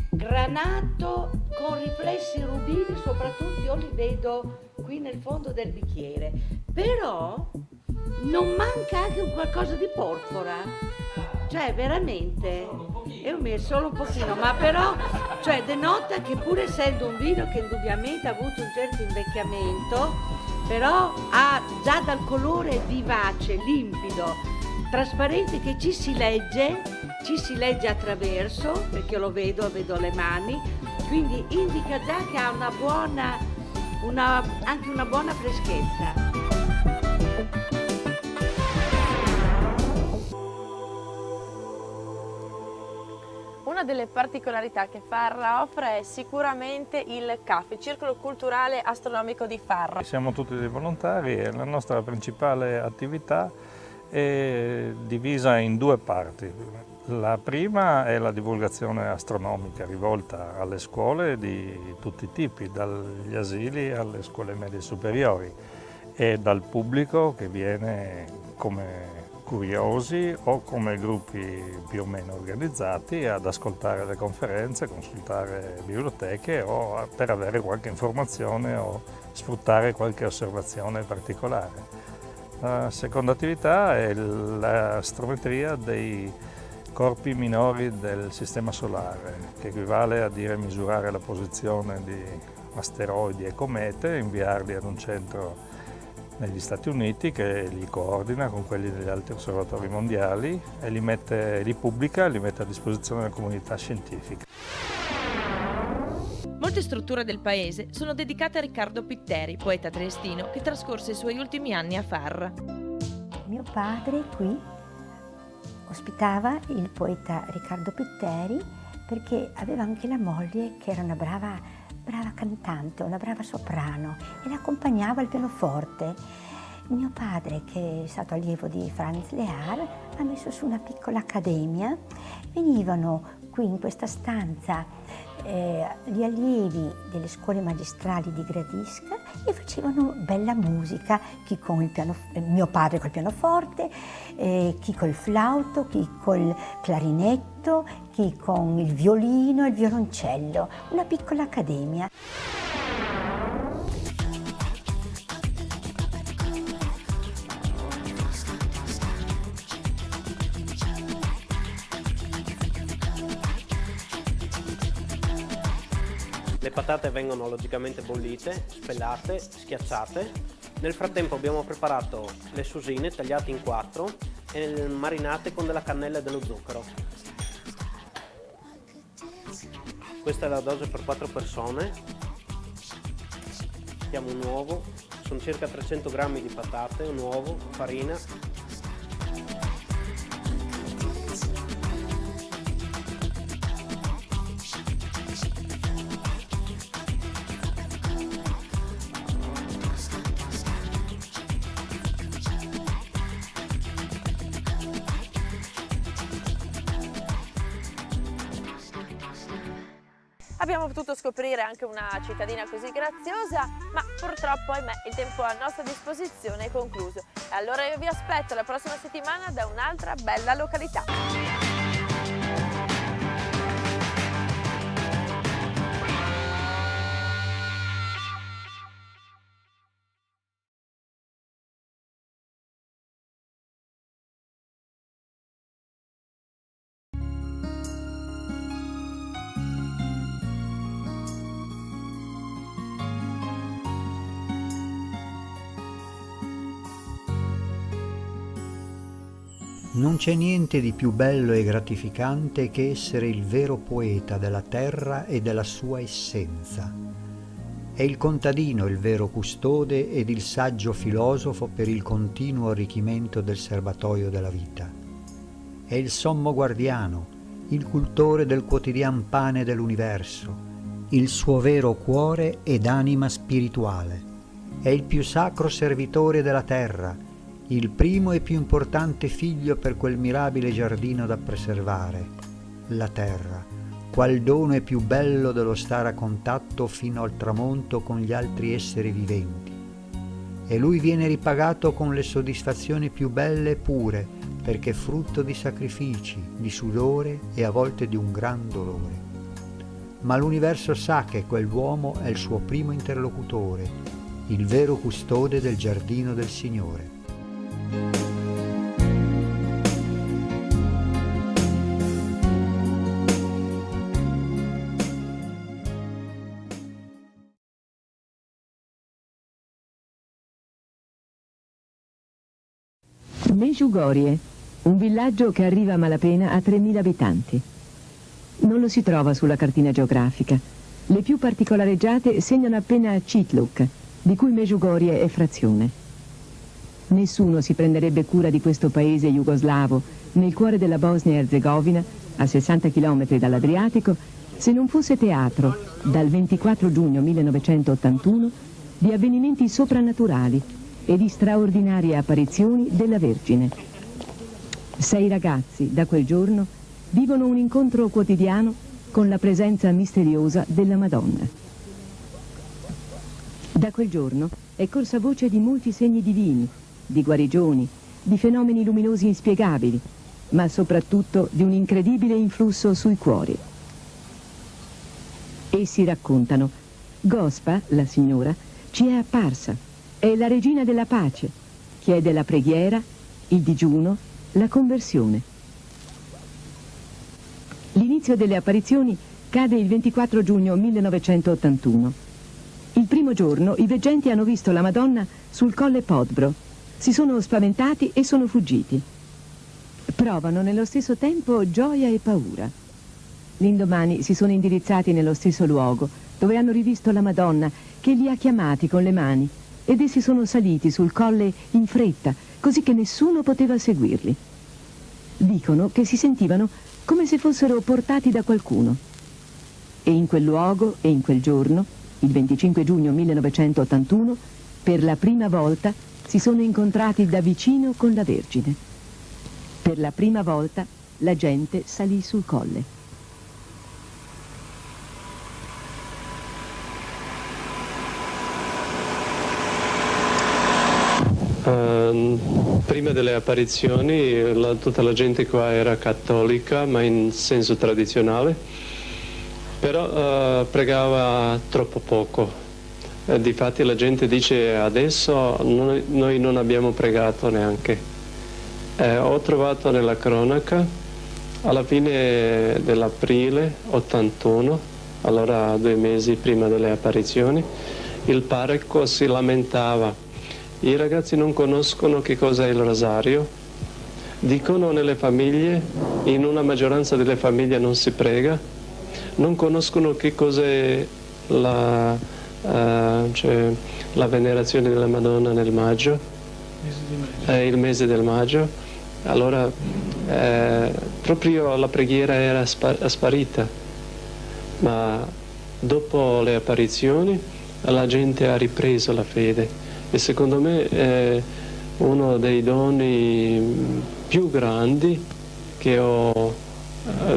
Granato con riflessi rubini, soprattutto io li vedo qui nel fondo del bicchiere, però non manca anche un qualcosa di porpora, cioè veramente è solo un pochino, ma però cioè denota che pur essendo un vino che indubbiamente ha avuto un certo invecchiamento, però ha già dal colore vivace, limpido, trasparente, che ci si legge attraverso, perché io lo vedo le mani, quindi indica già che ha anche una buona freschezza.
Una delle particolarità che Farra offre è sicuramente il CAF, il Circolo Culturale Astronomico di Farra.
Siamo tutti dei volontari e la nostra principale attività è divisa in due parti. La prima è la divulgazione astronomica rivolta alle scuole di tutti i tipi, dagli asili alle scuole medie superiori, e dal pubblico che viene come curiosi o come gruppi più o meno organizzati ad ascoltare le conferenze, consultare biblioteche o per avere qualche informazione o sfruttare qualche osservazione particolare. La seconda attività è l'astrometria dei corpi minori del Sistema Solare, che equivale a dire misurare la posizione di asteroidi e comete, inviarli ad un centro negli Stati Uniti che li coordina con quelli degli altri osservatori mondiali e li pubblica e li mette a disposizione della comunità scientifica.
Molte strutture del paese sono dedicate a Riccardo Pitteri, poeta triestino che trascorse i suoi ultimi anni a Farra.
Mio padre qui ospitava il poeta Riccardo Pitteri perché aveva anche la moglie che era una brava cantante, una brava soprano e l'accompagnava al pianoforte. Mio padre, che è stato allievo di Franz Lehár, ha messo su una piccola accademia. Venivano qui in questa stanza gli allievi delle scuole magistrali di Gradisca e facevano bella musica, chi con mio padre col pianoforte, chi col flauto, chi col clarinetto, chi con il violino e il violoncello, una piccola accademia.
Le patate vengono logicamente bollite, spellate, schiacciate. Nel frattempo abbiamo preparato le susine tagliate in 4 e marinate con della cannella e dello zucchero. Questa è la dose per 4 persone. Mettiamo un uovo, sono circa 300 grammi di patate, un uovo, farina.
Abbiamo potuto scoprire anche una cittadina così graziosa, ma purtroppo, ahimè, il tempo a nostra disposizione è concluso. Allora io vi aspetto la prossima settimana da un'altra bella località.
Non c'è niente di più bello e gratificante che essere il vero poeta della terra e della sua essenza. È il contadino il vero custode ed il saggio filosofo per il continuo arricchimento del serbatoio della vita. È il sommo guardiano, il cultore del quotidian pane dell'universo, il suo vero cuore ed anima spirituale. È il più sacro servitore della terra, il primo e più importante figlio per quel mirabile giardino da preservare, la terra, qual dono è più bello dello stare a contatto fino al tramonto con gli altri esseri viventi. E lui viene ripagato con le soddisfazioni più belle e pure, perché è frutto di sacrifici, di sudore e a volte di un gran dolore. Ma l'universo sa che quell'uomo è il suo primo interlocutore, il vero custode del giardino del Signore.
Medjugorje, un villaggio che arriva a malapena a 3.000 abitanti. Non lo si trova sulla cartina geografica. Le più particolareggiate segnano appena Čitluk, di cui Medjugorje è frazione. Nessuno si prenderebbe cura di questo paese jugoslavo, nel cuore della Bosnia e Erzegovina, a 60 km dall'Adriatico, se non fosse teatro, dal 24 giugno 1981, di avvenimenti soprannaturali e di straordinarie apparizioni della Vergine. 6 ragazzi, da quel giorno, vivono un incontro quotidiano con la presenza misteriosa della Madonna. Da quel giorno è corsa voce di molti segni divini, di guarigioni, di fenomeni luminosi inspiegabili, ma soprattutto di un incredibile influsso sui cuori. Essi raccontano: Gospa, la signora, ci è apparsa. È la regina della pace, chiede la preghiera, il digiuno, la conversione. L'inizio delle apparizioni cade il 24 giugno 1981. Il primo giorno i veggenti hanno visto la Madonna sul colle Podbro, si sono spaventati e sono fuggiti. Provano nello stesso tempo gioia e paura. L'indomani si sono indirizzati nello stesso luogo, dove hanno rivisto la Madonna che li ha chiamati con le mani, ed essi sono saliti sul colle in fretta, così che nessuno poteva seguirli. Dicono che si sentivano come se fossero portati da qualcuno. E in quel luogo e in quel giorno, il 25 giugno 1981, per la prima volta si sono incontrati da vicino con la Vergine. Per la prima volta la gente salì sul colle.
Prima delle apparizioni tutta la gente qua era cattolica, ma in senso tradizionale, però pregava troppo poco. Difatti la gente dice: adesso noi non abbiamo pregato neanche. Ho trovato nella cronaca, alla fine dell'aprile 81, allora 2 mesi prima delle apparizioni, il parroco si lamentava: i ragazzi non conoscono che cos'è il rosario, dicono nelle famiglie, in una maggioranza delle famiglie non si prega, non conoscono che cos'è la venerazione della Madonna nel maggio, il mese del maggio. Allora proprio la preghiera era sparita, ma dopo le apparizioni la gente ha ripreso la fede. E secondo me è uno dei doni più grandi che ho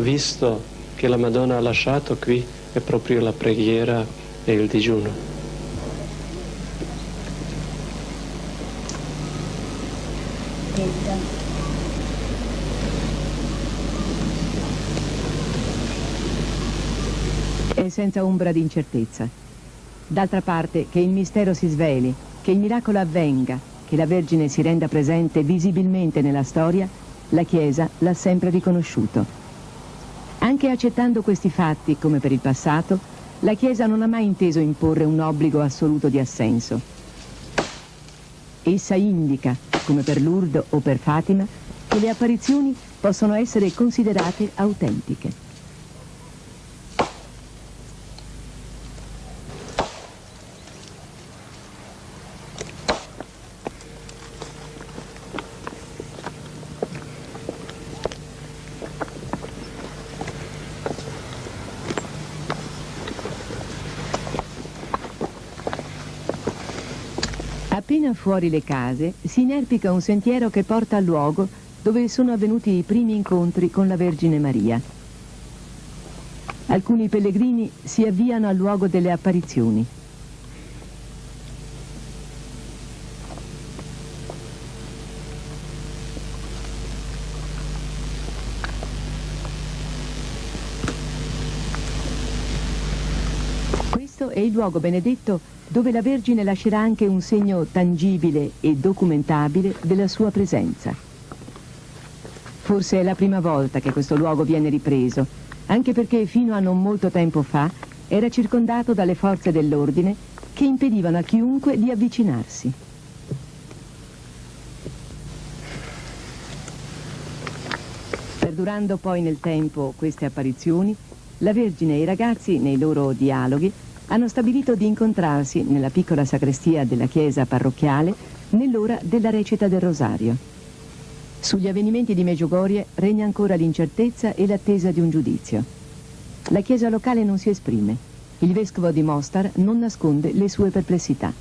visto che la Madonna ha lasciato qui, è proprio la preghiera e il digiuno.
È senza ombra di incertezza. D'altra parte, che il mistero si sveli, che il miracolo avvenga, che la Vergine si renda presente visibilmente nella storia, la Chiesa l'ha sempre riconosciuto. Anche accettando questi fatti, come per il passato, la Chiesa non ha mai inteso imporre un obbligo assoluto di assenso. Essa indica, come per Lourdes o per Fatima, che le apparizioni possono essere considerate autentiche. Appena fuori le case si inerpica un sentiero che porta al luogo dove sono avvenuti i primi incontri con la Vergine Maria. Alcuni pellegrini si avviano al luogo delle apparizioni. Questo è il luogo benedetto dove la Vergine lascerà anche un segno tangibile e documentabile della sua presenza. Forse è la prima volta che questo luogo viene ripreso, anche perché fino a non molto tempo fa era circondato dalle forze dell'ordine che impedivano a chiunque di avvicinarsi. Perdurando poi nel tempo queste apparizioni, la Vergine e i ragazzi, nei loro dialoghi, hanno stabilito di incontrarsi nella piccola sacrestia della chiesa parrocchiale nell'ora della recita del rosario. Sugli avvenimenti di Medjugorje regna ancora l'incertezza e l'attesa di un giudizio. La chiesa locale non si esprime. Il vescovo di Mostar non nasconde le sue perplessità.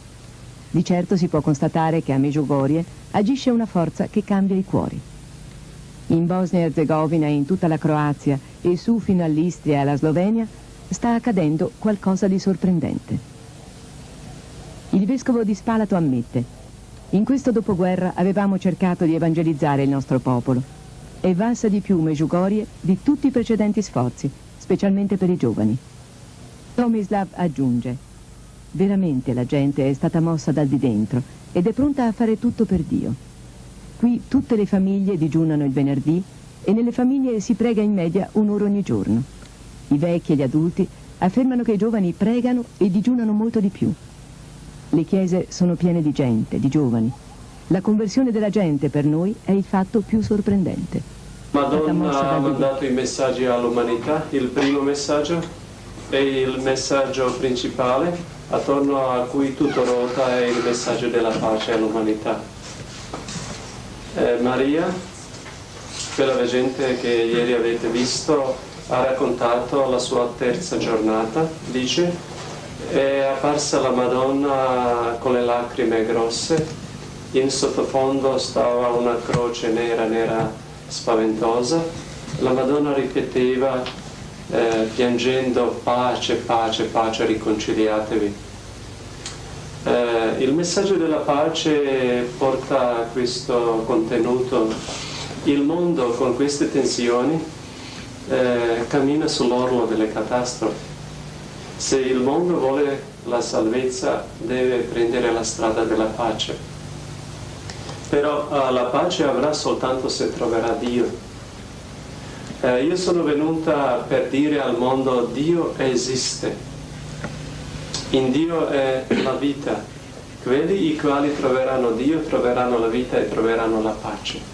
Di certo si può constatare che a Medjugorje agisce una forza che cambia i cuori. In Bosnia e Erzegovina, in tutta la Croazia e su fino all'Istria e alla Slovenia sta accadendo qualcosa di sorprendente. Il vescovo di Spalato ammette: in questo dopoguerra avevamo cercato di evangelizzare il nostro popolo. È valsa di più Medjugorje di tutti i precedenti sforzi, specialmente per i giovani. Tomislav aggiunge: veramente la gente è stata mossa dal di dentro ed è pronta a fare tutto per Dio. Qui tutte le famiglie digiunano il venerdì e nelle famiglie si prega in media un'ora ogni giorno. I vecchi e gli adulti affermano che i giovani pregano e digiunano molto di più. Le chiese sono piene di gente, di giovani. La conversione della gente per noi è il fatto più sorprendente.
Madonna ha mandato i messaggi all'umanità. Il primo messaggio è il messaggio principale, attorno a cui tutto ruota, è il messaggio della pace all'umanità. Maria, quella veggente che ieri avete visto, ha raccontato la sua terza giornata, dice, è apparsa la Madonna con le lacrime grosse, in sottofondo stava una croce nera spaventosa, la Madonna ripeteva piangendo pace, pace, pace, riconciliatevi. Il messaggio della pace porta questo contenuto. Il mondo con queste tensioni cammina sull'orlo delle catastrofi. Se il mondo vuole la salvezza, deve prendere la strada della pace. Però la pace avrà soltanto se troverà Dio. Io sono venuta per dire al mondo: Dio esiste. In Dio è la vita. Quelli i quali troveranno Dio troveranno la vita e troveranno la pace.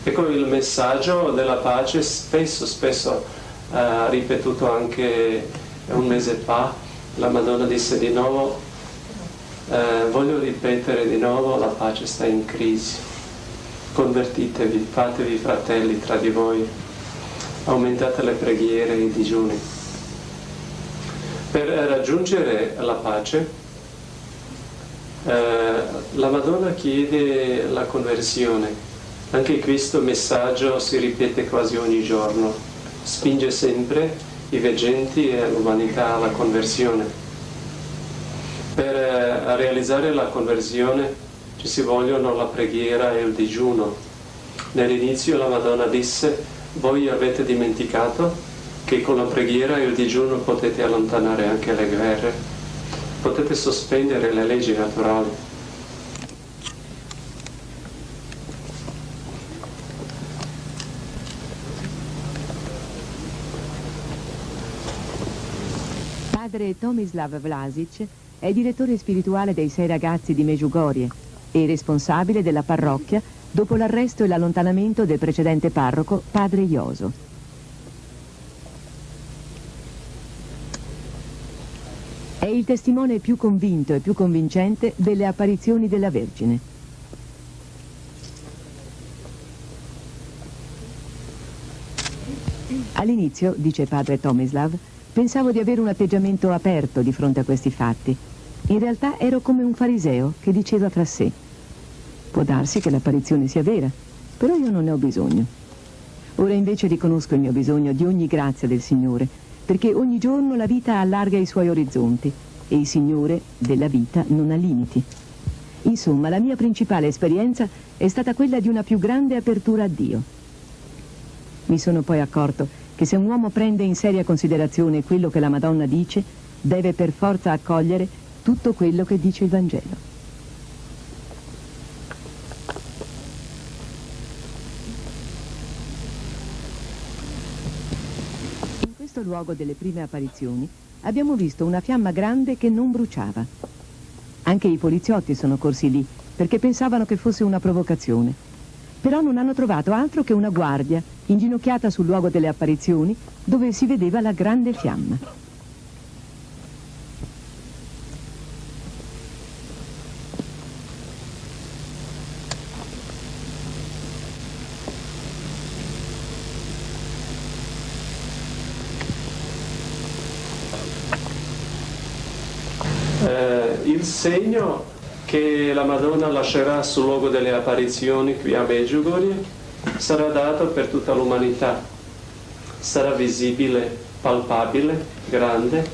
Ecco il messaggio della pace, spesso ripetuto anche un mese fa. La Madonna disse di nuovo, voglio ripetere di nuovo, la pace sta in crisi. Convertitevi, fatevi fratelli tra di voi, aumentate le preghiere e i digiuni. Per raggiungere la pace, la Madonna chiede la conversione. Anche questo messaggio si ripete quasi ogni giorno, spinge sempre i veggenti e l'umanità alla conversione. Per realizzare la conversione ci si vogliono la preghiera e il digiuno. Nell'inizio la Madonna disse: voi avete dimenticato che con la preghiera e il digiuno potete allontanare anche le guerre, potete sospendere le leggi naturali.
Padre Tomislav Vlasic è direttore spirituale dei 6 ragazzi di Medjugorje e responsabile della parrocchia dopo l'arresto e l'allontanamento del precedente parroco, padre Ioso. È il testimone più convinto e più convincente delle apparizioni della Vergine. All'inizio, dice padre Tomislav, pensavo di avere un atteggiamento aperto di fronte a questi fatti, In realtà ero come un fariseo che diceva fra sé: può darsi che l'apparizione sia vera, però io non ne ho bisogno. Ora invece riconosco il mio bisogno di ogni grazia del Signore, perché ogni giorno la vita allarga i suoi orizzonti e il Signore della vita non ha limiti. Insomma, la mia principale esperienza è stata quella di una più grande apertura a Dio. Mi sono poi accorto che se un uomo prende in seria considerazione quello che la Madonna dice, deve per forza accogliere tutto quello che dice il Vangelo. In questo luogo delle prime apparizioni abbiamo visto una fiamma grande che non bruciava. Anche i poliziotti sono corsi lì perché pensavano che fosse una provocazione. Però non hanno trovato altro che una guardia inginocchiata sul luogo delle apparizioni dove si vedeva la grande fiamma.
Il segno che la Madonna lascerà sul luogo delle apparizioni qui a Medjugorje sarà dato per tutta l'umanità. Sarà visibile, palpabile, grande,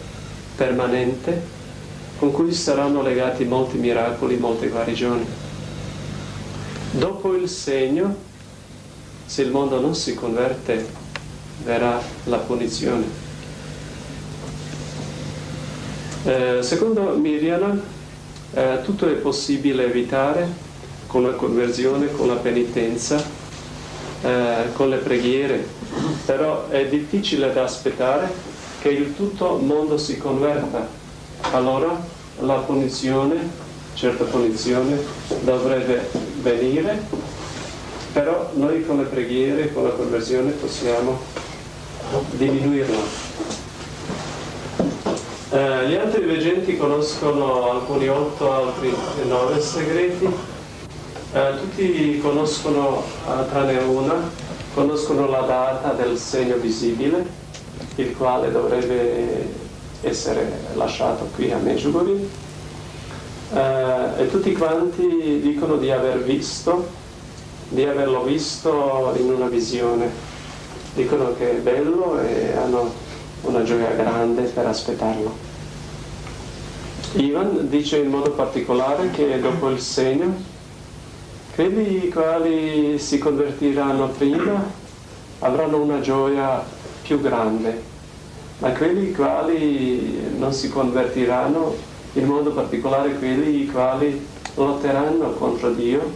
permanente, con cui saranno legati molti miracoli, molte guarigioni. Dopo il segno, se il mondo non si converte, verrà la punizione. Secondo Miriam, tutto è possibile evitare con la conversione, con la penitenza, con le preghiere, però è difficile da aspettare che il tutto mondo si converta. Allora la punizione, certa punizione, dovrebbe venire, però noi con le preghiere, con la conversione possiamo diminuirla. Gli altri veggenti conoscono alcuni 8, altri 9 segreti. Tutti conoscono, tranne una, conoscono la data del segno visibile, il quale dovrebbe essere lasciato qui a Medjugorje. E tutti quanti dicono di averlo visto in una visione. Dicono che è bello e hanno una gioia grande per aspettarlo. Ivan dice in modo particolare che dopo il segno, quelli quali si convertiranno prima avranno una gioia più grande, ma quelli quali non si convertiranno, in modo particolare quelli quali lotteranno contro Dio,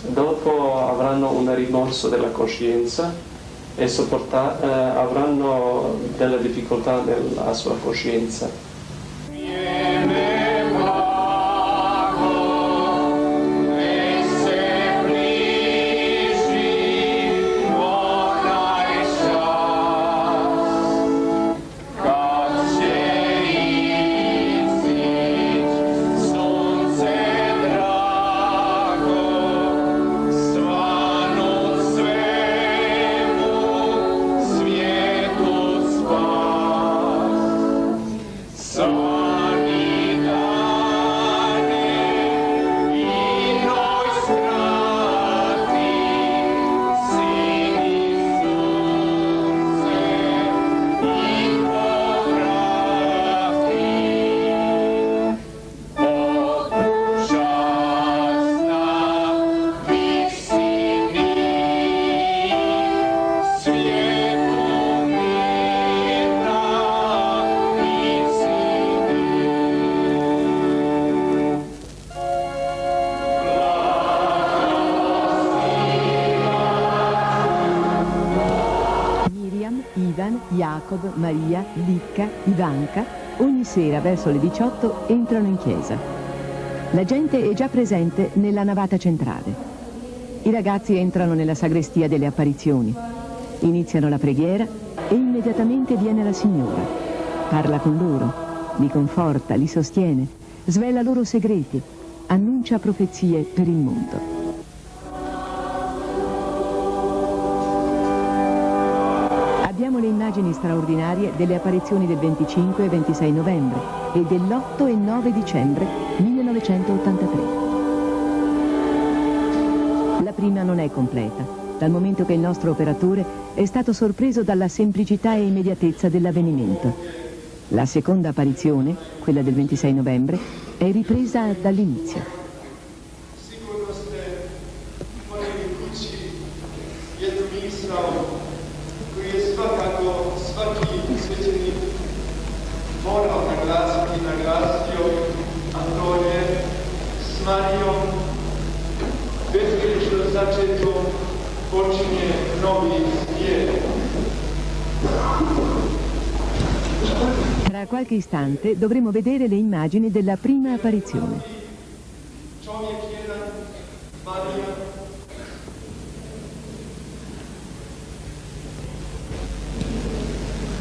dopo avranno un rimorso della coscienza e avranno delle difficoltà nella sua coscienza.
Jacob, Maria, Licca, Ivanka, ogni sera verso le 18 entrano in chiesa. La gente è già presente nella navata centrale. I ragazzi entrano nella sagrestia delle apparizioni, iniziano la preghiera e immediatamente viene la Signora. Parla con loro, li conforta, li sostiene, svela loro segreti, annuncia profezie per il mondo. Abbiamo le immagini immagini straordinarie delle apparizioni del 25 e 26 novembre e dell'8 e 9 dicembre 1983. La prima non è completa, dal momento che il nostro operatore è stato sorpreso dalla semplicità e immediatezza dell'avvenimento. La seconda apparizione, quella del 26 novembre, è ripresa dall'inizio.
Koji je svakako svaki svećenik morao naglasio, a to je s Marijom bezgrešno začetom počinje novi svijet.
Tra qualche istante dovremo vedere le immagini della prima apparizione.
Čovjek jedan, Marija,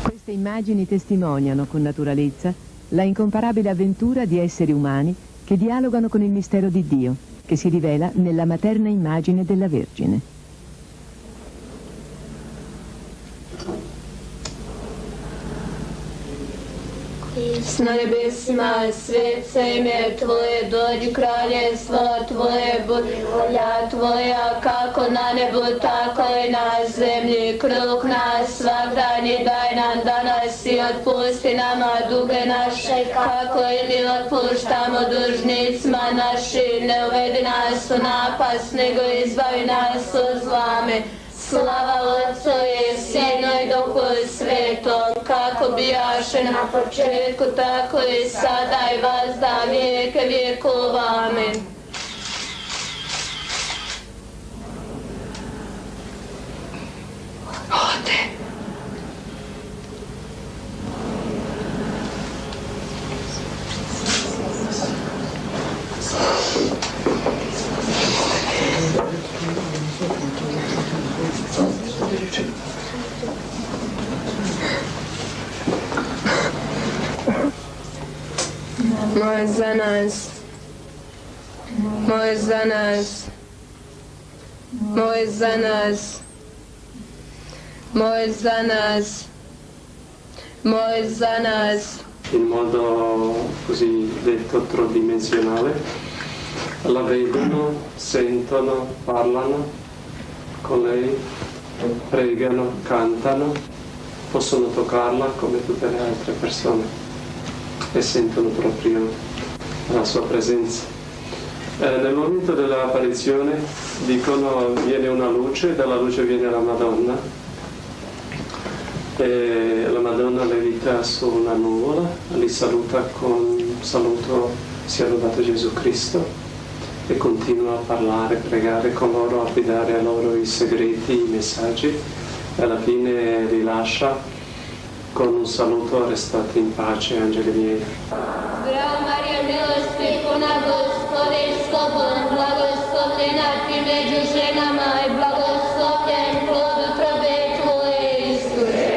Queste immagini testimoniano con naturalezza la incomparabile avventura di esseri umani che dialogano con il mistero di Dio, che si rivela nella materna immagine della Vergine.
Na nebesima, sveca ime Tvoje, dođi kraljestvo Tvoje, budi volja Tvoja, kako na nebu, tako i na zemlji. Kruh nas svakdanji daj nam danas i otpusti nama duge naše, kako i mi otpuštamo dužnicima našim. Ne uvedi nas u napast, nego izbavi nas od zlame. Slava Otcu i Sinu i Duhu Svetom, kako bijaše na početku, tako i sada i vazda vijeke vjekova. Amen. Ode. Moj za nas, moj za nas, moj za nas, moj za nas, moj za nas.
In modo così detto tridimensionale, la vedono, sentono, parlano con lei, pregano, cantano, possono toccarla come tutte le altre persone e sentono proprio la sua presenza. Nel momento dell'apparizione dicono viene una luce, dalla luce viene la Madonna e la Madonna levita su una nuvola, li saluta con saluto sia lodato Gesù Cristo e continua a parlare, pregare con loro, affidare a loro i segreti, i messaggi e alla fine li lascia con un saluto: restate in pace, angeli miei.
Zdravo Marija, milosti puna, Gospodin s tobom, blagoslovljena ti među ženama i blagoslovljen plod utrobe tvoje, Isuse.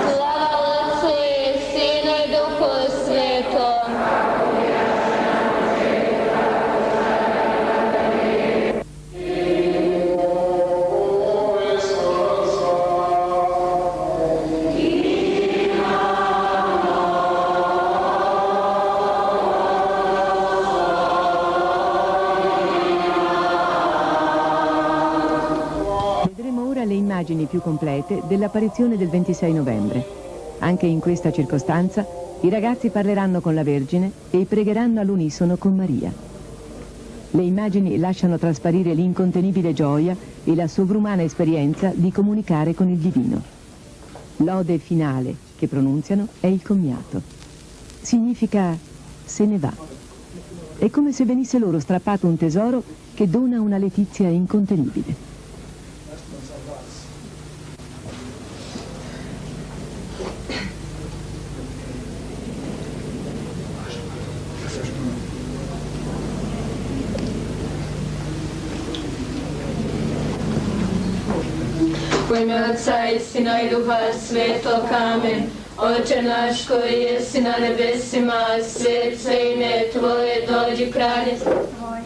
Slava Otcu i Sinu i Duhu Svetom.
Immagini più complete dell'apparizione del 26 novembre. Anche in questa circostanza i ragazzi parleranno con la Vergine e pregheranno all'unisono con Maria. Le immagini lasciano trasparire l'incontenibile gioia e la sovrumana esperienza di comunicare con il divino. L'ode finale che pronunziano è il commiato. Significa se ne va. È come se venisse loro strappato un tesoro che dona una letizia incontenibile.
U ime Otca i Sina i Duha Svetog, amen. Oče naš koji jesi na nebesima, svet se ime Tvoje, dođi kraljestvo Tvoje.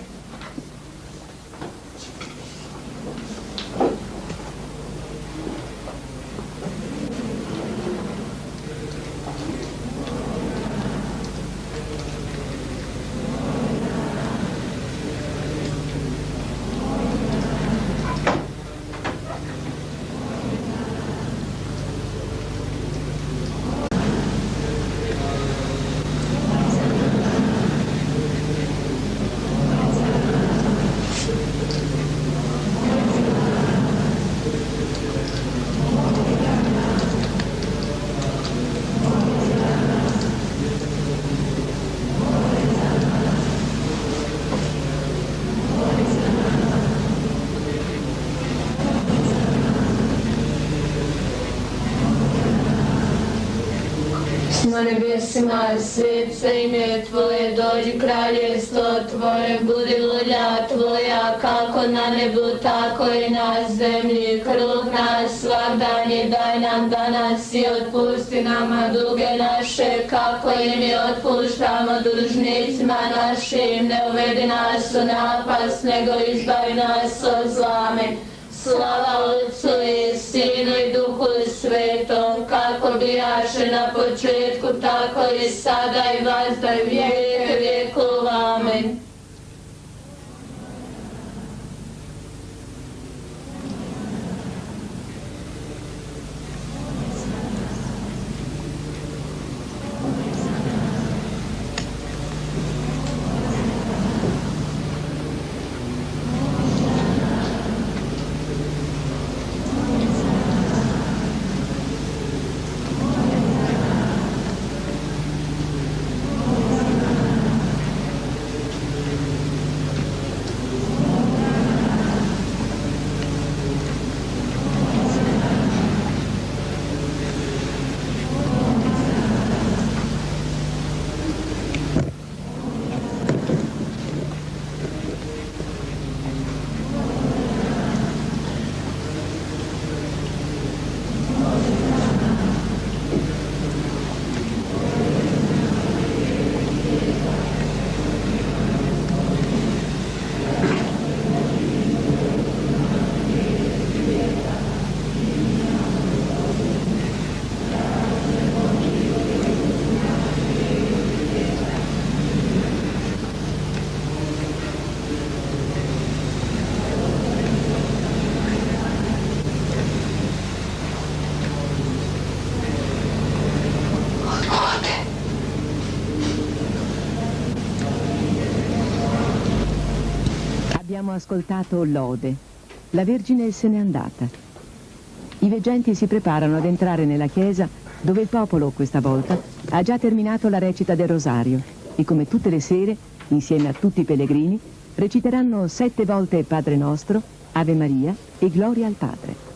na nebesima, svet se ime Tvoje, dođi kraljestvo Tvoje, budi volja Tvoja, kako na nebu, tako i na zemlji. Kruh naš svakdanji daj nam danas i otpusti nama duge naše, kako i mi otpuštamo dužnicima našim. Ne uvedi nas u napast, nego izbavi nas od zla. Amen. Slava Otcu i Sinu i Duhu Svetom, kako bijaše na početku, tako i sada i vazda i vijeke vjekova. Amen.
Abbiamo ascoltato l'Ode. La Vergine se n'è andata. I veggenti si preparano ad entrare nella chiesa, dove il popolo, questa volta, ha già terminato la recita del Rosario e, come tutte le sere, insieme a tutti i pellegrini, reciteranno 7 volte Padre Nostro, Ave Maria e Gloria al Padre.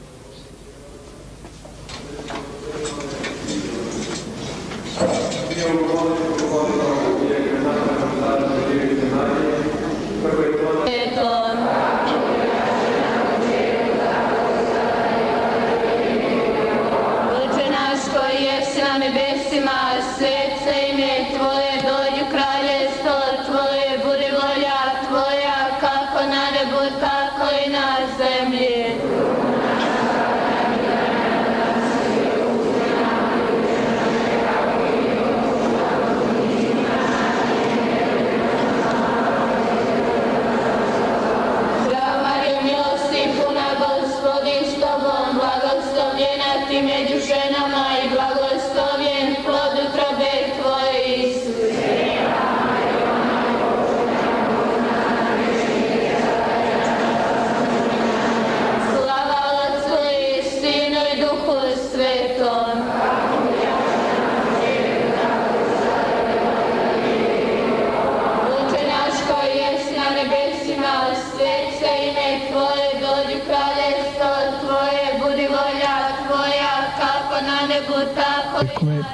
E come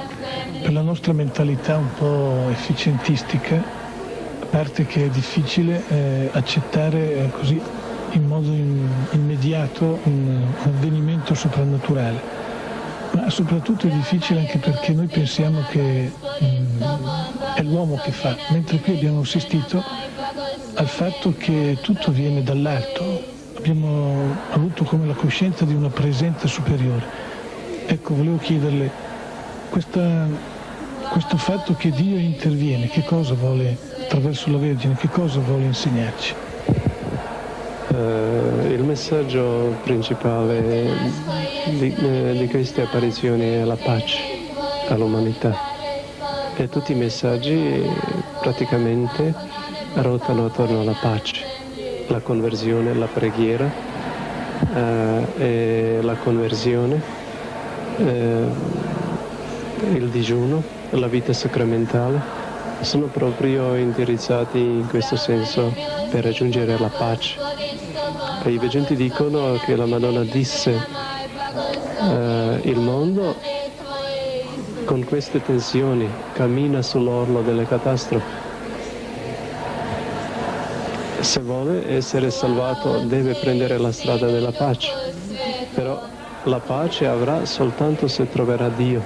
per la nostra mentalità un po' efficientistica, a parte che è difficile accettare così in modo immediato un avvenimento soprannaturale, ma soprattutto è difficile anche perché noi pensiamo che è l'uomo che fa, mentre qui abbiamo assistito al fatto che tutto viene dall'alto, abbiamo avuto come la coscienza di una presenza superiore. Ecco, volevo chiederle, questo fatto che Dio interviene, che cosa vuole, attraverso la Vergine, che cosa vuole insegnarci?
Il messaggio principale di queste apparizioni è la pace all'umanità e tutti i messaggi praticamente ruotano attorno alla pace, la conversione, la preghiera e la conversione, il digiuno, la vita sacramentale sono proprio indirizzati in questo senso per raggiungere la pace. E i veggenti dicono che la Madonna disse il mondo con queste tensioni cammina sull'orlo delle catastrofi. Se vuole essere salvato deve prendere la strada della pace, però la pace avrà soltanto se troverà Dio.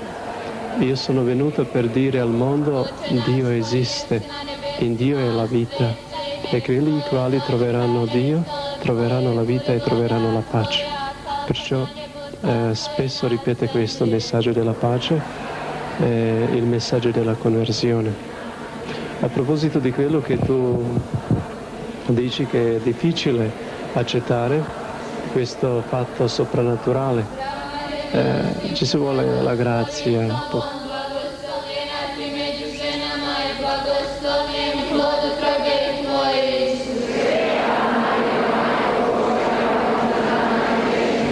Io sono venuto per dire al mondo: Dio esiste, in Dio è la vita, e quelli i quali troveranno Dio troveranno la vita e troveranno la pace. Perciò spesso ripete questo messaggio della pace, il messaggio della conversione. A proposito di quello che tu dici che è difficile accettare questo fatto soprannaturale, ci si vuole la grazia.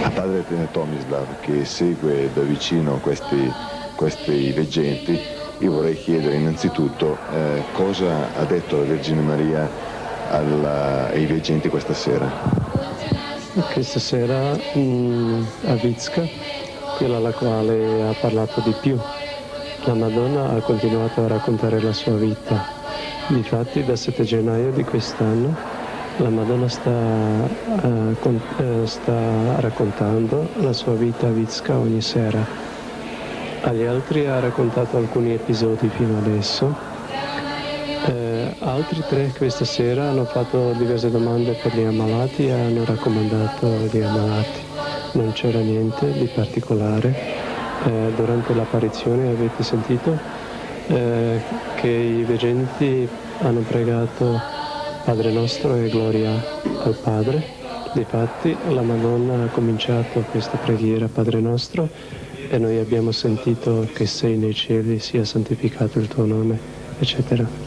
A padre Tomislav, che segue da vicino questi veggenti, io vorrei chiedere innanzitutto cosa ha detto la Vergine Maria ai veggenti questa sera.
Questa sera a Vitska, quella alla quale ha parlato di più, la Madonna ha continuato a raccontare la sua vita. Difatti da 7 gennaio di quest'anno la Madonna sta raccontando la sua vita a Vitska ogni sera. Agli altri ha raccontato alcuni episodi fino adesso. Altri 3 questa sera hanno fatto diverse domande per gli ammalati e hanno raccomandato gli ammalati. Non c'era niente di particolare. Durante l'apparizione avete sentito che i veggenti hanno pregato Padre nostro e gloria al Padre. Difatti la Madonna ha cominciato questa preghiera Padre nostro e noi abbiamo sentito che sei nei cieli, sia santificato il tuo nome, eccetera.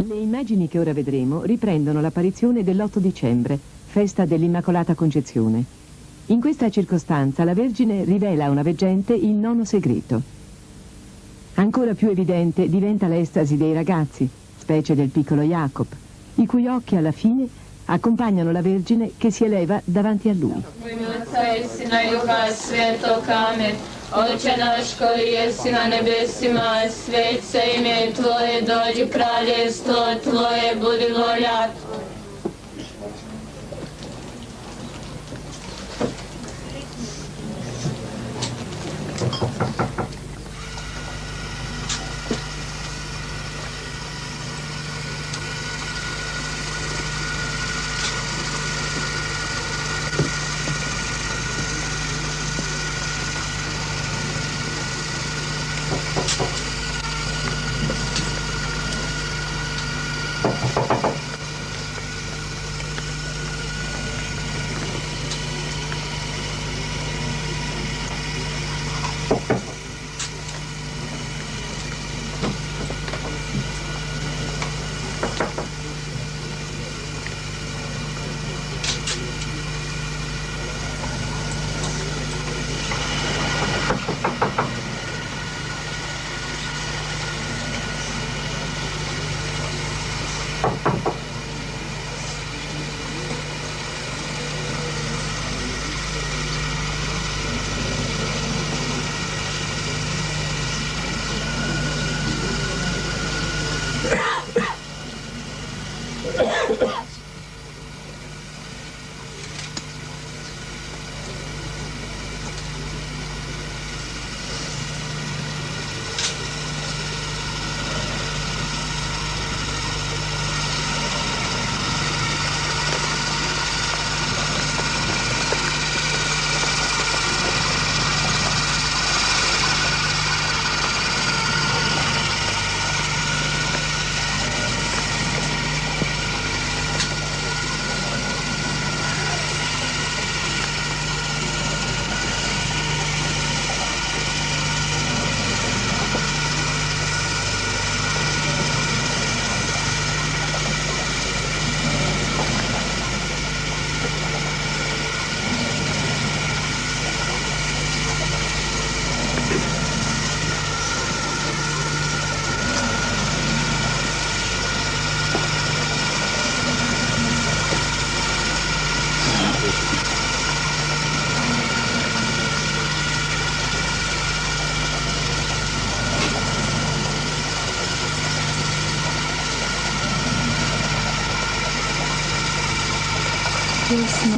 Le immagini che ora vedremo riprendono l'apparizione dell'8 dicembre, festa dell'Immacolata Concezione. In questa circostanza la Vergine rivela a una veggente il nono segreto. Ancora più evidente diventa l'estasi dei ragazzi, specie del piccolo Jacob, i cui occhi alla fine accompagnano la Vergine che si eleva davanti a lui.
Отче наш, koji jesi na nebesima, svet se ime Tvoje, dođi kraljestvo Tvoje, budi volja Tvoja.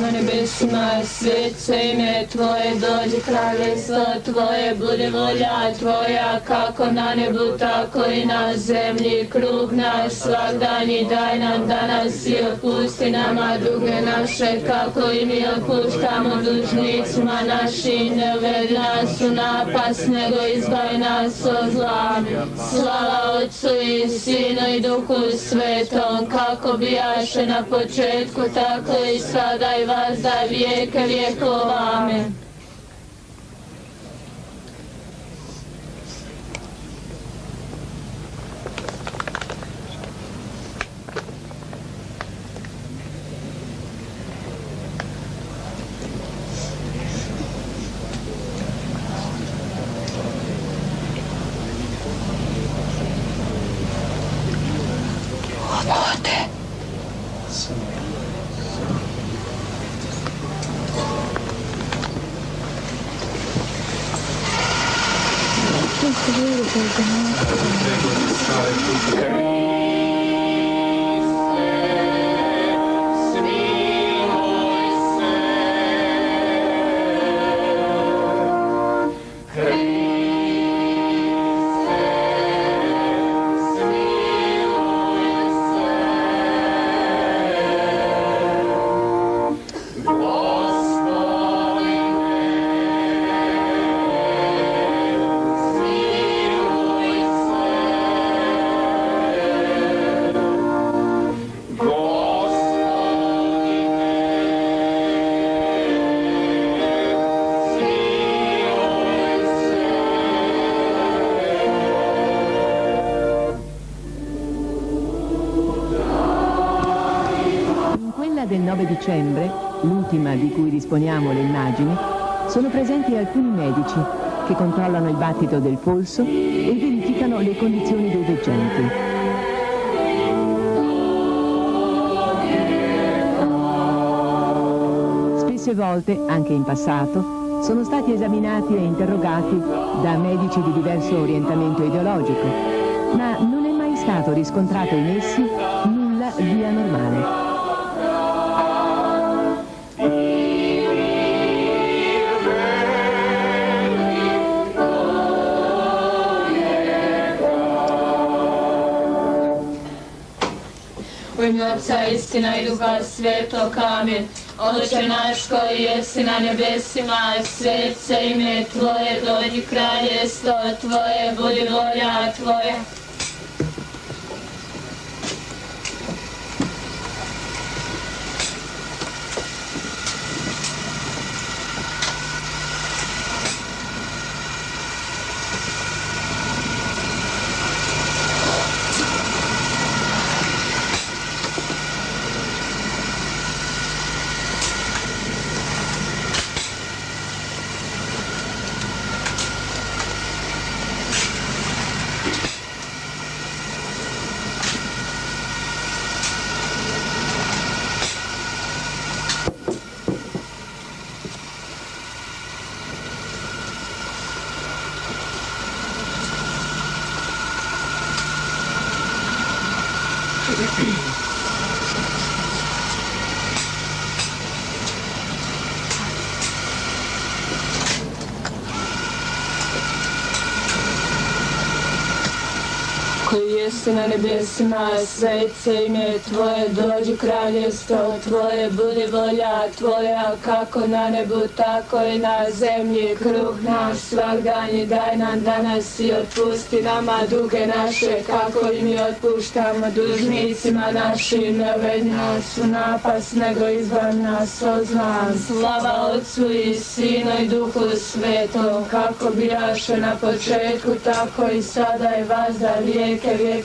Na nebesima sveće ime Tvoje, dođi kraljestvo Tvoje, budi volja Tvoja, kako na nebu, tako i na zemlji. Kruh naš svagdanji daj nam danas i otpusti nama duge naše, kako i mi otpuštamo dužnicima našim. Ne uvedi nas u napast, nego izbavi nas od zla. Slava Otcu i Sinu i Duhu Svetom, kako bijaše na početku, tako i sada i vazda vijeke vjekova. Amen.
Del 9 dicembre, l'ultima di cui disponiamo le immagini, sono presenti alcuni medici che controllano il battito del polso e verificano le condizioni dei veggenti. Spesse volte, anche in passato, sono stati esaminati e interrogati da medici di diverso orientamento ideologico, ma non è mai stato riscontrato in essi nulla di anormale.
U ime Otca, istina i Duha Svetog, amen. Oče naš koji jesi na nebesima, svet se ime Tvoje, dođi kraljestvo Tvoje, budi volja Tvoja. Koji jesi na nebesima, svet se ime Tvoje, dođi kraljestvo Tvoje, budi volja Tvoja, kako na nebu, tako i na zemlji. Kruh naš svagdanji daj nam danas i otpusti nama duge naše, kako i mi otpuštamo dužnicima našim. Ne uvedi nas u napast, nego izbavi nas od zla. Slava Otcu i Sinu i Duhu Svetom, kako bijaše na početku, tako i sada i vazda vijeke vjekova.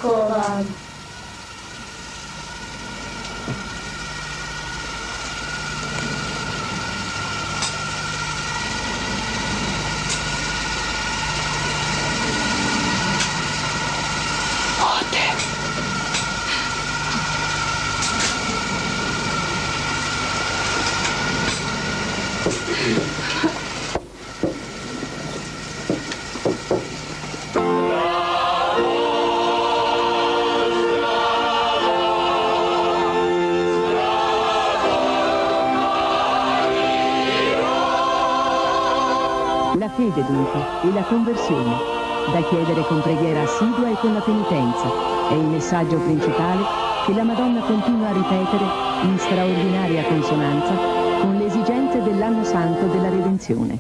fede dunque e la conversione, da chiedere con preghiera assidua e con la penitenza, è il messaggio principale che la Madonna continua a ripetere in straordinaria consonanza con le esigenze dell'anno santo della Redenzione.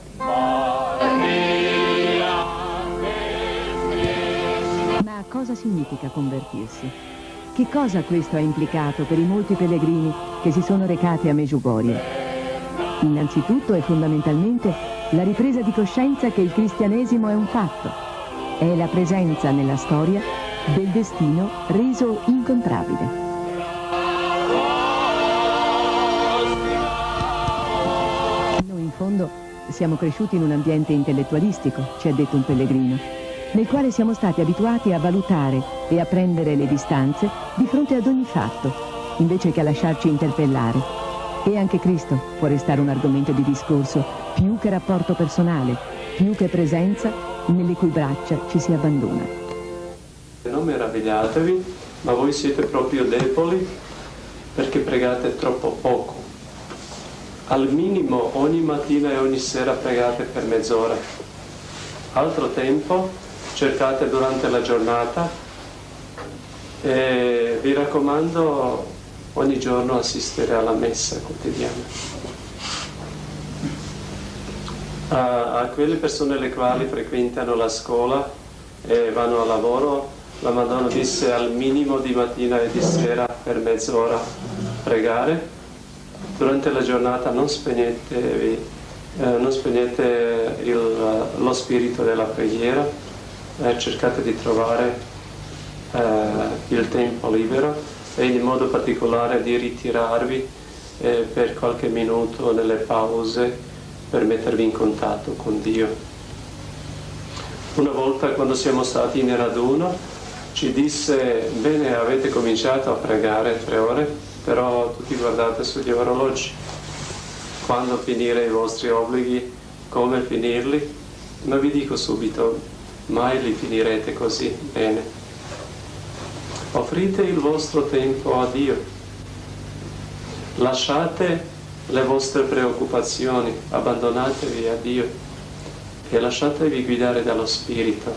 Ma cosa significa convertirsi? Che cosa questo ha implicato per i molti pellegrini che si sono recati a Medjugorje? Innanzitutto e fondamentalmente la ripresa di coscienza che il cristianesimo è un fatto, è la presenza nella storia del destino reso incontrabile. Noi in fondo siamo cresciuti in un ambiente intellettualistico, ci ha detto un pellegrino, nel quale siamo stati abituati a valutare e a prendere le distanze di fronte ad ogni fatto, invece che a lasciarci interpellare. E anche Cristo può restare un argomento di discorso più che rapporto personale, più che presenza nelle cui braccia ci si abbandona.
Non meravigliatevi, ma voi siete proprio deboli perché pregate troppo poco. Al minimo ogni mattina e ogni sera pregate per mezz'ora. Altro tempo cercate durante la giornata e vi raccomando ogni giorno assistere alla messa quotidiana. A quelle persone le quali frequentano la scuola e vanno al lavoro, la Madonna disse al minimo di mattina e di sera per mezz'ora pregare. Durante la giornata non spegnete lo spirito della preghiera, cercate di trovare il tempo libero e in modo particolare di ritirarvi per qualche minuto nelle pause per mettervi in contatto con Dio. Una volta quando siamo stati in raduno ci disse: bene, avete cominciato a pregare 3 ore, però tutti guardate sugli orologi. Quando finire i vostri obblighi, come finirli? Ma vi dico subito, mai li finirete così bene. Offrite il vostro tempo a Dio. Lasciate le vostre preoccupazioni, abbandonatevi a Dio e lasciatevi guidare dallo Spirito.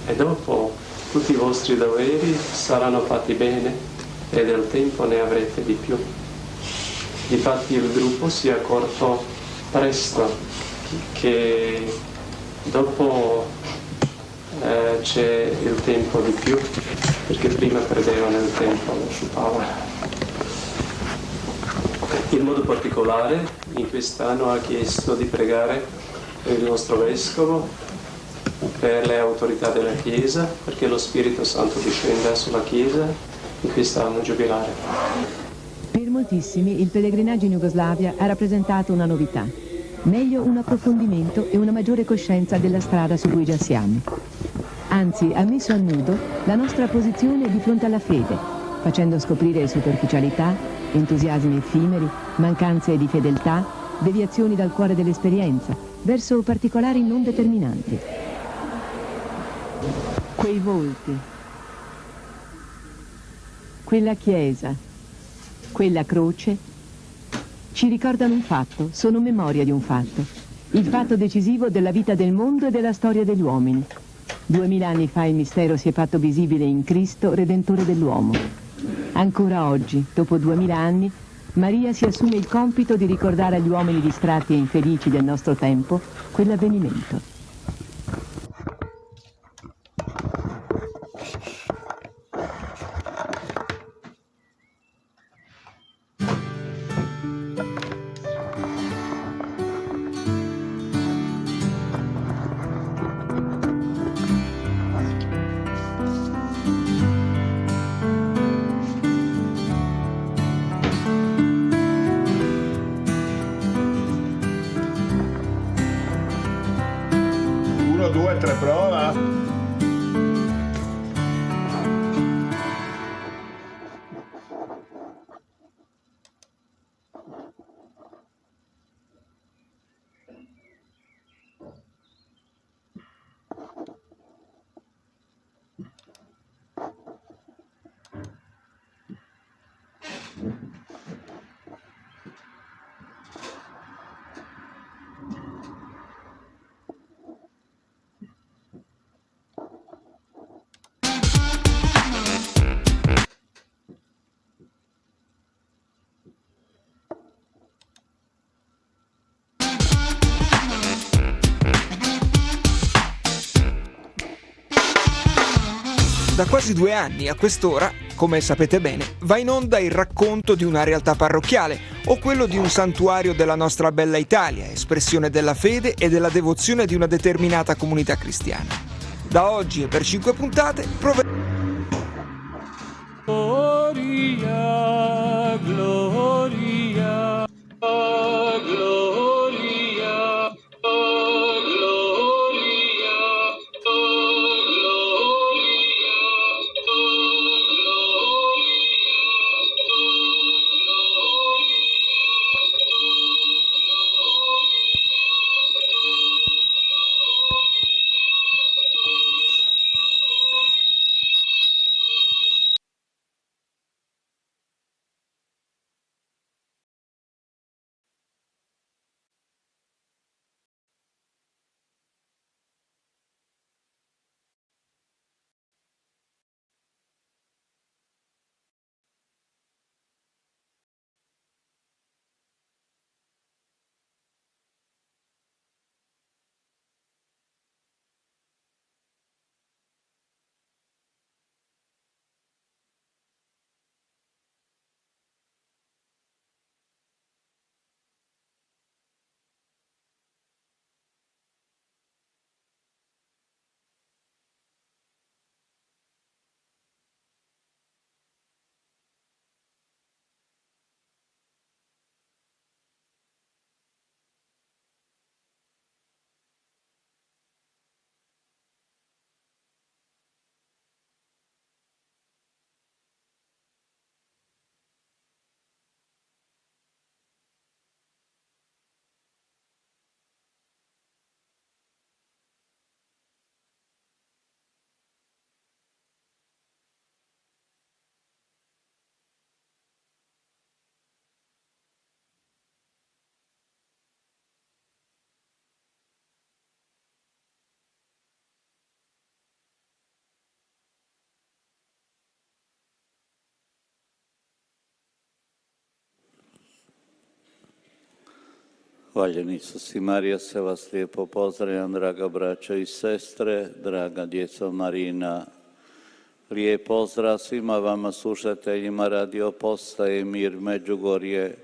E dopo tutti i vostri doveri saranno fatti bene e del tempo ne avrete di più. Difatti il gruppo si è accorto presto che dopo c'è il tempo di più, perché prima perdeva nel tempo, lo sciupava. In modo particolare in quest'anno ha chiesto di pregare per il nostro Vescovo, per le autorità della Chiesa, perché lo Spirito Santo discenda sulla Chiesa in quest'anno giubilare.
Per moltissimi il pellegrinaggio in Jugoslavia ha rappresentato una novità. Meglio un approfondimento e una maggiore coscienza della strada su cui già siamo. Anzi, ha messo a nudo la nostra posizione di fronte alla fede, facendo scoprire superficialità, entusiasmi effimeri, mancanze di fedeltà, deviazioni dal cuore dell'esperienza, verso particolari non determinanti. Quei volti, quella chiesa, quella croce, ci ricordano un fatto, sono memoria di un fatto, il fatto decisivo della vita del mondo e della storia degli uomini. 2000 anni fa il mistero si è fatto visibile in Cristo, Redentore dell'uomo. Ancora oggi, dopo 2000 anni, Maria si assume il compito di ricordare agli uomini distratti e infelici del nostro tempo quell'avvenimento.
Prova.
Da quasi 2 anni a quest'ora, come sapete bene, va in onda il racconto di una realtà parrocchiale o quello di un santuario della nostra bella Italia, espressione della fede e della devozione di una determinata comunità cristiana. Da oggi e per 5 puntate
Gloria, gloria, oh gloria, oh gloria, oh gloria,
Hvaljeni Isus i Marija, se vas lijepo pozdravljam, draga braćo i sestre, draga djeco Marina. Lijep pozdrav svima vama slušateljima Radio Postaje Mir Međugorje.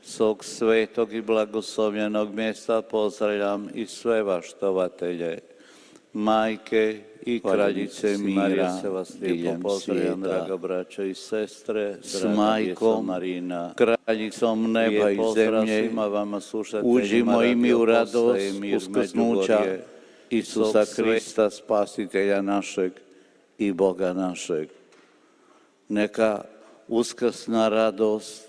Svog svetog i blagoslovljenog mjesta pozdravljam i sve vaštovatelje, majke i kraljice mira diljem svijeta. Draga braćo i sestre, s majkom Marina, kraljicom neba i zemlje, uđimo i mi u radost uskrsnuća Isusa Krista, Spasitelja našeg i Boga našeg. Neka uskrsna radost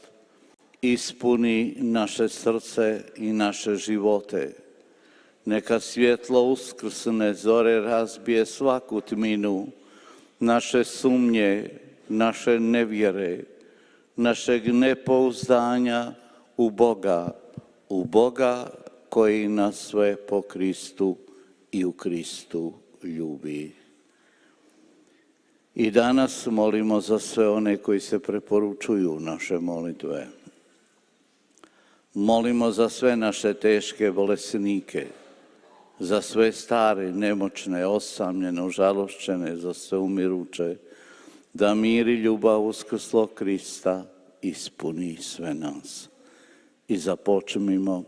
ispuni naše srce i naše živote. Neka svjetlo uskrsne zore razbije svaku tminu, naše sumnje, naše nevjere, našeg nepouzdanja u Boga koji nas sve po Kristu i u Kristu ljubi. I danas molimo za sve one koji se preporučuju u naše molitve. Molimo za sve naše teške bolesnike, za sve stare, nemoćne, osamljene, užalošćene, za sve umiruće, da mir i ljubav uskrslog Krista ispuni sve nas. I započnimo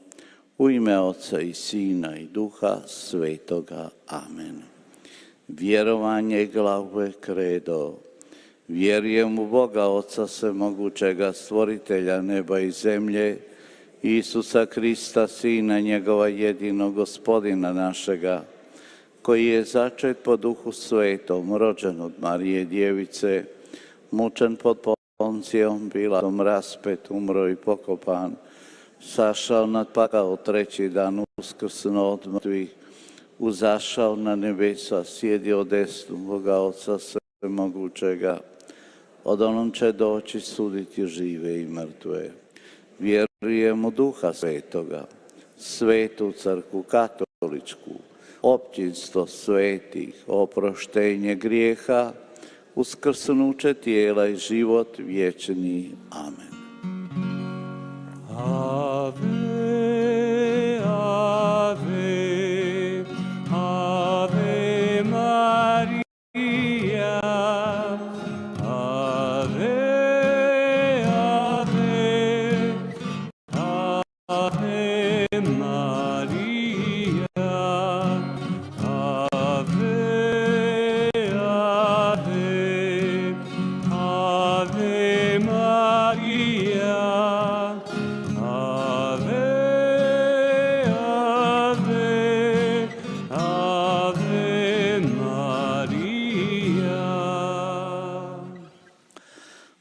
u ime Oca i Sina i Duha Svetoga. Amen. Vjerovanje glave kredo. Vjerujem u Boga Oca Svemogućega, stvoritelja neba i zemlje, Isusa Krista, Sina njegova jedinog Gospodina našega, koji je začet po Duhu Svetom, rođen od Marije Djevice, mučen pod Poncijom Pilatom, raspet, umro i pokopan, sašao nad pakao, 3. dan uskrsnuo od mrtvih, uzašao na nebesa, sjedio desnu Boga Oca Svemogućega, od onom će doći suditi žive i mrtve. Vjerujem u Duha Svetoga, svetu crkvu katoličku, općinstvo svetih, oproštenje grijeha, uskrsnuće tijela i život vječni. Amen.
Ave, ave, ave Maria, Maria, Ave, Ave, Ave Maria, Ave, Ave, Ave Maria.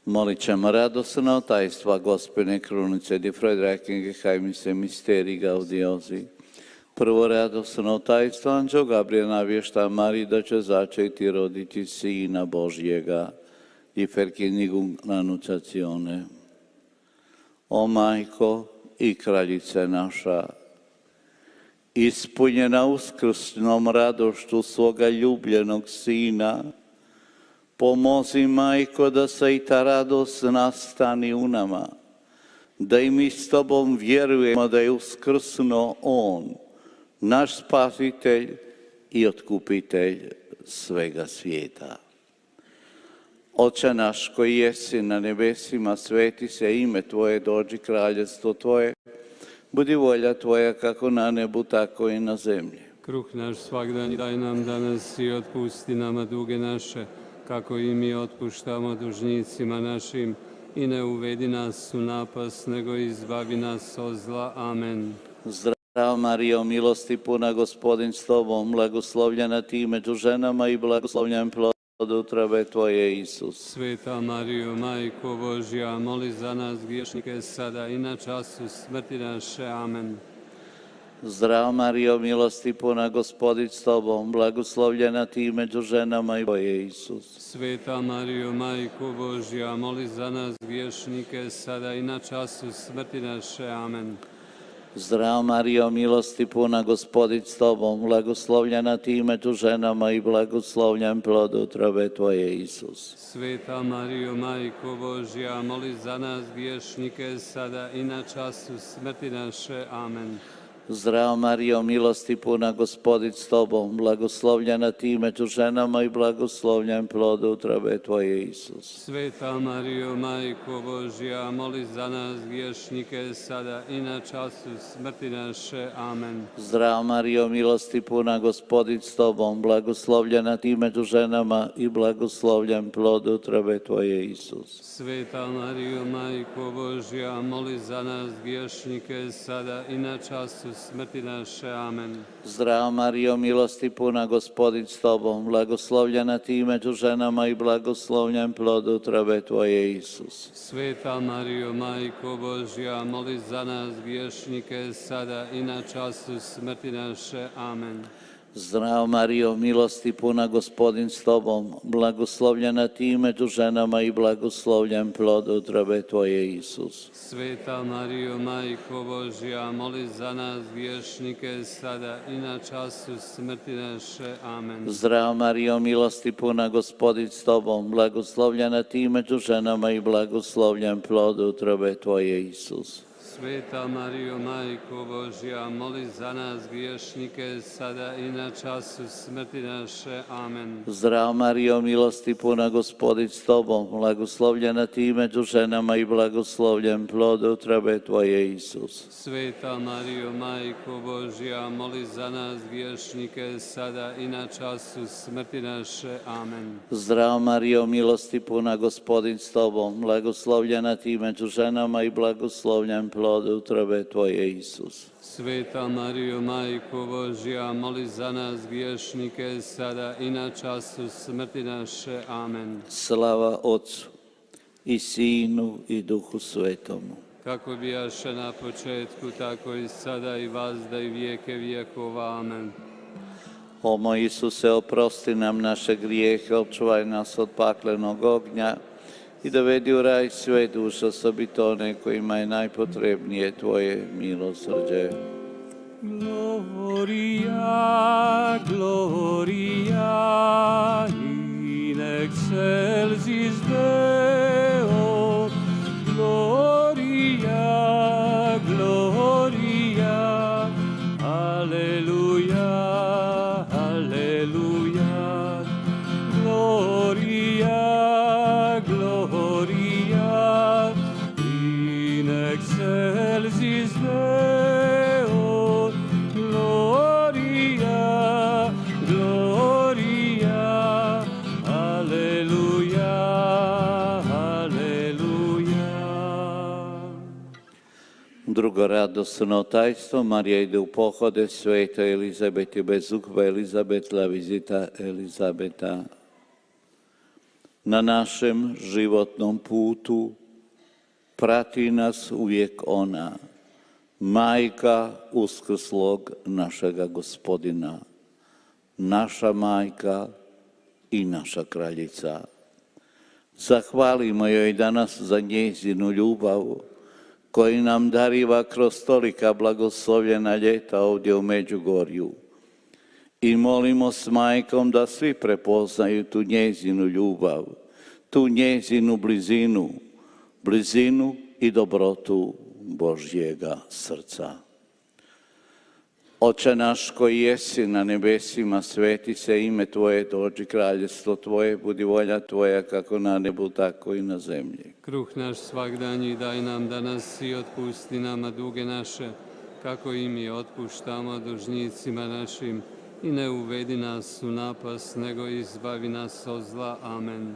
Molit ćemo radosno tajstva Gospine krunice di Fredrekinge hajmise misteri gaudiozi. Prvo radosno tajstvo anđeo Gabriel navješta Mariji da će začeti roditi Sina Božjega i ferkinigum annunciazione. O majko i kraljice naša, ispunjena uskrsnom radošću svoga ljubljenog Sina, pomozi, majko, da se i ta radost nastani u nama, da i mi s tobom vjerujemo da je uskrsno On, naš spasitelj i otkupitelj svega svijeta. Oče naš koji jesi na nebesima, sveti se ime Tvoje, dođi kraljestvo Tvoje, budi volja Tvoja kako na nebu, tako i na zemlji.
Kruh naš svagdan daj nam danas i otpusti nama duge naše, kako i mi otpuštamo dužnicima našim, i ne uvedi nas u napast, nego izbavi nas od zla. Amen.
Zdravo Marijo, milosti puna, Gospodin s Tobom, blagoslovljena Ti među ženama i blagoslovljen plod utrobe Tvoje, Isus.
Sveta Marijo, Majko Božja, moli za nas griješnike sada i na času smrti naše. Amen.
Zdravo Marijo, milosti puna, Gospodin s Tobom, blagoslovljena Ti među ženama i Tvoje, Isus.
Sveta Marijo, Majko Božja, moli za nas griješnike sada i na času smrti naše. Amen.
Zdravo Marijo, milosti puna, Gospodin s Tobom, blagoslovljena Ti među ženama i blagoslovljen plod utrobe Tvoje, Isus.
Sveta Marijo, Majko Božja, moli za nas griješnike sada i na času smrti naše. Amen.
Zdravo Marijo, milosti puna, Gospodin s Tobom, blagoslovljena Ti među ženama i blagoslovljen plod utrobe Tvoje, Isus.
Sveta Marijo, Majko Božja, moli za nas griješnike sada i na času smrti naše. Amen.
Zdravo Marijo, milosti puna, Gospodin s Tobom, blagoslovljena Ti među ženama i blagoslovljen plod utrobe Tvoje, Isus.
Sveta Marijo, Majko Božja, moli za nas griješnike sada i na času smrti naše. Amen.
Zdravo Marijo, milosti puna, Gospodin s Tobom, blagoslovljena Ti među ženama i blagoslovljen plod utrobe Tvoje, Isus.
Sveta Marijo, Majko Božja, moli za nas griješnike sada i na času smrti naše. Amen.
Zdravo Marijo, milosti puna, Gospodin s Tobom, blagoslovljena Ti među ženama i blagoslovljen plod utrobe Tvoje, Isus.
Sveta Marijo, Majko Božja, moli za nas griješnike sada i na času smrti naše. Amen.
Zdravo Marijo, milosti puna, Gospodin s Tobom, blagoslovljena Ti među ženama i blagoslovljen plod utrobe Tvoje, Isus.
Sveta Marijo, Majko Božja, moli za nas griješnike sada i na času smrti naše. Amen.
Zdravo Marijo, milosti puna, Gospodin s Tobom, blagoslovljena Ti među ženama i blagoslovljen plod utrobe Tvoje, Isus.
Sveta Marijo, Majko Božja, moli za nas griješnike sada i na času smrti naše. Amen.
Zdravo Marijo, milosti puna, Gospodin s Tobom, blagoslovljena Ti među ženama i blagoslovljen plod utrobe Tvoje, Isus.
Sveta Marijo, Majko Božja, moli za nas griješnike sada i na času smrti naše. Amen.
Slava Otcu i Sinu i Duhu Svetomu.
Kako bijaše na početku, tako i sada i vazda i vijeke vijekova. Amen.
O moj Isuse, oprosti nam naše grijehe, očuvaj nas od paklenog ognja i dovedi u raj sve duše, osobito one kojima je najpotrebnije Tvoje milosrđe.
Gloria, Gloria, in excelsis Deo, Gloria, Gloria, Alleluia, Alleluia, Gloria, Gloria, in excelsis Deo.
Drugo radosno tajstvo, Marija ide u pohode Svetoj Elizabeti bez ukva Elizabet, la vizita Elizabeta. Na našem životnom putu prati nas uvijek ona, majka uskrslog našega Gospodina, naša majka i naša kraljica. Zahvalimo joj danas za njezinu ljubav koji nam dariva kroz tolika blagoslovljena ljeta ovdje u Međugorju. I molimo s majkom da svi prepoznaju tu njezinu ljubav, tu njezinu blizinu i dobrotu Božjega srca. Oče naš koji jesi na nebesima, sveti se ime Tvoje, dođi kraljestvo Tvoje, budi volja Tvoja kako na nebu, tako i na zemlji.
Kruh naš svagdanji daj nam danas i otpusti nama duge naše, kako i mi otpuštamo dužnicima našim. I ne uvedi nas u napast, nego izbavi nas od zla. Amen.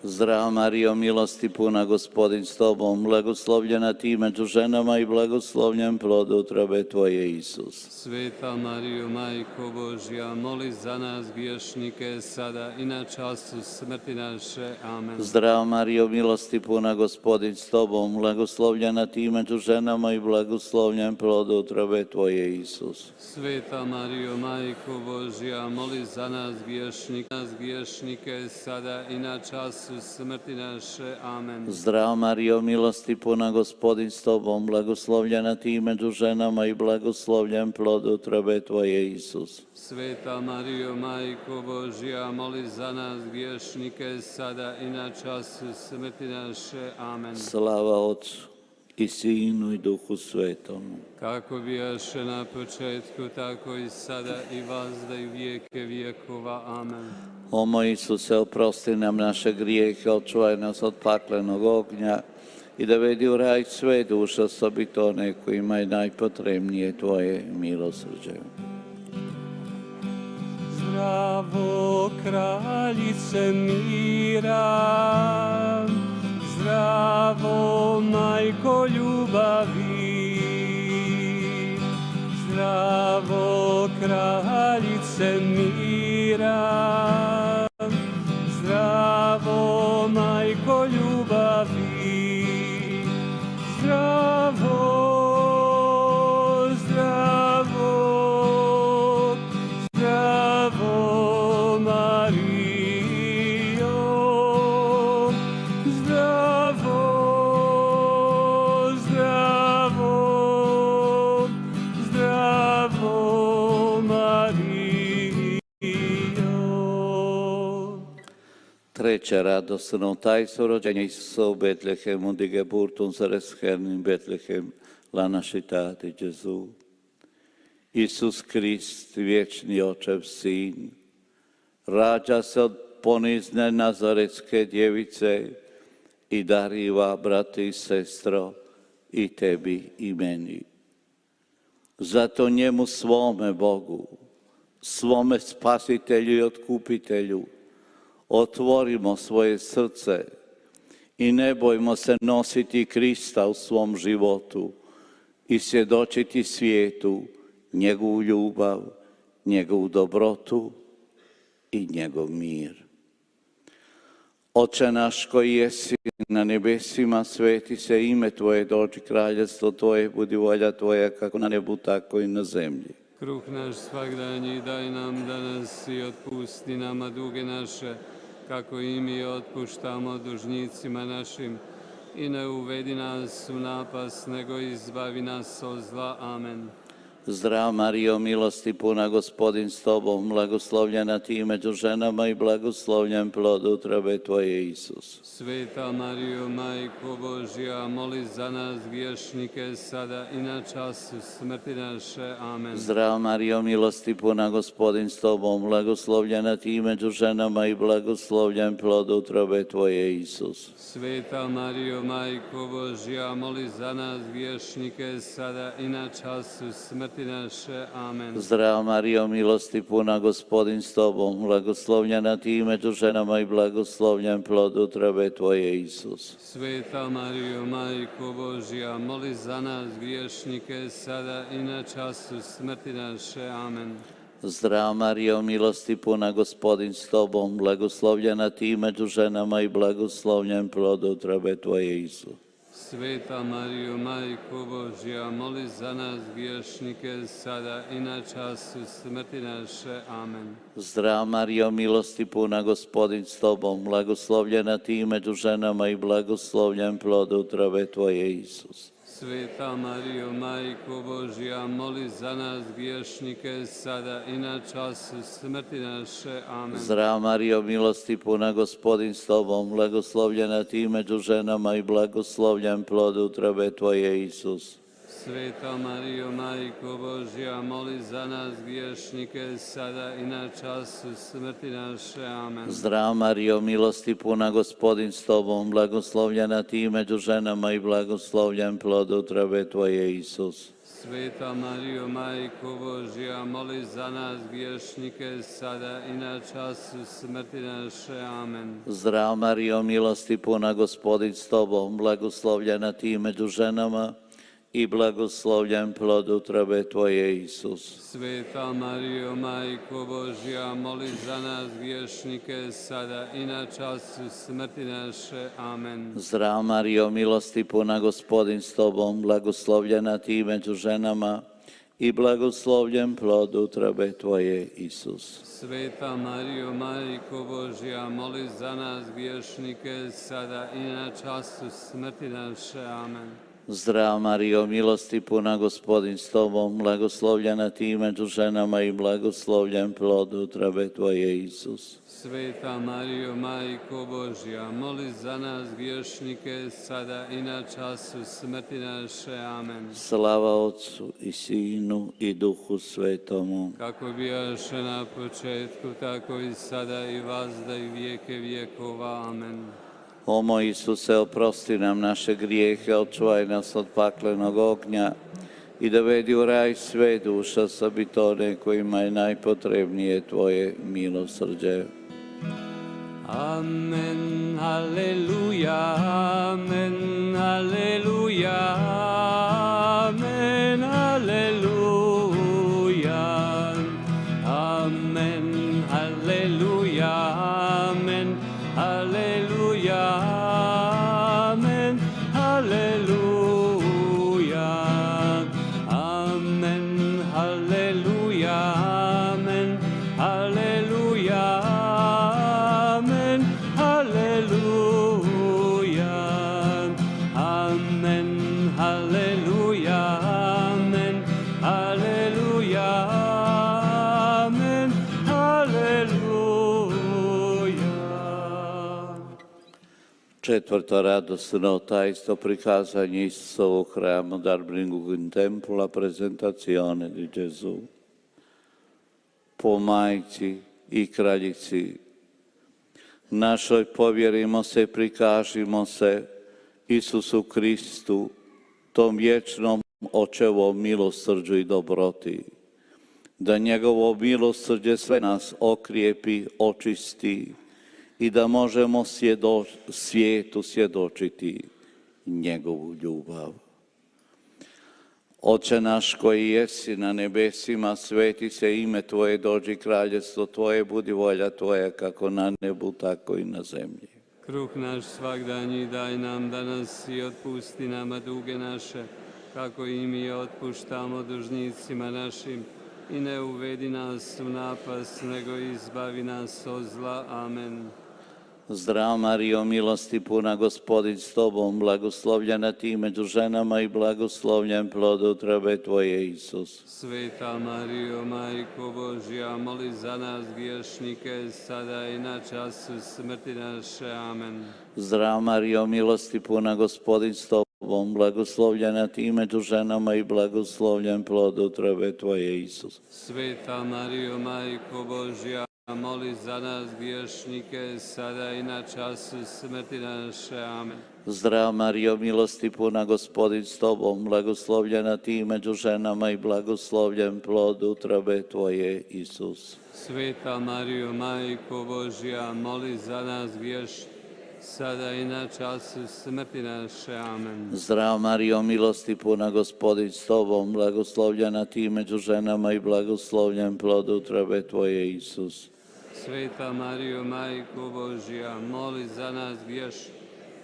Zdrava Marijo, milosti puna, Gospodin s Tobom, blagoslovljena Ti među ženama i blagoslovljen plod utrobe Tvoje, Isus.
Sveta Marijo, Majko Božja, moli za nas griješnike, sada i na času smrti naše. Amen.
Zdrava Marijo, milosti puna, Gospodin s Tobom, blagoslovljena Ti među ženama i blagoslovljen plod utrobe Tvoje, Isus.
Sveta Marijo, Majko Božja, moli za nas griješnike, sada i na času smrti naše. Amen.
Zdrava Marijo, milosti puna, Gospodin s Tobom, blagoslovljena Ti među ženama i blagoslovljen plod utrobe Tvoje, Isus.
Sveta Marijo, Majko Božja, moli za nas griješnike, sada i na času smrti naše. Amen.
Slava Otcu i Sinu i Duhu Svetom.
Kako bijaše na početku, tako i sada i vazda i vijeke vijekova. Amen.
O moj Isuse, oprosti nam naše grijehe, očuvaj nas od paklenog ognja i da vedi u raj sve duše, osobito one kojima je najpotrebnije Tvoje milosrđe.
Zdravo, kraljice mira, zdravo, majko ljubavi, zdravo, kraljice mira, zdravo, majko ljubavi, zdravo, zdravo, zdravo, Marijo, zdravo, zdravo, zdravo, Marijo.
Treće radosno tajstvo, rođenja Isusa u Betlehemu, di geburtum seres Herrn Betlehem, la nascitati Gesù. Isus Krist, vječni Očev sin, rađa se od ponizne nazaretske djevice i dariva, brati i sestro, i tebi i meni. Zato njemu svome Bogu, svome spasitelju i otkupitelju, otvorimo svoje srce i ne bojmo se nositi Krista u svom životu i svjedočiti svijetu njegovu ljubav, njegovu dobrotu i njegov mir. Oče naš koji jesi na nebesima, sveti se ime Tvoje, dođi kraljestvo Tvoje, budi volja Tvoja kako na nebu, tako i na zemlji.
Kruh naš svagdanji daj nam danas i otpusti nama duge naše, kako i mi otpuštamo dužnicima našim. I ne uvedi nas u napast, nego izbavi nas od zla. Amen.
Zdrava Marijo, milosti puna, Gospodin s Tobom, blagoslovljena Ti među ženama i blagoslovljen plod utrobe Tvoje, Isus.
Sveta Marijo, Majko Božja, moli za nas griješnike, sada i na času smrti naše. Amen.
Zdrava Marijo, milosti puna, Gospodin s Tobom, blagoslovljena Ti među ženama i blagoslovljen plod utrobe Tvoje, Isus.
Sveta Marijo, Majko Božja, moli za nas griješnike, sada i na času smrti smrti naše. Amen.
Zdrava Marijo, milosti puna, Gospodin s tobom, blagoslovljena ti među ženama i blagoslovljen plod utrobe tvoje, Isus.
Sveta Marijo, Majko Božja, moli za nas griješnike, sada i na času smrti naše. Amen.
Zdrava Marijo, milosti puna, Gospodin s tobom, blagoslovljena ti među ženama i blagoslovljen plod utrobe tvoje, Isus.
Sveta Marijo, Majko Božja, moli za nas griješnike, sada i na času smrti naše. Amen.
Zdrava Marijo, milosti puna, Gospodin s tobom, blagoslovljena ti među ženama i blagoslovljen plod utrobe tvoje, Isus.
Sveta Marijo, Majko Božja, moli za nas griješnike, sada i na času smrti naše. Amen.
Zdrava Marijo, milosti puna, Gospodin s tobom, blagoslovljena ti među ženama i blagoslovljen plod utrobe tvoje, Isus.
Sveta Marijo, Majko Božja, moli za nas griješnike, sada i na času smrti naše. Amen.
Zdrava Marijo, milosti puna, Gospodin s tobom, blagoslovljena ti među ženama i blagoslovljen plod utrobe tvoje, Isus.
Sveta Marijo, Majko Božja, moli za nas griješnike, sada i na času smrti naše. Amen.
Zdrava Marijo, milosti puna, Gospodin s tobom, blagoslovljena ti među ženama i blagoslovljen plod utrobe tvoje, Isus.
Sveta Marijo, Majko Božja, moli za nas griješnike, sada i na času smrti naše. Amen.
Zdrava Marijo, milosti puna, Gospodin s tobom, blagoslovljena ti među ženama i blagoslovljen plod utrobe tvoje, Isus.
Sveta Marijo, Majko Božja, moli za nas griješnike, sada i na času smrti naše. Amen.
Zdrava Marijo, milosti puna, Gospodin s tobom, blagoslovljena ti među ženama i blagoslovljen plod utrobe tvoje, Isus.
Sveta Marijo, Majko Božja, moli za nas griješnike, sada i na času smrti naše. Amen.
Slava Otcu i Sinu i Duhu Svetomu.
Kako bijaše na početku, tako i sada i vazda i vijeke vjekova. Amen.
O moj Isuse, oprosti nam naše grijehe, očuvaj nas od paklenog ognja i dovedi u raj sve duša, osobit one kojima je najpotrebnije tvoje milosrđe.
Amen, aleluja, amen, aleluja, amen, aleluja, amen, aleluja, amen, aleluja, amen, aleluja, amen, aleluja, amen, aleluja, amen, aleluja, amen, aleluja, amen, aleluja, amen, aleluja.
Četvrto radosno tajstvo prikazanje Isusovog hrama, Darbringug in tempula, presentazione di Gesù. Po majci i kraljici našoj povjerimo se, prikažimo se Isusu Kristu, tom vječnom očevom milosrđu i dobroti, da njegovo milosrđe sve nas okrijepi, očisti i da možemo svijetu svjedočiti njegovu ljubav. Oče naš koji jesi na nebesima, sveti se ime Tvoje, dođi kraljestvo Tvoje, budi volja Tvoja kako na nebu, tako i na zemlji.
Kruh naš svagdanji daj nam danas i otpusti nama duge naše, kako i mi otpuštamo dužnicima našim. I ne uvedi nas u napast, nego izbavi nas od zla. Amen.
Zdrava Marijo, milosti puna, Gospodin s tobom, blagoslovljena ti među ženama i blagoslovljen plod utrobe tvoje, Isus.
Sveta Marijo, Majko Božja, moli za nas griješnike, sada i na času smrti naše. Amen.
Zdrava Marijo, milosti puna, Gospodin s tobom, blagoslovljena ti među ženama i blagoslovljen plod utrobe tvoje, Isus.
Sveta Marijo, Majko Božja, moli za nas griješnike, sada i na času smrti naše. Amen.
Zdrav Marijo, milosti puna, Gospodin s tobom, blagoslovljena ti među ženama i blagoslovljen plod utrobe tvoje, Isus.
Sveta Marijo, Majko Božja, moli za nas griješnike, sada i na času smrti naše. Amen.
Zdrav Marijo, milosti puna, Gospodin s tobom, blagoslovljena ti među ženama i blagoslovljen plod utrobe tvoje, Isus.
Sveta Marijo, Majko Božja, moli za nas griješnike,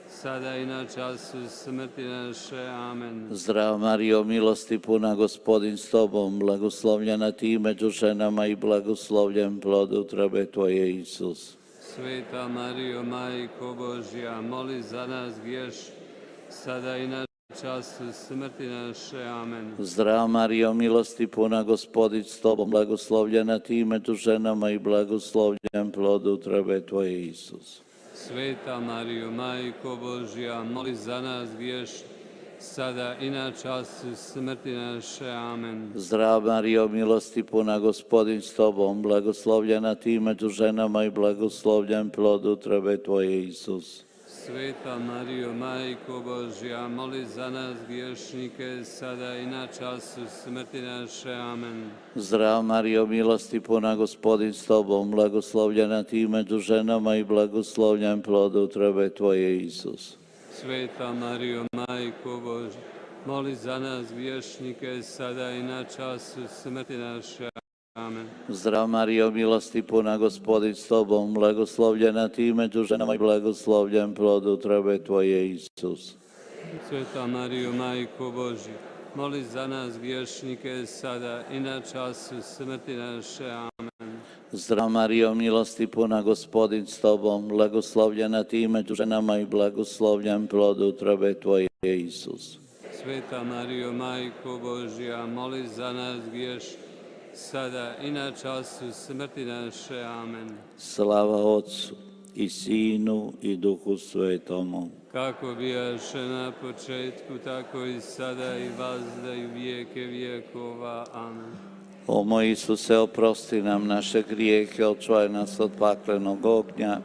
sada i na času smrti naše. Amen.
Zdrav Marijo, milosti puna, Gospodin s tobom, blagoslovljena ti među ženama i blagoslovljen plod utrobe tvoje, Isus.
Sveta Marijo, Majko Božja, moli za nas griješnike, sada i na času smrti naše. Amen.
Zdrav Marijo, milosti puna, Gospodin s tobom, blagoslovljena ti među ženama i blagoslovljen plod utrobe tvoje, Isus.
Sveta Marijo, Majko Božja, moli za nas griješnike, sada i na času smrti naše. Amen.
Zdrav Marijo, milosti puna, Gospodin s tobom, blagoslovljena ti među ženama i blagoslovljen plod utrobe tvoje, Isus.
Sveta Marijo, Majko Božja, moli za nas griješnike, sada i na času smrti naše. Amen.
Zdrav Marijo, milosti puna, Gospodin s tobom, blagoslovljena ti među ženama i blagoslovljen plod utrobe tvoje, Isus.
Sveta Marijo, Majko Božja, moli za nas griješnike, sada i na času smrti naše. Amen.
Zdrav Marijo, milosti puna, Gospodin s tobom, blagoslovljena ti među ženama i blagoslovljen plod utrobe tvoje, Isus.
Sveta Marijo, Majko Božja, moli za nas griješnike, sada i na času smrti naše. Amen.
Zdrav Marijo, milosti puna, Gospodin s tobom, blagoslovljena ti među ženama i blagoslovljen plod utrobe tvoje, Isus.
Sveta Marijo, Majko Božja, moli za nas griješnike, sada i na času smrti naše. Amen.
Slava Otcu i Sinu i Duhu Svetomu.
Kako bijaše na početku, tako i sada i vazda i vijeke vijekova. Amen.
O moj Isuse, oprosti nam naše grijehe, očuvaj nas od paklenog ognja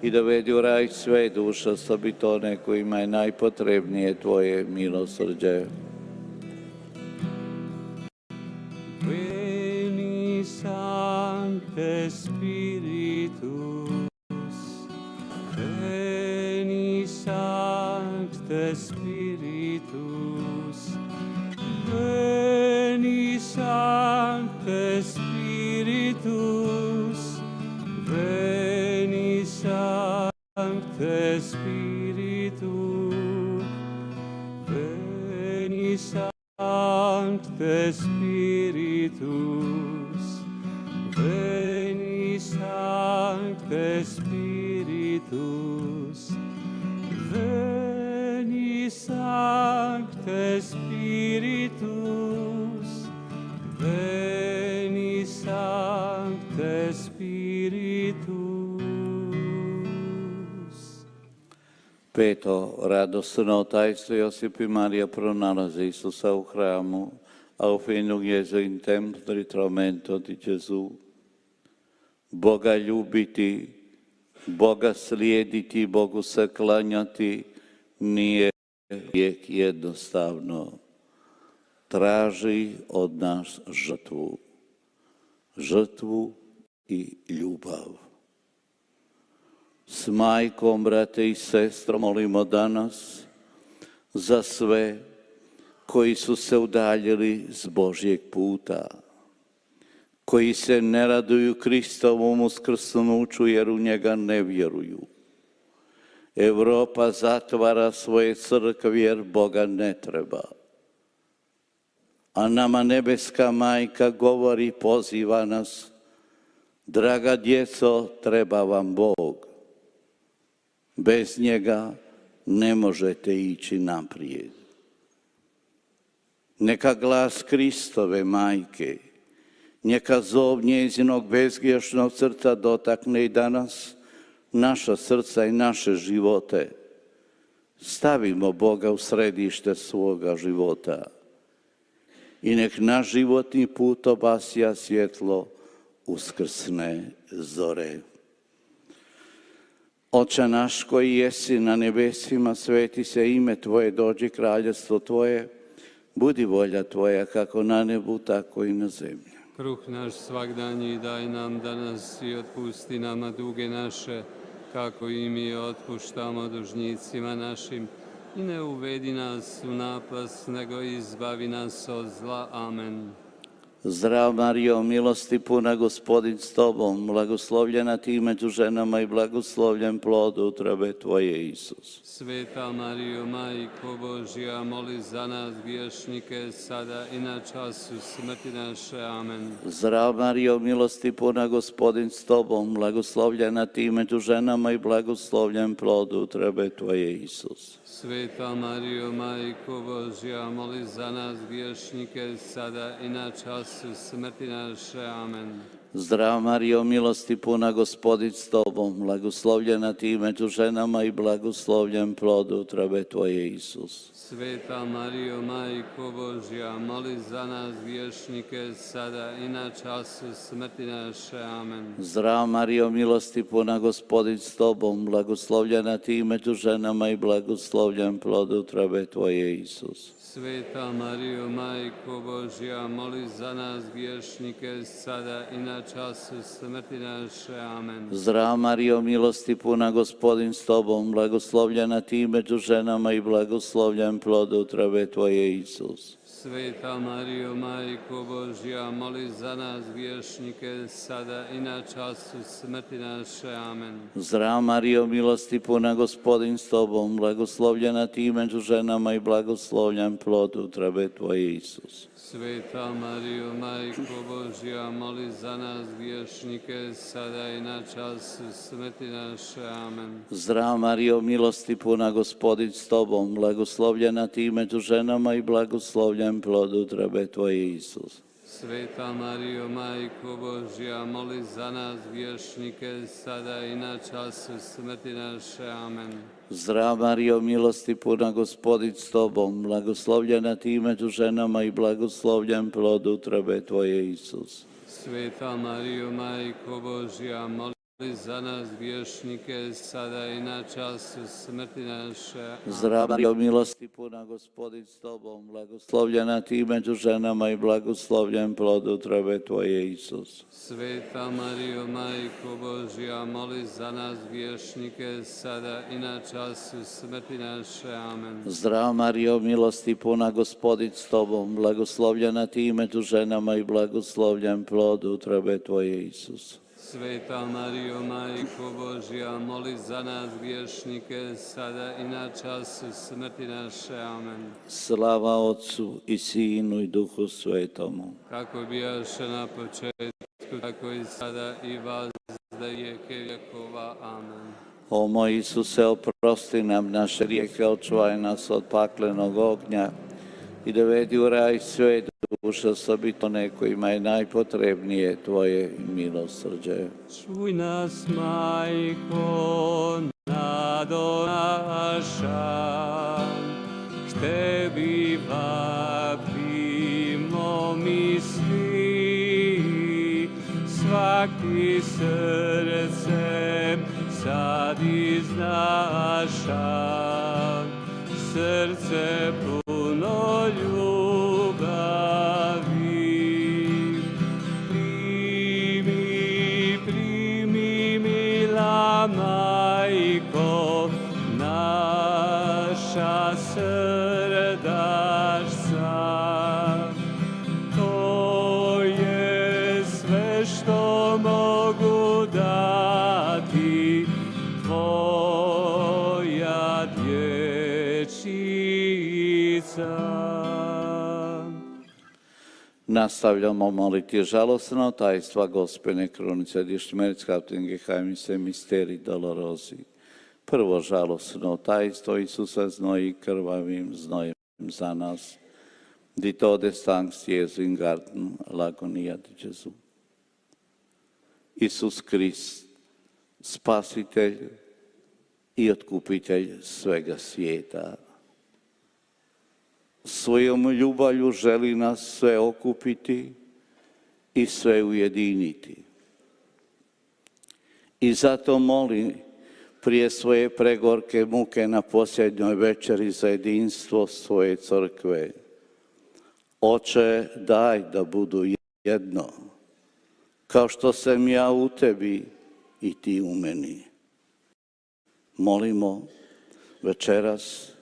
i dovedi u raj sve duše, osobito one kojima je najpotrebnije tvoje milosrđe.
Veni Sancte Spiritus, Veni Sancte Spiritus, Veni Sancte Spiritus, Veni Sancte Spiritus, Veni Sancte Spiritus, Veni Sancte Spiritus, Veni Sancte Spiritus, Veni Sancte Spiritus.
Peto, radosno tajstvo Josip i Marija pronalaze Isusa u hramu, a u finu Gesù in templo di ritrovamento di Gesù. Boga ljubiti, Boga slijediti, Bogu se klanjati nije uvijek jednostavno. Traži od nas žrtvu. Žrtvu i ljubav. S majkom, brate i sestro, molimo danas za sve koji su se udaljili s Božjeg puta, koji se ne raduju Kristovom uskrsnuću jer u njega ne vjeruju. Europa zatvara svoje crkve jer Boga ne treba. A nama nebeska majka govori, poziva nas, draga djeco, treba vam Bog. Bez njega ne možete ići naprijed. Neka glas Kristove majke, neka zov njezinog bezgriješnog srca dotakne i danas naša srca i naše živote. Stavimo Boga u središte svoga života i nek naš životni put obasja svjetlo uskrsne zore. Oče naš koji jesi na nebesima, sveti se ime Tvoje, dođi kraljestvo Tvoje, budi volja Tvoja kako na nebu, tako i na zemlji.
Kruh naš svagdanji daj nam danas i otpusti nama duge naše, kako i mi otpuštamo dužnicima našim. I ne uvedi nas u napast, nego izbavi nas od zla. Amen.
Zdrav Marijo, milosti puna, Gospodin s Tobom, blagoslovljena Ti među ženama i blagoslovljen plod utrobe Tvoje, Isus.
Sveta Marijo, Majko Božja, moli za nas griješnike, sada i na času smrti naše. Amen.
Zdrav Marijo, milosti puna, Gospodin s Tobom, blagoslovljena Ti među ženama i blagoslovljen plod utrobe Tvoje, Isus.
Sveta Marijo, Majko Božja, moli za nas griješnike, sada i na času smrti naše. Amen.
Zdrav Marijo, milosti puna, Gospodin s Tobom, blagoslovljena Ti među ženama i blagoslovljen plod utrobe Tvoje, Isus.
Sveta Marijo, Majko Božja, moli za nas griješnike, sada i na času smrti naše. Amen.
Zdrav Marijo, milosti puna, Gospodin s Tobom, blagoslovljena Ti među ženama i blagoslovljen plod utrobe Tvoje, Isus.
Sveta Marijo, Majko Božja, moli za nas griješnike, sada i na času smrti naše. Amen.
Zdrav Marijo, milosti puna, Gospodin s Tobom, blagoslovljena Ti među ženama i blagoslovljen plod utrobe Tvoje, Isus.
Sveta Marijo, Majko Božja, moli za nas griješnike, sada i na času smrti naše. Amen.
Zdrav Marijo, milosti puna, Gospodin s Tobom, blagoslovljena Ti među ženama i blagoslovljen plod utrobe Tvoje, Isus.
Sveta Marijo, Majko Božja, moli za nas griješnike, sada i na času smrti naše. Amen.
Zdrav Marijo, milosti puna, Gospodin s Tobom, blagoslovljena Ti među ženama i blagoslovljen plod utrobe Tvoje, Isus.
Sveta Marijo, Majko Božja, moli za nas griješnike, sada i na času smrti naše. Amen.
Zdrav Marijo, milosti puna, Gospodin s Tobom, blagoslovljena Ti među ženama i blagoslovljen plod utrobe Tvoje, Isus.
Sveta Marijo, Majko Božja, moli za nas griješnike, sada i na času smrti naše. Amen.
Zdrav Marijo, milosti puna, Gospodin s Tobom, blagoslovljena Ti među ženama i blagoslovljen plod utrobe Tvoje, Isus.
Sveta Marijo, Majko Božja, moli za nas griješnike, sada i na času smrti naše. Amen.
Zdrav Marijo, milosti puna, Gospodin s Tobom, blagoslovljena Ti među ženama i blagoslovljen plod utrobe Tvoje, Isus.
Sveta Marijo, Majko Božja, moli za nas griješnike, sada i na času smrti naše. Amen.
Slava Otcu i Sinu i Duhu Svetomu.
Kako bijaše na početku, tako i sada i vazda i vijeke vjekova. Amen.
O moj Isuse, oprosti nam naše grijehe, očuvaj nas od paklenog ognja i dovedi u raj sve duše, osobito one kojima je najpotrebnije Tvoje milosrđe.
Čuj nas, Majko, nado naša, k Tebi vapimo mi svi, svaki srcem sad iznaša, srce puno ljubavi. Primi, mila Majko, naša srdašca. To je sve što mogu dati, Tvoja dječica.
Nastavljamo moliti žalostno tajstva Gospene krunice di Šmerckatin Geheimnisse Misteri Dolorosi. Prvo žalostno tajstvo Isusa znoji krvavim znojem za nas. Di todestangst Jesu in garten l'agonia di Gesù. Isus Krist, spasitelj i otkupitelj svega svijeta. Svojom ljubavlju želi nas sve okupiti i sve ujediniti. I zato moli prije svoje pregorke muke na posljednjoj večeri za jedinstvo svoje crkve. Oče, daj da budu jedno, kao što sam ja u tebi i ti u meni. Molimo večeras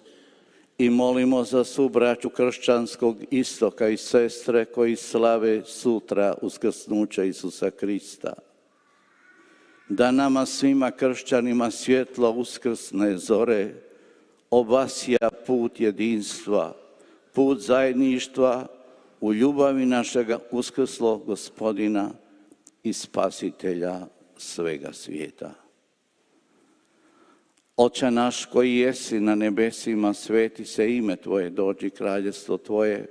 i molimo za svu braću kršćanskog istoka i sestre koji slave sutra uskrsnuće Isusa Krista. Da nama svima kršćanima svjetlo uskrsne zore obasja put jedinstva, put zajedništva u ljubavi našega uskrslog Gospodina i Spasitelja svega svijeta. Oče naš koji jesi na nebesima, sveti se ime Tvoje, dođi kraljestvo Tvoje,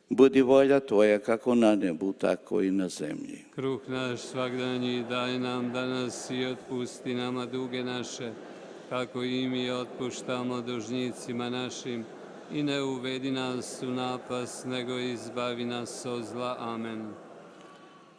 budi volja Tvoja kako na nebu, tako i na zemlji.
Kruh naš svagdanji daj nam danas i otpusti nama duge naše, kako i mi otpuštamo dužnicima našim, i ne uvedi nas u napast, nego izbavi nas od zla. Amen.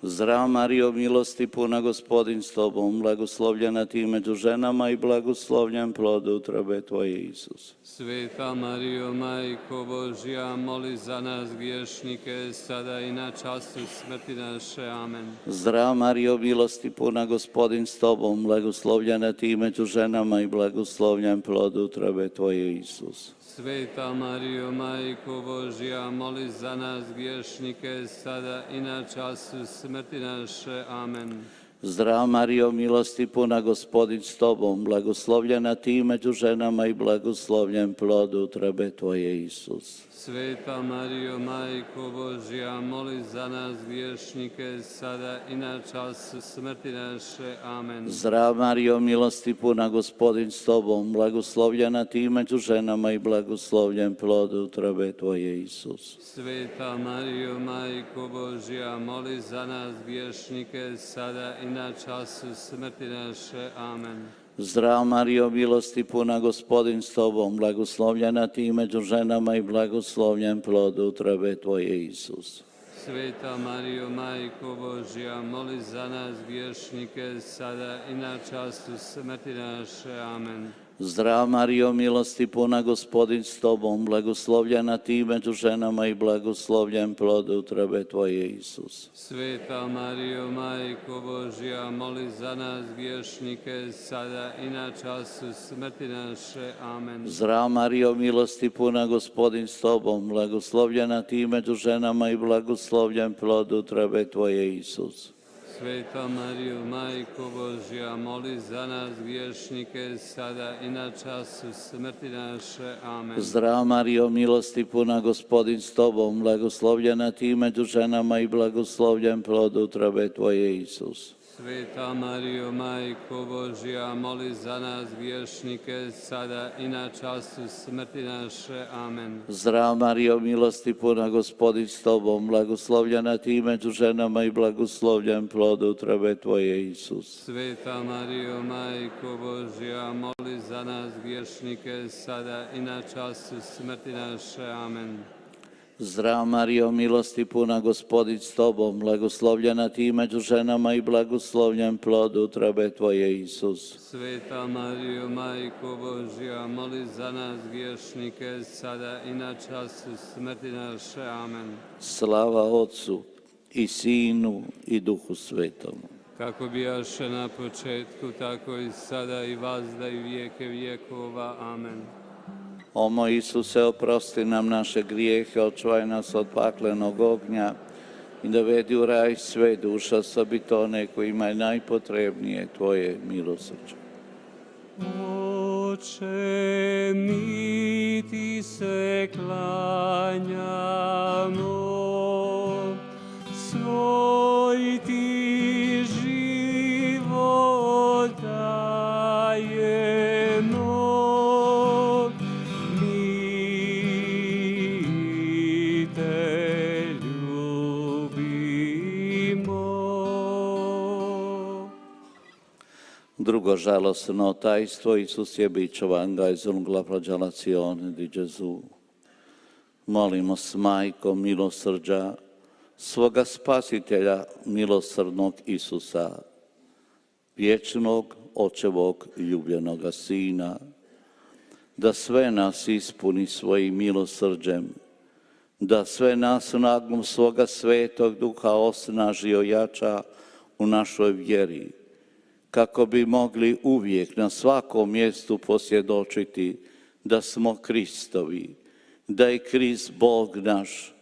Zdrav Marijo, milosti puna, Gospodin s Tobom, blagoslovljena Ti među ženama i blagoslovljen plod utrobe Tvoje, Isus.
Sveta Marijo, Majko Božja, moli za nas griješnike, sada i na času smrti naše. Amen.
Zdrav Marijo, milosti puna, Gospodin s Tobom, blagoslovljena Ti među ženama i blagoslovljen plod utrobe Tvoje, Isus.
Sveta Marijo, Majko Božja, moli za nas griješnike, sada i na času smrti naše. Amen.
Zdrav Marijo, milosti puna, Gospodin s Tobom, blagoslovljena Ti među ženama i blagoslovljen plod utrobe Tvoje, Isus.
Sveta Marijo, Majko Božja, moli za nas griješnike, sada i na času smrti naše. Amen.
Zdrav Marijo, milosti puna, Gospodin s Tobom, blagoslovljena Ti među ženama i blagoslovljen plod utrobe Tvoje, Isus.
Sveta Marijo, Majko Božja, moli za nas griješnike, sada i na času smrti naše. Amen.
Zdrav Marijo, milosti puna, Gospodin s Tobom, blagoslovljena Ti među ženama i blagoslovljen plod utrobe Tvoje, Isus.
Sveta Marijo, Majko Božja, moli za nas griješnike, sada i na času smrti naše. Amen.
Zdrav Marijo, milosti puna, Gospodin s Tobom, blagoslovljena Ti među ženama i blagoslovljen plod utrobe Tvoje, Isus.
Sveta Marijo, Majko Božja, moli za nas griješnike, sada i na času smrti naše. Amen.
Zdrav Marijo, milosti puna, Gospodin s Tobom, blagoslovljena Ti među ženama i blagoslovljen plod utrobe Tvoje, Isus.
Sveta Marijo, Majko Božja, moli za nas griješnike, sada i na času smrti naše. Amen.
Zdrav Marijo, milosti puna, Gospodin s Tobom, blagoslovljena Ti među ženama i blagoslovljen plod utrobe Tvoje, Isus.
Sveta Marijo, Majko Božja, moli za nas griješnike, sada i na času smrti naše. Amen.
Zdrav Marijo, milosti puna, Gospodin s Tobom, blagoslovljena Ti među ženama i blagoslovljen plod utrobe Tvoje, Isus.
Sveta Marijo, Majko Božja, moli za nas griješnike, sada i na času smrti naše. Amen.
Zdrav Marijo, milosti puna, Gospodin s Tobom, blagoslovljena Ti među ženama i blagoslovljen plod utrobe Tvoje, Isus.
Sveta Marijo, Majko Božja, moli za nas griješnike, sada i na času smrti naše. Amen.
Slava Otcu i Sinu i Duhu Svetom.
Kako bijaše na početku, tako i sada i vazda i vijeke vijekova. Amen.
O moj Isuse, oprosti nam naše grijehe, očuvaj nas od paklenog ognja i dovedi u raj sve duše, osobito one kojima je najpotrebnije Tvoje milosrđe.
Oče, mi Ti se klanjamo, svoj Ti život dajemo.
Drugo žalostno tajstvo, Isus je bičovan, izolungla flagelazione di Gesù. Molimo s Majkom milosrđa, svoga Spasitelja, milosrdnog Isusa, vječnog Očevog ljubljenoga Sina, da sve nas ispuni svojim milosrđem, da sve nas snagom svoga Svetog Duha osnaži i ojača u našoj vjeri, kako bi mogli uvijek na svakom mjestu posvjedočiti da smo Kristovi, da je Krist Bog naš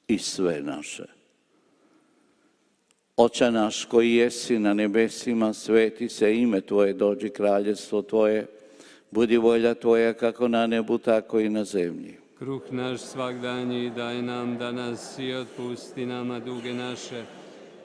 i sve naše. Oče naš koji jesi na nebesima, sveti se ime Tvoje, dođi kraljestvo Tvoje, budi volja Tvoja kako na nebu, tako i na zemlji.
Kruh naš svagdanji daj nam danas i otpusti nama duge naše,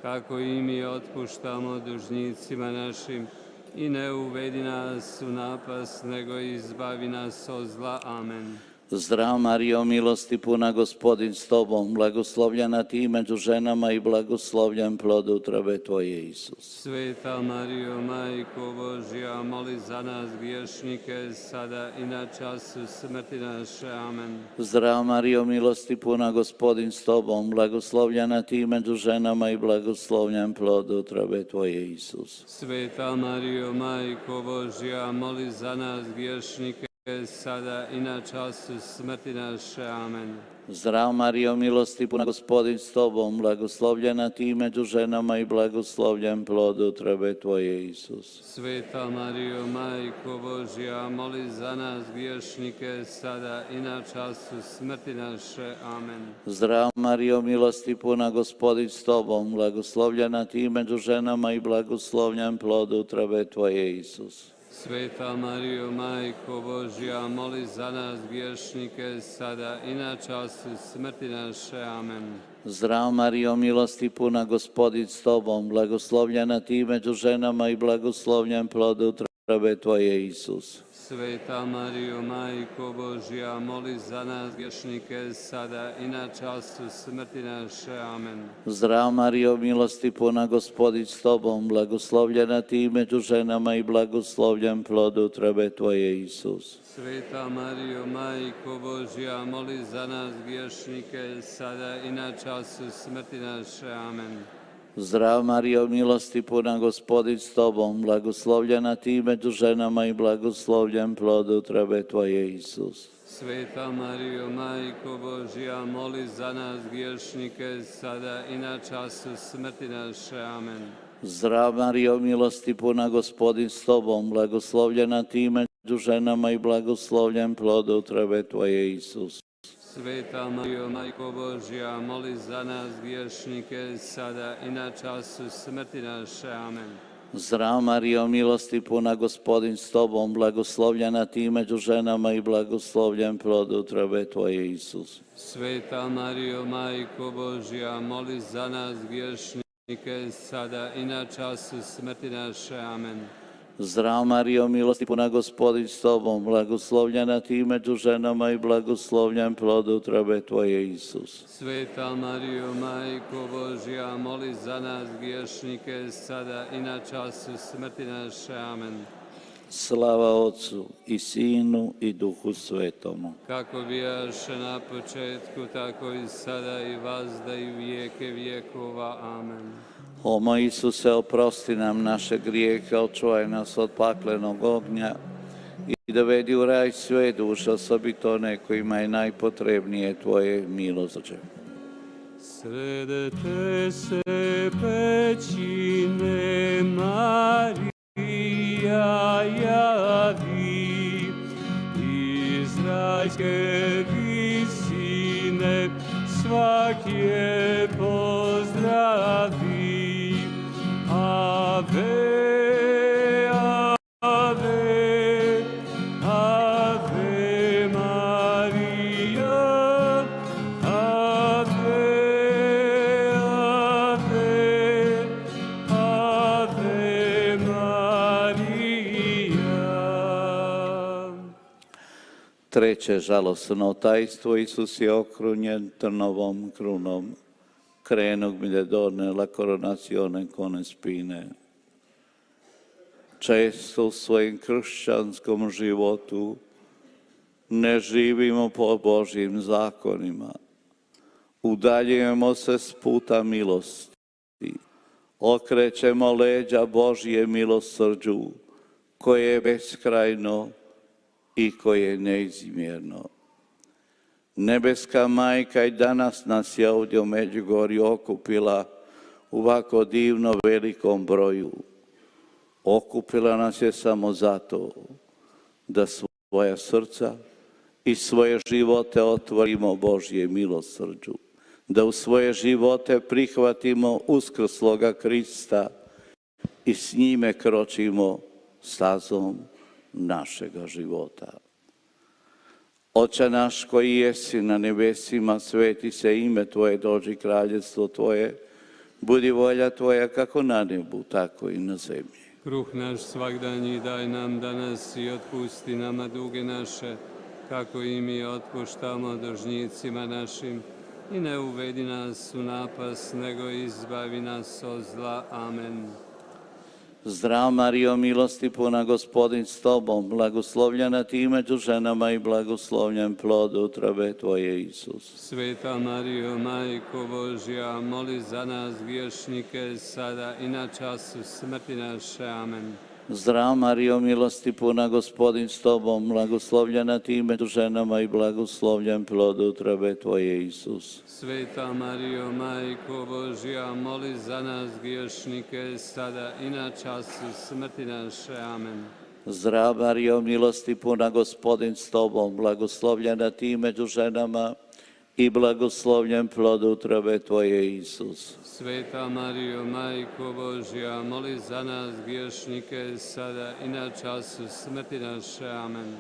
kako i mi otpuštamo dužnicima našim, i ne uvedi nas u napast, nego izbavi nas od zla. Amen.
Zdrav Marijo, milosti puna, Gospodin s Tobom, blagoslovljena Ti među ženama i blagoslovljen plod utrobe Tvoje, Isus.
Sveta Marijo, Majko Božja, moli za nas griješnike, sada i na času smrti naše. Amen.
Zdrav Marijo, milosti puna, Gospodin s Tobom, blagoslovljena Ti među ženama i blagoslovljen plod utrobe Tvoje, Isus.
Sveta Marijo, Majko Božja, moli za nas griješnike, sada i na času smrti naše. Amen.
Zdrav Marijo, milosti puna, Gospodin s Tobom, blagoslovljena Ti među ženama i blagoslovljen plod utrobe Tvoje, Isus.
Sveta Marijo, Majko Božja, moli za nas griješnike, sada i na času smrti naše. Amen.
Zdrav Marijo, milosti puna, Gospodin s Tobom, blagoslovljena Ti među ženama i blagoslovljen plod utrobe Tvoje, Isus.
Sveta Marijo, Majko Božja, moli za nas griješnike, sada i na času smrti naše. Amen.
Zdrav Marijo, milosti puna, Gospodin s Tobom, blagoslovljena Ti među ženama i blagoslovljen plod utrobe Tvoje, Isus.
Sveta Marijo, Majko Božja, moli za nas griješnike, sada i na času smrti naše. Amen.
Zdrav Marijo, milosti puna, Gospodin s Tobom, blagoslovljena Ti među ženama i blagoslovljen plod utrobe Tvoje, Isus.
Sveta Marijo, Majko Božja, moli za nas griješnike, sada i na času smrti naše. Amen.
Zdrav Marijo, milosti puna, Gospodin s Tobom, blagoslovljena Ti među ženama i blagoslovljen plod utrobe Tvoje, Isus.
Sveta Marijo, Majko Božja, moli za nas griješnike, sada i na času smrti naše. Amen.
Zdrav Marijo, milosti puna, Gospodin s Tobom, blagoslovljena Ti među ženama i blagoslovljen plod utrobe Tvoje, Isus.
Sveta Marijo, Majko Božja, moli za nas griješnike, sada i na času smrti naše. Amen.
Zdrav Marijo, milosti puna, Gospodin s Tobom, blagoslovljena Ti među ženama i blagoslovljen plod utrobe Tvoje, Isus.
Sveta Marijo, Majko Božja, moli za nas griješnike, sada i na času smrti naše. Amen.
Zdrav Marijo, milosti puna, Gospodin s Tobom, blagoslovljena Ti među ženama i blagoslovljen plod utrobe Tvoje, Isus.
Sveta Marijo, Majko Božja, moli za nas griješnike, sada i na času smrti naše. Amen.
Slava Otcu i Sinu i Duhu Svetomu.
Kako bijaše na početku, tako i sada i vazda i vijeke vjekova. Amen.
O moj Isuse, oprosti nam naše grijehe, očuvaj nas od paklenog ognja i dovedi u raj sve duše, osobito one kojima je najpotrebnije Tvoje milosrđe.
Sredete se pećine, Marija javi, izraelske visine svak je pozdravi. Ave, ave, ave Maria, ave, ave, ave Maria.
Treće žalosno tajstvo, Isus je okrunjen trnovom krunom. Krenog mi le donne la coronazione con spine. Često u svojem kršćanskom životu ne živimo po Božjim zakonima. Udaljujemo se s puta milosti. okrećemo leđa Božje milosrđu, koje je beskrajno i koje je neizmjerno. Nebeska Majka i danas nas je ovdje u Međugorju okupila u ovako divno velikom broju. Okupila nas je samo zato da svoja srca i svoje živote otvorimo Božje milosrđu, da u svoje živote prihvatimo uskrsloga Krista i s njime kročimo stazom našega života. Oče naš koji jesi na nebesima, sveti se ime Tvoje, dođi kraljevstvo Tvoje, budi volja Tvoja kako na nebu, tako i na zemlji.
Kruh naš svagdanji daj nam danas i otpusti nama duge naše, kako i mi otpuštamo dužnicima našim. I ne uvedi nas u napas, nego izbavi nas od zla. Amen.
Zdrav Marijo, milosti puna, Gospodin s Tobom, blagoslovljena Ti među ženama i blagoslovljen plod utrobe Tvoje, Isus.
Sveta Marijo, Majko Božja, moli za nas griješnike, sada i na času smrti naše. Amen.
Zdrav Marijo, milosti puna, Gospodin s Tobom, blagoslovljena Ti među ženama i blagoslovljen plod utrobe Tvoje, Isus.
Sveta Marijo, Majko Božja, moli za nas griješnike, sada i na času smrti naše. Amen.
Zdrav Marijo, milosti puna, Gospodin s Tobom, blagoslovljena Ti među ženama i blagoslovljen plod utrobe Tvoje, Isus.
Sveta Marijo, Majko Božja, moli za nas griješnike, sada i na času smrti naše. Amen.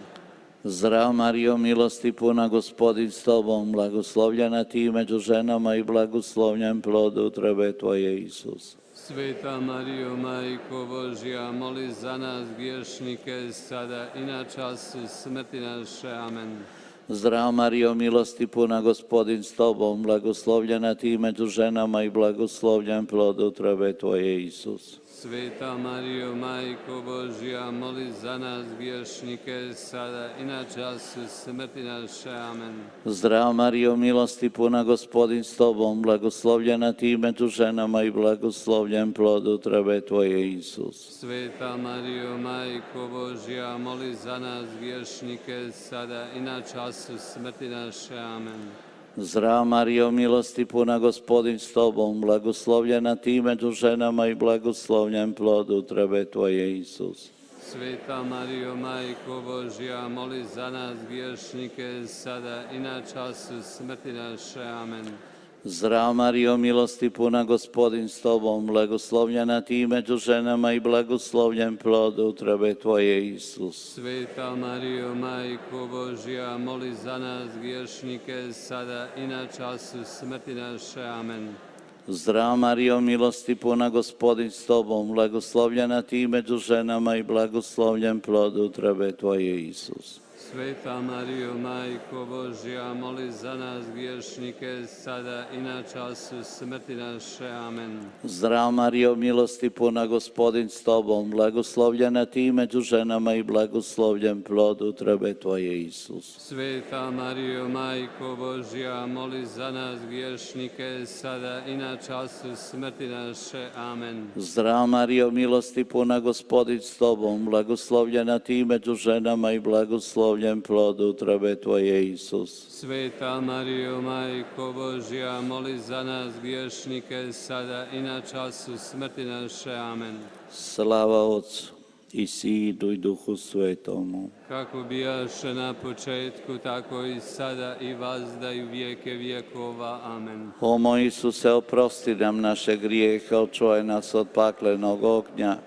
Zdrav Marijo, milosti puna, Gospodin s Tobom, blagoslovljena Ti među ženama i blagoslovljen plod utrobe Tvoje, Isus.
Sveta Marijo, Majko Božja, moli za nas griješnike, sada i na času smrti naše. Amen.
Zdrav Marijo, milosti puna, Gospodin s Tobom, blagoslovljena Ti među ženama i blagoslovljen plod utrobe Tvoje, Isus.
Sveta Marijo, Majko Božja, moli za nas griješnike, sada i na času smrti naše. Amen.
Zdrav Marijo, milosti puna, Gospodin s Tobom, blagoslovljena Ti među ženama i blagoslovljen plod utrobe Tvoje, Isus.
Sveta Marijo, Majko Božja, moli za nas griješnike, sada i na času smrti naše. Amen.
Zdrav Marijo, milosti puna, Gospodin s Tobom, blagoslovljena Ti među ženama i blagoslovljen plod utrobe Tvoje, Isus.
Sveta Marijo, Majko Božja, moli za nas griješnike, sada i na času smrti naše. Amen.
Zdrav Marijo, milosti puna, Gospodin s Tobom, blagoslovljena Ti među ženama i blagoslovljen plod utrobe Tvoje, Isus.
Sveta Marijo, Majko Božja, moli za nas griješnike, sada i na času smrti naše. Amen.
Zdrav Marijo, milosti puna, Gospodin s Tobom, blagoslovljena Ti među ženama i blagoslovljen plod utrobe Tvoje, Isus.
Sveta Marijo, Majko Božja, moli za nas griješnike, sada i na času smrti naše. Amen.
Zdrav Marijo, milosti puna, Gospodin s Tobom, blagoslovljena Ti među ženama i blagoslovljen plod utrobe Tvoje, Isus.
Sveta Marijo, Majko Božja, moli za nas griješnike, sada i na času smrti naše. Amen.
Zdrav Marijo, milosti puna, Gospodin s Tobom, blagoslovljena Ti među ženama i blagoslovljen plod utrobe Tvoje, Isus.
Sveta Marijo, Majko Božja, moli za nas griješnike, sada i na času smrti naše. Amen.
Slava Otcu i Sinu i Duhu Svetomu.
Kako bijaše na početku, tako i sada i vazda i u vijeke vjekova. Amen.
O moj Isuse, oprosti nam naše grijehe, očuvaj nas od paklenog ognja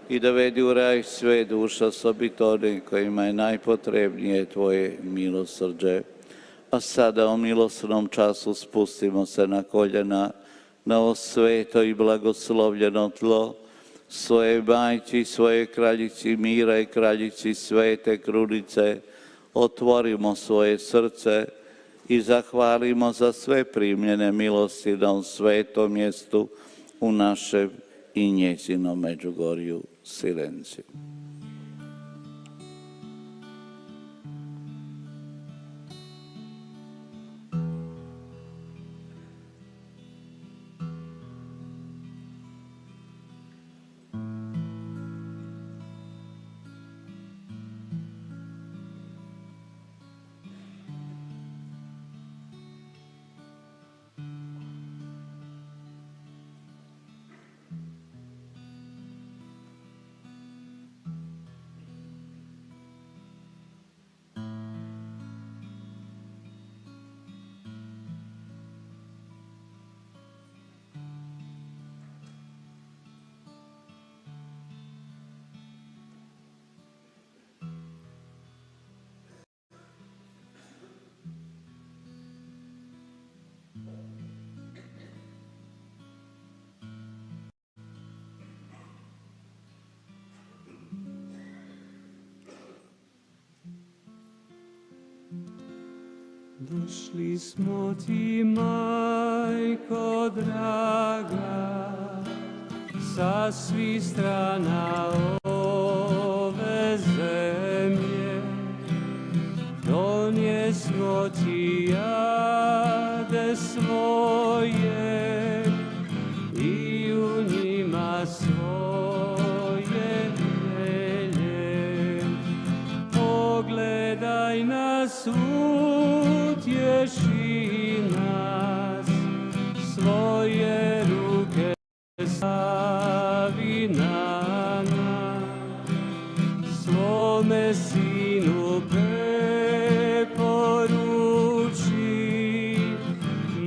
i dovedi u raj sve duše, osobito one kojima je najpotrebnije Tvoje milosrđe. A sada u milosrdnom času spustimo se na koljena na ovo sveto i blagoslovljeno tlo, svoje majci, svoje kraljici mira i kraljici svete krunice, otvorimo svoje srce i zahvalimo za sve primljene milosti na ovom svetom mjestu u našem i njezinom Međugorju. Silencio.
Došli smo ti, majko draga, sa svih strana ove zemlje. Donijesmo ti jade svoje i u njima svoje želje. Pogledaj nas, utješi nas, svoje ruke stavi na nas, svome sinu preporuči,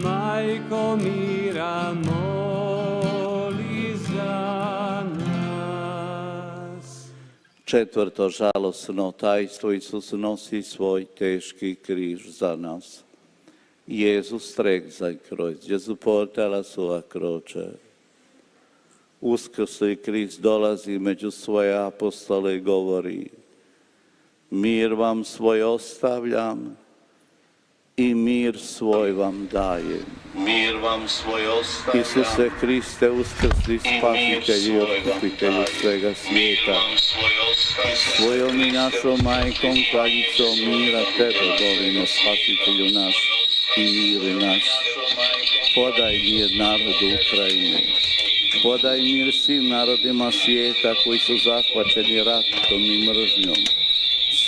majko mira moli za nas.
Četvrto žalosno tajstvo, Isus nosi svoj teški križ za nas. Jesus strägt sein Kreuz, Gesù porta la sua croce. Uskrsli Krist dolazi među svoje apostole i govori: mir vam svoj ostavljam i mir svoj vam dajem. Mir vam svoj ostavljam. Isuse Kriste, uskrsli spasitelji i otkupitelju svega svijeta. Svojom i našom majkom, kraljicom mira tebe volimo, spasitelju naš i miri naš. Podaj mir narodu Ukrajine. Podaj mir svim narodima svijeta koji su zahvaćeni ratom i mržnjom.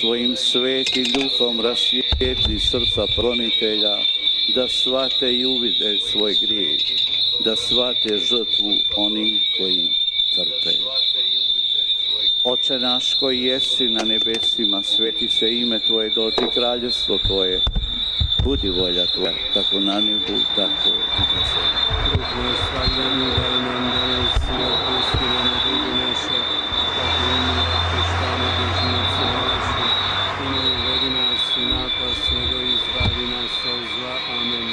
Svojim svetim duhom rasvijetli srca pronitelja, da shvate i uvide svoj grijeh, da shvate žrtvu onih koji trpe. Oče naš koji jesi na nebesima, sveti se ime Tvoje, dođi kraljevstvo Tvoje, budi volja Tvoja, kako na nebu, tako i na zemlji.
Kruh naš svakdanji daj nam danas i oprosti nam duge naše, kako i mi oproštamo dužnicima našim. I ne uvedi nas u napast, nego izbavi nas od zla. Amen.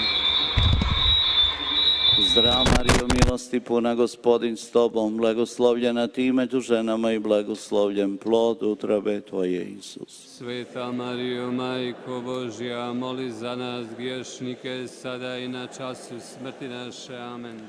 Zdrav Marijo, milosti puna, Gospodin s Tobom, blagoslovljena Ti među ženama i blagoslovljen plod utrobe Tvoje, Isus.
Sveta Marijo, Majko Božja, moli za nas griješnike, sada i na času smrti naše. Amen.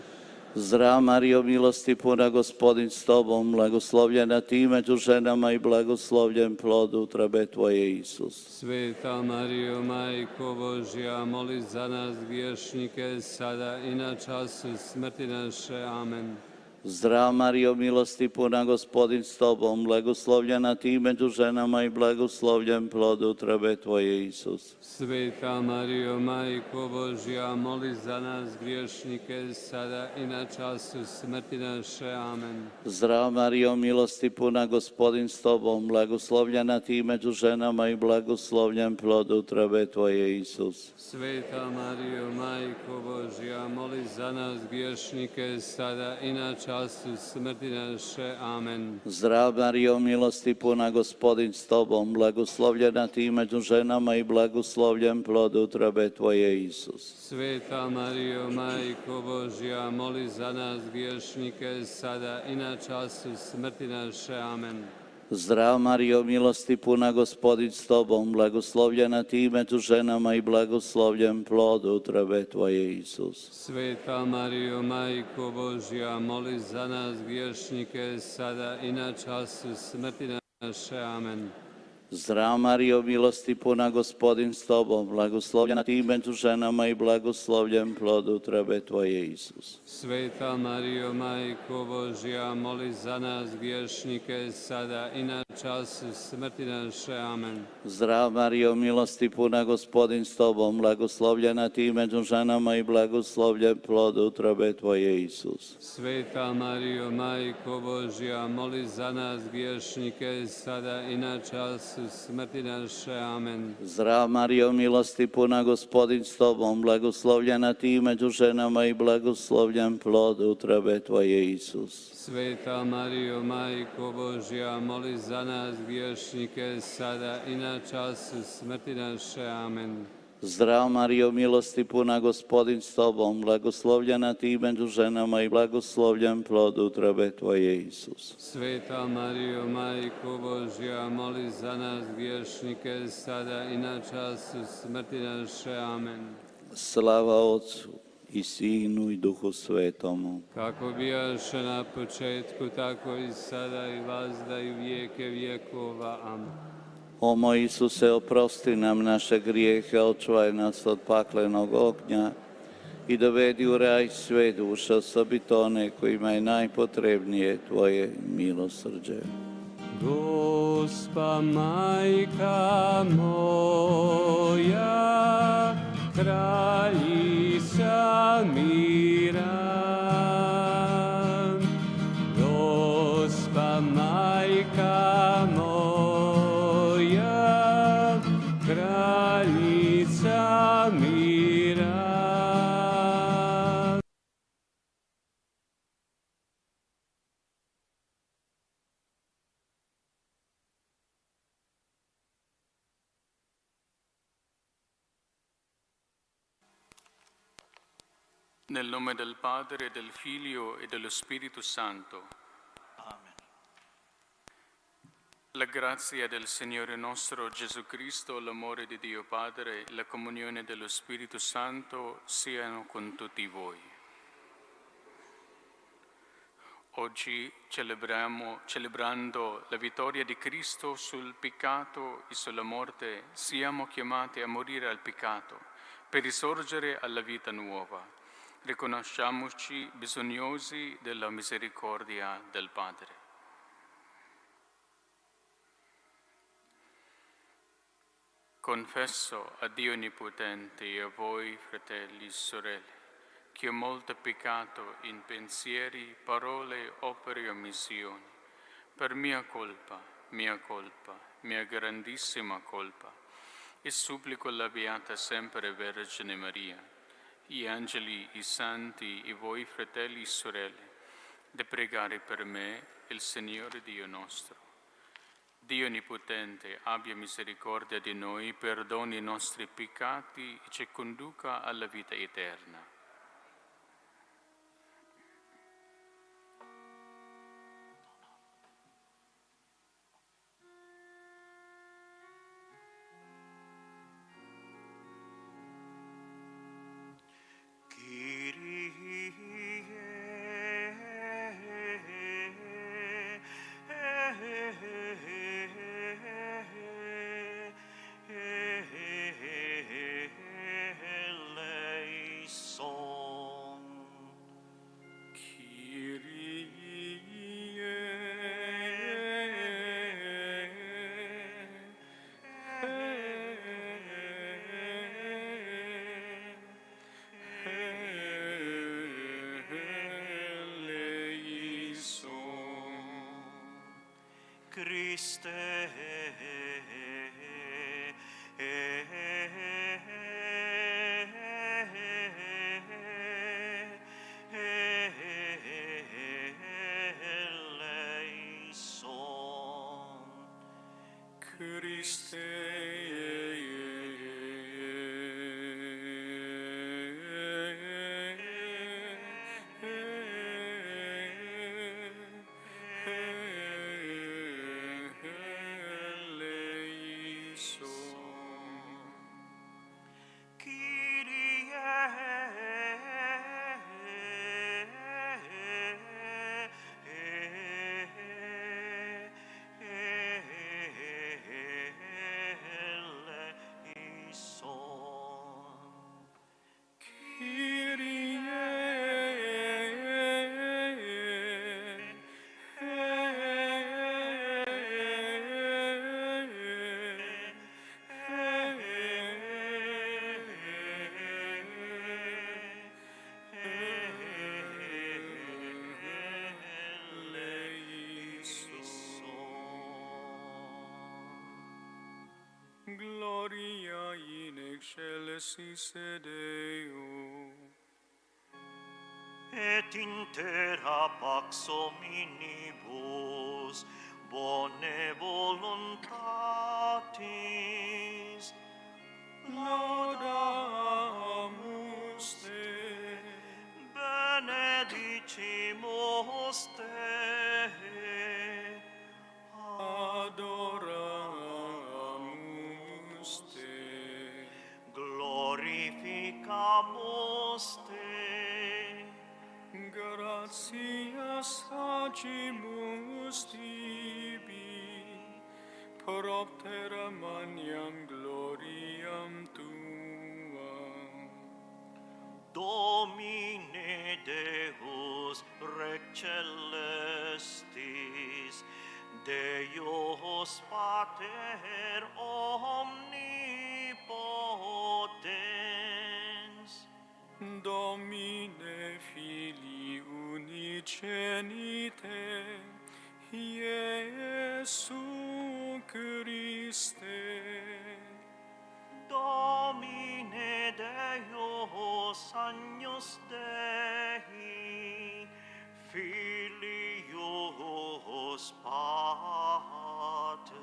Zdrav Marijo, milosti puna, Gospodin s Tobom, blagoslovljena Ti među ženama i blagoslovljen plod utrobe Tvoje, Isus.
Sveta Marijo, Majko Božja, moli za nas griješnike, sada i na času smrti naše. Amen.
Zdrav Marijo, milosti puna, Gospodin s Tobom, blagoslovljena Ti među ženama i blagoslovljen plod utrobe Tvoje, Isus.
Sveta Marijo, Majko Božja, moli za nas griješnike, sada i na času smrti naše. Amen.
Zdrav Marijo, milosti puna, Gospodin s Tobom, blagoslovljena Ti među ženama i blagoslovljen plod utrobe Tvoje, Isus.
Sveta Marijo, Majko Božja, moli za nas griješnike, sada i na času smrti naše. Amen.
Zdrav Marijo, milosti puna, Gospodin s Tobom, blagoslovljena Ti među ženama i blagoslovljen plod utrobe Tvoje, Isus.
Sveta Marijo, Majko Božja, moli za nas griješnike, sada i na času smrti naše. Amen.
Zdrav Marijo, milosti puna, Gospodin s Tobom, blagoslovljena Ti među ženama i blagoslovljen plod utrobe Tvoje, Isus.
Sveta Marijo, Majko Božja, moli za nas griješnike, sada i na času smrti naše. Amen.
Zdrav Marijo, milosti puna, Gospodin s Tobom, blagoslovljena Ti među ženama i blagoslovljen plod utrobe Tvoje, Isus.
Sveta Marijo, Majko Božja, moli za nas griješnike, sada i na času smrti naše. Amen.
Zdrav Marijo, milosti puna, Gospodin s Tobom, blagoslovljena Ti među ženama i blagoslovljen plod utrobe Tvoje, Isus.
Sveta Marijo, Majko Božja, moli za nas griješnike, sada i na času smrti naše. Amen.
Zdrav Marijo, milosti puna, Gospodin s Tobom, blagoslovljena Ti među ženama i blagoslovljen plod utrobe Tvoje, Isus.
Sveta Marijo, Majko Božja, moli za nas griješnike, sada i na času smrti naše. Amen.
Zdrav Mario, milosti puna, Gospodin s tobom, blagoslovljena ti među ženama i blagoslovljen plod utrobe tvoje, Isus.
Sveta Marijo, Majko Božja, moli za nas griješnike, sada i na času smrti naše. Amen.
Slava Otcu i Sinu i Duhu Svetomu.
Kako bijaše na početku, tako i sada i vazda i vijeke vjekova. Amen.
O moj Isuse, oprosti nam naše grijehe, očuvaj nas od paklenog ognja i dovedi u raj sve duše, osobito one kojima je najpotrebnije tvoje milosrđe.
Gospa majka moja, kraljica mira. Gospa majka moja, kraljica mira.
Nel nome del Padre, del Figlio e dello Spirito Santo. Amen. La grazia del Signore nostro Gesù Cristo, l'amore di Dio Padre, la comunione dello Spirito Santo siano con tutti voi. Oggi celebrando la vittoria di Cristo sul peccato e sulla morte, siamo chiamati a morire al peccato per risorgere alla vita nuova. Riconosciamoci bisognosi della misericordia del Padre. Confesso a Dio Onnipotente e a voi, fratelli e sorelle, che ho molto peccato in pensieri, parole, opere e omissioni, per mia colpa, mia grandissima colpa, e supplico la Beata sempre Vergine Maria, gli angeli, i santi, e voi fratelli e sorelle, di pregare per me il Signore Dio nostro. Dio Onnipotente abbia misericordia di noi, perdoni i nostri peccati e ci conduca alla vita eterna.
Christe, eleison.
Christe,
Gloria in excelsis Deo. Et in terra pax omnibus bone voluntatis laudamus te, benedicimus te, adoramus te, glorificamus te, gratias facimus tibi, propter magnam gloriam tuam. Domine Deus Rex celestis, Deus Pater omnipotens, Domine Filii unicenite, Iesu Christe, Domine Deus Agnus Dei, Filius Patris,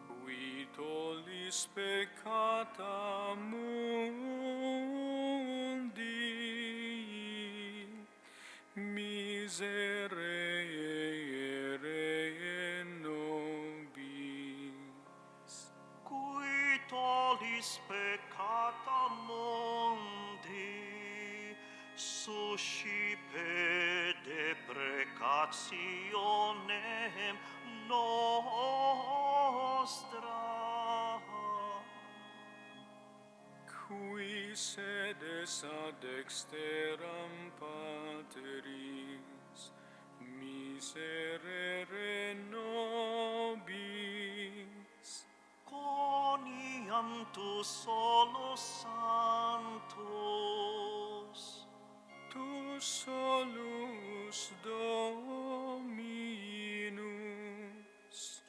qui tollis peccata mundi, miserere nobis. Qui tollis peccata mundi, suscipe deprecationem nostra. Qui sedes ad dexteram Patris, miserere nobis. Coniam tu solus sanctus, tu solus Dominus,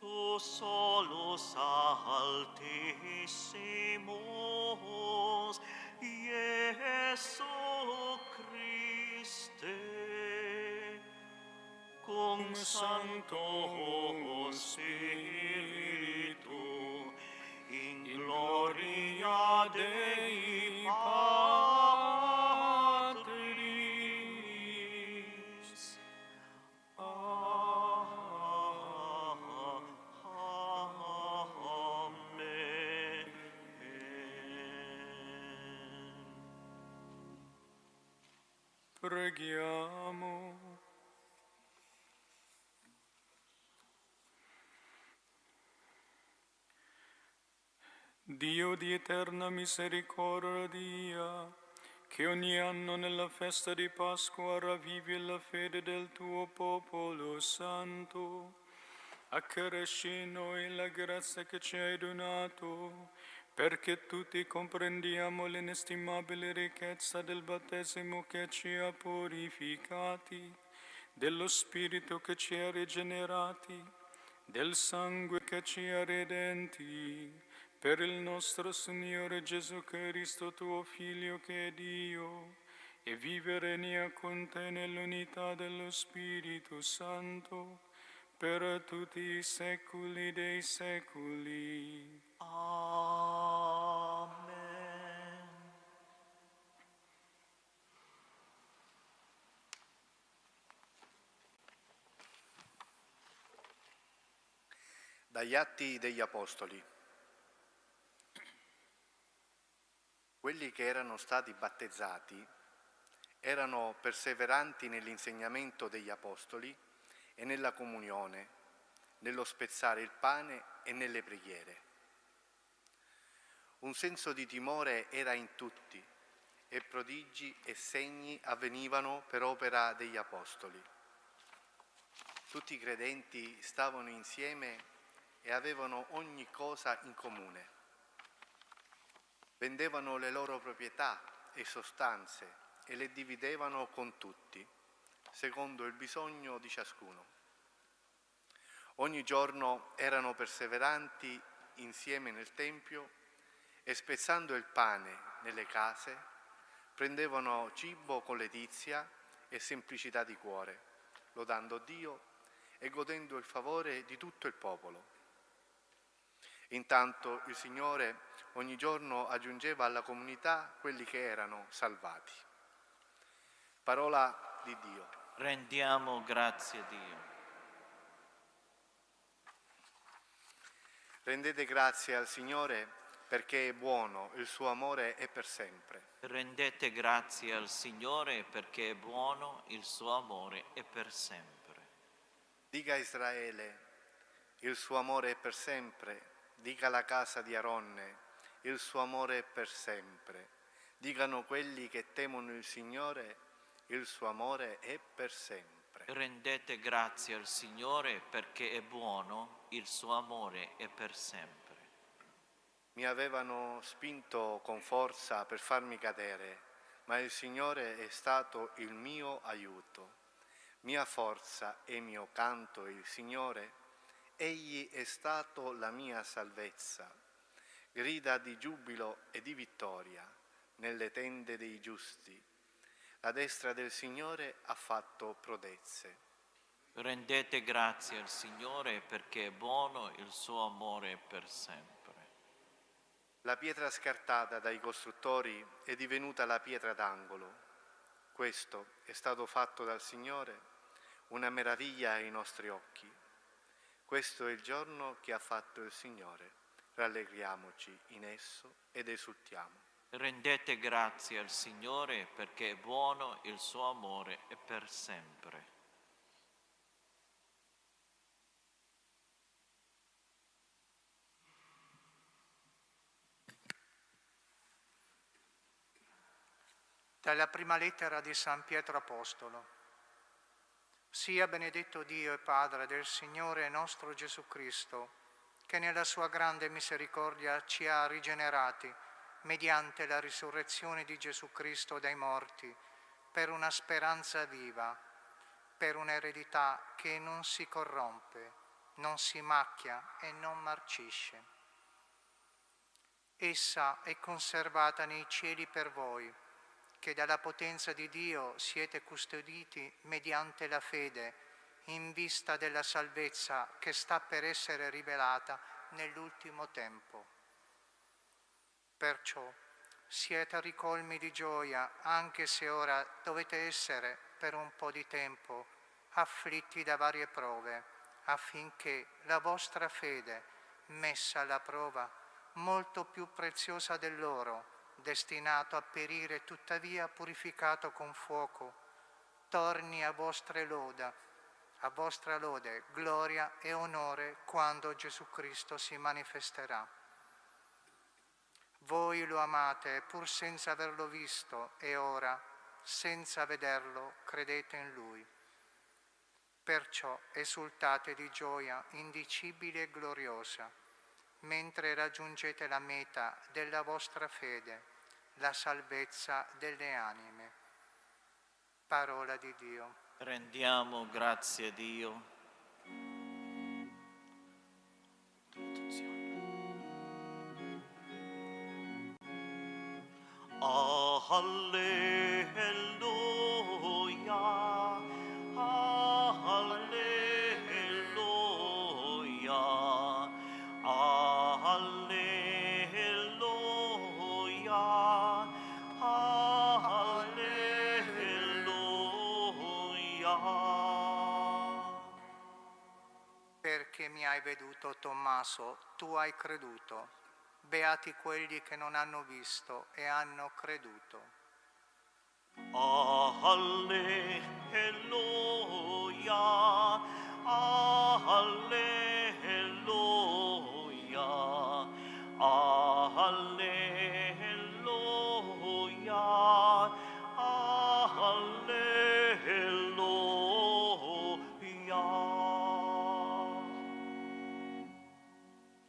tu solus altissimus, Iesu Christe, cum Sancto Spiritu, in gloria Dei Patris. Amen. Preghiamo. Dio di eterna misericordia, che ogni anno nella festa di Pasqua ravvivi la fede del tuo popolo santo, accresci in noi la grazia che ci hai donato, perché tutti comprendiamo l'inestimabile ricchezza del battesimo che ci ha purificati, dello Spirito che ci ha rigenerati, del sangue che ci ha redenti, per il nostro Signore Gesù Cristo, tuo Figlio che è Dio, e vive e regna con te nell'unità dello Spirito Santo, per tutti i secoli dei secoli. Amen.
Dagli Atti degli Apostoli. Quelli che erano stati battezzati erano perseveranti nell'insegnamento degli Apostoli e nella comunione, nello spezzare il pane e nelle preghiere. Un senso di timore era in tutti e prodigi e segni avvenivano per opera degli Apostoli. Tutti i credenti stavano insieme e avevano ogni cosa in comune. Vendevano le loro proprietà e sostanze e le dividevano con tutti, secondo il bisogno di ciascuno. Ogni giorno erano perseveranti insieme nel Tempio e spezzando il pane nelle case, prendevano cibo con letizia e semplicità di cuore, lodando Dio e godendo il favore di tutto il popolo. Intanto il Signore ogni giorno aggiungeva alla comunità quelli che erano salvati. Parola di Dio.
Rendiamo grazie a Dio.
Rendete grazie al Signore perché è buono, il suo amore è per sempre.
Rendete grazie al Signore perché è buono, il suo amore è per sempre.
Dica a Israele, il suo amore è per sempre. Dica alla casa di Aronne, il suo amore è per sempre. Dicano quelli che temono il Signore, il suo amore è per sempre.
Rendete grazie al Signore perché è buono, il suo amore è per sempre.
Mi avevano spinto con forza per farmi cadere, ma il Signore è stato il mio aiuto. Mia forza e mio canto il Signore, Egli è stato la mia salvezza. Grida di giubilo e di vittoria nelle tende dei giusti. La destra del Signore ha fatto prodezze.
Rendete grazie al Signore perché è buono, il suo amore è per sempre.
La pietra scartata dai costruttori è divenuta la pietra d'angolo. Questo è stato fatto dal Signore, una meraviglia ai nostri occhi. Questo è il giorno che ha fatto il Signore. Rallegriamoci in esso ed esultiamo.
Rendete grazie al Signore perché è buono, il suo amore è per sempre.
Dalla prima lettera di San Pietro Apostolo. Sia benedetto Dio e Padre del Signore nostro Gesù Cristo, che nella sua grande misericordia ci ha rigenerati mediante la risurrezione di Gesù Cristo dai morti, per una speranza viva, per un'eredità che non si corrompe, non si macchia e non marcisce. Essa è conservata nei cieli per voi, che dalla potenza di Dio siete custoditi mediante la fede, in vista della salvezza che sta per essere rivelata nell'ultimo tempo. Perciò siete ricolmi di gioia, anche se ora dovete essere per un po' di tempo afflitti da varie prove, affinché la vostra fede, messa alla prova, molto più preziosa dell'oro, destinato a perire tuttavia purificato con fuoco, torni a vostra lode, gloria e onore quando Gesù Cristo si manifesterà. Voi lo amate pur senza averlo visto e ora, senza vederlo, credete in Lui. Perciò esultate di gioia indicibile e gloriosa, mentre raggiungete la meta della vostra fede, la salvezza delle anime. Parola di Dio.
Rendiamo grazie a Dio. Alleluia, alleluia, alleluia, alleluia.
Perché mi hai veduto, Tommaso, tu hai creduto. Beati quelli che non hanno visto e hanno creduto.
Alleluia, alleluia, alleluia, alleluia.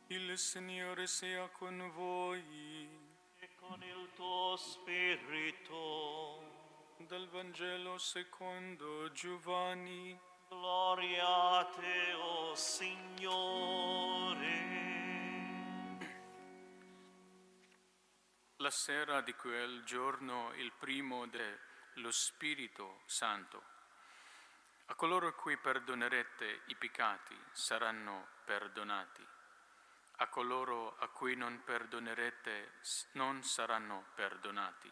Il Signore sia con voi
e con il tuo spirito.
Dal Vangelo secondo Giovanni.
Gloria a te, o Signore.
La sera di quel giorno, il primo dello Spirito Santo, a coloro a cui perdonerete i peccati saranno perdonati. A coloro a cui non perdonerete non saranno perdonati.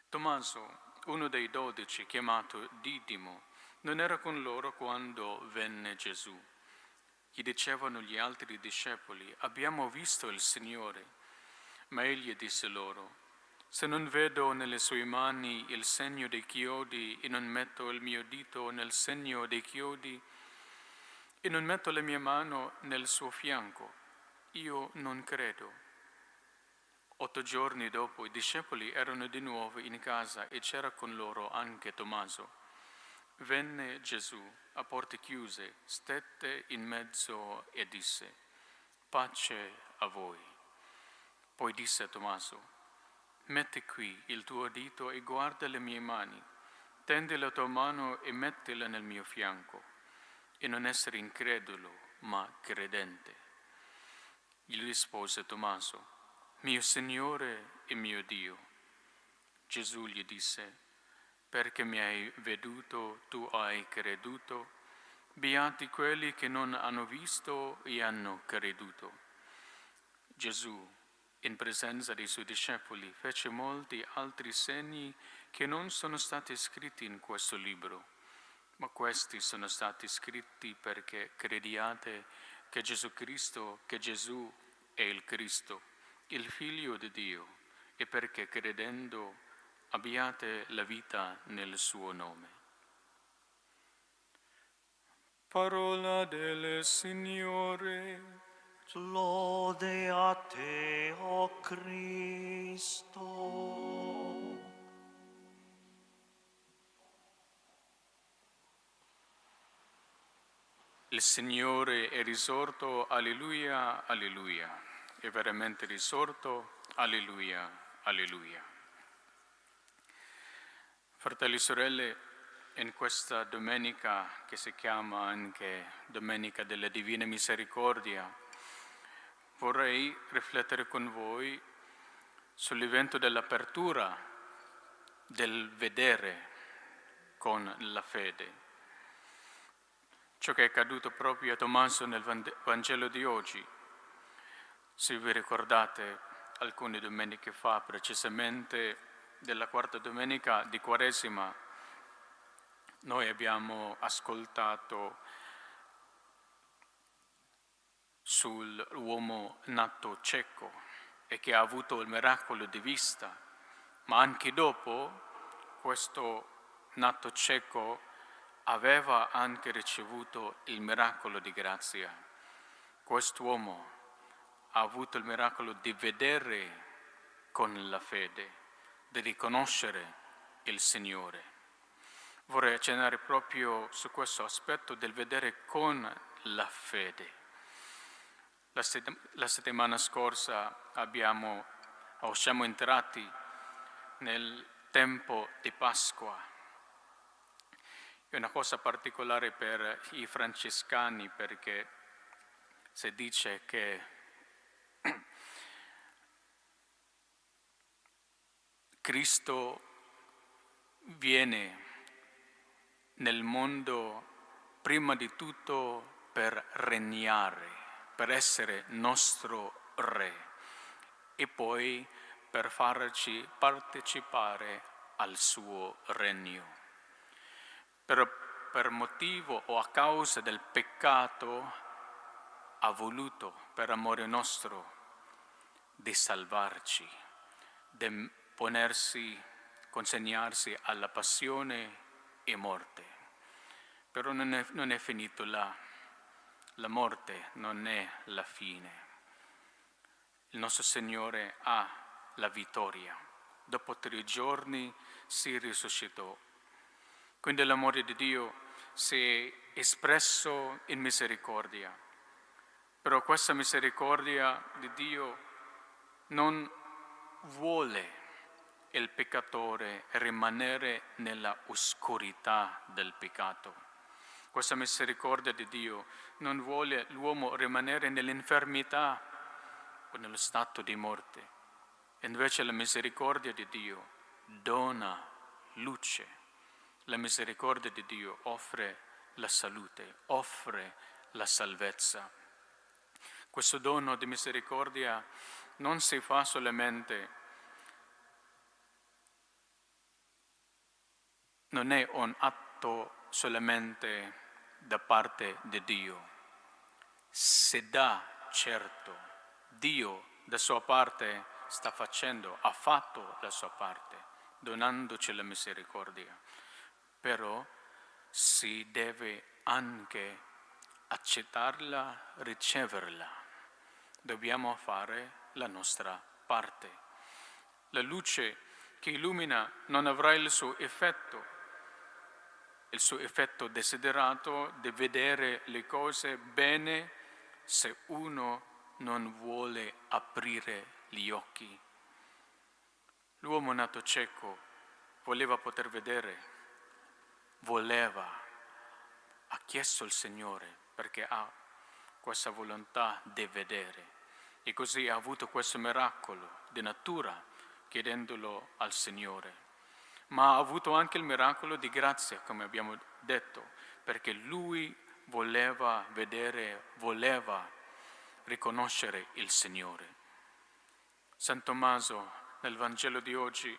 Tommaso, uno dei 12, chiamato Didimo, non era con loro quando venne Gesù. Gli dicevano gli altri discepoli: abbiamo visto il Signore. Ma egli disse loro: se non vedo nelle sue mani il segno dei chiodi e non metto il mio dito nel segno dei chiodi e non metto la mia mano nel suo fianco, io non credo. 8 giorni dopo i discepoli erano di nuovo in casa e c'era con loro anche Tommaso. Venne Gesù a porte chiuse, stette in mezzo e disse: pace a voi. Poi disse a Tommaso: metti qui il tuo dito e guarda le mie mani, tendi la tua mano e mettila nel mio fianco, e non essere incredulo, ma credente. Gli rispose Tommaso: mio Signore e mio Dio. Gesù gli disse: perché mi hai veduto, tu hai creduto. Beati quelli che non hanno visto e hanno creduto. Gesù, in presenza dei suoi discepoli, fece molti altri segni che non sono stati scritti in questo libro, ma questi sono stati scritti perché crediate che Gesù è il Cristo, il Figlio di Dio, e perché credendo abbiate la vita nel suo nome.
Parola del Signore.
Lode a te, o Cristo.
Il Signore è risorto, alleluia, alleluia. È veramente risorto, alleluia, alleluia. Fratelli e sorelle, in questa domenica, che si chiama anche Domenica della Divina Misericordia, vorrei riflettere con voi sull'evento dell'apertura, del vedere con la fede. Ciò che è accaduto proprio a Tommaso nel Vangelo di oggi. Se vi ricordate, alcune domeniche fa, precisamente della quarta domenica di Quaresima, noi abbiamo ascoltato sull'uomo nato cieco e che ha avuto il miracolo di vista, ma anche dopo questo nato cieco aveva anche ricevuto il miracolo di grazia. Quest'uomo ha avuto il miracolo di vedere con la fede, di riconoscere il Signore. Vorrei accennare proprio su questo aspetto del vedere con la fede. La settimana scorsa siamo entrati nel tempo di Pasqua. È una cosa particolare per i francescani perché si dice che Cristo viene nel mondo prima di tutto per regnare, per essere nostro Re e poi per farci partecipare al suo regno. Per motivo o a causa del peccato ha voluto, per amore nostro, di salvarci, di consegnarsi alla passione e morte. Però non è finito là. La morte non è la fine. Il nostro Signore ha la vittoria. Dopo 3 giorni si risuscitò. Quindi l'amore di Dio si è espresso in misericordia. Però questa misericordia di Dio non vuole il peccatore rimanere nella oscurità del peccato. Questa misericordia di Dio non vuole l'uomo rimanere nell'infermità o nello stato di morte. Invece la misericordia di Dio dona luce. La misericordia di Dio offre la salute, offre la salvezza. Questo dono di misericordia non si fa solamente, non è un atto solamente da parte di Dio. Si dà, certo, Dio da sua parte sta facendo, ha fatto la sua parte, donandoci la misericordia, però si deve anche accettarla, riceverla. Dobbiamo fare la nostra parte. La luce che illumina non avrà il suo effetto desiderato di vedere le cose bene se uno non vuole aprire gli occhi. L'uomo nato cieco voleva poter vedere, ha chiesto al Signore perché ha questa volontà di vedere e così ha avuto questo miracolo di natura chiedendolo al Signore. Ma ha avuto anche il miracolo di grazia, come abbiamo detto, perché lui voleva vedere, voleva riconoscere il Signore. San Tommaso, nel Vangelo di oggi,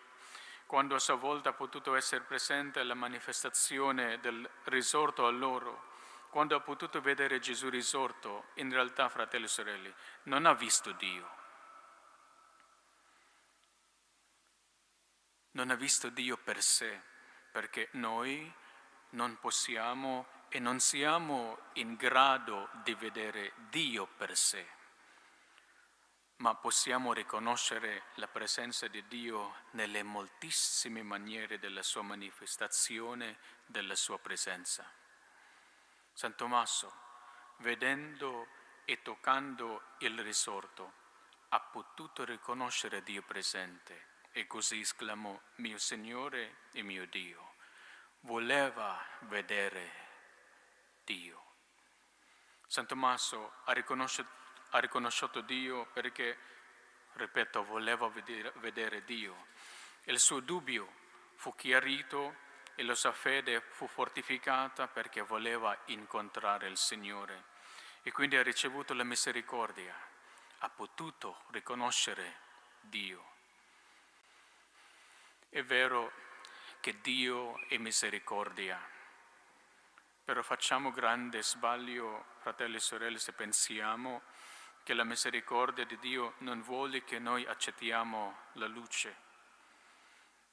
quando a sua volta ha potuto essere presente alla manifestazione del risorto a loro, quando ha potuto vedere Gesù risorto, in realtà, fratelli e sorelle, non ha visto Dio. Non ha visto Dio per sé, perché noi non possiamo e non siamo in grado di vedere Dio per sé, ma possiamo riconoscere la presenza di Dio nelle moltissime maniere della sua manifestazione, della sua presenza. San Tommaso, vedendo e toccando il risorto, ha potuto riconoscere Dio presente. E così esclamò: mio Signore e mio Dio. Voleva vedere Dio. San Tommaso ha riconosciuto Dio perché, ripeto, voleva vedere Dio. Il suo dubbio fu chiarito e la sua fede fu fortificata perché voleva incontrare il Signore. E quindi ha ricevuto la misericordia, ha potuto riconoscere Dio. È vero che Dio è misericordia, però facciamo grande sbaglio, fratelli e sorelle, se pensiamo che la misericordia di Dio non vuole che noi accettiamo la luce.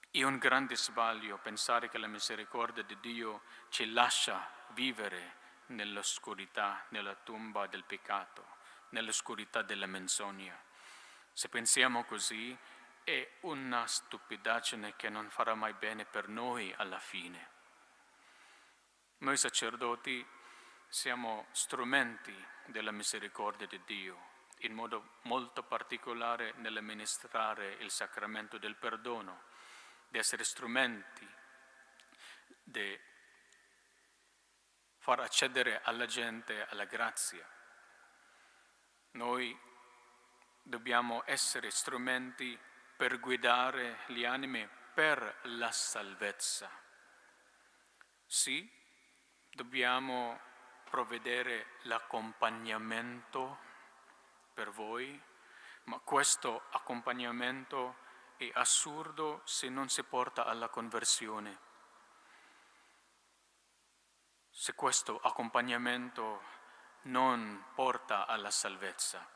È un grande sbaglio pensare che la misericordia di Dio ci lascia vivere nell'oscurità, nella tomba del peccato, nell'oscurità della menzogna. Se pensiamo così, è una stupidaggine che non farà mai bene per noi alla fine. Noi sacerdoti siamo strumenti della misericordia di Dio, in modo molto particolare nell'amministrare il sacramento del perdono, di essere strumenti di far accedere alla gente alla grazia. Noi dobbiamo essere strumenti per guidare gli animi per la salvezza. Sì, dobbiamo provvedere l'accompagnamento per voi, ma questo accompagnamento è assurdo se non si porta alla conversione. Se questo accompagnamento non porta alla salvezza,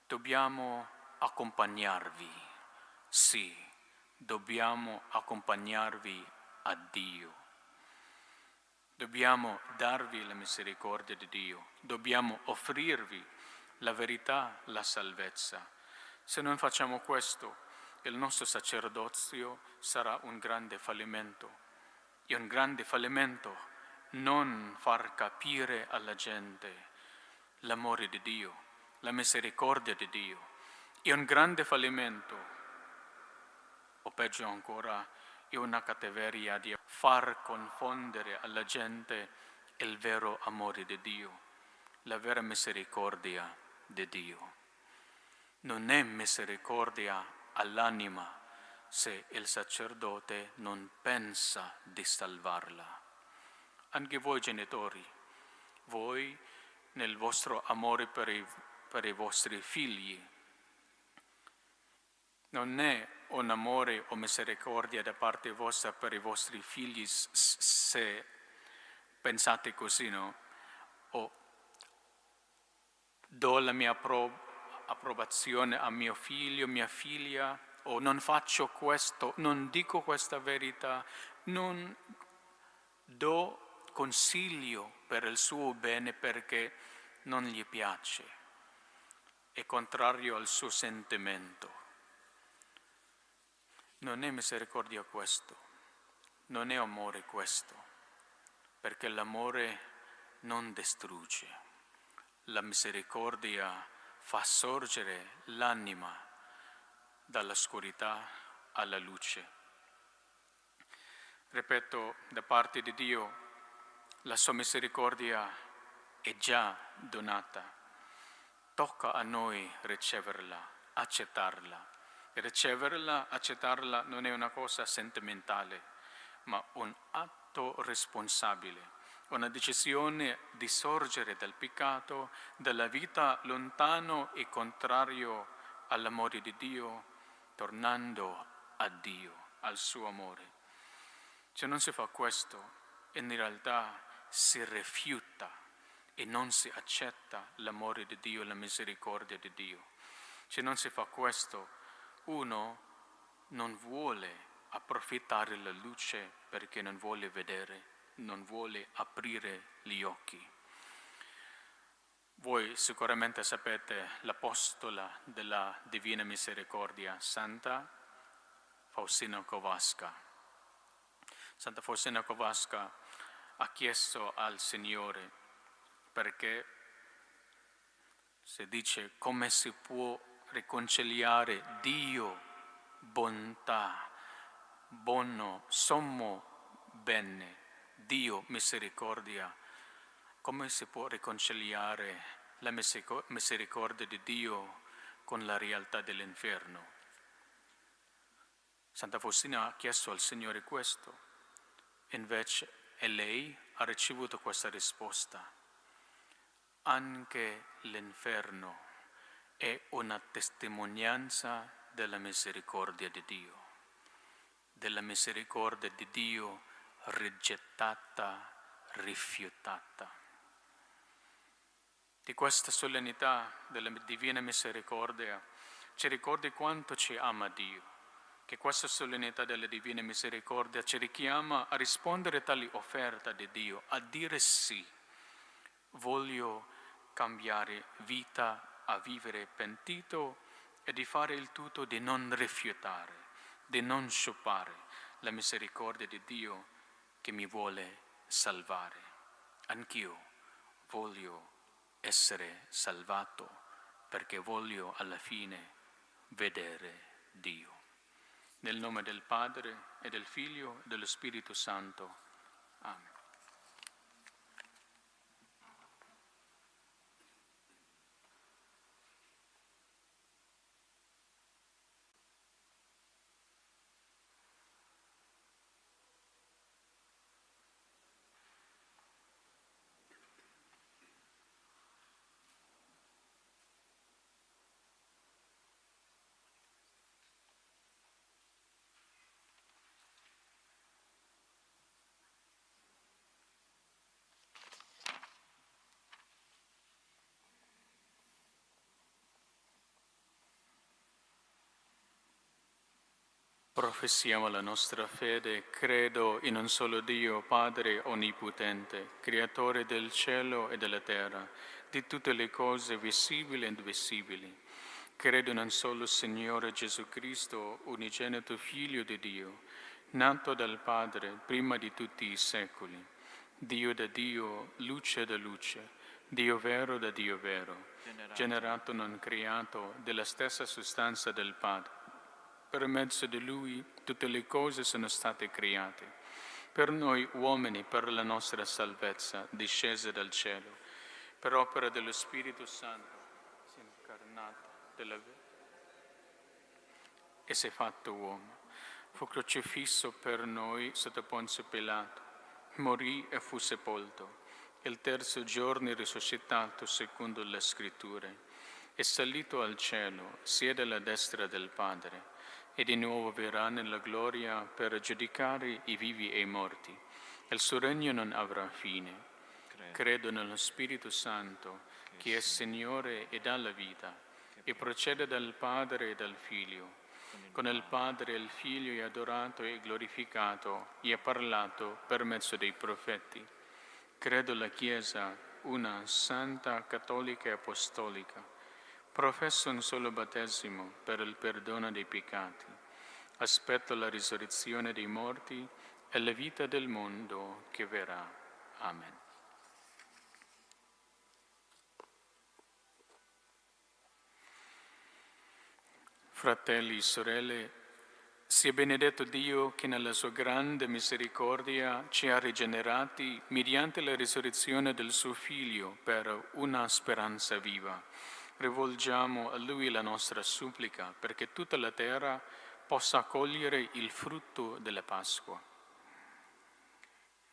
dobbiamo accompagnarvi, sì, dobbiamo accompagnarvi a Dio. Dobbiamo darvi la misericordia di Dio, dobbiamo offrirvi la verità, la salvezza. Se non facciamo questo, il nostro sacerdozio sarà un grande fallimento. È un grande fallimento non far capire alla gente l'amore di Dio, la misericordia di Dio. È un grande fallimento, o peggio ancora, è una cattiveria di far confondere alla gente il vero amore di Dio, la vera misericordia di Dio. Non è misericordia all'anima se il sacerdote non pensa di salvarla. Anche voi genitori, voi nel vostro amore per i vostri figli. Non è un amore o misericordia da parte vostra per i vostri figli se pensate così, no? O do la mia approvazione a mio figlio, mia figlia, o non faccio questo, non dico questa verità, non do consiglio per il suo bene perché non gli piace, è contrario al suo sentimento. Non è misericordia questo, non è amore questo, perché l'amore non distrugge, la misericordia fa sorgere l'anima dall'oscurità alla luce. Ripeto, da parte di Dio, la sua misericordia è già donata. Tocca a noi riceverla, accettarla. E riceverla, accettarla non è una cosa sentimentale, ma un atto responsabile, una decisione di sorgere dal peccato, dalla vita lontano e contrario all'amore di Dio, tornando a Dio, al suo amore. Se non si fa questo, in realtà si rifiuta e non si accetta l'amore di Dio, la misericordia di Dio. Se non si fa questo, uno non vuole approfittare della luce perché non vuole vedere, non vuole aprire gli occhi. Voi sicuramente sapete l'apostola della Divina Misericordia, Santa Faustina Kowalska. Santa Faustina Kowalska ha chiesto al Signore perché si dice come si può riconciliare Dio, bontà, buono, sommo bene, Dio, misericordia. Come si può riconciliare la misericordia di Dio con la realtà dell'inferno? Santa Faustina ha chiesto al Signore questo, e lei ha ricevuto questa risposta. Anche l'inferno è una testimonianza della misericordia di Dio, della misericordia di Dio rigettata, rifiutata. Di questa solennità della Divina Misericordia ci ricordi quanto ci ama Dio, che questa solennità della Divina Misericordia ci richiama a rispondere a tali offerte di Dio, a dire sì, voglio cambiare vita, a vivere pentito e di fare il tutto di non rifiutare, di non sciupare la misericordia di Dio che mi vuole salvare. Anch'io voglio essere salvato perché voglio alla fine vedere Dio. Nel nome del Padre e del Figlio e dello Spirito Santo. Amen. Professiamo la nostra fede, credo in un solo Dio, Padre onnipotente, Creatore del cielo e della terra, di tutte le cose visibili e invisibili. Credo in un solo Signore Gesù Cristo, unigenito Figlio di Dio, nato dal Padre prima di tutti i secoli, Dio da Dio, luce da luce, Dio vero da Dio vero, generato non creato, della stessa sostanza del Padre. Per mezzo di Lui tutte le cose sono state create. Per noi uomini, per la nostra salvezza, discese dal cielo, per opera dello Spirito Santo, si è incarnato e si è fatto uomo. Fu crocifisso per noi sotto Ponzio Pilato, morì e fu sepolto. il terzo giorno è risuscitato secondo le scritture, è salito al cielo, siede alla destra del Padre, e di nuovo verrà nella gloria per giudicare i vivi e i morti. Il suo regno non avrà fine. Credo nello Spirito Santo, che è Signore e dà la vita, e procede dal Padre e dal Figlio. Con il Padre e il Figlio è adorato e glorificato e ha parlato per mezzo dei profeti. Credo la Chiesa, una santa, cattolica e apostolica. Professo un solo battesimo per il perdono dei peccati. Aspetto la risurrezione dei morti e la vita del mondo che verrà. Amen. Fratelli e sorelle, sia benedetto Dio che nella sua grande misericordia ci ha rigenerati mediante la risurrezione del suo Figlio per una speranza viva. Rivolgiamo a Lui la nostra supplica perché tutta la terra possa accogliere il frutto della Pasqua.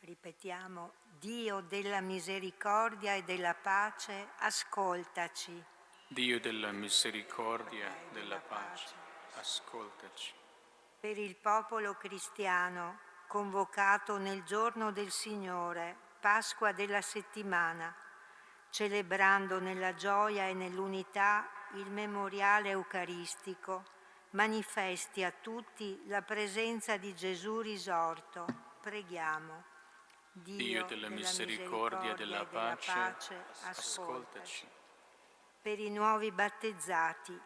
Ripetiamo: Dio della misericordia e della pace, ascoltaci.
Dio della misericordia e della pace, ascoltaci.
Per il popolo cristiano, convocato nel giorno del Signore, Pasqua della settimana, celebrando nella gioia e nell'unità il memoriale eucaristico, manifesti a tutti la presenza di Gesù risorto. Preghiamo.
Dio della misericordia e della pace, ascoltaci.
Per i nuovi battezzati,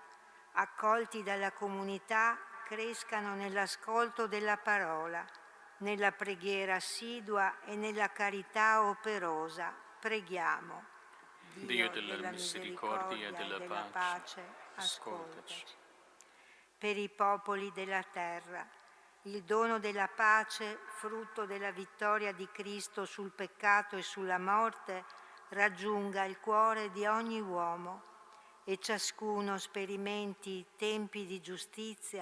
accolti dalla comunità, crescano nell'ascolto della parola, nella preghiera assidua e nella carità operosa. Preghiamo.
Dio della misericordia e della pace, ascoltaci.
Per i popoli della terra, il dono della pace, frutto della vittoria di Cristo sul peccato e sulla morte, raggiunga il cuore di ogni uomo e ciascuno sperimenti tempi di giustizia,